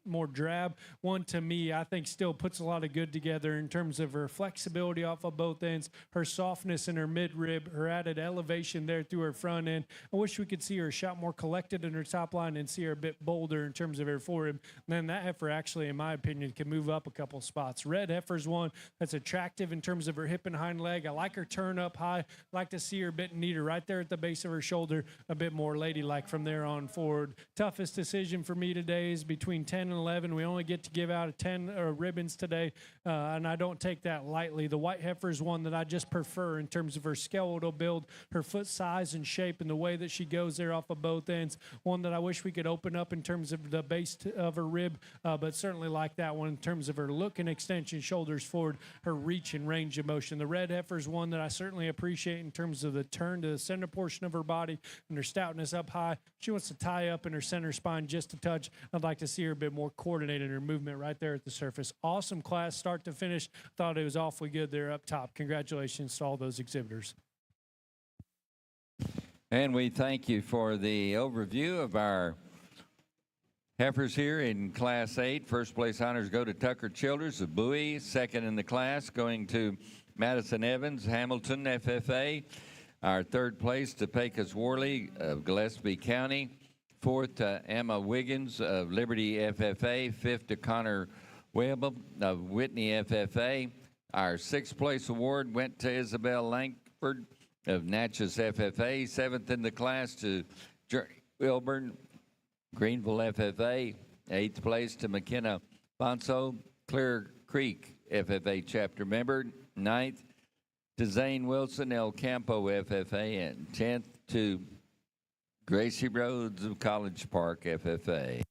more drab. One to me, I think still puts a lot of good together in terms of her flexibility off of both ends, her softness in her mid-rib, her added elevation there through her front end. I wish we could see her a shot more collected in her top line and see her a bit bolder in terms of her forerib. And then that heifer actually, in my opinion, can move up a couple spots. Red heifer's one that's attractive in terms of her hip and hind leg. I like her turn up high. I like to see her a bit neater right there at the base of her shoulder, a bit more ladylike from there on forward. Toughest decision for me today is between 10, and 11. We only get to give out 10 ribbons today, and I don't take that lightly. The white heifer is one that I just prefer in terms of her skeletal build, her foot size and shape, and the way that she goes there off of both ends. One that I wish we could open up in terms of the base of her rib, but certainly like that one in terms of her look and extension, shoulders forward, her reach and range of motion. The red heifer is one that I certainly appreciate in terms of the turn to the center portion of her body and her stoutness up high. She wants to tie up in her center spine just a touch. I'd like to see her a bit more coordinated in her movement right there at the surface. Awesome class, start to finish. Thought it was awfully good there up top. Congratulations to all those exhibitors. And we thank you for the overview of our heifers here in Class 8. First place honors go to Tucker Childers of Bowie. Second in the class going to Madison Evans, Hamilton, FFA. Our third place to Pecos Worley of Gillespie County. Fourth to Emma Wiggins of Liberty, FFA. Fifth to Connor Webb of Whitney, FFA. Our sixth place award went to Isabel Langford of Natchez, FFA. Seventh in the class to Journey Wilburn, Greenville, FFA. Eighth place to McKenna Bonso, Clear Creek, FFA chapter member. Ninth to Zane Wilson, El Campo, FFA. And 10th to Gracie Rhodes of College Park, FFA.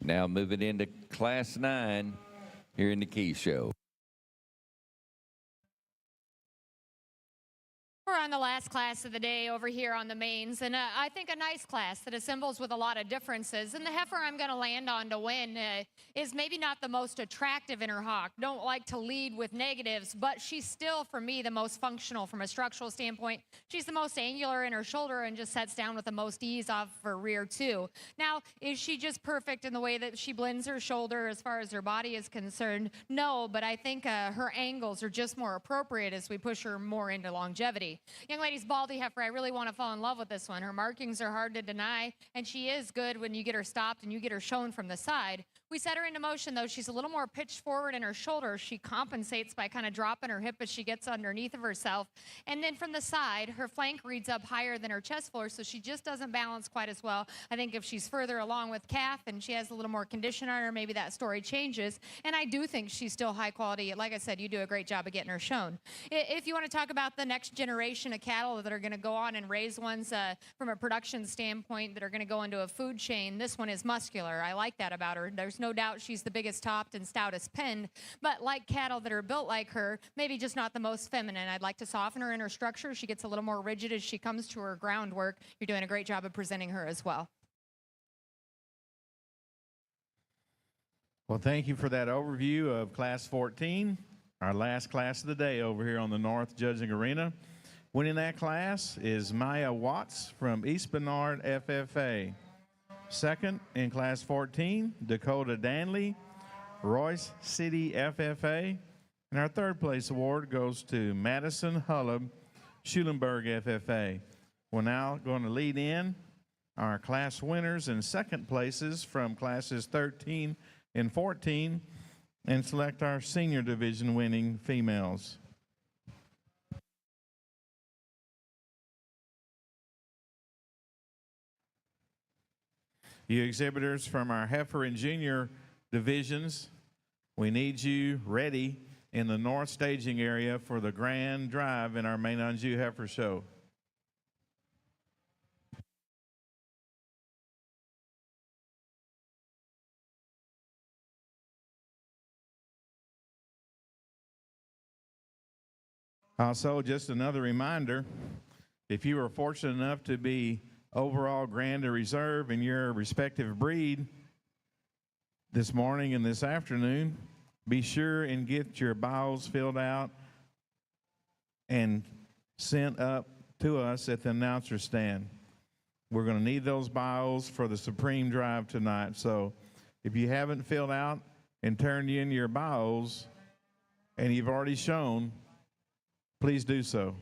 Now moving into Class 9 here in the Key Show. We're on the last class of the day over here on the mains, and I think a nice class that assembles with a lot of differences. And the heifer I'm going to land on to win is maybe not the most attractive in her hock. Don't like to lead with negatives, but she's still, for me, the most functional from a structural standpoint. She's the most angular in her shoulder and just sets down with the most ease off of her rear, too. Now, is she just perfect in the way that she blends her shoulder as far as her body is concerned? No, but I think her angles are just more appropriate as we push her more into longevity. Young ladies, Baldy heifer, I really want to fall in love with this one. Her markings are hard to deny, and she is good when you get her stopped and you get her shown from the side. We set her into motion, though. She's a little more pitched forward in her shoulders. She compensates by kind of dropping her hip as she gets underneath of herself. And then from the side, her flank reads up higher than her chest floor, so she just doesn't balance quite as well. I think if she's further along with calf and she has a little more condition on her, maybe that story changes. And I do think she's still high quality. Like I said, you do a great job of getting her shown. If you want to talk about the next generation of cattle that are going to go on and raise ones from a production standpoint that are going to go into a food chain, this one is muscular. I like that about her. There's no doubt she's the biggest topped and stoutest penned, but like cattle that are built like her, maybe just not the most feminine. I'd like to soften her in her structure. She gets a little more rigid as she comes to her groundwork. You're doing a great job of presenting her as well. Well, thank you for that overview of Class 14, our last class of the day over here on the North Judging Arena. Winning that class is Maya Watts from East Bernard, FFA. Second in Class 14, Dakota Danley, Royce City, FFA. And our third place award goes to Madison Hullab, Schulenburg, FFA. We're now going to lead in our class winners and second places from classes 13 and 14 and select our senior division winning females. You exhibitors from our heifer and junior divisions, we need you ready in the north staging area for the grand drive in our Main Anjou Heifer Show. Also, just another reminder, if you were fortunate enough to be overall grand or reserve in your respective breed this morning and this afternoon, be sure and get your bios filled out and sent up to us at the announcer stand. We're going to need those bios for the Supreme Drive tonight. So if you haven't filled out and turned in your bios and you've already shown, please do so.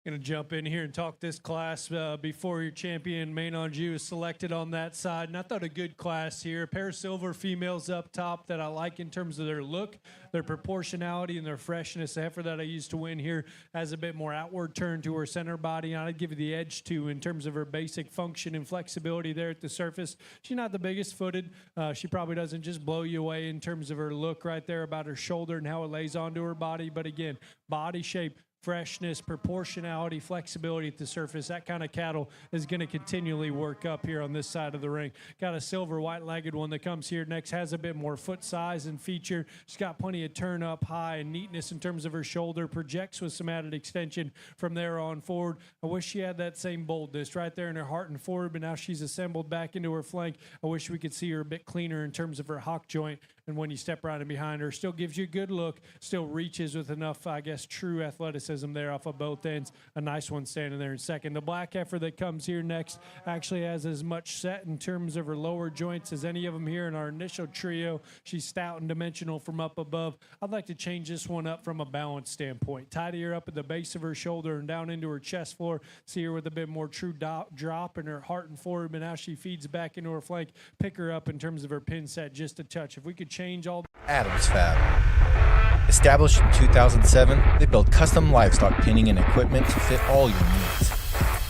Going to jump in here and talk this class before your champion, Main on Jew, is selected on that side. And I thought a good class here. A pair of silver females up top that I like in terms of their look, their proportionality, and their freshness. The heifer that I used to win here has a bit more outward turn to her center body. And I'd give you the edge to in terms of her basic function and flexibility there at the surface. She's not the biggest footed. She probably doesn't just blow you away in terms of her look right there about her shoulder and how it lays onto her body. But again, body shape, freshness, proportionality, flexibility at the surface. That kind of cattle is going to continually work up here on this side of the ring. Got a silver white-legged one that comes here next, has a bit more foot size and feature. She's got plenty of turn up high and neatness in terms of her shoulder, projects with some added extension from there on forward. I wish she had that same boldness right there in her heart and forward, but now she's assembled back into her flank. I wish we could see her a bit cleaner in terms of her hock joint. And when you step right in behind her, still gives you a good look, still reaches with enough, I guess, true athleticism there off of both ends. A nice one standing there in second. The black heifer that comes here next actually has as much set in terms of her lower joints as any of them here in our initial trio. She's stout and dimensional from up above. I'd like to change this one up from a balance standpoint. Tidy her up at the base of her shoulder and down into her chest floor. See her with a bit more true drop in her heart and forward, but now she feeds back into her flank. Pick her up in terms of her pin set just a touch. If we could change all Adams Fab. Established in 2007, they build custom livestock pinning and equipment to fit all your needs.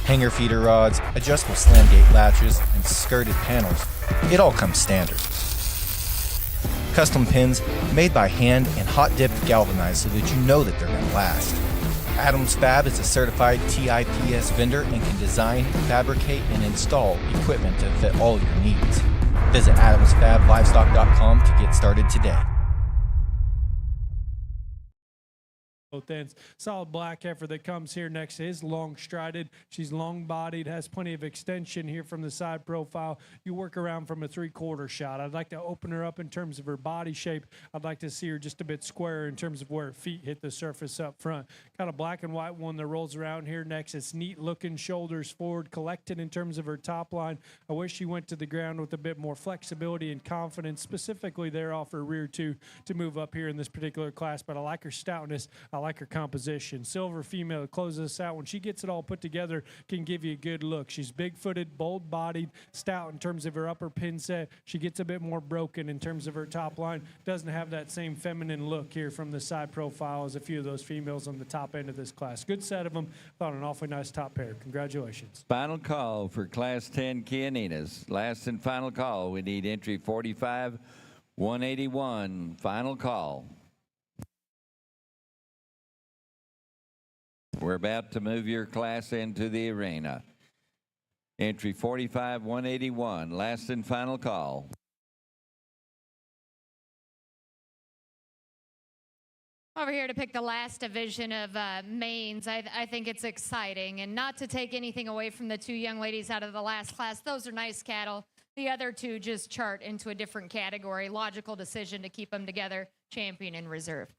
Hanger feeder rods, adjustable slam gate latches, and skirted panels. It all comes standard. Custom pins made by hand and hot dipped galvanized so that you know that they're going to last. Adams Fab is a certified TIPS vendor and can design, fabricate, and install equipment to fit all your needs. Visit adamsfablivestock.com to get started today. both ends. Solid black heifer that comes here next is long strided. She's long bodied, has plenty of extension here from the side profile. You work around from a 3/4 shot. I'd like to open her up in terms of her body shape. I'd like to see her just a bit square in terms of where her feet hit the surface up front. Got a black and white one that rolls around here next. It's neat looking, shoulders forward, collected in terms of her top line. I wish she went to the ground with a bit more flexibility and confidence, specifically there off her rear two to move up here in this particular class. But I like her stoutness. I like her composition. Silver female closes us out. When she gets it all put together, can give you a good look. She's big-footed, bold-bodied, stout in terms of her upper pin set. She gets a bit more broken in terms of her top line. Doesn't have that same feminine look here from the side profile as a few of those females on the top end of this class. Good set of them. Thought an awfully nice top pair. Congratulations. Final call for Class 10 Chianinas. Last and final call. We need entry 45-181. Final call. We're about to move your class into the arena. Entry 45-181. Last and final call. Over here to pick the last division of mains. I think it's exciting. And not to take anything away from the two young ladies out of the last class. Those are nice cattle. The other two just chart into a different category. Logical decision to keep them together. Champion and reserve.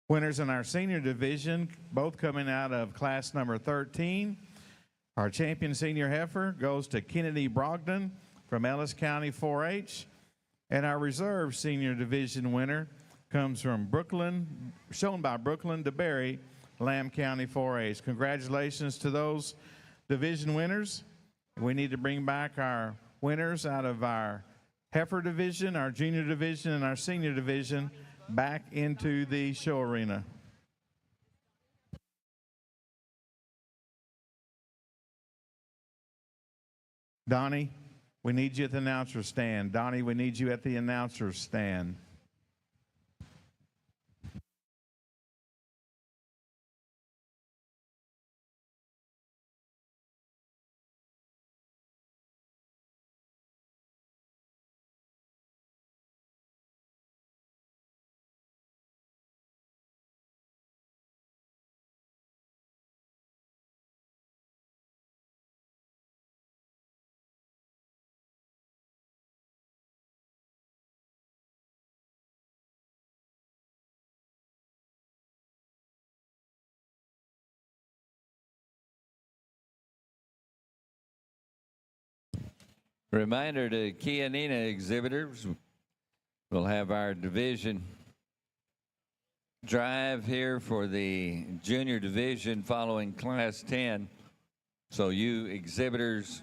Winners in our senior division, both coming out of class number 13. Our champion senior heifer goes to Kennedy Brogdon from Ellis County 4-H. And our reserve senior division winner comes from Brooklyn, shown by Brooklyn DeBerry, Lamb County 4-H. Congratulations to those division winners. We need to bring back our winners out of our heifer division, our junior division, and our senior division back into the show arena. Donnie, we need you at the announcer's stand. Donnie, we need you at the announcer's stand. Reminder to Kianina exhibitors, we'll have our division drive here for the junior division following Class 10. So you exhibitors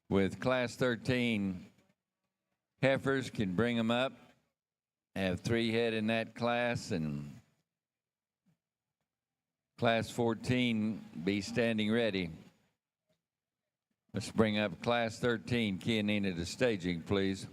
with Class 13 heifers can bring them up. Have 3 head in that class, and Class 14 be standing ready. Let's bring up Class 13, Kianina, to staging, please.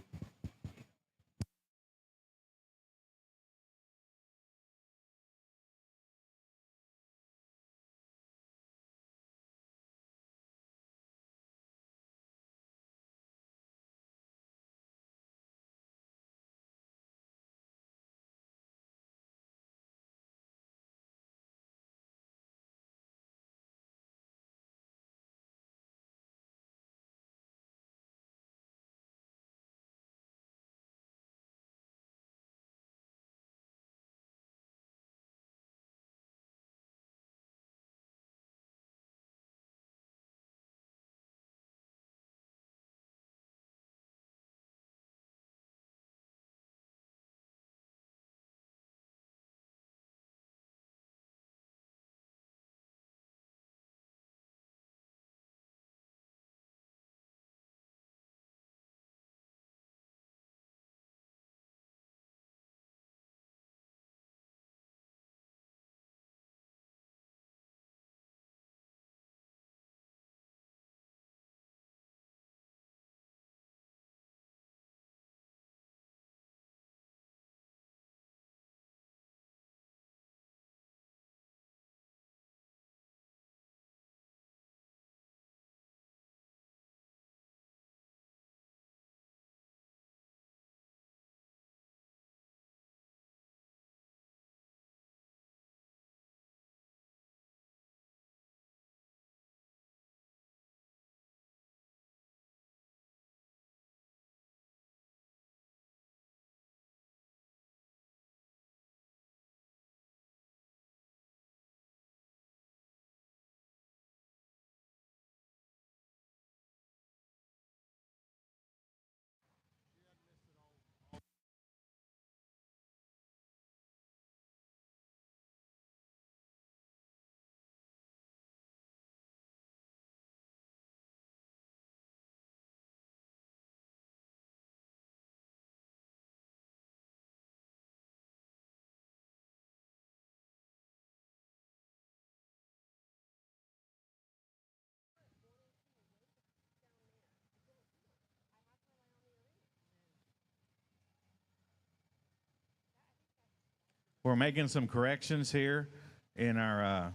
We're making some corrections here in our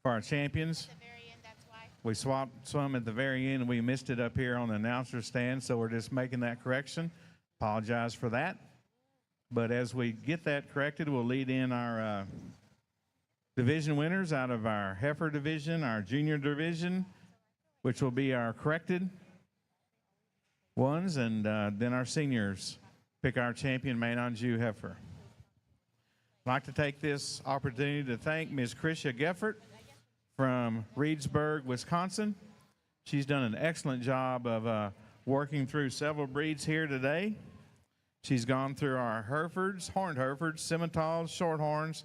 for our champions. We swapped some at the very end. We missed it up here on the announcer stand, so we're just making that correction. Apologize for that. But as we get that corrected, we'll lead in our division winners out of our heifer division, our junior division, which will be our corrected ones, and then our seniors pick our champion main on Jew heifer. I'd like to take this opportunity to thank Ms. Krisha Geffert from Reedsburg, Wisconsin. She's done an excellent job of working through several breeds here today. She's gone through our Herefords, horned Herefords, Simmentals, Shorthorns,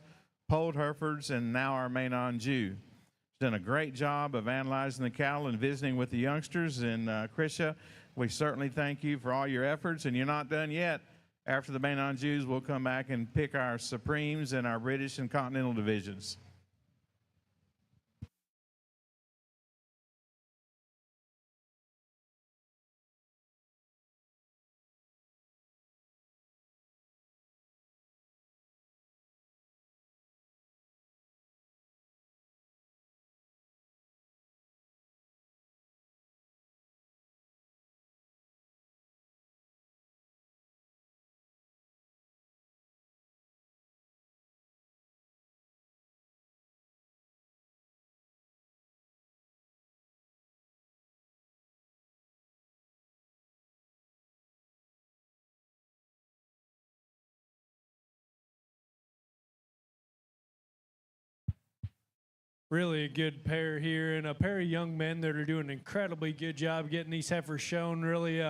Polled Herefords, and now our Mainon Jew. She's done a great job of analyzing the cattle and visiting with the youngsters, and Krisha We certainly thank you for all your efforts, and you're not done yet. After the Main on Jews, we'll come back and pick our Supremes and our British and Continental divisions. Really a good pair here, and a pair of young men that are doing an incredibly good job getting these heifers shown, really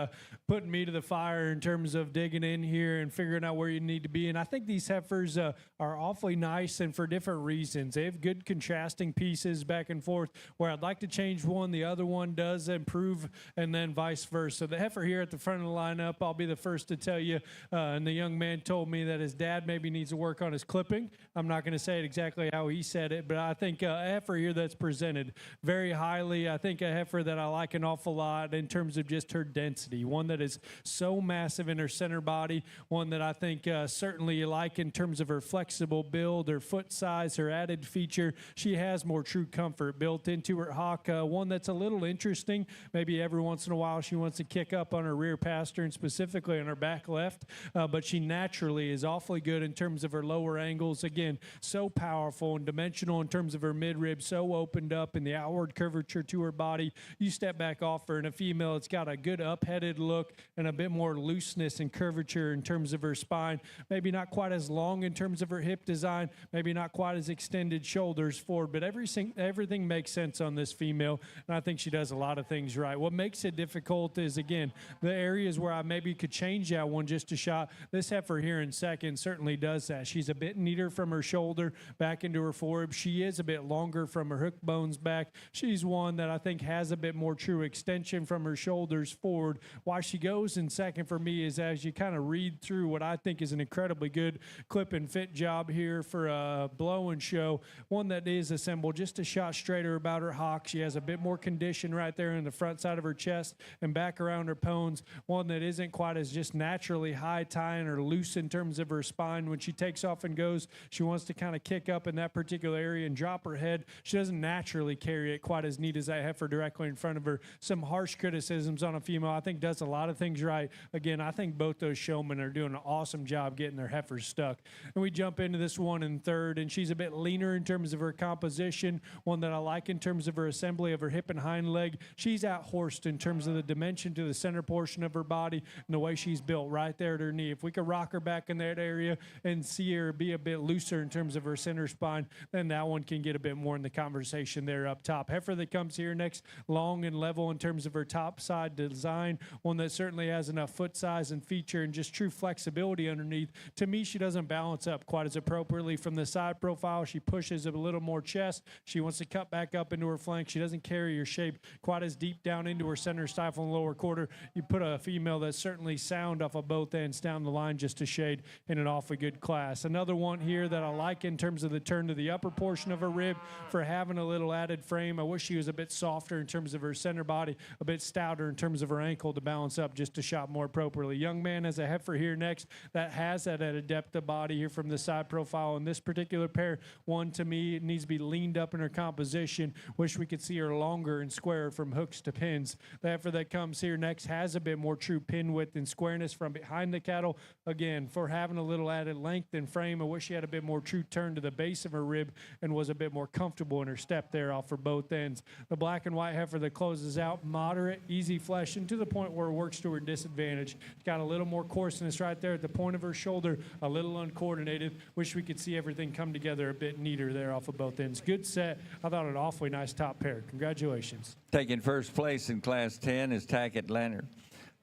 putting me to the fire in terms of digging in here and figuring out where you need to be. And I think these heifers are awfully nice, and for different reasons. They have good contrasting pieces back and forth, where I'd like to change one, the other one does improve, and then vice versa. The heifer here at the front of the lineup, I'll be the first to tell you, and the young man told me that his dad maybe needs to work on his clipping. I'm not going to say it exactly how he said it, but I think a heifer here that's presented very highly. I think a heifer that I like an awful lot in terms of just her density, one that is so massive in her center body, one that I think certainly you like in terms of her flexible build, her foot size, her added feature. She has more true comfort built into her hock, one that's a little interesting. Maybe every once in a while she wants to kick up on her rear pastern, specifically on her back left, but she naturally is awfully good in terms of her lower angles. Again, so powerful and dimensional in terms of her midrib, so opened up in the outward curvature to her body. You step back off her, and a female, it's got a good up-headed look and a bit more looseness and curvature in terms of her spine. Maybe not quite as long in terms of her hip design, maybe not quite as extended shoulders forward, but everything makes sense on this female, and I think she does a lot of things right. What makes it difficult is, again, the areas where I maybe could change that one just a shot. This heifer here in second certainly does that. She's a bit neater from her shoulder back into her forerib. She is a bit longer from her hook bones back. She's one that I think has a bit more true extension from her shoulders forward. Why she goes in second for me is as you kind of read through what I think is an incredibly good clip and fit job here for a blow and show, one that is assembled just a shot straighter about her hock. She has a bit more condition right there in the front side of her chest and back around her pones, one that isn't quite as just naturally high tying or loose in terms of her spine. When she takes off and goes, she wants to kind of kick up in that particular area and drop her head. She doesn't naturally carry it quite as neat as that heifer directly in front of her. Some harsh criticisms on a female. I think does a lot of things right. Again, I think both those showmen are doing an awesome job getting their heifers stuck. And we jump into this one in third, and she's a bit leaner in terms of her composition, one that I like in terms of her assembly of her hip and hind leg. She's out-horsed in terms of the dimension to the center portion of her body and the way she's built right there at her knee. If we could rock her back in that area and see her be a bit looser in terms of her center spine, then that one can get a bit more in the conversation there up top. Heifer that comes here next, long and level in terms of her top side design, one that certainly has enough foot size and feature and just true flexibility underneath. To me, she doesn't balance up quite as appropriately from the side profile. She pushes a little more chest. She wants to cut back up into her flank. She doesn't carry her shape quite as deep down into her center stifle and lower quarter. You put a female that's certainly sound off of both ends down the line just a shade in an awfully good class. Another one here that I like in terms of the turn to the upper portion of her rib for having a little added frame. I wish she was a bit softer in terms of her center body, a bit stouter in terms of her ankle to balance up just a shot more appropriately. Young man has a heifer here next that has that at a depth of body here from the side profile. In this particular pair, one to me, it needs to be leaned up in her composition. Wish we could see her longer and square from hooks to pins. The heifer that comes here next has a bit more true pin width and squareness from behind the cattle. Again, for having a little added length and frame, I wish she had a bit more true turn to the base of her rib and was a bit more comfortable in her step there off for both ends. The black and white heifer that closes out, moderate, easy flesh, and to the point where it works to her disadvantage. Got a little more coarseness right there at the point of her shoulder, a little uncoordinated. Wish we could see everything come together a bit neater there off of both ends. Good set. I thought an awfully nice top pair. Congratulations. Taking first place in Class 10 is Tackett Leonard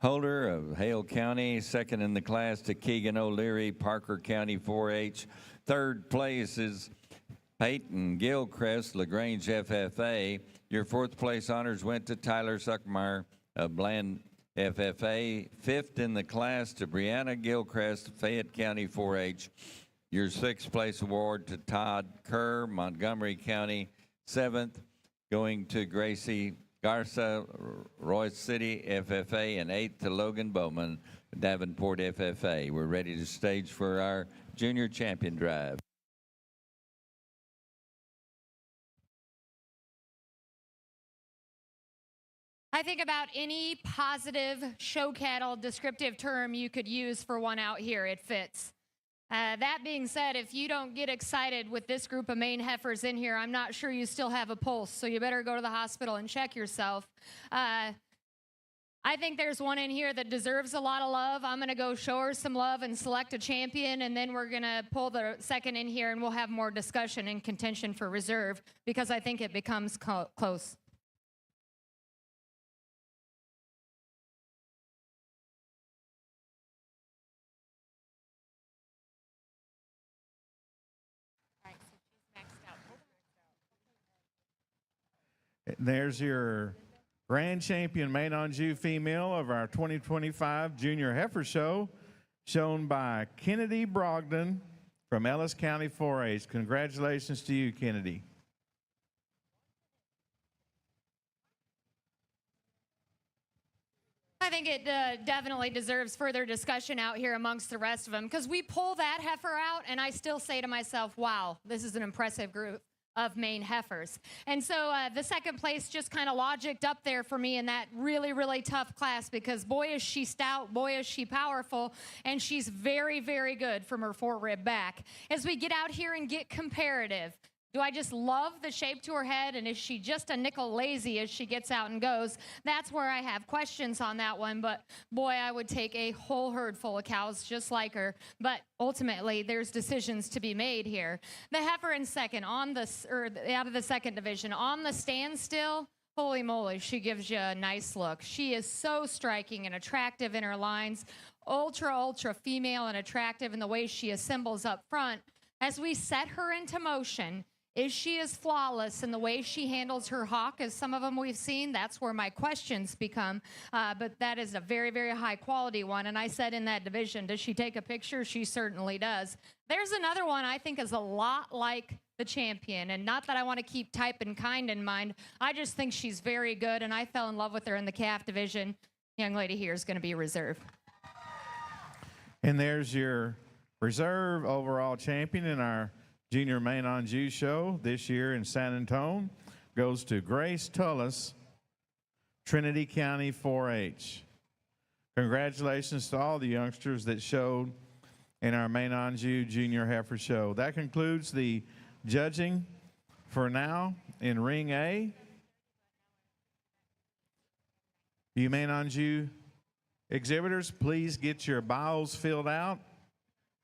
Holder of Hale County. Second in the class to Keegan O'Leary, Parker County 4-H. Third place is Peyton Gilchrist, LaGrange FFA. Your fourth place honors went to Tyler Suckmeyer of Bland FFA. Fifth in the class to Brianna Gilchrist, Fayette County 4-H. Your sixth place award to Todd Kerr, Montgomery County. Seventh going to Gracie Garza, Royce City FFA, and eighth to Logan Bowman, Davenport FFA. We're ready to stage for our junior champion drive. I think about any positive show cattle descriptive term you could use for one out here, it fits. That being said, if you don't get excited with this group of Maine heifers in here, I'm not sure you still have a pulse, so you better go to the hospital and check yourself. I think there's one in here that deserves a lot of love. I'm going to go show her some love and select a champion, and then we're going to pull the second in here, and we'll have more discussion and contention for reserve because I think it becomes close. There's your grand champion Maine Anjou female of our 2025 Junior Heifer Show, shown by Kennedy Brogdon from Ellis County 4-H. Congratulations to you, Kennedy. I think it definitely deserves further discussion out here amongst the rest of them because we pull that heifer out and I still say to myself, wow, this is an impressive group of Maine heifers. And so the second place just kind of logicked up there for me in that really, really tough class because boy is she stout, boy is she powerful, and she's very, very good from her forerib back. As we get out here and get comparative, do I just love the shape to her head, and is she just a nickel lazy as she gets out and goes? That's where I have questions on that one, but boy, I would take a whole herd full of cows just like her, but ultimately, there's decisions to be made here. The heifer in second, out of the second division, on the standstill, holy moly, she gives you a nice look. She is so striking and attractive in her lines, ultra, ultra female and attractive in the way she assembles up front. As we set her into motion, is she as flawless in the way she handles her hawk as some of them we've seen? That's where my questions become. But that is a very, very high quality one. And I said in that division, does she take a picture? She certainly does. There's another one I think is a lot like the champion. And not that I want to keep type and kind in mind. I just think she's very good. And I fell in love with her in the calf division. Young lady here is going to be reserve. And there's your reserve overall champion in our Junior Maine Anjou show this year in San Antonio. Goes to Grace Tullis, Trinity County 4-H. Congratulations to all the youngsters that showed in our Maine Anjou Junior Heifer Show. That concludes the judging for now in Ring A. You Maine Anjou exhibitors, please get your bios filled out.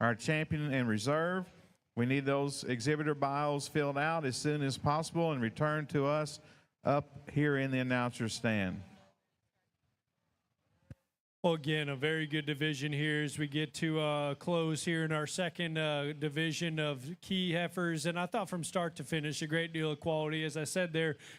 Our champion and reserve, we need those exhibitor bios filled out as soon as possible and returned to us up here in the announcer stand. Well, again, a very good division here as we get to close here in our second division of key heifers. And I thought from start to finish, a great deal of quality. As I said there,